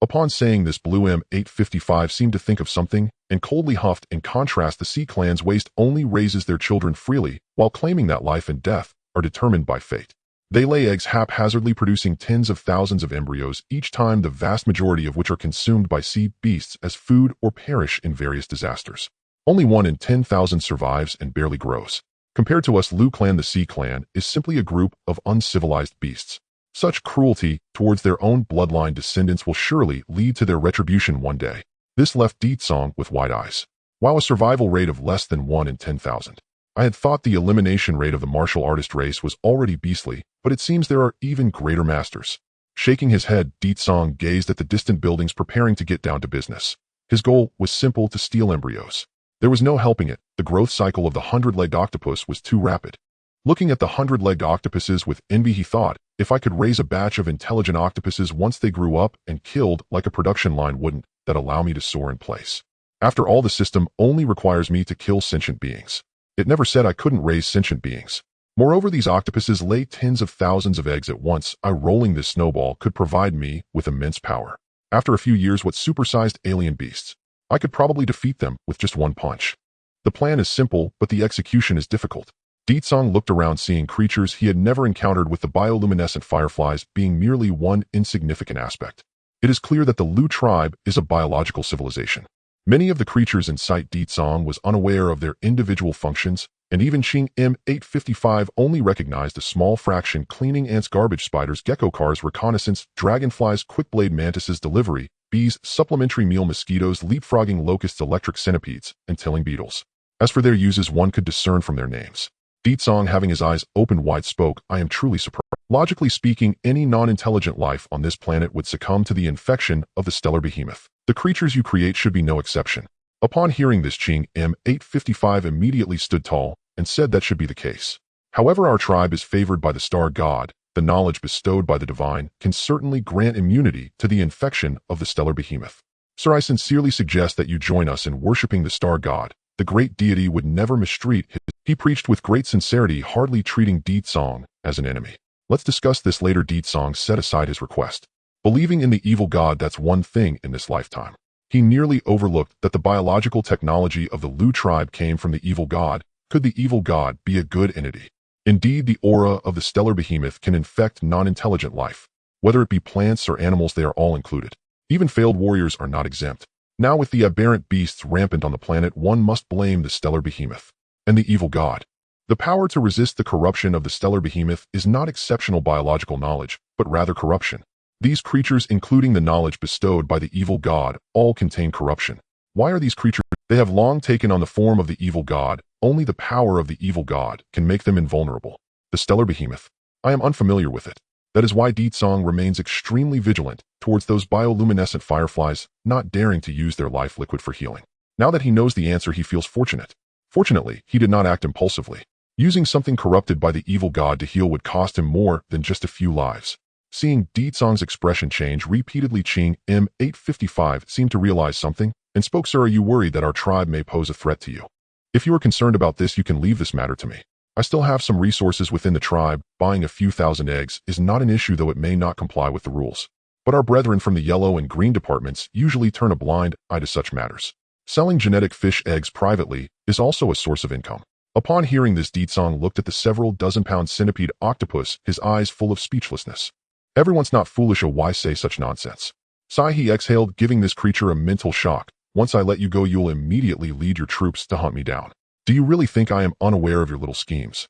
Upon saying this, Blue M855 seemed to think of something and coldly huffed. In contrast, the Sea clan's waste only raises their children freely, while claiming that life and death are determined by fate. They lay eggs haphazardly, producing tens of thousands of embryos each time, the vast majority of which are consumed by sea beasts as food or perish in various disasters. Only 1 in 10,000 survives and barely grows. Compared to us, Lu clan, the Sea clan is simply a group of uncivilized beasts. Such cruelty towards their own bloodline descendants will surely lead to their retribution one day. This left Deed Song with wide eyes. While a survival rate of less than 1 in 10,000. I had thought the elimination rate of the martial artist race was already beastly, but it seems there are even greater masters. Shaking his head, Deed Song gazed at the distant buildings, preparing to get down to business. His goal was simple: to steal embryos. There was no helping it. The growth cycle of the 100-legged octopus was too rapid. Looking at the 100-legged octopuses with envy, he thought, if I could raise a batch of intelligent octopuses once they grew up and killed like a production line, wouldn't that allow me to soar in place? After all, the system only requires me to kill sentient beings. It never said I couldn't raise sentient beings. Moreover, these octopuses lay tens of thousands of eggs at once. Rolling this snowball could provide me with immense power. After a few years, what supersized alien beasts? I could probably defeat them with just one punch. The plan is simple, but the execution is difficult. Deed Song looked around, seeing creatures he had never encountered, with the bioluminescent fireflies being merely one insignificant aspect. It is clear that the Lu tribe is a biological civilization. Many of the creatures in sight, Deed Song was unaware of their individual functions, and even Ching M855 only recognized a small fraction: cleaning ants, garbage spiders, gecko cars, reconnaissance, dragonflies, quick-blade mantises, delivery, bees, supplementary meal mosquitoes, leapfrogging locusts, electric centipedes, and tilling beetles. As for their uses, one could discern from their names. Deed Song, having his eyes opened wide, spoke, I am truly surprised. Logically speaking, any non-intelligent life on this planet would succumb to the infection of the stellar behemoth. The creatures you create should be no exception. Upon hearing this, Ching M855 immediately stood tall and said that should be the case. However, our tribe is favored by the star god. The knowledge bestowed by the divine can certainly grant immunity to the infection of the stellar behemoth. Sir, I sincerely suggest that you join us in worshipping the star god. The great deity would never mistreat his. He preached with great sincerity, hardly treating Deed Song as an enemy. Let's discuss this later. Deed Song set aside his request. Believing in the evil god, that's one thing in this lifetime. He nearly overlooked that the biological technology of the Lu tribe came from the evil god. Could the evil god be a good entity? Indeed, the aura of the stellar behemoth can infect non-intelligent life. Whether it be plants or animals, they are all included. Even failed warriors are not exempt. Now, with the aberrant beasts rampant on the planet, one must blame the stellar behemoth and the evil god. The power to resist the corruption of the stellar behemoth is not exceptional biological knowledge, but rather corruption. These creatures, including the knowledge bestowed by the evil god, all contain corruption. Why are these creatures? They have long taken on the form of the evil god. Only the power of the evil god can make them invulnerable. The stellar behemoth. I am unfamiliar with it. That is why Deed Song remains extremely vigilant towards those bioluminescent fireflies, not daring to use their life liquid for healing. Now that he knows the answer, he feels fortunate. Fortunately, he did not act impulsively. Using something corrupted by the evil god to heal would cost him more than just a few lives. Seeing Deed Song's expression change repeatedly, Ching M855 seemed to realize something and spoke, Sir, are you worried that our tribe may pose a threat to you? If you are concerned about this, you can leave this matter to me. I still have some resources within the tribe. Buying a few thousand eggs is not an issue, though it may not comply with the rules. But our brethren from the Yellow and Green departments usually turn a blind eye to such matters. Selling genetic fish eggs privately is also a source of income. Upon hearing this, Deed Song looked at the several dozen-pound centipede octopus, his eyes full of speechlessness. Everyone's not foolish, or why say such nonsense? Sigh, he exhaled, giving this creature a mental shock. Once I let you go, you'll immediately lead your troops to hunt me down. Do you really think I am unaware of your little schemes?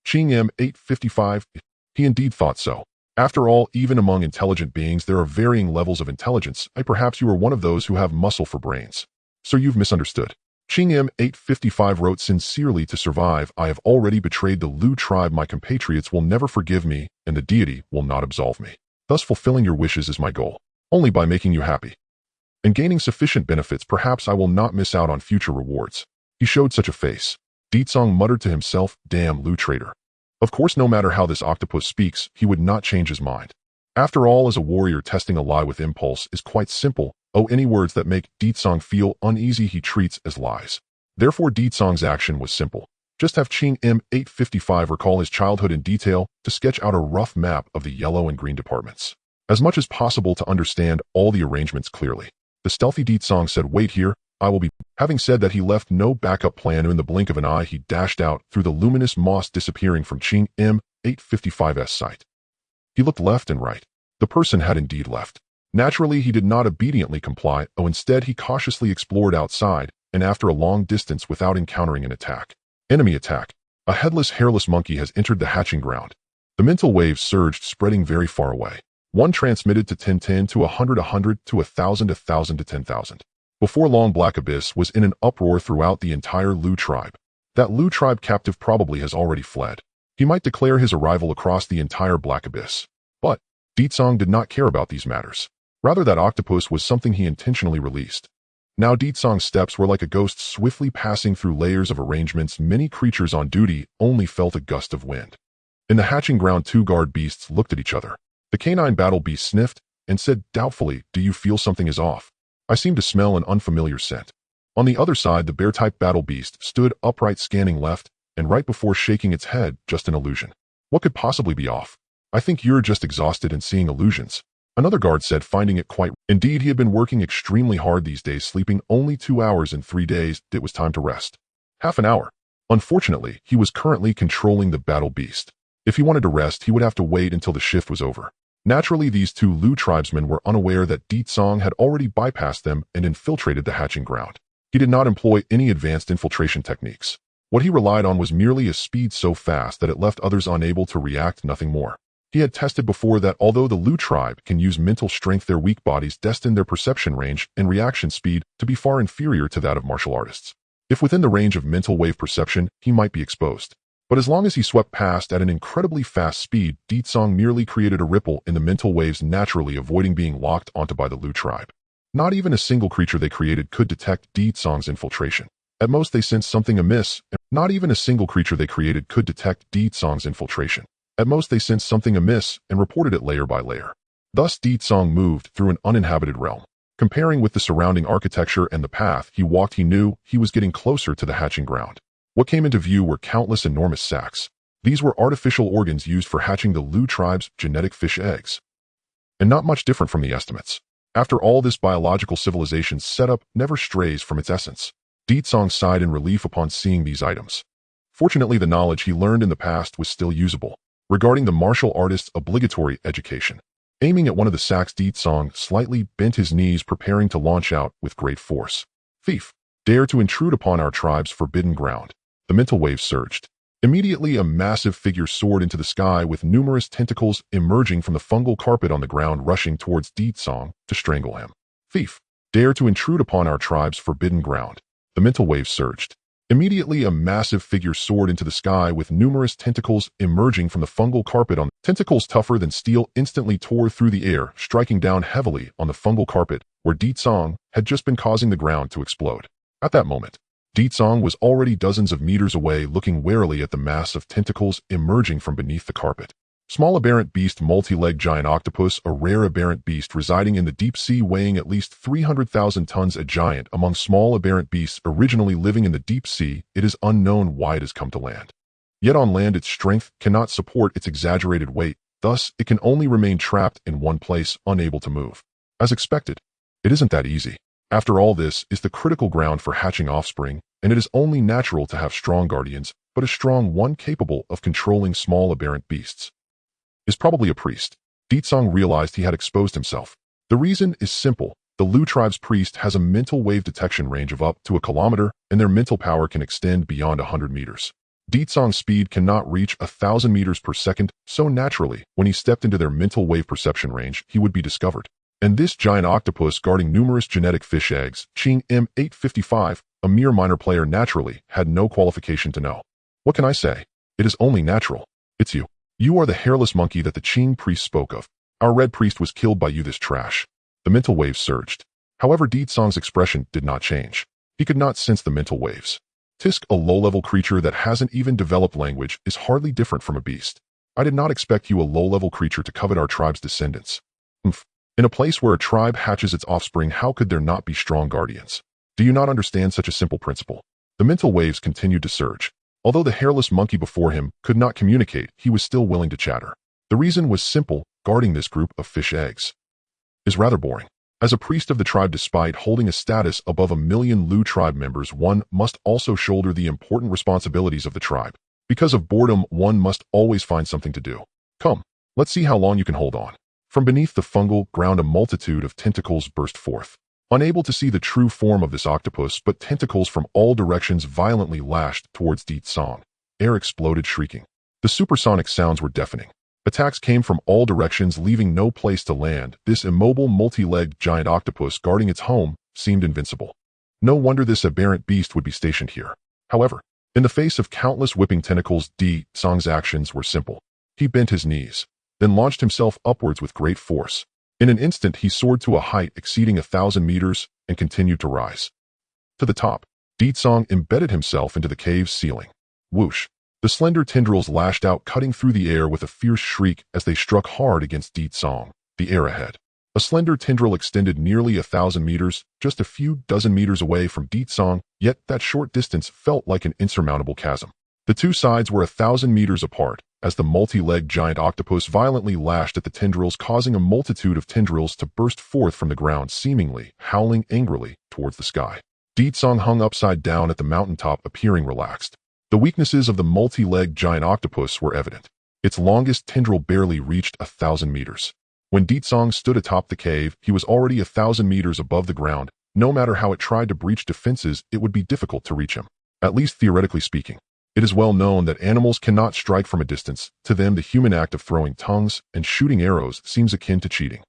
Cang M855. He indeed thought so. After all, even among intelligent beings, there are varying levels of intelligence. Perhaps you are one of those who have muscle for brains. So you've misunderstood. Cang M855 wrote, sincerely to survive, I have already betrayed the Lu tribe. My compatriots will never forgive me, and the deity will not absolve me. Thus fulfilling your wishes is my goal. Only by making you happy and gaining sufficient benefits, perhaps I will not miss out on future rewards. He showed such a face. Ditsong muttered to himself, damn Lu traitor. Of course, no matter how this octopus speaks, he would not change his mind. After all, as a warrior, testing a lie with impulse is quite simple. Any words that make Ditsong feel uneasy he treats as lies. Therefore, Ditsong's action was simple. Just have Cang M855 recall his childhood in detail to sketch out a rough map of the yellow and green departments. As much as possible to understand all the arrangements clearly. The stealthy Ditsong said, wait here, I will be. Having said that, he left no backup plan, and in the blink of an eye he dashed out through the luminous moss, disappearing from Cang M855's sight. He looked left and right. The person had indeed left. Naturally, he did not obediently comply. Instead he cautiously explored outside, and after a long distance without encountering an attack. Enemy attack. A headless, hairless monkey has entered the hatching ground. The mental waves surged, spreading very far away. One transmitted to 10 to 100 to 1,000 to 10,000. Before long, Black Abyss was in an uproar throughout the entire Lu tribe. That Lu tribe captive probably has already fled. He might declare his arrival across the entire Black Abyss. But Ditsong did not care about these matters. Rather, that octopus was something he intentionally released. Now Ditsong's steps were like a ghost swiftly passing through layers of arrangements. Many creatures on duty only felt a gust of wind. In the hatching ground, two guard beasts looked at each other. The canine battle beast sniffed and said doubtfully, do you feel something is off? I seem to smell an unfamiliar scent. On the other side, the bear-type battle beast stood upright, scanning left and right before shaking its head. Just an illusion. What could possibly be off? I think you're just exhausted and seeing illusions. Another guard said, finding it quite. Indeed, he had been working extremely hard these days, sleeping only 2 hours in 3 days. It was time to rest. Half an hour. Unfortunately, he was currently controlling the battle beast. If he wanted to rest, he would have to wait until the shift was over. Naturally, these two Lu tribesmen were unaware that Ditsong had already bypassed them and infiltrated the hatching ground. He did not employ any advanced infiltration techniques. What he relied on was merely a speed so fast that it left others unable to react, nothing more. He had tested before that although the Lu tribe can use mental strength, their weak bodies destined their perception range and reaction speed to be far inferior to that of martial artists. If within the range of mental wave perception, he might be exposed. But as long as he swept past at an incredibly fast speed, Ditsong merely created a ripple in the mental waves, naturally avoiding being locked onto by the Lu tribe. Not even a single creature they created could detect Ditsong's infiltration. At most they sensed something amiss, and not even a single creature they created could detect Ditsong's infiltration. At most they sensed something amiss and reported it layer by layer. Thus Ditsong moved through an uninhabited realm. Comparing with the surrounding architecture and the path he walked, he knew he was getting closer to the hatching ground. What came into view were countless enormous sacs. These were artificial organs used for hatching the Lu tribe's genetic fish eggs. And not much different from the estimates. After all, this biological civilization's setup never strays from its essence. Ditsong sighed in relief upon seeing these items. Fortunately, the knowledge he learned in the past was still usable. Regarding the martial artist's obligatory education. Aiming at one of the sacs, Ditsong slightly bent his knees, preparing to launch out with great force. Thief, dare to intrude upon our tribe's forbidden ground. The mental wave surged. Immediately, a massive figure soared into the sky with numerous tentacles emerging from the fungal carpet on the ground, rushing towards Ditsong to strangle him. Thief, dare to intrude upon our tribe's forbidden ground. The mental wave surged. Immediately, a massive figure soared into the sky with numerous tentacles emerging from the fungal carpet on tentacles tougher than steel instantly tore through the air, striking down heavily on the fungal carpet where Ditsong had just been, causing the ground to explode. At that moment, Ditsong was already dozens of meters away, looking warily at the mass of tentacles emerging from beneath the carpet. Small aberrant beast, multi-legged giant octopus, a rare aberrant beast residing in the deep sea, weighing at least 300,000 tons, a giant among small aberrant beasts originally living in the deep sea. It is unknown why it has come to land. Yet on land its strength cannot support its exaggerated weight, thus it can only remain trapped in one place, unable to move. As expected, it isn't that easy. After all, this is the critical ground for hatching offspring, and it is only natural to have strong guardians, but a strong one capable of controlling small aberrant beasts is probably a priest. Ditsong realized he had exposed himself. The reason is simple. The Lu tribe's priest has a mental wave detection range of up to a kilometer, and their mental power can extend beyond 100 meters. Deetsong's speed cannot reach 1,000 meters per second, so naturally, when he stepped into their mental wave perception range, he would be discovered. And this giant octopus guarding numerous genetic fish eggs, Cang M855, a mere minor player naturally, had no qualification to know. What can I say? It is only natural. It's you. You are the hairless monkey that the Cang priest spoke of. Our red priest was killed by you, this trash. The mental waves surged. However, Deetsong's expression did not change. He could not sense the mental waves. Tisk, a low-level creature that hasn't even developed language, is hardly different from a beast. I did not expect you, a low-level creature, to covet our tribe's descendants. In a place where a tribe hatches its offspring, how could there not be strong guardians? Do you not understand such a simple principle? The mental waves continued to surge. Although the hairless monkey before him could not communicate, he was still willing to chatter. The reason was simple: guarding this group of fish eggs is rather boring. As a priest of the tribe, despite holding a status above 1 million Lu tribe members, one must also shoulder the important responsibilities of the tribe. Because of boredom, one must always find something to do. Come, let's see how long you can hold on. From beneath the fungal ground, a multitude of tentacles burst forth. Unable to see the true form of this octopus, but tentacles from all directions violently lashed towards Deetsong. Air exploded, shrieking. The supersonic sounds were deafening. Attacks came from all directions, leaving no place to land. This immobile, multi-legged giant octopus guarding its home seemed invincible. No wonder this aberrant beast would be stationed here. However, in the face of countless whipping tentacles, Deetsong's actions were simple. He bent his knees, then launched himself upwards with great force. In an instant, he soared to a height exceeding 1,000 meters and continued to rise. To the top, Deetsong embedded himself into the cave's ceiling. Whoosh! The slender tendrils lashed out, cutting through the air with a fierce shriek as they struck hard against Deetsong. The air ahead. A slender tendril extended nearly 1,000 meters, just a few dozen meters away from Deetsong, yet that short distance felt like an insurmountable chasm. The two sides were 1,000 meters apart, as the multi-legged giant octopus violently lashed at the tendrils, causing a multitude of tendrils to burst forth from the ground, seemingly howling angrily towards the sky. Deetsong hung upside down at the mountaintop, appearing relaxed. The weaknesses of the multi-legged giant octopus were evident. Its longest tendril barely reached 1,000 meters. When Deetsong stood atop the cave, he was already 1,000 meters above the ground. No matter how it tried to breach defenses, it would be difficult to reach him, at least theoretically speaking. It is well known that animals cannot strike from a distance. To them, the human act of throwing tongues and shooting arrows seems akin to cheating.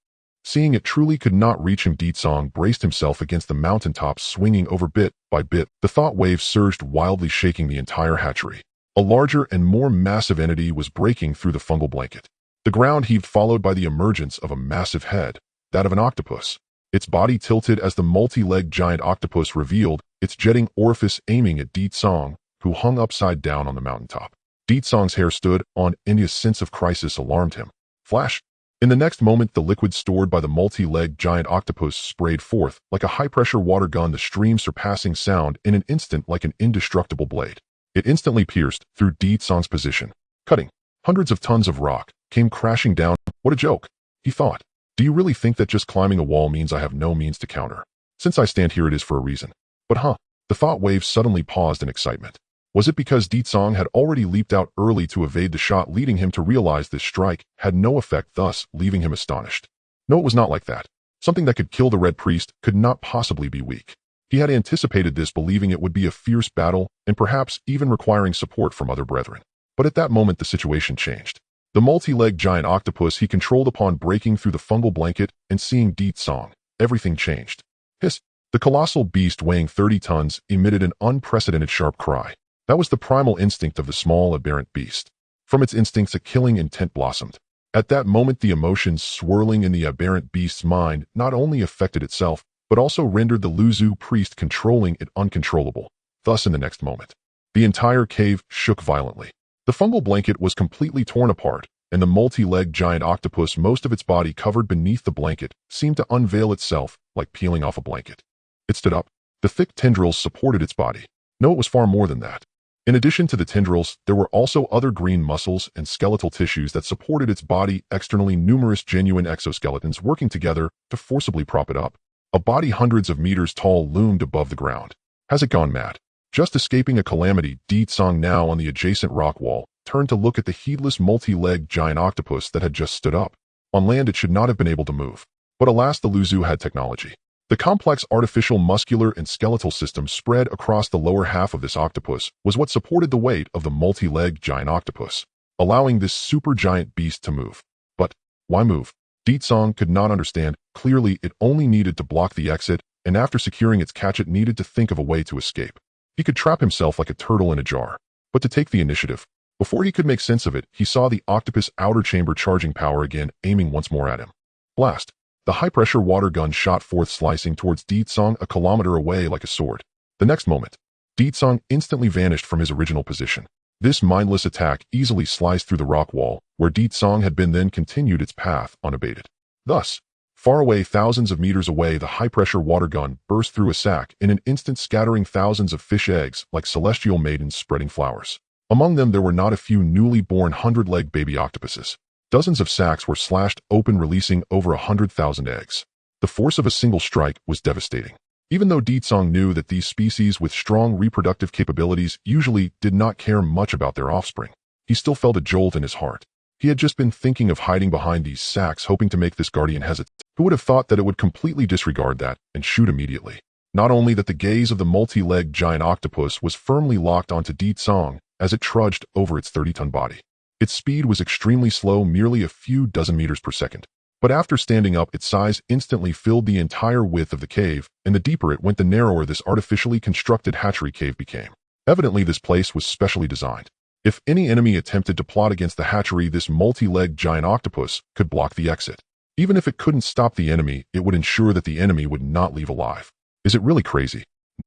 Seeing it truly could not reach him, Deetsong braced himself against the mountaintop, swinging over bit by bit. The thought wave surged wildly, shaking the entire hatchery. A larger and more massive entity was breaking through the fungal blanket. The ground heaved, followed by the emergence of a massive head, that of an octopus. Its body tilted as the multi-legged giant octopus revealed its jetting orifice, aiming at Deetsong, who hung upside down on the mountaintop. Deetsong's hair stood on end. His sense of crisis alarmed him. Flash! In the next moment, the liquid stored by the multi-legged giant octopus sprayed forth like a high-pressure water gun, the stream surpassing sound in an instant like an indestructible blade. It instantly pierced through Deetsong's position, cutting. Hundreds of tons of rock came crashing down. What a joke, he thought. Do you really think that just climbing a wall means I have no means to counter? Since I stand here, it is for a reason. But the thought wave suddenly paused in excitement. Was it because Deetsong had already leaped out early to evade the shot, leading him to realize this strike had no effect, thus leaving him astonished? No, it was not like that. Something that could kill the Red Priest could not possibly be weak. He had anticipated this, believing it would be a fierce battle and perhaps even requiring support from other brethren. But at that moment, the situation changed. The multi-legged giant octopus he controlled, upon breaking through the fungal blanket and seeing Deetsong, everything changed. Hiss! The colossal beast, weighing 30 tons, emitted an unprecedented sharp cry. That was the primal instinct of the small, aberrant beast. From its instincts, a killing intent blossomed. At that moment, the emotions swirling in the aberrant beast's mind not only affected itself, but also rendered the Luzu priest controlling it uncontrollable. Thus, in the next moment, the entire cave shook violently. The fungal blanket was completely torn apart, and the multi-legged giant octopus, most of its body covered beneath the blanket, seemed to unveil itself like peeling off a blanket. It stood up. The thick tendrils supported its body. No, it was far more than that. In addition to the tendrils, there were also other green muscles and skeletal tissues that supported its body externally, numerous genuine exoskeletons working together to forcibly prop it up. A body hundreds of meters tall loomed above the ground. Has it gone mad? Just escaping a calamity, Deetsong, now on the adjacent rock wall, turned to look at the heedless multi-legged giant octopus that had just stood up. On land, it should not have been able to move. But alas, the Luzu had technology. The complex artificial muscular and skeletal system spread across the lower half of this octopus was what supported the weight of the multi-legged giant octopus, allowing this supergiant beast to move. But why move? Deetsong could not understand. Clearly, it only needed to block the exit, and after securing its catch, it needed to think of a way to escape. He could trap himself like a turtle in a jar. But to take the initiative, before he could make sense of it, he saw the octopus outer chamber charging power again, aiming once more at him. Blast! The high-pressure water gun shot forth, slicing towards Deetsong a kilometer away like a sword. The next moment, Deetsong instantly vanished from his original position. This mindless attack easily sliced through the rock wall, where Deetsong had been, then continued its path unabated. Thus, far away, thousands of meters away, the high-pressure water gun burst through a sack in an instant, scattering thousands of fish eggs like celestial maidens spreading flowers. Among them, there were not a few newly born hundred-legged baby octopuses. Dozens of sacks were slashed open, releasing over 100,000 eggs. The force of a single strike was devastating. Even though Deetsong knew that these species with strong reproductive capabilities usually did not care much about their offspring, he still felt a jolt in his heart. He had just been thinking of hiding behind these sacks, hoping to make this guardian hesitate. Who would have thought that it would completely disregard that and shoot immediately? Not only that, the gaze of the multi-legged giant octopus was firmly locked onto Deetsong as it trudged over its 30-ton body. Its speed was extremely slow, merely a few dozen meters per second. But after standing up, its size instantly filled the entire width of the cave, and the deeper it went, the narrower this artificially constructed hatchery cave became. Evidently, this place was specially designed. If any enemy attempted to plot against the hatchery, this multi-legged giant octopus could block the exit. Even if it couldn't stop the enemy, it would ensure that the enemy would not leave alive. Is it really crazy?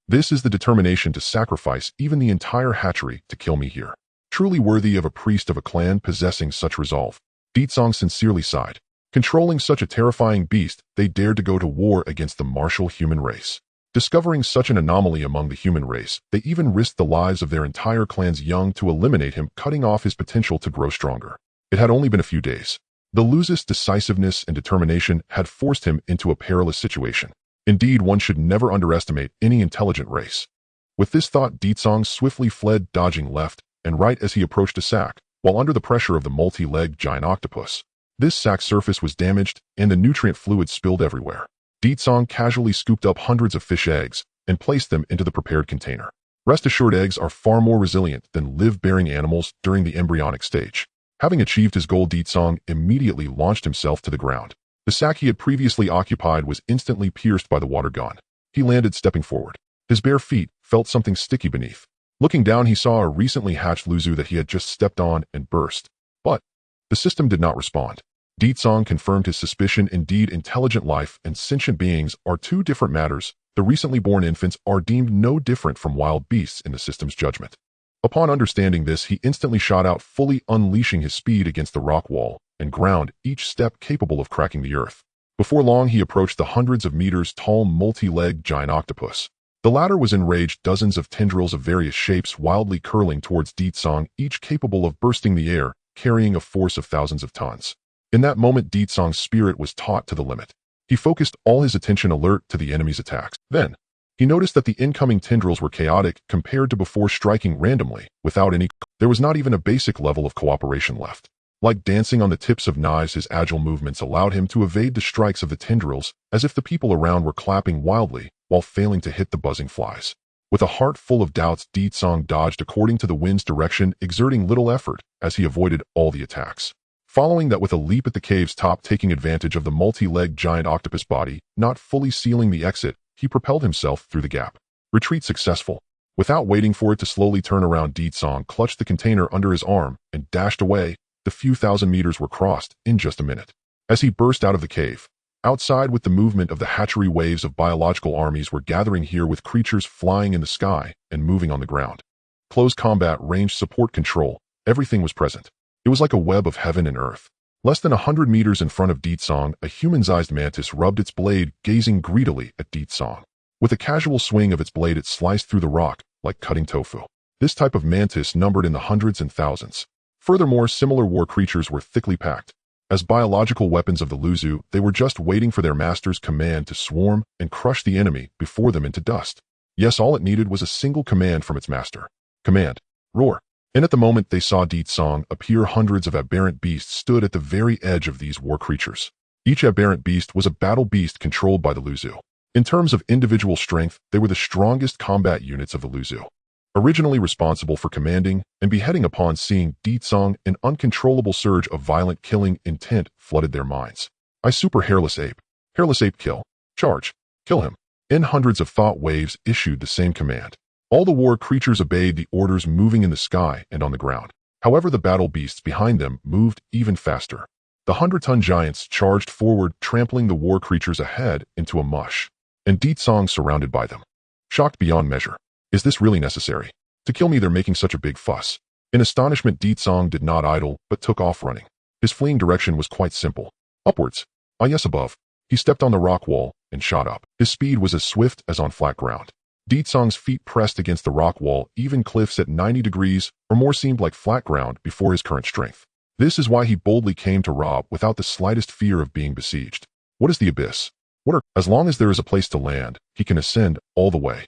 This is the determination to sacrifice even the entire hatchery to kill me here. Truly worthy of a priest of a clan possessing such resolve. Deetsong sincerely sighed. Controlling such a terrifying beast, they dared to go to war against the martial human race. Discovering such an anomaly among the human race, they even risked the lives of their entire clan's young to eliminate him, cutting off his potential to grow stronger. It had only been a few days. The Luzu's decisiveness and determination had forced him into a perilous situation. Indeed, one should never underestimate any intelligent race. With this thought, Deetsong swiftly fled, dodging left and right as he approached a sack, while under the pressure of the multi-legged giant octopus. This sack's surface was damaged, and the nutrient fluid spilled everywhere. Deetsong casually scooped up hundreds of fish eggs and placed them into the prepared container. Rest assured, eggs are far more resilient than live-bearing animals during the embryonic stage. Having achieved his goal, Deetsong immediately launched himself to the ground. The sack he had previously occupied was instantly pierced by the water gun. He landed, stepping forward. His bare feet felt something sticky beneath. Looking down, he saw a recently hatched Luzu that he had just stepped on and burst. But the system did not respond. Deetsong confirmed his suspicion. Indeed, intelligent life and sentient beings are two different matters. The recently born infants are deemed no different from wild beasts in the system's judgment. Upon understanding this, he instantly shot out, fully unleashing his speed against the rock wall and ground, each step capable of cracking the earth. Before long, he approached the hundreds of meters tall multi-legged giant octopus. The latter was enraged, dozens of tendrils of various shapes wildly curling towards Deetsong, each capable of bursting the air, carrying a force of thousands of tons. In that moment, Deetsong's spirit was taut to the limit. He focused all his attention, alert to the enemy's attacks. Then, he noticed that the incoming tendrils were chaotic compared to before, striking randomly, without any. There was not even a basic level of cooperation left. Like dancing on the tips of knives, his agile movements allowed him to evade the strikes of the tendrils, as if the people around were clapping wildly, while failing to hit the buzzing flies. With a heart full of doubts, Deetsong dodged according to the wind's direction, exerting little effort as he avoided all the attacks. Following that with a leap at the cave's top, taking advantage of the multi-legged giant octopus body, not fully sealing the exit, he propelled himself through the gap. Retreat successful. Without waiting for it to slowly turn around, Deetsong clutched the container under his arm and dashed away. The few thousand meters were crossed in just a minute. As he burst out of the cave, outside with the movement of the hatchery, waves of biological armies were gathering here, with creatures flying in the sky and moving on the ground. Close combat, range, support, control, everything was present. It was like a web of heaven and earth. Less than 100 meters in front of Deetsong, a human-sized mantis rubbed its blade, gazing greedily at Deetsong. With a casual swing of its blade, it sliced through the rock like cutting tofu. This type of mantis numbered in the hundreds and thousands. Furthermore, similar war creatures were thickly packed. As biological weapons of the Luzu, they were just waiting for their master's command to swarm and crush the enemy before them into dust. Yes, all it needed was a single command from its master. Command. Roar. And at the moment they saw Deetsong appear, hundreds of aberrant beasts stood at the very edge of these war creatures. Each aberrant beast was a battle beast controlled by the Luzu. In terms of individual strength, they were the strongest combat units of the Luzu. Originally responsible for commanding and beheading upon seeing Ditsong, an uncontrollable surge of violent killing intent flooded their minds. I super hairless ape. Hairless ape kill. Charge. Kill him. In hundreds of thought waves issued the same command. All the war creatures obeyed the orders moving in the sky and on the ground. However, the battle beasts behind them moved even faster. The 100-ton giants charged forward, trampling the war creatures ahead into a mush, and Ditsong surrounded by them. Shocked beyond measure. Is this really necessary? To kill me they're making such a big fuss. In astonishment, Ditsong did not idle, but took off running. His fleeing direction was quite simple. Upwards. Ah yes, above. He stepped on the rock wall and shot up. His speed was as swift as on flat ground. Ditsong's feet pressed against the rock wall, even cliffs at 90 degrees or more seemed like flat ground before his current strength. This is why he boldly came to rob without the slightest fear of being besieged. What is the abyss? As long as there is a place to land, he can ascend all the way.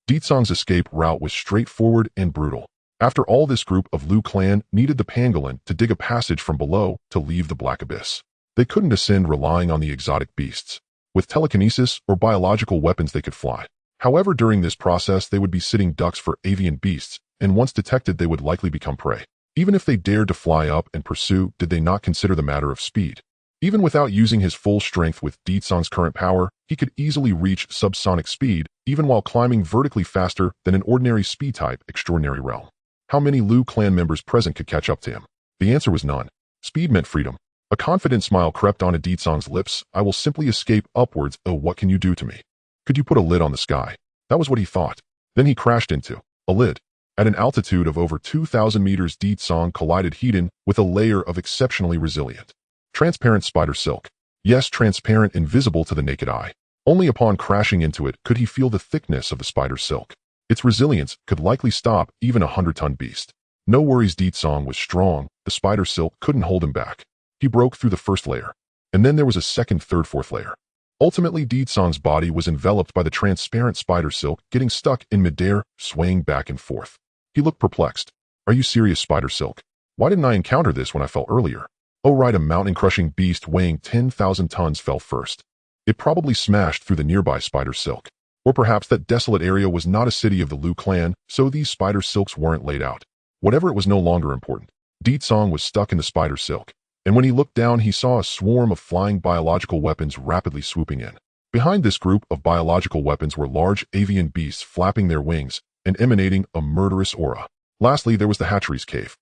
Ditsong's escape route was straightforward and brutal. After all, this group of Lu clan needed the pangolin to dig a passage from below to leave the black abyss. They couldn't ascend relying on the exotic beasts. With telekinesis or biological weapons they could fly. However, during this process they would be sitting ducks for avian beasts, and once detected they would likely become prey. Even if they dared to fly up and pursue, did they not consider the matter of speed? Even without using his full strength with Ditsong's current power, he could easily reach subsonic speed, even while climbing vertically faster than an ordinary speed-type extraordinary realm. How many Lu clan members present could catch up to him? The answer was none. Speed meant freedom. A confident smile crept onto Ditsong's lips. I will simply escape upwards. Oh, what can you do to me? Could you put a lid on the sky? That was what he thought. Then he crashed into a lid. At an altitude of over 2,000 meters, Ditsong collided head-on with a layer of exceptionally resilient, transparent spider silk. Yes, transparent, invisible to the naked eye. Only upon crashing into it could he feel the thickness of the spider silk. Its resilience could likely stop even a 100-ton beast. No worries, Ditsong was strong. The spider silk couldn't hold him back. He broke through the first layer. And then there was a second, third, fourth layer. Ultimately, Ditsong's body was enveloped by the transparent spider silk, getting stuck in midair, swaying back and forth. He looked perplexed. Are you serious, spider silk? Why didn't I encounter this when I fell earlier? Oh right, a mountain-crushing beast weighing 10,000 tons fell first. It probably smashed through the nearby spider silk. Or perhaps that desolate area was not a city of the Lu clan, so these spider silks weren't laid out. Whatever, it was no longer important. Ditsong was stuck in the spider silk. And when he looked down, he saw a swarm of flying biological weapons rapidly swooping in. Behind this group of biological weapons were large avian beasts flapping their wings and emanating a murderous aura. Lastly, there was the hatchery's cave.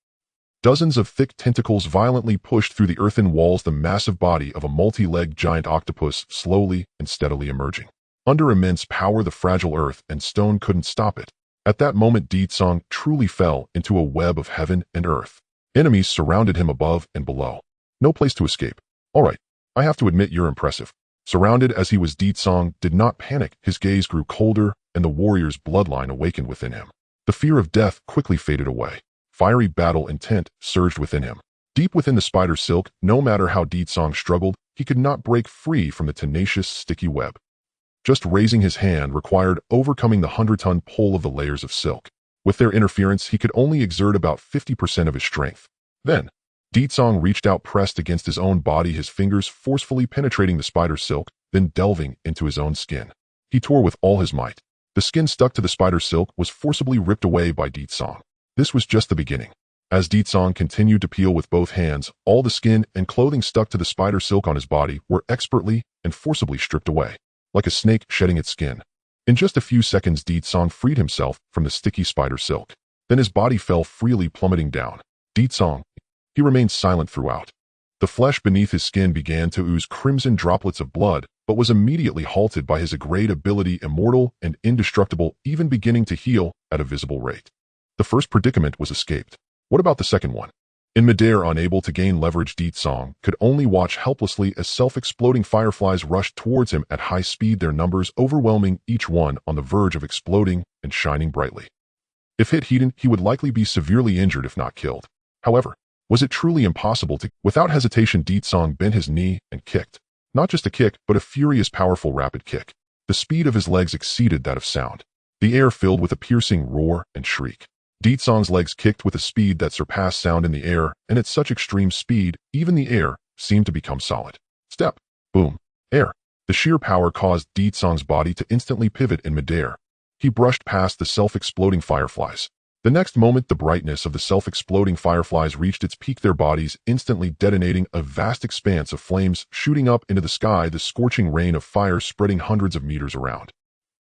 Dozens of thick tentacles violently pushed through the earthen walls, the massive body of a multi-legged giant octopus slowly and steadily emerging. Under immense power, the fragile earth and stone couldn't stop it. At that moment, Ditsong truly fell into a web of heaven and earth. Enemies surrounded him above and below. No place to escape. All right, I have to admit you're impressive. Surrounded as he was, Ditsong did not panic. His gaze grew colder, and the warrior's bloodline awakened within him. The fear of death quickly faded away. Fiery battle intent surged within him. Deep within the spider silk, no matter how Ditsong struggled, he could not break free from the tenacious, sticky web. Just raising his hand required overcoming the 100-ton pull of the layers of silk. With their interference, he could only exert about 50% of his strength. Then, Ditsong reached out, pressed against his own body, his fingers forcefully penetrating the spider silk, then delving into his own skin. He tore with all his might. The skin stuck to the spider silk was forcibly ripped away by Ditsong. This was just the beginning. As Ditsong continued to peel with both hands, all the skin and clothing stuck to the spider silk on his body were expertly and forcibly stripped away, like a snake shedding its skin. In just a few seconds, Ditsong freed himself from the sticky spider silk. Then his body fell freely, plummeting down. Ditsong, he remained silent throughout. The flesh beneath his skin began to ooze crimson droplets of blood, but was immediately halted by his great ability, immortal and indestructible, even beginning to heal at a visible rate. The first predicament was escaped. What about the second one? In midair, unable to gain leverage, Ditsong could only watch helplessly as self-exploding fireflies rushed towards him at high speed, their numbers overwhelming, each one on the verge of exploding and shining brightly. If hit head-on, he would likely be severely injured if not killed. However, was it truly impossible to? Without hesitation, Ditsong bent his knee and kicked. Not just a kick, but a furious, powerful, rapid kick. The speed of his legs exceeded that of sound. The air filled with a piercing roar and shriek. Ditsong's legs kicked with a speed that surpassed sound in the air, and at such extreme speed, even the air seemed to become solid. Step. Boom. Air. The sheer power caused Di Tsong's body to instantly pivot in midair. He brushed past the self-exploding fireflies. The next moment, the brightness of the self-exploding fireflies reached its peak, their bodies instantly detonating, a vast expanse of flames shooting up into the sky, the scorching rain of fire spreading hundreds of meters around.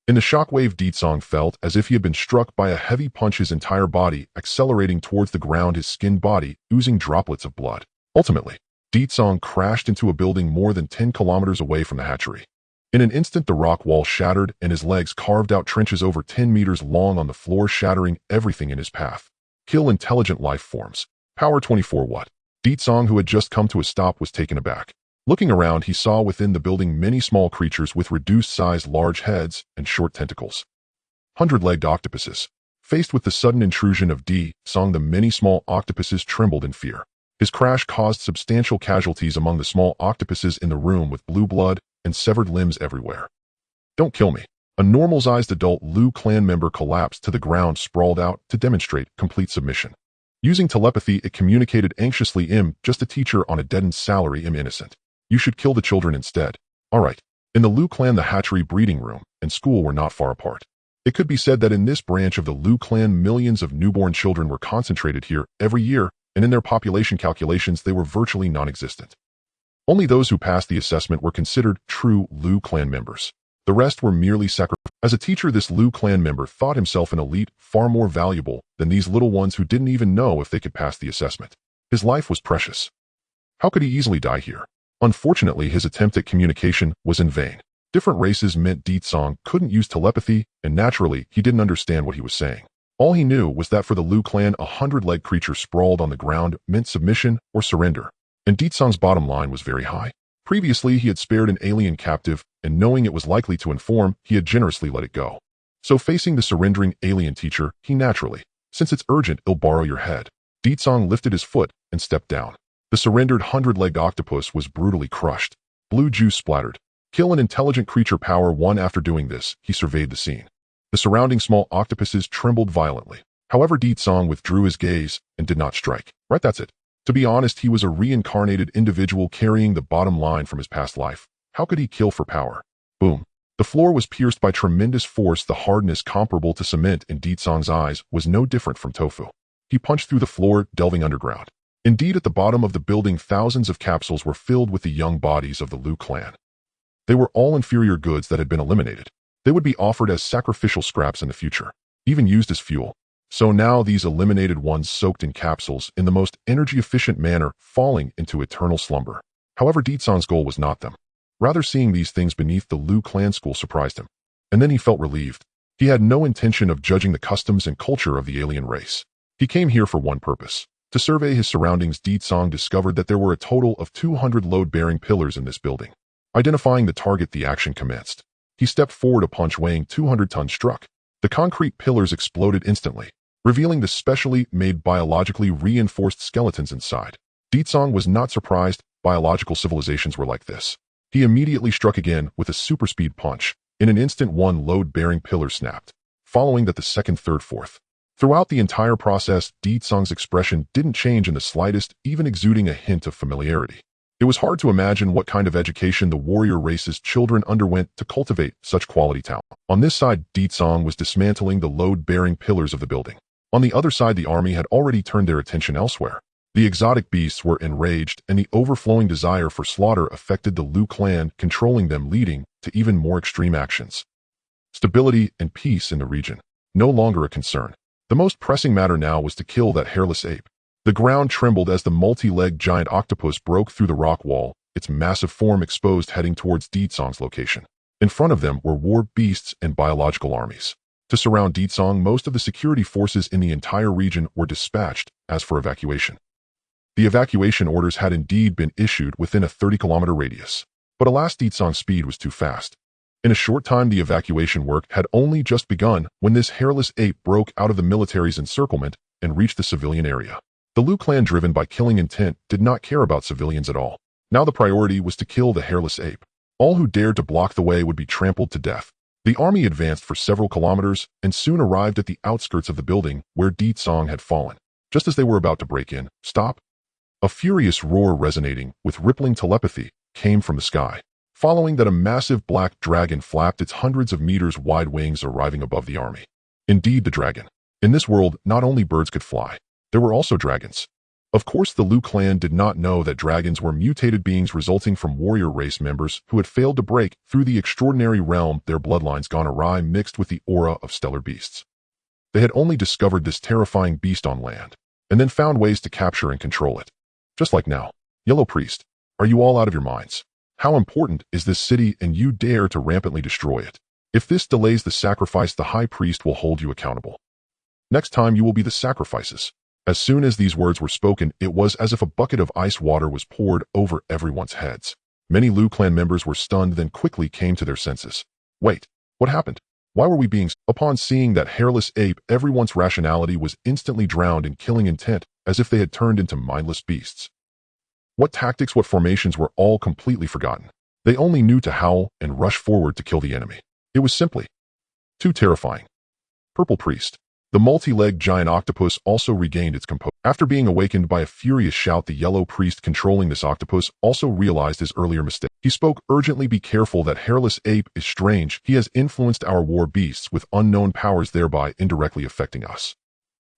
In the shockwave, Di Tsong felt as if he had been struck by a heavy punch, his entire body accelerating towards the ground, his skinned body oozing droplets of blood. Ultimately, Di Tsong crashed into a building more than 10 kilometers away from the hatchery. In an instant, the rock wall shattered and his legs carved out trenches over 10 meters long on the floor, shattering everything in his path. Kill intelligent life forms. Power 24 watt. Di Tsong, who had just come to a stop, was taken aback. Looking around, he saw within the building many small creatures with reduced size, large heads, and short tentacles. 100-legged octopuses. Faced with the sudden intrusion of Di Tsong, the many small octopuses trembled in fear. His crash caused substantial casualties among the small octopuses in the room, with blue blood and severed limbs everywhere. Don't kill me. A normal-sized adult Liu clan member collapsed to the ground, sprawled out to demonstrate complete submission. Using telepathy, it communicated anxiously, "I'm just a teacher on a deadened salary. I'm innocent. You should kill the children instead." All right. In the Liu clan, the hatchery, breeding room, and school were not far apart. It could be said that in this branch of the Liu clan, millions of newborn children were concentrated here every year, and in their population calculations, they were virtually non-existent. Only those who passed the assessment were considered true Liu clan members. The rest were merely sacrificed. As a teacher, this Liu clan member thought himself an elite, far more valuable than these little ones who didn't even know if they could pass the assessment. His life was precious. How could he easily die here? Unfortunately, his attempt at communication was in vain. Different races meant Di Tsong couldn't use telepathy, and naturally, he didn't understand what he was saying. All he knew was that for the Liu clan, a 100-legged creature sprawled on the ground meant submission or surrender. And Di Tsong's bottom line was very high. Previously, he had spared an alien captive, and knowing it was likely to inform, he had generously let it go. So facing the surrendering alien teacher, he naturally, "Since it's urgent, I'll borrow your head." Di Tsong lifted his foot and stepped down. The surrendered 100-legged octopus was brutally crushed. Blue juice splattered. Kill an intelligent creature, power 1. After doing this, he surveyed the scene. The surrounding small octopuses trembled violently. However, Di Tsong withdrew his gaze and did not strike. Right, that's it. To be honest, he was a reincarnated individual carrying the bottom line from his past life. How could he kill for power? Boom. The floor was pierced by tremendous force. The hardness comparable to cement in Di Tsong's eyes was no different from tofu. He punched through the floor, delving underground. Indeed, at the bottom of the building, thousands of capsules were filled with the young bodies of the Liu clan. They were all inferior goods that had been eliminated. They would be offered as sacrificial scraps in the future, even used as fuel. So now these eliminated ones soaked in capsules in the most energy-efficient manner, falling into eternal slumber. However, Di Tsong's goal was not them. Rather, seeing these things beneath the Liu clan school surprised him. And then he felt relieved. He had no intention of judging the customs and culture of the alien race. He came here for one purpose: to survey his surroundings. Di Tsong discovered that there were a total of 200 load-bearing pillars in this building. Identifying the target, the action commenced. He stepped forward. A punch weighing 200 tons struck. The concrete pillars exploded instantly, revealing the specially made biologically reinforced skeletons inside. Di Tsong was not surprised. Biological civilizations were like this. He immediately struck again with a super-speed punch. In an instant, one load-bearing pillar snapped, following that the second, third, fourth. Throughout the entire process, Di Tsong's expression didn't change in the slightest, even exuding a hint of familiarity. It was hard to imagine what kind of education the warrior race's children underwent to cultivate such quality talent. On this side, Di Tsong was dismantling the load-bearing pillars of the building. On the other side, the army had already turned their attention elsewhere. The exotic beasts were enraged, and the overflowing desire for slaughter affected the Liu clan, controlling them, leading to even more extreme actions. Stability and peace in the region, no longer a concern. The most pressing matter now was to kill that hairless ape. The ground trembled as the multi-legged giant octopus broke through the rock wall, its massive form exposed, heading towards Di Tsong's location. In front of them were war beasts and biological armies. To surround Di Tsong, most of the security forces in the entire region were dispatched. As for evacuation, the evacuation orders had indeed been issued within a 30-kilometer radius. But alas, Di Tsong's speed was too fast. In a short time, the evacuation work had only just begun when this hairless ape broke out of the military's encirclement and reached the civilian area. The Liu clan, driven by killing intent, did not care about civilians at all. Now the priority was to kill the hairless ape. All who dared to block the way would be trampled to death. The army advanced for several kilometers and soon arrived at the outskirts of the building where Di Tsong had fallen. Just as they were about to break in, stop! A furious roar resonating with rippling telepathy came from the sky. Following that, a massive black dragon flapped its hundreds of meters wide wings, arriving above the army. Indeed, the dragon. In this world, not only birds could fly, there were also dragons. Of course, the Liu clan did not know that dragons were mutated beings resulting from warrior race members who had failed to break through the extraordinary realm, their bloodlines gone awry, mixed with the aura of stellar beasts. They had only discovered this terrifying beast on land, and then found ways to capture and control it. Just like now. Yellow Priest, are you all out of your minds? How important is this city, and you dare to rampantly destroy it? If this delays the sacrifice, the High Priest will hold you accountable. Next time you will be the sacrifices. As soon as these words were spoken, it was as if a bucket of ice water was poured over everyone's heads. Many Liu clan members were stunned, then quickly came to their senses. Wait, what happened? Why were we being... Upon seeing that hairless ape, everyone's rationality was instantly drowned in killing intent, as if they had turned into mindless beasts. What tactics, what formations were all completely forgotten. They only knew to howl and rush forward to kill the enemy. It was simply too terrifying. Purple Priest. The multi-legged giant octopus also regained its composure. After being awakened by a furious shout, the Yellow Priest controlling this octopus also realized his earlier mistake. He spoke urgently, "Be careful, that hairless ape is strange. He has influenced our war beasts with unknown powers, thereby indirectly affecting us.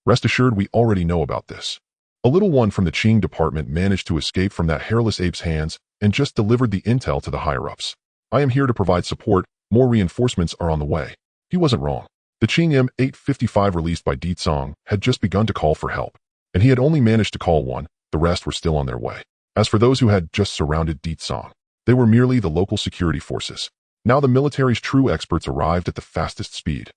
Rest assured, we already know about this." A little one from the Qing department managed to escape from that hairless ape's hands and just delivered the intel to the higher-ups. "I am here to provide support. More reinforcements are on the way." He wasn't wrong. The Qing M855 released by Di Tsong had just begun to call for help, and he had only managed to call one. The rest were still on their way. As for those who had just surrounded Di Tsong, they were merely the local security forces. Now the military's true experts arrived at the fastest speed.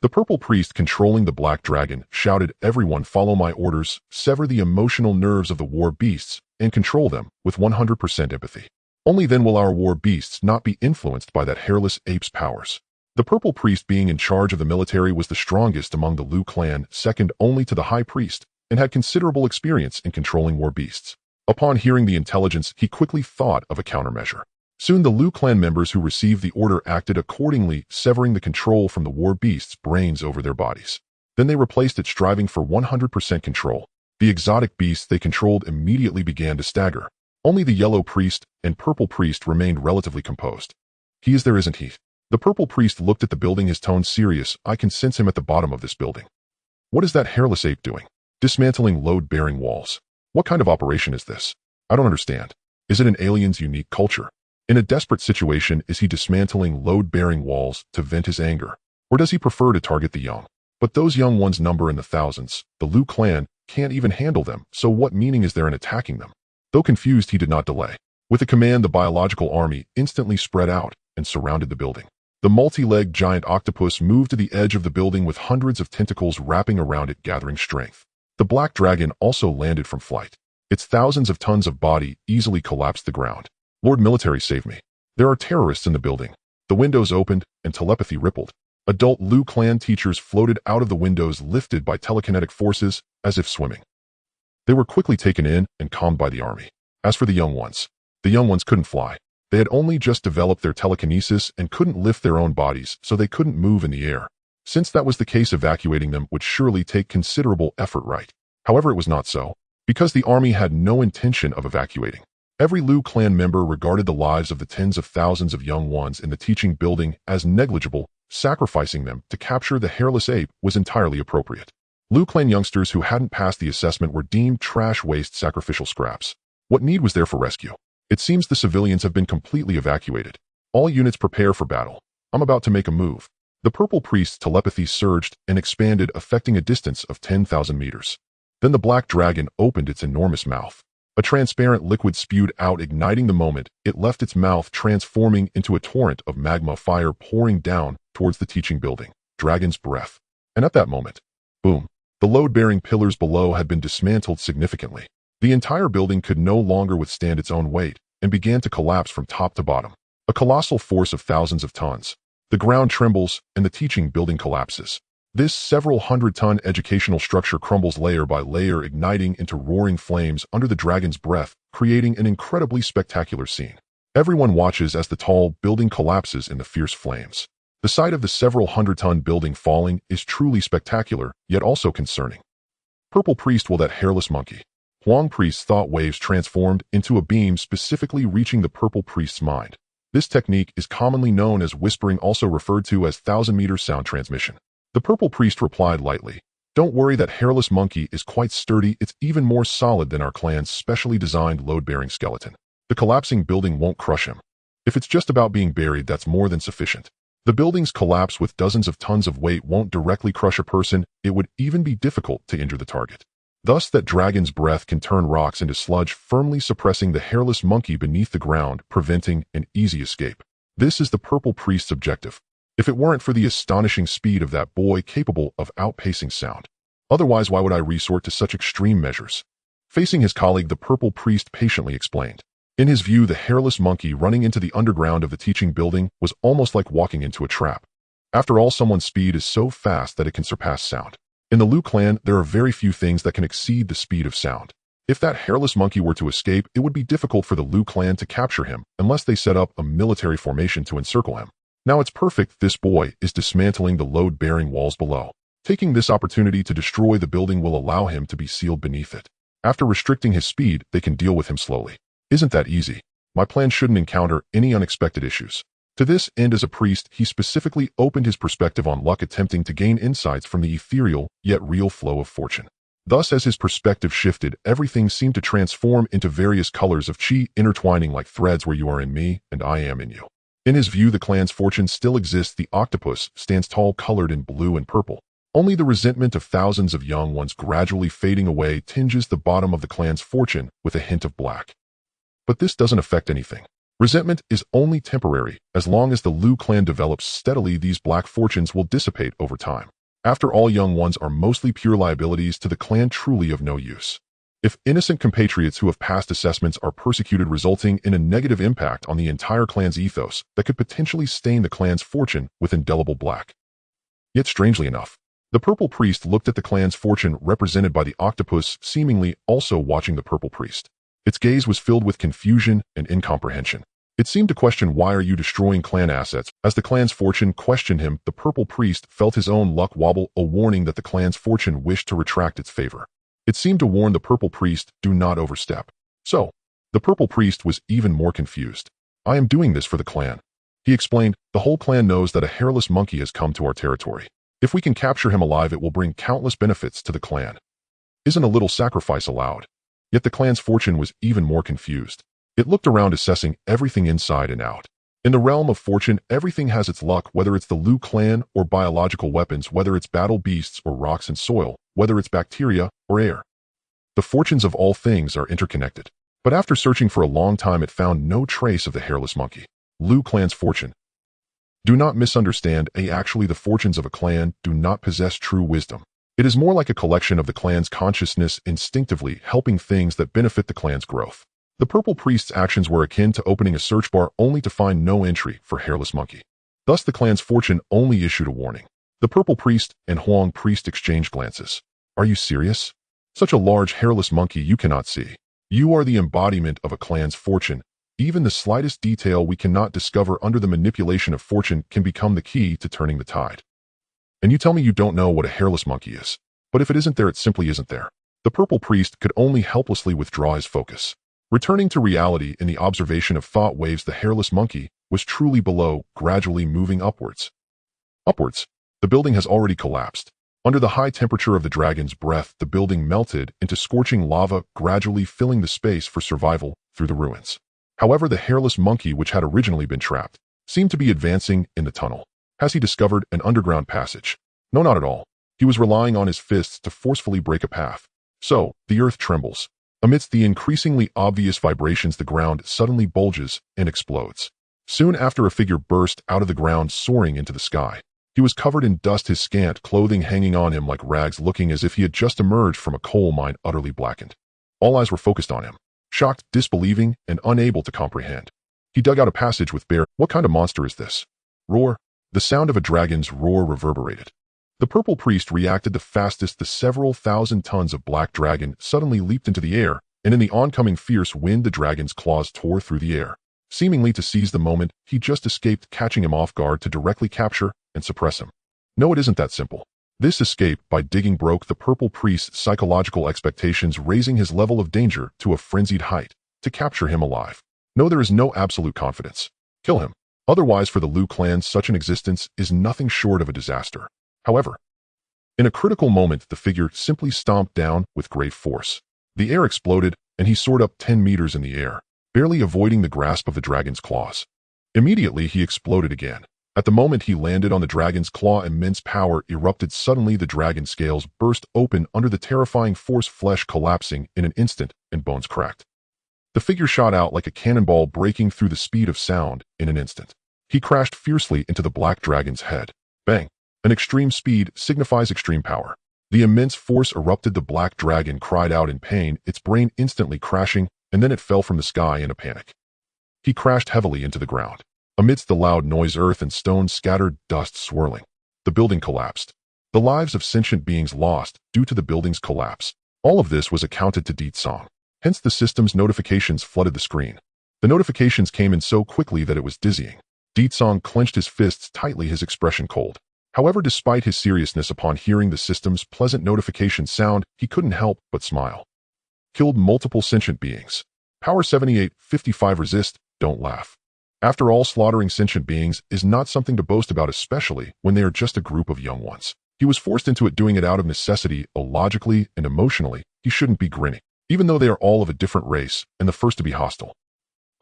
The Purple Priest controlling the Black Dragon shouted, "Everyone follow my orders, sever the emotional nerves of the war beasts, and control them with 100% empathy. Only then will our war beasts not be influenced by that hairless ape's powers." The Purple Priest, being in charge of the military, was the strongest among the Liu clan, second only to the High Priest, and had considerable experience in controlling war beasts. Upon hearing the intelligence, he quickly thought of a countermeasure. Soon the Liu clan members who received the order acted accordingly, severing the control from the war beasts' brains over their bodies. Then they replaced it, striving for 100% control. The exotic beasts they controlled immediately began to stagger. Only the Yellow Priest and Purple Priest remained relatively composed. "He is there, isn't he?" The Purple Priest looked at the building, his tone serious. "I can sense him at the bottom of this building." "What is that hairless ape doing?" "Dismantling load-bearing walls." "What kind of operation is this?" "I don't understand. Is it an alien's unique culture?" In a desperate situation, is he dismantling load-bearing walls to vent his anger? Or does he prefer to target the young? But those young ones number in the thousands. The Liu clan can't even handle them, so what meaning is there in attacking them? Though confused, he did not delay. With a command, the biological army instantly spread out and surrounded the building. The multi-legged giant octopus moved to the edge of the building with hundreds of tentacles wrapping around it, gathering strength. The Black Dragon also landed from flight. Its thousands of tons of body easily collapsed the ground. "Lord Military, save me. There are terrorists in the building." The windows opened and telepathy rippled. Adult Liu clan teachers floated out of the windows, lifted by telekinetic forces as if swimming. They were quickly taken in and calmed by the army. As for the young ones couldn't fly. They had only just developed their telekinesis and couldn't lift their own bodies, so they couldn't move in the air. Since that was the case, evacuating them would surely take considerable effort, right? However, it was not so, because the army had no intention of evacuating. Every Liu clan member regarded the lives of the tens of thousands of young ones in the teaching building as negligible. Sacrificing them to capture the hairless ape was entirely appropriate. Liu clan youngsters who hadn't passed the assessment were deemed trash waste, sacrificial scraps. What need was there for rescue? It seems the civilians have been completely evacuated. All units prepare for battle. I'm about to make a move. The Purple Priest's telepathy surged and expanded, affecting a distance of 10,000 meters. Then the Black Dragon opened its enormous mouth. A transparent liquid spewed out, igniting the moment it left its mouth, transforming into a torrent of magma fire pouring down towards the teaching building. Dragon's breath. And at that moment, boom, the load-bearing pillars below had been dismantled significantly. The entire building could no longer withstand its own weight and began to collapse from top to bottom. A colossal force of thousands of tons. The ground trembles and the teaching building collapses. This several hundred-ton educational structure crumbles layer by layer, igniting into roaring flames under the dragon's breath, creating an incredibly spectacular scene. Everyone watches as the tall building collapses in the fierce flames. The sight of the several hundred-ton building falling is truly spectacular, yet also concerning. Purple Priest, will that hairless monkey Huang Priest's thought waves transformed into a beam specifically reaching the purple priest's mind. This technique is commonly known as whispering, also referred to as 1,000-meter sound transmission. The purple priest replied lightly, "Don't worry, that hairless monkey is quite sturdy. It's even more solid than our clan's specially designed load-bearing skeleton. The collapsing building won't crush him. If it's just about being buried, that's more than sufficient. The building's collapse with dozens of tons of weight won't directly crush a person. It would even be difficult to injure the target. Thus, that dragon's breath can turn rocks into sludge, firmly suppressing the hairless monkey beneath the ground, preventing an easy escape. This is the purple priest's objective. If it weren't for the astonishing speed of that boy capable of outpacing sound. Otherwise, why would I resort to such extreme measures?" Facing his colleague, the purple priest patiently explained. In his view, the hairless monkey running into the underground of the teaching building was almost like walking into a trap. After all, someone's speed is so fast that it can surpass sound. In the Liu clan, there are very few things that can exceed the speed of sound. If that hairless monkey were to escape, it would be difficult for the Liu clan to capture him unless they set up a military formation to encircle him. Now it's perfect. This boy is dismantling the load-bearing walls below. Taking this opportunity to destroy the building will allow him to be sealed beneath it. After restricting his speed, they can deal with him slowly. Isn't that easy? My plan shouldn't encounter any unexpected issues. To this end, as a priest, he specifically opened his perspective on luck, attempting to gain insights from the ethereal yet real flow of fortune. Thus, as his perspective shifted, everything seemed to transform into various colors of chi, intertwining like threads, where you are in me and I am in you. In his view, the clan's fortune still exists. The octopus stands tall, colored in blue and purple. Only the resentment of thousands of young ones gradually fading away tinges the bottom of the clan's fortune with a hint of black. But this doesn't affect anything. Resentment is only temporary. As long as the Liu clan develops steadily, these black fortunes will dissipate over time. After all, young ones are mostly pure liabilities to the clan, truly of no use. If innocent compatriots who have passed assessments are persecuted, resulting in a negative impact on the entire clan's ethos that could potentially stain the clan's fortune with indelible black. Yet strangely enough, the purple priest looked at the clan's fortune represented by the octopus, seemingly also watching the purple priest. Its gaze was filled with confusion and incomprehension. It seemed to question, "Why are you destroying clan assets?" As the clan's fortune questioned him, the purple priest felt his own luck wobble, a warning that the clan's fortune wished to retract its favor. It seemed to warn the purple priest, "Do not overstep." So, the purple priest was even more confused. "I am doing this for the clan," he explained. "The whole clan knows that a hairless monkey has come to our territory. If we can capture him alive, it will bring countless benefits to the clan. Isn't a little sacrifice allowed?" Yet the clan's fortune was even more confused. It looked around, assessing everything inside and out. In the realm of fortune, everything has its luck, whether it's the Liu clan or biological weapons, whether it's battle beasts or rocks and soil, whether it's bacteria or air. The fortunes of all things are interconnected. But after searching for a long time, it found no trace of the hairless monkey. Liu clan's fortune. Do not misunderstand, actually the fortunes of a clan do not possess true wisdom. It is more like a collection of the clan's consciousness, instinctively helping things that benefit the clan's growth. The purple priest's actions were akin to opening a search bar only to find no entry for hairless monkey. Thus the clan's fortune only issued a warning. The purple priest and Huang priest exchanged glances. "Are you serious? Such a large hairless monkey you cannot see. You are the embodiment of a clan's fortune. Even the slightest detail we cannot discover under the manipulation of fortune can become the key to turning the tide. And you tell me you don't know what a hairless monkey is. But if it isn't there, it simply isn't there." The purple priest could only helplessly withdraw his focus. Returning to reality in the observation of thought waves, the hairless monkey was truly below, gradually moving upwards. Upwards. The building has already collapsed. Under the high temperature of the dragon's breath, the building melted into scorching lava, gradually filling the space for survival through the ruins. However, the hairless monkey, which had originally been trapped, seemed to be advancing in the tunnel. Has he discovered an underground passage? No, not at all. He was relying on his fists to forcefully break a path. So, the earth trembles. Amidst the increasingly obvious vibrations, the ground suddenly bulges and explodes. Soon after, a figure burst out of the ground, soaring into the sky. He was covered in dust, his scant clothing hanging on him like rags, looking as if he had just emerged from a coal mine, utterly blackened. All eyes were focused on him, shocked, disbelieving, and unable to comprehend. He dug out a passage with bare. What kind of monster is this? Roar. The sound of a dragon's roar reverberated. The purple priest reacted the fastest. The several thousand tons of black dragon suddenly leaped into the air, and in the oncoming fierce wind, the dragon's claws tore through the air. Seemingly to seize the moment he just escaped, catching him off guard to directly capture and suppress him. No, it isn't that simple. This escape by digging broke the purple priest's psychological expectations, raising his level of danger to a frenzied height. To capture him alive. No, there is no absolute confidence. Kill him. Otherwise, for the Liu clan, such an existence is nothing short of a disaster. However, in a critical moment, the figure simply stomped down with great force. The air exploded, and he soared up 10 meters in the air, barely avoiding the grasp of the dragon's claws. Immediately, he exploded again. At the moment he landed on the dragon's claw, immense power erupted. Suddenly, the dragon's scales burst open under the terrifying force, flesh collapsing in an instant, and bones cracked. The figure shot out like a cannonball, breaking through the speed of sound in an instant. He crashed fiercely into the black dragon's head. Bang! An extreme speed signifies extreme power. The immense force erupted. The black dragon cried out in pain, its brain instantly crashing, and then it fell from the sky in a panic. He crashed heavily into the ground. Amidst the loud noise, earth and stone scattered, dust swirling. The building collapsed. The lives of sentient beings lost due to the building's collapse. All of this was accounted to Di Tsong. Hence the system's notifications flooded the screen. The notifications came in so quickly that it was dizzying. Di Tsong clenched his fists tightly, his expression cold. However, despite his seriousness, upon hearing the system's pleasant notification sound, he couldn't help but smile. Killed multiple sentient beings. Power 7855. Resist, don't laugh. After all, slaughtering sentient beings is not something to boast about, especially when they are just a group of young ones. He was forced into it, doing it out of necessity. Illogically and emotionally, he shouldn't be grinning, even though they are all of a different race and the first to be hostile.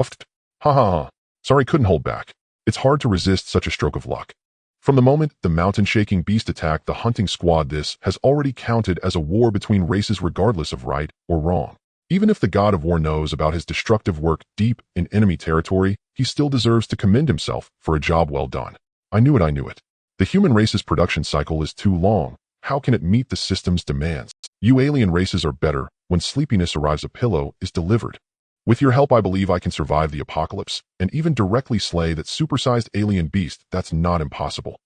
Uffed. Ha ha ha. Sorry, couldn't hold back. It's hard to resist such a stroke of luck. From the moment the mountain-shaking beast attacked the hunting squad, this has already counted as a war between races, regardless of right or wrong. Even if the god of war knows about his destructive work deep in enemy territory, he still deserves to commend himself for a job well done. I knew it. The human race's production cycle is too long. How can it meet the system's demands? You alien races are better. When sleepiness arrives, a pillow is delivered. With your help, I believe I can survive the apocalypse and even directly slay that supersized alien beast. That's not impossible.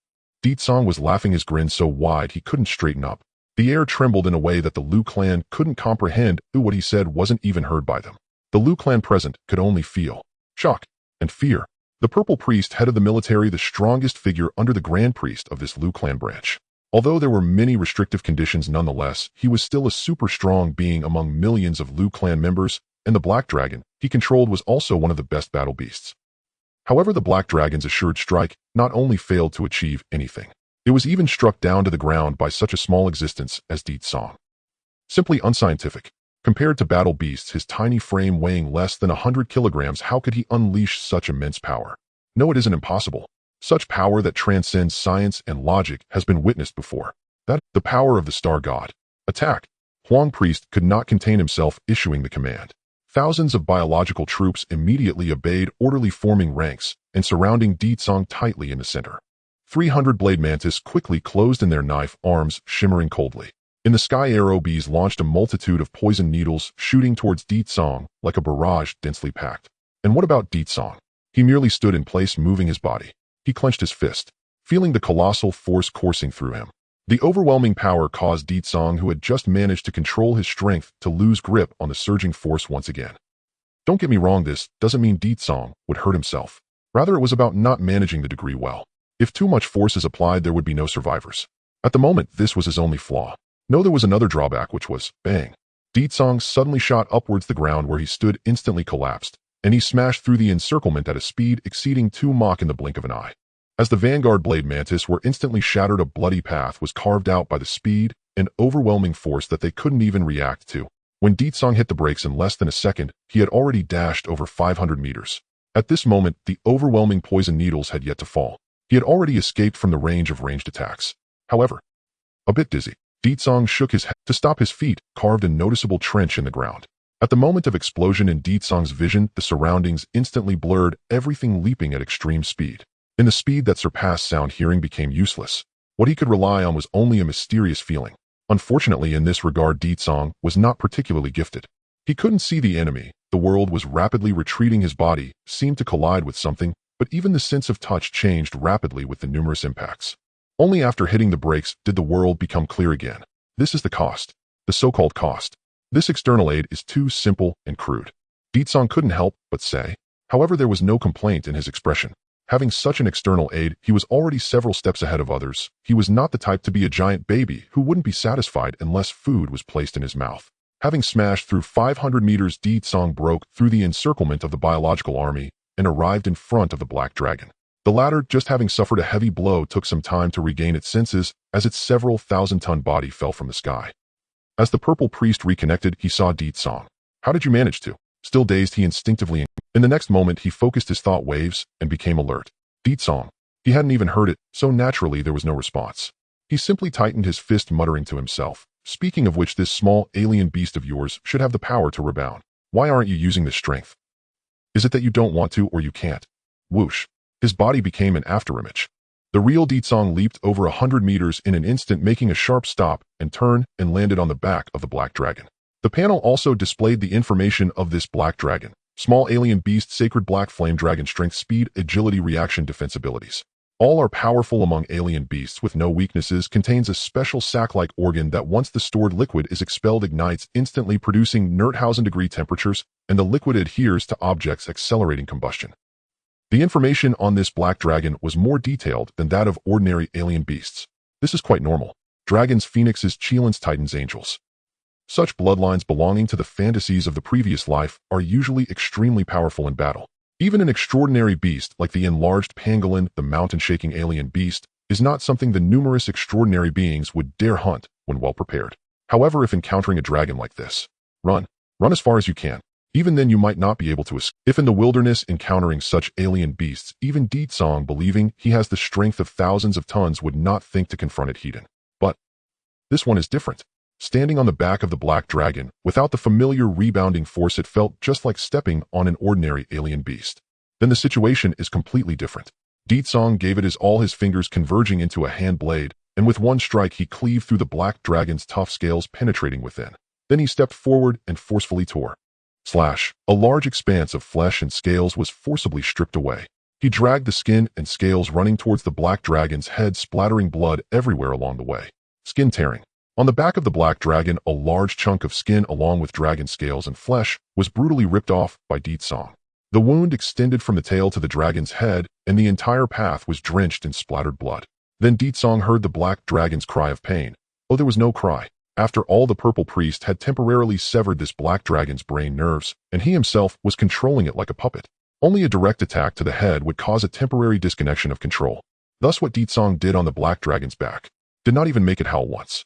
Di Tsong was laughing, his grin so wide he couldn't straighten up. The air trembled in a way that the Liu clan couldn't comprehend. What he said wasn't even heard by them. The Liu clan present could only feel shock and fear. The purple priest, head of the military, the strongest figure under the grand priest of this Liu clan branch. Although there were many restrictive conditions, nonetheless, he was still a super strong being among millions of Liu clan members, and the black dragon he controlled was also one of the best battle beasts. However, the black dragon's assured strike not only failed to achieve anything, it was even struck down to the ground by such a small existence as Di Tsong. Simply unscientific. Compared to battle beasts, his tiny frame weighing less than 100 kilograms, how could he unleash such immense power? No, it isn't impossible. Such power that transcends science and logic has been witnessed before. That, the power of the star god. Attack! Huang priest could not contain himself, issuing the command. Thousands of biological troops immediately obeyed, orderly forming ranks and surrounding Di Tsong tightly in the center. 300 blade mantis quickly closed in their knife arms, shimmering coldly. In the sky, arrow bees launched a multitude of poison needles, shooting towards Di Tsong like a barrage densely packed. And what about Di Tsong? He merely stood in place, moving his body. He clenched his fist, feeling the colossal force coursing through him. The overwhelming power caused Di Tsong, who had just managed to control his strength, to lose grip on the surging force once again. Don't get me wrong, this doesn't mean Di Tsong would hurt himself. Rather, it was about not managing the degree well. If too much force is applied, there would be no survivors. At the moment, this was his only flaw. No, there was another drawback, which was, bang. Di Tsong suddenly shot upwards. The ground where he stood instantly collapsed, and he smashed through the encirclement at a speed exceeding 2 Mach in the blink of an eye. As the vanguard blade mantis were instantly shattered, a bloody path was carved out by the speed and overwhelming force that they couldn't even react to. When Di Tsong hit the brakes in less than a second, he had already dashed over 500 meters. At this moment, the overwhelming poison needles had yet to fall. He had already escaped from the range of ranged attacks. However, a bit dizzy, Di Tsong shook his head to stop. His feet carved a noticeable trench in the ground. At the moment of explosion in Di Tsong's vision, the surroundings instantly blurred, everything leaping at extreme speed. In the speed that surpassed sound, hearing became useless. What he could rely on was only a mysterious feeling. Unfortunately, in this regard, Di Tsong was not particularly gifted. He couldn't see the enemy. The world was rapidly retreating. His body seemed to collide with something, but even the sense of touch changed rapidly with the numerous impacts. Only after hitting the brakes did the world become clear again. This is the cost. The so-called cost. This external aid is too simple and crude. Di Tsong couldn't help but say. However, there was no complaint in his expression. Having such an external aid, he was already several steps ahead of others. He was not the type to be a giant baby who wouldn't be satisfied unless food was placed in his mouth. Having smashed through 500 meters, Di Tsong broke through the encirclement of the biological army and arrived in front of the Black Dragon. The latter, just having suffered a heavy blow, took some time to regain its senses as its several thousand-ton body fell from the sky. As the purple priest reconnected, he saw Di Tsong. "How did you manage to?" Still dazed, he instinctively... In the next moment, he focused his thought waves and became alert. Di Tsong. He hadn't even heard it, so naturally there was no response. He simply tightened his fist, muttering to himself, "Speaking of which, this small alien beast of yours should have the power to rebound. Why aren't you using this strength? Is it that you don't want to or you can't?" Whoosh. His body became an afterimage. The real Di Tsong leaped over 100 meters in an instant, making a sharp stop and turn, and landed on the back of the Black Dragon. The panel also displayed the information of this Black Dragon. Small alien beast, sacred black flame dragon, strength, speed, agility, reaction, defense abilities. All are powerful among alien beasts with no weaknesses. Contains a special sac-like organ that once the stored liquid is expelled ignites, instantly producing Nerdhausen degree temperatures, and the liquid adheres to objects, accelerating combustion. The information on this Black Dragon was more detailed than that of ordinary alien beasts. This is quite normal. Dragons, phoenixes, cheilans, titans, angels. Such bloodlines belonging to the fantasies of the previous life are usually extremely powerful in battle. Even an extraordinary beast like the enlarged pangolin, the mountain-shaking alien beast, is not something the numerous extraordinary beings would dare hunt when well prepared. However, if encountering a dragon like this, run. Run as far as you can. Even then you might not be able to escape. If in the wilderness encountering such alien beasts, even Di Tsong, believing he has the strength of thousands of tons, would not think to confront it head-on. But this one is different. Standing on the back of the Black Dragon, without the familiar rebounding force, it felt just like stepping on an ordinary alien beast. Then the situation is completely different. Di Tsong gave it his all, his fingers converging into a hand blade, and with one strike he cleaved through the Black Dragon's tough scales, penetrating within. Then he stepped forward and forcefully tore. Slash. A large expanse of flesh and scales was forcibly stripped away. He dragged the skin and scales running towards the Black Dragon's head, splattering blood everywhere along the way. Skin tearing. On the back of the Black Dragon, a large chunk of skin along with dragon scales and flesh was brutally ripped off by Di Tsong. The wound extended from the tail to the dragon's head, and the entire path was drenched in splattered blood. Then Di Tsong heard the Black Dragon's cry of pain. Oh, there was no cry. After all, the purple priest had temporarily severed this Black Dragon's brain nerves, and he himself was controlling it like a puppet. Only a direct attack to the head would cause a temporary disconnection of control. Thus what Di Tsong did on the Black Dragon's back did not even make it howl once.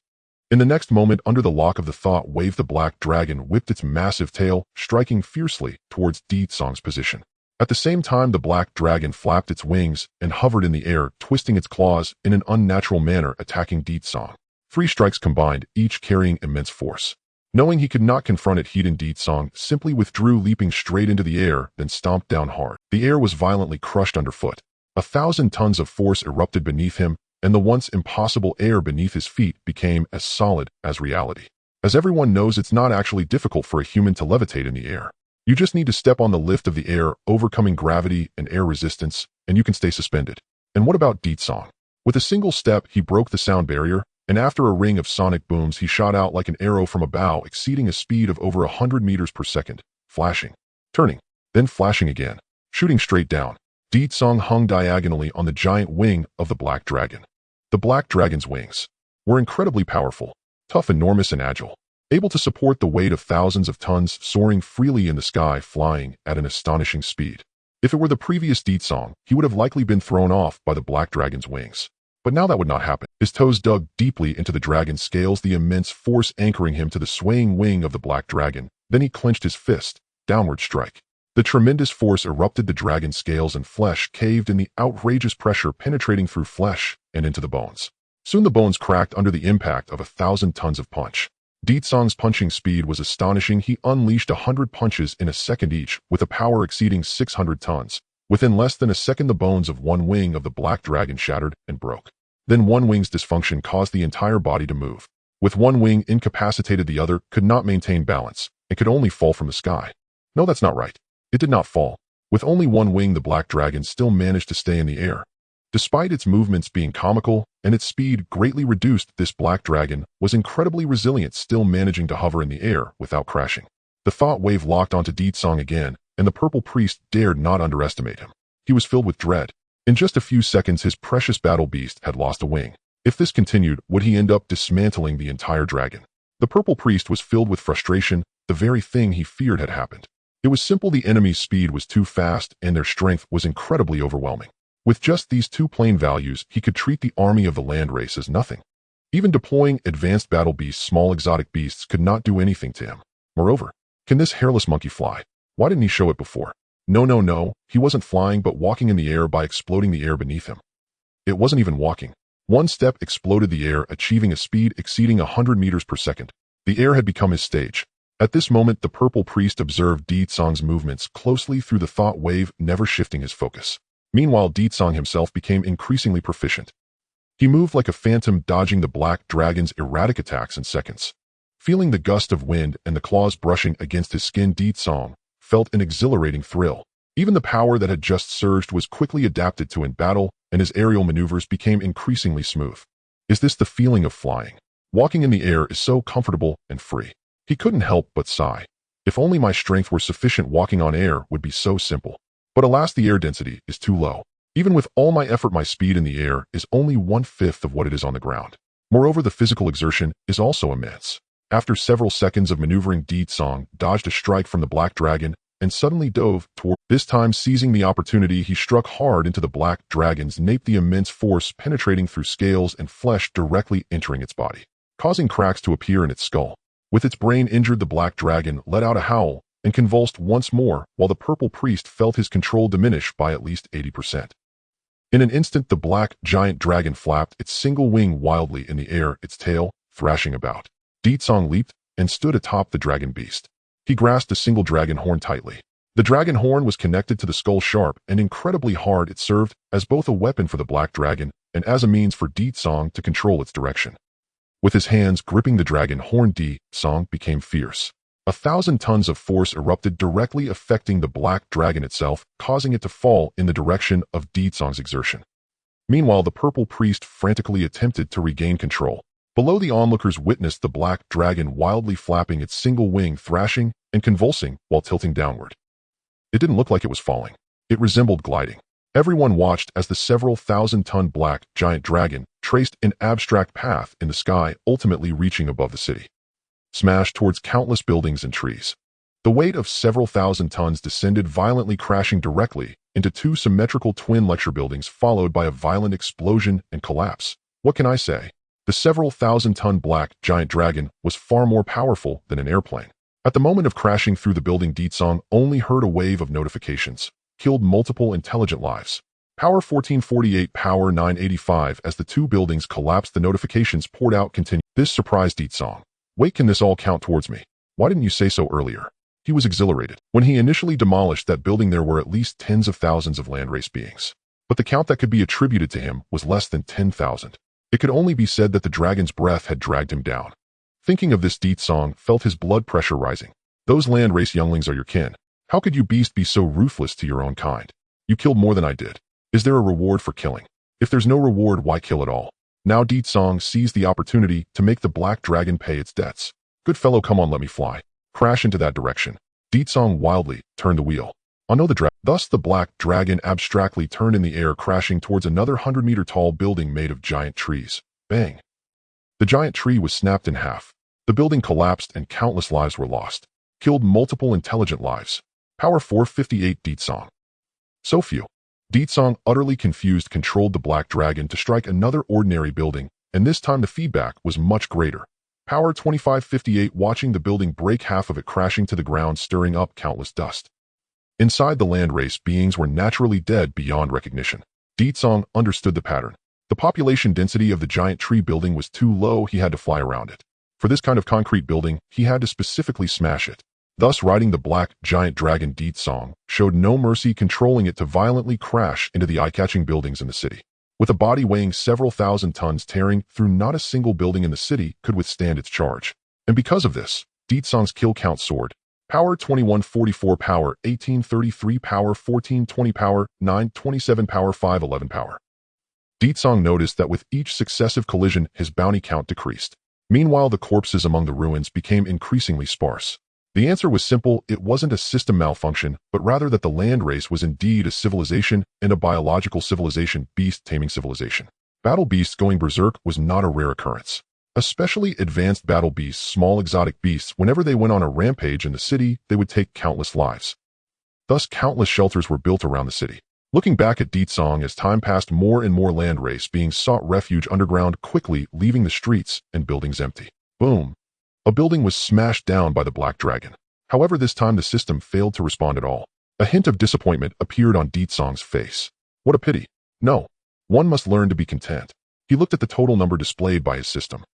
In the next moment, under the lock of the thought wave, the Black Dragon whipped its massive tail, striking fiercely towards Di Tsong's position. At the same time, the Black Dragon flapped its wings and hovered in the air, twisting its claws in an unnatural manner, attacking Di Tsong. 3 strikes combined, each carrying immense force. Knowing he could not confront it, head-on, Di Tsong simply withdrew, leaping straight into the air, then stomped down hard. The air was violently crushed underfoot. 1,000 tons of force erupted beneath him, and the once impossible air beneath his feet became as solid as reality. As everyone knows, it's not actually difficult for a human to levitate in the air. You just need to step on the lift of the air, overcoming gravity and air resistance, and you can stay suspended. And what about Di Tsong? With a single step, he broke the sound barrier, and after a ring of sonic booms, he shot out like an arrow from a bow, exceeding a speed of over 100 meters per second, flashing, turning, then flashing again, shooting straight down. Di Tsong hung diagonally on the giant wing of the Black Dragon. The Black Dragon's wings were incredibly powerful, tough, enormous, and agile, able to support the weight of thousands of tons, soaring freely in the sky, flying at an astonishing speed. If it were the previous Di Tsong, he would have likely been thrown off by the Black Dragon's wings. But now that would not happen. His toes dug deeply into the dragon's scales, the immense force anchoring him to the swaying wing of the Black Dragon. Then he clenched his fist, downward strike. The tremendous force erupted, the dragon's scales and flesh caved in the outrageous pressure, penetrating through flesh and into the bones. Soon the bones cracked under the impact of 1,000 tons of punch. Di Tsong's punching speed was astonishing. He unleashed 100 punches in a second each, with a power exceeding 600 tons. Within less than a second, the bones of one wing of the Black Dragon shattered and broke. Then one wing's dysfunction caused the entire body to move. With one wing incapacitated, the other could not maintain balance and could only fall from the sky. No, that's not right. It did not fall. With only one wing, the Black Dragon still managed to stay in the air. Despite its movements being comical and its speed greatly reduced, this Black Dragon was incredibly resilient, still managing to hover in the air without crashing. The thought wave locked onto Di Tsong again, and the purple priest dared not underestimate him. He was filled with dread. In just a few seconds, his precious battle beast had lost a wing. If this continued, would he end up dismantling the entire dragon? The purple priest was filled with frustration. The very thing he feared had happened. It was simple: the enemy's speed was too fast and their strength was incredibly overwhelming. With just these two plain values, he could treat the army of the land race as nothing. Even deploying advanced battle beasts, small exotic beasts, could not do anything to him. Moreover, can this hairless monkey fly? Why didn't he show it before? No, he wasn't flying but walking in the air by exploding the air beneath him. It wasn't even walking. One step exploded the air, achieving a speed exceeding 100 meters per second. The air had become his stage. At this moment, the purple priest observed Deetsong's movements closely through the thought wave, never shifting his focus. Meanwhile, Deetsong himself became increasingly proficient. He moved like a phantom, dodging the black dragon's erratic attacks in seconds. Feeling the gust of wind and the claws brushing against his skin, Deetsong felt an exhilarating thrill. Even the power that had just surged was quickly adapted to in battle, and his aerial maneuvers became increasingly smooth. Is this the feeling of flying? Walking in the air is so comfortable and free. He couldn't help but sigh. If only my strength were sufficient, walking on air would be so simple. But alas, the air density is too low. Even with all my effort, my speed in the air is only 1/5 of what it is on the ground. Moreover, the physical exertion is also immense. After several seconds of maneuvering, Deetsong dodged a strike from the black dragon and suddenly dove toward. This time, seizing the opportunity, he struck hard into the black dragon's nape, the immense force penetrating through scales and flesh, directly entering its body, causing cracks to appear in its skull. With its brain injured, the black dragon let out a howl and convulsed once more, while the purple priest felt his control diminish by at least 80%. In an instant, the black giant dragon flapped its single wing wildly in the air, its tail thrashing about. Deetsong leaped and stood atop the dragon beast. He grasped the single dragon horn tightly. The dragon horn was connected to the skull, sharp and incredibly hard. It served as both a weapon for the black dragon and as a means for Deetsong to control its direction. With his hands gripping the dragon horn, Deetsong became fierce. 1,000 tons of force erupted, directly affecting the black dragon itself, causing it to fall in the direction of Deetsong's exertion. Meanwhile, the purple priest frantically attempted to regain control. Below, the onlookers witnessed the black dragon wildly flapping its single wing, thrashing and convulsing while tilting downward. It didn't look like it was falling. It resembled gliding. Everyone watched as the several thousand-ton black giant dragon traced an abstract path in the sky, ultimately reaching above the city, smashed towards countless buildings and trees. The weight of several thousand tons descended violently, crashing directly into two symmetrical twin lecture buildings, followed by a violent explosion and collapse. What can I say? The several thousand-ton black giant dragon was far more powerful than an airplane. At the moment of crashing through the building, Deetsong only heard a wave of notifications. Killed multiple intelligent lives. Power 1448, power 985. As the two buildings collapsed, the notifications poured out. Continue. This surprised Deetsong. Wait, can this all count towards me? Why didn't you say so earlier? He was exhilarated. When he initially demolished that building, there were at least tens of thousands of landrace beings. But the count that could be attributed to him was less than 10,000. It could only be said that the dragon's breath had dragged him down. Thinking of this, Deetsong felt his blood pressure rising. Those landrace younglings are your kin. How could you beast be so ruthless to your own kind? You killed more than I did. Is there a reward for killing? If there's no reward, why kill at all? Now Deetsong seized the opportunity to make the black dragon pay its debts. Good fellow, come on, let me fly. Crash into that direction. Deetsong wildly turned the wheel. Thus the black dragon abstractly turned in the air, crashing towards another 100-meter tall building made of giant trees. Bang! The giant tree was snapped in half. The building collapsed and countless lives were lost. Killed multiple intelligent lives. Power 458, Deetsong. So few. Deetsong, utterly confused, controlled the black dragon to strike another ordinary building, and this time the feedback was much greater. Power 2558, watching the building break, half of it crashing to the ground, stirring up countless dust. Inside, the landrace beings were naturally dead beyond recognition. Deetsong understood the pattern. The population density of the giant tree building was too low. He had to fly around it. For this kind of concrete building, he had to specifically smash it. Thus, riding the black giant dragon, Deetsong showed no mercy, controlling it to violently crash into the eye-catching buildings in the city. With a body weighing several thousand tons, tearing through, not a single building in the city could withstand its charge. And because of this, Deetsong's kill count soared. Power 2144, power 1833, power 1420, power 927, power 511, power. Deetsong noticed that with each successive collision, his bounty count decreased. Meanwhile, the corpses among the ruins became increasingly sparse. The answer was simple. It wasn't a system malfunction, but rather that the land race was indeed a civilization, and a biological civilization, beast-taming civilization. Battle beasts going berserk was not a rare occurrence. Especially advanced battle beasts, small exotic beasts, whenever they went on a rampage in the city, they would take countless lives. Thus, countless shelters were built around the city. Looking back at Deetsong as time passed, more and more land race beings sought refuge underground, quickly leaving the streets and buildings empty. Boom! A building was smashed down by the Black Dragon. However, this time the system failed to respond at all. A hint of disappointment appeared on Deetsong's face. What a pity. No. One must learn to be content. He looked at the total number displayed by his system.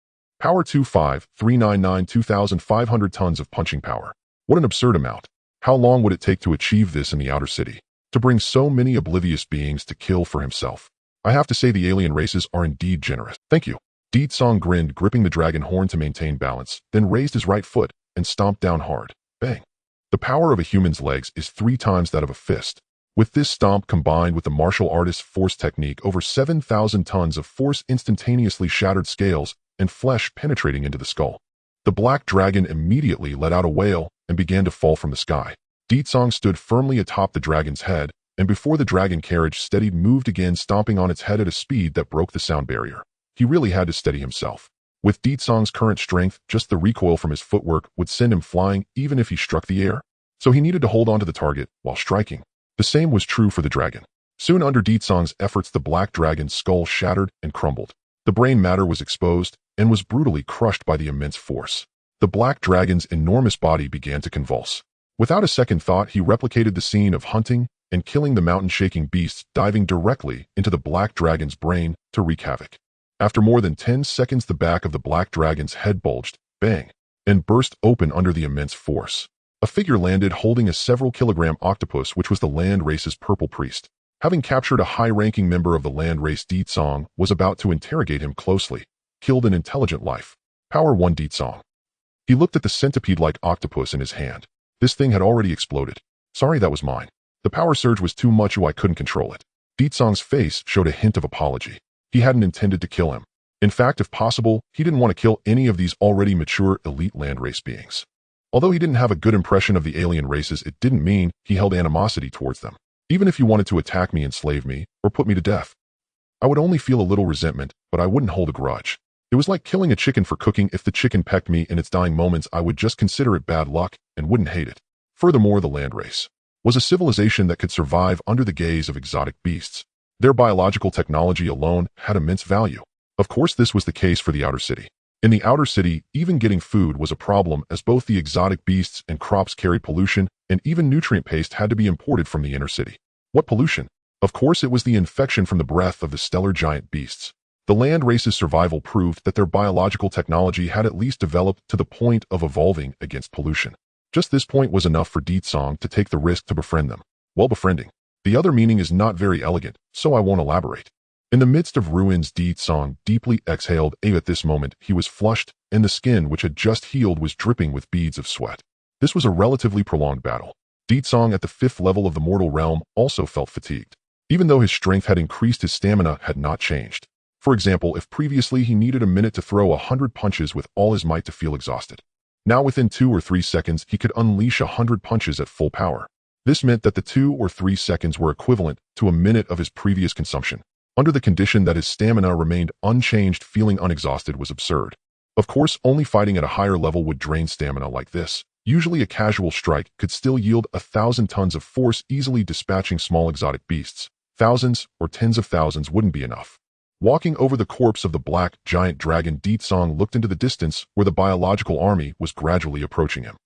Power 25399 2,500 tons of punching power. What an absurd amount. How long would it take to achieve this in the outer city? To bring so many oblivious beings to kill for himself? I have to say the alien races are indeed generous. Thank you. Deetsong grinned, gripping the dragon horn to maintain balance, then raised his right foot and stomped down hard. Bang. The power of a human's legs is 3 times that of a fist. With this stomp combined with the martial artist's force technique, over 7,000 tons of force instantaneously shattered scales and flesh penetrating into the skull. The Black Dragon immediately let out a wail and began to fall from the sky. Deetsong stood firmly atop the dragon's head, and before the dragon carriage steadied, moved again, stomping on its head at a speed that broke the sound barrier. He really had to steady himself. With Deetsong's current strength, just the recoil from his footwork would send him flying even if he struck the air. So he needed to hold on to the target while striking. The same was true for the dragon. Soon under Deetsong's efforts, the Black Dragon's skull shattered and crumbled. The brain matter was exposed and was brutally crushed by the immense force. The Black Dragon's enormous body began to convulse. Without a second thought, he replicated the scene of hunting and killing the mountain-shaking beasts, diving directly into the Black Dragon's brain to wreak havoc. After more than 10 seconds, the back of the Black Dragon's head bulged, bang, and burst open under the immense force. A figure landed holding a several-kilogram octopus, which was the land race's purple priest. Having captured a high-ranking member of the land race, Deetsong was about to interrogate him closely. Killed an intelligent life. Power 1 Deetsong. He looked at the centipede-like octopus in his hand. This thing had already exploded. Sorry, that was mine. The power surge was too much, I couldn't control it. Deetsong's face showed a hint of apology. He hadn't intended to kill him. In fact, if possible, he didn't want to kill any of these already mature elite land race beings. Although he didn't have a good impression of the alien races, it didn't mean he held animosity towards them. Even if you wanted to attack me, enslave me, or put me to death, I would only feel a little resentment, but I wouldn't hold a grudge. It was like killing a chicken for cooking. If the chicken pecked me in its dying moments, I would just consider it bad luck and wouldn't hate it. Furthermore, the land race was a civilization that could survive under the gaze of exotic beasts. Their biological technology alone had immense value. Of course, this was the case for the outer city. In the outer city, even getting food was a problem, as both the exotic beasts and crops carried pollution, and even nutrient paste had to be imported from the inner city. What pollution? Of course, it was the infection from the breath of the stellar giant beasts. The land race's survival proved that their biological technology had at least developed to the point of evolving against pollution. Just this point was enough for Deetsong to take the risk to befriend them. Well, befriending. The other meaning is not very elegant, so I won't elaborate. In the midst of ruins, Deetsong deeply exhaled. At this moment, he was flushed, and the skin which had just healed was dripping with beads of sweat. This was a relatively prolonged battle. Deetsong at the 5th level of the mortal realm also felt fatigued. Even though his strength had increased, his stamina had not changed. For example, if previously he needed a minute to throw 100 punches with all his might to feel exhausted, now within 2 or 3 seconds he could unleash 100 punches at full power. This meant that the 2 or 3 seconds were equivalent to a minute of his previous consumption. Under the condition that his stamina remained unchanged, feeling unexhausted was absurd. Of course, only fighting at a higher level would drain stamina like this. Usually a casual strike could still yield 1,000 tons of force, easily dispatching small exotic beasts. Thousands or tens of thousands wouldn't be enough. Walking over the corpse of the black giant dragon, Deetsong looked into the distance where the biological army was gradually approaching him.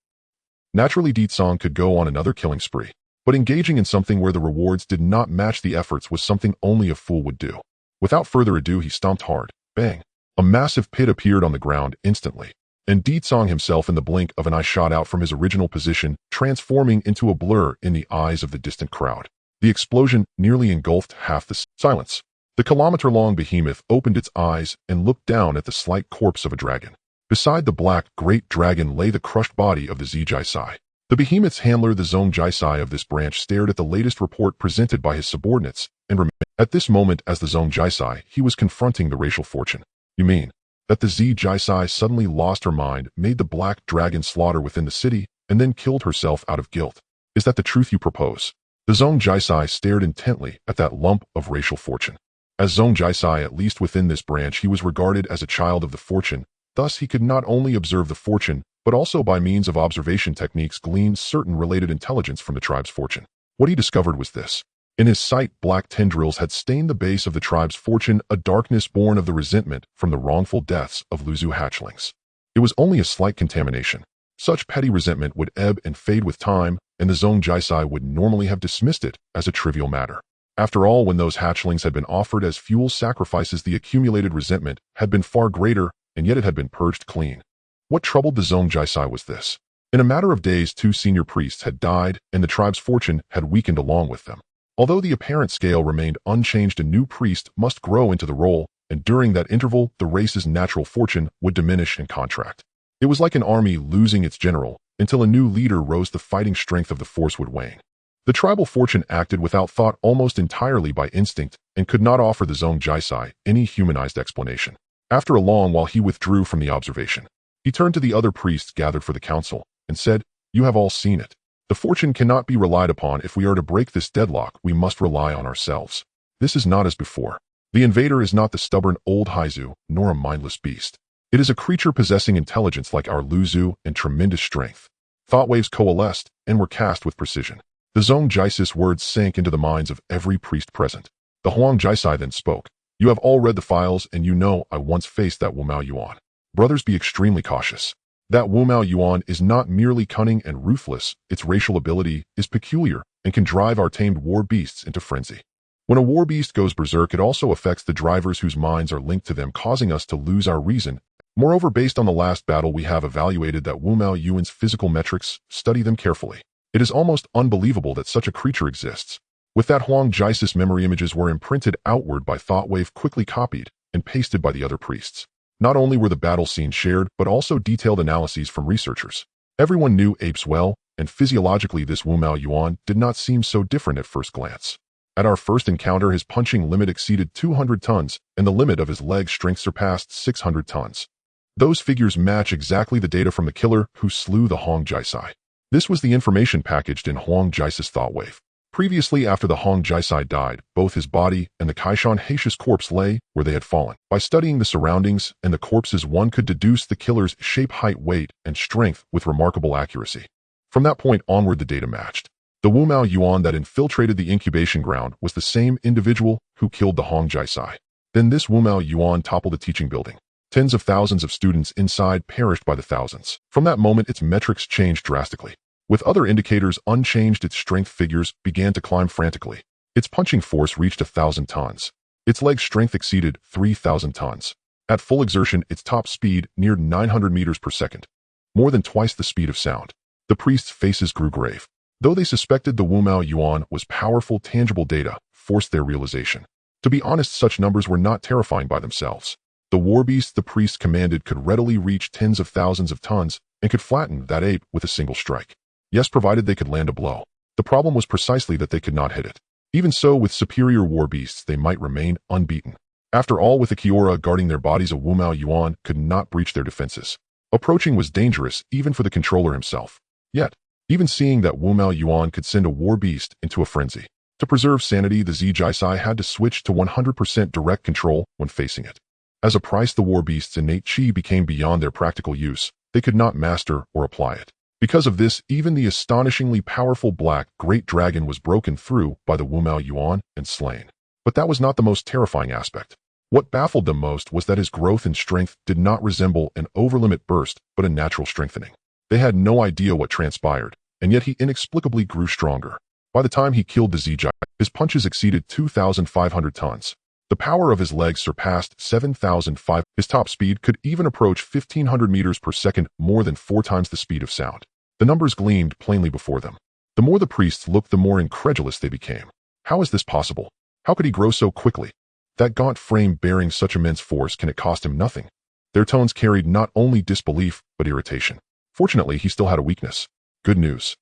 Naturally, Deetsong could go on another killing spree, but engaging in something where the rewards did not match the efforts was something only a fool would do. Without further ado, he stomped hard. Bang! A massive pit appeared on the ground instantly, and Deetsong himself in the blink of an eye shot out from his original position, transforming into a blur in the eyes of the distant crowd. The explosion nearly engulfed half the silence. The kilometer-long behemoth opened its eyes and looked down at the slight corpse of a dragon. Beside the black, great dragon lay the crushed body of the Zjaisai. The behemoth's handler, the Zjaisai of this branch, stared at the latest report presented by his subordinates, and remained. At this moment, as the Zjaisai, he was confronting the racial fortune. You mean that the Zjaisai suddenly lost her mind, made the black dragon slaughter within the city, and then killed herself out of guilt. Is that the truth you propose? The Zong Jiasai stared intently at that lump of racial fortune. As Zong Jiasai, at least within this branch, he was regarded as a child of the fortune. Thus, he could not only observe the fortune, but also by means of observation techniques glean certain related intelligence from the tribe's fortune. What he discovered was this. In his sight, black tendrils had stained the base of the tribe's fortune, a darkness born of the resentment from the wrongful deaths of Luzu hatchlings. It was only a slight contamination. Such petty resentment would ebb and fade with time, and the Zong Jiasai would normally have dismissed it as a trivial matter. After all, when those hatchlings had been offered as fuel sacrifices, the accumulated resentment had been far greater, and yet it had been purged clean. What troubled the Zong Jiasai was this. In a matter of days, 2 senior priests had died, and the tribe's fortune had weakened along with them. Although the apparent scale remained unchanged, a new priest must grow into the role, and during that interval, the race's natural fortune would diminish and contract. It was like an army losing its general. Until a new leader rose, the fighting strength of the force would wane. The tribal fortune acted without thought, almost entirely by instinct, and could not offer the Zong Jiasai any humanized explanation. After a long while, he withdrew from the observation. He turned to the other priests gathered for the council, and said, "You have all seen it. The fortune cannot be relied upon. If we are to break this deadlock, we must rely on ourselves. This is not as before. The invader is not the stubborn old Haizu, nor a mindless beast. It is a creature possessing intelligence like our Luzu and tremendous strength." Thought waves coalesced and were cast with precision. The Zong Jiasai's words sank into the minds of every priest present. The Huang Jiasai then spoke. "You have all read the files, and you know I once faced that Wumao Yuan. Brothers, be extremely cautious. That Wumao Yuan is not merely cunning and ruthless, its racial ability is peculiar and can drive our tamed war beasts into frenzy. When a war beast goes berserk, it also affects the drivers whose minds are linked to them, causing us to lose our reason. Moreover, based on the last battle, we have evaluated that Wumao Yuan's physical metrics. Study them carefully. It is almost unbelievable that such a creature exists." With that, Huang Jiasai's memory images were imprinted outward by Thoughtwave, quickly copied and pasted by the other priests. Not only were the battle scenes shared, but also detailed analyses from researchers. Everyone knew apes well, and physiologically this Wumao Yuan did not seem so different at first glance. At our first encounter, his punching limit exceeded 200 tons, and the limit of his leg strength surpassed 600 tons. Those figures match exactly the data from the killer who slew the Huang Jiasai. This was the information packaged in Huang Jiasai's Thoughtwave. Previously, after the Huang Jiasai died, both his body and the Kaishan Heishi's corpse lay where they had fallen. By studying the surroundings and the corpses, one could deduce the killer's shape, height, weight, and strength with remarkable accuracy. From that point onward, the data matched. The Wumao Yuan that infiltrated the incubation ground was the same individual who killed the Huang Jiasai. Then this Wumao Yuan toppled the teaching building. Tens of thousands of students inside perished by the thousands. From that moment, its metrics changed drastically. With other indicators unchanged, its strength figures began to climb frantically. Its punching force reached 1,000 tons. Its leg strength exceeded 3,000 tons. At full exertion, its top speed neared 900 meters per second, more than twice the speed of sound. The priests' faces grew grave. Though they suspected the Wumao Yuan was powerful, tangible data forced their realization. To be honest, such numbers were not terrifying by themselves. The war beast the priests commanded could readily reach tens of thousands of tons and could flatten that ape with a single strike. Yes, provided they could land a blow. The problem was precisely that they could not hit it. Even so, with superior war beasts, they might remain unbeaten. After all, with a Kiora guarding their bodies, a Wumao Yuan could not breach their defenses. Approaching was dangerous, even for the controller himself. Yet, even seeing that Wumao Yuan could send a war beast into a frenzy. To preserve sanity, the Zong Jiasai had to switch to 100% direct control when facing it. As a price, the war beast's innate chi became beyond their practical use. They could not master or apply it. Because of this, even the astonishingly powerful black great dragon was broken through by the Wumao Yuan and slain. But that was not the most terrifying aspect. What baffled them most was that his growth and strength did not resemble an overlimit burst, but a natural strengthening. They had no idea what transpired, and yet he inexplicably grew stronger. By the time he killed the Zong Jiasai, his punches exceeded 2,500 tons. The power of his legs surpassed 7,500. His top speed could even approach 1,500 meters per second, more than 4 times the speed of sound. The numbers gleamed plainly before them. The more the priests looked, the more incredulous they became. How is this possible? How could he grow so quickly? That gaunt frame bearing such immense force, can it cost him nothing? Their tones carried not only disbelief, but irritation. Fortunately, he still had a weakness. Good news.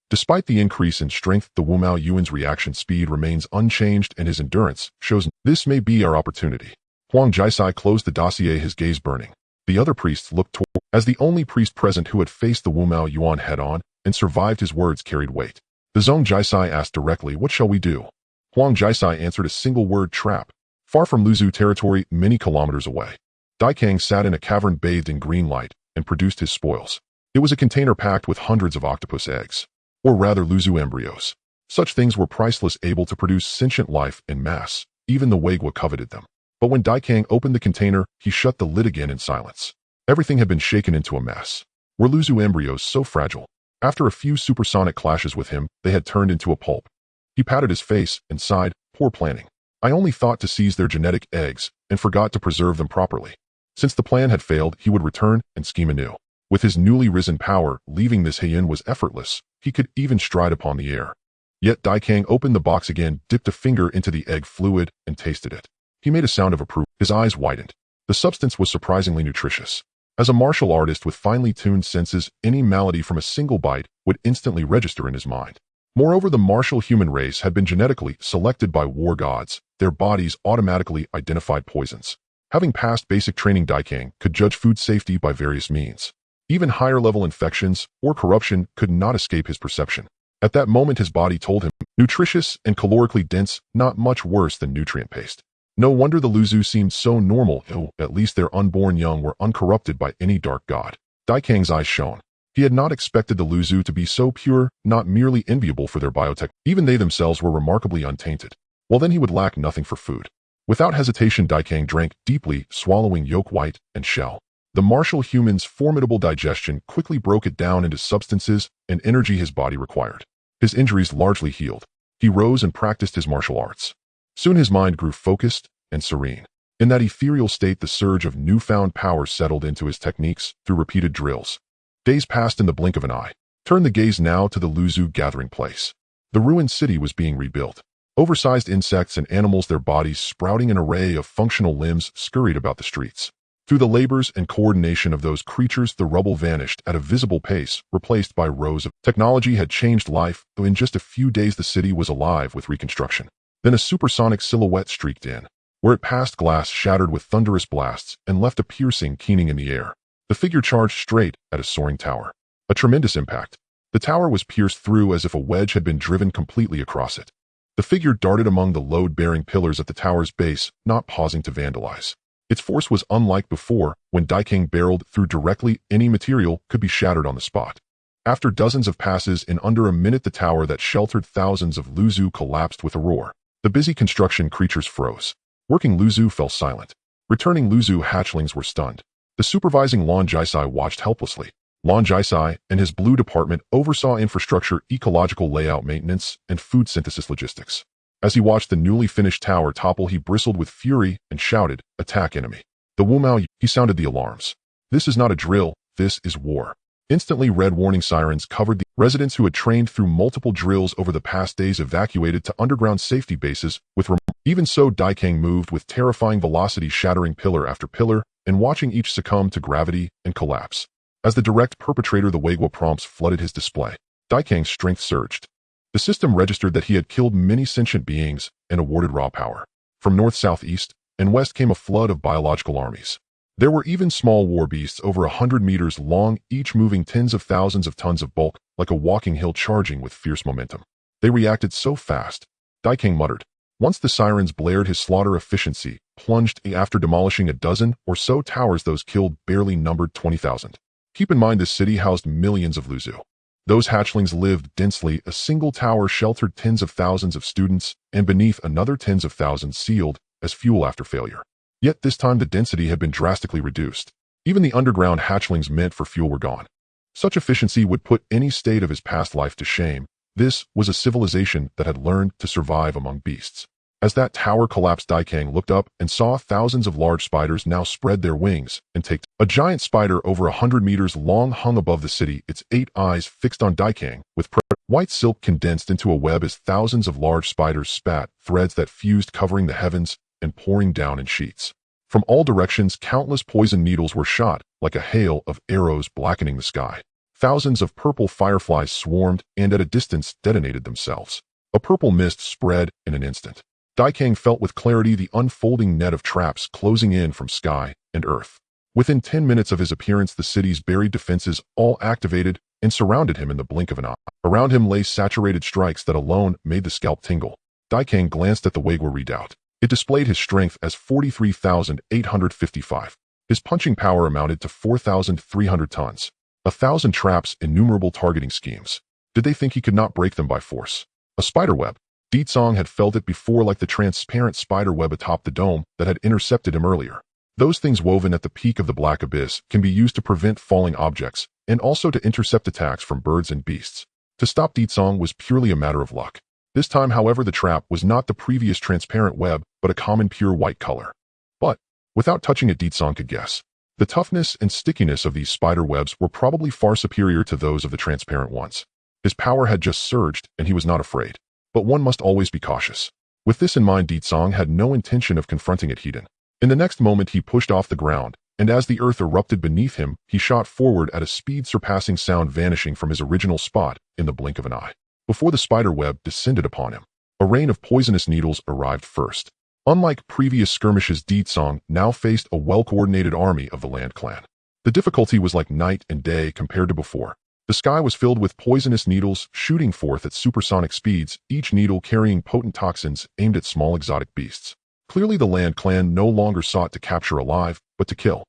Despite the increase in strength, the Wumao Yuan's reaction speed remains unchanged and his endurance shows this may be our opportunity. Huang Jiasai closed the dossier, his gaze burning. The other priests looked toward as the only priest present who had faced the Wumao Yuan head-on and survived. His words carried weight. The Zhong Jiasai asked directly, "What shall we do?" Huang Jiasai answered a single word: trap. Far from Luzu territory, many kilometers away, Daikang sat in a cavern bathed in green light and produced his spoils. It was a container packed with hundreds of octopus eggs, or rather Luzu embryos. Such things were priceless, able to produce sentient life en masse. Even the Waigwa coveted them. But when Daikang opened the container, he shut the lid again in silence. Everything had been shaken into a mess. Were Luzu embryos so fragile? After a few supersonic clashes with him, they had turned into a pulp. He patted his face and sighed, "Poor planning. I only thought to seize their genetic eggs and forgot to preserve them properly." Since the plan had failed, he would return and scheme anew. With his newly risen power, leaving this Heian was effortless. He could even stride upon the air. Yet Daikang opened the box again, dipped a finger into the egg fluid, and tasted it. He made a sound of approval. His eyes widened. The substance was surprisingly nutritious. As a martial artist with finely tuned senses, any malady from a single bite would instantly register in his mind. Moreover, the martial human race had been genetically selected by war gods. Their bodies automatically identified poisons. Having passed basic training, Daikang could judge food safety by various means. Even higher-level infections or corruption could not escape his perception. At that moment, his body told him, nutritious and calorically dense, not much worse than nutrient paste. No wonder the Luzu seemed so normal. Oh, at least their unborn young were uncorrupted by any dark god. Daikang's eyes shone. He had not expected the Luzu to be so pure, not merely enviable for their biotech. Even they themselves were remarkably untainted. Well, then he would lack nothing for food. Without hesitation, Daikang drank deeply, swallowing yolk white and shell. The martial human's formidable digestion quickly broke it down into substances and energy his body required. His injuries largely healed. He rose and practiced his martial arts. Soon his mind grew focused and serene. In that ethereal state, the surge of newfound power settled into his techniques through repeated drills. Days passed in the blink of an eye. Turn the gaze now to the Luzu gathering place. The ruined city was being rebuilt. Oversized insects and animals, their bodies sprouting an array of functional limbs, scurried about the streets. Through the labors and coordination of those creatures, the rubble vanished at a visible pace, replaced by rows of technology had changed life, though in just a few days the city was alive with reconstruction. Then a supersonic silhouette streaked in. Where it passed, glass shattered with thunderous blasts and left a piercing keening in the air. The figure charged straight at a soaring tower. A tremendous impact. The tower was pierced through as if a wedge had been driven completely across it. The figure darted among the load-bearing pillars at the tower's base, not pausing to vandalize. Its force was unlike before. When Daikang barreled through directly, any material could be shattered on the spot. After dozens of passes, in under a minute, the tower that sheltered thousands of Luzu collapsed with a roar. The busy construction creatures froze. Working Luzu fell silent. Returning Luzu hatchlings were stunned. The supervising Lon Jiasai watched helplessly. Lon Jiasai and his blue department oversaw infrastructure, ecological layout, maintenance, and food synthesis logistics. As he watched the newly finished tower topple, he bristled with fury and shouted, "Attack enemy." The Wumao, he sounded the alarms. This is not a drill, this is war. Instantly, red warning sirens covered the residents who had trained through multiple drills over the past days, evacuated to underground safety bases with even so, Daikang moved with terrifying velocity, shattering pillar after pillar and watching each succumb to gravity and collapse. As the direct perpetrator, the Waigwa prompts flooded his display. Daikang's strength surged. The system registered that he had killed many sentient beings and awarded raw power. From north, south, east, and west came a flood of biological armies. There were even small war beasts over 100 meters long, each moving tens of thousands of tons of bulk, like a walking hill charging with fierce momentum. They reacted so fast. Daikang muttered. Once the sirens blared, his slaughter efficiency plunged. After demolishing a dozen or so towers, those killed barely numbered 20,000. Keep in mind, this city housed millions of Luzu. Those hatchlings lived densely. A single tower sheltered tens of thousands of students, and beneath, another tens of thousands sealed as fuel after failure. Yet this time the density had been drastically reduced. Even the underground hatchlings meant for fuel were gone. Such efficiency would put any state of his past life to shame. This was a civilization that had learned to survive among beasts. As that tower collapsed, Daikang looked up and saw thousands of large spiders now spread their wings and take. A giant spider over 100 meters long hung above the city, its 8 eyes fixed on Daikang, with white silk condensed into a web as thousands of large spiders spat, threads that fused, covering the heavens and pouring down in sheets. From all directions, countless poison needles were shot, like a hail of arrows blackening the sky. Thousands of purple fireflies swarmed and at a distance detonated themselves. A purple mist spread in an instant. Daikang felt with clarity the unfolding net of traps closing in from sky and earth. Within 10 minutes of his appearance, the city's buried defenses all activated, and surrounded him in the blink of an eye. Around him lay saturated strikes that alone made the scalp tingle. Cang glanced at the Wagwa readout. It displayed his strength as 43,855. His punching power amounted to 4,300 tons. 1,000 traps, innumerable targeting schemes. Did they think he could not break them by force? A spiderweb. Song had felt it before, like the transparent spiderweb atop the dome that had intercepted him earlier. Those things woven at the peak of the black abyss can be used to prevent falling objects and also to intercept attacks from birds and beasts. To stop Song was purely a matter of luck. This time, however, the trap was not the previous transparent web, but a common pure white color. But, without touching it, Song could guess. The toughness and stickiness of these spider webs were probably far superior to those of the transparent ones. His power had just surged, and he was not afraid. But one must always be cautious. With this in mind, Song had no intention of confronting it head-on. In the next moment, he pushed off the ground, and as the earth erupted beneath him, he shot forward at a speed surpassing sound, vanishing from his original spot in the blink of an eye. Before the spider web descended upon him, a rain of poisonous needles arrived first. Unlike previous skirmishes, Song now faced a well-coordinated army of the Land Clan. The difficulty was like night and day compared to before. The sky was filled with poisonous needles shooting forth at supersonic speeds, each needle carrying potent toxins aimed at small exotic beasts. Clearly, the Land Clan no longer sought to capture alive, but to kill.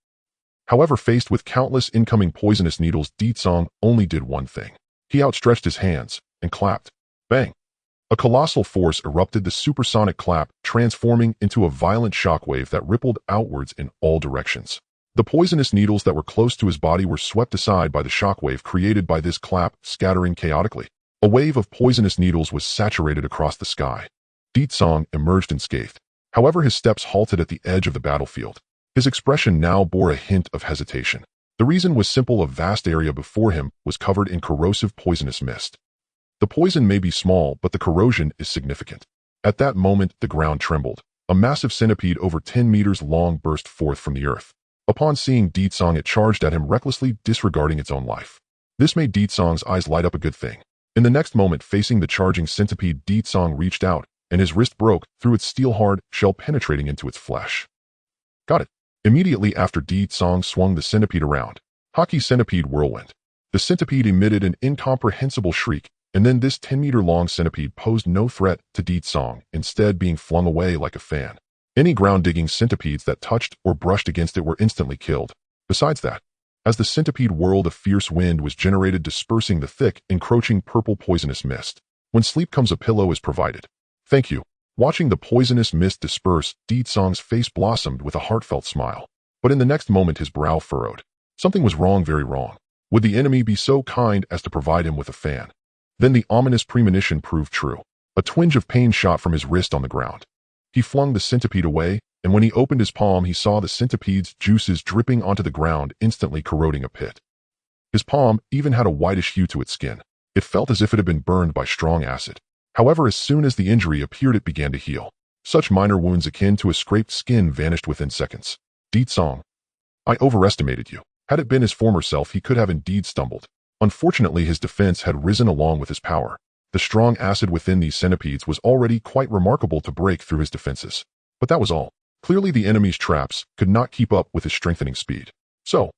However, faced with countless incoming poisonous needles, Song only did one thing. He outstretched his hands and clapped. Bang! A colossal force erupted, the supersonic clap transforming into a violent shockwave that rippled outwards in all directions. The poisonous needles that were close to his body were swept aside by the shockwave created by this clap, scattering chaotically. A wave of poisonous needles was saturated across the sky. Song emerged unscathed. However, his steps halted at the edge of the battlefield. His expression now bore a hint of hesitation. The reason was simple: a vast area before him was covered in corrosive poisonous mist. The poison may be small, but the corrosion is significant. At that moment, the ground trembled. A massive centipede over 10 meters long burst forth from the earth. Upon seeing Song, it charged at him recklessly, disregarding its own life. This made Song's eyes light up, a good thing. In the next moment, facing the charging centipede, Song reached out, and his wrist broke through its steel-hard shell, penetrating into its flesh. Got it. Immediately after, Song swung the centipede around. Hockey centipede whirlwind. The centipede emitted an incomprehensible shriek, and then this 10-meter-long centipede posed no threat to Song, instead being flung away like a fan. Any ground-digging centipedes that touched or brushed against it were instantly killed. Besides that, as the centipede whirled, a fierce wind was generated, dispersing the thick, encroaching purple poisonous mist. When sleep comes, a pillow is provided. Thank you. Watching the poisonous mist disperse, Song's face blossomed with a heartfelt smile. But in the next moment, his brow furrowed. Something was wrong, very wrong. Would the enemy be so kind as to provide him with a fan? Then the ominous premonition proved true. A twinge of pain shot from his wrist on the ground. He flung the centipede away, and when he opened his palm, he saw the centipede's juices dripping onto the ground, instantly corroding a pit. His palm even had a whitish hue to its skin. It felt as if it had been burned by strong acid. However, as soon as the injury appeared, it began to heal. Such minor wounds akin to a scraped skin vanished within seconds. Song, I overestimated you. Had it been his former self, he could have indeed stumbled. Unfortunately, his defense had risen along with his power. The strong acid within these centipedes was already quite remarkable to break through his defenses. But that was all. Clearly, the enemy's traps could not keep up with his strengthening speed. So,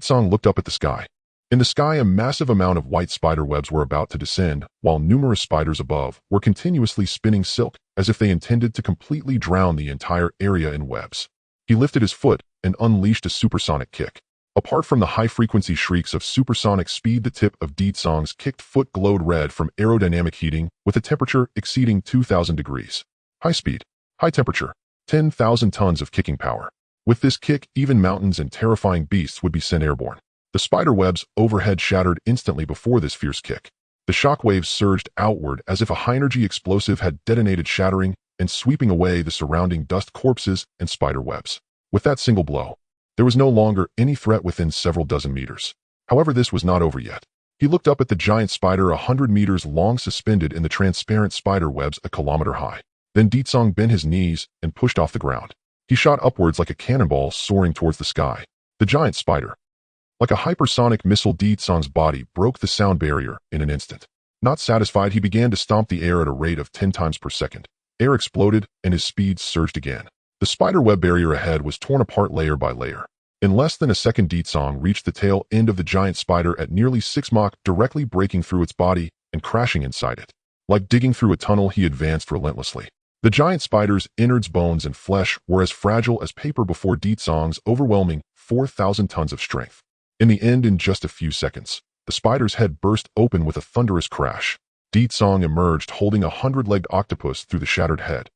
Song looked up at the sky. In the sky, a massive amount of white spider webs were about to descend, while numerous spiders above were continuously spinning silk, as if they intended to completely drown the entire area in webs. He lifted his foot and unleashed a supersonic kick. Apart from the high-frequency shrieks of supersonic speed, the tip of Song's kicked foot glowed red from aerodynamic heating, with a temperature exceeding 2,000 degrees. High speed, high temperature, 10,000 tons of kicking power. With this kick, even mountains and terrifying beasts would be sent airborne. The spider webs overhead shattered instantly before this fierce kick. The shockwaves surged outward as if a high-energy explosive had detonated, shattering and sweeping away the surrounding dust, corpses, and spider webs. With that single blow, there was no longer any threat within several dozen meters. However, this was not over yet. He looked up at the giant spider 100 meters long, suspended in the transparent spider webs a kilometer high. Then Song bent his knees and pushed off the ground. He shot upwards like a cannonball, soaring towards the sky. The giant spider, like a hypersonic missile, Song's body broke the sound barrier in an instant. Not satisfied, he began to stomp the air at a rate of 10 times per second. Air exploded, and his speed surged again. The spider web barrier ahead was torn apart layer by layer. In less than a second, Deetsong reached the tail end of the giant spider at nearly 6 Mach, directly breaking through its body and crashing inside it. Like digging through a tunnel, he advanced relentlessly. The giant spider's innards, bones, and flesh were as fragile as paper before Deetsong's overwhelming 4,000 tons of strength. In the end, in just a few seconds, the spider's head burst open with a thunderous crash. Deetsong emerged holding a 100-legged octopus through the shattered head.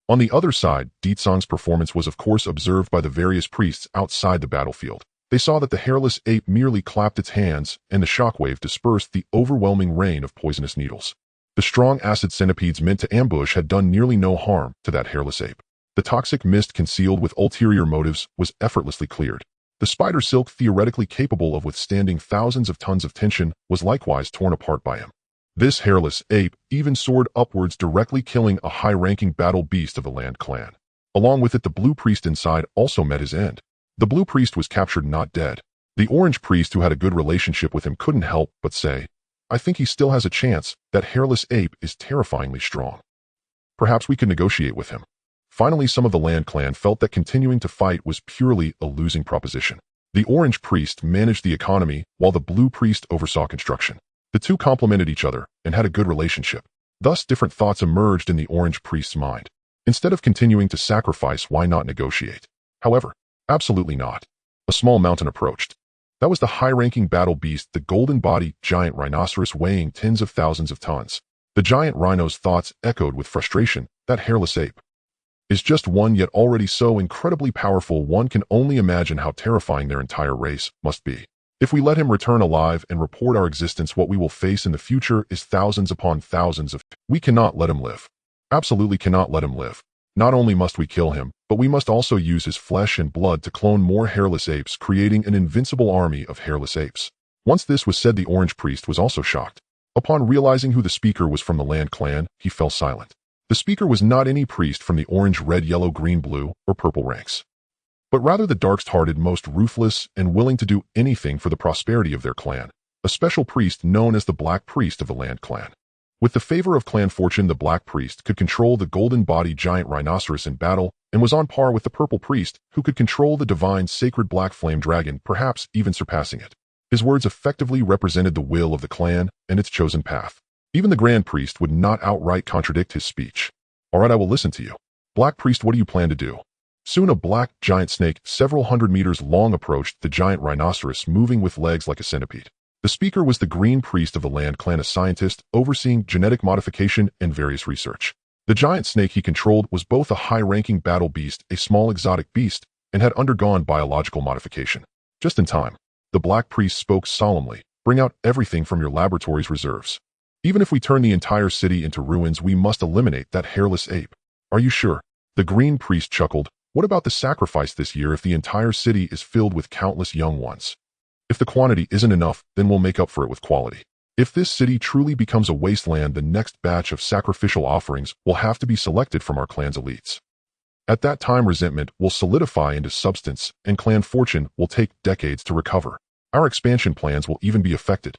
On the other side, Deetsong's performance was of course observed by the various priests outside the battlefield. They saw that the hairless ape merely clapped its hands, and the shockwave dispersed the overwhelming rain of poisonous needles. The strong acid centipedes meant to ambush had done nearly no harm to that hairless ape. The toxic mist concealed with ulterior motives was effortlessly cleared. The spider silk, theoretically capable of withstanding thousands of tons of tension, was likewise torn apart by him. This hairless ape even soared upwards, directly killing a high-ranking battle beast of the Land clan. Along with it, the blue priest inside also met his end. The blue priest was captured, not dead. The orange priest, who had a good relationship with him, couldn't help but say, "I think he still has a chance. That hairless ape is terrifyingly strong. Perhaps we could negotiate with him." Finally, some of the Land clan felt that continuing to fight was purely a losing proposition. The orange priest managed the economy, while the blue priest oversaw construction. The two complemented each other and had a good relationship. Thus, different thoughts emerged in the orange priest's mind. Instead of continuing to sacrifice, why not negotiate? However, absolutely not. A small mountain approached. That was the high-ranking battle beast, the golden-bodied giant rhinoceros weighing tens of thousands of tons. The giant rhino's thoughts echoed with frustration. That hairless ape is just one, yet already so incredibly powerful. One can only imagine how terrifying their entire race must be. If we let him return alive and report our existence, what we will face in the future is thousands upon thousands of... We cannot let him live. Absolutely cannot let him live. Not only must we kill him, but we must also use his flesh and blood to clone more hairless apes, creating an invincible army of hairless apes. Once this was said, the orange priest was also shocked. Upon realizing who the speaker was from the Land clan, he fell silent. The speaker was not any priest from the orange, red, yellow, green, blue, or purple ranks, but rather the darkest-hearted, most ruthless, and willing to do anything for the prosperity of their clan, a special priest known as the Black Priest of the Land clan. With the favor of clan fortune, the Black Priest could control the golden-bodied giant rhinoceros in battle and was on par with the Purple Priest, who could control the divine sacred black flame dragon, perhaps even surpassing it. His words effectively represented the will of the clan and its chosen path. Even the Grand Priest would not outright contradict his speech. "All right, I will listen to you. Black Priest, what do you plan to do?" Soon a black giant snake, several hundred meters long, approached the giant rhinoceros, moving with legs like a centipede. The speaker was the Green Priest of the Land clan, a scientist overseeing genetic modification and various research. The giant snake he controlled was both a high-ranking battle beast, a small exotic beast, and had undergone biological modification. Just in time, the Black Priest spoke solemnly. "Bring out everything from your laboratory's reserves. Even if we turn the entire city into ruins, we must eliminate that hairless ape." "Are you sure?" The Green Priest chuckled. "What about the sacrifice this year if the entire city is filled with countless young ones? If the quantity isn't enough, then we'll make up for it with quality. If this city truly becomes a wasteland, the next batch of sacrificial offerings will have to be selected from our clan's elites. At that time, resentment will solidify into substance, and clan fortune will take decades to recover. Our expansion plans will even be affected.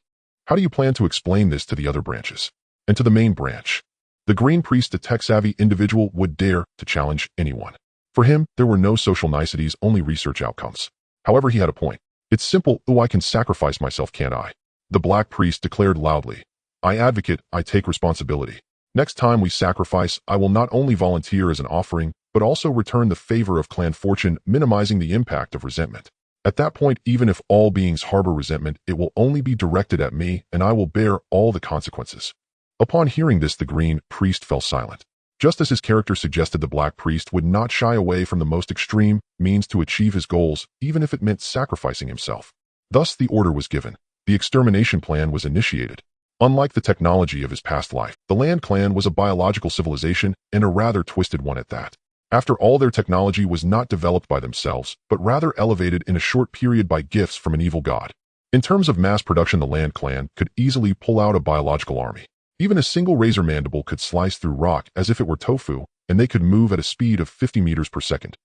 How do you plan to explain this to the other branches? And to the main branch?" The Green Priest, a tech-savvy individual, would dare to challenge anyone. For him, there were no social niceties, only research outcomes. However, he had a point. "It's simple. I can sacrifice myself, can't I?" The Black Priest declared loudly. "I advocate, I take responsibility. Next time we sacrifice, I will not only volunteer as an offering, but also return the favor of clan fortune, minimizing the impact of resentment. At that point, even if all beings harbor resentment, it will only be directed at me, and I will bear all the consequences." Upon hearing this, the Green Priest fell silent. Just as his character suggested, the Black Priest would not shy away from the most extreme means to achieve his goals, even if it meant sacrificing himself. Thus, the order was given. The extermination plan was initiated. Unlike the technology of his past life, the Land clan was a biological civilization, and a rather twisted one at that. After all, their technology was not developed by themselves, but rather elevated in a short period by gifts from an evil god. In terms of mass production, the Land clan could easily pull out a biological army. Even a single razor mandible could slice through rock as if it were tofu, and they could move at a speed of 50 meters per second.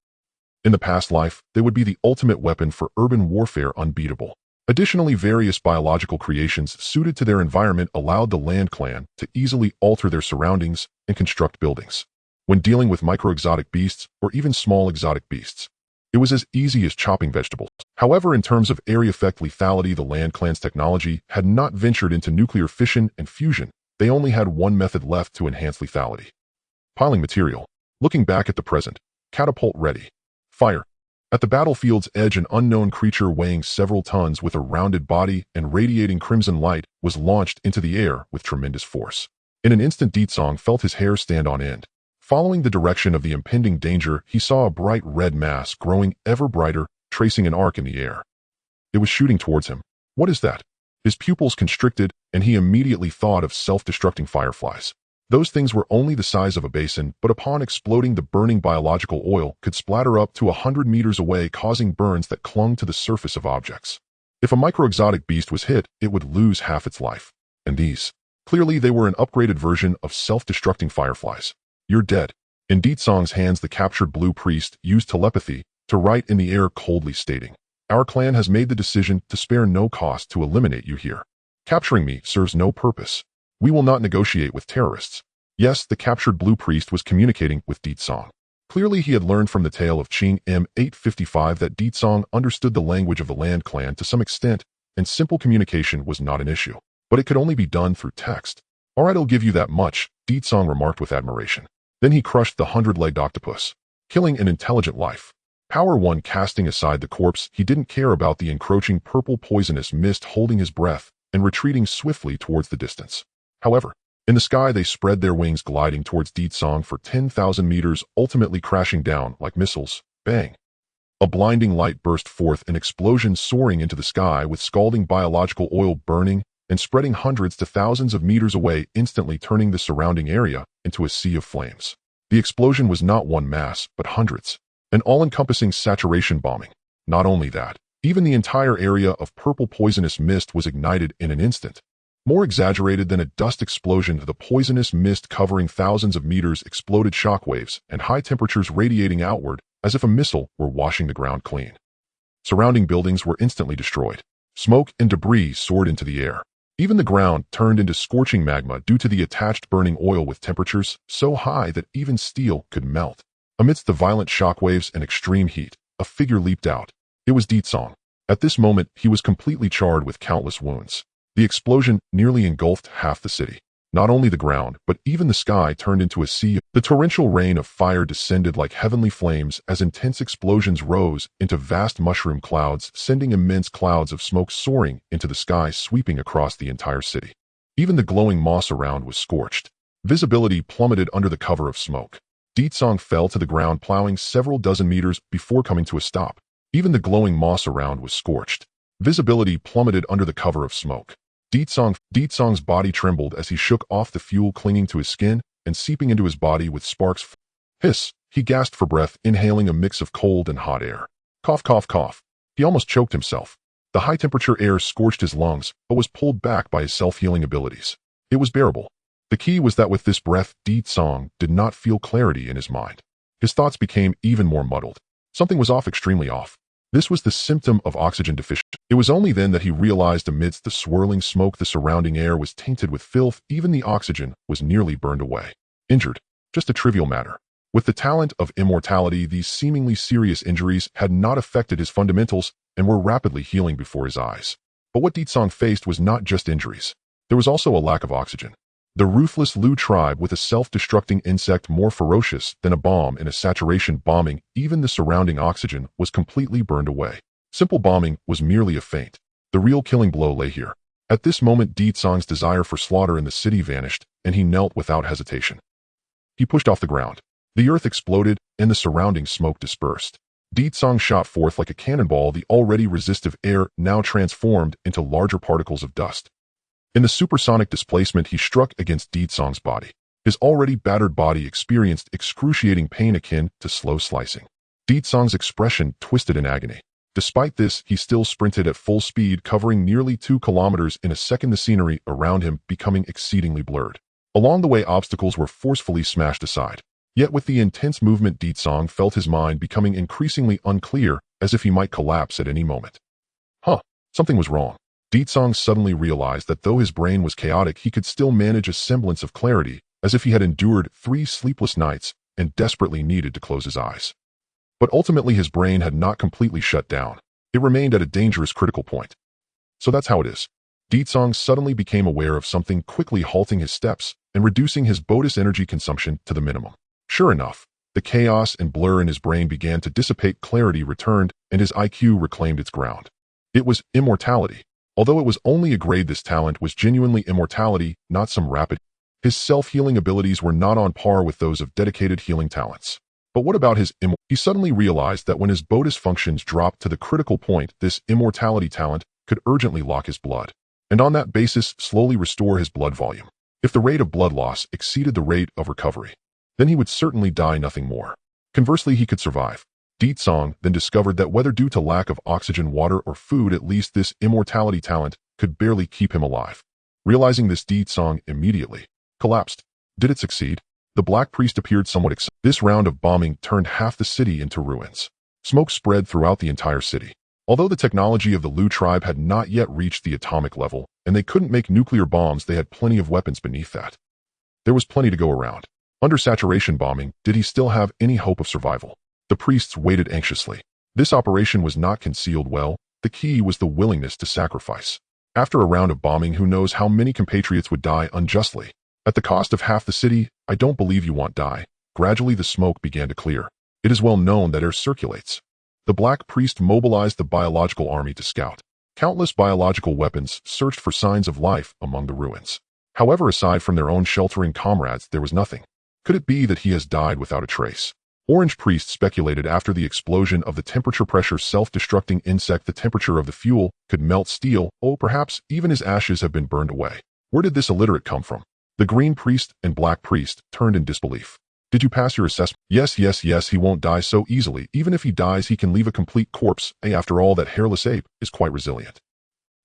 In the past life, they would be the ultimate weapon for urban warfare, unbeatable. Additionally, various biological creations suited to their environment allowed the Land clan to easily alter their surroundings and construct buildings. When dealing with micro-exotic beasts or even small exotic beasts, It was as easy as chopping vegetables. However, in terms of area effect lethality, the Land Clan's technology had not ventured into nuclear fission and fusion. They only had one method left to enhance lethality. Piling material. Looking back at the present. Catapult ready. Fire. At the battlefield's edge, an unknown creature weighing several tons with a rounded body and radiating crimson light was launched into the air with tremendous force. In an instant, Deetsong felt his hair stand on end. Following the direction of the impending danger, he saw a bright red mass growing ever brighter, tracing an arc in the air. It was shooting towards him. What is that? His pupils constricted, and he immediately thought of self-destructing fireflies. Those things were only the size of a basin, but upon exploding, the burning biological oil could splatter up to 100 meters away, causing burns that clung to the surface of objects. If a microexotic beast was hit, it would lose half its life. And these? Clearly, they were an upgraded version of self-destructing fireflies. You're dead. In Deetsong's hands, the captured blue priest used telepathy to write in the air, coldly stating, "Our clan has made the decision to spare no cost to eliminate you here. Capturing me serves no purpose. We will not negotiate with terrorists." Yes, the captured blue priest was communicating with Deetsong. Clearly, he had learned from the tale of Cang M855 that Deetsong understood the language of the Land Clan to some extent, and simple communication was not an issue. But it could only be done through text. "All right, I'll give you that much," Deetsong remarked with admiration. Then he crushed the 100-legged octopus, killing an intelligent life. Power 1. Casting aside the corpse, he didn't care about the encroaching purple poisonous mist, holding his breath and retreating swiftly towards the distance. However, in the sky they spread their wings, gliding towards Deetsong for 10,000 meters, ultimately crashing down like missiles. Bang! A blinding light burst forth, an explosion soaring into the sky with scalding biological oil burning and spreading hundreds to thousands of meters away, instantly turning the surrounding area into a sea of flames. The explosion was not one mass, but hundreds. An all-encompassing saturation bombing. Not only that, even the entire area of purple poisonous mist was ignited in an instant. More exaggerated than a dust explosion, the poisonous mist covering thousands of meters exploded, shockwaves and high temperatures radiating outward as if a missile were washing the ground clean. Surrounding buildings were instantly destroyed. Smoke and debris soared into the air. Even the ground turned into scorching magma due to the attached burning oil, with temperatures so high that even steel could melt. Amidst the violent shockwaves and extreme heat, a figure leaped out. It was Deetsong. At this moment, he was completely charred with countless wounds. The explosion nearly engulfed half the city. Not only the ground, but even the sky turned into a sea. The torrential rain of fire descended like heavenly flames as intense explosions rose into vast mushroom clouds, sending immense clouds of smoke soaring into the sky, sweeping across the entire city. Even the glowing moss around was scorched. Visibility plummeted under the cover of smoke. Deetsong fell to the ground, plowing several dozen meters before coming to a stop. Even the glowing moss around was scorched. Visibility plummeted under the cover of smoke. Deetsong's body trembled as he shook off the fuel clinging to his skin and seeping into his body with sparks. Hiss! He gasped for breath, inhaling a mix of cold and hot air. Cough, cough, cough. He almost choked himself. The high-temperature air scorched his lungs, but was pulled back by his self-healing abilities. It was bearable. The key was that with this breath, Deetsong did not feel clarity in his mind. His thoughts became even more muddled. Something was off, extremely off. This was the symptom of oxygen deficiency. It was only then that he realized amidst the swirling smoke the surrounding air was tainted with filth. Even the oxygen was nearly burned away. Injured. Just a trivial matter. With the talent of immortality, these seemingly serious injuries had not affected his fundamentals and were rapidly healing before his eyes. But what Deetsong faced was not just injuries. There was also a lack of oxygen. The ruthless Lu tribe, with a self-destructing insect more ferocious than a bomb in a saturation bombing, even the surrounding oxygen was completely burned away. Simple bombing was merely a feint. The real killing blow lay here. At this moment, Deetsong's desire for slaughter in the city vanished, and he knelt without hesitation. He pushed off the ground. The earth exploded, and the surrounding smoke dispersed. Deetsong shot forth like a cannonball, the already resistive air now transformed into larger particles of dust. In the supersonic displacement, he struck against Deetsong's body. His already battered body experienced excruciating pain akin to slow slicing. Deetsong's expression twisted in agony. Despite this, he still sprinted at full speed, covering nearly 2 kilometers in a second, the scenery around him becoming exceedingly blurred. Along the way, obstacles were forcefully smashed aside. Yet with the intense movement, Deetsong felt his mind becoming increasingly unclear, as if he might collapse at any moment. Something was wrong. Deetsong suddenly realized that though his brain was chaotic, he could still manage a semblance of clarity, as if he had endured 3 sleepless nights and desperately needed to close his eyes. But ultimately his brain had not completely shut down. It remained at a dangerous critical point. So that's how it is. Deetsong suddenly became aware of something quickly halting his steps and reducing his bonus energy consumption to the minimum. Sure enough, the chaos and blur in his brain began to dissipate, clarity returned, and his IQ reclaimed its ground. It was immortality. Although it was only a grade, this talent was genuinely immortality, not some rapid. His self-healing abilities were not on par with those of dedicated healing talents. But what about his He suddenly realized that when his bonus functions dropped to the critical point, this immortality talent could urgently lock his blood, and on that basis slowly restore his blood volume. If the rate of blood loss exceeded the rate of recovery, then he would certainly die, nothing more. Conversely, he could survive. Deetsong then discovered that whether due to lack of oxygen, water, or food, at least this immortality talent could barely keep him alive. Realizing this, Deetsong immediately collapsed. Did it succeed? The Black Priest appeared somewhat excited. This round of bombing turned half the city into ruins. Smoke spread throughout the entire city. Although the technology of the Lu tribe had not yet reached the atomic level, and they couldn't make nuclear bombs, they had plenty of weapons beneath that. There was plenty to go around. Under saturation bombing, did he still have any hope of survival? The priests waited anxiously. This operation was not concealed well. The key was the willingness to sacrifice. After a round of bombing, who knows how many compatriots would die unjustly? At the cost of half the city, I don't believe you want die. Gradually the smoke began to clear. It is well known that air circulates. The Black Priest mobilized the biological army to scout. Countless biological weapons searched for signs of life among the ruins. However, aside from their own sheltering comrades, there was nothing. Could it be that he has died without a trace? Orange Priest speculated after the explosion of the temperature pressure self-destructing insect, the temperature of the fuel could melt steel. Oh, perhaps even his ashes have been burned away. Where did this illiterate come from? The Green Priest and Black Priest turned in disbelief. Did you pass your assessment? Yes, he won't die so easily. Even if he dies, he can leave a complete corpse. After all, that hairless ape is quite resilient.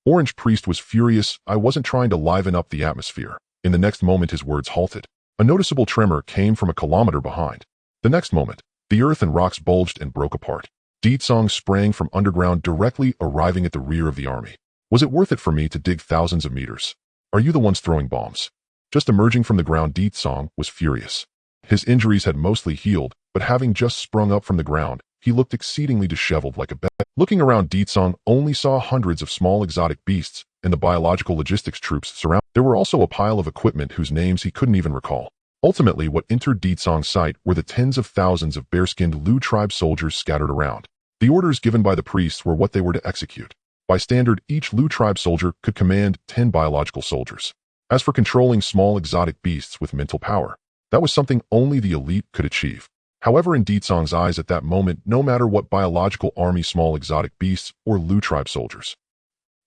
Orange Priest was furious. I wasn't trying to liven up the atmosphere. In the next moment, his words halted. A noticeable tremor came from a kilometer behind. The next moment, the earth and rocks bulged and broke apart. Deetsong sprang from underground, directly arriving at the rear of the army. Was it worth it for me to dig thousands of meters? Are you the ones throwing bombs? Just emerging from the ground, Deetsong was furious. His injuries had mostly healed, but having just sprung up from the ground, he looked exceedingly disheveled, like a bat. Looking around, Deetsong only saw hundreds of small exotic beasts and the biological logistics troops surround. There were also a pile of equipment whose names he couldn't even recall. Ultimately, what entered Deetsong's sight were the tens of thousands of bare-skinned Lu tribe soldiers scattered around. The orders given by the priests were what they were to execute. By standard, each Lu tribe soldier could command 10 biological soldiers. As for controlling small exotic beasts with mental power, that was something only the elite could achieve. However, in Deetsong's eyes at that moment, no matter what biological army, small exotic beasts, or Lu tribe soldiers,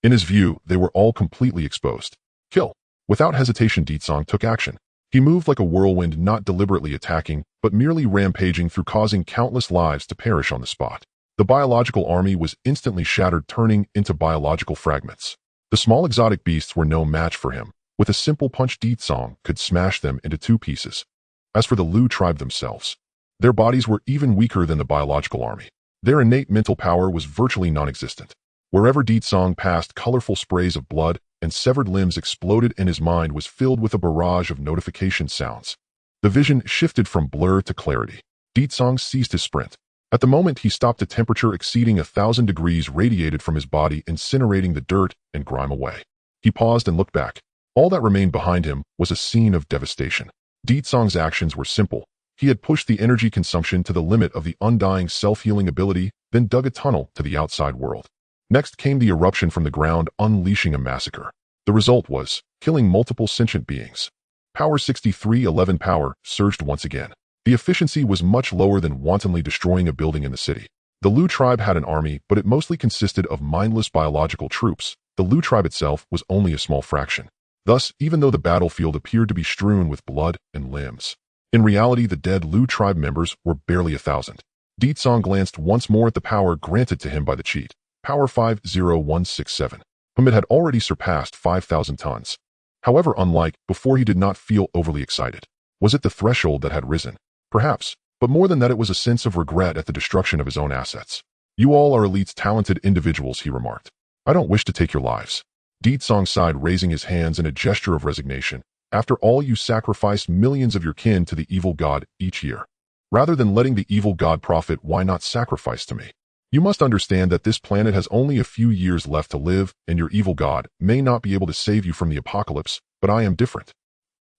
in his view, they were all completely exposed. Kill. Without hesitation, Deetsong took action. He moved like a whirlwind, not deliberately attacking, but merely rampaging through, causing countless lives to perish on the spot. The biological army was instantly shattered, turning into biological fragments. The small exotic beasts were no match for him. With a simple punch, Deetsong could smash them into 2 pieces. As for the Lu tribe themselves, their bodies were even weaker than the biological army. Their innate mental power was virtually non-existent. Wherever Deetsong passed, colorful sprays of blood and severed limbs exploded, and his mind was filled with a barrage of notification sounds. The vision shifted from blur to clarity. Deetsong ceased his sprint. At the moment he stopped, a temperature exceeding 1,000 degrees radiated from his body, incinerating the dirt and grime away. He paused and looked back. All that remained behind him was a scene of devastation. Deetsong's actions were simple. He had pushed the energy consumption to the limit of the undying self-healing ability, then dug a tunnel to the outside world. Next came the eruption from the ground, unleashing a massacre. The result was killing multiple sentient beings. Power 6311 power surged once again. The efficiency was much lower than wantonly destroying a building in the city. The Lu tribe had an army, but it mostly consisted of mindless biological troops. The Lu tribe itself was only a small fraction. Thus, even though the battlefield appeared to be strewn with blood and limbs, in reality the dead Lu tribe members were barely 1,000. Deetsong glanced once more at the power granted to him by the cheat. Power 50167, whom it had already surpassed 5,000 tons. However, unlike before, he did not feel overly excited. Was it the threshold that had risen? Perhaps, but more than that, it was a sense of regret at the destruction of his own assets. You all are elites, talented individuals, he remarked. I don't wish to take your lives. Deetsong sighed, raising his hands in a gesture of resignation. After all, you sacrificed millions of your kin to the evil god each year. Rather than letting the evil god profit, why not sacrifice to me? You must understand that this planet has only a few years left to live, and your evil god may not be able to save you from the apocalypse, but I am different.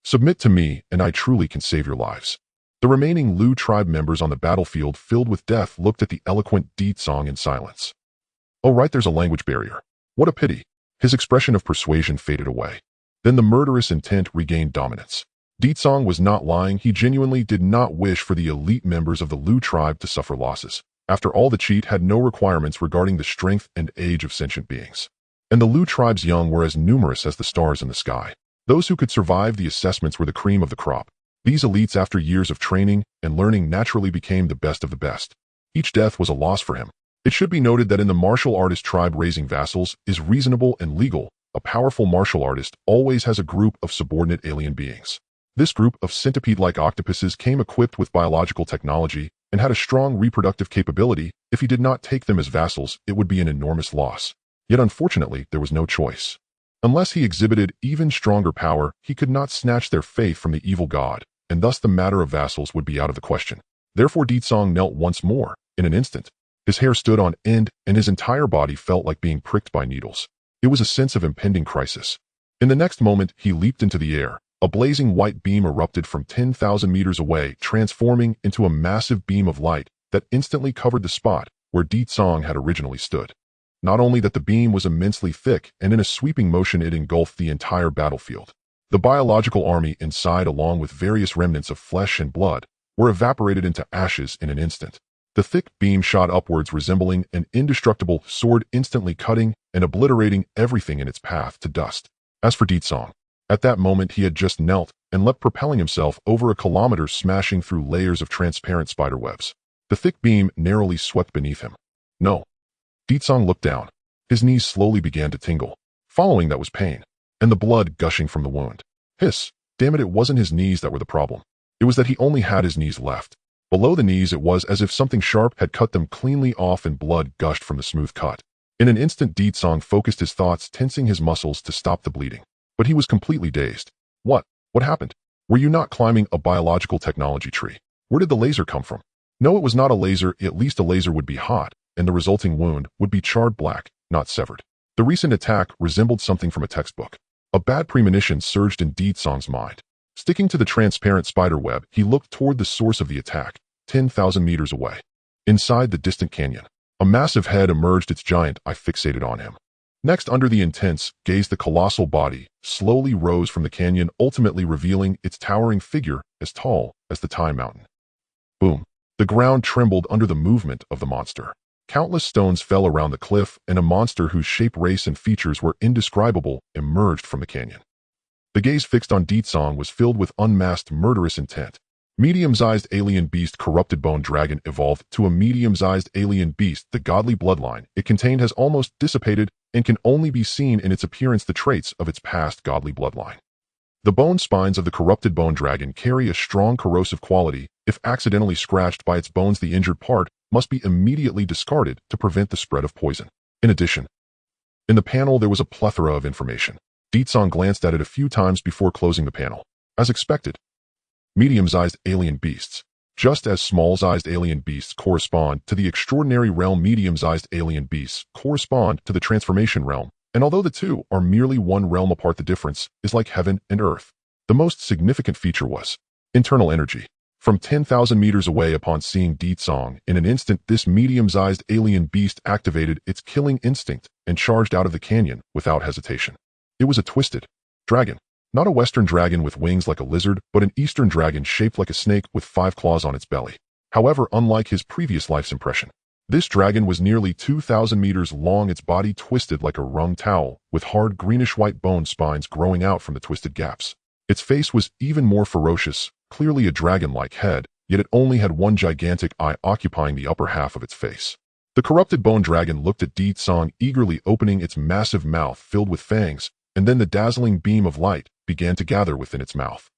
Submit to me, and I truly can save your lives. The remaining Lu tribe members on the battlefield filled with death looked at the eloquent Deetsong in silence. Oh right, there's a language barrier. What a pity. His expression of persuasion faded away. Then the murderous intent regained dominance. Deetsong was not lying. He genuinely did not wish for the elite members of the Lu tribe to suffer losses. After all, the cheat had no requirements regarding the strength and age of sentient beings. And the Lu tribe's young were as numerous as the stars in the sky. Those who could survive the assessments were the cream of the crop. These elites, after years of training and learning, naturally became the best of the best. Each death was a loss for him. It should be noted that in the martial artist tribe, raising vassals is reasonable and legal. A powerful martial artist always has a group of subordinate alien beings. This group of centipede-like octopuses came equipped with biological technology and had a strong reproductive capability. If he did not take them as vassals, it would be an enormous loss. Yet unfortunately, there was no choice. Unless he exhibited even stronger power, he could not snatch their faith from the evil god, and thus the matter of vassals would be out of the question. Therefore Deetsong knelt once more. In an instant, his hair stood on end, and his entire body felt like being pricked by needles. It was a sense of impending crisis. In the next moment, he leaped into the air. A blazing white beam erupted from 10,000 meters away, transforming into a massive beam of light that instantly covered the spot where Deetsong had originally stood. Not only that, the beam was immensely thick, and in a sweeping motion it engulfed the entire battlefield. The biological army inside, along with various remnants of flesh and blood, were evaporated into ashes in an instant. The thick beam shot upwards, resembling an indestructible sword, instantly cutting and obliterating everything in its path to dust. As for Deetsong, at that moment he had just knelt and leapt, propelling himself over a kilometer, smashing through layers of transparent spiderwebs. The thick beam narrowly swept beneath him. No. Deetsong looked down. His knees slowly began to tingle. Following that was pain, and the blood gushing from the wound. Hiss! Damn it, it wasn't his knees that were the problem. It was that he only had his knees left. Below the knees, it was as if something sharp had cut them cleanly off, and blood gushed from the smooth cut. In an instant, Deetsong focused his thoughts, tensing his muscles to stop the bleeding. But he was completely dazed. What? What happened? Were you not climbing a biological technology tree? Where did the laser come from? No, it was not a laser. At least a laser would be hot, and the resulting wound would be charred black, not severed. The recent attack resembled something from a textbook. A bad premonition surged in Deetsong's mind. Sticking to the transparent spider web, he looked toward the source of the attack, 10,000 meters away. Inside the distant canyon, a massive head emerged, its giant eye fixated on him. Next, under the intense gaze, the colossal body slowly rose from the canyon, ultimately revealing its towering figure as tall as the Time Mountain. Boom! The ground trembled under the movement of the monster. Countless stones fell around the cliff, and a monster whose shape, race, and features were indescribable emerged from the canyon. The gaze fixed on Deetsong was filled with unmasked, murderous intent. Medium-sized alien beast, corrupted bone dragon, evolved to a medium-sized alien beast. The godly bloodline it contained has almost dissipated and can only be seen in its appearance the traits of its past godly bloodline. The bone spines of the corrupted bone dragon carry a strong corrosive quality. If accidentally scratched by its bones, the injured part must be immediately discarded to prevent the spread of poison. In addition, in the panel there was a plethora of information. Deetsong glanced at it a few times before closing the panel. As expected, medium-sized alien beasts. Just as small-sized alien beasts correspond to the extraordinary realm, medium-sized alien beasts correspond to the transformation realm, and although the two are merely one realm apart, the difference is like heaven and earth. The most significant feature was internal energy. From 10,000 meters away, upon seeing Deetsong, in an instant this medium-sized alien beast activated its killing instinct and charged out of the canyon without hesitation. It was a twisted dragon. Not a Western dragon with wings like a lizard, but an Eastern dragon shaped like a snake with 5 claws on its belly. However, unlike his previous life's impression, this dragon was nearly 2,000 meters long, its body twisted like a wrung towel, with hard greenish-white bone spines growing out from the twisted gaps. Its face was even more ferocious, clearly a dragon-like head, yet it only had one gigantic eye occupying the upper half of its face. The corrupted bone dragon looked at Deetsong, eagerly opening its massive mouth filled with fangs, and then the dazzling beam of light began to gather within its mouth.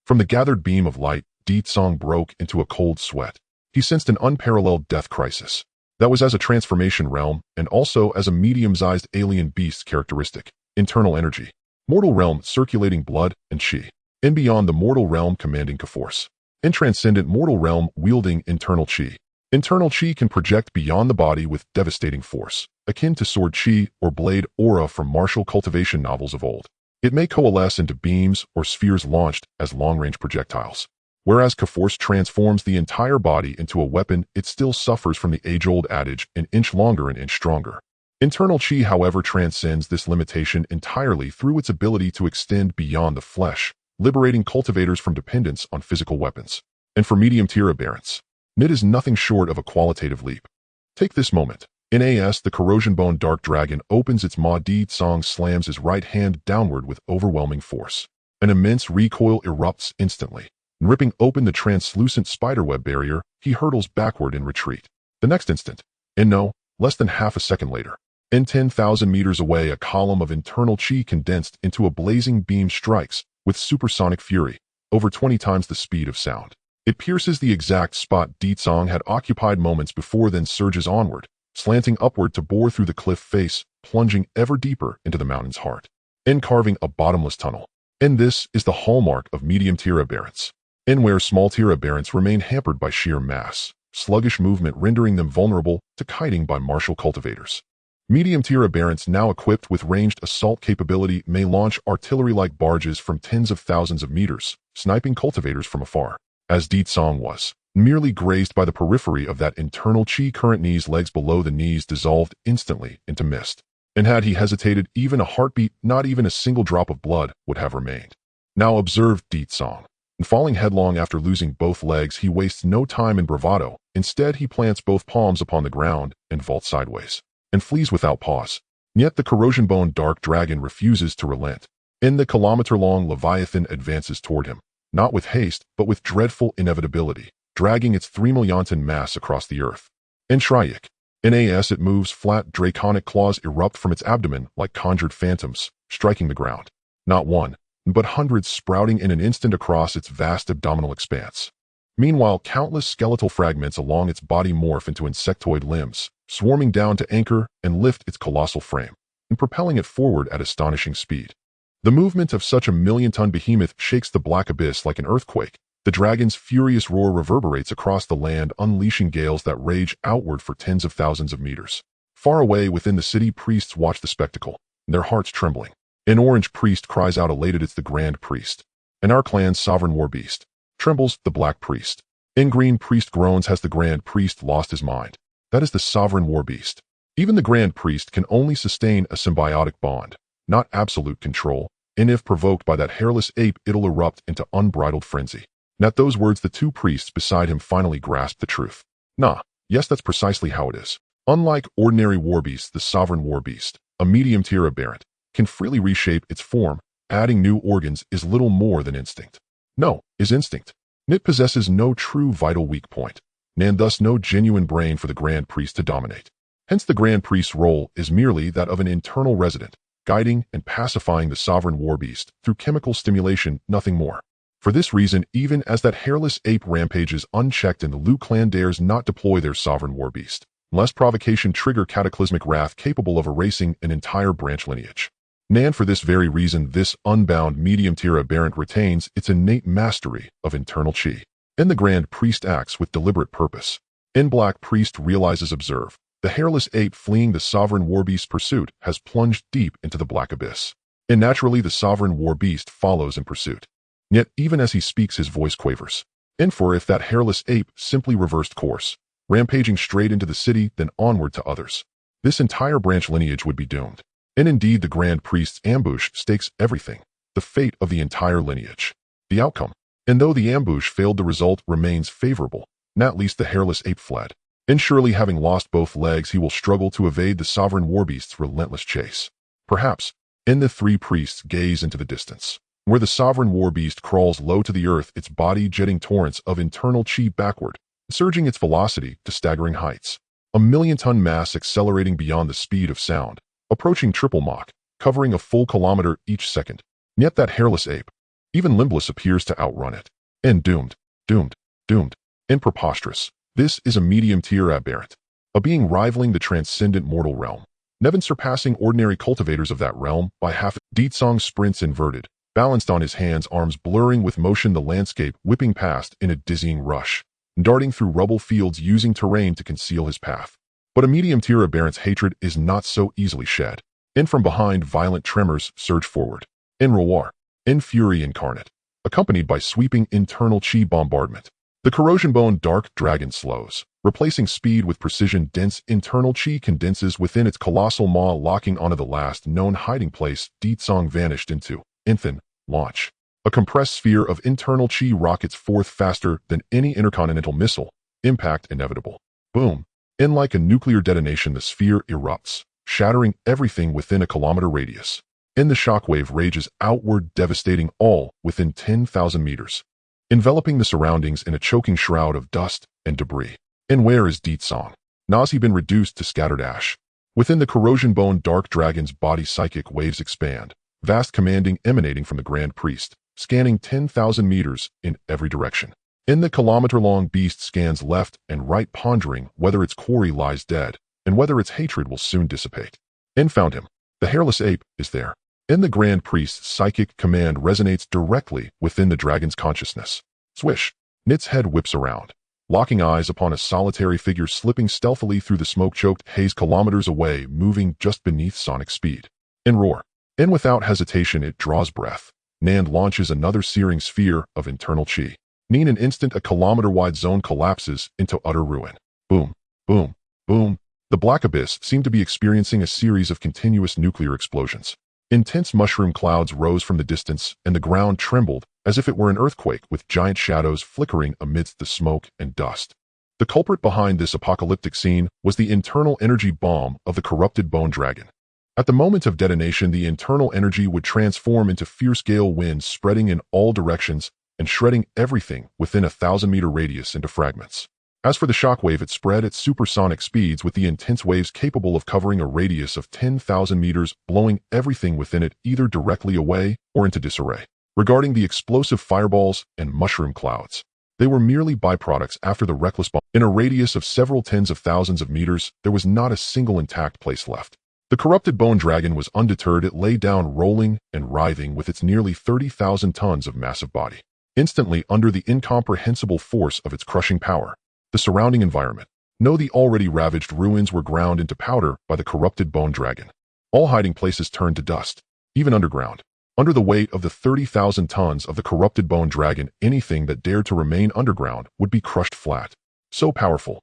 From the gathered beam of light, Deetsong broke into a cold sweat. He sensed an unparalleled death crisis. That was as a transformation realm, and also as a medium-sized alien beast characteristic, internal energy. Mortal realm circulating blood and chi. And beyond the mortal realm commanding force. In transcendent mortal realm wielding internal chi. Internal chi can project beyond the body with devastating force, akin to sword chi or blade aura from martial cultivation novels of old. It may coalesce into beams or spheres launched as long-range projectiles. Whereas K-Force transforms the entire body into a weapon, it still suffers from the age-old adage, an inch longer, an inch stronger. Internal chi, however, transcends this limitation entirely through its ability to extend beyond the flesh, liberating cultivators from dependence on physical weapons. And for medium-tier aberrants, it is nothing short of a qualitative leap. Take this moment. In AS, the Corrosion Bone Dark Dragon opens its maw. Di Tsang slams his right hand downward with overwhelming force. An immense recoil erupts instantly. Ripping open the translucent spiderweb barrier, he hurtles backward in retreat. The next instant, and no, less than half a second later, and 10,000 meters away, a column of internal chi condensed into a blazing beam strikes, with supersonic fury, over 20 times the speed of sound. It pierces the exact spot Di Tsang had occupied moments before, then surges onward, slanting upward to bore through the cliff face, plunging ever deeper into the mountain's heart, and carving a bottomless tunnel. And this is the hallmark of medium-tier aberrants. And where small-tier aberrants remain hampered by sheer mass, sluggish movement rendering them vulnerable to kiting by martial cultivators. Medium-tier aberrants now equipped with ranged assault capability may launch artillery-like barges from tens of thousands of meters, sniping cultivators from afar. As Di Tsang was, merely grazed by the periphery of that internal chi current, knees, legs below the knees dissolved instantly into mist. And had he hesitated even a heartbeat, not even a single drop of blood would have remained. Now observe Di Tsang. Falling headlong after losing both legs, he wastes no time in bravado. Instead, he plants both palms upon the ground and vaults sideways, and flees without pause. Yet the Corrosion Bone Dark Dragon refuses to relent. And the kilometer-long Leviathan advances toward him, not with haste, but with dreadful inevitability, dragging its 3 million-ton mass across the earth. In Shryak, in AS, it moves. Flat draconic claws erupt from its abdomen like conjured phantoms, striking the ground. Not one, but hundreds sprouting in an instant across its vast abdominal expanse. Meanwhile, countless skeletal fragments along its body morph into insectoid limbs, swarming down to anchor and lift its colossal frame, and propelling it forward at astonishing speed. The movement of such a 1-million-ton behemoth shakes the black abyss like an earthquake. The dragon's furious roar reverberates across the land, unleashing gales that rage outward for tens of thousands of meters. Far away within the city, priests watch the spectacle, their hearts trembling. An orange priest cries out elated, it's the Grand Priest. And our clan's sovereign war beast. Trembles the Black Priest. In green priest groans, has the Grand Priest lost his mind? That is the sovereign war beast. Even the Grand Priest can only sustain a symbiotic bond, not absolute control, and if provoked by that hairless ape, it'll erupt into unbridled frenzy. And at those words, the two priests beside him finally grasp the truth. Nah, yes, that's precisely how it is. Unlike ordinary war beasts, the sovereign war beast, a medium-tier aberrant, can freely reshape its form. Adding new organs is little more than instinct. No, is instinct. It possesses no true vital weak point, and thus no genuine brain for the Grand Priest to dominate. Hence the Grand Priest's role is merely that of an internal resident, guiding and pacifying the sovereign war beast through chemical stimulation, nothing more. For this reason, even as that hairless ape rampages unchecked and the Liu clan dares not deploy their sovereign war beast, lest provocation trigger cataclysmic wrath capable of erasing an entire branch lineage. And for this very reason, this unbound medium-tier aberrant retains its innate mastery of internal chi. And the Grand Priest acts with deliberate purpose. In Black Priest realizes, observe, the hairless ape fleeing the sovereign war beast's pursuit has plunged deep into the black abyss. And naturally the sovereign war beast follows in pursuit. Yet even as he speaks, his voice quavers. And for if that hairless ape simply reversed course, rampaging straight into the city, then onward to others, this entire branch lineage would be doomed. And indeed, the Grand Priest's ambush stakes everything, the fate of the entire lineage, the outcome. And though the ambush failed, the result remains favorable, and at least the hairless ape fled. And surely, having lost both legs, he will struggle to evade the sovereign war beast's relentless chase. Perhaps. And the three priests gaze into the distance, where the sovereign war beast crawls low to the earth, its body jetting torrents of internal chi backward, surging its velocity to staggering heights. A 1-million-ton mass accelerating beyond the speed of sound, approaching triple Mach, covering a full kilometer each second. Yet that hairless ape, even limbless, appears to outrun it. And doomed, and preposterous. This is a medium-tier aberrant, a being rivaling the transcendent mortal realm, never surpassing ordinary cultivators of that realm by half. Di Tsang sprints inverted, balanced on his hands, arms blurring with motion, the landscape whipping past in a dizzying rush, darting through rubble fields, using terrain to conceal his path. But a medium-tier aberrant's hatred is not so easily shed. In from behind, violent tremors surge forward. In roar, in fury incarnate, accompanied by sweeping internal chi bombardment. The corrosion-bone dark dragon slows, replacing speed with precision. Dense internal chi condenses within its colossal maw, locking onto the last known hiding place. Deetsong vanished into infin launch. A compressed sphere of internal chi rockets forth faster than any intercontinental missile. Impact inevitable. Boom. In like a nuclear detonation, the sphere erupts, shattering everything within a kilometer radius. In the shockwave rages outward, devastating all within 10,000 meters, enveloping the surroundings in a choking shroud of dust and debris. And where is Deetsong? Has he been reduced to scattered ash? Within the corrosion-bone dark dragon's body, psychic waves expand, vast commanding emanating from the Grand Priest, scanning 10,000 meters in every direction. In the kilometer-long beast scans left and right, pondering whether its quarry lies dead and whether its hatred will soon dissipate. And found him. The hairless ape is there. In the Grand Priest's psychic command resonates directly within the dragon's consciousness. Swish. Nit's head whips around, locking eyes upon a solitary figure slipping stealthily through the smoke-choked haze kilometers away, moving just beneath sonic speed. In roar. And without hesitation it draws breath. Nand launches another searing sphere of internal chi. In an instant, a kilometer-wide zone collapses into utter ruin. Boom, boom, boom. The black abyss seemed to be experiencing a series of continuous nuclear explosions. Intense mushroom clouds rose from the distance, and the ground trembled as if it were an earthquake, with giant shadows flickering amidst the smoke and dust. The culprit behind this apocalyptic scene was the internal energy bomb of the corrupted bone dragon. At the moment of detonation, the internal energy would transform into fierce gale winds, spreading in all directions and shredding everything within a 1,000-meter radius into fragments. As for the shockwave, it spread at supersonic speeds, with the intense waves capable of covering a radius of 10,000 meters, blowing everything within it either directly away or into disarray. Regarding the explosive fireballs and mushroom clouds, they were merely byproducts after the reckless bomb. In a radius of several tens of thousands of meters, there was not a single intact place left. The corrupted bone dragon was undeterred. It lay down, rolling and writhing with its nearly 30,000 tons of massive body. Instantly, under the incomprehensible force of its crushing power, the surrounding environment, the already ravaged ruins, were ground into powder by the corrupted bone dragon. All hiding places turned to dust, even underground. Under the weight of the 30,000 tons of the corrupted bone dragon, anything that dared to remain underground would be crushed flat. So powerful.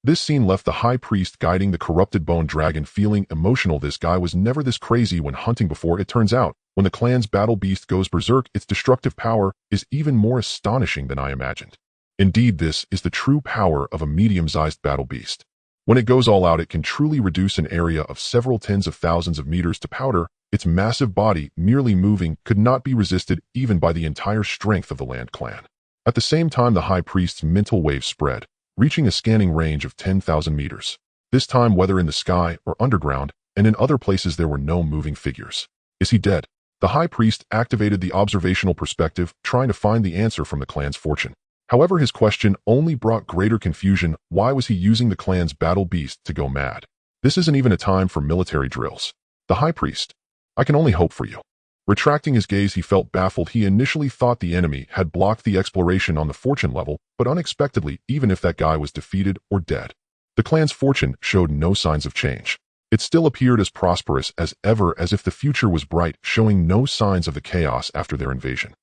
This scene left the high priest guiding the corrupted bone dragon feeling emotional. This guy was never this crazy when hunting before. It turns out, when the clan's battle beast goes berserk, its destructive power is even more astonishing than I imagined. Indeed, this is the true power of a medium-sized battle beast. When it goes all out, it can truly reduce an area of several tens of thousands of meters to powder. Its massive body, merely moving, could not be resisted even by the entire strength of the Land Clan. At the same time, the high priest's mental wave spread, reaching a scanning range of 10,000 meters. This time, whether in the sky or underground, and in other places, there were no moving figures. Is he dead? The high priest activated the observational perspective, trying to find the answer from the clan's fortune. However, his question only brought greater confusion. Why was he using the clan's battle beast to go mad? This isn't even a time for military drills. The high priest. I can only hope for you. Retracting his gaze, he felt baffled. He initially thought the enemy had blocked the exploration on the fortune level, but unexpectedly, even if that guy was defeated or dead, the clan's fortune showed no signs of change. It still appeared as prosperous as ever, as if the future was bright, showing no signs of the chaos after their invasion.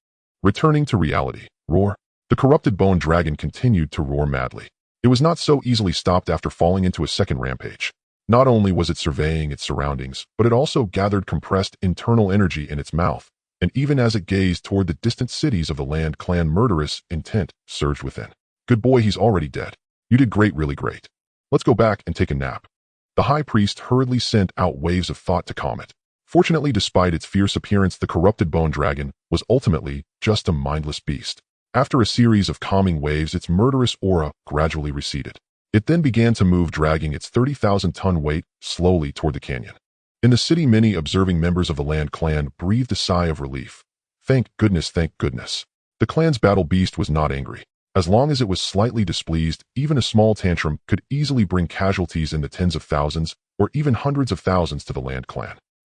Returning to reality. Roar. The corrupted bone dragon continued to roar madly. It was not so easily stopped after falling into a second rampage. Not only was it surveying its surroundings, but it also gathered compressed internal energy in its mouth, and even as it gazed toward the distant cities of the Land Clan, murderous intent surged within. Good boy, he's already dead. You did great, really great. Let's go back and take a nap. The high priest hurriedly sent out waves of thought to calm it. Fortunately, despite its fierce appearance, the corrupted bone dragon was ultimately just a mindless beast. After a series of calming waves, its murderous aura gradually receded. It then began to move, dragging its 30,000-ton weight slowly toward the canyon. In the city, many observing members of the Land Clan breathed a sigh of relief. Thank goodness, thank goodness. The clan's battle beast was not angry. As long as it was slightly displeased, even a small tantrum could easily bring casualties in the tens of thousands or even hundreds of thousands to the Land Clan.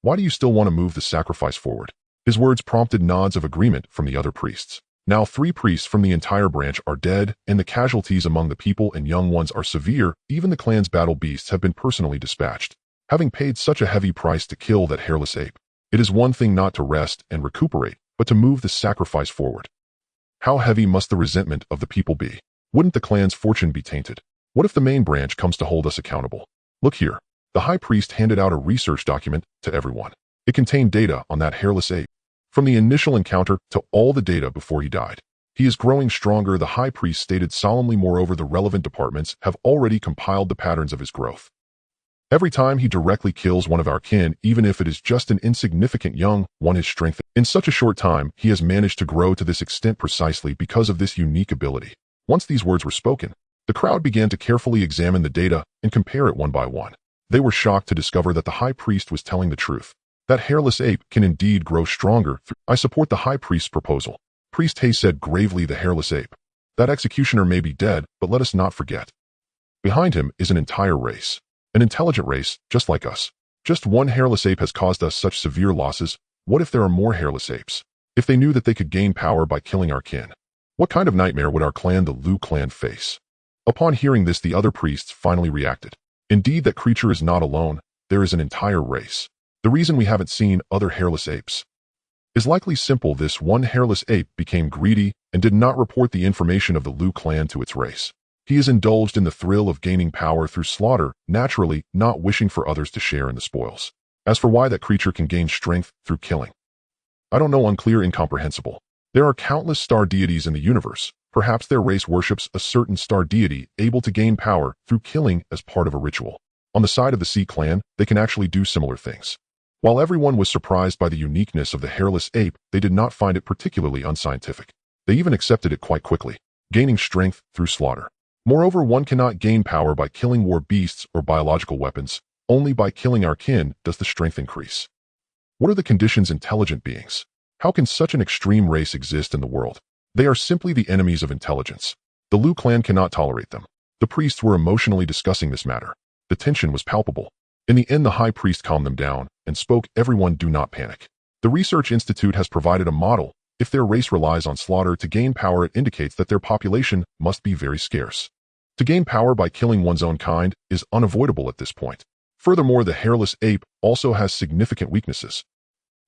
Why do you still want to move the sacrifice forward? His words prompted nods of agreement from the other priests. Now 3 priests from the entire branch are dead, and the casualties among the people and young ones are severe. Even the clan's battle beasts have been personally dispatched. Having paid such a heavy price to kill that hairless ape, it is one thing not to rest and recuperate, but to move the sacrifice forward. How heavy must the resentment of the people be? Wouldn't the clan's fortune be tainted? What if the main branch comes to hold us accountable? Look here. The high priest handed out a research document to everyone. It contained data on that hairless ape, from the initial encounter to all the data before he died. He is growing stronger, the high priest stated solemnly. Moreover, the relevant departments have already compiled the patterns of his growth. Every time he directly kills one of our kin, even if it is just an insignificant young one, his strength. In such a short time, he has managed to grow to this extent precisely because of this unique ability. Once these words were spoken, the crowd began to carefully examine the data and compare it one by one. They were shocked to discover that the high priest was telling the truth. That hairless ape can indeed grow stronger. I support the high priest's proposal. Priest Hay said gravely, the hairless ape. That executioner may be dead, but let us not forget. Behind him is an entire race. An intelligent race, just like us. Just one hairless ape has caused us such severe losses. What if there are more hairless apes? If they knew that they could gain power by killing our kin? What kind of nightmare would our clan, the Lu clan, face? Upon hearing this, the other priests finally reacted. Indeed, that creature is not alone. There is an entire race. The reason we haven't seen other hairless apes is likely simple. This one hairless ape became greedy and did not report the information of the Lu clan to its race. He is indulged in the thrill of gaining power through slaughter, naturally not wishing for others to share in the spoils. As for why that creature can gain strength through killing, I don't know, unclear, incomprehensible. There are countless star deities in the universe. Perhaps their race worships a certain star deity able to gain power through killing as part of a ritual. On the side of the Sea clan, they can actually do similar things. While everyone was surprised by the uniqueness of the hairless ape, they did not find it particularly unscientific. They even accepted it quite quickly, gaining strength through slaughter. Moreover, one cannot gain power by killing war beasts or biological weapons. Only by killing our kin does the strength increase. What are the conditions intelligent beings? How can such an extreme race exist in the world? They are simply the enemies of intelligence. The Lu clan cannot tolerate them. The priests were emotionally discussing this matter. The tension was palpable. In the end, the high priest calmed them down and spoke, everyone, do not panic. The Research Institute has provided a model. If their race relies on slaughter to gain power, it indicates that their population must be very scarce. To gain power by killing one's own kind is unavoidable at this point. Furthermore, the hairless ape also has significant weaknesses.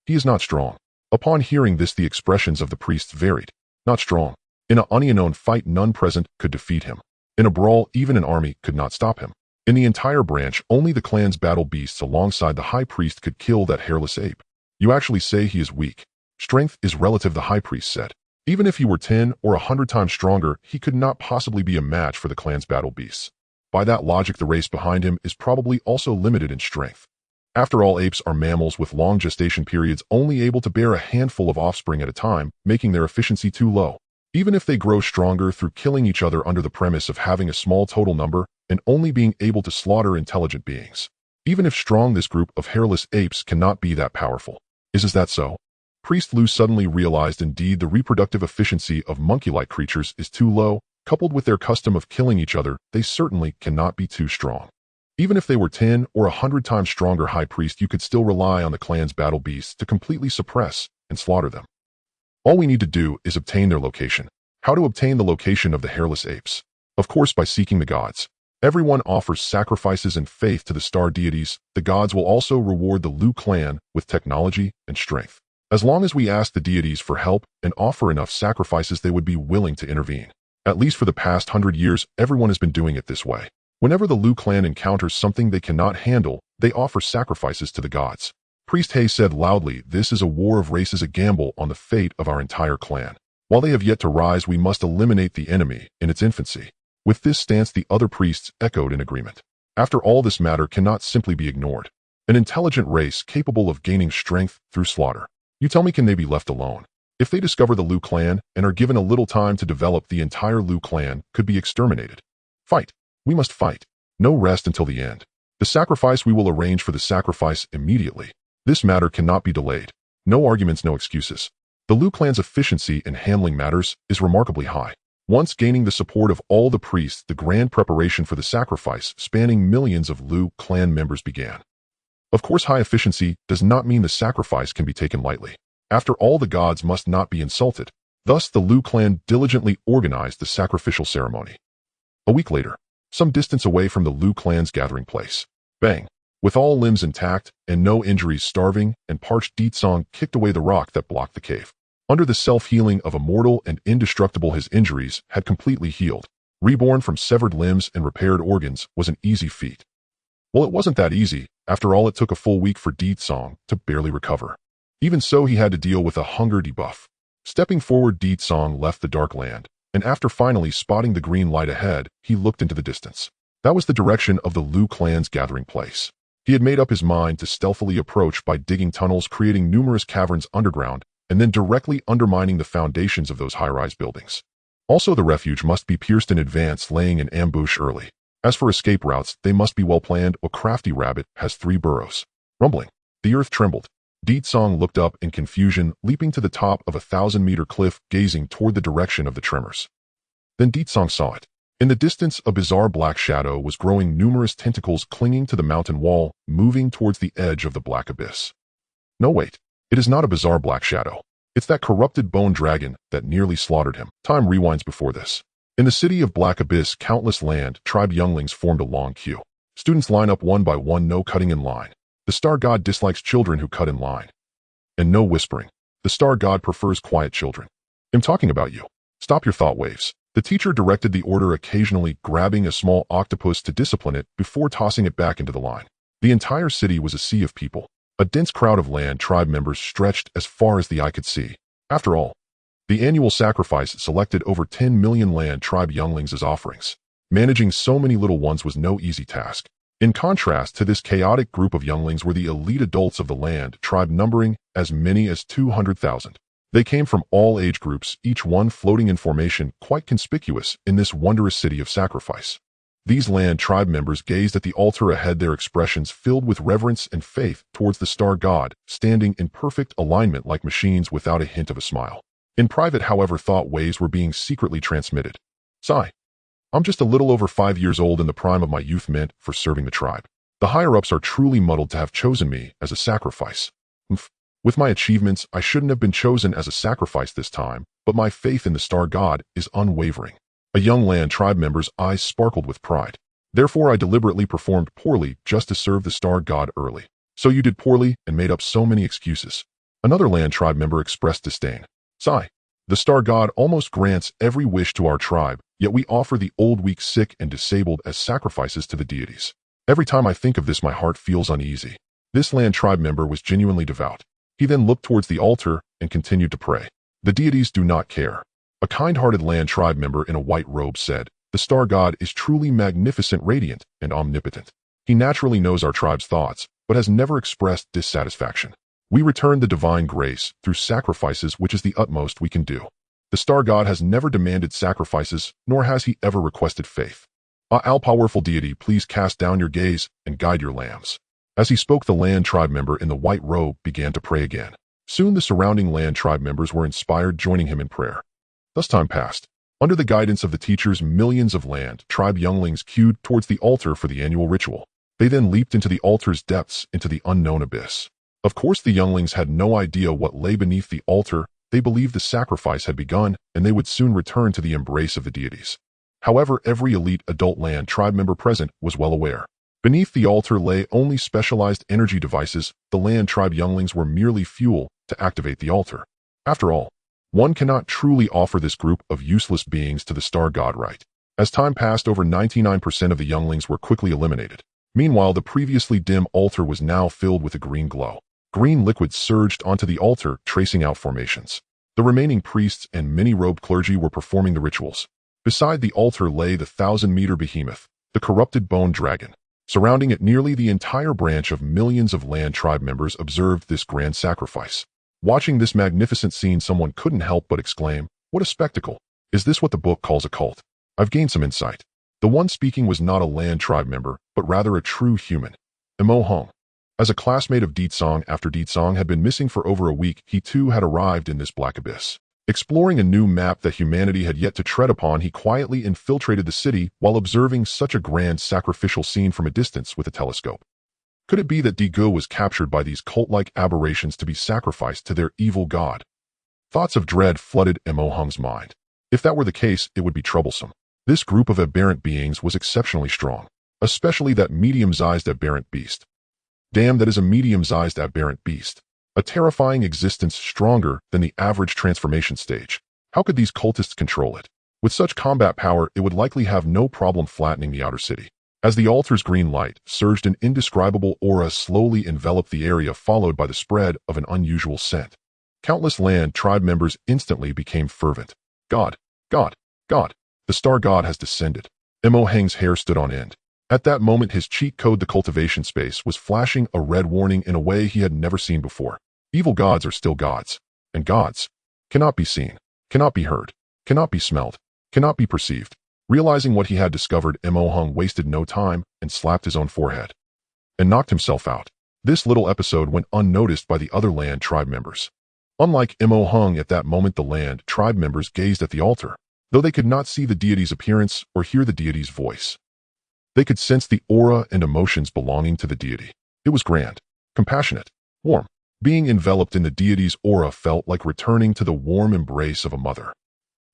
He is not strong. Upon hearing this, the expressions of the priests varied. Not strong. In an unknown fight, none present could defeat him. In a brawl, even an army could not stop him. In the entire branch, only the clan's battle beasts alongside the high priest could kill that hairless ape. You actually say he is weak. Strength is relative, the high priest said. Even if he were 10 or 100 times stronger, he could not possibly be a match for the clan's battle beasts. By that logic, the race behind him is probably also limited in strength. After all, apes are mammals with long gestation periods, only able to bear a handful of offspring at a time, making their efficiency too low. Even if they grow stronger through killing each other under the premise of having a small total number and only being able to slaughter intelligent beings. Even if strong, this group of hairless apes cannot be that powerful. Is that so? Priest Lu suddenly realized indeed the reproductive efficiency of monkey-like creatures is too low. Coupled with their custom of killing each other, they certainly cannot be too strong. Even if they were 10 or 100 times stronger, high priest, you could still rely on the clan's battle beasts to completely suppress and slaughter them. All we need to do is obtain their location. How to obtain the location of the hairless apes? Of course, by seeking the gods. Everyone offers sacrifices and faith to the star deities. The gods will also reward the Lu clan with technology and strength. As long as we ask the deities for help and offer enough sacrifices, they would be willing to intervene. At least for the past 100 years, everyone has been doing it this way. Whenever the Lu clan encounters something they cannot handle, they offer sacrifices to the gods. Priest Hay said loudly, this is a war of races, a gamble on the fate of our entire clan. While they have yet to rise, we must eliminate the enemy in its infancy. With this stance, the other priests echoed in agreement. After all, this matter cannot simply be ignored. An intelligent race capable of gaining strength through slaughter. You tell me, can they be left alone? If they discover the Lu clan and are given a little time to develop, the entire Lu clan could be exterminated. Fight. We must fight. No rest until the end. The sacrifice, we will arrange for the sacrifice immediately. This matter cannot be delayed. No arguments, no excuses. The Lu clan's efficiency in handling matters is remarkably high. Once gaining the support of all the priests, the grand preparation for the sacrifice spanning millions of Lu clan members began. Of course, high efficiency does not mean the sacrifice can be taken lightly. After all, the gods must not be insulted. Thus, the Lu clan diligently organized the sacrificial ceremony. A week later, some distance away from the Lu clan's gathering place, bang! With all limbs intact and no injuries, starving and parched, Song kicked away the rock that blocked the cave. Under the self-healing of immortal and indestructible, his injuries had completely healed. Reborn from severed limbs and repaired organs was an easy feat. Well, it wasn't that easy. After all, it took a full week for Song to barely recover. Even so, he had to deal with a hunger debuff. Stepping forward, Song left the dark land, and after finally spotting the green light ahead, he looked into the distance. That was the direction of the Liu clan's gathering place. He had made up his mind to stealthily approach by digging tunnels, creating numerous caverns underground, and then directly undermining the foundations of those high-rise buildings. Also, the refuge must be pierced in advance, laying an ambush early. As for escape routes, they must be well-planned. A crafty rabbit has 3 burrows. Rumbling, the earth trembled. Song looked up in confusion, leaping to the top of a 1,000-meter cliff, gazing toward the direction of the tremors. Then Song saw it. In the distance, a bizarre black shadow was growing, numerous tentacles clinging to the mountain wall, moving towards the edge of the black abyss. No, wait. It is not a bizarre black shadow. It's that corrupted bone dragon that nearly slaughtered him. Time rewinds before this. In the city of Black Abyss, countless land tribe younglings formed a long queue. Students line up one by one, no cutting in line. The star god dislikes children who cut in line. And no whispering. The star god prefers quiet children. I'm talking about you. Stop your thought waves. The teacher directed the order, occasionally grabbing a small octopus to discipline it before tossing it back into the line. The entire city was a sea of people. A dense crowd of land tribe members stretched as far as the eye could see. After all, the annual sacrifice selected over 10 million land tribe younglings as offerings. Managing so many little ones was no easy task. In contrast to this chaotic group of younglings were the elite adults of the land tribe, numbering as many as 200,000. They came from all age groups, each one floating in formation, quite conspicuous in this wondrous city of sacrifice. These land tribe members gazed at the altar ahead, their expressions filled with reverence and faith towards the star god, standing in perfect alignment like machines without a hint of a smile. In private, however, thought waves were being secretly transmitted. Sigh. I'm just a little over 5 years old, in the prime of my youth, meant for serving the tribe. The higher-ups are truly muddled to have chosen me as a sacrifice. With my achievements, I shouldn't have been chosen as a sacrifice this time, but my faith in the star god is unwavering. A young land tribe member's eyes sparkled with pride. Therefore, I deliberately performed poorly just to serve the star god early. So you did poorly and made up so many excuses. Another land tribe member expressed disdain. Sigh. The star god almost grants every wish to our tribe, yet we offer the old, weak, sick, and disabled as sacrifices to the deities. Every time I think of this, my heart feels uneasy. This land tribe member was genuinely devout. He then looked towards the altar and continued to pray. The deities do not care. A kind-hearted land tribe member in a white robe said, "The star god is truly magnificent, radiant, and omnipotent. He naturally knows our tribe's thoughts, but has never expressed dissatisfaction. We return the divine grace through sacrifices, which is the utmost we can do. The star god has never demanded sacrifices, nor has he ever requested faith. All-powerful deity, please cast down your gaze and guide your lambs." As he spoke, the land tribe member in the white robe began to pray again. Soon the surrounding land tribe members were inspired, joining him in prayer. Thus time passed. Under the guidance of the teachers, millions of land tribe younglings queued towards the altar for the annual ritual. They then leaped into the altar's depths, into the unknown abyss. Of course, the younglings had no idea what lay beneath the altar. They believed the sacrifice had begun, and they would soon return to the embrace of the deities. However, every elite adult land tribe member present was well aware. Beneath the altar lay only specialized energy devices. The land tribe younglings were merely fuel to activate the altar. After all, one cannot truly offer this group of useless beings to the star god right. As time passed, over 99% of the younglings were quickly eliminated. Meanwhile, the previously dim altar was now filled with a green glow. Green liquid surged onto the altar, tracing out formations. The remaining priests and many-robed clergy were performing the rituals. Beside the altar lay the 1,000-meter behemoth, the corrupted bone dragon. Surrounding it, nearly the entire branch of millions of land tribe members observed this grand sacrifice. Watching this magnificent scene, someone couldn't help but exclaim, "What a spectacle! Is this what the book calls a cult?" I've gained some insight. The one speaking was not a land tribe member, but rather a true human. Emo Hong. As a classmate of Song, after Song had been missing for over a week, he too had arrived in this black abyss. Exploring a new map that humanity had yet to tread upon, he quietly infiltrated the city while observing such a grand sacrificial scene from a distance with a telescope. Could it be that Gu was captured by these cult-like aberrations to be sacrificed to their evil god? Thoughts of dread flooded Emo Hong's mind. If that were the case, it would be troublesome. This group of aberrant beings was exceptionally strong, especially that medium-sized aberrant beast. Damn, that is a medium-sized aberrant beast. A terrifying existence stronger than the average transformation stage. How could these cultists control it? With such combat power, it would likely have no problem flattening the outer city. As the altar's green light surged, an indescribable aura slowly enveloped the area, followed by the spread of an unusual scent. Countless land tribe members instantly became fervent. God, God, God, the star god has descended. Mo Heng's hair stood on end. At that moment, his cheat code, the cultivation space, was flashing a red warning in a way he had never seen before. Evil gods are still gods, and gods cannot be seen, cannot be heard, cannot be smelled, cannot be perceived. Realizing what he had discovered, Mo Heng wasted no time and slapped his own forehead and knocked himself out. This little episode went unnoticed by the other land tribe members. Unlike Mo Heng, at that moment the land tribe members gazed at the altar, though they could not see the deity's appearance or hear the deity's voice. They could sense the aura and emotions belonging to the deity. It was grand, compassionate, warm. Being enveloped in the deity's aura felt like returning to the warm embrace of a mother.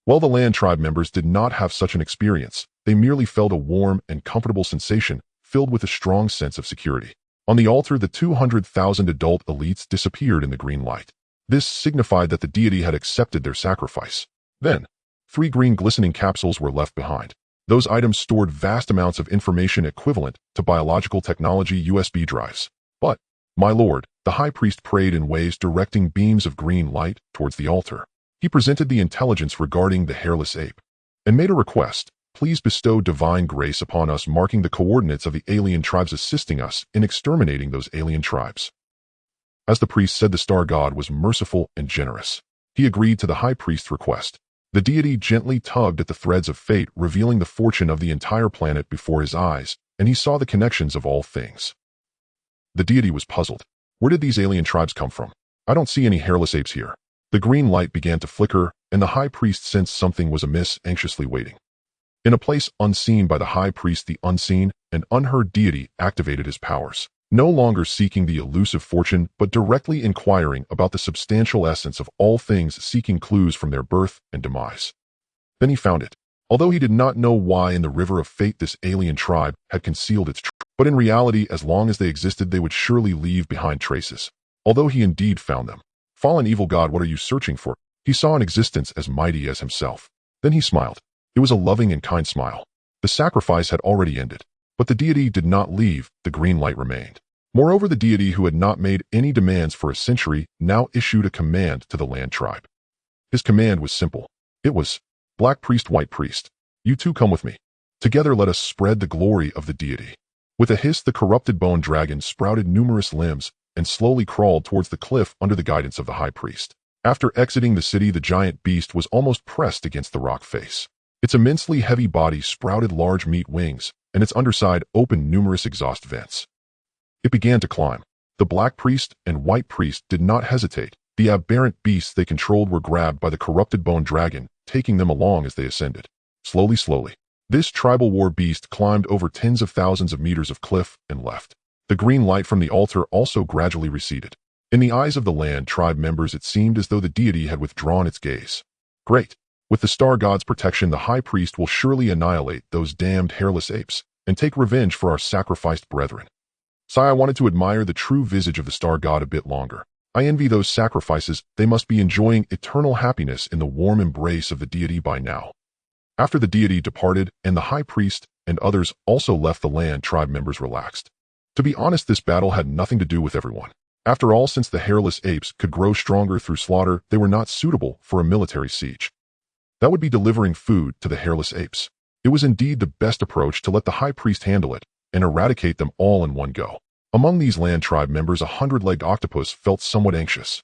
While the land tribe members did not have such an experience, they merely felt a warm and comfortable sensation filled with a strong sense of security. On the altar, the 200,000 adult elites disappeared in the green light. This signified that the deity had accepted their sacrifice. Then, 3 green glistening capsules were left behind. Those items stored vast amounts of information equivalent to biological technology USB drives. But, my lord, the high priest prayed in ways directing beams of green light towards the altar. He presented the intelligence regarding the hairless ape and made a request. Please bestow divine grace upon us, marking the coordinates of the alien tribes, assisting us in exterminating those alien tribes. As the priest said, the star god was merciful and generous. He agreed to the high priest's request. The deity gently tugged at the threads of fate, revealing the fortune of the entire planet before his eyes, and he saw the connections of all things. The deity was puzzled. Where did these alien tribes come from? I don't see any hairless apes here. The green light began to flicker, and the high priest sensed something was amiss, anxiously waiting. In a place unseen by the high priest, the unseen and unheard deity activated his powers, no longer seeking the elusive fortune, but directly inquiring about the substantial essence of all things, seeking clues from their birth and demise. Then he found it. Although he did not know why in the river of fate this alien tribe had concealed its truth, but in reality, as long as they existed, they would surely leave behind traces. Although he indeed found them. Fallen evil god, what are you searching for? He saw an existence as mighty as himself. Then he smiled. It was a loving and kind smile. The sacrifice had already ended, but the deity did not leave. The green light remained. Moreover, the deity, who had not made any demands for a century, now issued a command to the land tribe. His command was simple. It was, Black priest, white priest, you two come with me. Together let us spread the glory of the deity. With a hiss, the corrupted bone dragon sprouted numerous limbs and slowly crawled towards the cliff under the guidance of the high priest. After exiting the city, the giant beast was almost pressed against the rock face. Its immensely heavy body sprouted large meat wings, and its underside opened numerous exhaust vents. It began to climb. The black priest and white priest did not hesitate. The aberrant beasts they controlled were grabbed by the corrupted bone dragon, taking them along as they ascended. Slowly, this tribal war beast climbed over tens of thousands of meters of cliff and left. The green light from the altar also gradually receded. In the eyes of the land tribe members, it seemed as though the deity had withdrawn its gaze. Great. With the star god's protection, the high priest will surely annihilate those damned hairless apes and take revenge for our sacrificed brethren. I wanted to admire the true visage of the star god a bit longer. I envy those sacrifices. They must be enjoying eternal happiness in the warm embrace of the deity by now. After the deity departed and the high priest and others also left, the land tribe members relaxed. To be honest, this battle had nothing to do with everyone. After all, since the hairless apes could grow stronger through slaughter, they were not suitable for a military siege. That would be delivering food to the hairless apes. It was indeed the best approach to let the high priest handle it and eradicate them all in one go. Among these land tribe members, a 100-legged octopus felt somewhat anxious.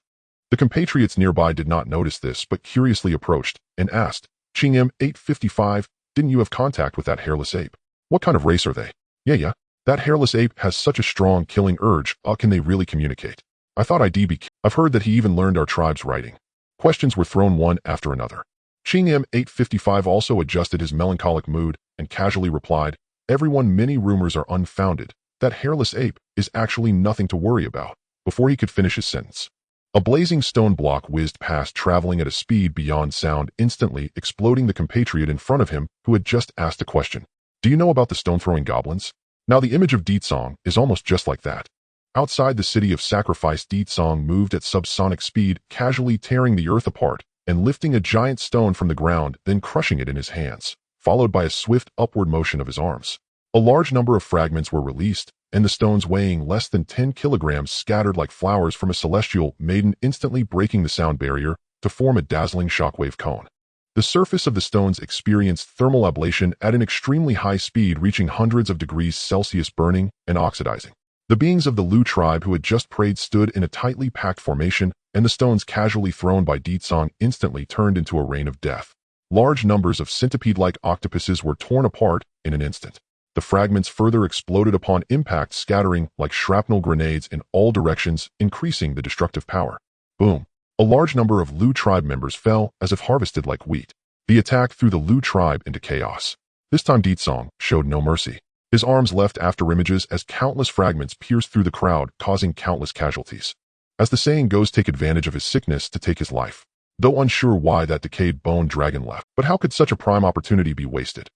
The compatriots nearby did not notice this, but curiously approached and asked, Ching M855, didn't you have contact with that hairless ape? What kind of race are they? Yeah. That hairless ape has such a strong killing urge. Can they really communicate? I thought I've heard that he even learned our tribe's writing. Questions were thrown one after another. Ching M855 also adjusted his melancholic mood and casually replied, everyone, many rumors are unfounded. That hairless ape is actually nothing to worry about. Before he could finish his sentence, a blazing stone block whizzed past, traveling at a speed beyond sound, instantly exploding the compatriot in front of him who had just asked a question. Do you know about the stone-throwing goblins? Now the image of Deetsong is almost just like that. Outside the city of sacrifice, Song moved at subsonic speed, casually tearing the earth apart and lifting a giant stone from the ground, then crushing it in his hands, followed by a swift upward motion of his arms. A large number of fragments were released, and the stones weighing less than 10 kilograms scattered like flowers from a celestial maiden, instantly breaking the sound barrier to form a dazzling shockwave cone. The surface of the stones experienced thermal ablation at an extremely high speed, reaching hundreds of degrees Celsius, burning and oxidizing. The beings of the Lu tribe who had just prayed stood in a tightly packed formation, and the stones casually thrown by Song instantly turned into a rain of death. Large numbers of centipede-like octopuses were torn apart in an instant. The fragments further exploded upon impact, scattering like shrapnel grenades in all directions, increasing the destructive power. Boom! A large number of Lu tribe members fell as if harvested like wheat. The attack threw the Lu tribe into chaos. This time Song showed no mercy. His arms left afterimages as countless fragments pierced through the crowd, causing countless casualties. As the saying goes, take advantage of his sickness to take his life. Though unsure why that decayed bone dragon left, but how could such a prime opportunity be wasted?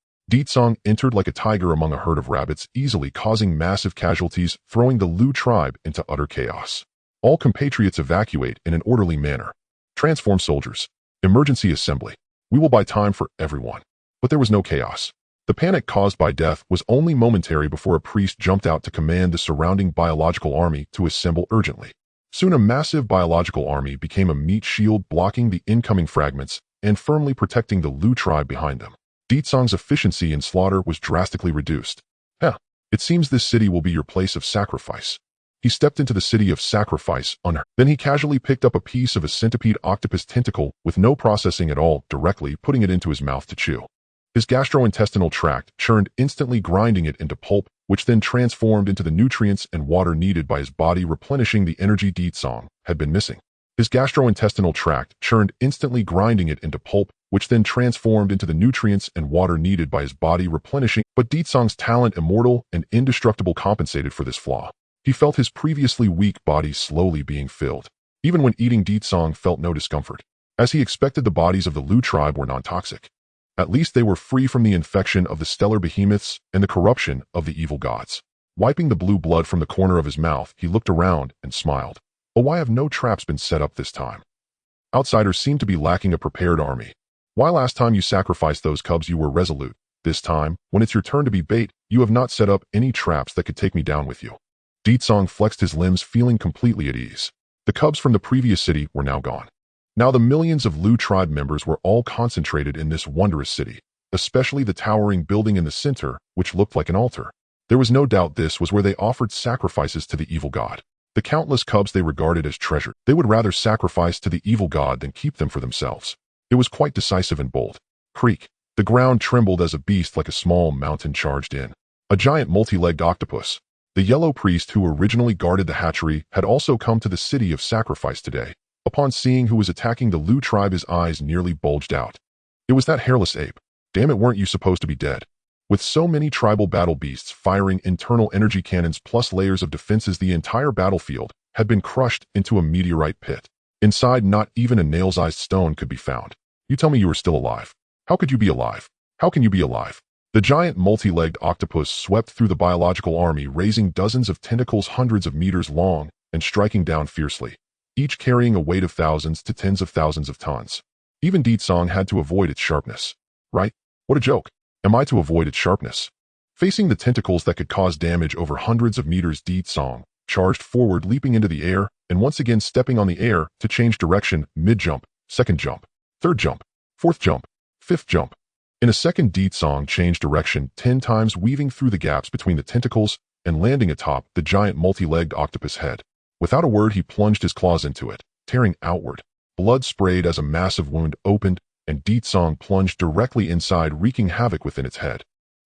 Song entered like a tiger among a herd of rabbits, easily causing massive casualties, throwing the Lu tribe into utter chaos. All compatriots evacuate in an orderly manner. Transform soldiers. Emergency assembly. We will buy time for everyone. But there was no chaos. The panic caused by death was only momentary before a priest jumped out to command the surrounding biological army to assemble urgently. Soon a massive biological army became a meat shield, blocking the incoming fragments and firmly protecting the Lu tribe behind them. Song's efficiency in slaughter was drastically reduced. It seems this city will be your place of sacrifice. He stepped into the city of sacrifice Then he casually picked up a piece of a centipede octopus tentacle with no processing at all, directly putting it into his mouth to chew. His gastrointestinal tract churned, instantly grinding it into pulp, which then transformed into the nutrients and water needed by his body, replenishing the energy Song had been missing. His gastrointestinal tract churned, instantly grinding it into pulp, which then transformed into the nutrients and water needed by his body, replenishing. But Song's talent, immortal and indestructible, compensated for this flaw. He felt his previously weak body slowly being filled. Even when eating, Song felt no discomfort. As he expected, the bodies of the Lu tribe were non-toxic. At least they were free from the infection of the stellar behemoths and the corruption of the evil gods. Wiping the blue blood from the corner of his mouth, he looked around and smiled. Oh, why have no traps been set up this time? Outsiders seem to be lacking a prepared army. Why last time you sacrificed those cubs you were resolute? This time, when it's your turn to be bait, you have not set up any traps that could take me down with you. Song flexed his limbs, feeling completely at ease. The cubs from the previous city were now gone. Now the millions of Lu tribe members were all concentrated in this wondrous city, especially the towering building in the center, which looked like an altar. There was no doubt this was where they offered sacrifices to the evil god. The countless cubs they regarded as treasure. They would rather sacrifice to the evil god than keep them for themselves. It was quite decisive and bold. Creak. The ground trembled as a beast like a small mountain charged in. A giant multi-legged octopus. The yellow priest who originally guarded the hatchery had also come to the city of sacrifice today. Upon seeing who was attacking the Lu tribe, his eyes nearly bulged out. It was that hairless ape. Damn it, weren't you supposed to be dead? With so many tribal battle beasts firing internal energy cannons plus layers of defenses, the entire battlefield had been crushed into a meteorite pit. Inside, not even a nail-sized stone could be found. You tell me you were still alive. How could you be alive? How can you be alive? The giant multi-legged octopus swept through the biological army, raising dozens of tentacles hundreds of meters long and striking down fiercely, each carrying a weight of thousands to tens of thousands of tons. Even Song had to avoid its sharpness. Right? What a joke. Am I to avoid its sharpness? Facing the tentacles that could cause damage over hundreds of meters, Song charged forward, leaping into the air and once again stepping on the air to change direction, mid-jump, second jump, third jump, fourth jump, fifth jump. In a second, Song changed direction 10 times, weaving through the gaps between the tentacles and landing atop the giant multi-legged octopus head. Without a word, he plunged his claws into it, tearing outward. Blood sprayed as a massive wound opened, and Song plunged directly inside, wreaking havoc within its head.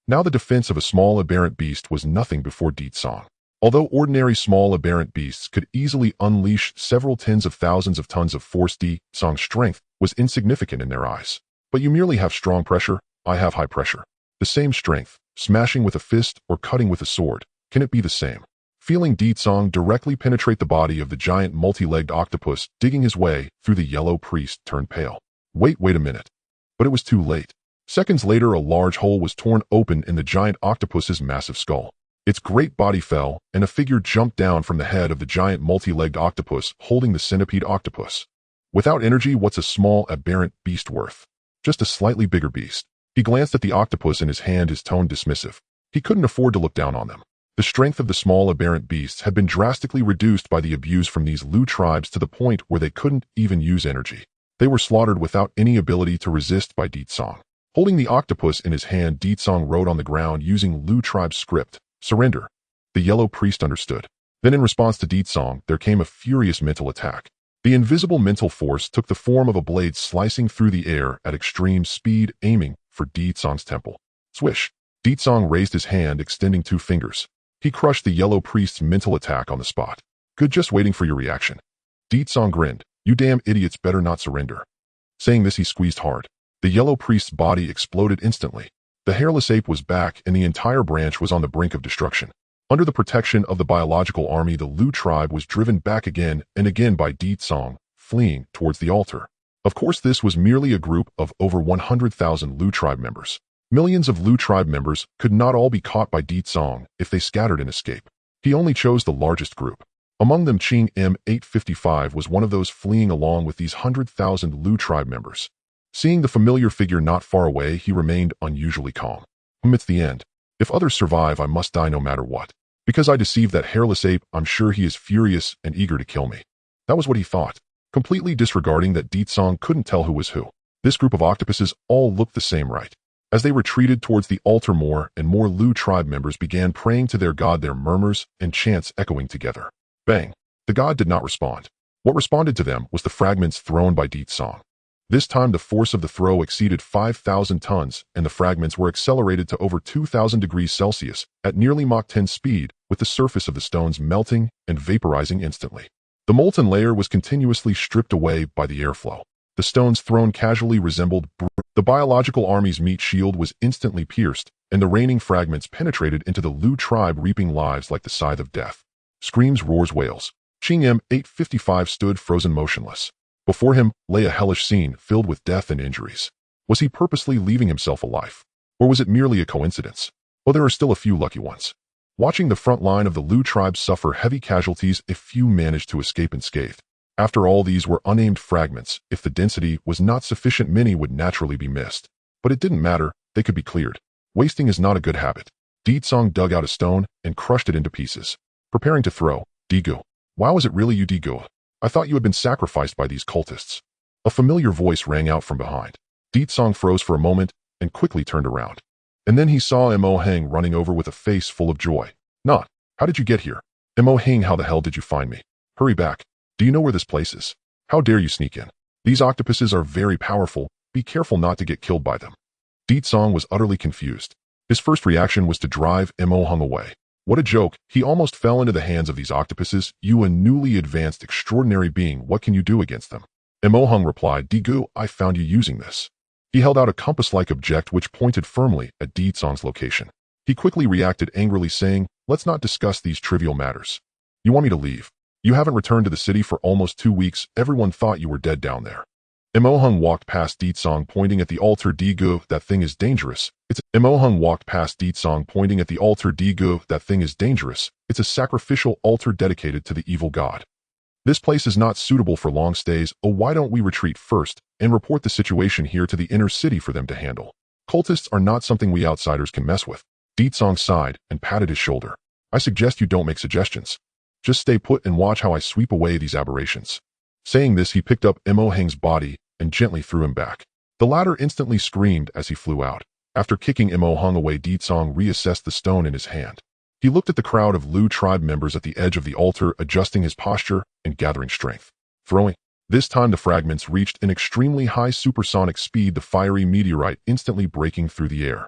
Now the defense of a small aberrant beast was nothing before Song. Although ordinary small aberrant beasts could easily unleash several tens of thousands of tons of force, Song's strength was insignificant in their eyes. But you merely have strong pressure, I have high pressure. The same strength, smashing with a fist or cutting with a sword, can it be the same? Feeling Song directly penetrate the body of the giant multi-legged octopus, digging his way through, the yellow priest turned pale. Wait a minute. But it was too late. Seconds later, a large hole was torn open in the giant octopus's massive skull. Its great body fell, and a figure jumped down from the head of the giant multi-legged octopus holding the centipede octopus. Without energy, what's a small, aberrant beast worth? Just a slightly bigger beast. He glanced at the octopus in his hand, his tone dismissive. He couldn't afford to look down on them. The strength of the small, aberrant beasts had been drastically reduced by the abuse from these Lu tribes to the point where they couldn't even use energy. They were slaughtered without any ability to resist by Ditsong. Holding the octopus in his hand, Ditsong wrote on the ground using Lu tribe's script, "Surrender." The yellow priest understood. Then in response to Ditsong, there came a furious mental attack. The invisible mental force took the form of a blade slicing through the air at extreme speed, aiming for Ditsong's temple. Swish! Ditsong raised his hand, extending 2 fingers. He crushed the yellow priest's mental attack on the spot. Good, just waiting for your reaction. Ditsong grinned. You damn idiots better not surrender. Saying this, he squeezed hard. The yellow priest's body exploded instantly. The hairless ape was back, and the entire branch was on the brink of destruction. Under the protection of the biological army, the Lu tribe was driven back again and again by Ditsong, fleeing towards the altar. Of course, this was merely a group of over 100,000 Lu tribe members. Millions of Lu tribe members could not all be caught by Ditsong if they scattered and escaped. He only chose the largest group. Among them, Cang M855 was one of those fleeing along with these 100,000 Lu tribe members. Seeing the familiar figure not far away, he remained unusually calm. It's the end. If others survive, I must die no matter what. Because I deceived that hairless ape, I'm sure he is furious and eager to kill me. That was what he thought, completely disregarding that Ditsong couldn't tell who was who. This group of octopuses all looked the same, right? As they retreated towards the altar, more and more Lu tribe members began praying to their god, their murmurs and chants echoing together. Bang! The god did not respond. What responded to them was the fragments thrown by Ditsong. This time the force of the throw exceeded 5,000 tons, and the fragments were accelerated to over 2,000 degrees Celsius at nearly Mach 10 speed, with the surface of the stones melting and vaporizing instantly. The molten layer was continuously stripped away by the airflow. The stones thrown casually resembled the biological army's meat shield was instantly pierced, and the raining fragments penetrated into the Lu tribe, reaping lives like the scythe of death. Screams, roars, wails. Cang M855 stood frozen motionless. Before him lay a hellish scene filled with death and injuries. Was he purposely leaving himself alive? Or was it merely a coincidence? Oh, there are still a few lucky ones. Watching the front line of the Lu tribe suffer heavy casualties, a few managed to escape unscathed. After all, these were unnamed fragments. If the density was not sufficient, many would naturally be missed. But it didn't matter, they could be cleared. Wasting is not a good habit. Ditsong dug out a stone and crushed it into pieces. Preparing to throw. Digu. Wow, is it really you, Digu? I thought you had been sacrificed by these cultists. A familiar voice rang out from behind. Ditsong froze for a moment and quickly turned around. And then he saw Mo Heng running over with a face full of joy. Not. How did you get here? Mo Heng, how the hell did you find me? Hurry back. Do you know where this place is? How dare you sneak in? These octopuses are very powerful. Be careful not to get killed by them. Ditsong was utterly confused. His first reaction was to drive Mo Heng away. What a joke. He almost fell into the hands of these octopuses. You, a newly advanced, extraordinary being, what can you do against them? Mo Heng replied, Digu, I found you using this. He held out a compass-like object which pointed firmly at Ditsong's location. He quickly reacted angrily, saying, let's not discuss these trivial matters. You want me to leave? You haven't returned to the city for almost 2 weeks. Everyone thought you were dead down there. Mo Heng walked past Ditsong, pointing at the altar. Digu, that thing is dangerous. Mo Heng walked past Ditsong, pointing at the altar. Digu, that thing is dangerous. It's a sacrificial altar dedicated to the evil god. This place is not suitable for long stays. Oh, why don't we retreat first and report the situation here to the inner city for them to handle? Cultists are not something we outsiders can mess with. Ditsong sighed and patted his shoulder. I suggest you don't make suggestions. Just stay put and watch how I sweep away these aberrations. Saying this, he picked up Mo Heng's body and gently threw him back. The latter instantly screamed as he flew out. After kicking Mo Heng away, Ditsong reassessed the stone in his hand. He looked at the crowd of Lu tribe members at the edge of the altar, adjusting his posture and gathering strength. Throwing. This time the fragments reached an extremely high supersonic speed, the fiery meteorite instantly breaking through the air.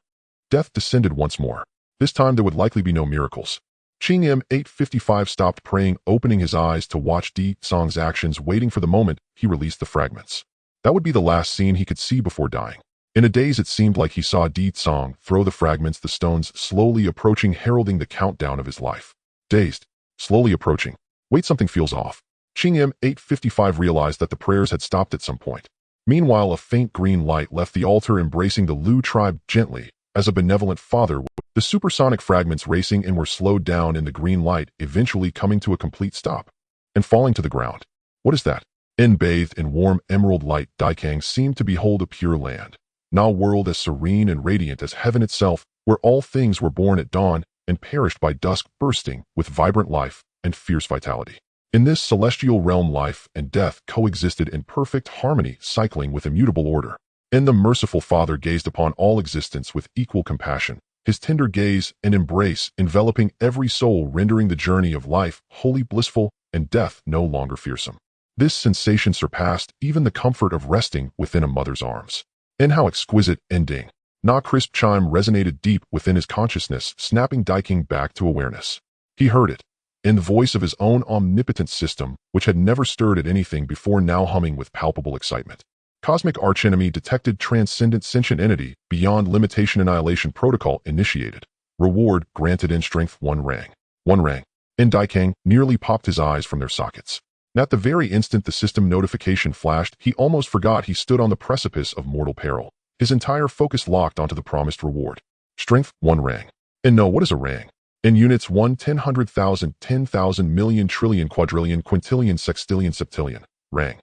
Death descended once more. This time there would likely be no miracles. Cang M855 stopped praying, opening his eyes to watch Ditsong's actions, waiting for the moment he released the fragments. That would be the last scene he could see before dying. In a daze, it seemed like he saw Ditsong throw the fragments, the stones slowly approaching, heralding the countdown of his life. Dazed, slowly approaching. Wait, something feels off. Cang M855 realized that the prayers had stopped at some point. Meanwhile, a faint green light left the altar, embracing the Lu tribe gently, as a benevolent father would. The supersonic fragments racing and were slowed down in the green light, eventually coming to a complete stop and falling to the ground. What is that? Bathed in warm emerald light, Daikang seemed to behold a pure land, now a world as serene and radiant as heaven itself, where all things were born at dawn and perished by dusk, bursting with vibrant life and fierce vitality. In this celestial realm, life and death coexisted in perfect harmony, cycling with immutable order. And the merciful Father gazed upon all existence with equal compassion, his tender gaze and embrace enveloping every soul, rendering the journey of life wholly blissful and death no longer fearsome. This sensation surpassed even the comfort of resting within a mother's arms. And how exquisite ending! Na crisp chime resonated deep within his consciousness, snapping Daikang back to awareness. He heard it, in the voice of his own omnipotent system, which had never stirred at anything before, now humming with palpable excitement. Cosmic archenemy detected, transcendent sentient entity, beyond limitation, annihilation protocol initiated. Reward granted in strength 1 rang. 1 rang. And Daikang nearly popped his eyes from their sockets. At the very instant the system notification flashed, he almost forgot he stood on the precipice of mortal peril. His entire focus locked onto the promised reward. Strength 1 rang. And no, what is a rang? In units 1, 10, 100,000, 10,000, million, trillion, quadrillion, quintillion, sextillion, septillion. Rang.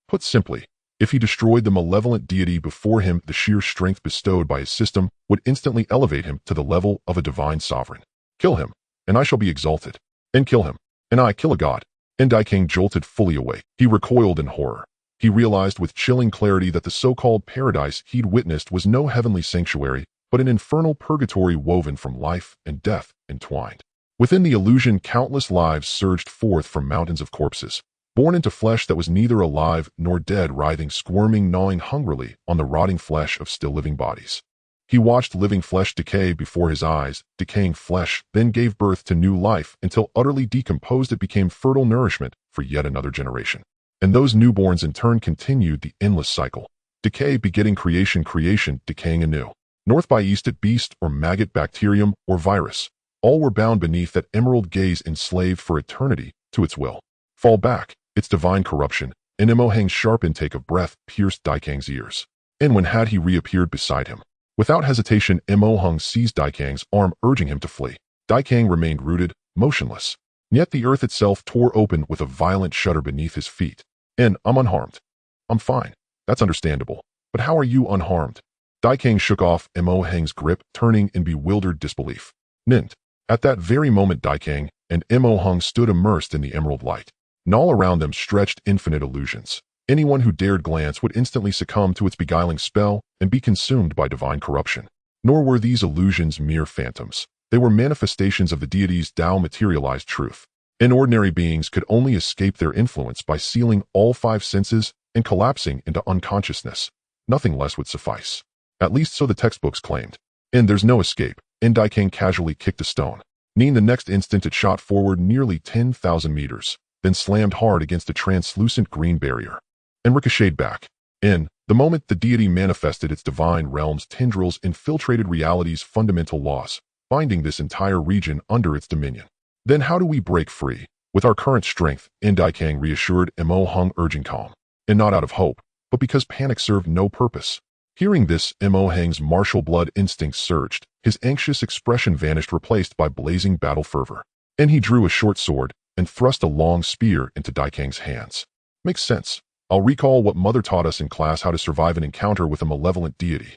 Put simply, if he destroyed the malevolent deity before him, the sheer strength bestowed by his system would instantly elevate him to the level of a divine sovereign. Kill him, and I shall be exalted. And kill him, and I kill a god. And Daikang jolted fully awake. He recoiled in horror. He realized with chilling clarity that the so-called paradise he'd witnessed was no heavenly sanctuary, but an infernal purgatory woven from life and death entwined. Within the illusion, countless lives surged forth from mountains of corpses, born into flesh that was neither alive nor dead, writhing, squirming, gnawing hungrily on the rotting flesh of still living bodies. He watched living flesh decay before his eyes. Decaying flesh then gave birth to new life until utterly decomposed it became fertile nourishment for yet another generation. And those newborns in turn continued the endless cycle. Decay begetting creation, creation decaying anew. North by east at beast or maggot, bacterium or virus. All were bound beneath that emerald gaze, enslaved for eternity to its will. Fall back, its divine corruption, and Hang's sharp intake of breath pierced Daikang's ears. And when had he reappeared beside him? Without hesitation, Hang seized Daikang's arm, urging him to flee. Daikang remained rooted, motionless. Yet the earth itself tore open with a violent shudder beneath his feet. And I'm unharmed. I'm fine. That's understandable. But how are you unharmed? Daikang shook off Hang's grip, turning in bewildered disbelief. Nint. At that very moment, Daikang and Hang stood immersed in the emerald light. And all around them stretched infinite illusions. Anyone who dared glance would instantly succumb to its beguiling spell and be consumed by divine corruption. Nor were these illusions mere phantoms. They were manifestations of the deity's Tao, materialized truth. And ordinary beings could only escape their influence by sealing all 5 senses and collapsing into unconsciousness. Nothing less would suffice. At least so the textbooks claimed. And there's no escape. And Daikang casually kicked a stone. The next instant it shot forward nearly 10,000 meters, then slammed hard against a translucent green barrier and ricocheted back. In the moment the deity manifested, its divine realm's tendrils infiltrated reality's fundamental laws, binding this entire region under its dominion. Then how do we break free? With our current strength, Daikang reassured Hang, urging calm. And not out of hope, but because panic served no purpose. Hearing this, Hang's martial blood instincts surged. His anxious expression vanished, replaced by blazing battle fervor. And he drew a short sword and thrust a long spear into Daikang's hands. Makes sense. I'll recall what Mother taught us in class, how to survive an encounter with a malevolent deity.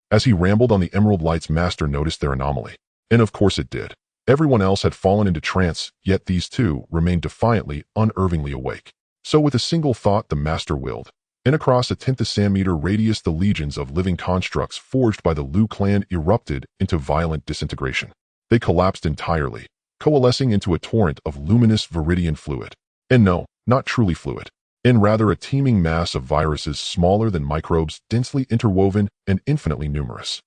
As he rambled on, the Emerald Light's master noticed their anomaly. And of course it did. Everyone else had fallen into trance, yet these two remained defiantly, unervingly awake. So with a single thought, the master willed. And across a 10th centimeter radius, the legions of living constructs forged by the Liu clan erupted into violent disintegration. They collapsed entirely, coalescing into a torrent of luminous viridian fluid. And no, not truly fluid. And rather a teeming mass of viruses smaller than microbes, densely interwoven and infinitely numerous.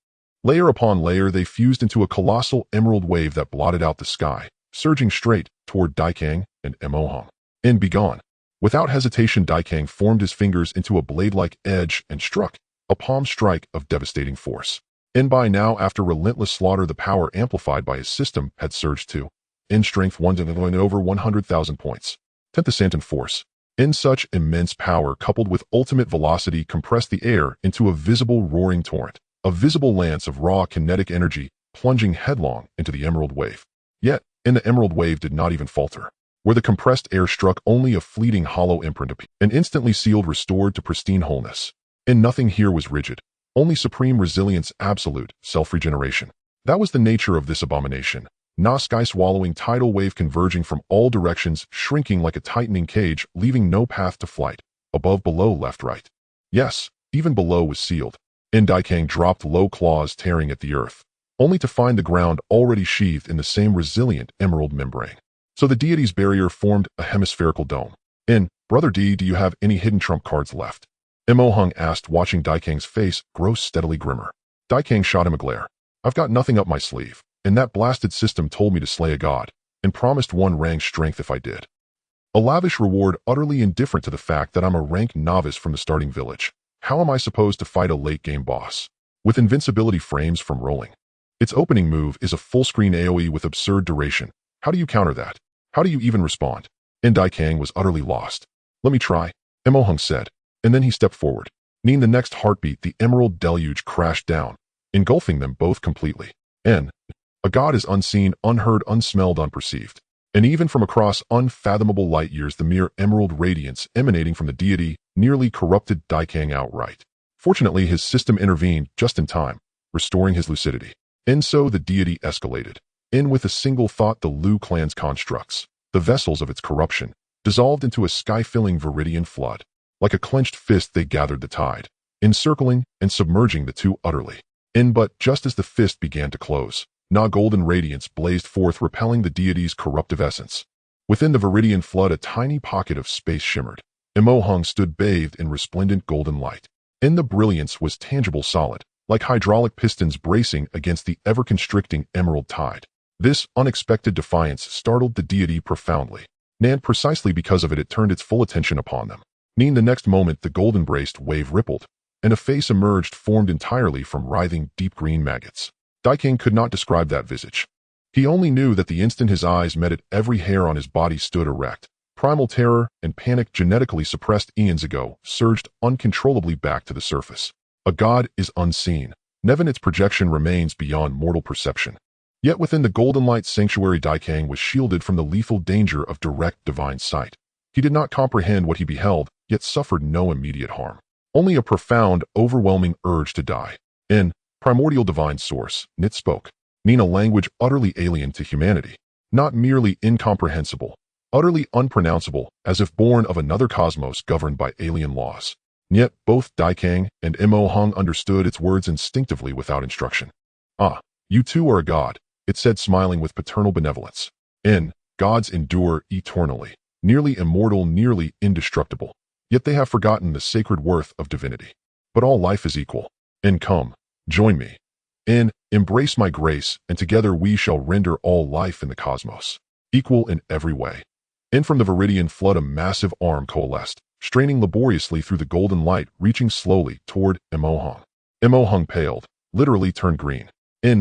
Layer upon layer, they fused into a colossal emerald wave that blotted out the sky, surging straight toward Daikang and Hang. And begone. Without hesitation, Daikang formed his fingers into a blade-like edge and struck, a palm strike of devastating force. And by now, after relentless slaughter, the power amplified by his system had surged to, in strength, over 100,000 points. 10th ascendant force. In such immense power, coupled with ultimate velocity, compressed the air into a visible roaring torrent, a visible lance of raw kinetic energy plunging headlong into the emerald wave. Yet, in the emerald wave did not even falter. Where the compressed air struck, only a fleeting hollow imprint appeared, and instantly sealed, restored to pristine wholeness. And nothing here was rigid. Only supreme resilience, absolute self-regeneration. That was the nature of this abomination. Na sky-swallowing tidal wave converging from all directions, shrinking like a tightening cage, leaving no path to flight. Above, below, left, right. Yes, even below was sealed. And Cang dropped low, claws tearing at the earth, only to find the ground already sheathed in the same resilient emerald membrane. So the deity's barrier formed a hemispherical dome. Brother D, do you have any hidden trump cards left? Mo Hung asked, watching Cang's face grow steadily grimmer. Cang shot him a glare. I've got nothing up my sleeve, and that blasted system told me to slay a god, and promised one rank strength if I did. A lavish reward, utterly indifferent to the fact that I'm a rank novice from the starting village. How am I supposed to fight a late-game boss? With invincibility frames from rolling. Its opening move is a full-screen AoE with absurd duration. How do you counter that? How do you even respond? And Cang was utterly lost. Let me try, Mo Hung said, and then he stepped forward. In the next heartbeat, the emerald deluge crashed down, engulfing them both completely. A god is unseen, unheard, unsmelled, unperceived. And even from across unfathomable light years, the mere emerald radiance emanating from the deity nearly corrupted Cang outright. Fortunately, his system intervened just in time, restoring his lucidity. And so the deity escalated. With a single thought, the Lu clan's constructs, the vessels of its corruption, dissolved into a sky-filling viridian flood. Like a clenched fist, they gathered the tide, encircling and submerging the two utterly. But just as the fist began to close, golden radiance blazed forth, repelling the deity's corruptive essence. Within the viridian flood, a tiny pocket of space shimmered. Mo Hung stood bathed in resplendent golden light. The brilliance was tangible, solid, like hydraulic pistons bracing against the ever-constricting emerald tide. This unexpected defiance startled the deity profoundly. And precisely because of it, it turned its full attention upon them. The next moment, the golden-braced wave rippled, and a face emerged, formed entirely from writhing deep green maggots. Cang could not describe that visage. He only knew that the instant his eyes met it, every hair on his body stood erect. Primal terror and panic, genetically suppressed eons ago, surged uncontrollably back to the surface. A god is unseen. Never its projection remains beyond mortal perception. Yet within the golden light sanctuary, Cang was shielded from the lethal danger of direct divine sight. He did not comprehend what he beheld, yet suffered no immediate harm. Only a profound, overwhelming urge to die. Primordial divine source, Nit spoke. A language utterly alien to humanity. Not merely incomprehensible, utterly unpronounceable, as if born of another cosmos governed by alien laws. Yet both Cang and Mo Hung understood its words instinctively without instruction. Ah, you too are a god, it said, smiling with paternal benevolence. Gods endure eternally, nearly immortal, nearly indestructible. Yet they have forgotten the sacred worth of divinity. But all life is equal. Come, join me. Embrace my grace, and together we shall render all life in the cosmos equal in every way. From the viridian flood, a massive arm coalesced, straining laboriously through the golden light, reaching slowly toward Mo Hung. Mo Hung paled, literally turned green.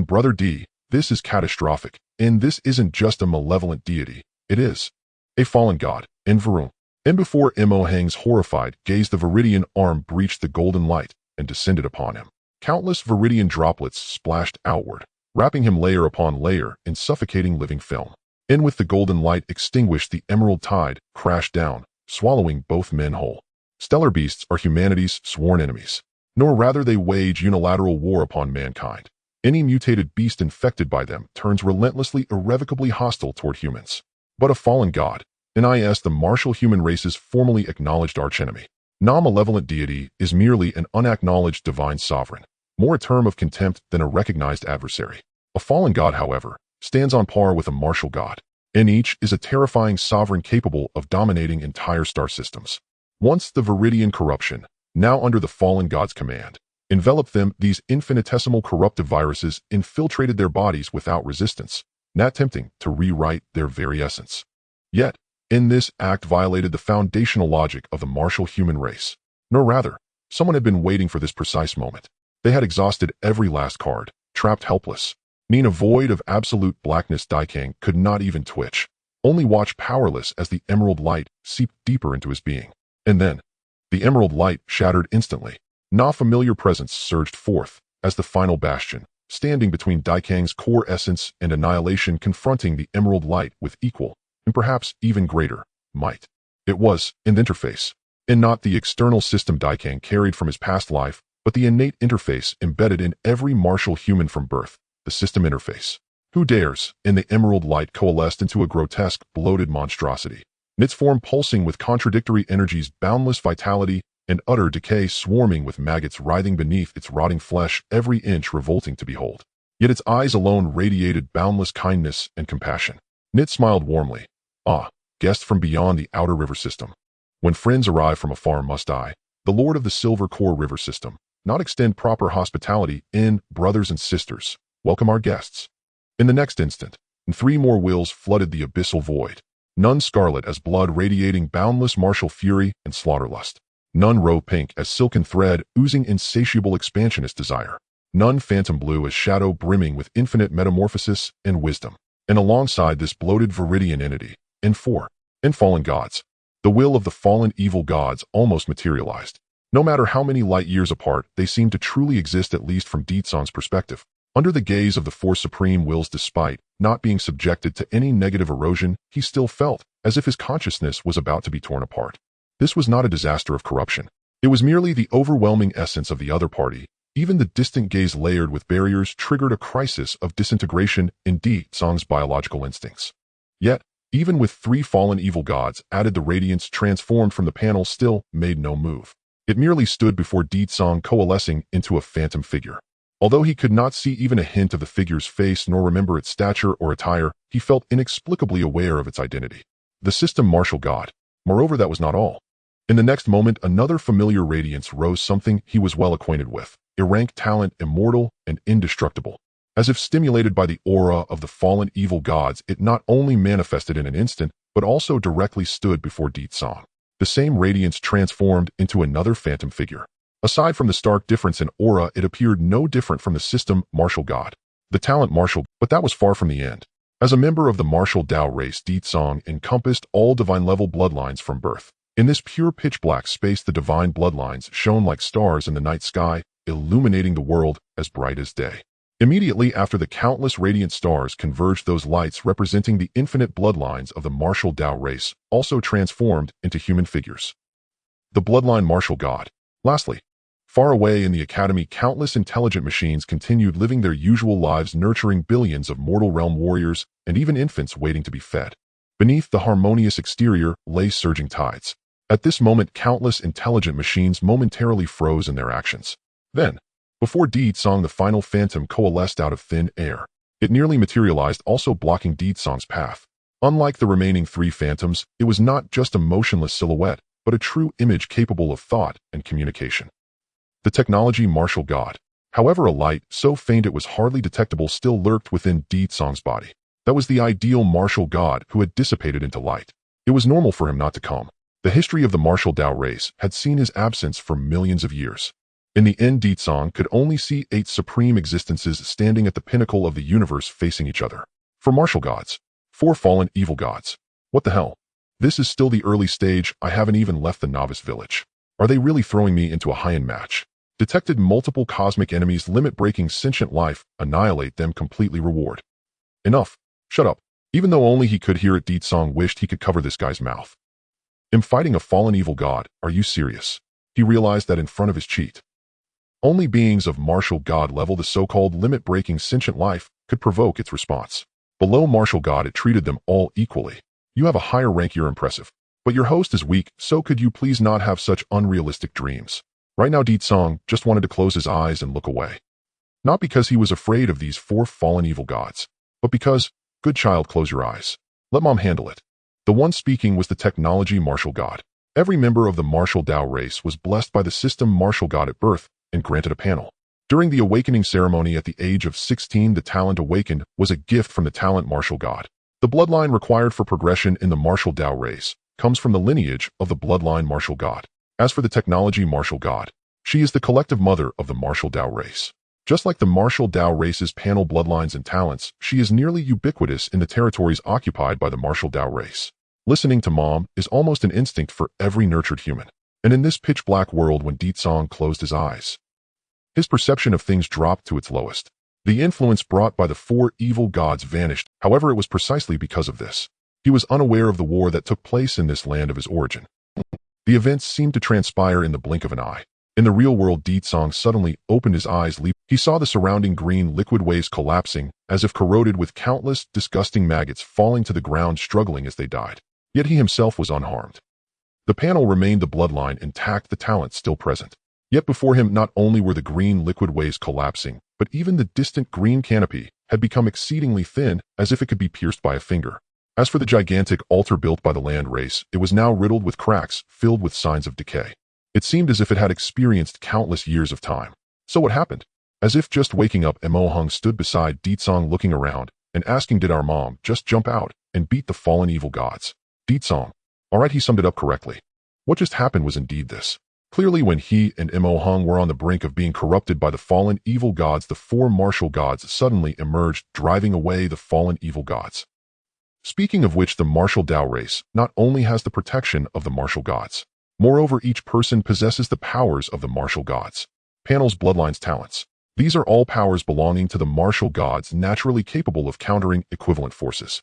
Brother D, this is catastrophic. This isn't just a malevolent deity, it is a fallen god, Varun. Before Mo Hung's horrified gaze, the viridian arm breached the golden light and descended upon him. Countless viridian droplets splashed outward, wrapping him layer upon layer in suffocating living film. With the golden light extinguished, the emerald tide crashed down, swallowing both men whole. Stellar beasts are humanity's sworn enemies. Nor rather they wage unilateral war upon mankind. Any mutated beast infected by them turns relentlessly, irrevocably hostile toward humans. But a fallen god, NIS, the martial human race's formally acknowledged archenemy. Non-malevolent deity is merely an unacknowledged divine sovereign, more a term of contempt than a recognized adversary. A fallen god, however, stands on par with a martial god, and each is a terrifying sovereign capable of dominating entire star systems. Once the viridian corruption, now under the fallen god's command, enveloped them, these infinitesimal corruptive viruses infiltrated their bodies without resistance, not attempting to rewrite their very essence. Yet, this act violated the foundational logic of the martial human race. Nor rather, someone had been waiting for this precise moment. They had exhausted every last card, trapped helpless. In a void of absolute blackness, Cang could not even twitch, only watch powerless as the emerald light seeped deeper into his being. And then, the emerald light shattered instantly. No familiar presence surged forth as the final bastion, standing between Cang's core essence and annihilation, confronting the emerald light with equal, and perhaps even greater, might. It was an interface, and not the external system Cang carried from his past life, but the innate interface embedded in every martial human from birth, the system interface. Who dares? And the emerald light coalesced into a grotesque, bloated monstrosity, its form pulsing with contradictory energies, boundless vitality, and utter decay, swarming with maggots writhing beneath its rotting flesh, every inch revolting to behold. Yet its eyes alone radiated boundless kindness and compassion. Nit smiled warmly. Ah, guest from beyond the outer river system. When friends arrive from afar must I, the lord of the Silver Core River System, not extend proper hospitality in, brothers and sisters, welcome our guests. In the next instant, 3 more wills flooded the abyssal void, none scarlet as blood radiating boundless martial fury and slaughterlust, none roe pink as silken thread oozing insatiable expansionist desire, none phantom blue as shadow brimming with infinite metamorphosis and wisdom. And alongside this bloated viridian entity, and fallen gods, the will of the fallen evil gods almost materialized. No matter how many light years apart, they seemed to truly exist, at least from Deetsong's perspective. Under the gaze of the 4 supreme wills, despite not being subjected to any negative erosion, he still felt as if his consciousness was about to be torn apart. This was not a disaster of corruption. It was merely the overwhelming essence of the other party. Even the distant gaze layered with barriers triggered a crisis of disintegration in Deetsong's biological instincts. Yet, even with 3 fallen evil gods added, the radiance transformed from the panel still made no move. It merely stood before Deetsong, coalescing into a phantom figure. Although he could not see even a hint of the figure's face nor remember its stature or attire, he felt inexplicably aware of its identity. The system martial god. Moreover, that was not all. In the next moment, another familiar radiance rose, something he was well acquainted with, a rank talent, immortal and indestructible. As if stimulated by the aura of the fallen evil gods, it not only manifested in an instant, but also directly stood before Deetsong. The same radiance transformed into another phantom figure. Aside from the stark difference in aura, it appeared no different from the system martial god, the talent martial, but that was far from the end. As a member of the martial Dao race, Deetsong encompassed all divine-level bloodlines from birth. In this pure pitch-black space, the divine bloodlines shone like stars in the night sky, illuminating the world as bright as day. Immediately after the countless radiant stars converged, those lights representing the infinite bloodlines of the martial Dao race also transformed into human figures. The bloodline martial god. Lastly, far away in the academy, countless intelligent machines continued living their usual lives, nurturing billions of mortal realm warriors and even infants waiting to be fed. Beneath the harmonious exterior lay surging tides. At this moment, countless intelligent machines momentarily froze in their actions. Then, before Deetsong, the final phantom coalesced out of thin air. It nearly materialized, also blocking Deetsong's path. Unlike the remaining 3 phantoms, it was not just a motionless silhouette, but a true image capable of thought and communication. The technology martial god. However, a light, so faint it was hardly detectable, still lurked within Deetsong's body. That was the ideal martial god who had dissipated into light. It was normal for him not to come. The history of the martial Dao race had seen his absence for millions of years. In the end, Deetsong could only see 8 supreme existences standing at the pinnacle of the universe, facing each other. 4 martial gods. 4 fallen evil gods. What the hell? This is still the early stage. I haven't even left the novice village. Are they really throwing me into a high-end match? Detected multiple cosmic enemies, limit-breaking sentient life, annihilate them completely, reward. Enough. Shut up. Even though only he could hear it, Deetsong wished he could cover this guy's mouth. I'm fighting a fallen evil god. Are you serious? He realized that in front of his cheat. Only beings of martial god level, the so-called limit-breaking sentient life, could provoke its response. Below martial god, it treated them all equally. You have a higher rank, you're impressive. But your host is weak, so could you please not have such unrealistic dreams? Right now, Deetsong just wanted to close his eyes and look away. Not because he was afraid of these 4 fallen evil gods, but because, good child, close your eyes. Let mom handle it. The one speaking was the technology martial god. Every member of the martial Dao race was blessed by the system martial god at birth and granted a panel. During the awakening ceremony at the age of 16, the talent awakened was a gift from the talent martial god. The bloodline required for progression in the martial Dao race comes from the lineage of the bloodline martial god. As for the technology martial god, she is the collective mother of the martial Dao race. Just like the martial Dao race's panel bloodlines and talents, she is nearly ubiquitous in the territories occupied by the martial Dao race. Listening to mom is almost an instinct for every nurtured human. And in this pitch-black world, when Deetsong closed his eyes, his perception of things dropped to its lowest. The influence brought by the four evil gods vanished. However, it was precisely because of this. He was unaware of the war that took place in this land of his origin. The events seemed to transpire in the blink of an eye. In the real world, Song suddenly opened his eyes. He saw the surrounding green liquid waves collapsing, as if corroded, with countless disgusting maggots falling to the ground, struggling as they died. Yet he himself was unharmed. The panel remained, the bloodline intact, the talent still present. Yet before him, not only were the green liquid waves collapsing, but even the distant green canopy had become exceedingly thin, as if it could be pierced by a finger. As for the gigantic altar built by the land race, it was now riddled with cracks, filled with signs of decay. It seemed as if it had experienced countless years of time. So what happened? As if just waking up, Mo Hung stood beside Song, looking around and asking, did our mom just jump out and beat the fallen evil gods? Song. All right, he summed it up correctly. What just happened was indeed this. Clearly, when he and Mo Hung were on the brink of being corrupted by the fallen evil gods, the four martial gods suddenly emerged, driving away the fallen evil gods. Speaking of which, the martial Dao race not only has the protection of the martial gods. Moreover, each person possesses the powers of the martial gods. Panels, bloodlines, talents. These are all powers belonging to the martial gods, naturally capable of countering equivalent forces.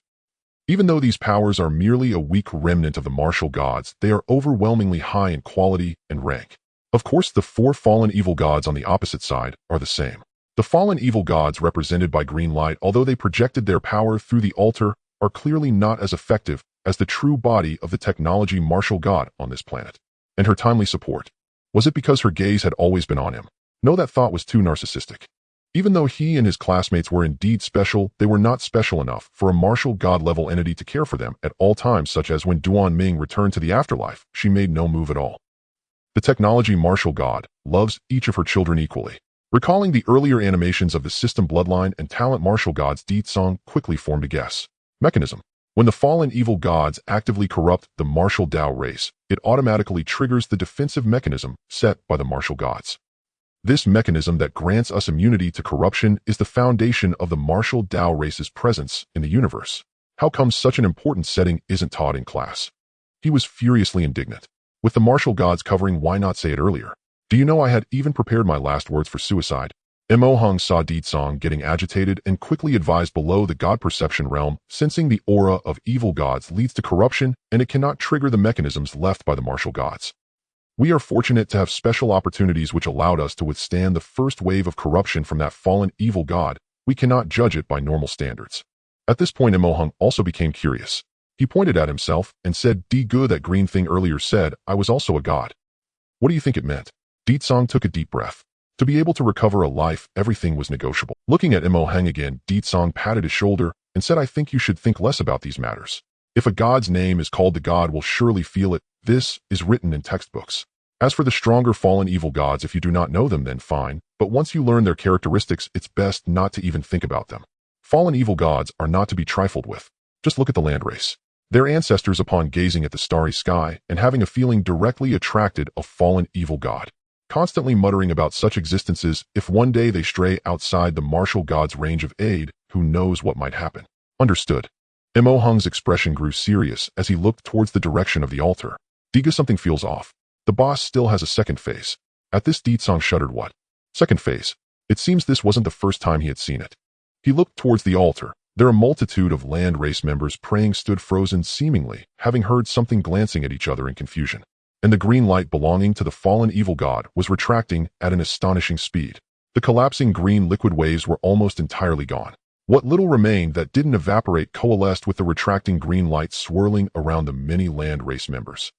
Even though these powers are merely a weak remnant of the martial gods, they are overwhelmingly high in quality and rank. Of course, the four fallen evil gods on the opposite side are the same. The fallen evil gods, represented by green light, although they projected their power through the altar, are clearly not as effective as the true body of the technology martial god on this planet. And her timely support. Was it because her gaze had always been on him? No, that thought was too narcissistic. Even though he and his classmates were indeed special, they were not special enough for a martial god-level entity to care for them at all times, such as when Duan Ming returned to the afterlife, she made no move at all. The technology martial god loves each of her children equally. Recalling the earlier animations of the system bloodline and talent martial gods, Song quickly formed a guess. Mechanism. When the fallen evil gods actively corrupt the martial Dao race, it automatically triggers the defensive mechanism set by the martial gods. This mechanism that grants us immunity to corruption is the foundation of the martial Dao race's presence in the universe. How come such an important setting isn't taught in class? He was furiously indignant. With the martial gods covering, why not say it earlier? Do you know, I had even prepared my last words for suicide. Mo Hung saw Song getting agitated and quickly advised, below the god perception realm, sensing the aura of evil gods leads to corruption and it cannot trigger the mechanisms left by the martial gods. We are fortunate to have special opportunities which allowed us to withstand the first wave of corruption from that fallen evil god. We cannot judge it by normal standards. At this point, Mo Hung also became curious. He pointed at himself and said, Good, that green thing earlier said I was also a god. What do you think it meant? Song took a deep breath. To be able to recover a life, everything was negotiable. Looking at Mo Hung again, Song patted his shoulder and said, I think you should think less about these matters. If a god's name is called, the god will surely feel it. This is written in textbooks. As for the stronger fallen evil gods, if you do not know them, then fine, but once you learn their characteristics, it's best not to even think about them. Fallen evil gods are not to be trifled with. Just look at the land race. Their ancestors, upon gazing at the starry sky and having a feeling, directly attracted a fallen evil god. Constantly muttering about such existences, if one day they stray outside the martial god's range of aid, who knows what might happen. Understood. Mo Hung's expression grew serious as he looked towards the direction of the altar. Something feels off. The boss still has a second phase. At this, Song shuddered. What? Second phase? It seems this wasn't the first time he had seen it. He looked towards the altar. There a multitude of land race members praying stood frozen, seemingly having heard something, glancing at each other in confusion. And the green light belonging to the fallen evil god was retracting at an astonishing speed. The collapsing green liquid waves were almost entirely gone. What little remained that didn't evaporate coalesced with the retracting green light swirling around the many land race members.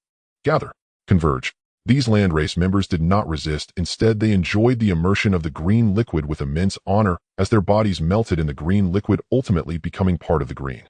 Gather. Converge. These land race members did not resist. Instead, they enjoyed the immersion of the green liquid with immense honor as their bodies melted in the green liquid, ultimately becoming part of the green.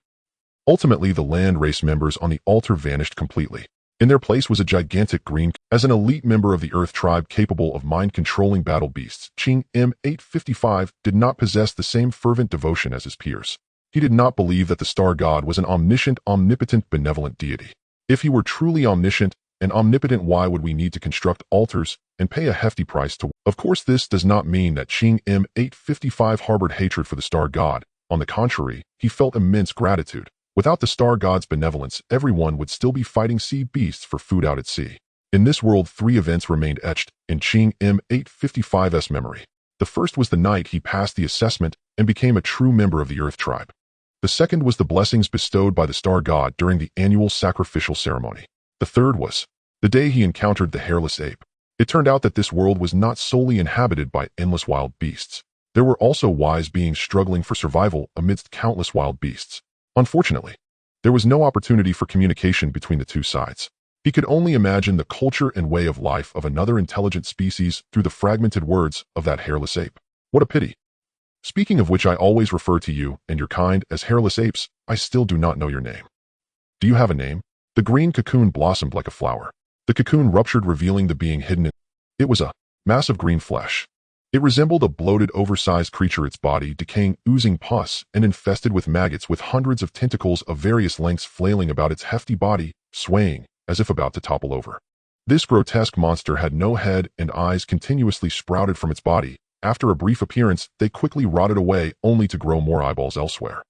Ultimately, the land race members on the altar vanished completely. In their place was a gigantic green. As an elite member of the Earth tribe capable of mind-controlling battle beasts, Cang M855 did not possess the same fervent devotion as his peers. He did not believe that the star god was an omniscient, omnipotent, benevolent deity. If he were truly omniscient and omnipotent, why would we need to construct altars and pay a hefty price to? Of course, this does not mean that Cang M855 harbored hatred for the star god. On the contrary, he felt immense gratitude. Without the star god's benevolence, everyone would still be fighting sea beasts for food out at sea. In this world, 3 events remained etched in Cang M855's memory. The first was the night he passed the assessment and became a true member of the Earth tribe. The second was the blessings bestowed by the star god during the annual sacrificial ceremony. The third was the day he encountered the hairless ape. It turned out that this world was not solely inhabited by endless wild beasts. There were also wise beings struggling for survival amidst countless wild beasts. Unfortunately, there was no opportunity for communication between the two sides. He could only imagine the culture and way of life of another intelligent species through the fragmented words of that hairless ape. What a pity. Speaking of which, I always refer to you and your kind as hairless apes. I still do not know your name. Do you have a name? The green cocoon blossomed like a flower. The cocoon ruptured, revealing the being hidden in. It was a mass of green flesh. It resembled a bloated, oversized creature, its body decaying, oozing pus, and infested with maggots with hundreds of tentacles of various lengths flailing about its hefty body, swaying as if about to topple over. This grotesque monster had no head, and eyes continuously sprouted from its body. After a brief appearance, they quickly rotted away, only to grow more eyeballs elsewhere.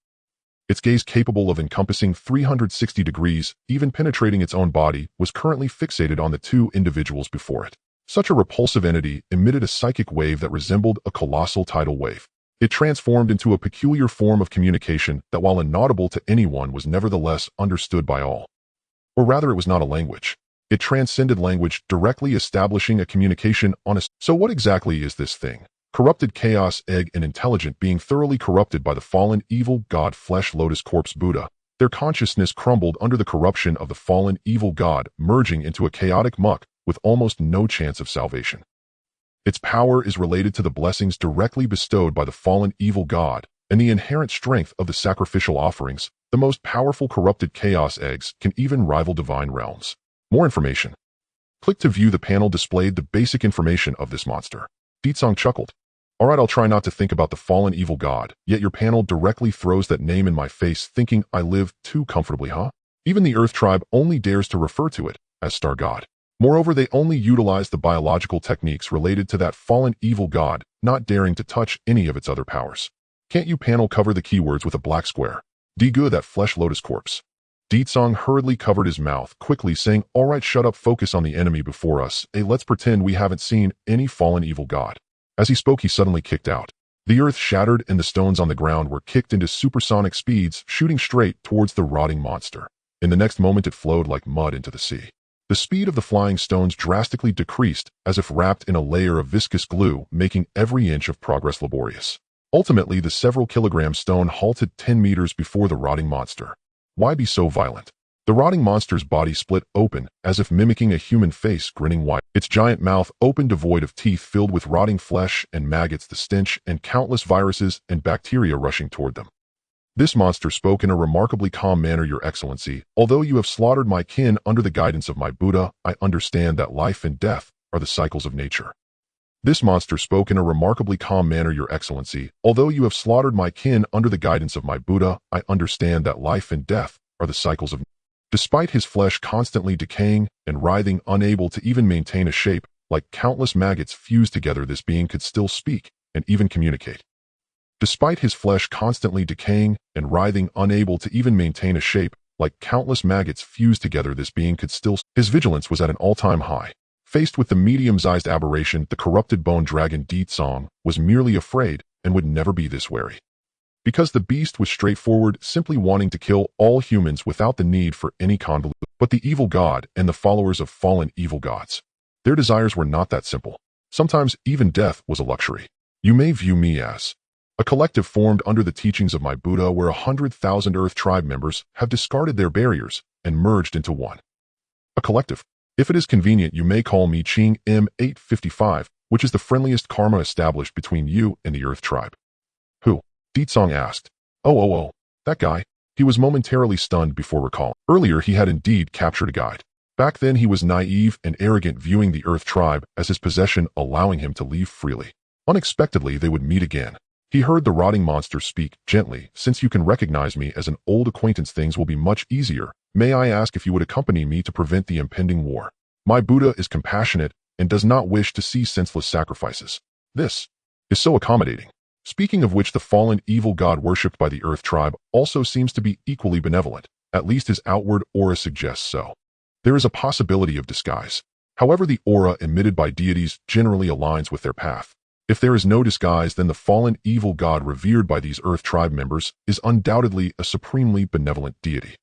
Its gaze, capable of encompassing 360 degrees, even penetrating its own body, was currently fixated on the two individuals before it. Such a repulsive entity emitted a psychic wave that resembled a colossal tidal wave. It transformed into a peculiar form of communication that, while inaudible to anyone, was nevertheless understood by all. Or rather, it was not a language. It transcended language, directly establishing a communication on a... So what exactly is this thing? Corrupted chaos egg, an intelligent being thoroughly corrupted by the fallen evil god flesh lotus corpse Buddha. Their consciousness crumbled under the corruption of the fallen evil god, merging into a chaotic muck with almost no chance of salvation. Its power is related to the blessings directly bestowed by the fallen evil god and the inherent strength of the sacrificial offerings. The most powerful corrupted chaos eggs can even rival divine realms. More information. Click to view. The panel displayed the basic information of this monster. Deetsong chuckled. Alright, I'll try not to think about the fallen evil god, yet your panel directly throws that name in my face, thinking I live too comfortably, huh? Even the Earth tribe only dares to refer to it as star god. Moreover, they only utilize the biological techniques related to that fallen evil god, not daring to touch any of its other powers. Can't you panel cover the keywords with a black square? Good, that flesh lotus corpse. Deetsong hurriedly covered his mouth, quickly saying, alright, shut up, focus on the enemy before us. Let's pretend we haven't seen any fallen evil god. As he spoke, he suddenly kicked out. The earth shattered and the stones on the ground were kicked into supersonic speeds, shooting straight towards the rotting monster. In the next moment, it flowed like mud into the sea. The speed of the flying stones drastically decreased, as if wrapped in a layer of viscous glue, making every inch of progress laborious. Ultimately, the several kilogram stone halted 10 meters before the rotting monster. Why be so violent? The rotting monster's body split open, as if mimicking a human face, grinning wide. Its giant mouth opened, devoid of teeth, filled with rotting flesh and maggots, the stench and countless viruses and bacteria rushing toward them. This monster spoke in a remarkably calm manner. Your Excellency, although you have slaughtered my kin under the guidance of my Buddha, I understand that life and death are the cycles of nature. This monster spoke in a remarkably calm manner. Your Excellency, although you have slaughtered my kin under the guidance of my Buddha, I understand that life and death are the cycles of nature. Despite his flesh constantly decaying and writhing, unable to even maintain a shape, like countless maggots fused together, this being could still speak and even communicate. Despite his flesh constantly decaying and writhing, unable to even maintain a shape, like countless maggots fused together, this being could still... His vigilance was at an all-time high. Faced with the medium-sized aberration, the corrupted bone dragon Deetsong was merely afraid and would never be this wary. Because the beast was straightforward, simply wanting to kill all humans without the need for any convolution. But the evil god and the followers of fallen evil gods, their desires were not that simple. Sometimes even death was a luxury. You may view me as a collective formed under the teachings of my Buddha, where 100,000 Earth tribe members have discarded their barriers and merged into one. A collective. If it is convenient, you may call me Cang M855, which is the friendliest karma established between you and the Earth tribe. Who? Deetsong asked. Oh, that guy. He was momentarily stunned before recalling. Earlier, he had indeed captured a guide. Back then, he was naive and arrogant, viewing the Earth tribe as his possession, allowing him to leave freely. Unexpectedly, they would meet again. He heard the rotting monster speak gently. Since you can recognize me as an old acquaintance, things will be much easier. May I ask if you would accompany me to prevent the impending war? My Buddha is compassionate and does not wish to see senseless sacrifices. This is so accommodating. Speaking of which, the fallen evil god worshipped by the Earth tribe also seems to be equally benevolent. At least his outward aura suggests so. There is a possibility of disguise. However, the aura emitted by deities generally aligns with their path. If there is no disguise, then the fallen evil god revered by these Earth tribe members is undoubtedly a supremely benevolent deity.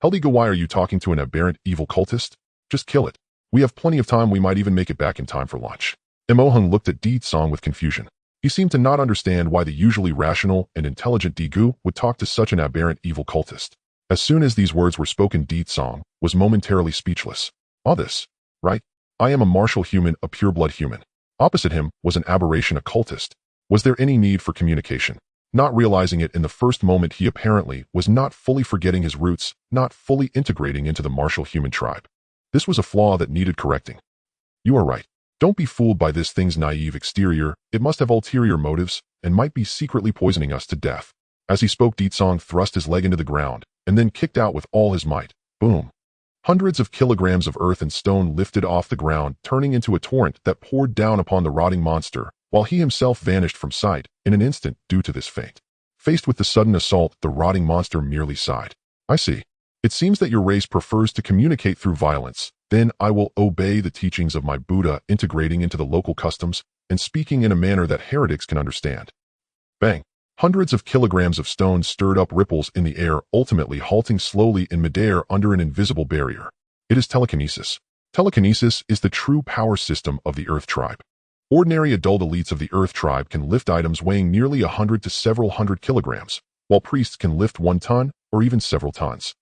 Heldiga, why are you talking to an aberrant evil cultist? Just kill it. We have plenty of time, we might even make it back in time for lunch. Emohung looked at Di Song with confusion. He seemed to not understand why the usually rational and intelligent Di Gu would talk to such an aberrant evil cultist. As soon as these words were spoken, Di Song was momentarily speechless. All this, right? I am a martial human, a pure-blood human. Opposite him was an aberration, a cultist. Was there any need for communication? Not realizing it in the first moment, he apparently was not fully forgetting his roots, not fully integrating into the martial human tribe. This was a flaw that needed correcting. You are right. Don't be fooled by this thing's naive exterior. It must have ulterior motives and might be secretly poisoning us to death. As he spoke, Di Song thrust his leg into the ground and then kicked out with all his might. Boom. Hundreds of kilograms of earth and stone lifted off the ground, turning into a torrent that poured down upon the rotting monster, while he himself vanished from sight in an instant due to this fate. Faced with the sudden assault, the rotting monster merely sighed. I see. It seems that your race prefers to communicate through violence. Then I will obey the teachings of my Buddha, integrating into the local customs and speaking in a manner that heretics can understand. Bang! Hundreds of kilograms of stone stirred up ripples in the air, ultimately halting slowly in midair under an invisible barrier. It is telekinesis. Telekinesis is the true power system of the Earth tribe. Ordinary adult elites of the Earth tribe can lift items weighing nearly 100 to several hundred kilograms, while priests can lift 1 ton or even several tons.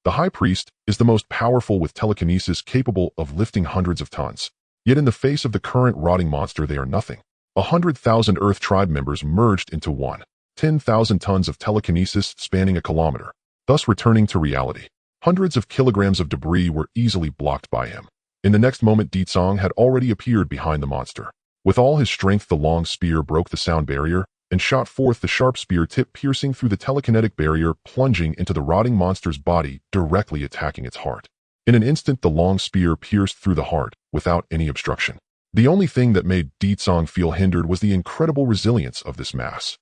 The High Priest is the most powerful with telekinesis, capable of lifting hundreds of tons. Yet in the face of the current rotting monster, they are nothing. 100,000 Earth tribe members merged into one. 10,000 tons of telekinesis spanning a kilometer, thus returning to reality. Hundreds of kilograms of debris were easily blocked by him. In the next moment, Di Song had already appeared behind the monster. With all his strength, the long spear broke the sound barrier and shot forth, the sharp spear tip piercing through the telekinetic barrier, plunging into the rotting monster's body, directly attacking its heart. In an instant, the long spear pierced through the heart without any obstruction. The only thing that made Di Song feel hindered was the incredible resilience of this mass.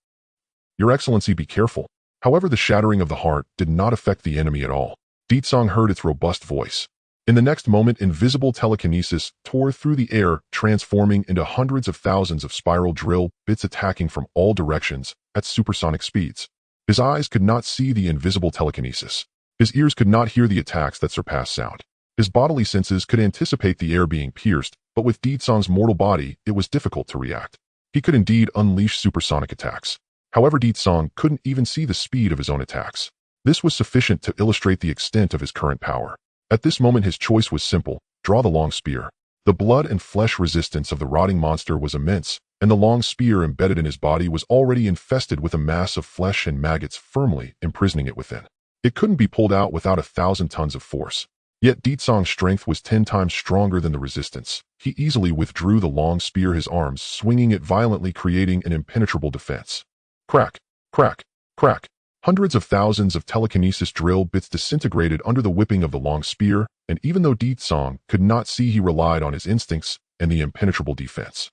Your Excellency, be careful. However, the shattering of the heart did not affect the enemy at all. Di Song heard its robust voice. In the next moment, invisible telekinesis tore through the air, transforming into hundreds of thousands of spiral drill bits attacking from all directions at supersonic speeds. His eyes could not see the invisible telekinesis. His ears could not hear the attacks that surpassed sound. His bodily senses could anticipate the air being pierced, but with Di Song's mortal body, it was difficult to react. He could indeed unleash supersonic attacks. However, Di Song couldn't even see the speed of his own attacks. This was sufficient to illustrate the extent of his current power. At this moment, his choice was simple: draw the long spear. The blood and flesh resistance of the rotting monster was immense, and the long spear embedded in his body was already infested with a mass of flesh and maggots, firmly imprisoning it within. It couldn't be pulled out without 1,000 tons of force. Yet Di Song's strength was 10 times stronger than the resistance. He easily withdrew the long spear, his arms swinging it violently, creating an impenetrable defense. Crack, crack, crack. Hundreds of thousands of telekinesis drill bits disintegrated under the whipping of the long spear, and even though Di Song could not see, he relied on his instincts and the impenetrable defense.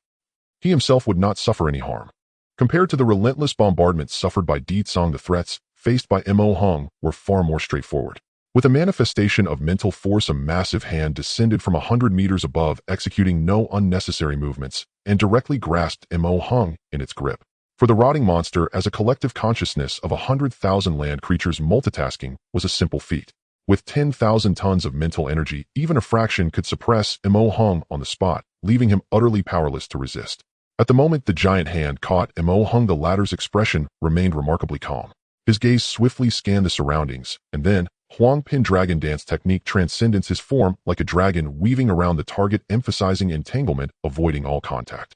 He himself would not suffer any harm. Compared to the relentless bombardments suffered by Di Song, the threats faced by Mo Hung were far more straightforward. With a manifestation of mental force, a massive hand descended from 100 meters above, executing no unnecessary movements, and directly grasped Mo Hung in its grip. For the rotting monster, as a collective consciousness of 100,000 land creatures, multitasking was a simple feat. With 10,000 tons of mental energy, even a fraction could suppress Mo Hung on the spot, leaving him utterly powerless to resist. At the moment the giant hand caught Mo Hung, the latter's expression remained remarkably calm. His gaze swiftly scanned the surroundings, and then Huang Pin Dragon Dance technique transcendence, his form like a dragon weaving around the target, emphasizing entanglement, avoiding all contact.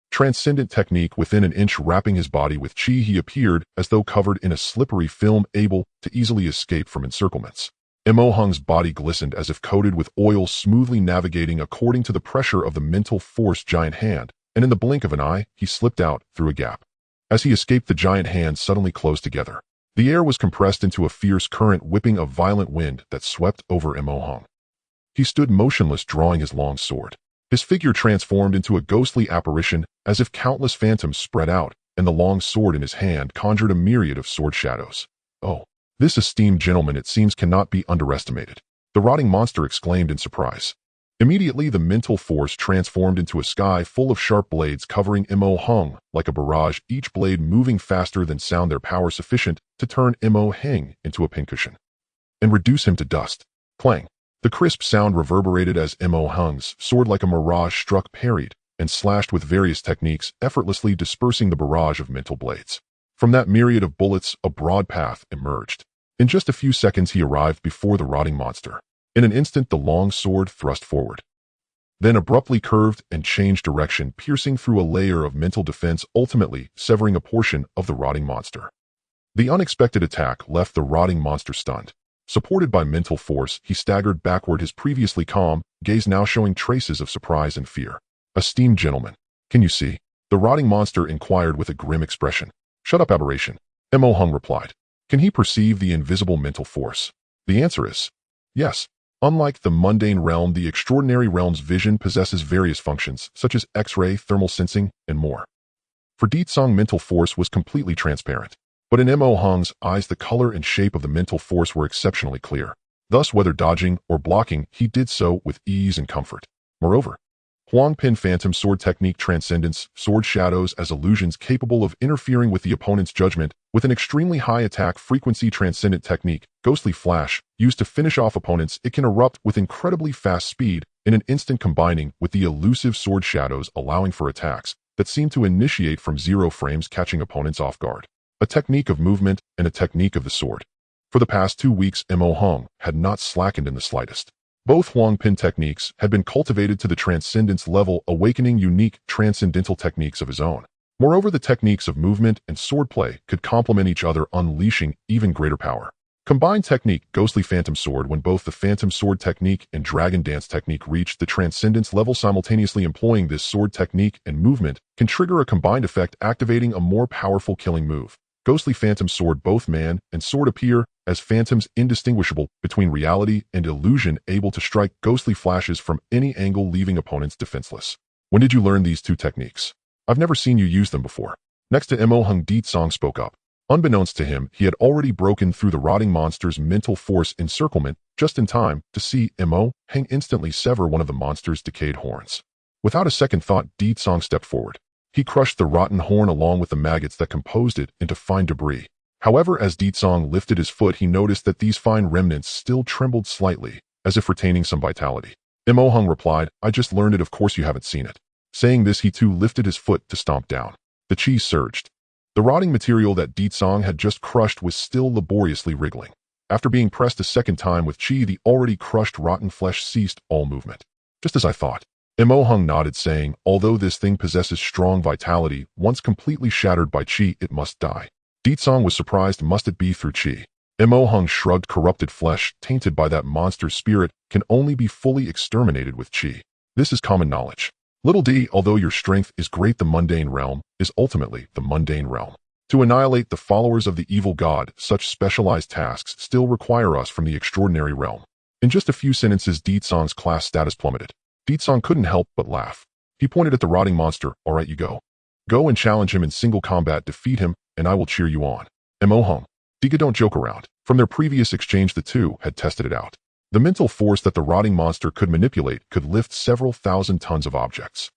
Transcendent technique, within an inch wrapping his body with chi, he appeared as though covered in a slippery film, able to easily escape from encirclements. Mo Hung's body glistened as if coated with oil, smoothly navigating according to the pressure of the mental force giant hand, and in the blink of an eye, he slipped out through a gap. As he escaped, the giant hand suddenly closed together. The air was compressed into a fierce current, whipping a violent wind that swept over Mo Hung. He stood motionless, drawing his long sword. His figure transformed into a ghostly apparition, as if countless phantoms spread out, and the long sword in his hand conjured a myriad of sword shadows. Oh, this esteemed gentleman, it seems, cannot be underestimated. The rotting monster exclaimed in surprise. Immediately, the mental force transformed into a sky full of sharp blades covering Mo Hung like a barrage, each blade moving faster than sound, their power sufficient to turn Mo Hung into a pincushion and reduce him to dust. Clang. The crisp sound reverberated as Mo Hung's sword like a mirage struck, parried, and slashed with various techniques, effortlessly dispersing the barrage of mental blades. From that myriad of bullets, a broad path emerged. In just a few seconds, he arrived before the rotting monster. In an instant, the long sword thrust forward, then abruptly curved and changed direction, piercing through a layer of mental defense, ultimately severing a portion of the rotting monster. The unexpected attack left the rotting monster stunned. Supported by mental force, he staggered backward, his previously calm gaze now showing traces of surprise and fear. "Esteemed gentlemen, can you see?" the rotting monster inquired with a grim expression. "Shut up, aberration," Mo Hung replied. "Can he perceive the invisible mental force?" The answer is yes. Unlike the mundane realm, the extraordinary realm's vision possesses various functions, such as X-ray, thermal sensing, and more. For Deetsong, mental force was completely transparent. But in Mo Hung's eyes, the color and shape of the mental force were exceptionally clear. Thus, whether dodging or blocking, he did so with ease and comfort. Moreover, Huang Pin Phantom Sword Technique Transcendence, sword shadows as illusions capable of interfering with the opponent's judgment, with an extremely high attack frequency. Transcendent Technique, Ghostly Flash, used to finish off opponents, it can erupt with incredibly fast speed, in an instant, combining with the elusive sword shadows, allowing for attacks that seem to initiate from 0 frames, catching opponents off guard. A technique of movement and a technique of the sword. For the past 2 weeks, Mo Hung had not slackened in the slightest. Both Huang Pin techniques had been cultivated to the transcendence level, awakening unique transcendental techniques of his own. Moreover, the techniques of movement and swordplay could complement each other, unleashing even greater power. Combined technique, Ghostly Phantom Sword. When both the Phantom Sword technique and Dragon Dance technique reached the transcendence level simultaneously, employing this sword technique and movement can trigger a combined effect, activating a more powerful killing move. Ghostly Phantom Sword. Both man and sword appear as phantoms, indistinguishable between reality and illusion, able to strike ghostly flashes from any angle, leaving opponents defenseless. "When did you learn these 2 techniques? I've never seen you use them before." Next to Mo Hung, Deetsong spoke up. Unbeknownst to him, he had already broken through the rotting monster's mental force encirclement just in time to see Mo Hung instantly sever one of the monster's decayed horns. Without a second thought, Deetsong stepped forward. He crushed the rotten horn along with the maggots that composed it into fine debris. However, as Deetsong lifted his foot, he noticed that these fine remnants still trembled slightly, as if retaining some vitality. Mo Hung replied, "I just learned it, of course you haven't seen it." Saying this, he too lifted his foot to stomp down. The chi surged. The rotting material that Deetsong had just crushed was still laboriously wriggling. After being pressed a second time with chi, the already crushed rotten flesh ceased all movement. "Just as I thought." Mo Hung nodded, saying, "Although this thing possesses strong vitality, once completely shattered by chi, it must die." Deetsong was surprised. "Must it be through chi?" Mo Hung shrugged. "Corrupted flesh, tainted by that monster's spirit, can only be fully exterminated with chi. This is common knowledge. Little d, although your strength is great, the mundane realm is ultimately the mundane realm. To annihilate the followers of the evil god, such specialized tasks still require us from the extraordinary realm." In just a few sentences, Deetsong's class status plummeted. Deetsong couldn't help but laugh. He pointed at the rotting monster. "All right, you go. Go and challenge him in single combat, defeat him, and I will cheer you on." Mo Hung. Diga, don't joke around. From their previous exchange, the two had tested it out. The mental force that the rotting monster could manipulate could lift several thousand tons of objects.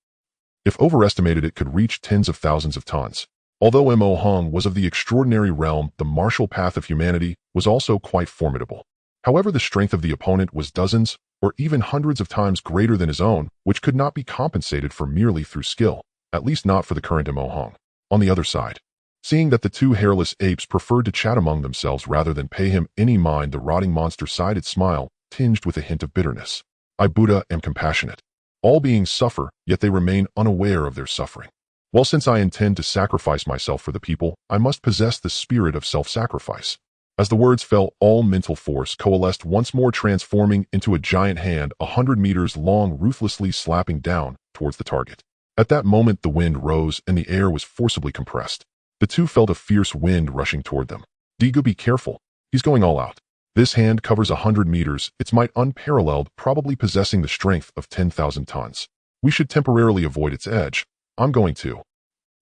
If overestimated, it could reach tens of thousands of tons. Although Mo Hung was of the extraordinary realm, the martial path of humanity was also quite formidable. However, the strength of the opponent was dozens or even hundreds of times greater than his own, which could not be compensated for merely through skill, at least not for the current Mo Hung. On the other side, seeing that the 2 hairless apes preferred to chat among themselves rather than pay him any mind, the rotting monster sighed, its smile tinged with a hint of bitterness. "I, Buddha, am compassionate. All beings suffer, yet they remain unaware of their suffering. Well, since I intend to sacrifice myself for the people, I must possess the spirit of self-sacrifice." As the words fell, all mental force coalesced once more, transforming into a giant hand 100 meters long, ruthlessly slapping down towards the target. At that moment, the wind rose and the air was forcibly compressed. The two felt a fierce wind rushing toward them. "Diga, be careful. He's going all out. This hand covers 100 meters, its might unparalleled, probably possessing the strength of 10,000 tons. We should temporarily avoid its edge." "I'm going to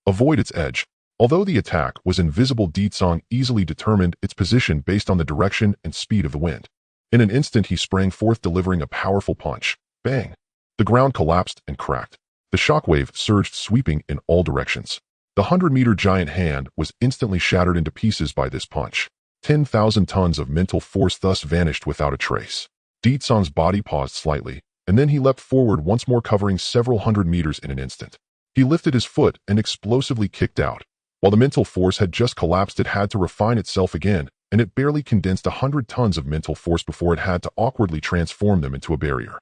avoid its edge." Although the attack was invisible, Deetsong easily determined its position based on the direction and speed of the wind. In an instant, he sprang forth, delivering a powerful punch. Bang! The ground collapsed and cracked. The shockwave surged, sweeping in all directions. The 100-meter giant hand was instantly shattered into pieces by this punch. 10,000 tons of mental force thus vanished without a trace. Deetsong's body paused slightly, and then he leapt forward once more, covering several hundred meters in an instant. He lifted his foot and explosively kicked out. While the mental force had just collapsed, it had to refine itself again, and it barely condensed 100 tons of mental force before it had to awkwardly transform them into a barrier.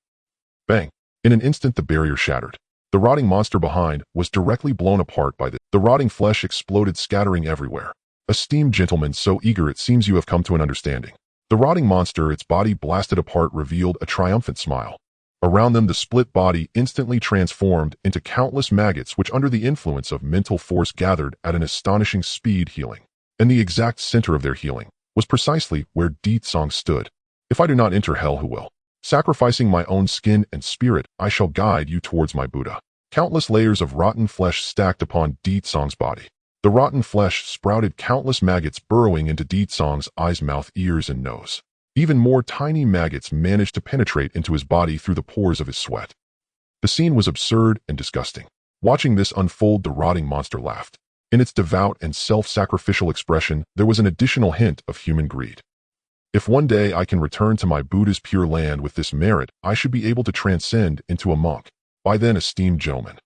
Bang! In an instant, the barrier shattered. The rotting monster behind was directly blown apart by the rotting flesh exploded, scattering everywhere. Esteemed gentlemen, so eager it seems you have come to an understanding. The rotting monster, its body blasted apart, revealed a triumphant smile. Around them, the split body instantly transformed into countless maggots which, under the influence of mental force, gathered at an astonishing speed, healing. And the exact center of their healing was precisely where Deetsong stood. If I do not enter hell, who will? Sacrificing my own skin and spirit, I shall guide you towards my Buddha. Countless layers of rotten flesh stacked upon Deetsong's body. The rotten flesh sprouted countless maggots, burrowing into Deetsong's eyes, mouth, ears, and nose. Even more tiny maggots managed to penetrate into his body through the pores of his sweat. The scene was absurd and disgusting. Watching this unfold, the rotting monster laughed. In its devout and self-sacrificial expression, there was an additional hint of human greed. If one day I can return to my Buddha's pure land with this merit, I should be able to transcend into a monk. By then, esteemed gentlemen,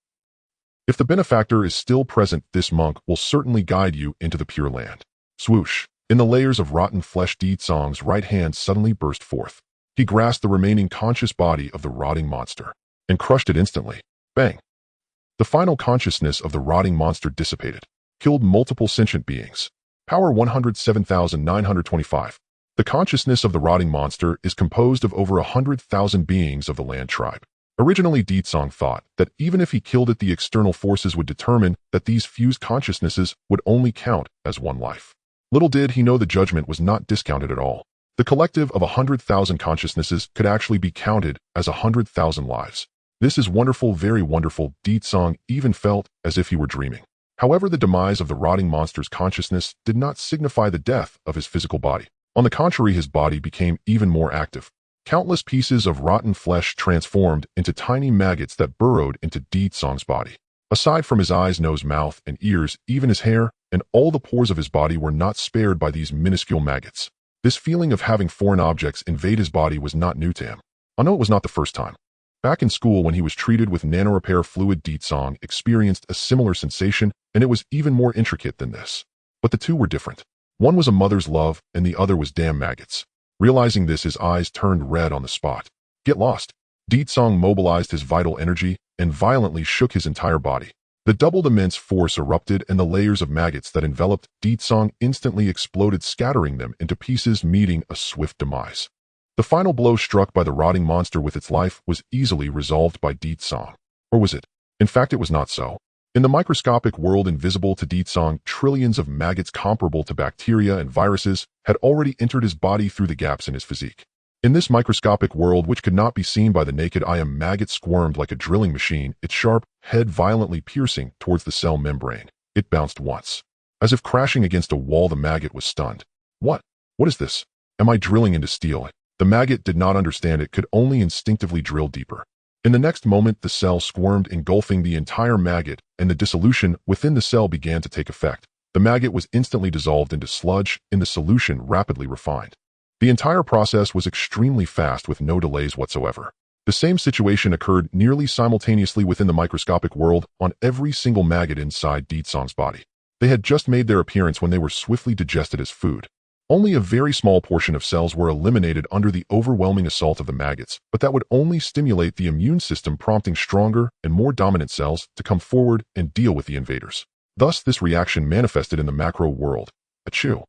if the benefactor is still present, this monk will certainly guide you into the pure land. Swoosh! In the layers of rotten flesh, Deetsong's right hand suddenly burst forth. He grasped the remaining conscious body of the rotting monster and crushed it instantly. Bang! The final consciousness of the rotting monster dissipated, killed multiple sentient beings. Power 107,925. The consciousness of the rotting monster is composed of over 100,000 beings of the land tribe. Originally, Deetsong thought that even if he killed it, the external forces would determine that these fused consciousnesses would only count as one life. Little did he know the judgment was not discounted at all. The collective of 100,000 consciousnesses could actually be counted as 100,000 lives. This is wonderful, very wonderful. Deetsong even felt as if he were dreaming. However, the demise of the rotting monster's consciousness did not signify the death of his physical body. On the contrary, his body became even more active. Countless pieces of rotten flesh transformed into tiny maggots that burrowed into Deetsong's body. Aside from his eyes, nose, mouth, and ears, even his hair and all the pores of his body were not spared by these minuscule maggots. This feeling of having foreign objects invade his body was not new to him. I know it was not the first time. Back in school, when he was treated with nanorepair fluid, Deetsong experienced a similar sensation, and it was even more intricate than this. But the two were different. One was a mother's love, and the other was damn maggots. Realizing this, his eyes turned red on the spot. Get lost. Deetsong mobilized his vital energy and violently shook his entire body. The doubled immense force erupted, and the layers of maggots that enveloped Deetsong instantly exploded, scattering them into pieces, meeting a swift demise. The final blow struck by the rotting monster with its life was easily resolved by Deetsong. Or was it? In fact, it was not so. In the microscopic world invisible to Deetsong, trillions of maggots comparable to bacteria and viruses had already entered his body through the gaps in his physique. In this microscopic world, which could not be seen by the naked eye, a maggot squirmed like a drilling machine, its sharp head violently piercing towards the cell membrane. It bounced once. As if crashing against a wall, the maggot was stunned. What? What is this? Am I drilling into steel? The maggot did not understand. It could only instinctively drill deeper. In the next moment, the cell squirmed, engulfing the entire maggot, and the dissolution within the cell began to take effect. The maggot was instantly dissolved into sludge, and the solution rapidly refined. The entire process was extremely fast, with no delays whatsoever. The same situation occurred nearly simultaneously within the microscopic world on every single maggot inside Deetsong's body. They had just made their appearance when they were swiftly digested as food. Only a very small portion of cells were eliminated under the overwhelming assault of the maggots, but that would only stimulate the immune system, prompting stronger and more dominant cells to come forward and deal with the invaders. Thus, this reaction manifested in the macro world. Achoo!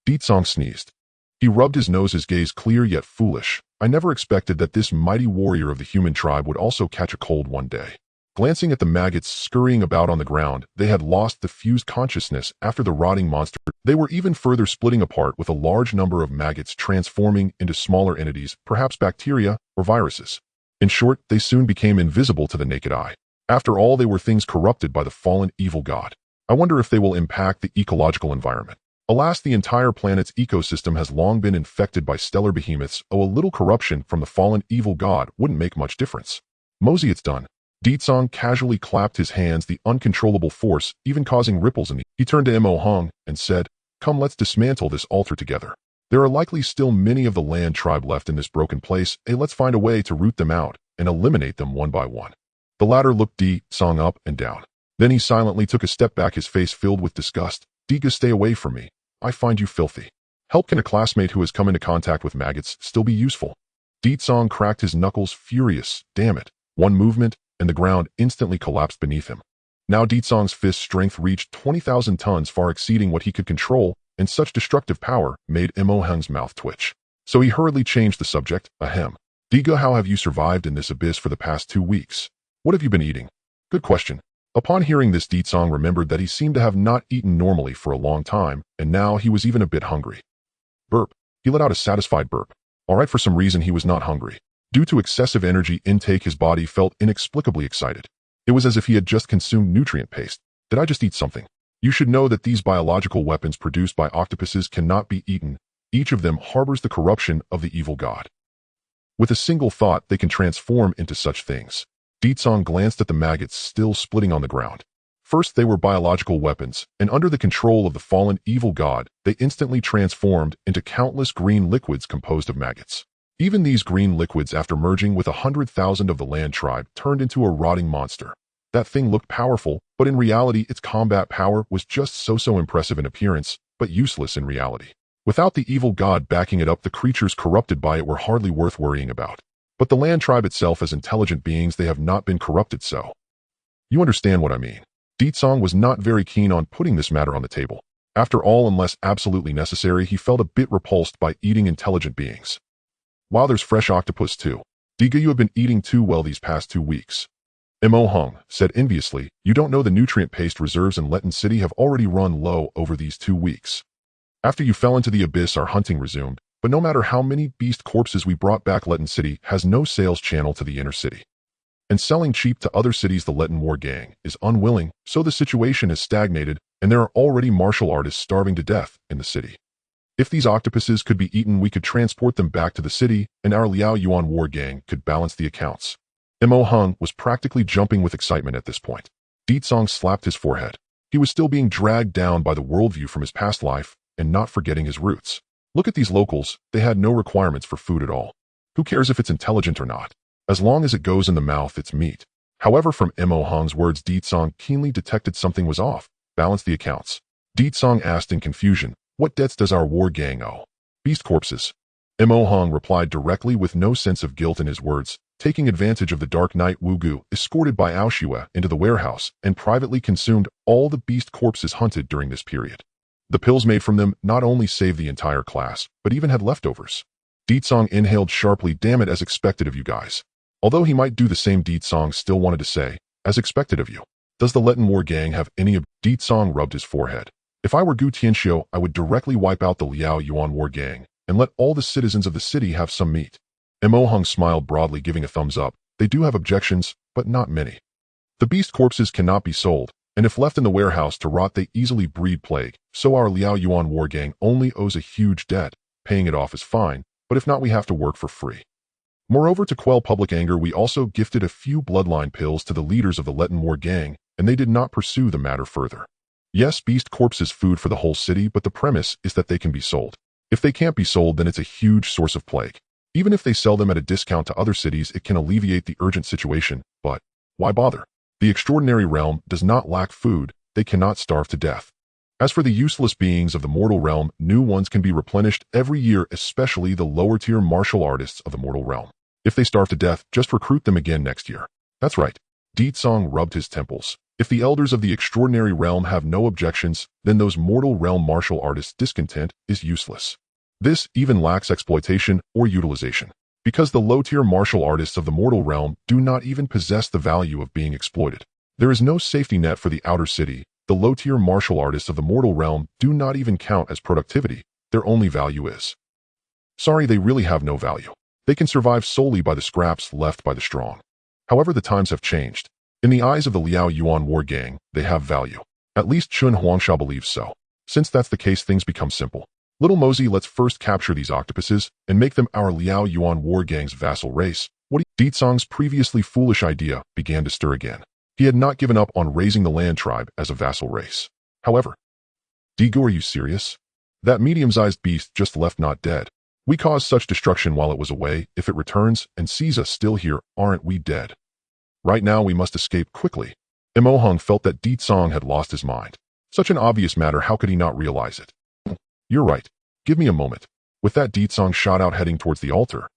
Deetsong sneezed. He rubbed his nose, his gaze clear yet foolish. I never expected that this mighty warrior of the human tribe would also catch a cold one day. Glancing at the maggots scurrying about on the ground, they had lost the fused consciousness after the rotting monster. They were even further splitting apart, with a large number of maggots transforming into smaller entities, perhaps bacteria or viruses. In short, they soon became invisible to the naked eye. After all, they were things corrupted by the fallen evil god. I wonder if they will impact the ecological environment. Alas, the entire planet's ecosystem has long been infected by stellar behemoths. Oh, a little corruption from the fallen evil god wouldn't make much difference. Mosey, it's done. Deetsong casually clapped his hands, the uncontrollable force even causing ripples in the... He turned to Mo Hung and said, "Come, let's dismantle this altar together. There are likely still many of the land tribe left in this broken place, and let's find a way to root them out and eliminate them one by one." The latter looked Deetsong up and down. Then he silently took a step back, his face filled with disgust. "Diga, stay away from me. I find you filthy. Help, can a classmate who has come into contact with maggots still be useful?" Deetsong cracked his knuckles, furious. Damn it. One movement, and the ground instantly collapsed beneath him. Now Deetsong's fist strength reached 20,000 tons, far exceeding what he could control, and such destructive power made Mo Hung's mouth twitch. So he hurriedly changed the subject. "Ahem. Diga, how have you survived in this abyss for the past 2 weeks? What have you been eating?" "Good question." Upon hearing this, Deetsong remembered that he seemed to have not eaten normally for a long time, and now he was even a bit hungry. Burp. He let out a satisfied burp. Alright, for some reason he was not hungry. Due to excessive energy intake, his body felt inexplicably excited. It was as if he had just consumed nutrient paste. "Did I just eat something?" You should know that these biological weapons produced by octopuses cannot be eaten. Each of them harbors the corruption of the evil god. With a single thought, they can transform into such things. Deetsong glanced at the maggots still splitting on the ground. First, they were biological weapons, and under the control of the fallen evil god, they instantly transformed into countless green liquids composed of maggots. Even these green liquids, after merging with 100,000 of the land tribe, turned into a rotting monster. That thing looked powerful, but in reality its combat power was just so impressive in appearance, but useless in reality. Without the evil god backing it up, the creatures corrupted by it were hardly worth worrying about. But the land tribe itself, as intelligent beings, they have not been corrupted, so... You understand what I mean. Deetsong was not very keen on putting this matter on the table. After all, unless absolutely necessary, he felt a bit repulsed by eating intelligent beings. "Wow, there's fresh octopus too. Diga, you have been eating too well these past 2 weeks. Mo Hung said enviously, "You don't know the nutrient paste reserves in Letten City have already run low over these 2 weeks. After you fell into the abyss, our hunting resumed, but no matter how many beast corpses we brought back, Letten City has no sales channel to the inner city. And selling cheap to other cities, the Letten War Gang is unwilling, so the situation has stagnated, and there are already martial artists starving to death in the city. If these octopuses could be eaten, we could transport them back to the city, and our Liao Yuan War Gang could balance the accounts." Mo Hung was practically jumping with excitement at this point. Deetsong slapped his forehead. He was still being dragged down by the worldview from his past life, and not forgetting his roots. Look at these locals, they had no requirements for food at all. Who cares if it's intelligent or not? As long as it goes in the mouth, it's meat. However, from Mo Hung's words, Deetsong keenly detected something was off. Balance the accounts. Deetsong asked in confusion, "What debts does our war gang owe?" "Beast corpses." Mo Hung replied directly with no sense of guilt in his words, taking advantage of the dark night. Wugu, escorted by Aoshua into the warehouse, and privately consumed all the beast corpses hunted during this period. The pills made from them not only saved the entire class, but even had leftovers. Deetsong inhaled sharply. "Damn it, as expected of you guys." Although he might do the same, Deetsong still wanted to say, "As expected of you. Does the Letten War Gang have any of..." Deetsong rubbed his forehead. "If I were Gu Tianxiu, I would directly wipe out the Liao Yuan War Gang, and let all the citizens of the city have some meat." Mo Hung smiled broadly, giving a thumbs up. "They do have objections, but not many. The beast corpses cannot be sold, and if left in the warehouse to rot, they easily breed plague, so our Liao Yuan War Gang only owes a huge debt. Paying it off is fine, but if not, we have to work for free. Moreover, to quell public anger, we also gifted a few bloodline pills to the leaders of the Letten War Gang, and they did not pursue the matter further. Yes, beast corpse is food for the whole city, but the premise is that they can be sold. If they can't be sold, then it's a huge source of plague. Even if they sell them at a discount to other cities, it can alleviate the urgent situation, but why bother? The extraordinary realm does not lack food, they cannot starve to death. As for the useless beings of the mortal realm, new ones can be replenished every year, especially the lower-tier martial artists of the mortal realm. If they starve to death, just recruit them again next year." "That's right." Deetsong rubbed his temples. "If the elders of the extraordinary realm have no objections, then those mortal realm martial artists' discontent is useless. This even lacks exploitation or utilization, because the low-tier martial artists of the mortal realm do not even possess the value of being exploited. There is no safety net for the outer city. The low-tier martial artists of the mortal realm do not even count as productivity. Their only value is... Sorry, they really have no value. They can survive solely by the scraps left by the strong. However, the times have changed. In the eyes of the Liao Yuan War Gang, they have value. At least Chun Huangsha believes so. Since that's the case, things become simple. Little Mosey, let's first capture these octopuses and make them our Liao Yuan War Gang's vassal race. Deetsong's previously foolish idea began to stir again. He had not given up on raising the land tribe as a vassal race. However, Digu, are you serious? That medium-sized beast just left not dead. We caused such destruction while it was away. If it returns and sees us still here, aren't we dead? Right now we must escape quickly. Emohung felt that Deetsong had lost his mind. Such an obvious matter, how could he not realize it? You're right. Give me a moment. With that, Deetsong shot out heading towards the altar.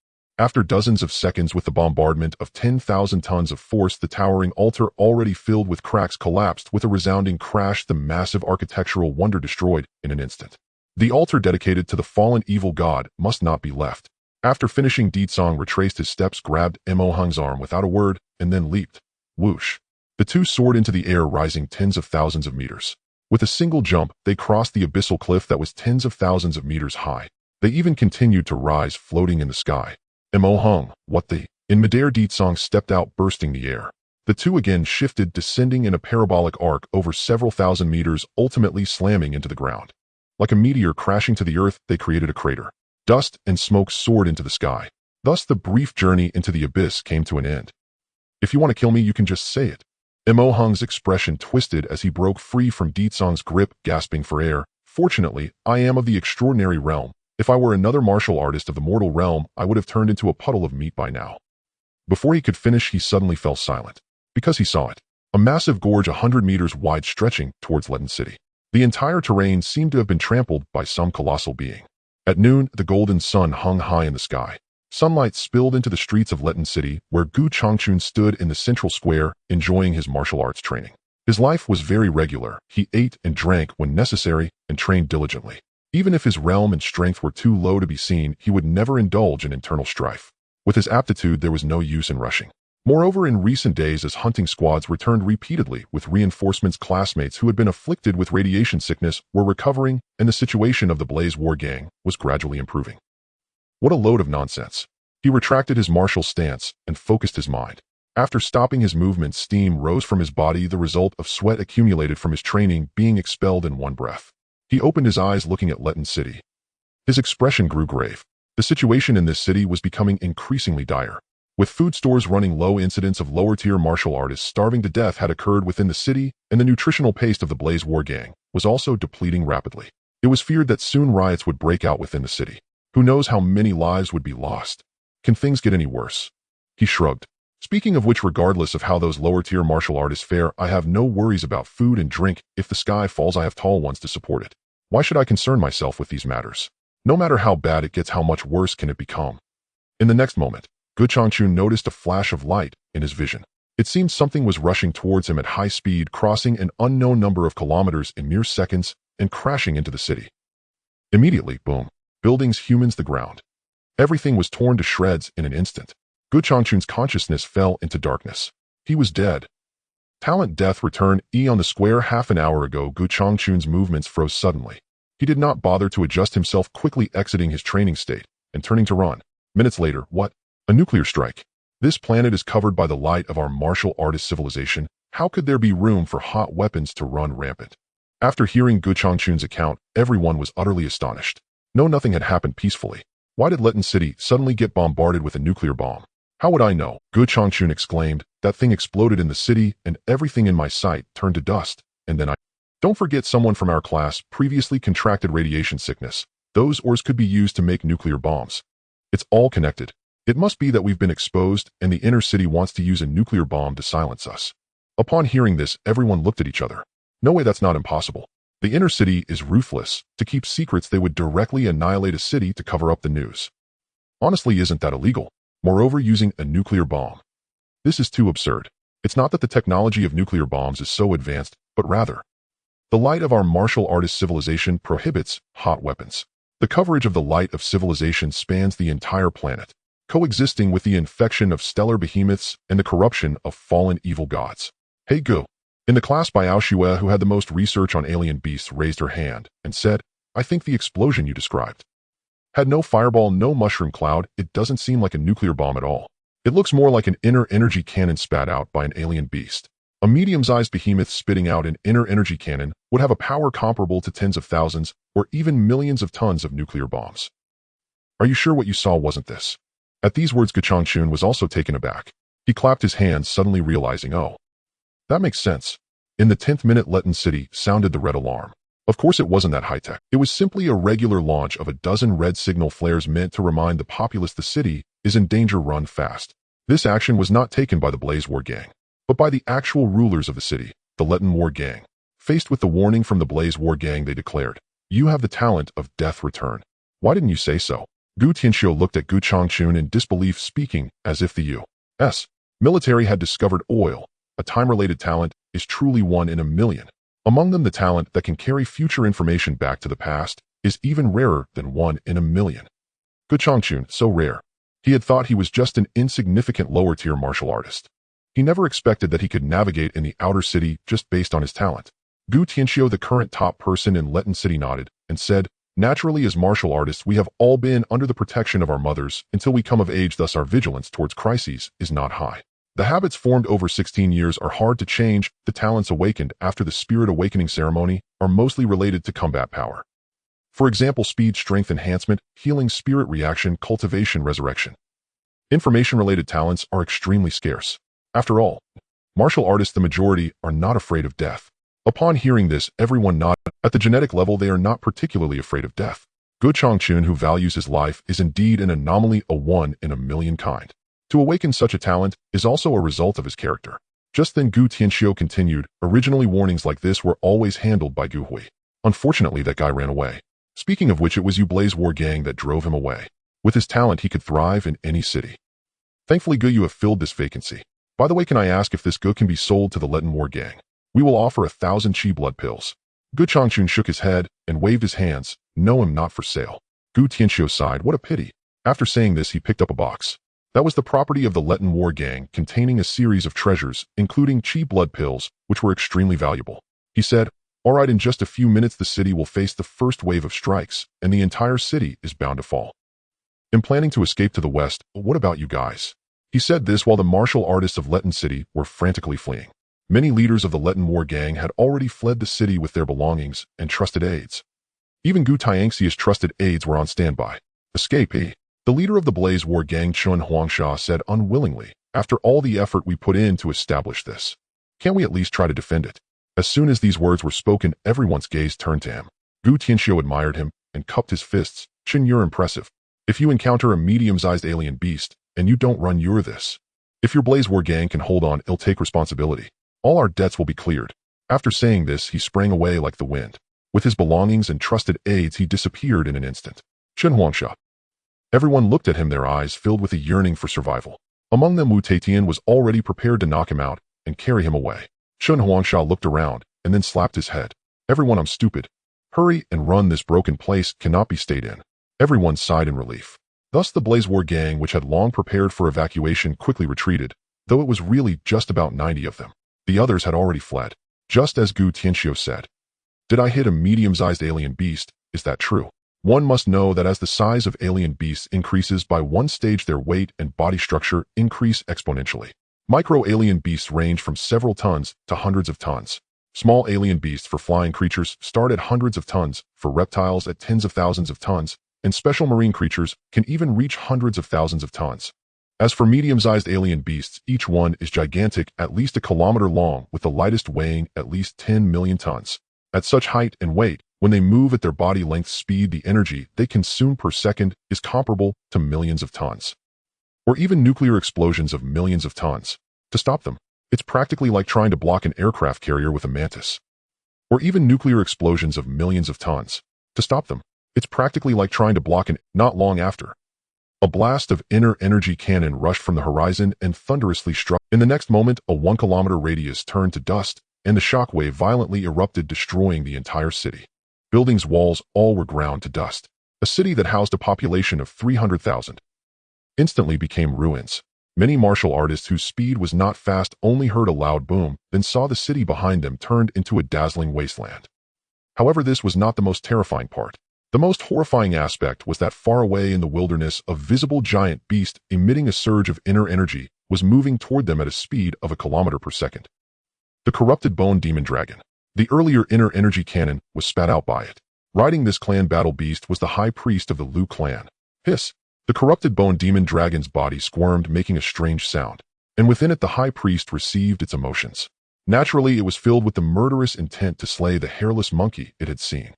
After dozens of seconds with the bombardment of 10,000 tons of force, the towering altar, already filled with cracks, collapsed with a resounding crash, the massive architectural wonder destroyed in an instant. The altar dedicated to the fallen evil god must not be left. After finishing, Deetsong retraced his steps, grabbed Emohung's arm without a word, and then leaped. Whoosh. The two soared into the air, rising tens of thousands of meters. With a single jump, they crossed the abyssal cliff that was tens of thousands of meters high. They even continued to rise, floating in the sky. Emohung, what the? In midair, Deetsong stepped out, bursting the air. The two again shifted, descending in a parabolic arc over several thousand meters, ultimately slamming into the ground. Like a meteor crashing to the earth, they created a crater. Dust and smoke soared into the sky. Thus the brief journey into the abyss came to an end. If you want to kill me, you can just say it. Emohung's expression twisted as he broke free from Deetsong's grip, gasping for air. Fortunately, I am of the extraordinary realm. If I were another martial artist of the mortal realm, I would have turned into a puddle of meat by now. Before he could finish, he suddenly fell silent. Because he saw it. A massive gorge 100 meters wide stretching towards Leaden City. The entire terrain seemed to have been trampled by some colossal being. At noon, the golden sun hung high in the sky. Sunlight spilled into the streets of Leaden City, where Gu Changchun stood in the central square, enjoying his martial arts training. His life was very regular. He ate and drank when necessary and trained diligently. Even if his realm and strength were too low to be seen, he would never indulge in internal strife. With his aptitude, there was no use in rushing. Moreover, in recent days, as hunting squads returned repeatedly with reinforcements, classmates who had been afflicted with radiation sickness were recovering, and the situation of the Blaze War Gang was gradually improving. What a load of nonsense. He retracted his martial stance and focused his mind. After stopping his movements, steam rose from his body, the result of sweat accumulated from his training being expelled in one breath. He opened his eyes, looking at Leaden City. His expression grew grave. The situation in this city was becoming increasingly dire. With food stores running low, incidents of lower-tier martial artists starving to death had occurred within the city, and the nutritional paste of the Blaze War Gang was also depleting rapidly. It was feared that soon riots would break out within the city. Who knows how many lives would be lost? Can things get any worse? He shrugged. Speaking of which, regardless of how those lower-tier martial artists fare, I have no worries about food and drink. If the sky falls, I have tall ones to support it. Why should I concern myself with these matters? No matter how bad it gets, how much worse can it become? In the next moment, Gu Changchun noticed a flash of light in his vision. It seemed something was rushing towards him at high speed, crossing an unknown number of kilometers in mere seconds and crashing into the city. Immediately, boom. Buildings, humans, the ground. Everything was torn to shreds in an instant. Gu Changchun's consciousness fell into darkness. He was dead. Talent death returned on the square. Half an hour ago, Gu Changchun's movements froze suddenly. He did not bother to adjust himself, quickly exiting his training state and turning to run. Minutes later, what? A nuclear strike. This planet is covered by the light of our martial artist civilization. How could there be room for hot weapons to run rampant? After hearing Gu Changchun's account, everyone was utterly astonished. No, nothing had happened peacefully. Why did Leaden City suddenly get bombarded with a nuclear bomb? How would I know? Gu Changchun exclaimed. That thing exploded in the city, and everything in my sight turned to dust. And then Don't forget, someone from our class previously contracted radiation sickness. Those ores could be used to make nuclear bombs. It's all connected. It must be that we've been exposed, and the inner city wants to use a nuclear bomb to silence us. Upon hearing this, everyone looked at each other. No way, that's not impossible. The inner city is ruthless. To keep secrets, they would directly annihilate a city to cover up the news. Honestly, isn't that illegal? Moreover, using a nuclear bomb. This is too absurd. It's not that the technology of nuclear bombs is so advanced, but rather, the light of our martial artist civilization prohibits hot weapons. The coverage of the light of civilization spans the entire planet, coexisting with the infection of stellar behemoths and the corruption of fallen evil gods. Hey Gu. In the class, Biao Xue, who had the most research on alien beasts, raised her hand and said, I think the explosion you described had no fireball, no mushroom cloud. It doesn't seem like a nuclear bomb at all. It looks more like an inner energy cannon spat out by an alien beast. A medium-sized behemoth spitting out an inner energy cannon would have a power comparable to tens of thousands or even millions of tons of nuclear bombs. Are you sure what you saw wasn't this? At these words, Chun was also taken aback. He clapped his hands, suddenly realizing, oh, that makes sense. In the 10th minute, Letten City sounded the red alarm. Of course it wasn't that high-tech. It was simply a regular launch of a dozen red signal flares meant to remind the populace the city is in danger, run fast. This action was not taken by the Blaze War Gang, but by the actual rulers of the city, the Letten War Gang. Faced with the warning from the Blaze War Gang, they declared, "You have the talent of death, return. Why didn't you say so?" Gu Tianxiu looked at Gu Changchun in disbelief, speaking as if the U.S. military had discovered oil. A time-related talent is truly one in a million. Among them, the talent that can carry future information back to the past is even rarer than one in a million. Gu Changchun, so rare. He had thought he was just an insignificant lower-tier martial artist. He never expected that he could navigate in the outer city just based on his talent. Gu Tianxiu, the current top person in Letten City, nodded and said, "Naturally, as martial artists, we have all been under the protection of our mothers until we come of age, thus our vigilance towards crises is not high. The habits formed over 16 years are hard to change. The talents awakened after the Spirit Awakening ceremony are mostly related to combat power. For example, speed, strength enhancement, healing, spirit reaction, cultivation, resurrection. Information-related talents are extremely scarce. After all, martial artists, the majority, are not afraid of death." Upon hearing this, everyone nodded. At the genetic level, they are not particularly afraid of death. Gu Changchun, who values his life, is indeed an anomaly, a one in a million kind. To awaken such a talent is also a result of his character. Just then Gu Tianxiu continued, "Originally warnings like this were always handled by Gu Hui. Unfortunately, that guy ran away. Speaking of which, it was you Blaze War Gang that drove him away. With his talent, he could thrive in any city. Thankfully, Gu, you have filled this vacancy. By the way, can I ask if this Gu can be sold to the Letten War Gang? We will offer 1,000 chi blood pills." Gu Changchun shook his head and waved his hands. "No, I'm not for sale." Gu Tianxiu sighed. What a pity. After saying this, he picked up a box. That was the property of the Letten War Gang, containing a series of treasures, including chi blood pills, which were extremely valuable. He said, "All right, in just a few minutes the city will face the first wave of strikes, and the entire city is bound to fall. I'm planning to escape to the west. What about you guys?" He said this while the martial artists of Letten City were frantically fleeing. Many leaders of the Letten War Gang had already fled the city with their belongings and trusted aides. Even Gu Tianxiu's trusted aides were on standby. "Escape, eh?" The leader of the Blaze War Gang, Chun Huangsha, said unwillingly, "After all the effort we put in to establish this, can't we at least try to defend it?" As soon as these words were spoken, everyone's gaze turned to him. Gu Tianxiu admired him and cupped his fists. "Chun, you're impressive. If you encounter a medium-sized alien beast, and you don't run, you're this. If your Blaze War Gang can hold on, it'll take responsibility. All our debts will be cleared." After saying this, he sprang away like the wind. With his belongings and trusted aides, he disappeared in an instant. Chun Huangsha. Everyone looked at him, their eyes filled with a yearning for survival. Among them, Wu Taitian was already prepared to knock him out and carry him away. Chun Huangsha looked around and then slapped his head. "Everyone, I'm stupid. Hurry and run, this broken place cannot be stayed in." Everyone sighed in relief. Thus the Blaze War Gang, which had long prepared for evacuation, quickly retreated, though it was really just about 90 of them. The others had already fled. Just as Gu Tianxiu said, "Did I hit a medium-sized alien beast? Is that true?" One must know that as the size of alien beasts increases by one stage, their weight and body structure increase exponentially. Micro-alien beasts range from several tons to hundreds of tons. Small alien beasts for flying creatures start at hundreds of tons, for reptiles at tens of thousands of tons, and special marine creatures can even reach hundreds of thousands of tons. As for medium-sized alien beasts, each one is gigantic, at least a kilometer long, with the lightest weighing at least 10 million tons. At such height and weight, when they move at their body length speed, the energy they consume per second is comparable to millions of tons. Or even nuclear explosions of millions of tons. To stop them, it's practically like trying to block an aircraft carrier with a mantis. Or even nuclear explosions of millions of tons. To stop them, it's practically like trying to block an... Not long after, a blast of inner energy cannon rushed from the horizon and thunderously struck. In the next moment, a 1-kilometer radius turned to dust, and the shockwave violently erupted, destroying the entire city. Buildings, walls, all were ground to dust. A city that housed a population of 300,000 instantly became ruins. Many martial artists whose speed was not fast only heard a loud boom, then saw the city behind them turned into a dazzling wasteland. However, this was not the most terrifying part. The most horrifying aspect was that far away in the wilderness, a visible giant beast emitting a surge of inner energy was moving toward them at a speed of a kilometer per second. The corrupted bone demon dragon. The earlier inner energy cannon was spat out by it. Riding this clan battle beast was the high priest of the Lu clan. Hiss! The corrupted bone demon dragon's body squirmed, making a strange sound, and within it the high priest received its emotions. Naturally, it was filled with the murderous intent to slay the hairless monkey it had seen,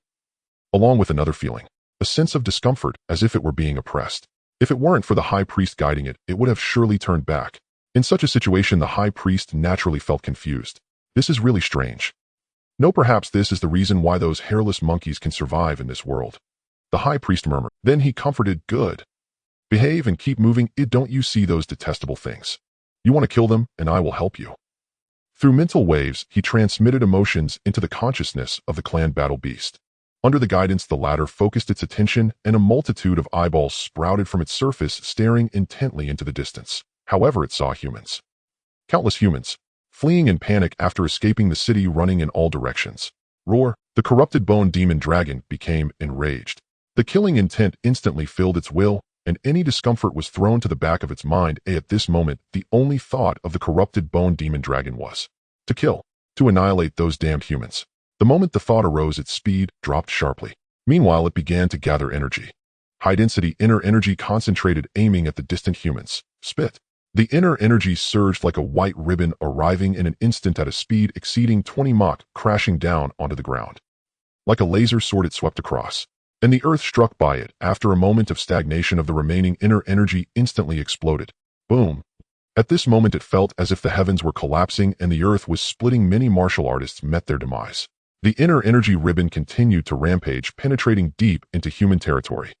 along with another feeling, a sense of discomfort, as if it were being oppressed. If it weren't for the high priest guiding it, it would have surely turned back. In such a situation, the high priest naturally felt confused. This is really strange. No, perhaps this is the reason why those hairless monkeys can survive in this world. The high priest murmured. Then he comforted, good. Behave and keep moving. Don't you see those detestable things? You want to kill them, and I will help you. Through mental waves, he transmitted emotions into the consciousness of the clan battle beast. Under the guidance, the latter focused its attention, and a multitude of eyeballs sprouted from its surface, staring intently into the distance. However, it saw humans. Countless humans, fleeing in panic after escaping the city, running in all directions. Roar! The corrupted bone demon dragon became enraged. The killing intent instantly filled its will, and any discomfort was thrown to the back of its mind. At this moment, the only thought of the corrupted bone demon dragon was to kill, to annihilate those damned humans. The moment the thought arose, its speed dropped sharply. Meanwhile, it began to gather energy. High-density inner energy concentrated, aiming at the distant humans. Spit. The inner energy surged like a white ribbon, arriving in an instant at a speed exceeding 20 Mach, crashing down onto the ground. Like a laser sword, it swept across, and the earth struck by it. After a moment of stagnation of the remaining inner energy instantly exploded. Boom. At this moment, it felt as if the heavens were collapsing and the earth was splitting. Many martial artists met their demise. The inner energy ribbon continued to rampage, penetrating deep into human territory.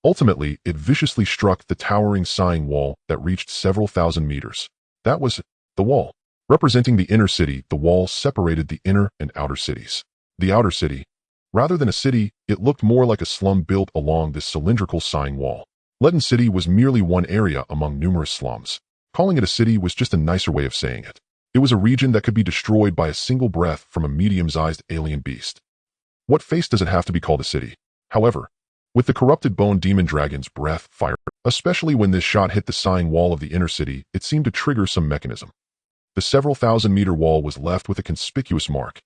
Ultimately, it viciously struck the towering sighing wall that reached several thousand meters. That was the wall. Representing the inner city, the wall separated the inner and outer cities. The outer city, rather than a city, it looked more like a slum built along this cylindrical sighing wall. Letten City was merely one area among numerous slums. Calling it a city was just a nicer way of saying it. It was a region that could be destroyed by a single breath from a medium-sized alien beast. What face does it have to be called a city? However, with the corrupted bone demon dragon's breath fire, especially when this shot hit the sighing wall of the inner city, it seemed to trigger some mechanism. The several thousand-meter wall was left with a conspicuous mark.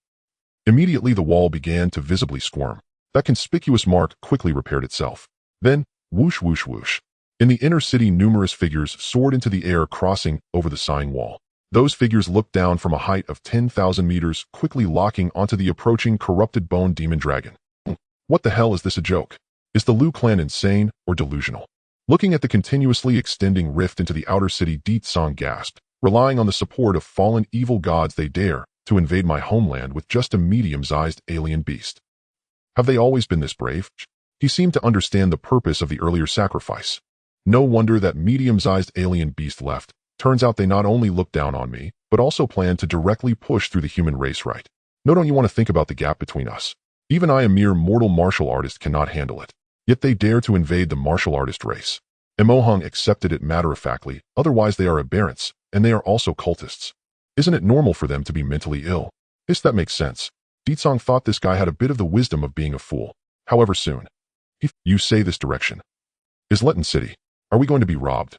Immediately, the wall began to visibly squirm. That conspicuous mark quickly repaired itself. Then, whoosh, whoosh, whoosh. In the inner city, numerous figures soared into the air, crossing over the sighing wall. Those figures looked down from a height of 10,000 meters, quickly locking onto the approaching corrupted bone demon dragon. What the hell, is this a joke? Is the Liu clan insane or delusional? Looking at the continuously extending rift into the outer city, Ditsong gasped. Relying on the support of fallen evil gods, they dare to invade my homeland with just a medium-sized alien beast. Have they always been this brave? He seemed to understand the purpose of the earlier sacrifice. No wonder that medium-sized alien beast left. Turns out they not only looked down on me, but also planned to directly push through the human race, right? No, don't you want to think about the gap between us? Even I, a mere mortal martial artist, cannot handle it. Yet they dare to invade the martial artist race. Emohung accepted it matter-of-factly, otherwise they are aberrants, and they are also cultists. Isn't it normal for them to be mentally ill? Yes, that makes sense. Ditsong thought this guy had a bit of the wisdom of being a fool. However, soon. If you say this direction is Letten City, are we going to be robbed?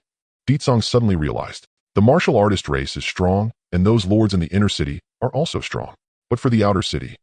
Ditsong suddenly realized. The martial artist race is strong, and those lords in the inner city are also strong. But for the outer city,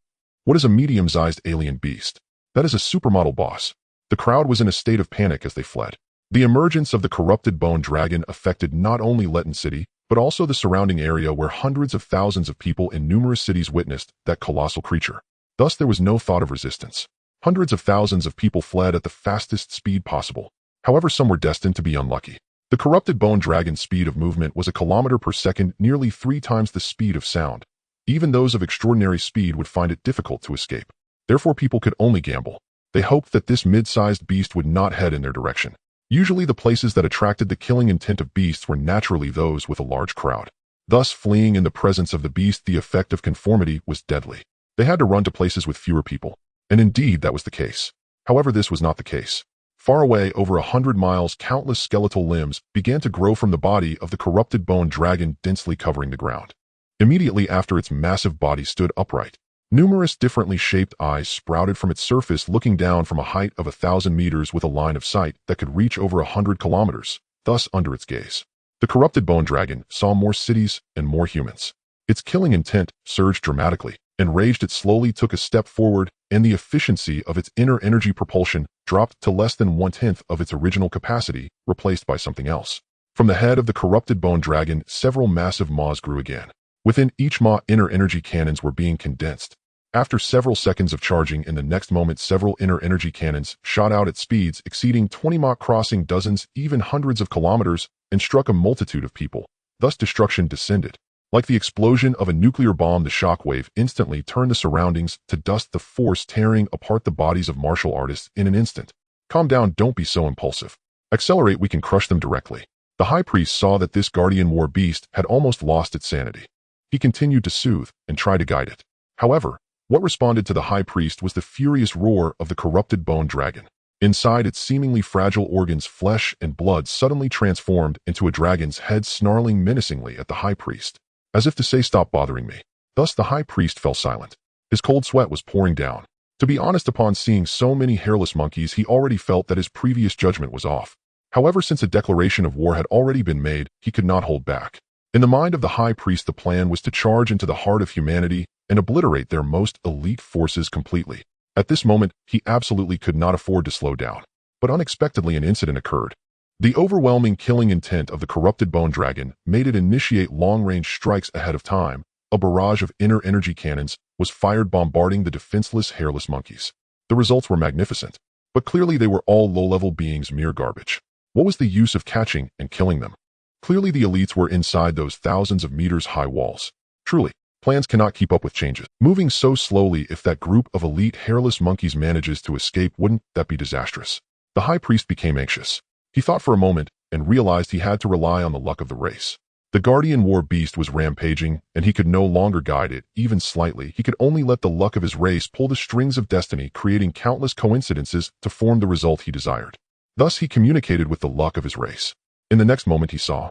what is a medium-sized alien beast? That is a supermodel boss. The crowd was in a state of panic as they fled. The emergence of the corrupted bone dragon affected not only Letten City, but also the surrounding area where hundreds of thousands of people in numerous cities witnessed that colossal creature. Thus, there was no thought of resistance. Hundreds of thousands of people fled at the fastest speed possible. However, some were destined to be unlucky. The corrupted bone dragon's speed of movement was a kilometer per second, nearly 3 times the speed of sound. Even those of extraordinary speed would find it difficult to escape. Therefore, people could only gamble. They hoped that this mid-sized beast would not head in their direction. Usually, the places that attracted the killing intent of beasts were naturally those with a large crowd. Thus, fleeing in the presence of the beast, the effect of conformity was deadly. They had to run to places with fewer people. And indeed, that was the case. However, this was not the case. Far away, over 100 miles, countless skeletal limbs began to grow from the body of the corrupted bone dragon, densely covering the ground. Immediately after its massive body stood upright, numerous differently shaped eyes sprouted from its surface, looking down from a height of 1,000 meters with a line of sight that could reach over 100 kilometers. Thus, under its gaze, the corrupted bone dragon saw more cities and more humans. Its killing intent surged dramatically, Enraged, it slowly took a step forward, and the efficiency of its inner energy propulsion dropped to less than 1/10 of its original capacity, replaced by something else. From the head of the corrupted bone dragon, several massive maws grew again. Within each maw, inner energy cannons were being condensed. After several seconds of charging, in the next moment several inner energy cannons shot out at speeds exceeding 20 Mach, crossing dozens, even hundreds of kilometers, and struck a multitude of people. Thus destruction descended. Like the explosion of a nuclear bomb, the shockwave instantly turned the surroundings to dust, the force tearing apart the bodies of martial artists in an instant. Calm down, don't be so impulsive. Accelerate, we can crush them directly. The high priest saw that this guardian war beast had almost lost its sanity. He continued to soothe and try to guide it. However, what responded to the high priest was the furious roar of the corrupted bone dragon. Inside its seemingly fragile organs, flesh and blood suddenly transformed into a dragon's head, snarling menacingly at the high priest, as if to say, "Stop bothering me." Thus the high priest fell silent. His cold sweat was pouring down. To be honest, upon seeing so many hairless monkeys, he already felt that his previous judgment was off. However, since a declaration of war had already been made, he could not hold back. In the mind of the high priest, the plan was to charge into the heart of humanity and obliterate their most elite forces completely. At this moment, he absolutely could not afford to slow down. But unexpectedly, an incident occurred. The overwhelming killing intent of the corrupted bone dragon made it initiate long-range strikes ahead of time. A barrage of inner energy cannons was fired, bombarding the defenseless hairless monkeys. The results were magnificent, but clearly they were all low-level beings, mere garbage. What was the use of catching and killing them? Clearly the elites were inside those thousands of meters high walls. Truly, plans cannot keep up with changes. Moving so slowly, if that group of elite hairless monkeys manages to escape, wouldn't that be disastrous? The high priest became anxious. He thought for a moment and realized he had to rely on the luck of the race. The guardian war beast was rampaging, and he could no longer guide it, even slightly. He could only let the luck of his race pull the strings of destiny, creating countless coincidences to form the result he desired. Thus he communicated with the luck of his race. In the next moment he saw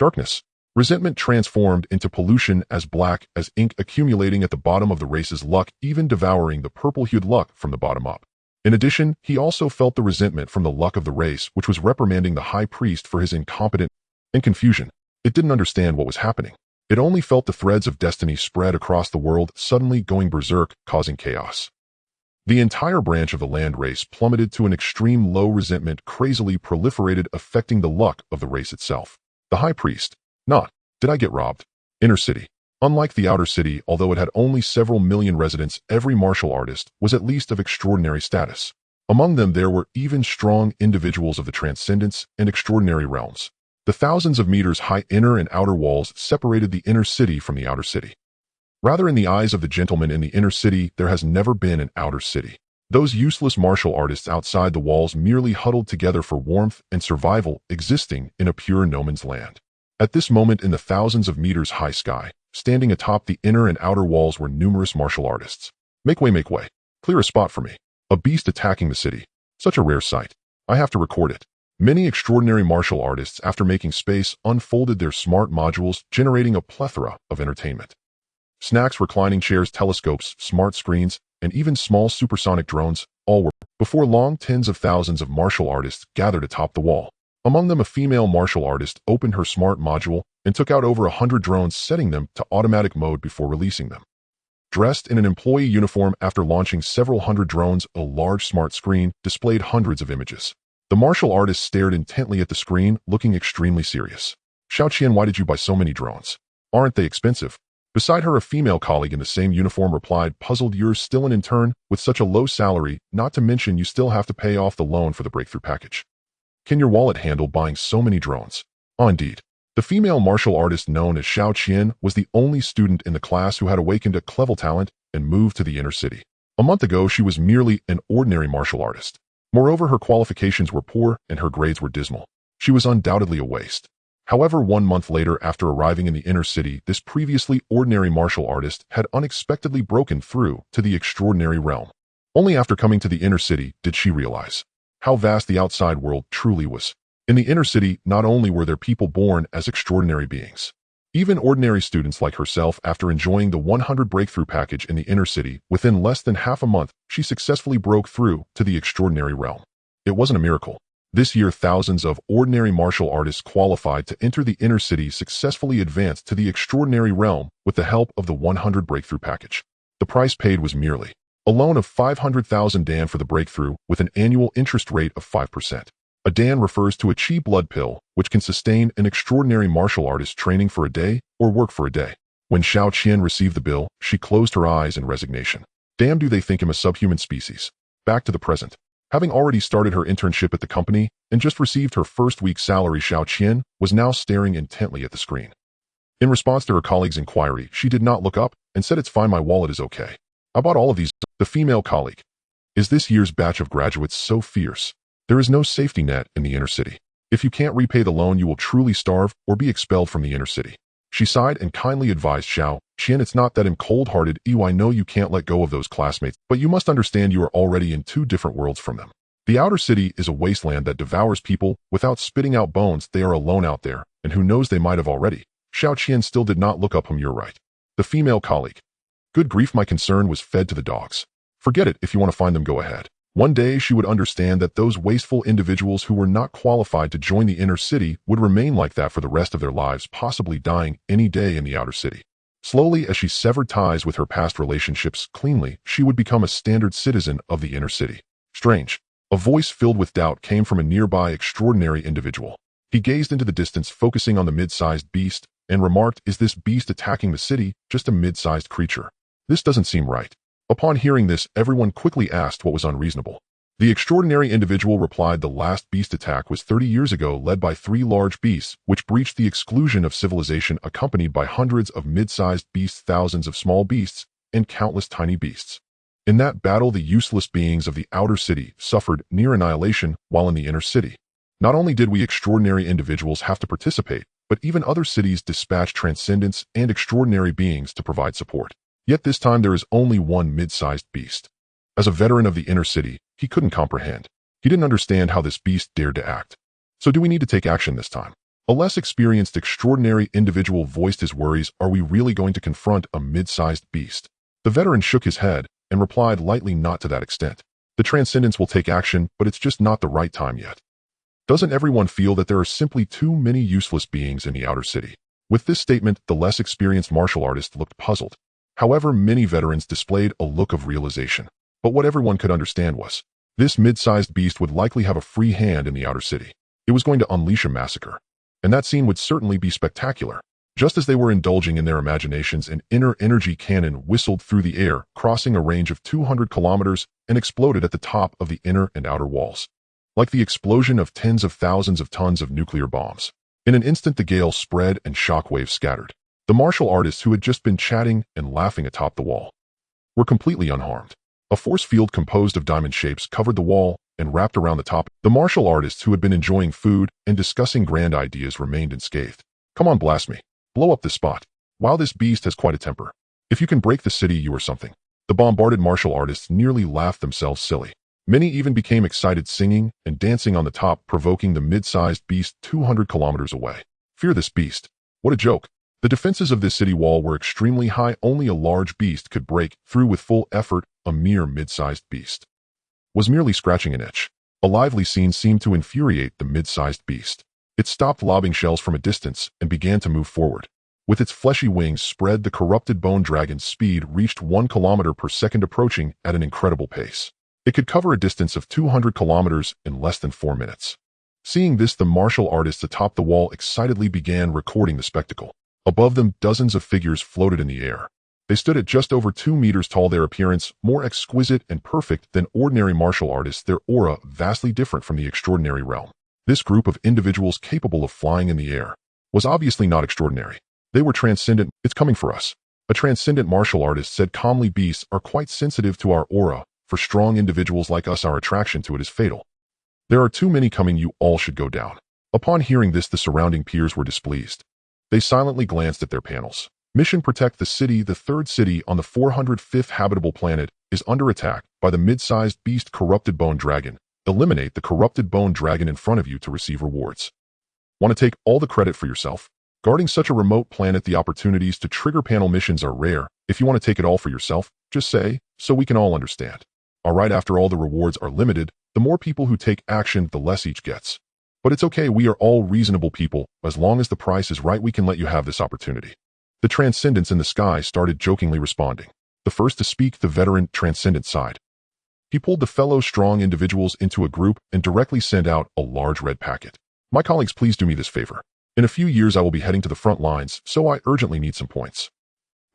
darkness. Resentment transformed into pollution, as black as ink, accumulating at the bottom of the race's luck, even devouring the purple-hued luck from the bottom up. In addition, he also felt the resentment from the luck of the race, which was reprimanding the high priest for his incompetence and confusion. It didn't understand what was happening. It only felt the threads of destiny spread across the world, suddenly going berserk, causing chaos. The entire branch of the land race plummeted to an extreme low. Resentment crazily proliferated, affecting the luck of the race itself. The high priest. Not, did I get robbed? Inner city. Unlike the outer city, although it had only several million residents, every martial artist was at least of extraordinary status. Among them there were even strong individuals of the transcendence and extraordinary realms. The thousands of meters high inner and outer walls separated the inner city from the outer city. Rather, in the eyes of the gentleman in the inner city, there has never been an outer city. Those useless martial artists outside the walls merely huddled together for warmth and survival, existing in a pure no man's land. At this moment, in the thousands of meters high sky, standing atop the inner and outer walls, were numerous martial artists. Make way, make way. Clear a spot for me. A beast attacking the city. Such a rare sight. I have to record it. Many extraordinary martial artists, after making space, unfolded their smart modules, generating a plethora of entertainment. Snacks, reclining chairs, telescopes, smart screens, and even small supersonic drones, all were. Before long, tens of thousands of martial artists gathered atop the wall. Among them, a female martial artist opened her smart module and took out over 100 drones, setting them to automatic mode before releasing them. Dressed in an employee uniform, after launching several hundred drones, a large smart screen displayed hundreds of images. The martial artist stared intently at the screen, looking extremely serious. "Xiao Qian, why did you buy so many drones? Aren't they expensive?" Beside her, a female colleague in the same uniform replied, puzzled, "You're still an intern with such a low salary, not to mention you still have to pay off the loan for the breakthrough package. Can your wallet handle buying so many drones?" "Oh, indeed." The female martial artist known as Xiao Qian was the only student in the class who had awakened a clever talent and moved to the inner city. A month ago, she was merely an ordinary martial artist. Moreover, her qualifications were poor and her grades were dismal. She was undoubtedly a waste. However, 1 month later, after arriving in the inner city, this previously ordinary martial artist had unexpectedly broken through to the extraordinary realm. Only after coming to the inner city did she realize how vast the outside world truly was. In the inner city, not only were there people born as extraordinary beings, even ordinary students like herself. After enjoying the 100 breakthrough package in the inner city, within less than half a month, she successfully broke through to the extraordinary realm. It wasn't a miracle. This year, thousands of ordinary martial artists qualified to enter the inner city successfully advanced to the extraordinary realm with the help of the 100 breakthrough package. The price paid was merely a loan of 500,000 Dan for the breakthrough with an annual interest rate of 5%. A Dan refers to a cheap blood pill which can sustain an extraordinary martial artist training for a day or work for a day. When Xiao Qian received the bill, she closed her eyes in resignation. Damn, do they think him a subhuman species. Back to the present. Having already started her internship at the company and just received her first week's salary, Xiao Qian was now staring intently at the screen. In response to her colleague's inquiry, she did not look up and said, "It's fine, my wallet is okay. I bought all of these." The female colleague. Is this year's batch of graduates so fierce? There is no safety net in the inner city. If you can't repay the loan, you will truly starve or be expelled from the inner city. She sighed and kindly advised Xiao Qian, "It's not that I'm cold-hearted. I know you can't let go of those classmates, but you must understand you are already in two different worlds from them. The outer city is a wasteland that devours people without spitting out bones. They are alone out there, and who knows, they might have already." Xiao Qian still did not look up. You're right. The female colleague. Good grief, my concern was fed to the dogs. Forget it, if you want to find them, go ahead. One day she would understand that those wasteful individuals who were not qualified to join the inner city would remain like that for the rest of their lives, possibly dying any day in the outer city. Slowly, as she severed ties with her past relationships cleanly, she would become a standard citizen of the inner city. Strange. A voice filled with doubt came from a nearby extraordinary individual. He gazed into the distance, focusing on the mid-sized beast, and remarked, "Is this beast attacking the city just a mid-sized creature? This doesn't seem right." Upon hearing this, everyone quickly asked what was unreasonable. The extraordinary individual replied, "The last beast attack was 30 years ago, led by 3 large beasts, which breached the exclusion of civilization, accompanied by hundreds of mid-sized beasts, thousands of small beasts, and countless tiny beasts. In that battle, the useless beings of the outer city suffered near annihilation while in the inner city. Not only did we extraordinary individuals have to participate, but even other cities dispatched transcendents and extraordinary beings to provide support. Yet this time there is only one mid-sized beast." As a veteran of the inner city, he couldn't comprehend. He didn't understand how this beast dared to act. "So do we need to take action this time?" A less experienced extraordinary individual voiced his worries. "Are we really going to confront a mid-sized beast?" The veteran shook his head and replied lightly, "Not to that extent. The transcendents will take action, but it's just not the right time yet. Doesn't everyone feel that there are simply too many useless beings in the outer city?" With this statement, the less experienced martial artist looked puzzled. However, many veterans displayed a look of realization. But what everyone could understand was, this mid-sized beast would likely have a free hand in the outer city. It was going to unleash a massacre. And that scene would certainly be spectacular. Just as they were indulging in their imaginations, an inner energy cannon whistled through the air, crossing a range of 200 kilometers, and exploded at the top of the inner and outer walls. Like the explosion of tens of thousands of tons of nuclear bombs. In an instant, the gale spread and shockwaves scattered. The martial artists, who had just been chatting and laughing atop the wall, were completely unharmed. A force field composed of diamond shapes covered the wall and wrapped around the top. The martial artists, who had been enjoying food and discussing grand ideas, remained unscathed. "Come on, blast me. Blow up this spot. Wow, this beast has quite a temper. If you can break the city, you are something." The bombarded martial artists nearly laughed themselves silly. Many even became excited, singing and dancing on the top, provoking the mid-sized beast 200 kilometers away. "Fear this beast. What a joke." The defenses of this city wall were extremely high. Only a large beast could break through with full effort. A mere mid-sized beast was merely scratching an itch. A lively scene seemed to infuriate the mid-sized beast. It stopped lobbing shells from a distance and began to move forward. With its fleshy wings spread, the corrupted bone dragon's speed reached 1 kilometer per second, approaching at an incredible pace. It could cover a distance of 200 kilometers in less than 4 minutes. Seeing this, the martial artists atop the wall excitedly began recording the spectacle. Above them, dozens of figures floated in the air. They stood at just over 2 meters tall, their appearance more exquisite and perfect than ordinary martial artists, their aura vastly different from the extraordinary realm. This group of individuals capable of flying in the air was obviously not extraordinary. They were transcendent. "It's coming for us," a transcendent martial artist said calmly. "Beasts are quite sensitive to our aura. For strong individuals like us, our attraction to it is fatal. There are too many coming. You all should go down." Upon hearing this, the surrounding peers were displeased. They silently glanced at their panels. Mission: protect the city. The third city on the 405th habitable planet is under attack by the mid-sized beast corrupted bone dragon. Eliminate the corrupted bone dragon in front of you to receive rewards. Want to take all the credit for yourself? Guarding such a remote planet, the opportunities to trigger panel missions are rare. If you want to take it all for yourself, just say, so we can all understand. Alright, after all, the rewards are limited. The more people who take action, the less each gets. But it's okay, we are all reasonable people. As long as the price is right, we can let you have this opportunity. The transcendents in the sky started jokingly responding. The first to speak, the veteran transcendent side. He pulled the fellow strong individuals into a group and directly sent out a large red packet. My colleagues, please do me this favor. In a few years I will be heading to the front lines, so I urgently need some points.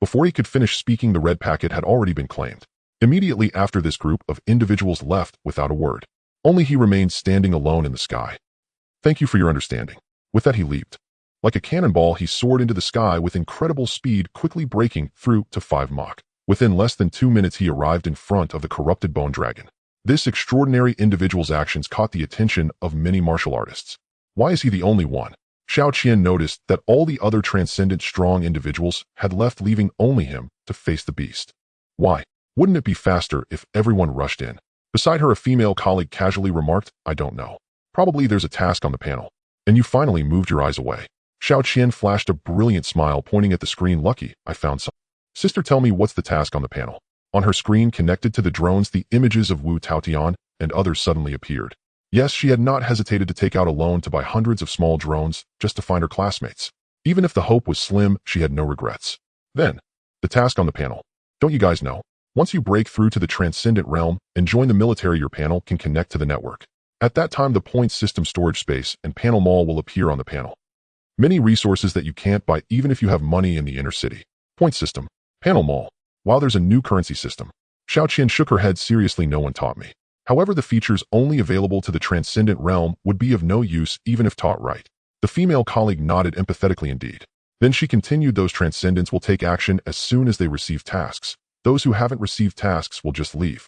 Before he could finish speaking, the red packet had already been claimed. Immediately after, this group of individuals left without a word. Only he remained standing alone in the sky. Thank you for your understanding. With that he leaped. Like a cannonball, he soared into the sky with incredible speed, quickly breaking through to 5 Mach. Within less than 2 minutes he arrived in front of the corrupted bone dragon. This extraordinary individual's actions caught the attention of many martial artists. Why is he the only one? Xiao Qian noticed that all the other transcendent strong individuals had left, leaving only him to face the beast. Why? Wouldn't it be faster if everyone rushed in? Beside her, a female colleague casually remarked, I don't know. Probably there's a task on the panel. And you finally moved your eyes away. Xiao Qian flashed a brilliant smile, pointing at the screen. Lucky, I found something. Sister, tell me what's the task on the panel. On her screen, connected to the drones, the images of Wu Taotian and others suddenly appeared. Yes, she had not hesitated to take out a loan to buy hundreds of small drones just to find her classmates. Even if the hope was slim, she had no regrets. Then, the task on the panel. Don't you guys know? Once you break through to the transcendent realm and join the military, your panel can connect to the network. At that time, the point system storage space and panel mall will appear on the panel. Many resources that you can't buy even if you have money in the inner city. Point system. Panel mall. While there's a new currency system. Xiao Qian shook her head. Seriously, no one taught me. However, the features only available to the transcendent realm would be of no use even if taught right. The female colleague nodded empathetically indeed. Then she continued, those transcendents will take action as soon as they receive tasks. Those who haven't received tasks will just leave.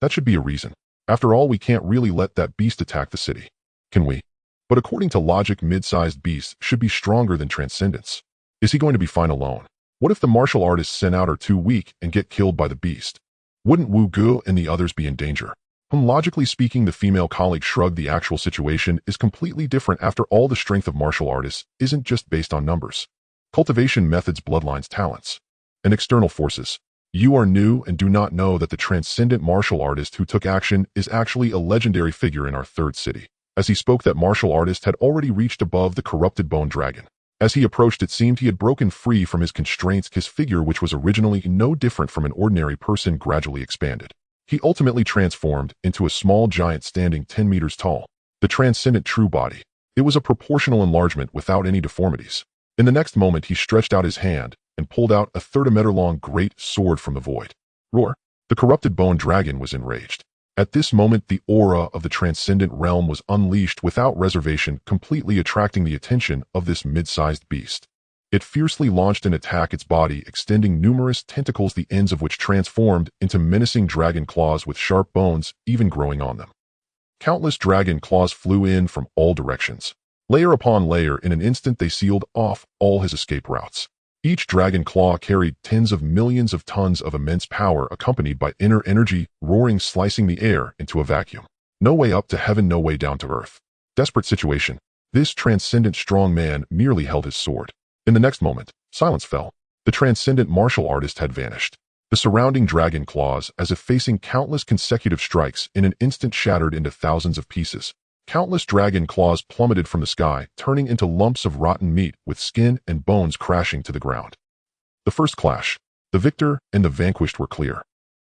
That should be a reason. After all, we can't really let that beast attack the city. Can we? But according to logic, mid-sized beasts should be stronger than transcendents. Is he going to be fine alone? What if the martial artists sent out are too weak and get killed by the beast? Wouldn't Wu Gu and the others be in danger? Logically speaking, the female colleague shrugged. The actual situation is completely different. After all, the strength of martial artists isn't just based on numbers. Cultivation methods, bloodlines, talents, and external forces. You are new and do not know that the transcendent martial artist who took action is actually a legendary figure in our third city. As he spoke, that martial artist had already reached above the corrupted bone dragon. As he approached, it seemed he had broken free from his constraints. His figure, which was originally no different from an ordinary person, gradually expanded. He ultimately transformed into a small giant standing 10 meters tall. The transcendent true body. It was a proportional enlargement without any deformities. In the next moment, he stretched out his hand and pulled out a 30-meter-long great sword from the void. Roar! The corrupted bone dragon was enraged. At this moment, the aura of the transcendent realm was unleashed without reservation, completely attracting the attention of this mid-sized beast. It fiercely launched an attack, its body extending numerous tentacles, the ends of which transformed into menacing dragon claws with sharp bones even growing on them. Countless dragon claws flew in from all directions. Layer upon layer, in an instant they sealed off all his escape routes. Each dragon claw carried tens of millions of tons of immense power, accompanied by inner energy roaring, slicing the air into a vacuum. No way up to heaven, no way down to earth. Desperate situation. This transcendent strong man merely held his sword. In the next moment, silence fell. The transcendent martial artist had vanished. The surrounding dragon claws, as if facing countless consecutive strikes, in an instant shattered into thousands of pieces. Countless dragon claws plummeted from the sky, turning into lumps of rotten meat, with skin and bones crashing to the ground. The first clash. The victor and the vanquished were clear.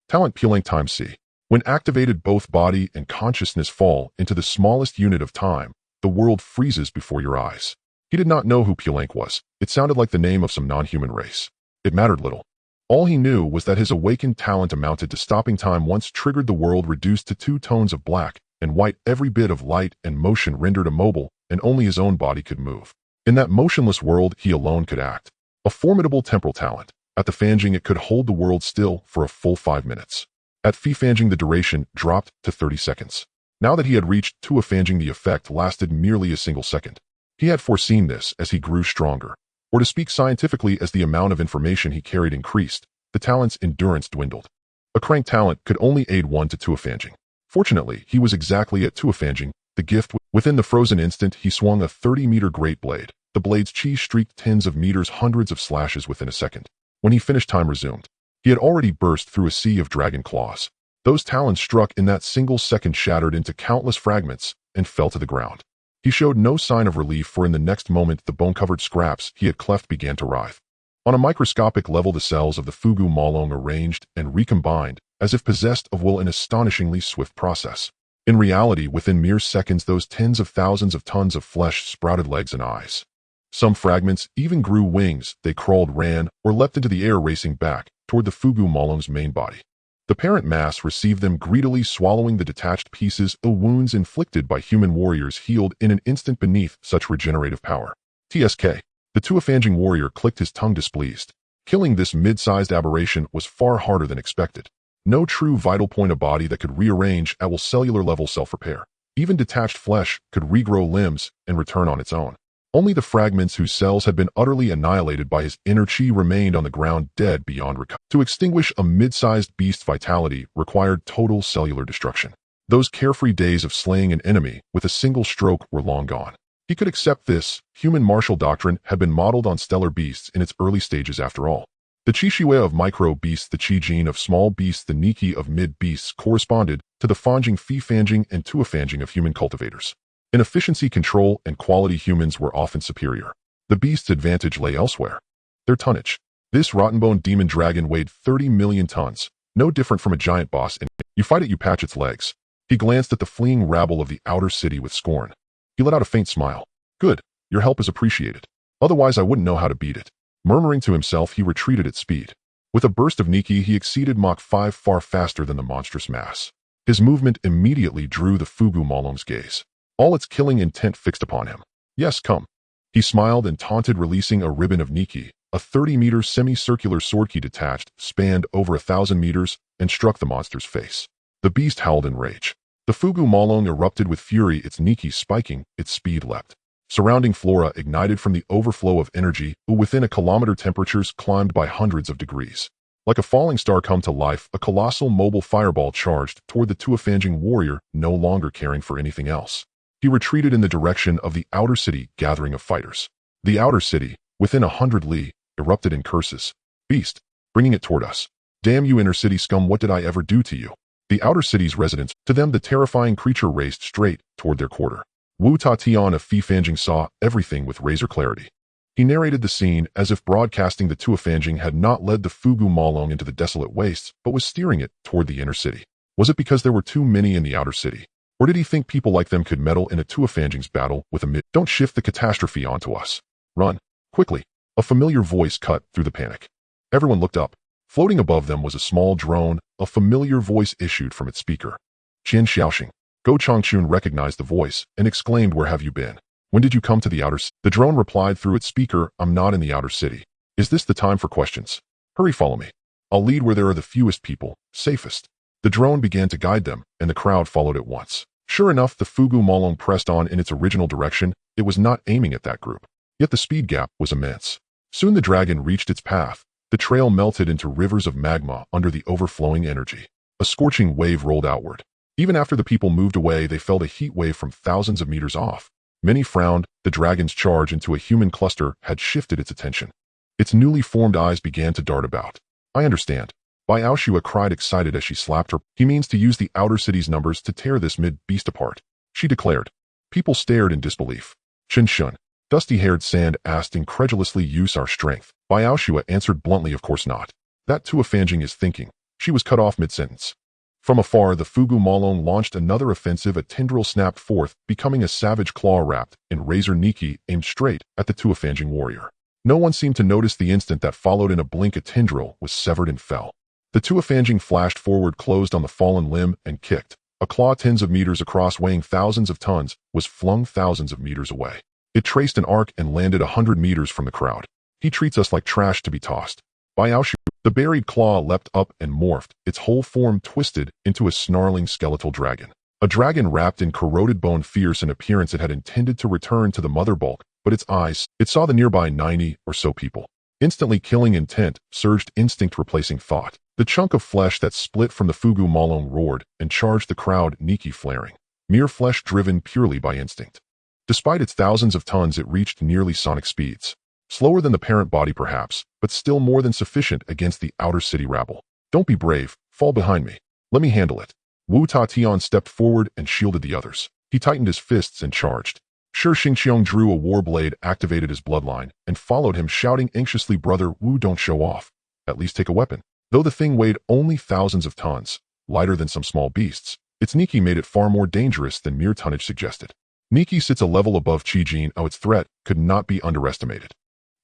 Talent Peeling times C. When activated, both body and consciousness fall into the smallest unit of time. The world freezes before your eyes. He did not know who Peelank was. It sounded like the name of some non-human race. It mattered little. All he knew was that his awakened talent amounted to stopping time. Once triggered, the world reduced to 2 tones of black and white. Every bit of light and motion rendered immobile, and only his own body could move. In that motionless world, he alone could act. A formidable temporal talent. At the Fanjing, it could hold the world still for a full 5 minutes. At Phi Fanjing, the duration dropped to 30 seconds. Now that he had reached Tua Fanjing, the effect lasted merely a single second. He had foreseen this as he grew stronger. Or to speak scientifically, as the amount of information he carried increased, the talent's endurance dwindled. A crank talent could only aid 1 to Tua Fanjing. Fortunately, he was exactly at Tua Fanjing, the gift. Within the frozen instant, he swung a 30-meter great blade. The blade's chi streaked tens of meters, hundreds of slashes within a second. When he finished, time resumed. He had already burst through a sea of dragon claws. Those talons struck in that single second, shattered into countless fragments, and fell to the ground. He showed no sign of relief, for in the next moment the bone-covered scraps he had cleft began to writhe. On a microscopic level, the cells of the Fugu Malong arranged and recombined as if possessed of will in astonishingly swift process. In reality, within mere seconds, those tens of thousands of tons of flesh sprouted legs and eyes. Some fragments even grew wings. They crawled, ran, or leapt into the air, racing back toward the Fugu Malong's main body. The parent mass received them greedily, swallowing the detached pieces. The wounds inflicted by human warriors healed in an instant beneath such regenerative power. TSK. The Tuifanging warrior clicked his tongue, displeased. Killing this mid-sized aberration was far harder than expected. No true vital point, a body that could rearrange at will cellular level self-repair. Even detached flesh could regrow limbs and return on its own. Only the fragments whose cells had been utterly annihilated by his inner chi remained on the ground, dead beyond recovery. To extinguish a mid-sized beast's vitality required total cellular destruction. Those carefree days of slaying an enemy with a single stroke were long gone. He could accept this. Human martial doctrine had been modeled on stellar beasts in its early stages after all. The Qi Shui of micro-beasts, the Qi gene of small beasts, the Niki of mid-beasts corresponded to the Fanjing, Fifanging, and Tuifanging of human cultivators. In efficiency, control, and quality, humans were often superior. The beast's advantage lay elsewhere. Their tonnage. This rotten-boned demon dragon weighed 30 million tons, no different from a giant boss, and you fight it, you patch its legs. He glanced at the fleeing rabble of the outer city with scorn. He let out a faint smile. Good, your help is appreciated. Otherwise I wouldn't know how to beat it. Murmuring to himself, he retreated at speed. With a burst of Niki, he exceeded Mach 5 far faster than the monstrous mass. His movement immediately drew the Fugu Malong's gaze. All its killing intent fixed upon him. Yes, come. He smiled and taunted, releasing a ribbon of Niki. A 30-meter semicircular sword key detached, spanned over 1,000 meters, and struck the monster's face. The beast howled in rage. The Fugu Malong erupted with fury, its Niki spiking, its speed leapt. Surrounding flora ignited from the overflow of energy, within a kilometer temperatures climbed by hundreds of degrees. Like a falling star come to life, a colossal mobile fireball charged toward the Tuifanging warrior, no longer caring for anything else. He retreated in the direction of the outer city gathering of fighters. The outer city, within 100 li, erupted in curses. Beast, bringing it toward us. Damn you inner city scum, what did I ever do to you? The outer city's residents, to them the terrifying creature raced straight toward their quarter. Wu Ta-Tian of Fifanging saw everything with razor clarity. He narrated the scene as if broadcasting. The Tuifanging had not led the Fugu Malong into the desolate wastes, but was steering it toward the inner city. Was it because there were too many in the outer city? Or did he think people like them could meddle in a Tuifanging's battle with a Don't shift the catastrophe onto us. Run. Quickly. A familiar voice cut through the panic. Everyone looked up. Floating above them was a small drone. A familiar voice issued from its speaker. Qian Xiaoxing. Go Changchun recognized the voice and exclaimed, where have you been? When did you come to the outer city? The drone replied through its speaker, I'm not in the outer city. Is this the time for questions? Hurry, follow me. I'll lead where there are the fewest people, safest. The drone began to guide them, and the crowd followed at once. Sure enough, the Fugu Malong pressed on in its original direction. It was not aiming at that group. Yet the speed gap was immense. Soon the dragon reached its path. The trail melted into rivers of magma under the overflowing energy. A scorching wave rolled outward. Even after the people moved away, they felt a heat wave from thousands of meters off. Many frowned. The dragon's charge into a human cluster had shifted its attention. Its newly formed eyes began to dart about. I understand. Bai Aoshua cried, excited as she slapped her. He means to use the outer city's numbers to tear this mid-beast apart, she declared. People stared in disbelief. Chen Shun, dusty-haired Sand, asked incredulously, use our strength. Bai Aoshua answered bluntly, of course not. That Tuifanging is thinking. She was cut off mid-sentence. From afar, the Fugu Malong launched another offensive. A tendril snapped forth, becoming a savage claw wrapped in razor Niki, aimed straight at the Tuifanging warrior. No one seemed to notice the instant that followed. In a blink, a tendril was severed and fell. The Tuifanging flashed forward, closed on the fallen limb, and kicked. A claw tens of meters across, weighing thousands of tons, was flung thousands of meters away. It traced an arc and landed 100 meters from the crowd. He treats us like trash to be tossed. Bai Aoshua. The buried claw leapt up and morphed, its whole form twisted into a snarling skeletal dragon. A dragon wrapped in corroded bone, fierce in appearance. It had intended to return to the mother bulk, but its eyes, it saw the nearby 90 or so people. Instantly, killing intent surged, instinct replacing thought. The chunk of flesh that split from the Fugu Malong roared and charged the crowd, Niki flaring. Mere flesh driven purely by instinct. Despite its thousands of tons, it reached nearly sonic speeds. Slower than the parent body perhaps, but still more than sufficient against the outer city rabble. Don't be brave, fall behind me. Let me handle it. Wu Ta-Tian stepped forward and shielded the others. He tightened his fists and charged. Shi Xingqiang drew a war blade, activated his bloodline, and followed him, shouting anxiously, "Brother Wu, don't show off. At least take a weapon." Though the thing weighed only thousands of tons, lighter than some small beasts, its Niki made it far more dangerous than mere tonnage suggested. Niki sits a level above Qi Jin, its threat could not be underestimated.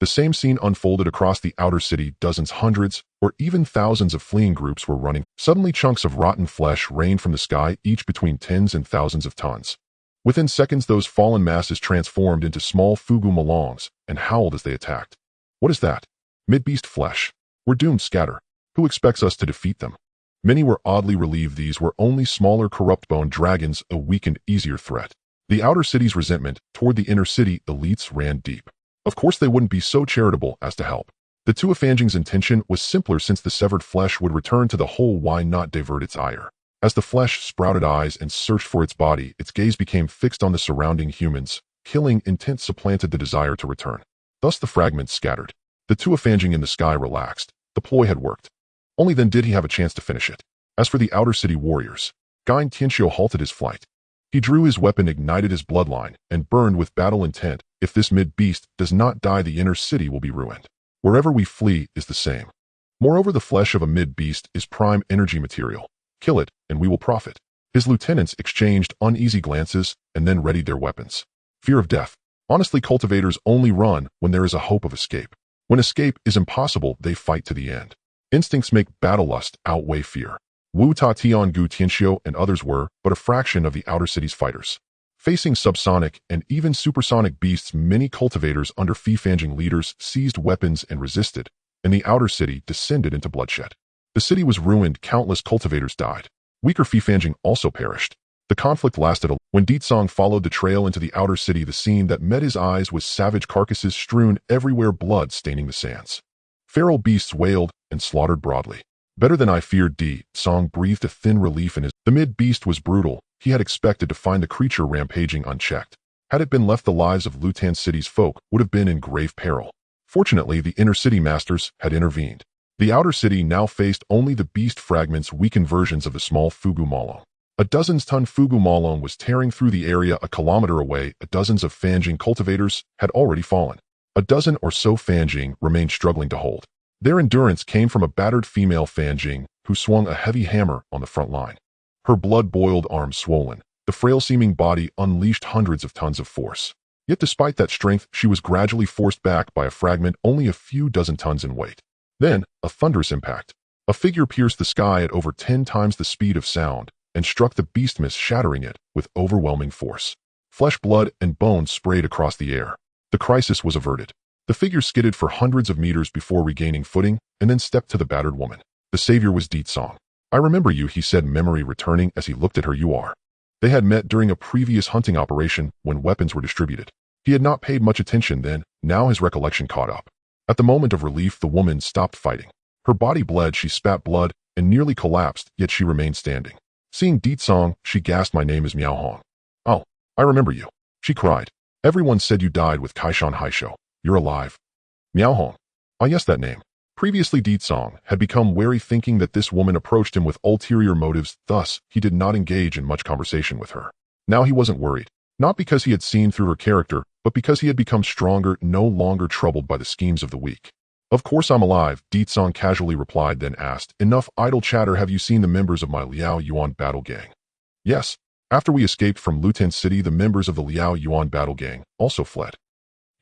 The same scene unfolded across the outer city. Dozens, hundreds, or even thousands of fleeing groups were running. Suddenly chunks of rotten flesh rained from the sky, each between tens and thousands of tons. Within seconds, those fallen masses transformed into small fugu malongs and howled as they attacked. "What is that? Mid-beast flesh. We're doomed. Scatter. Who expects us to defeat them?" Many were oddly relieved these were only smaller corrupt-boned dragons, a weakened, easier threat. The outer city's resentment toward the inner city elites ran deep. Of course they wouldn't be so charitable as to help. The Tuifanging's intention was simpler. Since the severed flesh would return to the whole, why not divert its ire? As the flesh sprouted eyes and searched for its body, its gaze became fixed on the surrounding humans. Killing intent supplanted the desire to return. Thus the fragments scattered. The Tuifanging in the sky relaxed. The ploy had worked. Only then did he have a chance to finish it. As for the outer city warriors, Guan Tianxiu halted his flight. He drew his weapon, ignited his bloodline, and burned with battle intent. If this mid-beast does not die, the inner city will be ruined. Wherever we flee is the same. Moreover, the flesh of a mid-beast is prime energy material. Kill it, and we will profit. His lieutenants exchanged uneasy glances and then readied their weapons. Fear of death. Honestly, cultivators only run when there is a hope of escape. When escape is impossible, they fight to the end. Instincts make battle lust outweigh fear. Wu Tatian, Gu Tianxiu, and others were but a fraction of the outer city's fighters. Facing subsonic and even supersonic beasts, many cultivators under Fifanging leaders seized weapons and resisted, and the outer city descended into bloodshed. The city was ruined, countless cultivators died. Weaker Fifanging also perished. The conflict lasted when Ditsong followed the trail into the outer city. The scene that met his eyes was savage carcasses strewn everywhere, blood staining the sands. Feral beasts wailed and slaughtered broadly. Better than I feared. Song breathed a thin relief in his. The mid-beast was brutal. He had expected to find the creature rampaging unchecked. Had it been left, the lives of Lutan City's folk would have been in grave peril. Fortunately, the inner city masters had intervened. The outer city now faced only the beast fragments, weakened versions of the small Fugu Malong. A dozens-ton Fugu Malong was tearing through the area a kilometer away. Dozens of Fanging cultivators had already fallen. A dozen or so Fanging remained, struggling to hold. Their endurance came from a battered female Fanging who swung a heavy hammer on the front line. Her blood-boiled arms swollen, the frail-seeming body unleashed hundreds of tons of force. Yet despite that strength, she was gradually forced back by a fragment only a few dozen tons in weight. Then, a thunderous impact. A figure pierced the sky at over 10 times the speed of sound and struck the beastmas, shattering it with overwhelming force. Flesh, blood, and bones sprayed across the air. The crisis was averted. The figure skidded for hundreds of meters before regaining footing and then stepped to the battered woman. The savior was Ditsong. "I remember you," he said, memory returning as he looked at her. "You are." They had met during a previous hunting operation when weapons were distributed. He had not paid much attention then. Now his recollection caught up. At the moment of relief, the woman stopped fighting. Her body bled, she spat blood, and nearly collapsed, yet she remained standing. Seeing Ditsong, she gasped, "My name is Miao Hong." "Oh, I remember you," she cried. "Everyone said you died with Kaishan Haisho. You're alive." Miao Hong. Ah, yes, that name. Previously, Ditsong had become wary, thinking that this woman approached him with ulterior motives. Thus, he did not engage in much conversation with her. Now he wasn't worried. Not because he had seen through her character, but because he had become stronger, no longer troubled by the schemes of the weak. "Of course I'm alive," Ditsong casually replied, then asked, "Enough idle chatter. Have you seen the members of my Liao Yuan battle gang?" "Yes. After we escaped from Lutan City, the members of the Liao Yuan battle gang also fled."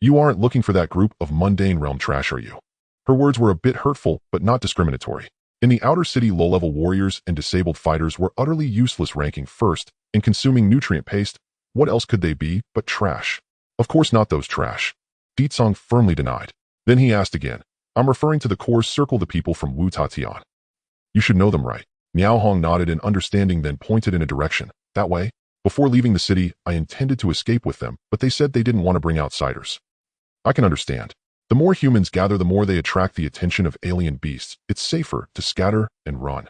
"You aren't looking for that group of mundane realm trash, are you?" Her words were a bit hurtful, but not discriminatory. In the outer city, low-level warriors and disabled fighters were utterly useless, ranking first in consuming nutrient paste. What else could they be but trash? "Of course not those trash," Ditsong firmly denied. Then he asked again, "I'm referring to the core circle, the people from Wu Tatian. You should know them, right?" Miao Hong nodded in understanding, then pointed in a direction. "That way? Before leaving the city, I intended to escape with them, but they said they didn't want to bring outsiders." "I can understand. The more humans gather, the more they attract the attention of alien beasts. It's safer to scatter and run.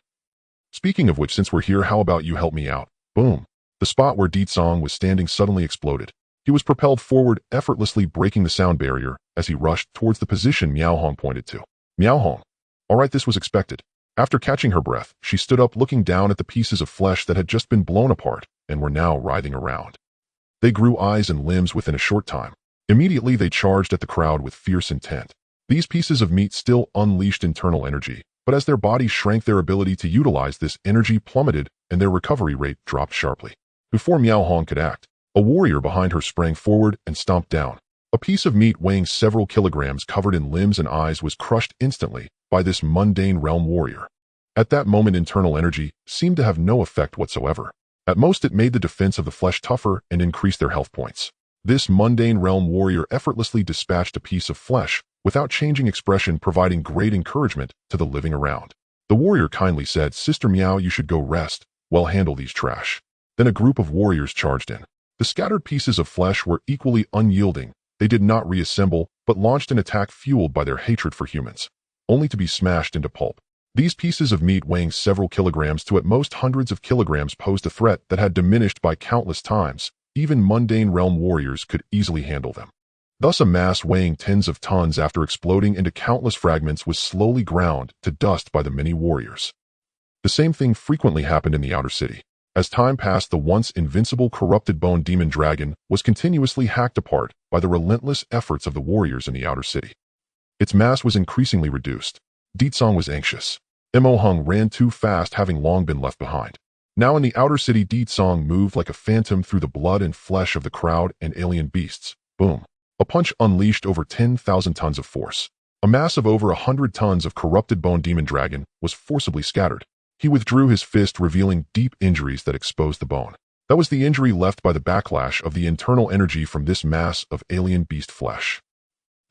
Speaking of which, since we're here, how about you help me out?" Boom. The spot where Ditsong was standing suddenly exploded. He was propelled forward, effortlessly breaking the sound barrier as he rushed towards the position Miao Hong pointed to. Miao Hong. All right, this was expected. After catching her breath, she stood up, looking down at the pieces of flesh that had just been blown apart and were now writhing around. They grew eyes and limbs within a short time. Immediately they charged at the crowd with fierce intent. These pieces of meat still unleashed internal energy, but as their bodies shrank, their ability to utilize this energy plummeted and their recovery rate dropped sharply. Before Miao Hong could act, a warrior behind her sprang forward and stomped down. A piece of meat weighing several kilograms covered in limbs and eyes was crushed instantly by this mundane realm warrior. At that moment, internal energy seemed to have no effect whatsoever. At most, it made the defense of the flesh tougher and increased their health points. This mundane realm warrior effortlessly dispatched a piece of flesh without changing expression, providing great encouragement to the living around. The warrior kindly said, "Sister Miao, you should go rest. Well, handle these trash." Then a group of warriors charged in. The scattered pieces of flesh were equally unyielding. They did not reassemble, but launched an attack fueled by their hatred for humans, only to be smashed into pulp. These pieces of meat weighing several kilograms to at most hundreds of kilograms posed a threat that had diminished by countless times. Even mundane realm warriors could easily handle them. Thus a mass weighing tens of tons after exploding into countless fragments was slowly ground to dust by the many warriors. The same thing frequently happened in the outer city. As time passed, the once invincible corrupted bone demon dragon was continuously hacked apart by the relentless efforts of the warriors in the outer city. Its mass was increasingly reduced. Ditsong was anxious. Mo Hung ran too fast, having long been left behind. Now in the outer city, Ditsong moved like a phantom through the blood and flesh of the crowd and alien beasts. Boom. A punch unleashed over 10,000 tons of force. A mass of over 100 tons of corrupted bone demon dragon was forcibly scattered. He withdrew his fist, revealing deep injuries that exposed the bone. That was the injury left by the backlash of the internal energy from this mass of alien beast flesh.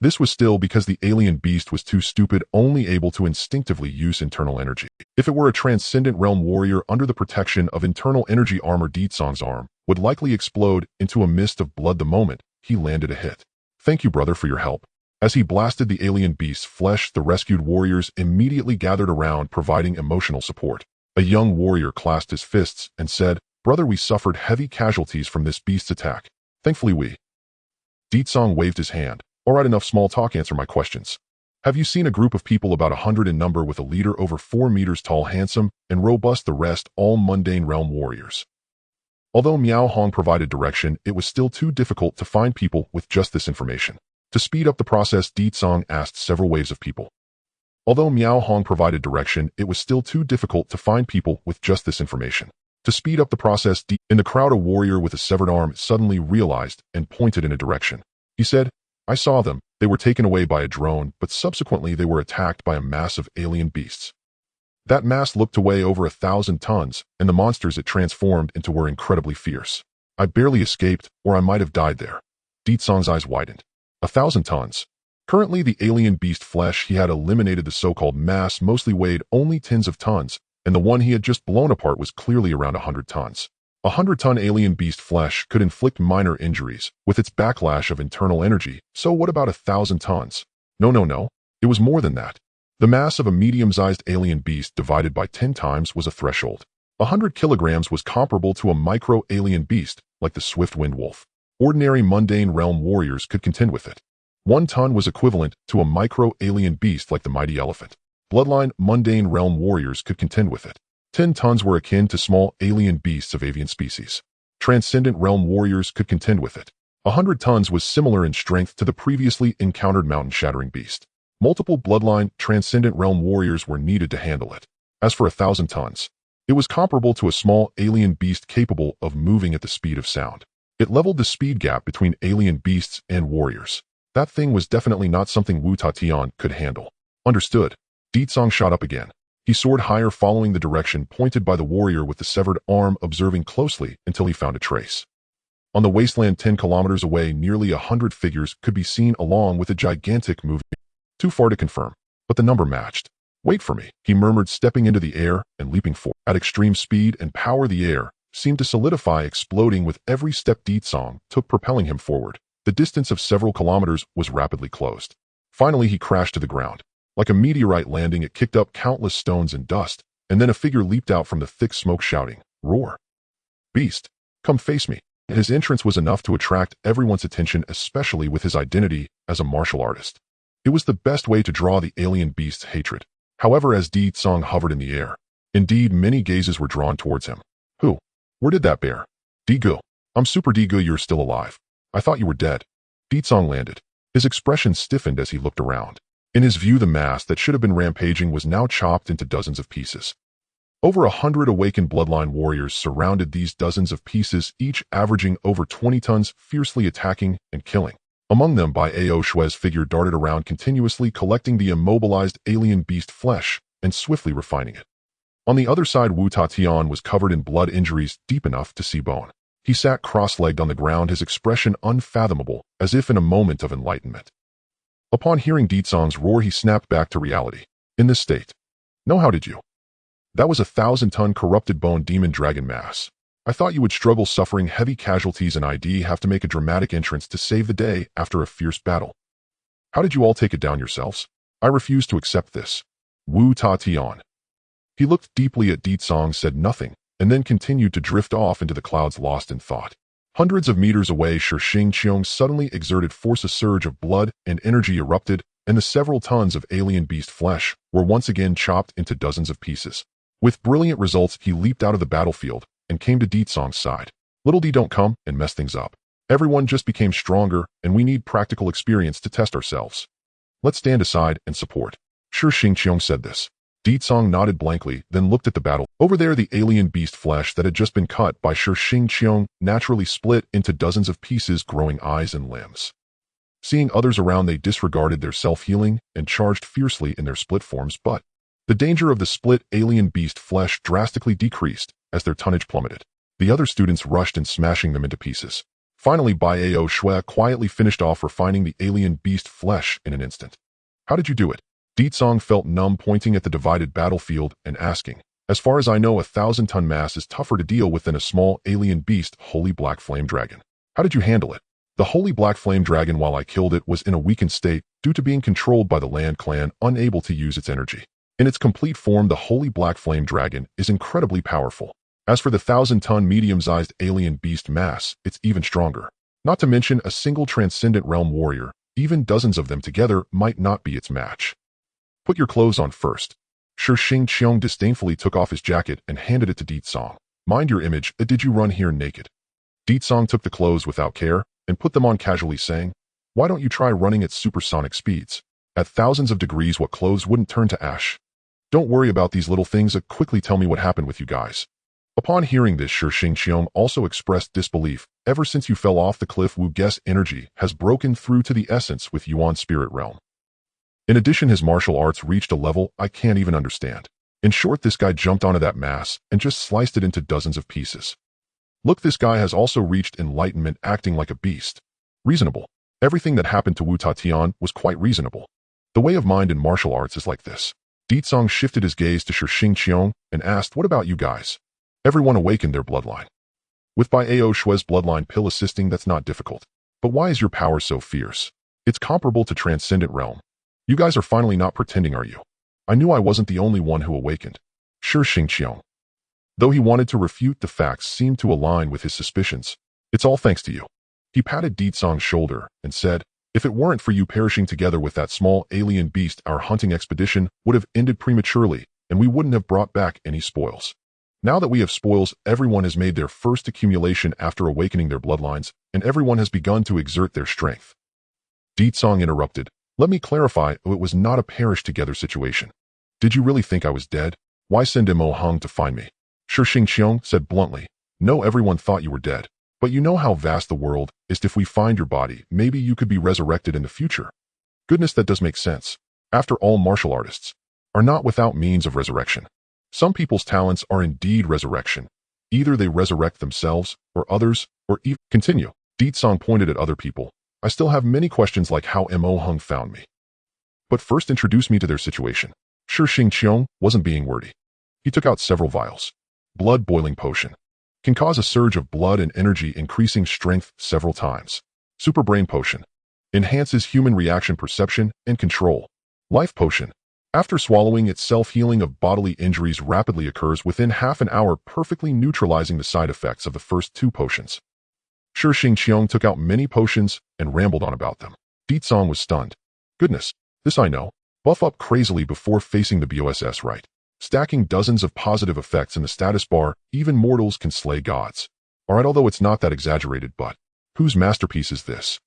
This was still because the alien beast was too stupid, only able to instinctively use internal energy. If it were a transcendent realm warrior under the protection of internal energy armor, Ditsong's arm would likely explode into a mist of blood the moment he landed a hit. "Thank you, brother, for your help." As he blasted the alien beast's flesh, the rescued warriors immediately gathered around, providing emotional support. A young warrior clasped his fists and said, "Brother, we suffered heavy casualties from this beast's attack. Thankfully we..." Ditsong waved his hand. "All right, enough small talk, answer my questions. Have you seen a group of people about 100 in number with a leader over 4 meters tall, handsome, and robust, the rest all mundane realm warriors?" Although Miao Hong provided direction, it was still too difficult to find people with just this information. To speed up the process, Ditsong asked several waves of people. Although Miao Hong provided direction, it was still too difficult to find people with just this information. To speed up the process, in the crowd, a warrior with a severed arm suddenly realized and pointed in a direction. He said, "I saw them. They were taken away by a drone, but subsequently they were attacked by a mass of alien beasts. That mass looked to weigh over 1,000 tons, and the monsters it transformed into were incredibly fierce. I barely escaped, or I might have died there." Ditsong's eyes widened. 1,000 tons. Currently, the alien beast flesh he had eliminated, the so-called mass, mostly weighed only tens of tons, and the one he had just blown apart was clearly around 100 tons. 100-ton alien beast flesh could inflict minor injuries with its backlash of internal energy, so what about 1,000 tons? No. It was more than that. The mass of a medium-sized alien beast divided by 10 times was a threshold. 100 kilograms was comparable to a micro-alien beast, like the swift-wind wolf. Ordinary mundane realm warriors could contend with it. 1 ton was equivalent to a micro-alien beast like the mighty elephant. Bloodline mundane realm warriors could contend with it. 10 tons were akin to small alien beasts of avian species. Transcendent realm warriors could contend with it. 100 tons was similar in strength to the previously encountered mountain-shattering beast. Multiple bloodline transcendent realm warriors were needed to handle it. As for 1,000 tons, it was comparable to a small alien beast capable of moving at the speed of sound. It leveled the speed gap between alien beasts and warriors. That thing was definitely not something Wu Tatian could handle. Understood. Ditsong shot up again. He soared higher, following the direction pointed by the warrior with the severed arm, observing closely until he found a trace. On the wasteland 10 kilometers away, nearly 100 figures could be seen along with a gigantic moving. Too far to confirm, but the number matched. "Wait for me," he murmured, stepping into the air and leaping forward. At extreme speed and power, the air seemed to solidify, exploding with every step Ditsong took, propelling him forward. The distance of several kilometers was rapidly closed. Finally, he crashed to the ground. Like a meteorite landing, it kicked up countless stones and dust, and then a figure leaped out from the thick smoke, shouting, "Roar! Beast, come face me." His entrance was enough to attract everyone's attention, especially with his identity as a martial artist. It was the best way to draw the alien beast's hatred. However, as Ditsong hovered in the air, indeed many gazes were drawn towards him. "Who? Where did that bear? Digu. I'm super good you're still alive. I thought you were dead. Ditsong landed. His expression stiffened as he looked around. In his view, the mass that should have been rampaging was now chopped into dozens of pieces. Over 100 awakened bloodline warriors surrounded these dozens of pieces, each averaging over 20 tons, fiercely attacking and killing. Among them, Bai Ao Shue's figure darted around continuously, collecting the immobilized alien beast flesh and swiftly refining it. On the other side, Wu Tatian was covered in blood injuries deep enough to see bone. He sat cross-legged on the ground, his expression unfathomable, as if in a moment of enlightenment. Upon hearing Ditsong's roar, he snapped back to reality. In this state. No, how did you? That was a 1,000-ton corrupted bone demon dragon mass. I thought you would struggle, suffering heavy casualties, and I'd have to make a dramatic entrance to save the day after a fierce battle. How did you all take it down yourselves? I refuse to accept this. Wu Tatian. He looked deeply at Ditsong, said nothing, and then continued to drift off into the clouds, lost in thought. Hundreds of meters away, Shixing Qiong suddenly exerted force. A surge of blood and energy erupted, and the several tons of alien beast flesh were once again chopped into dozens of pieces. With brilliant results, he leaped out of the battlefield and came to Ditsong's side. Little D, don't come and mess things up. Everyone just became stronger, and we need practical experience to test ourselves. Let's stand aside and support. Shixing Qiong said this. Ditsong nodded blankly, then looked at the battle. Over there, the alien beast flesh that had just been cut by Shixing Qiong naturally split into dozens of pieces, growing eyes and limbs. Seeing others around, they disregarded their self-healing and charged fiercely in their split forms, but the danger of the split alien beast flesh drastically decreased as their tonnage plummeted. The other students rushed in, smashing them into pieces. Finally, Bai Ao Shui quietly finished off refining the alien beast flesh in an instant. How did you do it? Ditsong felt numb, pointing at the divided battlefield and asking. As far as I know, a 1,000-ton mass is tougher to deal with than a small alien beast, Holy Black Flame Dragon. How did you handle it? The Holy Black Flame Dragon, while I killed it, was in a weakened state due to being controlled by the Land Clan, unable to use its energy. In its complete form, the Holy Black Flame Dragon is incredibly powerful. As for the 1,000-ton medium-sized alien beast mass, it's even stronger. Not to mention a single transcendent realm warrior, even dozens of them together might not be its match. Put your clothes on first. Shixing Qiong disdainfully took off his jacket and handed it to Ditsong. Mind your image, did you run here naked? Ditsong took the clothes without care and put them on casually, saying, why don't you try running at supersonic speeds? At thousands of degrees, what clothes wouldn't turn to ash? Don't worry about these little things, quickly tell me what happened with you guys. Upon hearing this, Shixing Qiong also expressed disbelief. Ever since you fell off the cliff, Wu Ge's energy has broken through to the essence with Yuan's spirit realm. In addition, his martial arts reached a level I can't even understand. In short, this guy jumped onto that mass and just sliced it into dozens of pieces. Look, this guy has also reached enlightenment, acting like a beast. Reasonable. Everything that happened to Wu Tatian was quite reasonable. The way of mind in martial arts is like this. Ditsong shifted his gaze to Shixing Qiong and asked, what about you guys? Everyone awakened their bloodline. With Bai Ao Shue's bloodline pill assisting, that's not difficult. But why is your power so fierce? It's comparable to Transcendent Realm. You guys are finally not pretending, are you? I knew I wasn't the only one who awakened. Shixing Qiong. Though he wanted to refute, the facts seemed to align with his suspicions. It's all thanks to you. He patted Ditsong's shoulder and said, if it weren't for you perishing together with that small alien beast, our hunting expedition would have ended prematurely, and we wouldn't have brought back any spoils. Now that we have spoils, everyone has made their first accumulation after awakening their bloodlines, and everyone has begun to exert their strength. Ditsong interrupted. Let me clarify, it was not a perish together situation. Did you really think I was dead? Why send Mo Hung to find me? Shixing Qiong said bluntly. No, everyone thought you were dead. But you know how vast the world is. If we find your body, maybe you could be resurrected in the future. Goodness, that does make sense. After all, martial artists are not without means of resurrection. Some people's talents are indeed resurrection. Either they resurrect themselves, or others, or even continue. Ditsong pointed at other people. I still have many questions, like how Mo Hung found me. But first, introduce me to their situation. Shixing Qiong wasn't being wordy. He took out several vials. Blood boiling potion. Can cause a surge of blood and energy, increasing strength several times. Super brain potion. Enhances human reaction perception and control. Life potion. After swallowing it, self-healing of bodily injuries rapidly occurs within half an hour, perfectly neutralizing the side effects of the first two potions. Shixing Qiong took out many potions and rambled on about them. Ditsong was stunned. Goodness, this I know. Buff up crazily before facing the BOSS, right? Stacking dozens of positive effects in the status bar, even mortals can slay gods. Alright, although it's not that exaggerated, but whose masterpiece is this?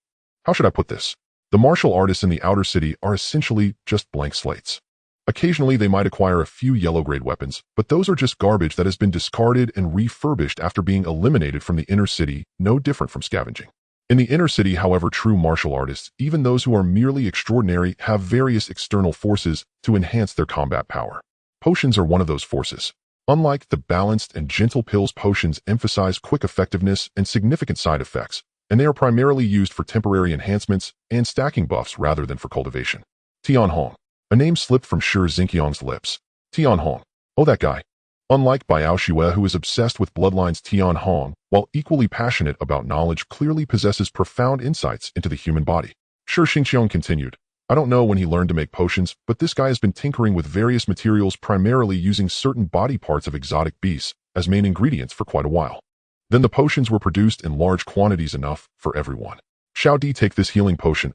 How should I put this? The martial artists in the outer city are essentially just blank slates. Occasionally, they might acquire a few yellow-grade weapons, but those are just garbage that has been discarded and refurbished after being eliminated from the inner city, no different from scavenging. In the inner city, however, true martial artists, even those who are merely extraordinary, have various external forces to enhance their combat power. Potions are one of those forces. Unlike the balanced and gentle pills, potions emphasize quick effectiveness and significant side effects, and they are primarily used for temporary enhancements and stacking buffs rather than for cultivation. Tianhong. A name slipped from Shi Xingqiang's lips. Tianhong. Oh, that guy. Unlike Biao Xue, who is obsessed with bloodlines, Tianhong, while equally passionate about knowledge, clearly possesses profound insights into the human body. Shi Xingqiang continued. I don't know when he learned to make potions, but this guy has been tinkering with various materials, primarily using certain body parts of exotic beasts as main ingredients for quite a while. Then the potions were produced in large quantities, enough for everyone. Xiao Di, take this healing potion.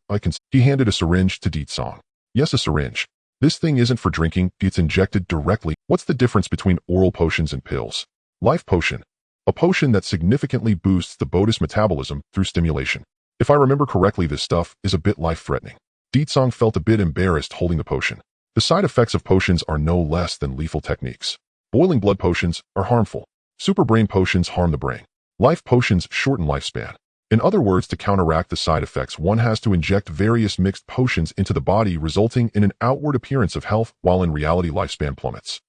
He handed a syringe to Di Tsong. Yes, a syringe. This thing isn't for drinking, it's injected directly. What's the difference between oral potions and pills? Life potion. A potion that significantly boosts the body's metabolism through stimulation. If I remember correctly, this stuff is a bit life-threatening. Di Tsong felt a bit embarrassed holding the potion. The side effects of potions are no less than lethal techniques. Boiling blood potions are harmful. Super brain potions harm the brain. Life potions shorten lifespan. In other words, to counteract the side effects, one has to inject various mixed potions into the body, resulting in an outward appearance of health, while in reality lifespan plummets.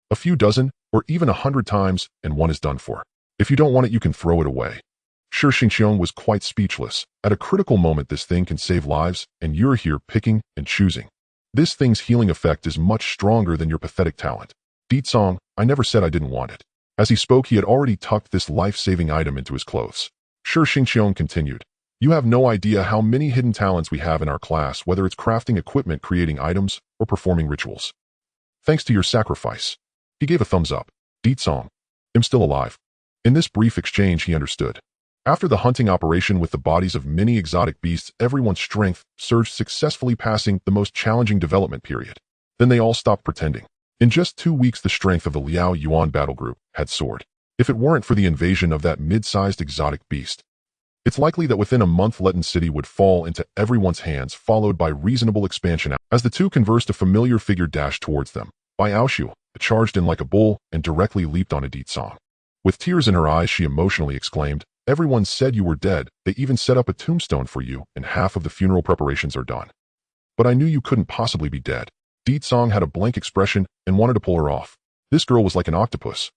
A few dozen, or even 100 times, and one is done for. If you don't want it, you can throw it away. Shi Xingqiang was quite speechless. At a critical moment, this thing can save lives, and you're here picking and choosing. This thing's healing effect is much stronger than your pathetic talent. Di Tsong, I never said I didn't want it. As he spoke, he had already tucked this life-saving item into his clothes. Shi Xingqiang continued. You have no idea how many hidden talents we have in our class, whether it's crafting equipment, creating items, or performing rituals. Thanks to your sacrifice. He gave a thumbs up. Di Tsong. I'm still alive. In this brief exchange, he understood. After the hunting operation with the bodies of many exotic beasts, everyone's strength surged, successfully passing the most challenging development period. Then they all stopped pretending. In just 2 weeks, the strength of the Liao Yuan battle group had soared. If it weren't for the invasion of that mid-sized exotic beast, it's likely that within a month Leton City would fall into everyone's hands, followed by reasonable expansion. As the two conversed, a familiar figure dashed towards them. Biao Xue charged in like a bull and directly leaped on Di Tsong. With tears in her eyes, she emotionally exclaimed, Everyone said you were dead. They even set up a tombstone for you, and half of the funeral preparations are done. But I knew you couldn't possibly be dead. Di Tsong had a blank expression and wanted to pull her off. This girl was like an octopus.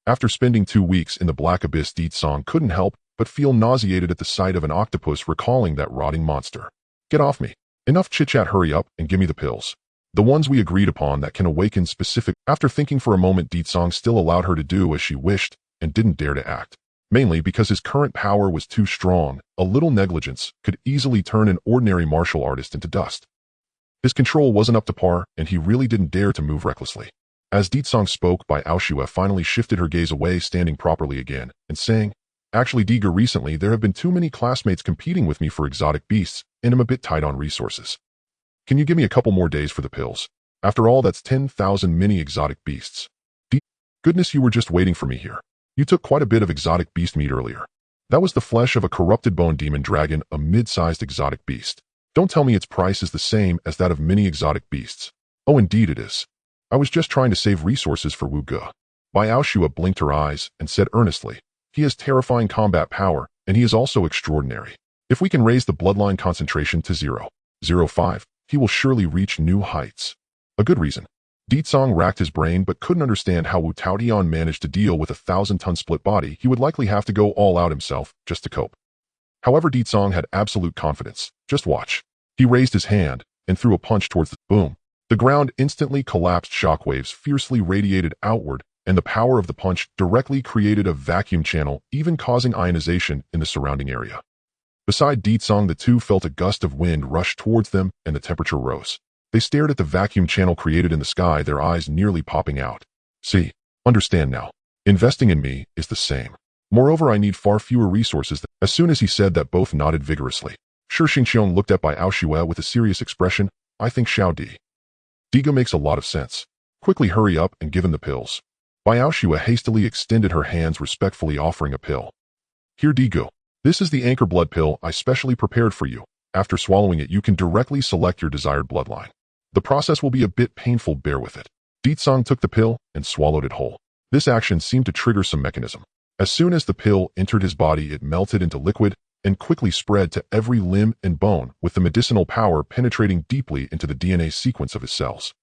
After spending 2 weeks in the black abyss, Di Tsong couldn't help but feel nauseated at the sight of an octopus, recalling that rotting monster. Get off me. Enough chit-chat, hurry up and give me the pills. The ones we agreed upon that can awaken specific. After thinking for a moment, Di Tsong still allowed her to do as she wished and didn't dare to act. Mainly because his current power was too strong. A little negligence could easily turn an ordinary martial artist into dust. His control wasn't up to par, and he really didn't dare to move recklessly. As Di Tsong spoke, Biao Xue finally shifted her gaze away, standing properly again, and saying, Actually, Diga, recently there have been too many classmates competing with me for exotic beasts, and I'm a bit tight on resources. Can you give me a couple more days for the pills? After all, that's 10,000 mini exotic beasts. Goodness, you were just waiting for me here. You took quite a bit of exotic beast meat earlier. That was the flesh of a corrupted bone demon dragon, a mid-sized exotic beast. Don't tell me its price is the same as that of many exotic beasts. Oh, indeed it is. I was just trying to save resources for Wu Ge. Biao Xue blinked her eyes and said earnestly, He has terrifying combat power, and he is also extraordinary. If we can raise the bloodline concentration to 0.05, he will surely reach new heights. A good reason. Di Tsong racked his brain but couldn't understand how Wu Taotian managed to deal with a 1,000-ton split body. He would likely have to go all out himself just to cope. However, Di Tsong had absolute confidence. Just watch. He raised his hand and threw a punch towards the boom. The ground instantly collapsed. Shockwaves fiercely radiated outward, and the power of the punch directly created a vacuum channel, even causing ionization in the surrounding area. Beside Di Tsong, the two felt a gust of wind rush towards them, and the temperature rose. They stared at the vacuum channel created in the sky, their eyes nearly popping out. See, understand now. Investing in me is the same. Moreover, I need far fewer resources. As soon as he said that, both nodded vigorously. Shi Xingqiang looked at Biao Xue with a serious expression. I think Xiao Di. Diga makes a lot of sense. Quickly hurry up and give him the pills. Biao Xue hastily extended her hands, respectfully offering a pill. Here Digo. This is the anchor blood pill I specially prepared for you. After swallowing it, you can directly select your desired bloodline. The process will be a bit painful, bear with it. Deetsong took the pill and swallowed it whole. This action seemed to trigger some mechanism. As soon as the pill entered his body, it melted into liquid and quickly spread to every limb and bone, with the medicinal power penetrating deeply into the DNA sequence of his cells.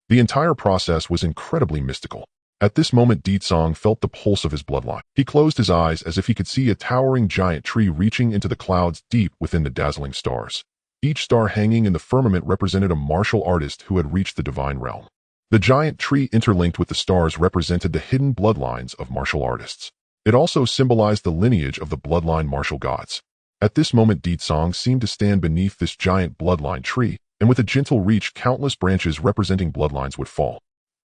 The entire process was incredibly mystical. At this moment, Deetsong felt the pulse of his bloodline. He closed his eyes as if he could see a towering giant tree reaching into the clouds deep within the dazzling stars. Each star hanging in the firmament represented a martial artist who had reached the divine realm. The giant tree interlinked with the stars represented the hidden bloodlines of martial artists. It also symbolized the lineage of the bloodline martial gods. At this moment, Deetsong seemed to stand beneath this giant bloodline tree, and with a gentle reach, countless branches representing bloodlines would fall.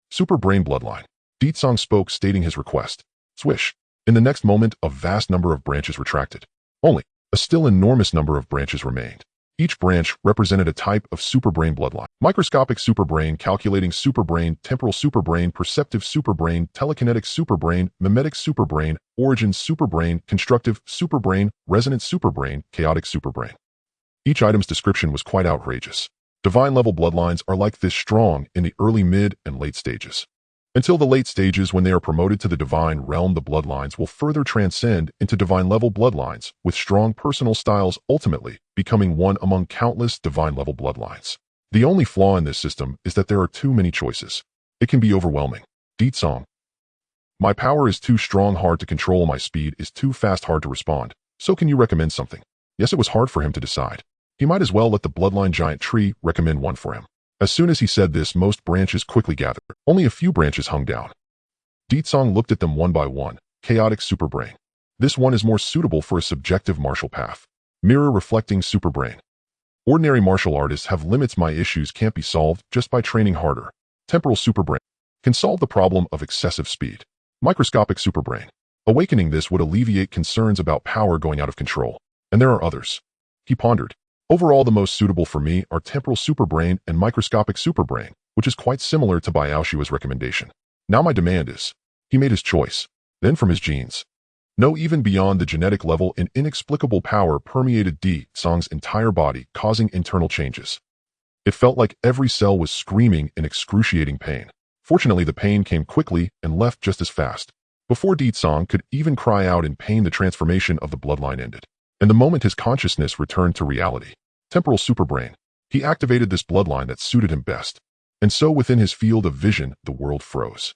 Super Brain Bloodline. Deetsong spoke, stating his request. Swish. In the next moment, a vast number of branches retracted. Only a still enormous number of branches remained. Each branch represented a type of superbrain bloodline. Microscopic superbrain, calculating superbrain, temporal superbrain, perceptive superbrain, telekinetic superbrain, mimetic superbrain, origin superbrain, constructive superbrain, resonant superbrain, chaotic superbrain. Each item's description was quite outrageous. Divine-level bloodlines are like this strong in the early, mid, and late stages. Until the late stages, when they are promoted to the divine realm, the bloodlines will further transcend into divine-level bloodlines, with strong personal styles ultimately becoming one among countless divine-level bloodlines. The only flaw in this system is that there are too many choices. It can be overwhelming. Deetsong. My power is too strong, hard to control. My speed is too fast, hard to respond. So can you recommend something? Yes, it was hard for him to decide. He might as well let the bloodline giant tree recommend one for him. As soon as he said this, most branches quickly gathered. Only a few branches hung down. Deetsong looked at them one by one. Chaotic superbrain. This one is more suitable for a subjective martial path. Mirror reflecting superbrain. Ordinary martial artists have limits. My issues can't be solved just by training harder. Temporal superbrain. Can solve the problem of excessive speed. Microscopic superbrain. Awakening this would alleviate concerns about power going out of control. And there are others. He pondered. Overall, the most suitable for me are temporal superbrain and microscopic superbrain, which is quite similar to Baoshua's recommendation. Now my demand is. He made his choice. Then from his genes. No, even beyond the genetic level, an inexplicable power permeated Deetsong's entire body, causing internal changes. It felt like every cell was screaming in excruciating pain. Fortunately, the pain came quickly and left just as fast. Before Deetsong could even cry out in pain, the transformation of the bloodline ended. And the moment his consciousness returned to reality. Temporal superbrain. He activated this bloodline that suited him best. And so within his field of vision, the world froze.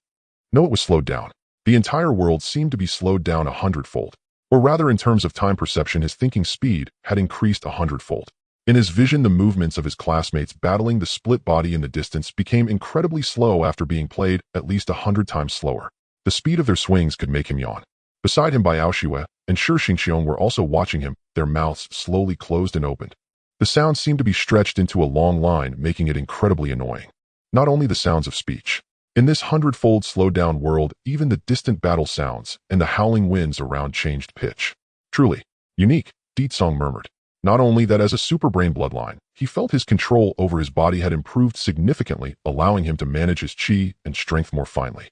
No, it was slowed down. The entire world seemed to be slowed down 100-fold. Or rather, in terms of time perception, his thinking speed had increased 100-fold. In his vision, the movements of his classmates battling the split body in the distance became incredibly slow after being played at least 100 times slower. The speed of their swings could make him yawn. Beside him, Baoshua and Shi Xingqiong were also watching him, their mouths slowly closed and opened. The sound seemed to be stretched into a long line, making it incredibly annoying. Not only the sounds of speech. In this 100-fold slowed-down world, even the distant battle sounds and the howling winds around changed pitch. Truly unique, Deetsong murmured. Not only that, as a superbrain bloodline, he felt his control over his body had improved significantly, allowing him to manage his chi and strength more finely.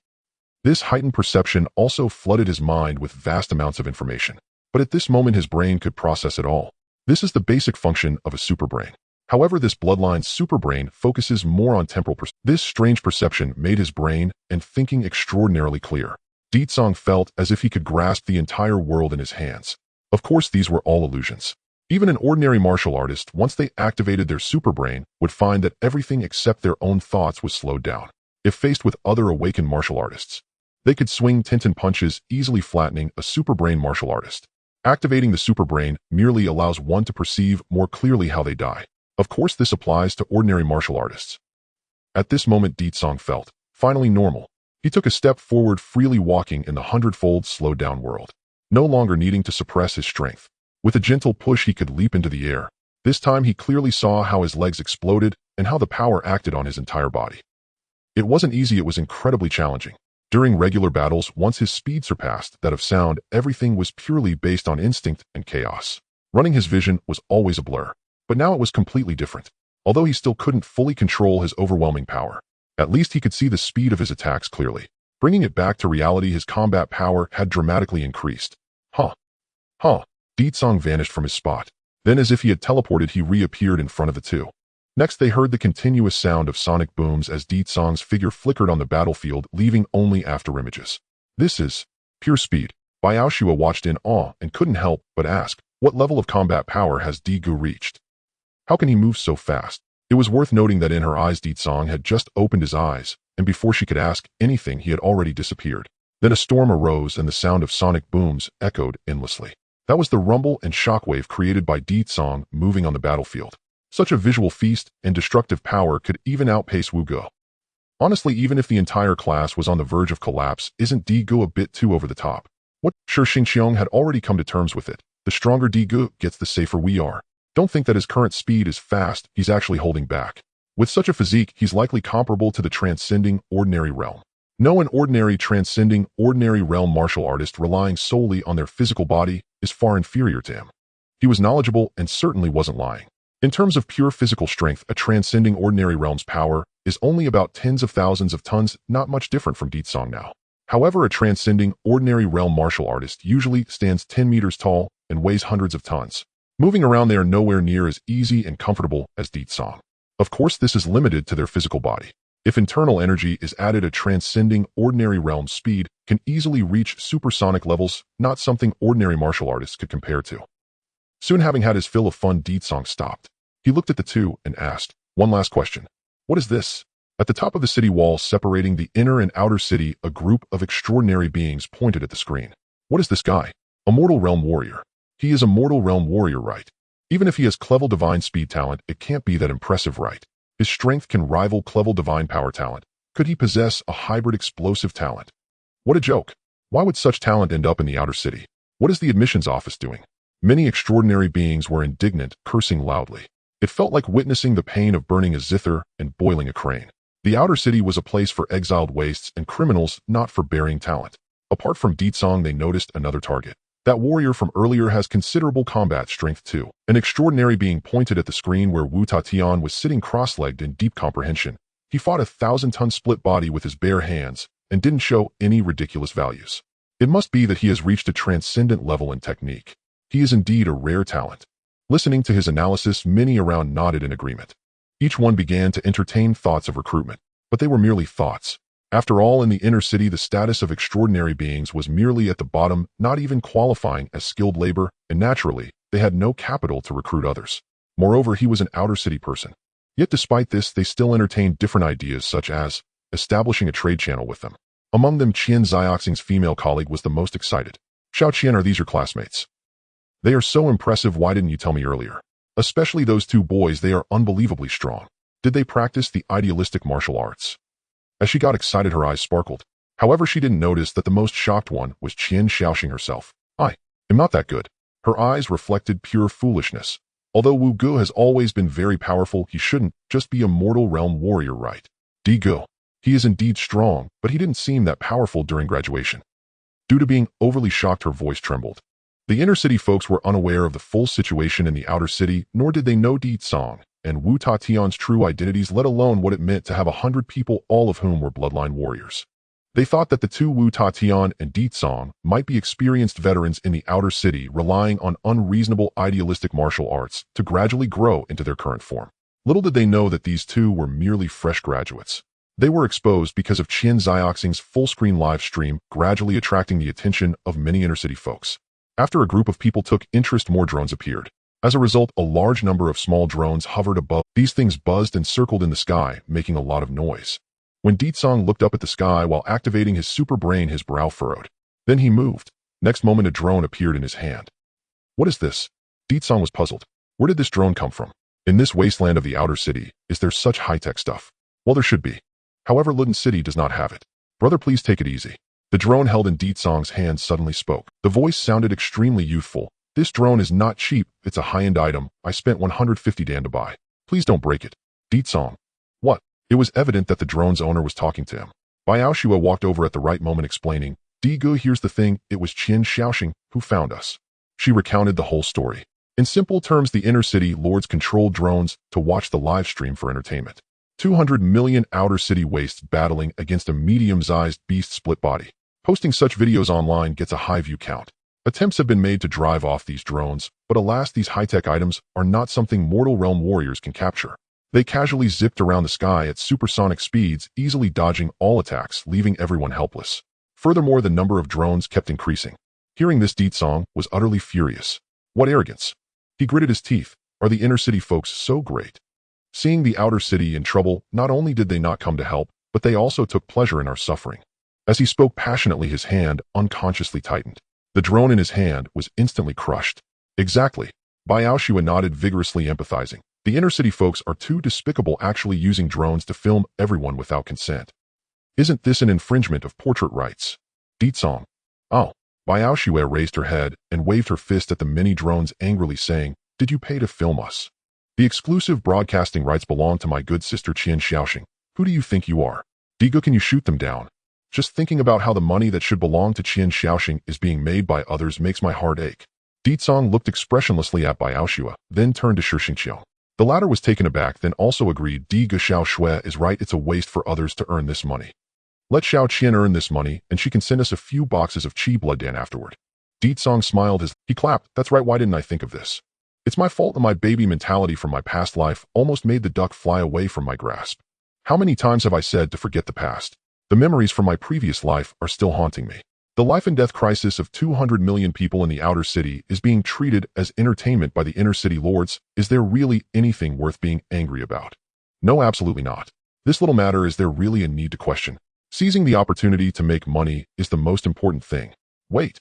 This heightened perception also flooded his mind with vast amounts of information. But at this moment, his brain could process it all. This is the basic function of a superbrain. However, this bloodline's superbrain focuses more on temporal perception. This strange perception made his brain and thinking extraordinarily clear. Deetsong felt as if he could grasp the entire world in his hands. Of course, these were all illusions. Even an ordinary martial artist, once they activated their superbrain, would find that everything except their own thoughts was slowed down. If faced with other awakened martial artists, they could swing Tintin punches, easily flattening a superbrain martial artist. Activating the superbrain merely allows one to perceive more clearly how they die. Of course, this applies to ordinary martial artists. At this moment, Deetsong felt finally normal. He took a step forward, freely walking in the 100-fold slowed-down world, no longer needing to suppress his strength. With a gentle push, he could leap into the air. This time, he clearly saw how his legs exploded and how the power acted on his entire body. It wasn't easy, it was incredibly challenging. During regular battles, once his speed surpassed that of sound, everything was purely based on instinct and chaos. Running his vision was always a blur. But now it was completely different. Although he still couldn't fully control his overwhelming power, at least he could see the speed of his attacks clearly. Bringing it back to reality, his combat power had dramatically increased. Huh. Song vanished from his spot. Then as if he had teleported, he reappeared in front of the two. Next they heard the continuous sound of sonic booms as Song's figure flickered on the battlefield, leaving only afterimages. This is pure speed. Shua watched in awe and couldn't help but ask, what level of combat power has reached? How can he move so fast? It was worth noting that in her eyes Song had just opened his eyes, and before she could ask anything he had already disappeared. Then a storm arose and the sound of sonic booms echoed endlessly. That was the rumble and shockwave created by Song moving on the battlefield. Such a visual feast and destructive power could even outpace Wu Ge. Honestly, even if the entire class was on the verge of collapse, isn't Ge a bit too over the top? What? Sure, Xingqiang had already come to terms with it. The stronger Ge gets, the safer we are. Don't think that his current speed is fast, he's actually holding back. With such a physique, he's likely comparable to the transcending ordinary realm. No, an ordinary transcending ordinary realm martial artist relying solely on their physical body is far inferior to him. He was knowledgeable and certainly wasn't lying. In terms of pure physical strength, a transcending ordinary realm's power is only about tens of thousands of tons, not much different from Song now. However, a transcending ordinary realm martial artist usually stands 10 meters tall and weighs hundreds of tons. Moving around they are nowhere near as easy and comfortable as Song. Of course, this is limited to their physical body. If internal energy is added, a transcending ordinary realm speed can easily reach supersonic levels, not something ordinary martial artists could compare to. Soon, having had his fill of fun, Song stopped. He looked at the two and asked, one last question. What is this? At the top of the city wall separating the inner and outer city, a group of extraordinary beings pointed at the screen. What is this guy? A mortal realm warrior. He is a mortal realm warrior, right? Even if he has Clevel divine speed talent, it can't be that impressive, right? His strength can rival Clevel divine power talent. Could he possess a hybrid explosive talent? What a joke. Why would such talent end up in the outer city? What is the admissions office doing? Many extraordinary beings were indignant, cursing loudly. It felt like witnessing the pain of burning a zither and boiling a crane. The outer city was a place for exiled wastes and criminals, not for burying talent. Apart from Song, they noticed another target. That warrior from earlier has considerable combat strength too. An extraordinary being pointed at the screen where Wu Tatian was sitting cross-legged in deep comprehension. He fought a 1,000-ton split body with his bare hands and didn't show any ridiculous values. It must be that he has reached a transcendent level in technique. He is indeed a rare talent. Listening to his analysis, many around nodded in agreement. Each one began to entertain thoughts of recruitment, but they were merely thoughts. After all, in the inner city, the status of extraordinary beings was merely at the bottom, not even qualifying as skilled labor, and naturally, they had no capital to recruit others. Moreover, he was an outer city person. Yet despite this, they still entertained different ideas, such as establishing a trade channel with them. Among them, Qian Xiaoxing's female colleague was the most excited. Xiao Qian, are these your classmates? They are so impressive, why didn't you tell me earlier? Especially those two boys, they are unbelievably strong. Did they practice the idealistic martial arts? As she got excited, her eyes sparkled. However, she didn't notice that the most shocked one was Qian Xiaoxing herself. I am not that good. Her eyes reflected pure foolishness. Although Wu Ge has always been very powerful, he shouldn't just be a mortal realm warrior, right? Ge. He is indeed strong, but he didn't seem that powerful during graduation. Due to being overly shocked, her voice trembled. The inner city folks were unaware of the full situation in the outer city, nor did they know Song and Wu Tatian's true identities, let alone what it meant to have 100 people, all of whom were bloodline warriors. They thought that the two Wu Tatian and Song might be experienced veterans in the outer city, relying on unreasonable idealistic martial arts to gradually grow into their current form. Little did they know that these two were merely fresh graduates. They were exposed because of Qian Xiaoxing's full-screen live stream, gradually attracting the attention of many inner city folks. After a group of people took interest, more drones appeared. As a result, a large number of small drones hovered above. These things buzzed and circled in the sky, making a lot of noise. When Song looked up at the sky while activating his super brain, his brow furrowed. Then he moved. Next moment, a drone appeared in his hand. What is this? Song was puzzled. Where did this drone come from? In this wasteland of the outer city, is there such high-tech stuff? Well, there should be. However, Luden City does not have it. Brother, please take it easy. The drone held in Song's hand suddenly spoke. The voice sounded extremely youthful. This drone is not cheap, it's a high-end item. I spent 150 Dan to buy. Please don't break it. Song. What? It was evident that the drone's owner was talking to him. Shua walked over at the right moment explaining, Ge, here's the thing, it was Qian Xiaoxing who found us. She recounted the whole story. In simple terms, the inner city lords controlled drones to watch the live stream for entertainment. 200 million outer city wastes battling against a medium-sized beast split body. Posting such videos online gets a high view count. Attempts have been made to drive off these drones, but alas, these high-tech items are not something mortal realm warriors can capture. They casually zipped around the sky at supersonic speeds, easily dodging all attacks, leaving everyone helpless. Furthermore, the number of drones kept increasing. Hearing this, Song was utterly furious. What arrogance! He gritted his teeth. Are the inner city folks so great? Seeing the outer city in trouble, not only did they not come to help, but they also took pleasure in our suffering. As he spoke passionately, his hand unconsciously tightened. The drone in his hand was instantly crushed. Exactly. Biaoshua nodded vigorously, empathizing. The inner city folks are too despicable, actually using drones to film everyone without consent. Isn't this an infringement of portrait rights? Song. Oh. Biaoshua raised her head and waved her fist at the many drones, angrily saying, "Did you pay to film us? The exclusive broadcasting rights belong to my good sister Qian Xiaoxing. Who do you think you are? Diga, can you shoot them down? Just thinking about how the money that should belong to Qian Xiaoxing is being made by others makes my heart ache." Song looked expressionlessly at Biaoshua, then turned to Shixingqiu. The latter was taken aback, then also agreed. Diga Xiao Shui is right, it's a waste for others to earn this money. Let Xiao Qian earn this money, and she can send us a few boxes of Qi Blood Dan afterward. Song smiled as he clapped. That's right, why didn't I think of this? It's my fault that my baby mentality from my past life almost made the duck fly away from my grasp. How many times have I said to forget the past? The memories from my previous life are still haunting me. The life and death crisis of 200 million people in the outer city is being treated as entertainment by the inner city lords. Is there really anything worth being angry about? No, absolutely not. This little matter, is there really a need to question? Seizing the opportunity to make money is the most important thing. Wait.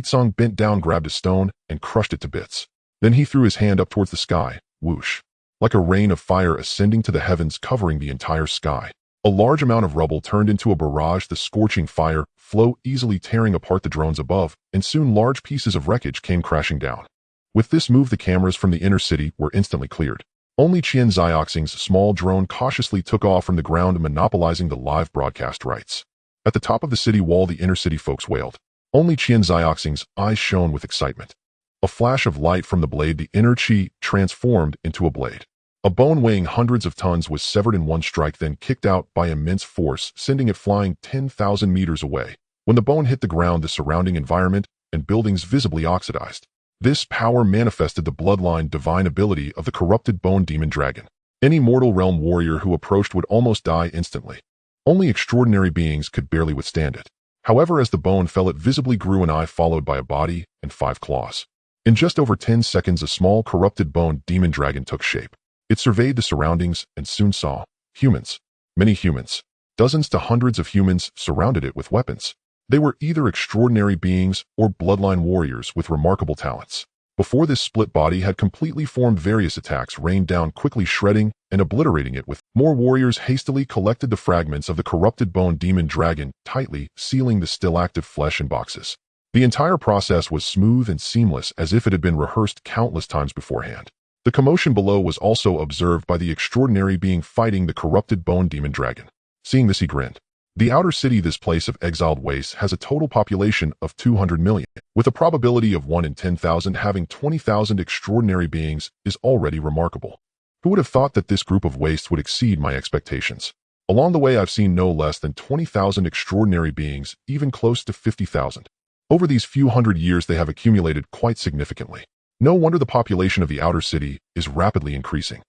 Song bent down, grabbed a stone, and crushed it to bits. Then he threw his hand up towards the sky, whoosh. Like a rain of fire ascending to the heavens, covering the entire sky. A large amount of rubble turned into a barrage. The scorching fire flow easily tearing apart the drones above, and soon large pieces of wreckage came crashing down. With this move, the cameras from the inner city were instantly cleared. Only Qian Xiaoxing's small drone cautiously took off from the ground, monopolizing the live broadcast rights. At the top of the city wall, the inner city folks wailed. Only Qian Xiaoxing's eyes shone with excitement. A flash of light from the blade, the inner Qi transformed into a blade. A bone weighing hundreds of tons was severed in one strike, then kicked out by immense force, sending it flying 10,000 meters away. When the bone hit the ground, the surrounding environment and buildings visibly oxidized. This power manifested the bloodline divine ability of the corrupted bone demon dragon. Any mortal realm warrior who approached would almost die instantly. Only extraordinary beings could barely withstand it. However, as the bone fell, it visibly grew, an eye followed by a body and 5 claws. In just over 10 seconds, a small corrupted bone demon dragon took shape. It surveyed the surroundings and soon saw humans. Many humans. Dozens to hundreds of humans surrounded it with weapons. They were either extraordinary beings or bloodline warriors with remarkable talents. Before this split body had completely formed, various attacks rained down, quickly shredding and obliterating it. With more warriors hastily collected the fragments of the corrupted bone demon dragon, tightly sealing the still active flesh in boxes. The entire process was smooth and seamless, as if it had been rehearsed countless times beforehand. The commotion below was also observed by the extraordinary being fighting the corrupted bone demon dragon. Seeing this, he grinned. The outer city, this place of exiled waste, has a total population of 200 million. With a probability of 1 in 10,000, having 20,000 extraordinary beings is already remarkable. Who would have thought that this group of wastes would exceed my expectations? Along the way, I've seen no less than 20,000 extraordinary beings, even close to 50,000. Over these few hundred years, they have accumulated quite significantly. No wonder the population of the outer city is rapidly increasing.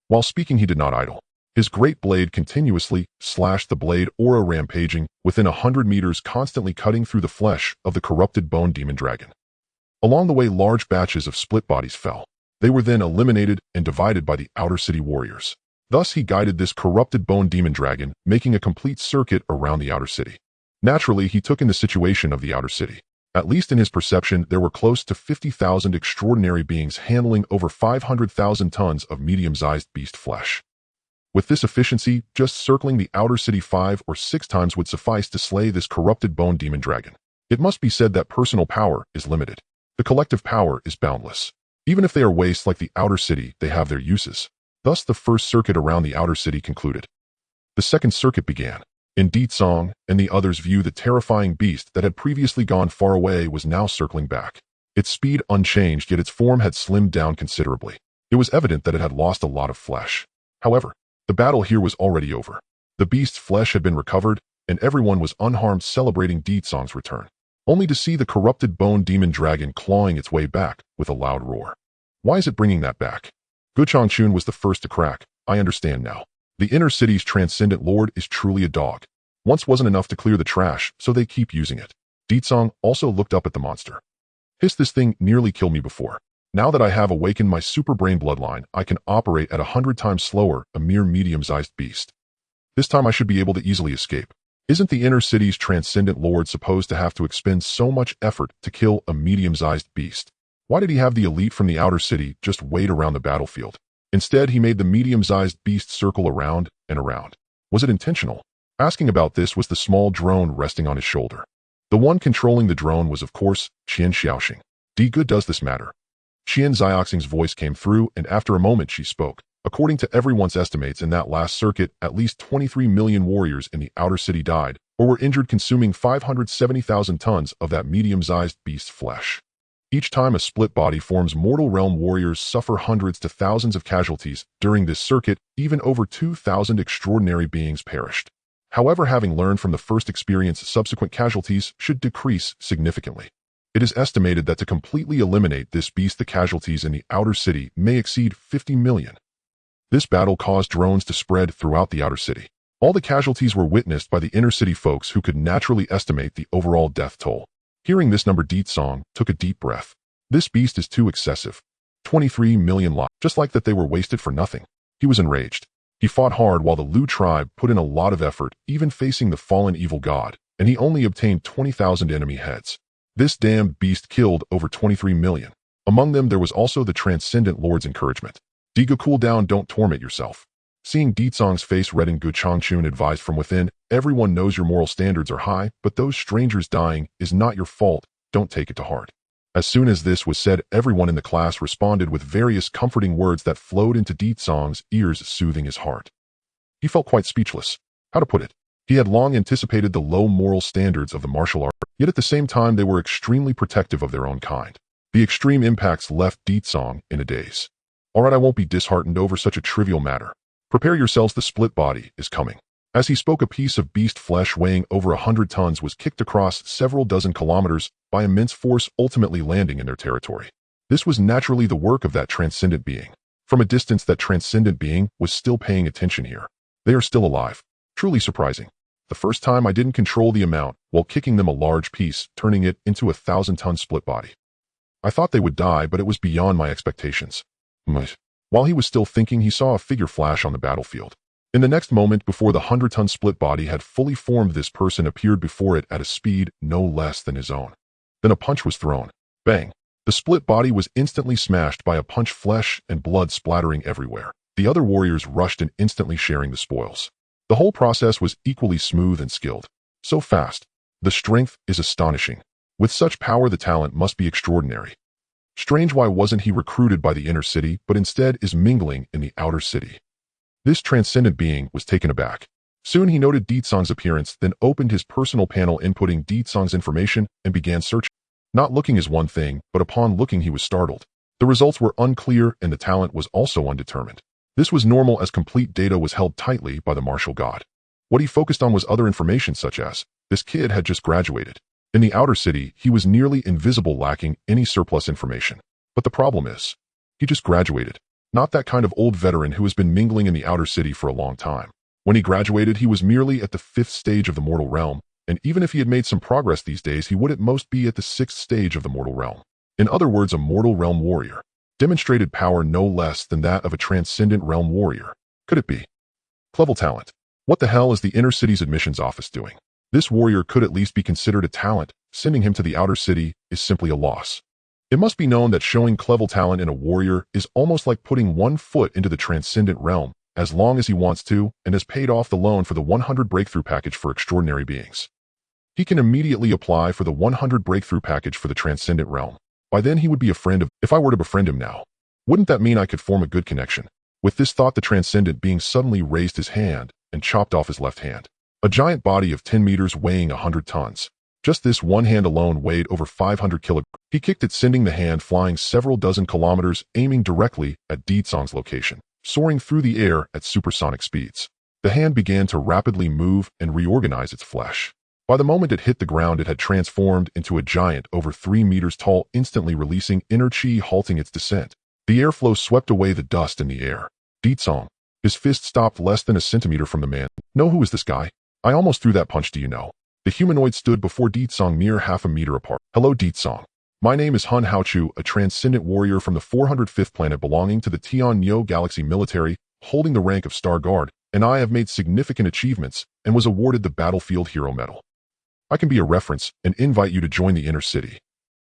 While speaking, he did not idle. His great blade continuously slashed the blade aura, rampaging within 100 meters, constantly cutting through the flesh of the corrupted bone demon dragon. Along the way, large batches of split bodies fell. They were then eliminated and divided by the outer city warriors. Thus, he guided this corrupted bone demon dragon, making a complete circuit around the outer city. Naturally, he took in the situation of the outer city. At least in his perception, there were close to 50,000 extraordinary beings handling over 500,000 tons of medium-sized beast flesh. With this efficiency, just circling the outer city 5 or 6 times would suffice to slay this corrupted bone demon dragon. It must be said that personal power is limited. The collective power is boundless. Even if they are wastes like the outer city, they have their uses. Thus, the first circuit around the outer city concluded. The second circuit began. Indeed, Song and the others' view, the terrifying beast that had previously gone far away was now circling back. Its speed unchanged, yet its form had slimmed down considerably. It was evident that it had lost a lot of flesh. However, the battle here was already over. The beast's flesh had been recovered, and everyone was unharmed, celebrating Song's return. only to see the corrupted bone demon dragon clawing its way back with a loud roar. Why is it bringing that back? Gu Changchun was the first to crack. I understand now. The inner city's transcendent lord is truly a dog. Once wasn't enough to clear the trash, so they keep using it. Ditsong also looked up at the monster. Hiss, this thing nearly killed me before. Now that I have awakened my super brain bloodline, I can operate at 100 times slower, a mere medium-sized beast. This time I should be able to easily escape. Isn't the inner city's transcendent lord supposed to have to expend so much effort to kill a medium-sized beast? Why did he have the elite from the outer city just wait around the battlefield? Instead, he made the medium-sized beast circle around and around. Was it intentional? Asking about this was the small drone resting on his shoulder. The one controlling the drone was, of course, Qian Xiaoxing. Good does this matter? Qian Xiaoxing's voice came through, and after a moment she spoke. According to everyone's estimates in that last circuit, at least 23 million warriors in the outer city died or were injured, consuming 570,000 tons of that medium-sized beast's flesh. Each time a split body forms, mortal realm warriors suffer hundreds to thousands of casualties. During this circuit, even over 2,000 extraordinary beings perished. However, having learned from the first experience, subsequent casualties should decrease significantly. It is estimated that to completely eliminate this beast, the casualties in the outer city may exceed 50 million. This battle caused drones to spread throughout the outer city. All the casualties were witnessed by the inner city folks who could naturally estimate the overall death toll. Hearing this number, Ditsong took a deep breath. This beast is too excessive. 23 million lives, just like that they were wasted for nothing. He was enraged. He fought hard while the Lu tribe put in a lot of effort, even facing the fallen evil god, and he only obtained 20,000 enemy heads. This damned beast killed over 23 million. Among them, there was also the Transcendent Lord's encouragement. Diga, cool down, don't torment yourself. Seeing Ditsong's face redden, Gu Changchun advised from within, everyone knows your moral standards are high, but those strangers dying is not your fault. Don't take it to heart. As soon as this was said, everyone in the class responded with various comforting words that flowed into Ditsong's ears, soothing his heart. He felt quite speechless. How to put it? He had long anticipated the low moral standards of the martial art, yet at the same time they were extremely protective of their own kind. The extreme impacts left Ditsong in a daze. Alright, I won't be disheartened over such a trivial matter. Prepare yourselves, the split body is coming. As he spoke, a piece of beast flesh weighing over 100 tons was kicked across several dozen kilometers by immense force, ultimately landing in their territory. This was naturally the work of that transcendent being. From a distance, that transcendent being was still paying attention here. They are still alive. Truly surprising. The first time I didn't control the amount while kicking them a large piece, turning it into a 1,000-ton split body. I thought they would die, but it was beyond my expectations. While he was still thinking, he saw a figure flash on the battlefield. In the next moment, before the 100-ton split body had fully formed, this person appeared before it at a speed no less than his own. Then a punch was thrown. Bang! The split body was instantly smashed by a punch, flesh and blood splattering everywhere. The other warriors rushed in, instantly sharing the spoils. The whole process was equally smooth and skilled. So fast. The strength is astonishing. With such power, the talent must be extraordinary. Strange, why wasn't he recruited by the inner city, but instead is mingling in the outer city? This transcendent being was taken aback. Soon he noted Ditsong's appearance, then opened his personal panel, inputting Ditsong's information, and began searching. Not looking is one thing, but upon looking he was startled. The results were unclear and the talent was also undetermined. This was normal, as complete data was held tightly by the martial god. What he focused on was other information, such as, this kid had just graduated. In the outer city, he was nearly invisible, lacking any surplus information. But the problem is, he just graduated. Not that kind of old veteran who has been mingling in the outer city for a long time. When he graduated, he was merely at the 5th stage of the mortal realm, and even if he had made some progress these days, he would at most be at the 6th stage of the mortal realm. In other words, a mortal realm warrior. Demonstrated power no less than that of a transcendent realm warrior. Could it be? Clever talent. What the hell is the inner city's admissions office doing? This warrior could at least be considered a talent. Sending him to the outer city is simply a loss. It must be known that showing clever talent in a warrior is almost like putting one foot into the transcendent realm, as long as he wants to, and has paid off the loan for the 100 breakthrough package for extraordinary beings. He can immediately apply for the 100 breakthrough package for the transcendent realm. By then he would be a friend of, if I were to befriend him now. Wouldn't that mean I could form a good connection? With this thought, the transcendent being suddenly raised his hand and chopped off his left hand. A giant body of 10 meters weighing 100 tons. Just this one hand alone weighed over 500 kilograms. He kicked it, sending the hand flying several dozen kilometers, aiming directly at Ditsong's location, soaring through the air at supersonic speeds. The hand began to rapidly move and reorganize its flesh. By the moment it hit the ground, it had transformed into a giant over 3 meters tall, instantly releasing inner chi, halting its descent. The airflow swept away the dust in the air. Deetsong. His fist stopped less than a centimeter from the man. "No, who is this guy? I almost threw that punch, do you know?" The humanoid stood before Deetsong mere half a meter apart. "Hello, Deetsong. My name is Hun Haochu, a transcendent warrior from the 405th planet belonging to the Tian-Nyo Galaxy military, holding the rank of Star Guard, and I have made significant achievements and was awarded the Battlefield Hero Medal. I can be a reference and invite you to join the inner city."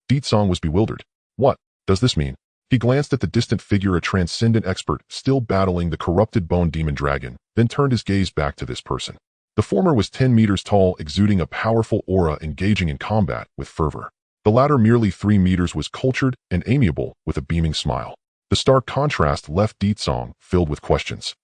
Deetsong was bewildered. What does this mean? He glanced at the distant figure, a transcendent expert still battling the corrupted bone demon dragon, then turned his gaze back to this person. The former was 10 meters tall, exuding a powerful aura, engaging in combat with fervor. The latter, merely 3 meters, was cultured and amiable with a beaming smile. The stark contrast left Deetsong filled with questions.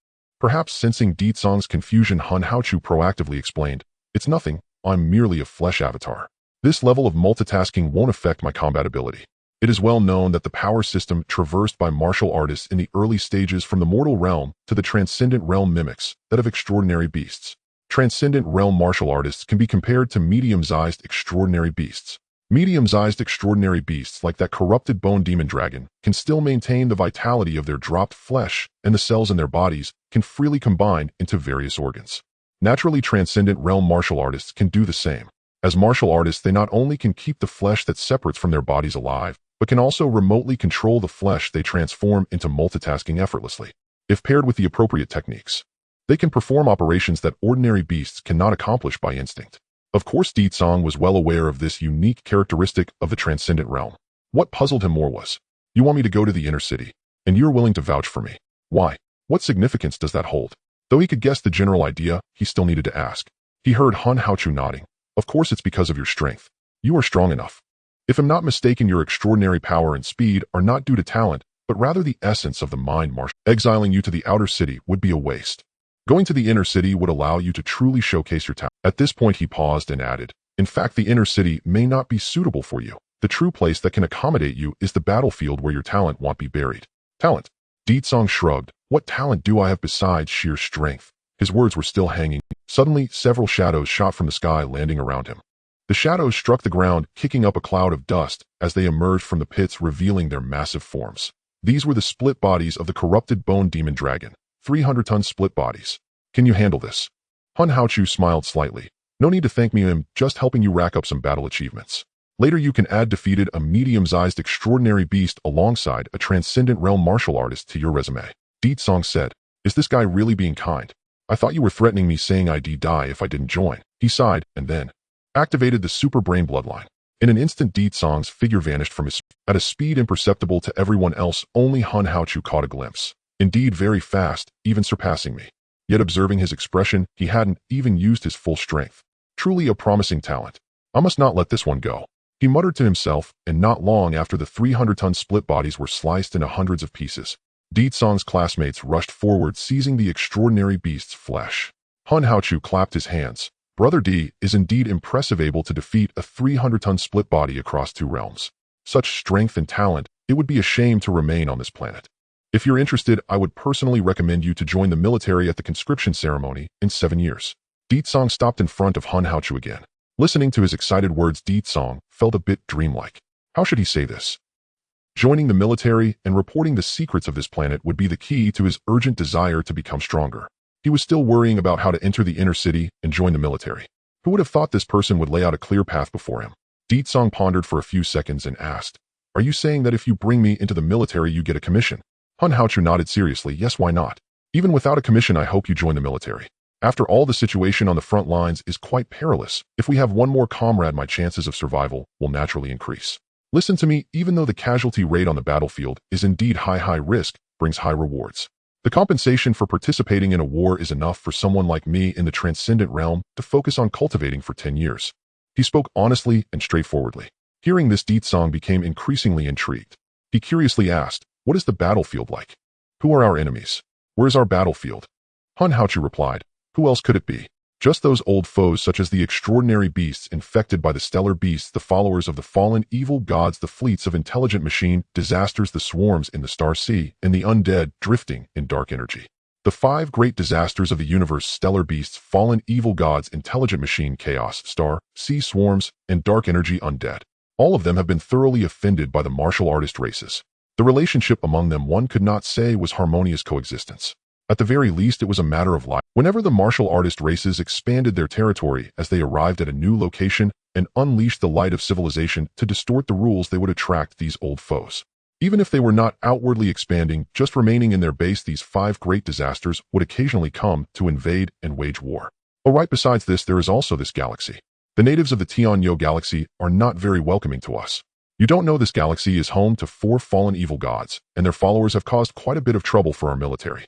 Perhaps sensing Deetsong's confusion, Hun Haochu proactively explained, "It's nothing, I'm merely a flesh avatar. This level of multitasking won't affect my combat ability. It is well known that the power system traversed by martial artists in the early stages from the mortal realm to the transcendent realm mimics that of extraordinary beasts. Transcendent realm martial artists can be compared to medium-sized extraordinary beasts. Medium-sized extraordinary beasts like that corrupted bone demon dragon can still maintain the vitality of their dropped flesh, and the cells in their bodies can freely combine into various organs. Naturally, transcendent realm martial artists can do the same. As martial artists, they not only can keep the flesh that separates from their bodies alive, but can also remotely control the flesh they transform into, multitasking effortlessly. If paired with the appropriate techniques, they can perform operations that ordinary beasts cannot accomplish by instinct. Of course, Deetsong was well aware of this unique characteristic of the transcendent realm. What puzzled him more was, "You want me to go to the inner city, and you're willing to vouch for me? Why? What significance does that hold?" Though he could guess the general idea, he still needed to ask. He heard Hun Haochu nodding. "Of course, it's because of your strength. You are strong enough. If I'm not mistaken, your extraordinary power and speed are not due to talent, but rather the essence of the mind martial. Exiling you to the outer city would be a waste. Going to the inner city would allow you to truly showcase your talent." At this point he paused and added, "In fact, the inner city may not be suitable for you. The true place that can accommodate you is the battlefield, where your talent won't be buried." "Talent?" Deetsong shrugged. "What talent do I have besides sheer strength?" His words were still hanging. Suddenly, several shadows shot from the sky, landing around him. The shadows struck the ground, kicking up a cloud of dust as they emerged from the pits, revealing their massive forms. These were the split bodies of the corrupted bone demon dragon. 300-ton split bodies. "Can you handle this?" Hun Haochu smiled slightly. "No need to thank me, I'm just helping you rack up some battle achievements. Later you can add defeated a medium-sized extraordinary beast alongside a transcendent realm martial artist to your resume." Deetsong said, "Is this guy really being kind? I thought you were threatening me, saying I'd die if I didn't join." He sighed, and then activated the super brain bloodline. In an instant, Deetsong's figure vanished from his at a speed imperceptible to everyone else. Only Hun Haochu caught a glimpse. Indeed, very fast, even surpassing me. Yet observing his expression, he hadn't even used his full strength. Truly a promising talent. I must not let this one go. He muttered to himself, and not long after, the 300-ton split bodies were sliced into hundreds of pieces. Deetsong's classmates rushed forward, seizing the extraordinary beast's flesh. Hun Haochu clapped his hands. Brother D is indeed impressive, able to defeat a 300-ton split body across 2 realms. Such strength and talent, it would be a shame to remain on this planet. If you're interested, I would personally recommend you to join the military at the conscription ceremony in 7 years. Deetsong stopped in front of Hun Haochu again. Listening to his excited words, Deetsong felt a bit dreamlike. How should he say this? Joining the military and reporting the secrets of this planet would be the key to his urgent desire to become stronger. He was still worrying about how to enter the inner city and join the military. Who would have thought this person would lay out a clear path before him? Deetsong pondered for a few seconds and asked, "Are you saying that if you bring me into the military you get a commission?" Hun Haochu nodded seriously. "Yes, why not? Even without a commission, I hope you join the military. After all, the situation on the front lines is quite perilous. If we have one more comrade, my chances of survival will naturally increase. Listen to me, even though the casualty rate on the battlefield is indeed high risk, brings high rewards. The compensation for participating in a war is enough for someone like me in the transcendent realm to focus on cultivating for 10 years. He spoke honestly and straightforwardly. Hearing this, Deetsong became increasingly intrigued. He curiously asked, "What is the battlefield like? Who are our enemies? Where is our battlefield?" Hun Haochu replied, "Who else could it be? Just those old foes, such as the extraordinary beasts infected by the stellar beasts, the followers of the fallen evil gods, the fleets of intelligent machine disasters, the swarms in the star sea, and the undead drifting in dark energy. The five great disasters of the universe: stellar beasts, fallen evil gods, intelligent machine, chaos, star, sea swarms, and dark energy undead. All of them have been thoroughly offended by the martial artist races. The relationship among them one could not say was harmonious coexistence. At the very least, it was a matter of life. Whenever the martial artist races expanded their territory as they arrived at a new location and unleashed the light of civilization to distort the rules, they would attract these old foes. Even if they were not outwardly expanding, just remaining in their base, these five great disasters would occasionally come to invade and wage war. Oh, right, besides this, there is also this galaxy. The natives of the Tianyo galaxy are not very welcoming to us. You don't know this galaxy is home to 4 fallen evil gods, and their followers have caused quite a bit of trouble for our military.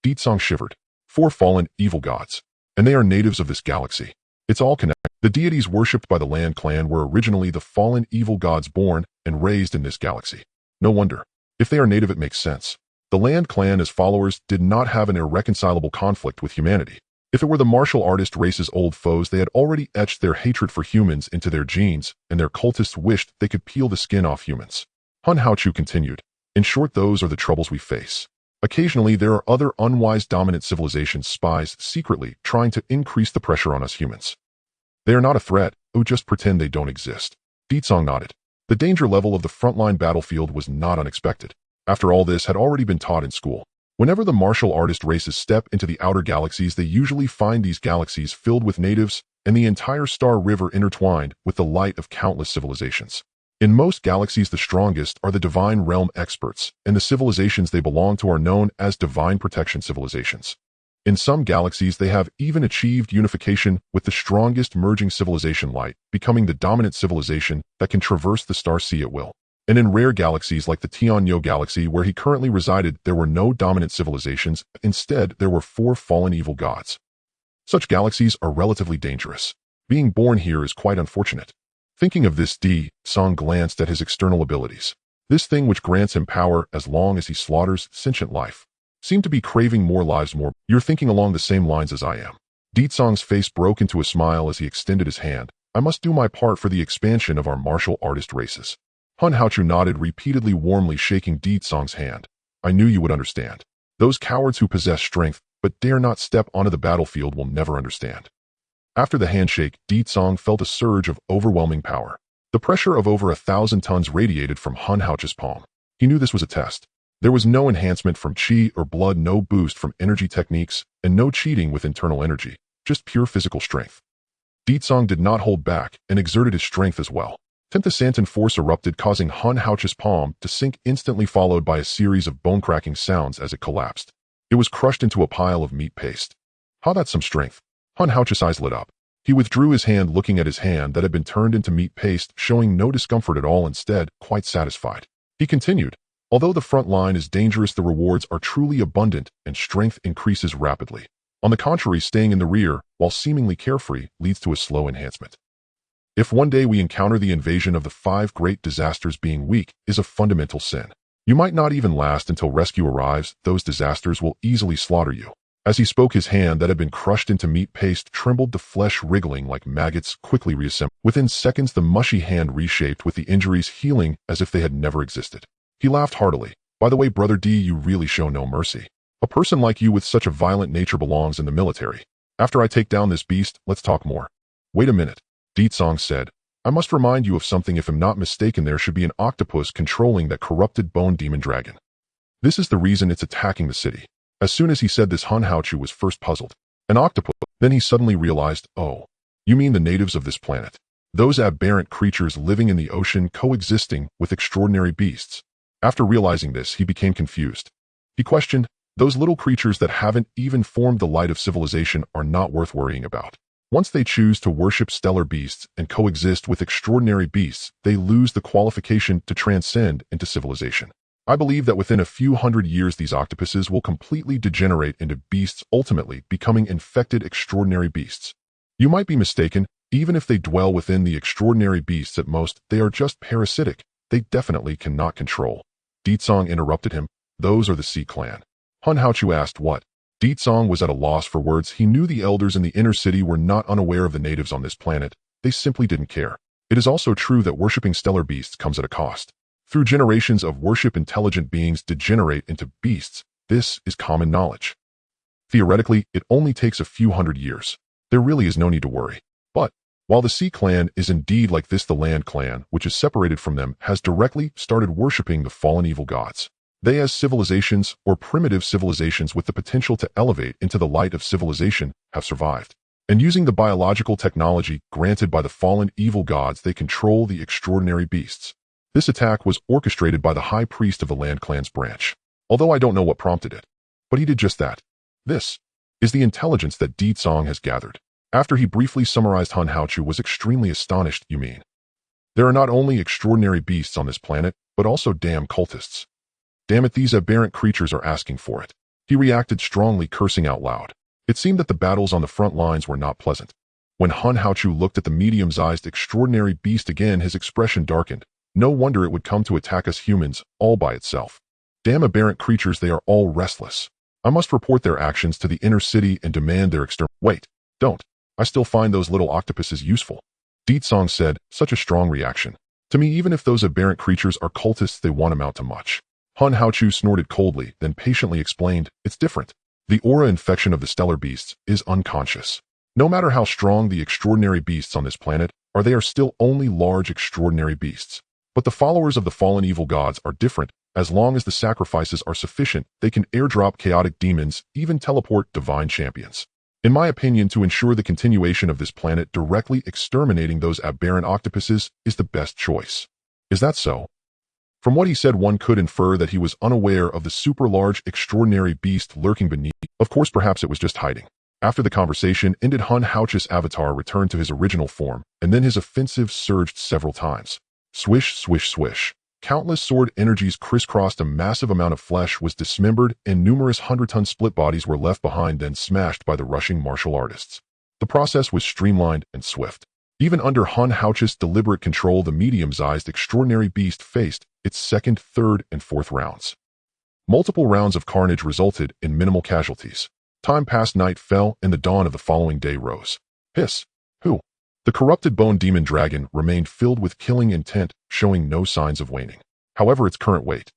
Deetsong shivered. 4 fallen evil gods. And they are natives of this galaxy. It's all connected. The deities worshipped by the Land clan were originally the fallen evil gods born and raised in this galaxy. No wonder. If they are native, it makes sense. The Land clan as followers did not have an irreconcilable conflict with humanity. If it were the martial artist race's old foes, they had already etched their hatred for humans into their genes, and their cultists wished they could peel the skin off humans. Hun Haochu continued. In short, those are the troubles we face. Occasionally, there are other unwise dominant civilization spies secretly trying to increase the pressure on us humans. They are not a threat, just pretend they don't exist. Deetsong nodded. The danger level of the frontline battlefield was not unexpected. After all, this had already been taught in school. Whenever the martial artist races step into the outer galaxies, they usually find these galaxies filled with natives and the entire star river intertwined with the light of countless civilizations. In most galaxies, the strongest are the divine realm experts, and the civilizations they belong to are known as divine protection civilizations. In some galaxies, they have even achieved unification with the strongest merging civilization light, becoming the dominant civilization that can traverse the star sea at will. And in rare galaxies like the Tianyo galaxy where he currently resided, there were no dominant civilizations. Instead, there were 4 fallen evil gods. Such galaxies are relatively dangerous. Being born here is quite unfortunate. Thinking of this, Song glanced at his external abilities. This thing which grants him power as long as he slaughters sentient life seemed to be craving more lives more. You're thinking along the same lines as I am. Deetsong's face broke into a smile as he extended his hand. I must do my part for the expansion of our martial artist races. Hun Haochu nodded repeatedly, warmly shaking Deetsong's hand. I knew you would understand. Those cowards who possess strength but dare not step onto the battlefield will never understand. After the handshake, Deetsong felt a surge of overwhelming power. The pressure of over 1,000 tons radiated from Hun Haochu's palm. He knew this was a test. There was no enhancement from chi or blood, no boost from energy techniques, and no cheating with internal energy, just pure physical strength. Deetsong did not hold back and exerted his strength as well. Tempest-Santon force erupted, causing Hun Haochu's palm to sink instantly, followed by a series of bone-cracking sounds as it collapsed. It was crushed into a pile of meat paste. How that's some strength. Hun Haochu's eyes lit up. He withdrew his hand, looking at his hand that had been turned into meat paste, showing no discomfort at all, instead, quite satisfied. He continued, although the front line is dangerous, the rewards are truly abundant and strength increases rapidly. On the contrary, staying in the rear, while seemingly carefree, leads to a slow enhancement. If one day we encounter the invasion of the 5 great disasters, being weak is a fundamental sin. You might not even last until rescue arrives. Those disasters will easily slaughter you. As he spoke, his hand that had been crushed into meat paste trembled, the flesh wriggling like maggots, quickly reassembled. Within seconds, the mushy hand reshaped, with the injuries healing as if they had never existed. He laughed heartily. By the way, Brother D, you really show no mercy. A person like you with such a violent nature belongs in the military. After I take down this beast, let's talk more. Wait a minute. Deetsong said, I must remind you of something. If I'm not mistaken, there should be an octopus controlling that corrupted bone demon dragon. This is the reason it's attacking the city. As soon as he said this, Hun Haochu was first puzzled. An octopus? Then he suddenly realized, oh, you mean the natives of this planet. Those aberrant creatures living in the ocean, coexisting with extraordinary beasts. After realizing this, he became confused. He questioned, those little creatures that haven't even formed the light of civilization are not worth worrying about. Once they choose to worship stellar beasts and coexist with extraordinary beasts, they lose the qualification to transcend into civilization. I believe that within a few hundred years, these octopuses will completely degenerate into beasts, ultimately becoming infected extraordinary beasts. You might be mistaken. Even if they dwell within the extraordinary beasts, at most, they are just parasitic. They definitely cannot control. Deetsong interrupted him. Those are the Sea Clan. Hun Haochu asked what? Deetsong was at a loss for words. He knew the elders in the inner city were not unaware of the natives on this planet. They simply didn't care. It is also true that worshipping stellar beasts comes at a cost. Through generations of worship, intelligent beings degenerate into beasts. This is common knowledge. Theoretically, it only takes a few hundred years. There really is no need to worry. But, while the Sea Clan is indeed like this, the Land Clan, which is separated from them, has directly started worshipping the fallen evil gods. They, as civilizations, or primitive civilizations with the potential to elevate into the light of civilization, have survived. And using the biological technology granted by the fallen evil gods, they control the extraordinary beasts. This attack was orchestrated by the High Priest of the Land Clan's branch. Although I don't know what prompted it. But he did just that. This is the intelligence that Di Tsong has gathered. After he briefly summarized, Hun Haochu was extremely astonished. You mean? There are not only extraordinary beasts on this planet, but also damn cultists. Damn it, these aberrant creatures are asking for it. He reacted strongly, cursing out loud. It seemed that the battles on the front lines were not pleasant. When Hun Haochu looked at the medium-sized extraordinary beast again, his expression darkened. No wonder it would come to attack us humans, all by itself. Damn aberrant creatures, they are all restless. I must report their actions to the inner city and demand their Wait, don't. I still find those little octopuses useful. Di Tsong said, such a strong reaction. To me, even if those aberrant creatures are cultists, they won't amount to much. Hun Haochu snorted coldly, then patiently explained, it's different. The aura infection of the stellar beasts is unconscious. No matter how strong the extraordinary beasts on this planet are, they are still only large extraordinary beasts. But the followers of the fallen evil gods are different. As long as the sacrifices are sufficient, they can airdrop chaotic demons, even teleport divine champions. In my opinion, to ensure the continuation of this planet, directly exterminating those aberrant octopuses is the best choice. Is that so? From what he said, one could infer that he was unaware of the super-large extraordinary beast lurking beneath. Of course, perhaps it was just hiding. After the conversation ended, Hun Haochu's avatar returned to his original form, and then his offensive surged several times. Swish, swish, swish. Countless sword energies crisscrossed, a massive amount of flesh was dismembered, and numerous 100-ton split bodies were left behind, then smashed by the rushing martial artists. The process was streamlined and swift. Even under Hun Haochu's deliberate control, the medium-sized extraordinary beast faced its second, third, and fourth rounds. Multiple rounds of carnage resulted in minimal casualties. Time passed, night fell, and the dawn of the following day rose. Hiss! Who? The corrupted bone demon dragon remained filled with killing intent, showing no signs of waning. However, its current weight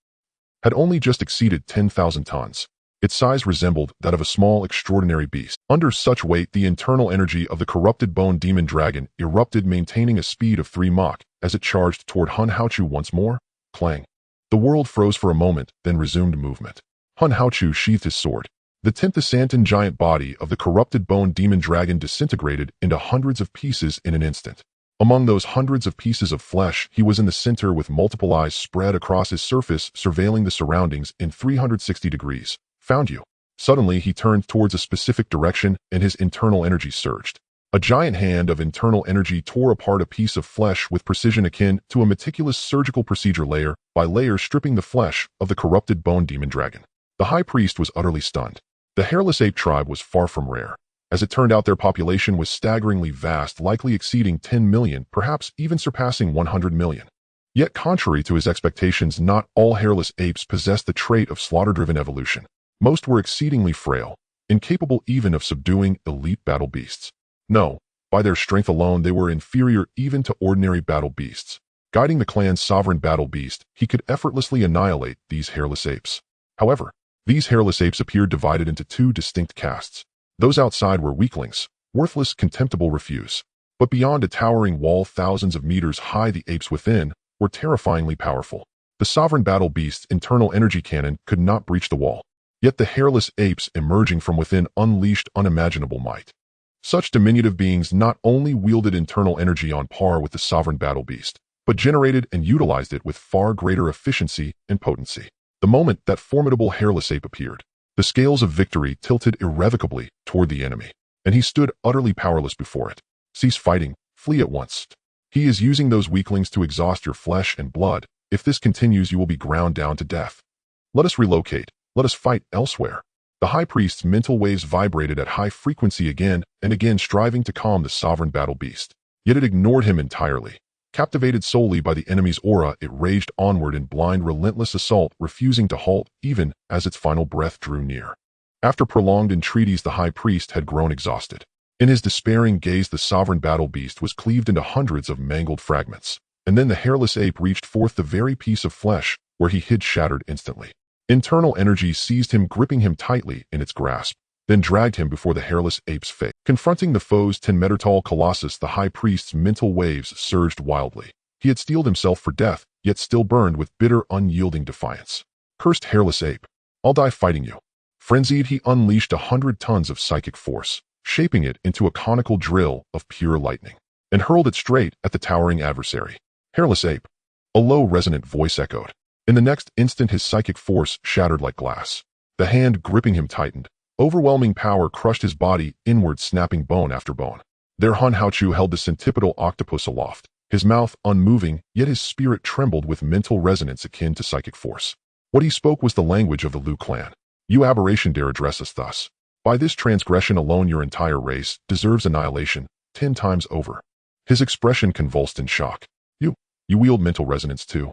had only just exceeded 10,000 tons. Its size resembled that of a small extraordinary beast. Under such weight, the internal energy of the corrupted bone demon dragon erupted, maintaining a speed of 3 Mach as it charged toward Hun Haochu once more. Clang. The world froze for a moment, then resumed movement. Hun Haochu sheathed his sword. The Tenthisantin giant body of the corrupted bone demon dragon disintegrated into hundreds of pieces in an instant. Among those hundreds of pieces of flesh, he was in the center with multiple eyes spread across his surface, surveilling the surroundings in 360 degrees. Found you. Suddenly, he turned towards a specific direction, and his internal energy surged. A giant hand of internal energy tore apart a piece of flesh with precision akin to a meticulous surgical procedure, layer by layer, stripping the flesh of the corrupted bone demon dragon. The high priest was utterly stunned. The hairless ape tribe was far from rare. As it turned out, their population was staggeringly vast, likely exceeding 10 million, perhaps even surpassing 100 million. Yet, contrary to his expectations, not all hairless apes possessed the trait of slaughter-driven evolution. Most were exceedingly frail, incapable even of subduing elite battle beasts. No, by their strength alone, they were inferior even to ordinary battle beasts. Guiding the clan's sovereign battle beast, he could effortlessly annihilate these hairless apes. However, these hairless apes appeared divided into 2 distinct castes. Those outside were weaklings, worthless, contemptible refuse. But beyond a towering wall thousands of meters high, the apes within were terrifyingly powerful. The sovereign battle beast's internal energy cannon could not breach the wall. Yet the hairless apes emerging from within unleashed unimaginable might. Such diminutive beings not only wielded internal energy on par with the sovereign battle beast, but generated and utilized it with far greater efficiency and potency. The moment that formidable hairless ape appeared, the scales of victory tilted irrevocably toward the enemy, and he stood utterly powerless before it. Cease fighting, flee at once. He is using those weaklings to exhaust your flesh and blood. If this continues, you will be ground down to death. Let us relocate. Let us fight elsewhere. The high priest's mental waves vibrated at high frequency again and again, striving to calm the sovereign battle beast. Yet it ignored him entirely. Captivated solely by the enemy's aura, it raged onward in blind, relentless assault, refusing to halt even as its final breath drew near. After prolonged entreaties, the high priest had grown exhausted. In his despairing gaze, the sovereign battle beast was cleaved into hundreds of mangled fragments. And then the hairless ape reached forth the very piece of flesh where he hid, shattered instantly. Internal energy seized him, gripping him tightly in its grasp. then dragged him before the hairless ape's face. Confronting the foe's 10-meter-tall colossus, the high priest's mental waves surged wildly. He had steeled himself for death, yet still burned with bitter, unyielding defiance. Cursed hairless ape, I'll die fighting you. Frenzied, he unleashed 100 tons of psychic force, shaping it into a conical drill of pure lightning, and hurled it straight at the towering adversary. Hairless ape, a low, resonant voice echoed. In the next instant, his psychic force shattered like glass. The hand gripping him tightened. Overwhelming power crushed his body inward, snapping bone after bone. There, Hun Haochu held the centipedal octopus aloft, his mouth unmoving, yet his spirit trembled with mental resonance akin to psychic force. What he spoke was the language of the Liu clan. You aberration dare address us thus? By this transgression alone your entire race deserves annihilation 10 times over. His expression convulsed in shock. You wield mental resonance too.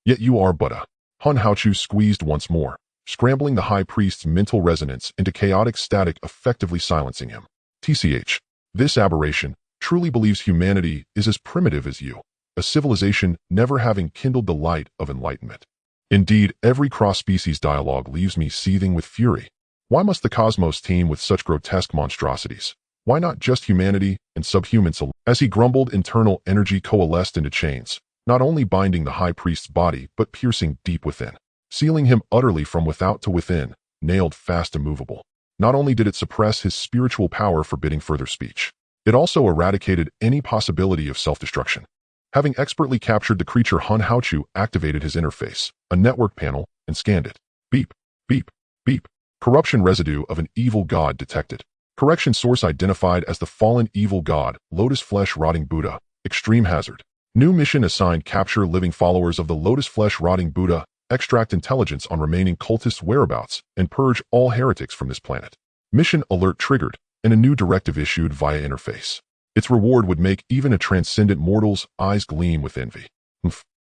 Yet you are but a... Hun Haochu squeezed once more, scrambling the high priest's mental resonance into chaotic static, effectively silencing him. TCH. This aberration truly believes humanity is as primitive as you, a civilization never having kindled the light of enlightenment. Indeed, every cross-species dialogue leaves me seething with fury. Why must the cosmos teem with such grotesque monstrosities? Why not just humanity and subhumans alone? As he grumbled, internal energy coalesced into chains, not only binding the high priest's body but piercing deep within, sealing him utterly from without to within, nailed fast immovable. Not only did it suppress his spiritual power, forbidding further speech, it also eradicated any possibility of self-destruction. Having expertly captured the creature, Hun Haochu activated his interface, a network panel, and scanned it. Beep, beep, beep. Corruption residue of an evil god detected. Correction source identified as the fallen evil god, lotus flesh rotting Buddha. Extreme hazard. New mission assigned: capture living followers of the lotus flesh rotting Buddha, extract intelligence on remaining cultists' whereabouts, and purge all heretics from this planet. Mission alert triggered, and a new directive issued via interface. Its reward would make even a transcendent mortal's eyes gleam with envy.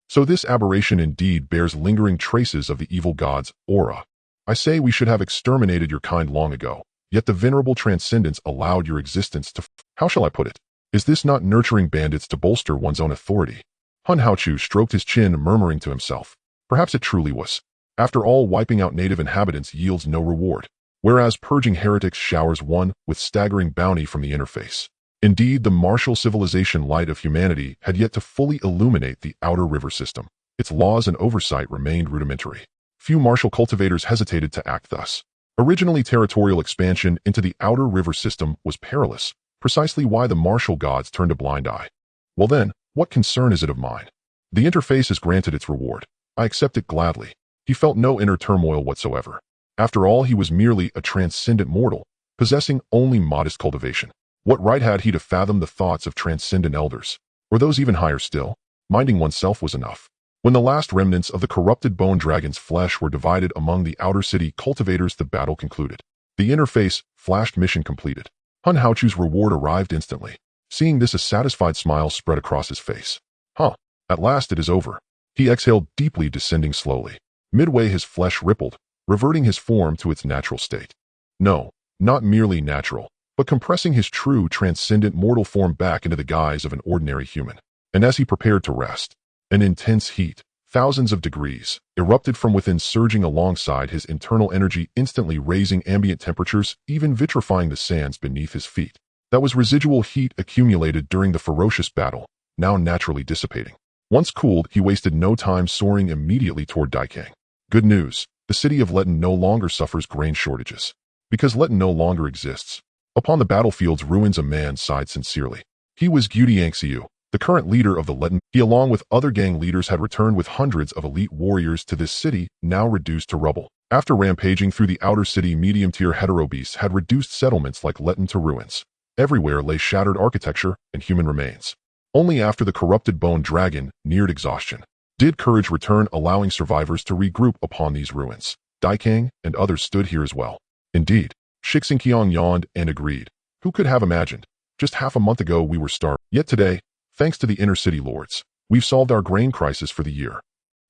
So this aberration indeed bears lingering traces of the evil god's aura. I say we should have exterminated your kind long ago, yet the venerable transcendence allowed your existence to... How shall I put it? Is this not nurturing bandits to bolster one's own authority? Hun Haochu stroked his chin, murmuring to himself. Perhaps it truly was. After all, wiping out native inhabitants yields no reward, whereas purging heretics showers one with staggering bounty from the interface. Indeed, the martial civilization light of humanity had yet to fully illuminate the outer river system. Its laws and oversight remained rudimentary. Few martial cultivators hesitated to act thus. Originally, territorial expansion into the outer river system was perilous, precisely why the martial gods turned a blind eye. Well then, what concern is it of mine? The interface has granted its reward. I accept it gladly. He felt no inner turmoil whatsoever. After all, he was merely a transcendent mortal, possessing only modest cultivation. What right had he to fathom the thoughts of transcendent elders, or those even higher still? Minding oneself was enough. When the last remnants of the corrupted bone dragon's flesh were divided among the outer city cultivators, the battle concluded. The interface flashed: mission completed. Hun Haochu's reward arrived instantly. Seeing this, a satisfied smile spread across his face. At last it is over. He exhaled deeply, descending slowly. Midway, his flesh rippled, reverting his form to its natural state. No, not merely natural, but compressing his true transcendent mortal form back into the guise of an ordinary human. And as he prepared to rest, an intense heat, thousands of degrees, erupted from within, surging alongside his internal energy, instantly raising ambient temperatures, even vitrifying the sands beneath his feet. That was residual heat accumulated during the ferocious battle, now naturally dissipating. Once cooled, he wasted no time, soaring immediately toward Cang. Good news, the city of Leton no longer suffers grain shortages. Because Leton no longer exists. Upon the battlefield's ruins, a man sighed sincerely. He was Gudiangxiu, the current leader of the Leton. He, along with other gang leaders, had returned with hundreds of elite warriors to this city, now reduced to rubble. After rampaging through the outer city, medium-tier heterobeasts had reduced settlements like Leton to ruins. Everywhere lay shattered architecture and human remains. Only after the corrupted bone dragon neared exhaustion did courage return, allowing survivors to regroup upon these ruins. Cang and others stood here as well. Indeed, Shixingqiang yawned and agreed. Who could have imagined? Just half a month ago we were starved. Yet today, thanks to the inner city lords, we've solved our grain crisis for the year.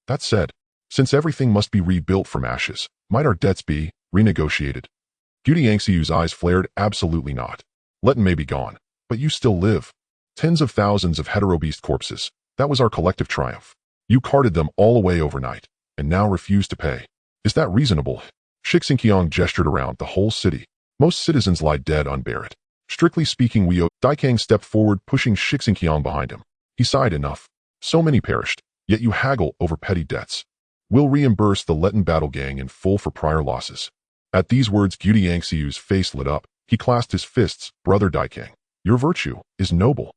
That said, since everything must be rebuilt from ashes, might our debts be renegotiated? Gudiangxiu's eyes flared. Absolutely not. Leton may be gone, but you still live. Tens of thousands of heterobeast corpses. That was our collective triumph. You carted them all away overnight, and now refuse to pay. Is that reasonable? Shixingqiang gestured around the whole city. Most citizens lie dead unburied. Strictly speaking, Daikang stepped forward, pushing Shixinqiang behind him. He sighed, enough. So many perished, yet you haggle over petty debts. We'll reimburse the Letten battle gang in full for prior losses. At these words, Guti Yangxiu's face lit up. He clasped his fists. Brother Daikang, your virtue is noble.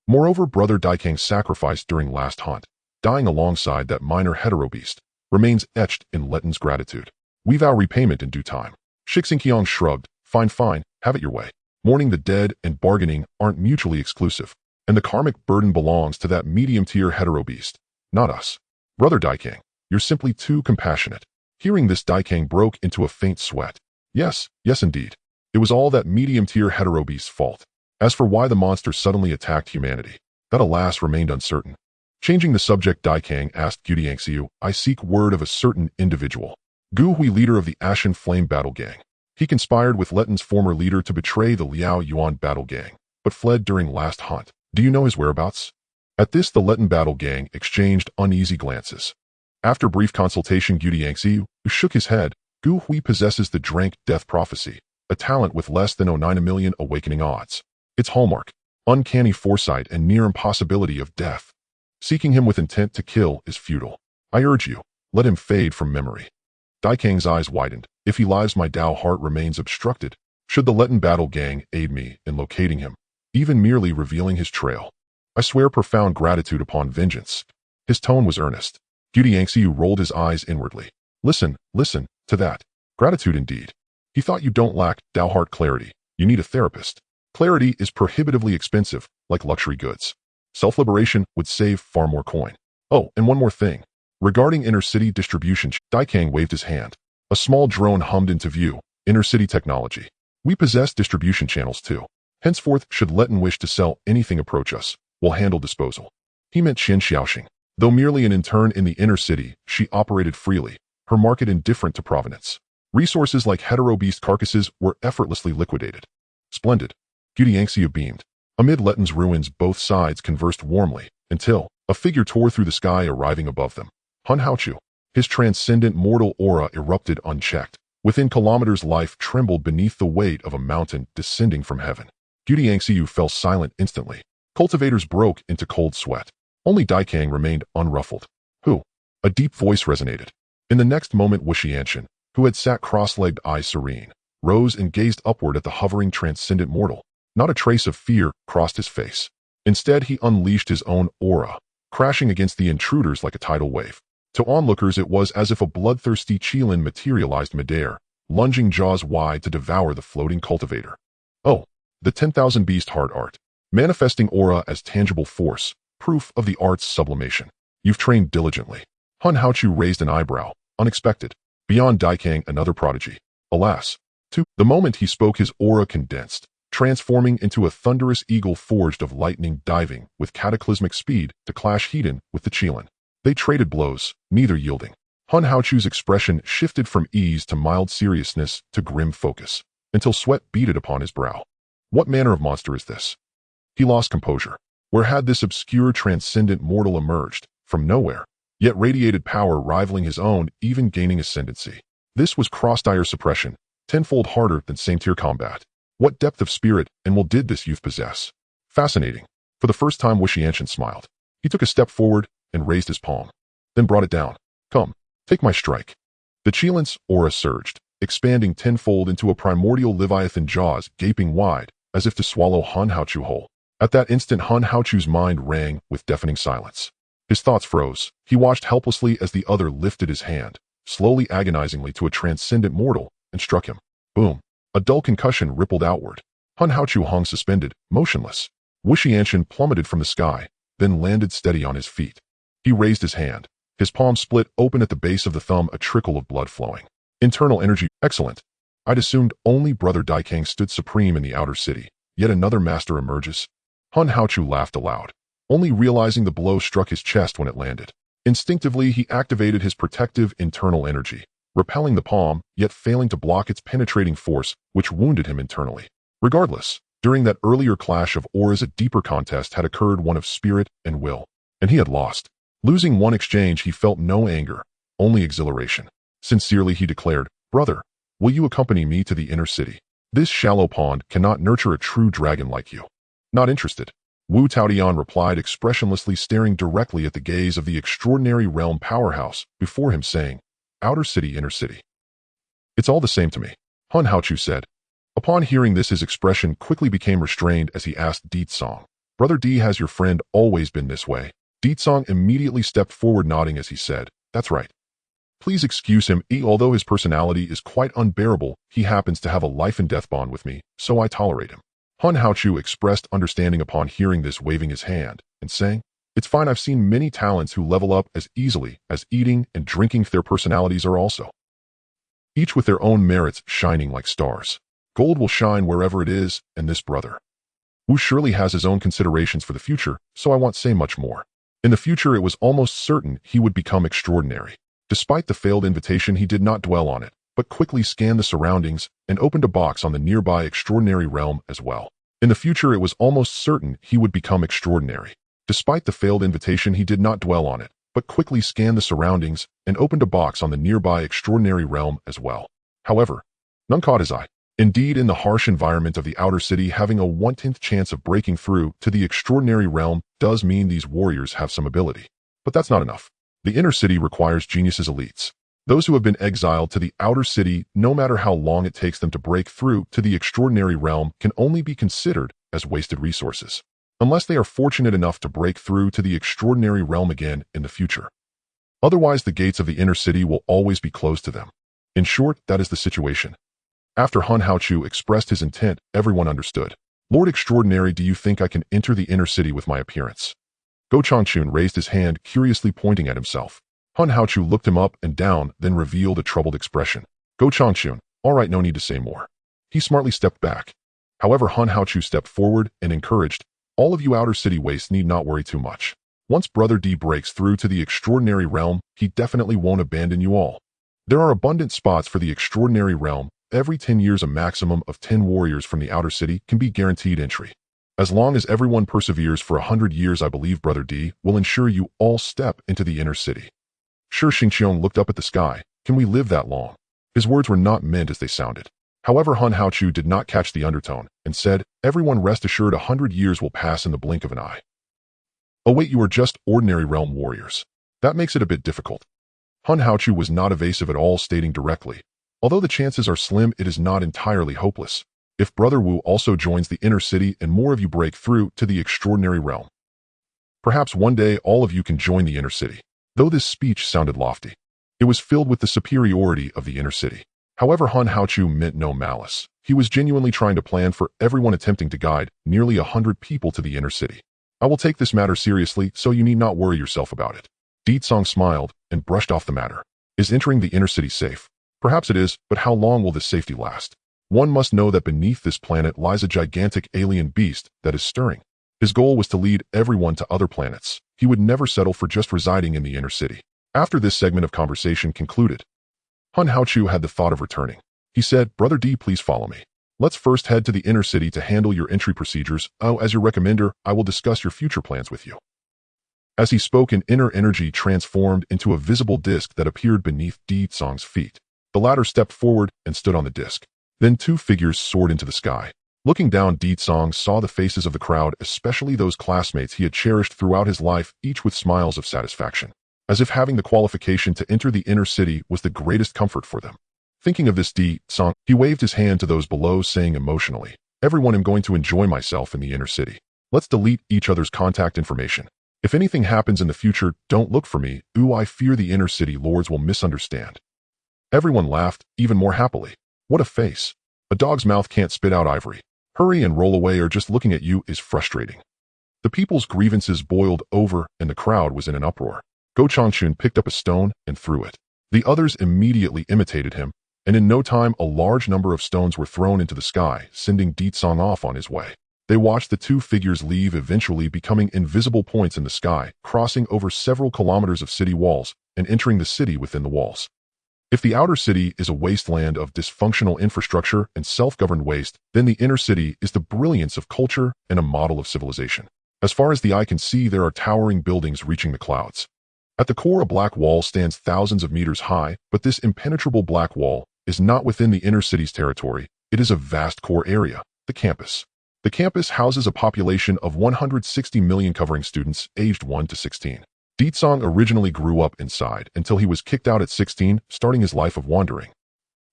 Moreover, Brother Daikang's sacrifice during last hunt, dying alongside that minor hetero-beast, remains etched in Letten's gratitude. We vow repayment in due time. Shixinqiang shrugged. Fine, fine, have it your way. Mourning the dead and bargaining aren't mutually exclusive, and the karmic burden belongs to that medium-tier hetero-beast, not us. Brother Daikang, you're simply too compassionate. Hearing this, Daikang broke into a faint sweat. Yes, indeed. It was all that medium-tier hetero-beast's fault. As for why the monster suddenly attacked humanity, that alas remained uncertain. Changing the subject, Daikang asked Guti Yangxiu, I seek word of a certain individual. Gu Hui, leader of the Ashen Flame battle gang. He conspired with Letten's former leader to betray the Liao Yuan battle gang, but fled during last hunt. Do you know his whereabouts? At this, the Letten battle gang exchanged uneasy glances. After brief consultation, Guti Yangxiu shook his head. Gu Hui possesses the Drank Death Prophecy, a talent with less than 0.9 million awakening odds. Its hallmark, uncanny foresight and near impossibility of death. Seeking him with intent to kill is futile. I urge you, let him fade from memory. Daikang's eyes widened. If he lives, my Dao heart remains obstructed. Should the Letten battle gang aid me in locating him, even merely revealing his trail, I swear profound gratitude upon vengeance. His tone was earnest. Guti Yangxiu rolled his eyes inwardly. Listen to that. Gratitude indeed. He thought you don't lack Dao heart clarity. You need a therapist. Clarity is prohibitively expensive, like luxury goods. Self-liberation would save far more coin. Oh, and one more thing. Regarding inner-city distribution, Daikang waved his hand. A small drone hummed into view. Inner-city technology. We possess distribution channels too. Henceforth, should Letten wish to sell anything approach us, we'll handle disposal. He meant Qian Xiaoxing. Though merely an intern in the inner city, she operated freely, her market indifferent to provenance. Resources like hetero-beast carcasses were effortlessly liquidated. Splendid. Guti Yangxiu beamed. Amid Letten's ruins, both sides conversed warmly, until a figure tore through the sky, arriving above them. Hun Haochu. His transcendent mortal aura erupted unchecked. Within kilometers, life trembled beneath the weight of a mountain descending from heaven. Guti Yangxiu fell silent instantly. Cultivators broke into cold sweat. Only Daikang remained unruffled. Who? A deep voice resonated. In the next moment, Wuxianshan, who had sat cross-legged, eyes serene, rose and gazed upward at the hovering transcendent mortal. Not a trace of fear crossed his face. Instead, he unleashed his own aura, crashing against the intruders like a tidal wave. To onlookers, it was as if a bloodthirsty Qilin materialized midair, lunging jaws wide to devour the floating cultivator. Oh, the 10,000 beast heart art. Manifesting aura as tangible force, proof of the art's sublimation. You've trained diligently. Hun Haochu raised an eyebrow. Unexpected. Beyond Daikang, another prodigy. Alas. The moment he spoke, his aura condensed, transforming into a thunderous eagle forged of lightning, diving with cataclysmic speed to clash head-on with the Qilin. They traded blows, neither yielding. Hun Haochu's expression shifted from ease to mild seriousness to grim focus, until sweat beaded upon his brow. What manner of monster is this? He lost composure. Where had this obscure transcendent mortal emerged? From nowhere. Yet radiated power rivaling his own, even gaining ascendancy. This was cross-dire suppression, tenfold harder than same-tier combat. What depth of spirit and will did this youth possess? Fascinating. For the first time, Wuxianshan smiled. He took a step forward and raised his palm, then brought it down. Come, take my strike. The Qilin's aura surged, expanding tenfold into a primordial leviathan, jaws gaping wide, as if to swallow Hun Haochu whole. At that instant, Hun Haochu's mind rang with deafening silence. His thoughts froze. He watched helplessly as the other lifted his hand, slowly agonizingly, to a transcendent mortal, and struck him. Boom. A dull concussion rippled outward. Hun Haochu hung suspended, motionless. Wuxianshan plummeted from the sky, then landed steady on his feet. He raised his hand. His palm split open at the base of the thumb, a trickle of blood flowing. Internal energy. Excellent. I'd assumed only Brother Daikang stood supreme in the outer city. Yet another master emerges. Hun Haochu laughed aloud, only realizing the blow struck his chest when it landed. Instinctively, he activated his protective internal energy, repelling the palm, yet failing to block its penetrating force, which wounded him internally. Regardless, during that earlier clash of auras, a deeper contest had occurred, one of spirit and will, and he had lost. Losing one exchange, he felt no anger, only exhilaration. Sincerely, he declared, Brother, will you accompany me to the inner city? This shallow pond cannot nurture a true dragon like you. Not interested. Wu Taotian replied expressionlessly, staring directly at the gaze of the extraordinary realm powerhouse before him, saying, outer city, inner city. It's all the same to me, Hun Haochu said. Upon hearing this, his expression quickly became restrained as he asked Deetsong, Brother D, has your friend always been this way? Deetsong immediately stepped forward, nodding as he said, that's right. Please excuse him, although his personality is quite unbearable, he happens to have a life and death bond with me, so I tolerate him. Hun Haochu expressed understanding upon hearing this, waving his hand and saying, it's fine, I've seen many talents who level up as easily as eating and drinking. Their personalities are also, each with their own merits, shining like stars. Gold will shine wherever it is, and this brother Wu surely has his own considerations for the future, so I won't say much more. In the future, it was almost certain he would become extraordinary. Despite the failed invitation, he did not dwell on it, but quickly scanned the surroundings and opened a box on the nearby extraordinary realm as well. In the future, it was almost certain he would become extraordinary. Despite the failed invitation, he did not dwell on it, but quickly scanned the surroundings and opened a box on the nearby extraordinary realm as well. However, none caught his eye. Indeed, in the harsh environment of the outer city, having a 1/10th chance of breaking through to the extraordinary realm does mean these warriors have some ability. But that's not enough. The inner city requires geniuses, elites. Those who have been exiled to the outer city, no matter how long it takes them to break through to the extraordinary realm, can only be considered as wasted resources, unless they are fortunate enough to break through to the extraordinary realm again in the future. Otherwise, the gates of the inner city will always be closed to them. In short, that is the situation. After Hun Haochu expressed his intent, everyone understood. Lord Extraordinary, do you think I can enter the inner city with my appearance? Go Changchun raised his hand, curiously pointing at himself. Hun Haochu looked him up and down, then revealed a troubled expression. Go Changchun, all right, no need to say more. He smartly stepped back. However, Hun Haochu stepped forward and encouraged, all of you outer city wastes need not worry too much. Once Brother D breaks through to the extraordinary realm, he definitely won't abandon you all. There are abundant spots for the extraordinary realm. Every 10 years, a maximum of 10 warriors from the outer city can be guaranteed entry. As long as everyone perseveres for 100 years, I believe Brother D will ensure you all step into the inner city. Sure, Xingqiong looked up at the sky. Can we live that long? His words were not meant as they sounded. However, Hun Haochu did not catch the undertone and said, everyone rest assured, 100 years will pass in the blink of an eye. Oh wait, you are just ordinary realm warriors. That makes it a bit difficult. Hun Haochu was not evasive at all, stating directly, although the chances are slim, it is not entirely hopeless. If Brother Wu also joins the inner city and more of you break through to the extraordinary realm, perhaps one day all of you can join the inner city. Though this speech sounded lofty, it was filled with the superiority of the inner city. However, Hun Haochu meant no malice. He was genuinely trying to plan for everyone, attempting to guide nearly 100 people to the inner city. I will take this matter seriously, so you need not worry yourself about it. Deetsong smiled and brushed off the matter. Is entering the inner city safe? Perhaps it is, but how long will this safety last? One must know that beneath this planet lies a gigantic alien beast that is stirring. His goal was to lead everyone to other planets. He would never settle for just residing in the inner city. After this segment of conversation concluded, Hun Haochu had the thought of returning. He said, Brother D, please follow me. Let's first head to the inner city to handle your entry procedures. Oh, as your recommender, I will discuss your future plans with you. As he spoke, an inner energy transformed into a visible disc that appeared beneath Deetsong's feet. The latter stepped forward and stood on the disc. Then two figures soared into the sky. Looking down, Deetsong saw the faces of the crowd, especially those classmates he had cherished throughout his life, each with smiles of satisfaction, as if having the qualification to enter the inner city was the greatest comfort for them. Thinking of this, Deetsong, he waved his hand to those below, saying emotionally, everyone, I'm going to enjoy myself in the inner city. Let's delete each other's contact information. If anything happens in the future, don't look for me. Ooh, I fear the inner city lords will misunderstand. Everyone laughed, even more happily. What a face. A dog's mouth can't spit out ivory. Hurry and roll away, or just looking at you is frustrating. The people's grievances boiled over and the crowd was in an uproar. Go Changchun picked up a stone and threw it. The others immediately imitated him, and in no time a large number of stones were thrown into the sky, sending Deetsong off on his way. They watched the two figures leave, eventually becoming invisible points in the sky, crossing over several kilometers of city walls and entering the city within the walls. If the outer city is a wasteland of dysfunctional infrastructure and self-governed waste, then the inner city is the brilliance of culture and a model of civilization. As far as the eye can see, there are towering buildings reaching the clouds. At the core, a black wall stands thousands of meters high, but this impenetrable black wall is not within the inner city's territory. It is a vast core area, the campus. The campus houses a population of 160 million covering students aged 1 to 16. Deetsong originally grew up inside until he was kicked out at 16, starting his life of wandering.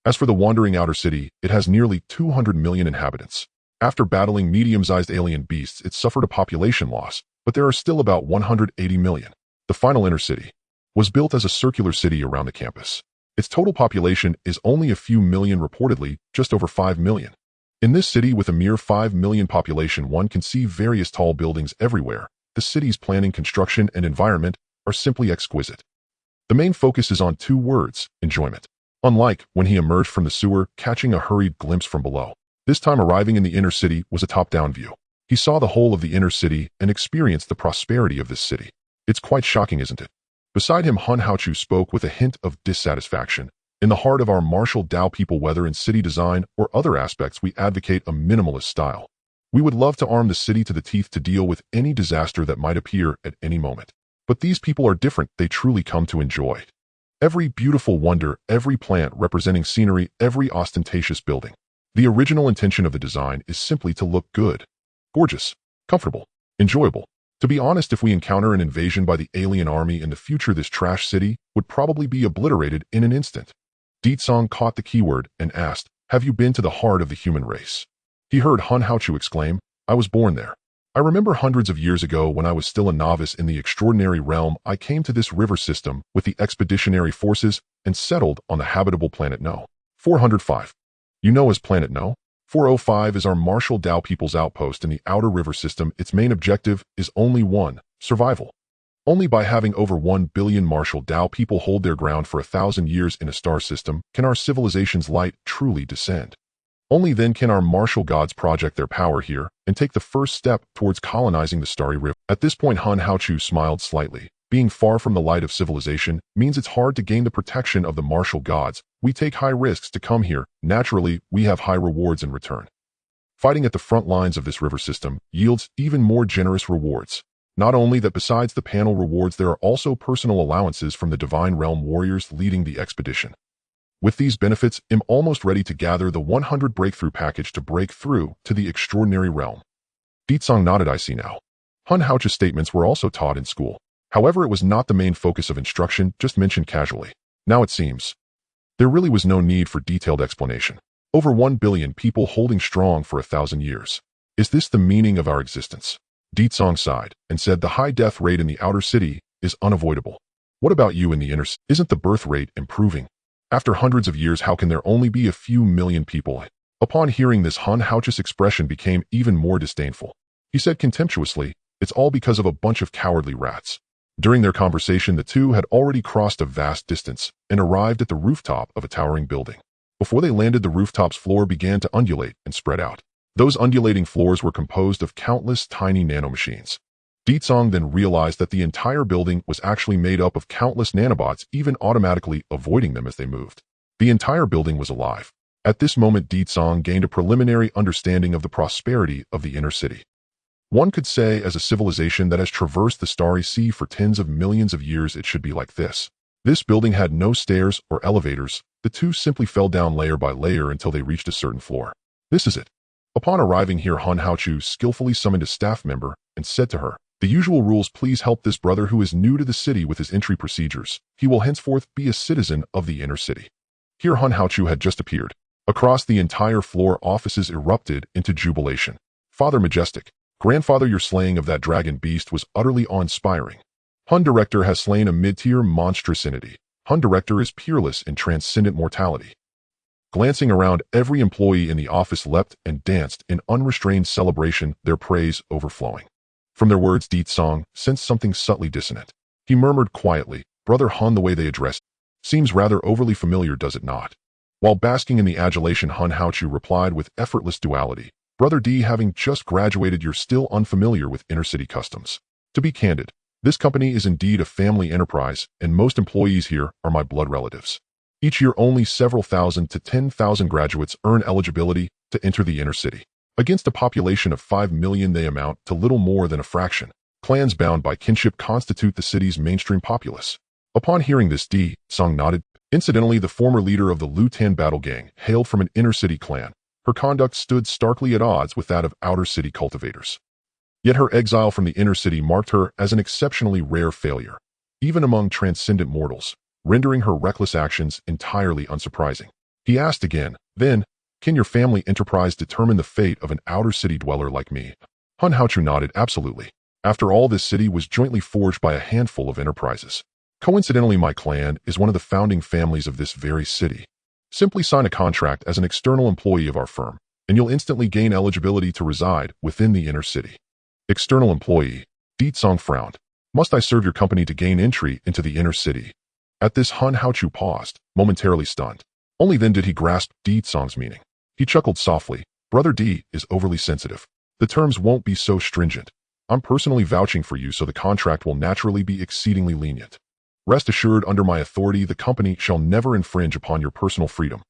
As for the wandering outer city, it has nearly 200 million inhabitants. After battling medium-sized alien beasts, it suffered a population loss, but there are still about 180 million. The final inner city was built as a circular city around the campus. Its total population is only a few million, reportedly just over 5 million. In this city with a mere 5 million population, one can see various tall buildings everywhere. The city's planning, construction, and environment are simply exquisite. The main focus is on two words: enjoyment. Unlike when he emerged from the sewer, catching a hurried glimpse from below. This time arriving in the inner city was a top-down view. He saw the whole of the inner city and experienced the prosperity of this city. It's quite shocking, isn't it? Beside him, Han Haochu spoke with a hint of dissatisfaction. In the heart of our martial Dao people, whether in city design or other aspects, we advocate a minimalist style. We would love to arm the city to the teeth to deal with any disaster that might appear at any moment. But these people are different. They truly come to enjoy every beautiful wonder, every plant representing scenery, every ostentatious building. The original intention of the design is simply to look good, gorgeous, comfortable, enjoyable. To be honest, if we encounter an invasion by the alien army in the future, this trash city would probably be obliterated in an instant. Deetsong caught the keyword and asked, "Have you been to the heart of the human race?" He heard Han Haochu exclaim, "I was born there. I remember hundreds of years ago when I was still a novice in the extraordinary realm, I came to this river system with the expeditionary forces and settled on the habitable planet No. 405. You know as Planet No. 405 is our martial Dao people's outpost in the outer river system. Its main objective is only one: survival. Only by having over 1 billion martial Dao people hold their ground for 1,000 years in a star system can our civilization's light truly descend. Only then can our martial gods project their power here and take the first step towards colonizing the starry river." At this point, Han Haochu smiled slightly. Being far from the light of civilization means it's hard to gain the protection of the martial gods. We take high risks to come here. Naturally, we have high rewards in return. Fighting at the front lines of this river system yields even more generous rewards. Not only that, besides the panel rewards, there are also personal allowances from the Divine Realm warriors leading the expedition. With these benefits, I'm almost ready to gather the 100 breakthrough package to break through to the extraordinary realm. Deetsong nodded. "I see now." Han Haochu's statements were also taught in school. However, it was not the main focus of instruction, just mentioned casually. Now it seems there really was no need for detailed explanation. Over 1 billion people holding strong for 1,000 years. Is this the meaning of our existence? Deetsong sighed and said, "The high death rate in the outer city is unavoidable. What about you in the inner city? Isn't the birth rate improving? After hundreds of years, how can there only be a few million people?" Upon hearing this, Han Haochu's expression became even more disdainful. He said contemptuously, "It's all because of a bunch of cowardly rats." During their conversation, the two had already crossed a vast distance and arrived at the rooftop of a towering building. Before they landed, the rooftop's floor began to undulate and spread out. Those undulating floors were composed of countless tiny nanomachines. Deetsong then realized that the entire building was actually made up of countless nanobots, even automatically avoiding them as they moved. The entire building was alive. At this moment, Deetsong gained a preliminary understanding of the prosperity of the inner city. One could say, as a civilization that has traversed the starry sea for tens of millions of years, it should be like this. This building had no stairs or elevators. The two simply fell down layer by layer until they reached a certain floor. This is it. Upon arriving here, Han Haochu skillfully summoned a staff member and said to her, "The usual rules, please help this brother who is new to the city with his entry procedures. He will henceforth be a citizen of the inner city." Here Han Haochu had just appeared. Across the entire floor, offices erupted into jubilation. "Father Majestic, Grandfather, your slaying of that dragon beast was utterly awe-inspiring. Hun Director has slain a mid-tier monstrous entity. Hun Director is peerless in transcendent mortality." Glancing around, every employee in the office leapt and danced in unrestrained celebration, their praise overflowing. From their words, Deetsong sensed something subtly dissonant. He murmured quietly, "Brother Han, the way they address seems rather overly familiar, does it not?" While basking in the adulation, Han Haochu replied with effortless duality, "Brother D, having just graduated, you're still unfamiliar with inner-city customs. To be candid, this company is indeed a family enterprise, and most employees here are my blood relatives. Each year, only several thousand to 10,000 graduates earn eligibility to enter the inner city. Against a population of 5 million, they amount to little more than a fraction. Clans bound by kinship constitute the city's mainstream populace." Upon hearing this, Deetsong nodded. Incidentally, the former leader of the Lutan battle gang hailed from an inner-city clan. Her conduct stood starkly at odds with that of outer city cultivators. Yet her exile from the inner city marked her as an exceptionally rare failure, even among transcendent mortals, rendering her reckless actions entirely unsurprising. He asked again, then, can your family enterprise determine the fate of an outer city dweller like me? Hun Haochu nodded, absolutely. After all, this city was jointly forged by a handful of enterprises. Coincidentally, my clan is one of the founding families of this very city. Simply sign a contract as an external employee of our firm, and you'll instantly gain eligibility to reside within the inner city. External employee. Ditsong frowned. Must I serve your company to gain entry into the inner city? At this, Hun Haochu paused, momentarily stunned. Only then did he grasp Ditsong's meaning. He chuckled softly. Brother D is overly sensitive. The terms won't be so stringent. I'm personally vouching for you, so the contract will naturally be exceedingly lenient. Rest assured, under my authority, the company shall never infringe upon your personal freedom.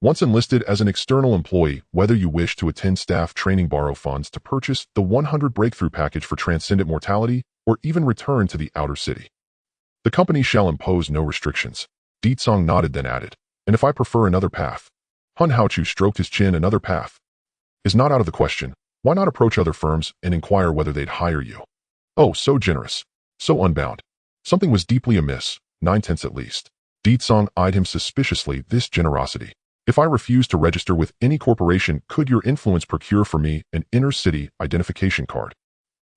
Once enlisted as an external employee, whether you wish to attend staff training, borrow funds to purchase the 100 breakthrough package for transcendent mortality, or even return to the outer city, the company shall impose no restrictions. Ditsong nodded, then added, and if I prefer another path? Hun Haochu stroked his chin. Another path is not out of the question. Why not approach other firms and inquire whether they'd hire you? Oh, so generous, so unbound. Something was deeply amiss, 9/10 at least. Ditsong eyed him suspiciously. This generosity. If I refuse to register with any corporation, could your influence procure for me an inner city identification card?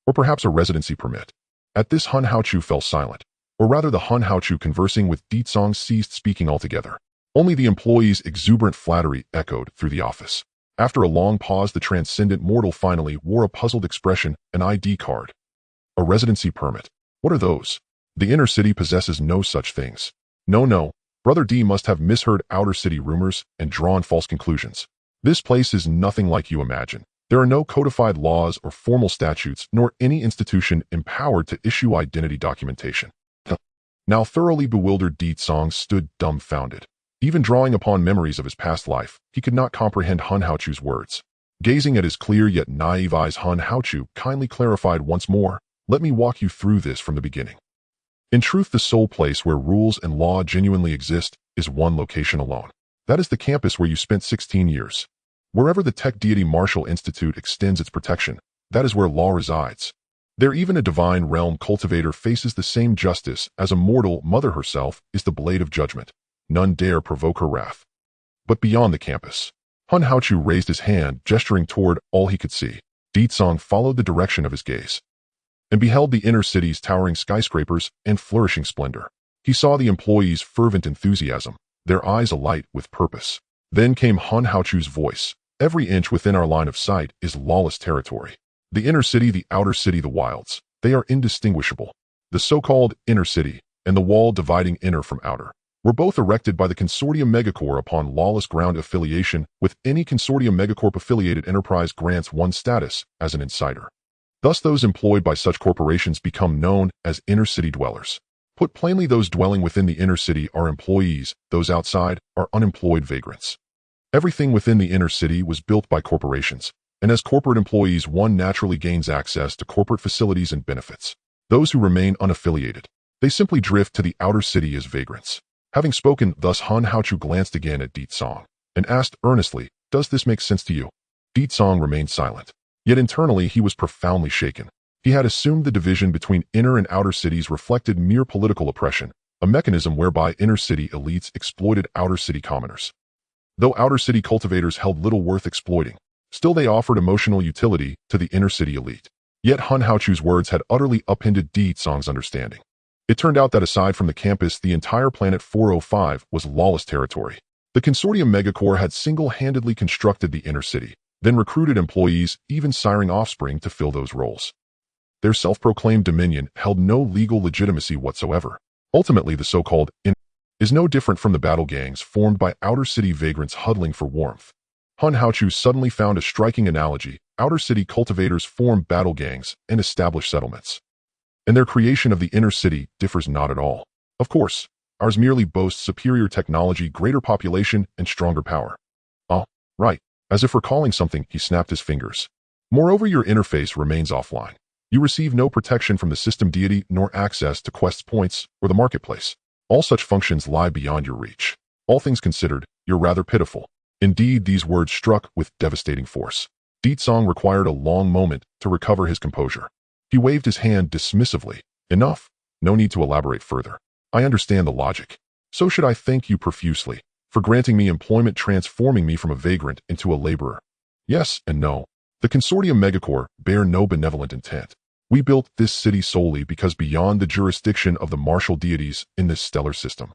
Or perhaps a residency permit? At this, Hun Haochu fell silent. Or rather, the Hun Haochu conversing with Ditsong ceased speaking altogether. Only the employee's exuberant flattery echoed through the office. After a long pause, the transcendent mortal finally wore a puzzled expression. An ID card. A residency permit. What are those? The inner city possesses no such things. No. Brother D must have misheard outer city rumors and drawn false conclusions. This place is nothing like you imagine. There are no codified laws or formal statutes, nor any institution empowered to issue identity documentation. Now thoroughly bewildered, Ditsong stood dumbfounded. Even drawing upon memories of his past life, he could not comprehend Hun Haochu's words. Gazing at his clear yet naive eyes, Hun Haochu kindly clarified once more, let me walk you through this from the beginning. In truth, the sole place where rules and law genuinely exist is one location alone. That is the campus where you spent 16 years. Wherever the tech deity Martial Institute extends its protection, that is where law resides. There even a divine realm cultivator faces the same justice as a mortal mother herself is the blade of judgment. None dare provoke her wrath. But beyond the campus, Hun Haochu raised his hand, gesturing toward all he could see. Ditsong followed the direction of his gaze and beheld the inner city's towering skyscrapers and flourishing splendor. He saw the employees' fervent enthusiasm, their eyes alight with purpose. Then came Hun Haochu's voice. Every inch within our line of sight is lawless territory. The inner city, the outer city, the wilds, they are indistinguishable. The so-called inner city and the wall dividing inner from outer were both erected by the Consortium Megacorp upon lawless ground. Affiliation with any Consortium Megacorp affiliated enterprise grants one status as an insider. Thus, those employed by such corporations become known as inner city dwellers. Put plainly, those dwelling within the inner city are employees, those outside are unemployed vagrants. Everything within the inner city was built by corporations, and as corporate employees, one naturally gains access to corporate facilities and benefits. Those who remain unaffiliated, they simply drift to the outer city as vagrants. Having spoken thus, Hun Haochu glanced again at Ditsong and asked earnestly, does this make sense to you? Ditsong remained silent. Yet internally he was profoundly shaken. He had assumed the division between inner and outer cities reflected mere political oppression, a mechanism whereby inner city elites exploited outer city commoners. Though outer city cultivators held little worth exploiting, still they offered emotional utility to the inner city elite. Yet Hun Haochu's words had utterly upended Ditsong's understanding. It turned out that aside from the campus, the entire planet 405 was lawless territory. The Consortium Megacorp had single-handedly constructed the inner city, then recruited employees, even siring offspring to fill those roles. Their self-proclaimed dominion held no legal legitimacy whatsoever. Ultimately, the so-called inner is no different from the battle gangs formed by outer city vagrants huddling for warmth. Hun Haochu suddenly found a striking analogy. Outer city cultivators form battle gangs and establish settlements. And their creation of the inner city differs not at all. Of course, ours merely boasts superior technology, greater population, and stronger power. Oh, right. As if recalling something, he snapped his fingers. Moreover, your interface remains offline. You receive no protection from the system deity nor access to quest points or the marketplace. All such functions lie beyond your reach. All things considered, you're rather pitiful. Indeed, these words struck with devastating force. Deetsong required a long moment to recover his composure. He waved his hand dismissively. Enough. No need to elaborate further. I understand the logic. So should I thank you profusely for granting me employment, transforming me from a vagrant into a laborer? Yes and no. The Consortium Megacorps bear no benevolent intent. We built this city solely because beyond the jurisdiction of the martial deities in this stellar system,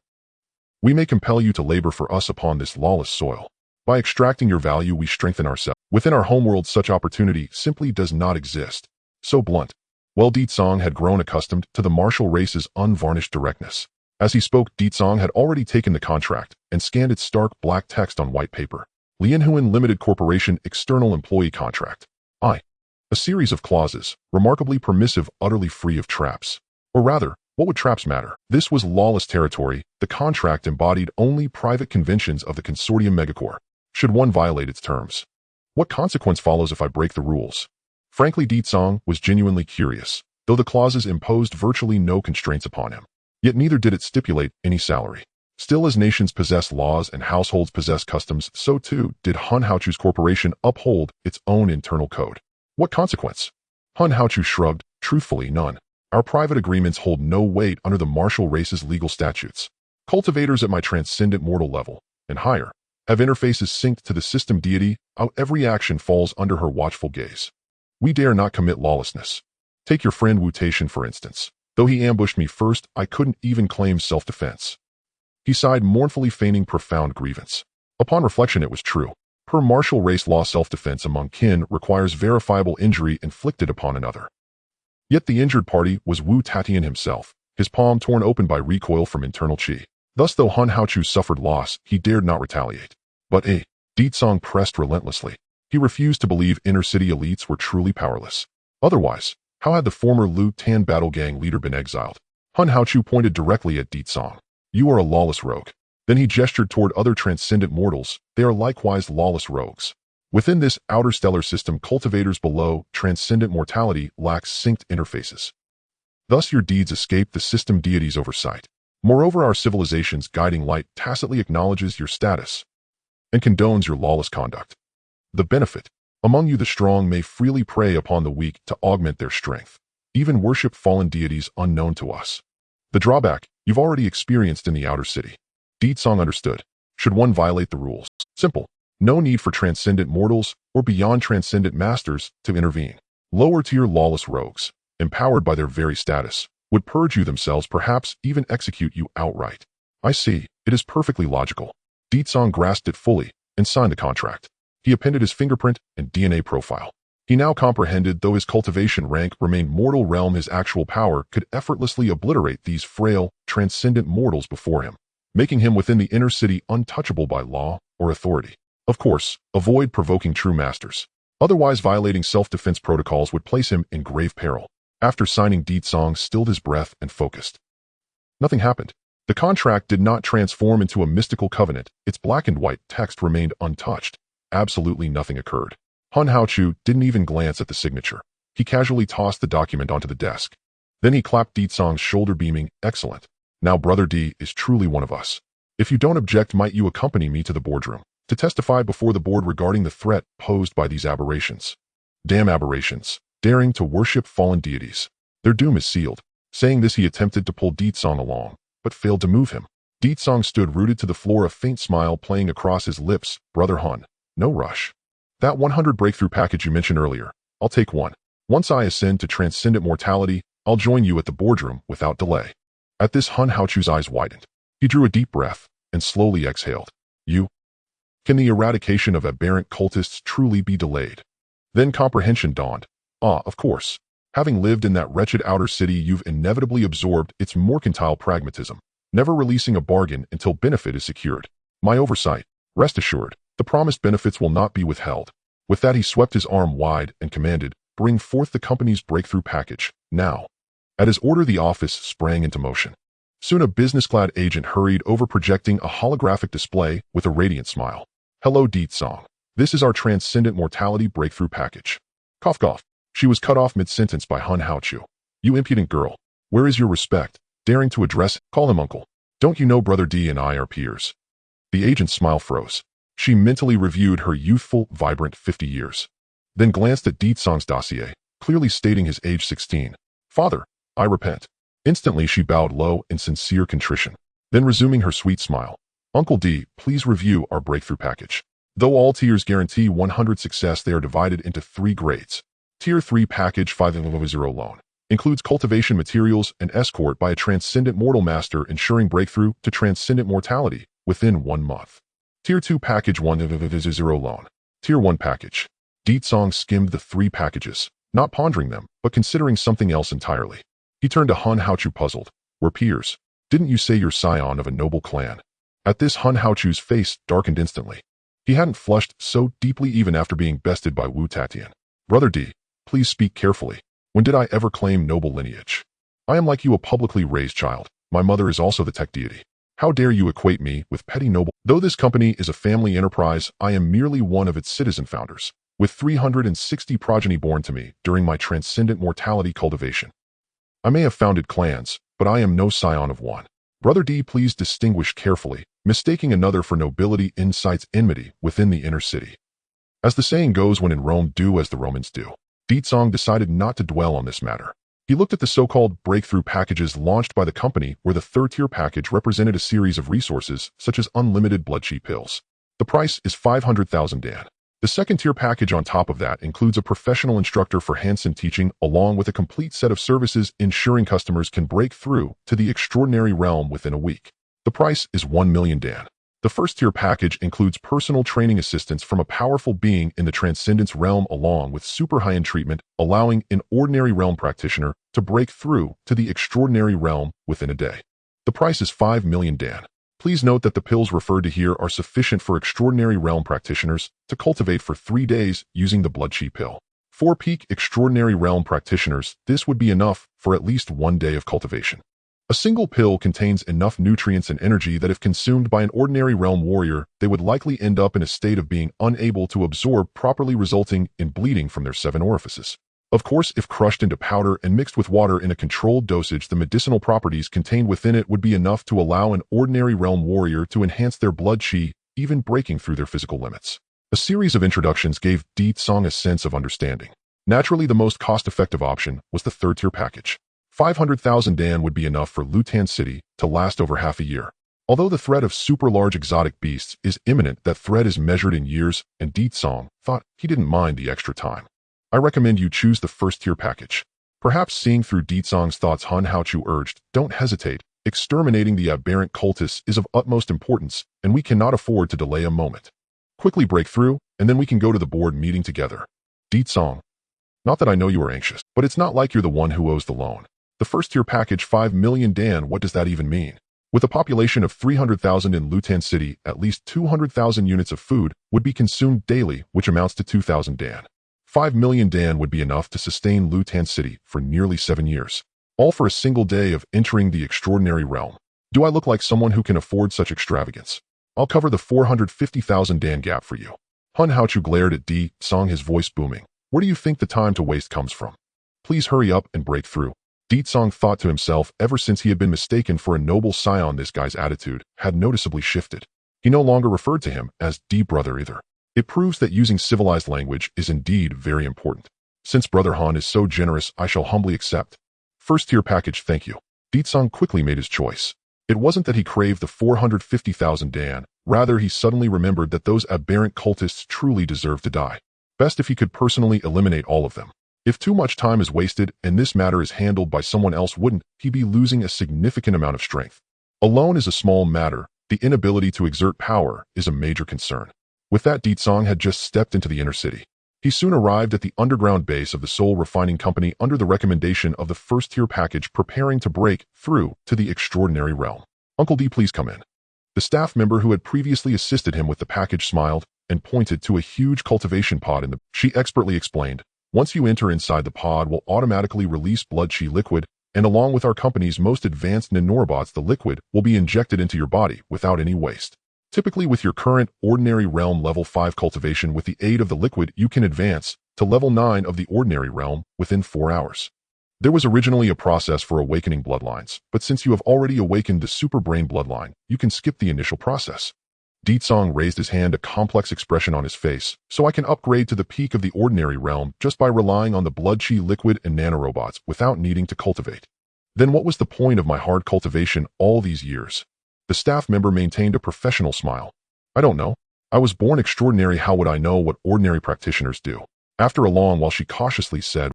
we may compel you to labor for us upon this lawless soil. By extracting your value, we strengthen ourselves. Within our homeworld, such opportunity simply does not exist. So blunt. Well, Deetsong had grown accustomed to the martial race's unvarnished directness. As he spoke, Deetsong had already taken the contract and scanned its stark black text on white paper. Lianhuan Limited Corporation External Employee Contract. A series of clauses, remarkably permissive, utterly free of traps. Or rather, what would traps matter? This was lawless territory. The contract embodied only private conventions of the Consortium Megacorps. Should one violate its terms? What consequence follows if I break the rules? Frankly, Deetsong was genuinely curious, though the clauses imposed virtually no constraints upon him. Yet neither did it stipulate any salary. Still, as nations possess laws and households possess customs, so too did Hun Haochu's corporation uphold its own internal code. What consequence? Hun Haochu shrugged. Truthfully, none. Our private agreements hold no weight under the martial race's legal statutes. Cultivators at my transcendent mortal level, and higher, have interfaces synced to the system deity. How every action falls under her watchful gaze. We dare not commit lawlessness. Take your friend Wu Taishan, for instance. Though he ambushed me first, I couldn't even claim self-defense. He sighed mournfully, feigning profound grievance. Upon reflection, it was true. Per martial race law, self-defense among kin requires verifiable injury inflicted upon another. Yet the injured party was Wu Tatian himself, his palm torn open by recoil from internal chi. Thus, though Hun Haochu suffered loss, he dared not retaliate. But Deetsong pressed relentlessly. He refused to believe inner-city elites were truly powerless. Otherwise, how had the former Lu Tan battle gang leader been exiled? Hun Haochu pointed directly at Deetsong. You are a lawless rogue. Then he gestured toward other transcendent mortals. They are likewise lawless rogues. Within this outer stellar system, cultivators below transcendent mortality lack synced interfaces. Thus your deeds escape the system deity's oversight. Moreover, our civilization's guiding light tacitly acknowledges your status and condones your lawless conduct. The benefit: among you the strong may freely prey upon the weak to augment their strength, even worship fallen deities unknown to us. The drawback you've already experienced in the outer city. Deetsong understood. Should one violate the rules? Simple. No need for transcendent mortals or beyond transcendent masters to intervene. Lower-tier lawless rogues, empowered by their very status, would purge you themselves, perhaps even execute you outright. I see. It is perfectly logical. Deetsong grasped it fully and signed the contract. He appended his fingerprint and DNA profile. He now comprehended, though his cultivation rank remained mortal realm, his actual power could effortlessly obliterate these frail, transcendent mortals before him, making him within the inner city untouchable by law or authority. Of course, avoid provoking true masters. Otherwise, violating self-defense protocols would place him in grave peril. After signing, Deetsong stilled his breath and focused. Nothing happened. The contract did not transform into a mystical covenant. Its black and white text remained untouched. Absolutely nothing occurred. Hun Haochu didn't even glance at the signature. He casually tossed the document onto the desk. Then he clapped Deetsong's shoulder, beaming, "Excellent. Now Brother D is truly one of us. If you don't object, might you accompany me to the boardroom to testify before the board regarding the threat posed by these aberrations? Damn aberrations, daring to worship fallen deities. Their doom is sealed." Saying this, he attempted to pull Deetsong along, but failed to move him. Deetsong stood rooted to the floor, a faint smile playing across his lips. "Brother Hun, no rush. That 100 breakthrough package you mentioned earlier, I'll take one. Once I ascend to transcendent mortality, I'll join you at the boardroom without delay." At this, Hun Haochu's eyes widened. He drew a deep breath and slowly exhaled. "You? Can the eradication of aberrant cultists truly be delayed?" Then comprehension dawned. Of course. Having lived in that wretched outer city, you've inevitably absorbed its mercantile pragmatism, never releasing a bargain until benefit is secured. My oversight. Rest assured, the promised benefits will not be withheld. With that, he swept his arm wide and commanded, "Bring forth the company's breakthrough package, now." At his order, the office sprang into motion. Soon a business-clad agent hurried over, projecting a holographic display with a radiant smile. "Hello, Deetsong. This is our transcendent mortality breakthrough package." Cough, cough. She was cut off mid-sentence by Hun Haochu. "You impudent girl. Where is your respect? Daring to address, call him uncle. Don't you know Brother D and I are peers?" The agent's smile froze. She mentally reviewed her youthful, vibrant 50 years. Then glanced at Deetsong's dossier, clearly stating his age 16. Father, I repent. Instantly she bowed low in sincere contrition. Then resuming her sweet smile. Uncle D, please review our breakthrough package. Though all tiers guarantee 100 success, they are divided into 3 grades. Tier 3 package 500 loan. Includes cultivation materials and escort by a transcendent mortal master, ensuring breakthrough to transcendent mortality within 1 month. Tier 2 package 100 loan. Tier 1 package. Deetsong skimmed the 3 packages, not pondering them, but considering something else entirely. He turned to Hun Haochu puzzled. We're peers. Didn't you say you're scion of a noble clan? At this, Hun Haochu's face darkened instantly. He hadn't flushed so deeply even after being bested by Wu Tatian. Brother D, please speak carefully. When did I ever claim noble lineage? I am like you, a publicly raised child. My mother is also the tech deity. How dare you equate me with petty noble? Though this company is a family enterprise, I am merely one of its citizen founders, with 360 progeny born to me during my transcendent mortality cultivation. I may have founded clans, but I am no scion of one. Brother D, please distinguish carefully. Mistaking another for nobility incites enmity within the inner city. As the saying goes, when in Rome, do as the Romans do. Deetsong decided not to dwell on this matter. He looked at the so-called breakthrough packages launched by the company, where the 3rd-tier package represented a series of resources such as unlimited blood chi pills. The price is 500,000 Dan. The 2nd-tier package on top of that includes a professional instructor for Hansen teaching, along with a complete set of services ensuring customers can break through to the extraordinary realm within a week. The price is 1 million Dan. The 1st-tier package includes personal training assistance from a powerful being in the transcendence realm, along with super high-end treatment, allowing an ordinary realm practitioner to break through to the extraordinary realm within a day. The price is 5 million Dan. Please note that the pills referred to here are sufficient for extraordinary realm practitioners to cultivate for 3 days using the blood chi pill. For peak extraordinary realm practitioners, this would be enough for at least 1 day of cultivation. A single pill contains enough nutrients and energy that if consumed by an ordinary realm warrior, they would likely end up in a state of being unable to absorb properly, resulting in bleeding from their 7 orifices. Of course, if crushed into powder and mixed with water in a controlled dosage, the medicinal properties contained within it would be enough to allow an ordinary realm warrior to enhance their blood chi, even breaking through their physical limits. A series of introductions gave Deetsong a sense of understanding. Naturally, the most cost-effective option was the 3rd-tier package. 500,000 Dan would be enough for Lutan City to last over half a year. Although the threat of super-large exotic beasts is imminent, that threat is measured in years, and Deetsong thought he didn't mind the extra time. I recommend you choose the 1st-tier package. Perhaps seeing through Deetsong's thoughts, Hun Haochu urged, don't hesitate. Exterminating the aberrant cultists is of utmost importance, and we cannot afford to delay a moment. Quickly break through, and then we can go to the board meeting together. Deetsong, not that I know you are anxious, but it's not like you're the one who owes the loan. The 1st-tier package 5 million Dan, what does that even mean? With a population of 300,000 in Lutan City, at least 200,000 units of food would be consumed daily, which amounts to 2,000 Dan. 5 million Dan would be enough to sustain Lutan City for nearly 7 years. All for a single day of entering the extraordinary realm. Do I look like someone who can afford such extravagance? I'll cover the 450,000 Dan gap for you. Hun Haochu glared at Deetsong, his voice booming. Where do you think the time to waste comes from? Please hurry up and break through. Deetsong thought to himself, ever since he had been mistaken for a noble scion, this guy's attitude had noticeably shifted. He no longer referred to him as D-brother either. It proves that using civilized language is indeed very important. Since Brother Han is so generous, I shall humbly accept. 1st-tier package, thank you. Deetsong quickly made his choice. It wasn't that he craved the 450,000 Dan, rather he suddenly remembered that those aberrant cultists truly deserved to die. Best if he could personally eliminate all of them. If too much time is wasted and this matter is handled by someone else, wouldn't he be losing a significant amount of strength? Alone is a small matter. The inability to exert power is a major concern. With that, Deetsong had just stepped into the inner city. He soon arrived at the underground base of the Soul Refining Company under the recommendation of the 1st-tier package, preparing to break through to the extraordinary realm. Uncle D, please come in. The staff member who had previously assisted him with the package smiled and pointed to a huge cultivation pod in the... She expertly explained, once you enter inside, the pod will automatically release blood chi liquid, and along with our company's most advanced nanorobots, the liquid will be injected into your body without any waste. Typically, with your current ordinary realm level 5 cultivation, with the aid of the liquid, you can advance to level 9 of the ordinary realm within 4 hours. There was originally a process for awakening bloodlines, but since you have already awakened the super brain bloodline, you can skip the initial process. Song raised his hand, a complex expression on his face. So I can upgrade to the peak of the ordinary realm just by relying on the blood chi liquid and nanorobots without needing to cultivate. Then what was the point of my hard cultivation all these years? The staff member maintained a professional smile. I don't know. I was born extraordinary. How would I know what ordinary practitioners do? After a long while, she cautiously said,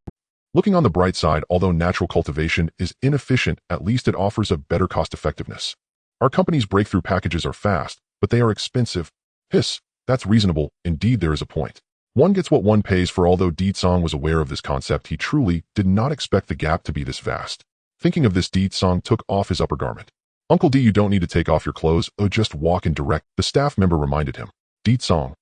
looking on the bright side, although natural cultivation is inefficient, at least it offers a better cost-effectiveness. Our company's breakthrough packages are fast, but they are expensive. Hiss, that's reasonable. Indeed, there is a point. One gets what one pays for. Although Song was aware of this concept, he truly did not expect the gap to be this vast. Thinking of this, Song took off his upper garment. Uncle D, you don't need to take off your clothes. Oh, just walk in direct, the staff member reminded him. Song.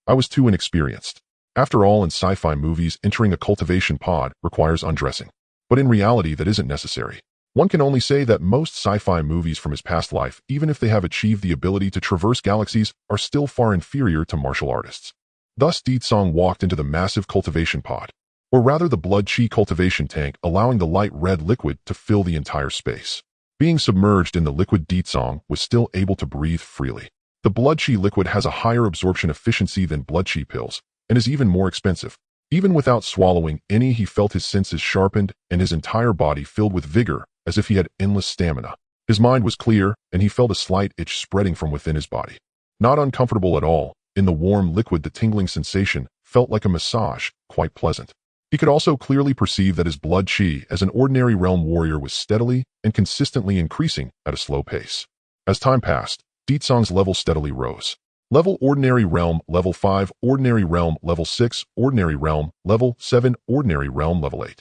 I was too inexperienced. After all, in sci-fi movies, entering a cultivation pod requires undressing. But in reality, that isn't necessary. One can only say that most sci-fi movies from his past life, even if they have achieved the ability to traverse galaxies, are still far inferior to martial artists. Thus, Song walked into the massive cultivation pod, or rather the blood chi cultivation tank, allowing the light red liquid to fill the entire space. Being submerged in the liquid, Song was still able to breathe freely. The blood chi liquid has a higher absorption efficiency than blood chi pills, and is even more expensive. Even without swallowing any, he felt his senses sharpened and his entire body filled with vigor, as if he had endless stamina. His mind was clear, and he felt a slight itch spreading from within his body. Not uncomfortable at all. In the warm liquid, the tingling sensation felt like a massage, quite pleasant. He could also clearly perceive that his blood chi as an ordinary realm warrior was steadily and consistently increasing at a slow pace. As time passed, Song's level steadily rose. Level Ordinary Realm, Level 5, Ordinary Realm, Level 6, Ordinary Realm, Level 7, Ordinary Realm, Level 8.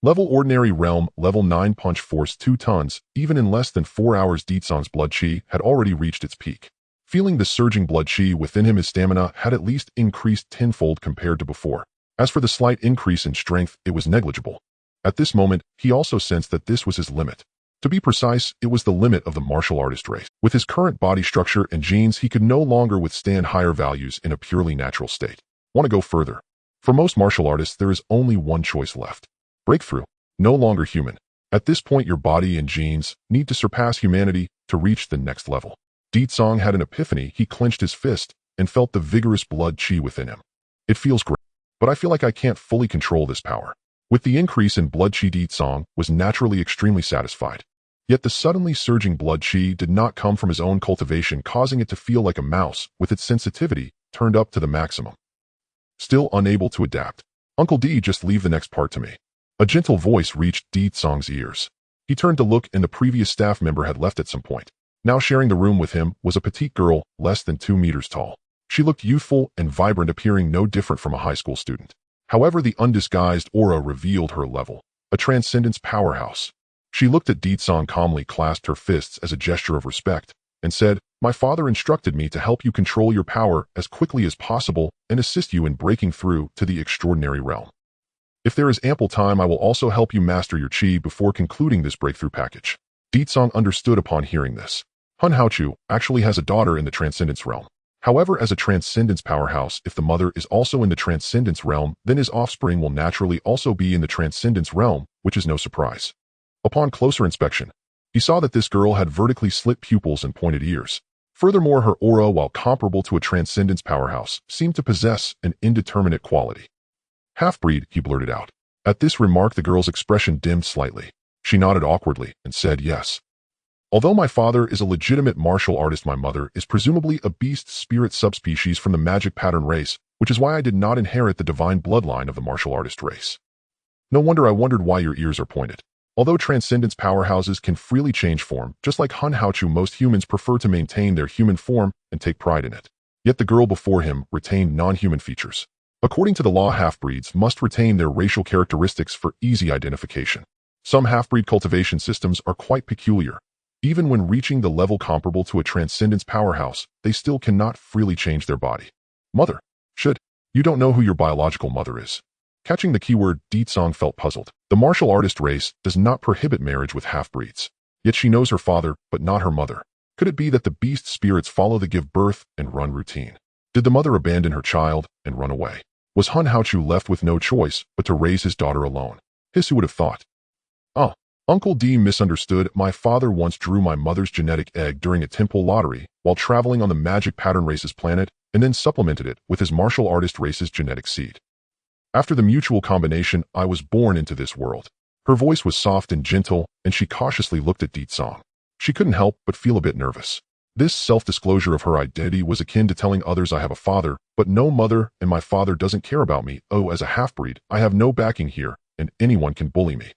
Level Ordinary Realm, Level 9. Punch force 2 tons. Even in less than 4 hours, Song's blood chi had already reached its peak. Feeling the surging blood chi within him, his stamina had at least increased tenfold compared to before. As for the slight increase in strength, it was negligible. At this moment, he also sensed that this was his limit. To be precise, it was the limit of the martial artist race. With his current body structure and genes, he could no longer withstand higher values in a purely natural state. Want to go further? For most martial artists, there is only one choice left. Breakthrough. No longer human. At this point, your body and genes need to surpass humanity to reach the next level. Song had an epiphany. He clenched his fist and felt the vigorous blood chi within him. It feels great, but I feel like I can't fully control this power. With the increase in blood chi, Song was naturally extremely satisfied. Yet the suddenly surging blood chi did not come from his own cultivation, causing it to feel like a mouse with its sensitivity turned up to the maximum. Still unable to adapt, Uncle D, just leave the next part to me. A gentle voice reached Song's ears. He turned to look, and the previous staff member had left at some point. Now sharing the room with him was a petite girl, less than 2 meters tall. She looked youthful and vibrant, appearing no different from a high school student. However, the undisguised aura revealed her level, a transcendence powerhouse. She looked at Song calmly, clasped her fists as a gesture of respect, and said, "My father instructed me to help you control your power as quickly as possible and assist you in breaking through to the extraordinary realm. If there is ample time, I will also help you master your chi before concluding this breakthrough package." Song understood upon hearing this. Hun Haochu actually has a daughter in the transcendence realm. However, as a transcendence powerhouse, if the mother is also in the transcendence realm, then his offspring will naturally also be in the transcendence realm, which is no surprise. Upon closer inspection, he saw that this girl had vertically slit pupils and pointed ears. Furthermore, her aura, while comparable to a transcendence powerhouse, seemed to possess an indeterminate quality. "Half-breed," he blurted out. At this remark, the girl's expression dimmed slightly. She nodded awkwardly and said, "Yes. Although my father is a legitimate martial artist, my mother is presumably a beast spirit subspecies from the magic pattern race, which is why I did not inherit the divine bloodline of the martial artist race." No wonder I wondered why your ears are pointed. Although transcendence powerhouses can freely change form, just like Hun Haochu, most humans prefer to maintain their human form and take pride in it. Yet the girl before him retained non-human features. According to the law, half-breeds must retain their racial characteristics for easy identification. Some half-breed cultivation systems are quite peculiar. Even when reaching the level comparable to a transcendence powerhouse, they still cannot freely change their body. Mother. You don't know who your biological mother is. Catching the keyword, Song felt puzzled. The martial artist race does not prohibit marriage with half-breeds. Yet she knows her father, but not her mother. Could it be that the beast spirits follow the give birth and run routine? Did the mother abandon her child and run away? Was Hun Haochu left with no choice but to raise his daughter alone? Who would have thought? Oh, Uncle D misunderstood. My father once drew my mother's genetic egg during a temple lottery while traveling on the magic pattern race's planet and then supplemented it with his martial artist race's genetic seed. After the mutual combination, I was born into this world. Her voice was soft and gentle, and she cautiously looked at Deetsong. She couldn't help but feel a bit nervous. This self-disclosure of her identity was akin to telling others I have a father, but no mother, and my father doesn't care about me. Oh, as a half-breed, I have no backing here, and anyone can bully me.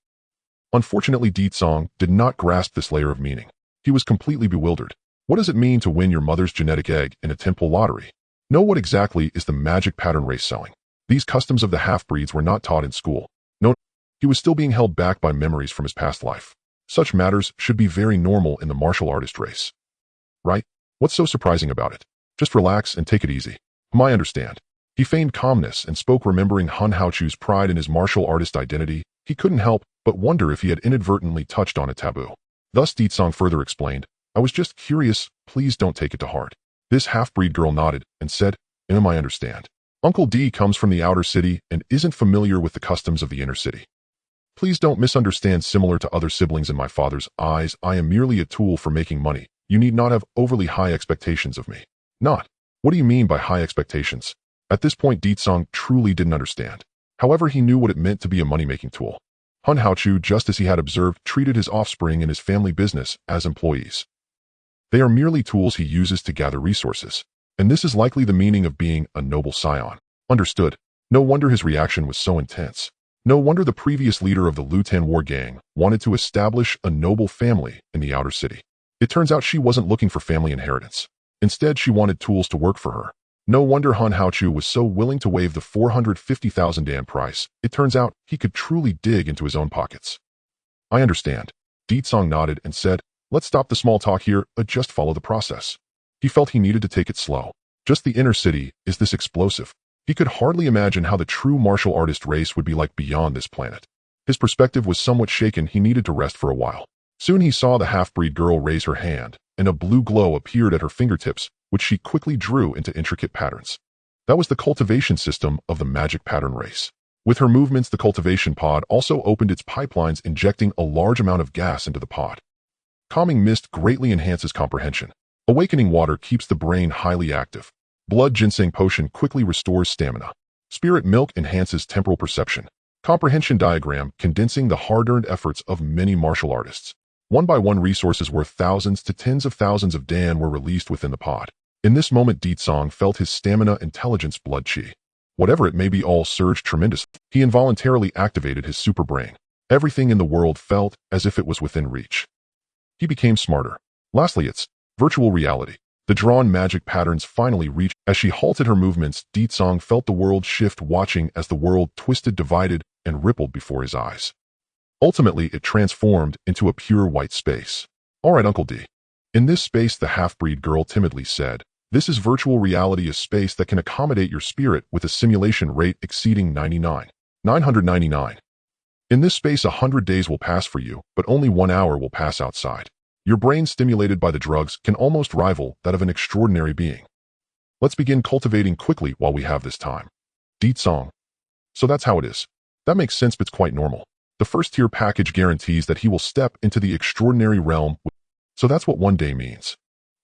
Unfortunately, Deetsong did not grasp this layer of meaning. He was completely bewildered. What does it mean to win your mother's genetic egg in a temple lottery? No, what exactly is the magic pattern race selling? These customs of the half-breeds were not taught in school. No, he was still being held back by memories from his past life. Such matters should be very normal in the martial artist race. Right? What's so surprising about it? Just relax and take it easy. I understand. He feigned calmness and spoke, remembering Hun Haochu's pride in his martial artist identity. He couldn't help but wonder if he had inadvertently touched on a taboo. Thus Deetsong further explained, I was just curious, please don't take it to heart. This half-breed girl nodded and said, I understand. Uncle D comes from the outer city and isn't familiar with the customs of the inner city. Please don't misunderstand. Similar to other siblings in my father's eyes, I am merely a tool for making money. You need not have overly high expectations of me. Not. What do you mean by high expectations? At this point, Deetsong truly didn't understand. However, he knew what it meant to be a money-making tool. Hun Haochu, just as he had observed, treated his offspring and his family business as employees. They are merely tools he uses to gather resources. And this is likely the meaning of being a noble scion. Understood. No wonder his reaction was so intense. No wonder the previous leader of the Lutan war gang wanted to establish a noble family in the outer city. It turns out she wasn't looking for family inheritance. Instead, she wanted tools to work for her. No wonder Hun Haochu was so willing to waive the 450,000 Dan price. It turns out he could truly dig into his own pockets. I understand. Deetsong nodded and said, let's stop the small talk here, just follow the process. He felt he needed to take it slow. Just the inner city is this explosive. He could hardly imagine how the true martial artist race would be like beyond this planet. His perspective was somewhat shaken. He needed to rest for a while. Soon he saw the half-breed girl raise her hand, and a blue glow appeared at her fingertips, which she quickly drew into intricate patterns. That was the cultivation system of the magic pattern race. With her movements, the cultivation pod also opened its pipelines, injecting a large amount of gas into the pod. Calming mist greatly enhances comprehension. Awakening water keeps the brain highly active. Blood ginseng potion quickly restores stamina. Spirit milk enhances temporal perception. Comprehension diagram condensing the hard-earned efforts of many martial artists. One by one, resources worth thousands to tens of thousands of Dan were released within the pod. In this moment, Deetsong felt his stamina, intelligence, blood chi. Whatever it may be, all surged tremendously. He involuntarily activated his super brain. Everything in the world felt as if it was within reach. He became smarter. Lastly, it's virtual reality. The drawn magic patterns finally reached. As she halted her movements, Deetsong felt the world shift, watching as the world twisted, divided, and rippled before his eyes. Ultimately, it transformed into a pure white space. All right, Uncle D. In this space, the half-breed girl timidly said, this is virtual reality, a space that can accommodate your spirit with a simulation rate exceeding 999. In this space, 100 days will pass for you, but only 1 hour will pass outside. Your brain, stimulated by the drugs, can almost rival that of an extraordinary being. Let's begin cultivating quickly while we have this time. Deetsong. So that's how it is. That makes sense, but it's quite normal. The first-tier package guarantees that he will step into the extraordinary realm. So that's what 1 day means.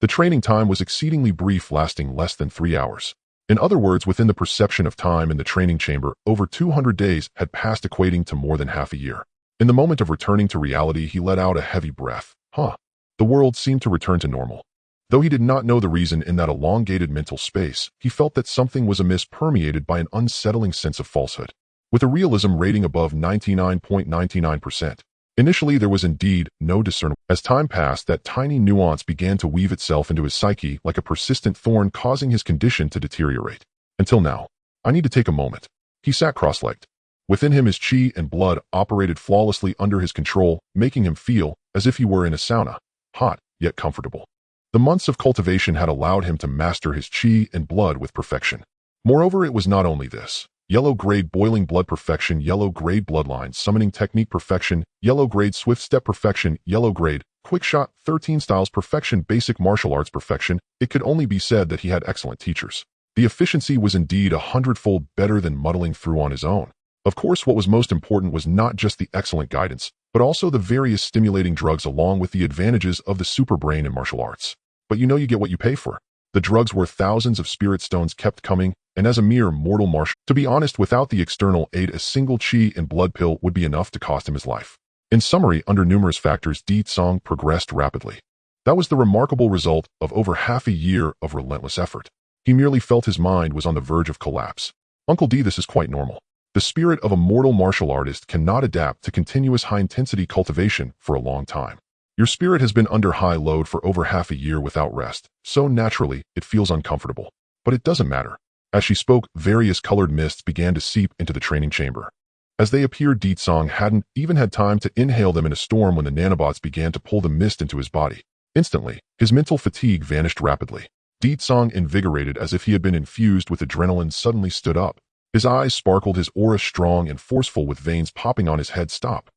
The training time was exceedingly brief, lasting less than 3 hours. In other words, within the perception of time in the training chamber, over 200 days had passed, equating to more than half a year. In the moment of returning to reality, he let out a heavy breath. The world seemed to return to normal. Though he did not know the reason, in that elongated mental space, he felt that something was amiss, permeated by an unsettling sense of falsehood. With a realism rating above 99.99%. Initially, there was indeed no discernible. As time passed, that tiny nuance began to weave itself into his psyche like a persistent thorn, causing his condition to deteriorate. Until now. I need to take a moment. He sat cross-legged. Within him, his chi and blood operated flawlessly under his control, making him feel as if he were in a sauna. Hot, yet comfortable. The months of cultivation had allowed him to master his chi and blood with perfection. Moreover, it was not only this. Yellow-grade boiling blood perfection, yellow-grade bloodline summoning technique perfection, yellow-grade swift step perfection, yellow-grade quick shot 13 styles perfection, basic martial arts perfection. It could only be said that he had excellent teachers. The efficiency was indeed 100-fold better than muddling through on his own. Of course, what was most important was not just the excellent guidance, but also the various stimulating drugs along with the advantages of the super brain and martial arts. But you know you get what you pay for. The drugs worth thousands of spirit stones kept coming, and as a mere mortal martial, to be honest, without the external aid, a single chi and blood pill would be enough to cost him his life. In summary, under numerous factors, Di Song progressed rapidly. That was the remarkable result of over half a year of relentless effort. He merely felt his mind was on the verge of collapse. Uncle D, this is quite normal. The spirit of a mortal martial artist cannot adapt to continuous high-intensity cultivation for a long time. Your spirit has been under high load for over half a year without rest, so naturally, it feels uncomfortable. But it doesn't matter. As she spoke, various colored mists began to seep into the training chamber. As they appeared, Di Song hadn't even had time to inhale them in a storm when the nanobots began to pull the mist into his body. Instantly, his mental fatigue vanished rapidly. Di Song, invigorated as if he had been infused with adrenaline, suddenly stood up. His eyes sparkled, his aura strong and forceful with veins popping on his head. Stop.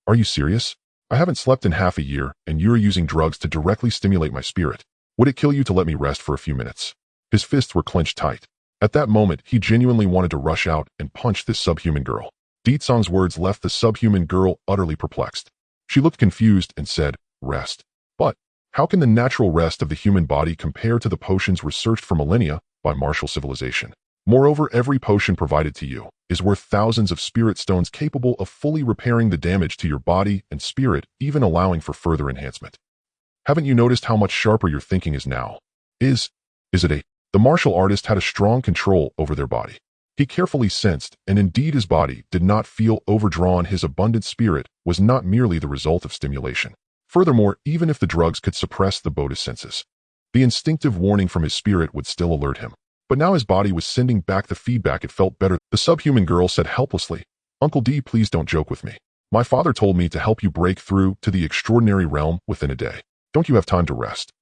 Are you serious? I haven't slept in half a year, and you're using drugs to directly stimulate my spirit. Would it kill you to let me rest for a few minutes? His fists were clenched tight. At that moment, he genuinely wanted to rush out and punch this subhuman girl. Di Song's words left the subhuman girl utterly perplexed. She looked confused and said, "Rest. But how can the natural rest of the human body compare to the potions researched for millennia by martial civilization? Moreover, every potion provided to you is worth thousands of spirit stones capable of fully repairing the damage to your body and spirit, even allowing for further enhancement. Haven't you noticed how much sharper your thinking is now? Is it a..." The martial artist had a strong control over their body. He carefully sensed, and indeed his body did not feel overdrawn. His abundant spirit was not merely the result of stimulation. Furthermore, even if the drugs could suppress the Buddha's senses, the instinctive warning from his spirit would still alert him. But now his body was sending back the feedback. It felt better. The subhuman girl said helplessly, "Uncle D, please don't joke with me. My father told me to help you break through to the extraordinary realm within a day. Don't you have time to rest?"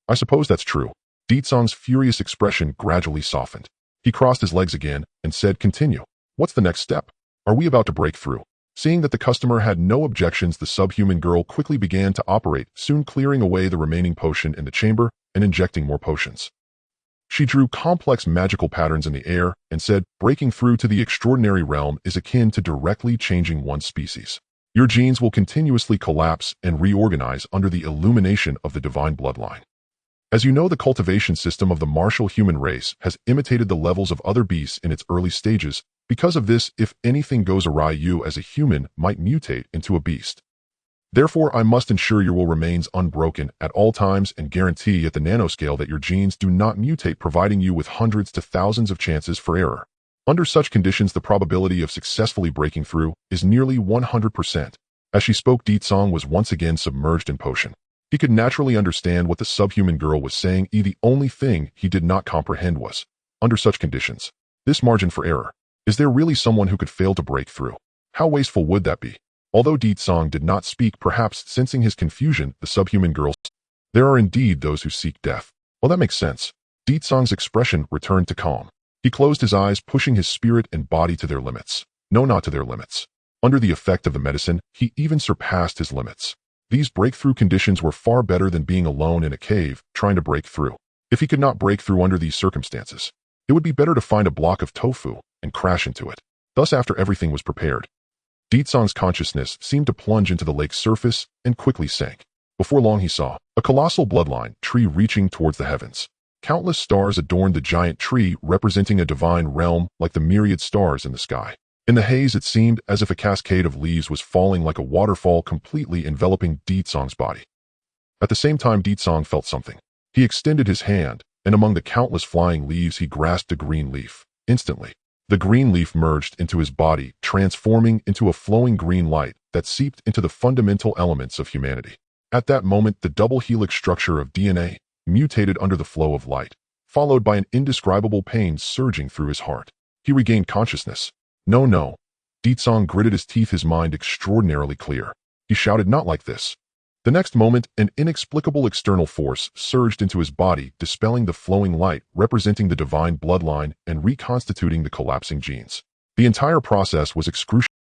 "I suppose that's true." Di Song's furious expression gradually softened. He crossed his legs again and said, "Continue. What's the next step? Are we about to break through?" Seeing that the customer had no objections, the subhuman girl quickly began to operate, soon clearing away the remaining potion in the chamber and injecting more potions. She drew complex magical patterns in the air and said, "Breaking through to the extraordinary realm is akin to directly changing one species. Your genes will continuously collapse and reorganize under the illumination of the divine bloodline. As you know, the cultivation system of the martial human race has imitated the levels of other beasts in its early stages. Because of this, if anything goes awry, you as a human might mutate into a beast. Therefore, I must ensure your will remains unbroken at all times and guarantee at the nanoscale that your genes do not mutate, providing you with hundreds to thousands of chances for error. Under such conditions, the probability of successfully breaking through is nearly 100%. As she spoke, Di Song was once again submerged in potion. He could naturally understand what the subhuman girl was saying. The only thing he did not comprehend was, under such conditions, this margin for error. Is there really someone who could fail to break through? How wasteful would that be? Although Di Song did not speak, perhaps sensing his confusion, the subhuman girl said, "There are indeed those who seek death." Well, that makes sense. Di Song's expression returned to calm. He closed his eyes, pushing his spirit and body to their limits. No, not to their limits. Under the effect of the medicine, he even surpassed his limits. These breakthrough conditions were far better than being alone in a cave, trying to break through. If he could not break through under these circumstances, it would be better to find a block of tofu and crash into it. Thus, after everything was prepared, Di Song's consciousness seemed to plunge into the lake's surface and quickly sank. Before long, he saw a colossal bloodline tree reaching towards the heavens. Countless stars adorned the giant tree, representing a divine realm like the myriad stars in the sky. In the haze, it seemed as if a cascade of leaves was falling like a waterfall, completely enveloping Di Song's body. At the same time, Di Song felt something. He extended his hand, and among the countless flying leaves, he grasped a green leaf. Instantly, the green leaf merged into his body, transforming into a flowing green light that seeped into the fundamental elements of humanity. At that moment, the double helix structure of DNA mutated under the flow of light, followed by an indescribable pain surging through his heart. He regained consciousness. No. Di Song gritted his teeth, his mind extraordinarily clear. He shouted, "Not like this." The next moment, an inexplicable external force surged into his body, dispelling the flowing light, representing the divine bloodline and reconstituting the collapsing genes. The entire process was excruciating.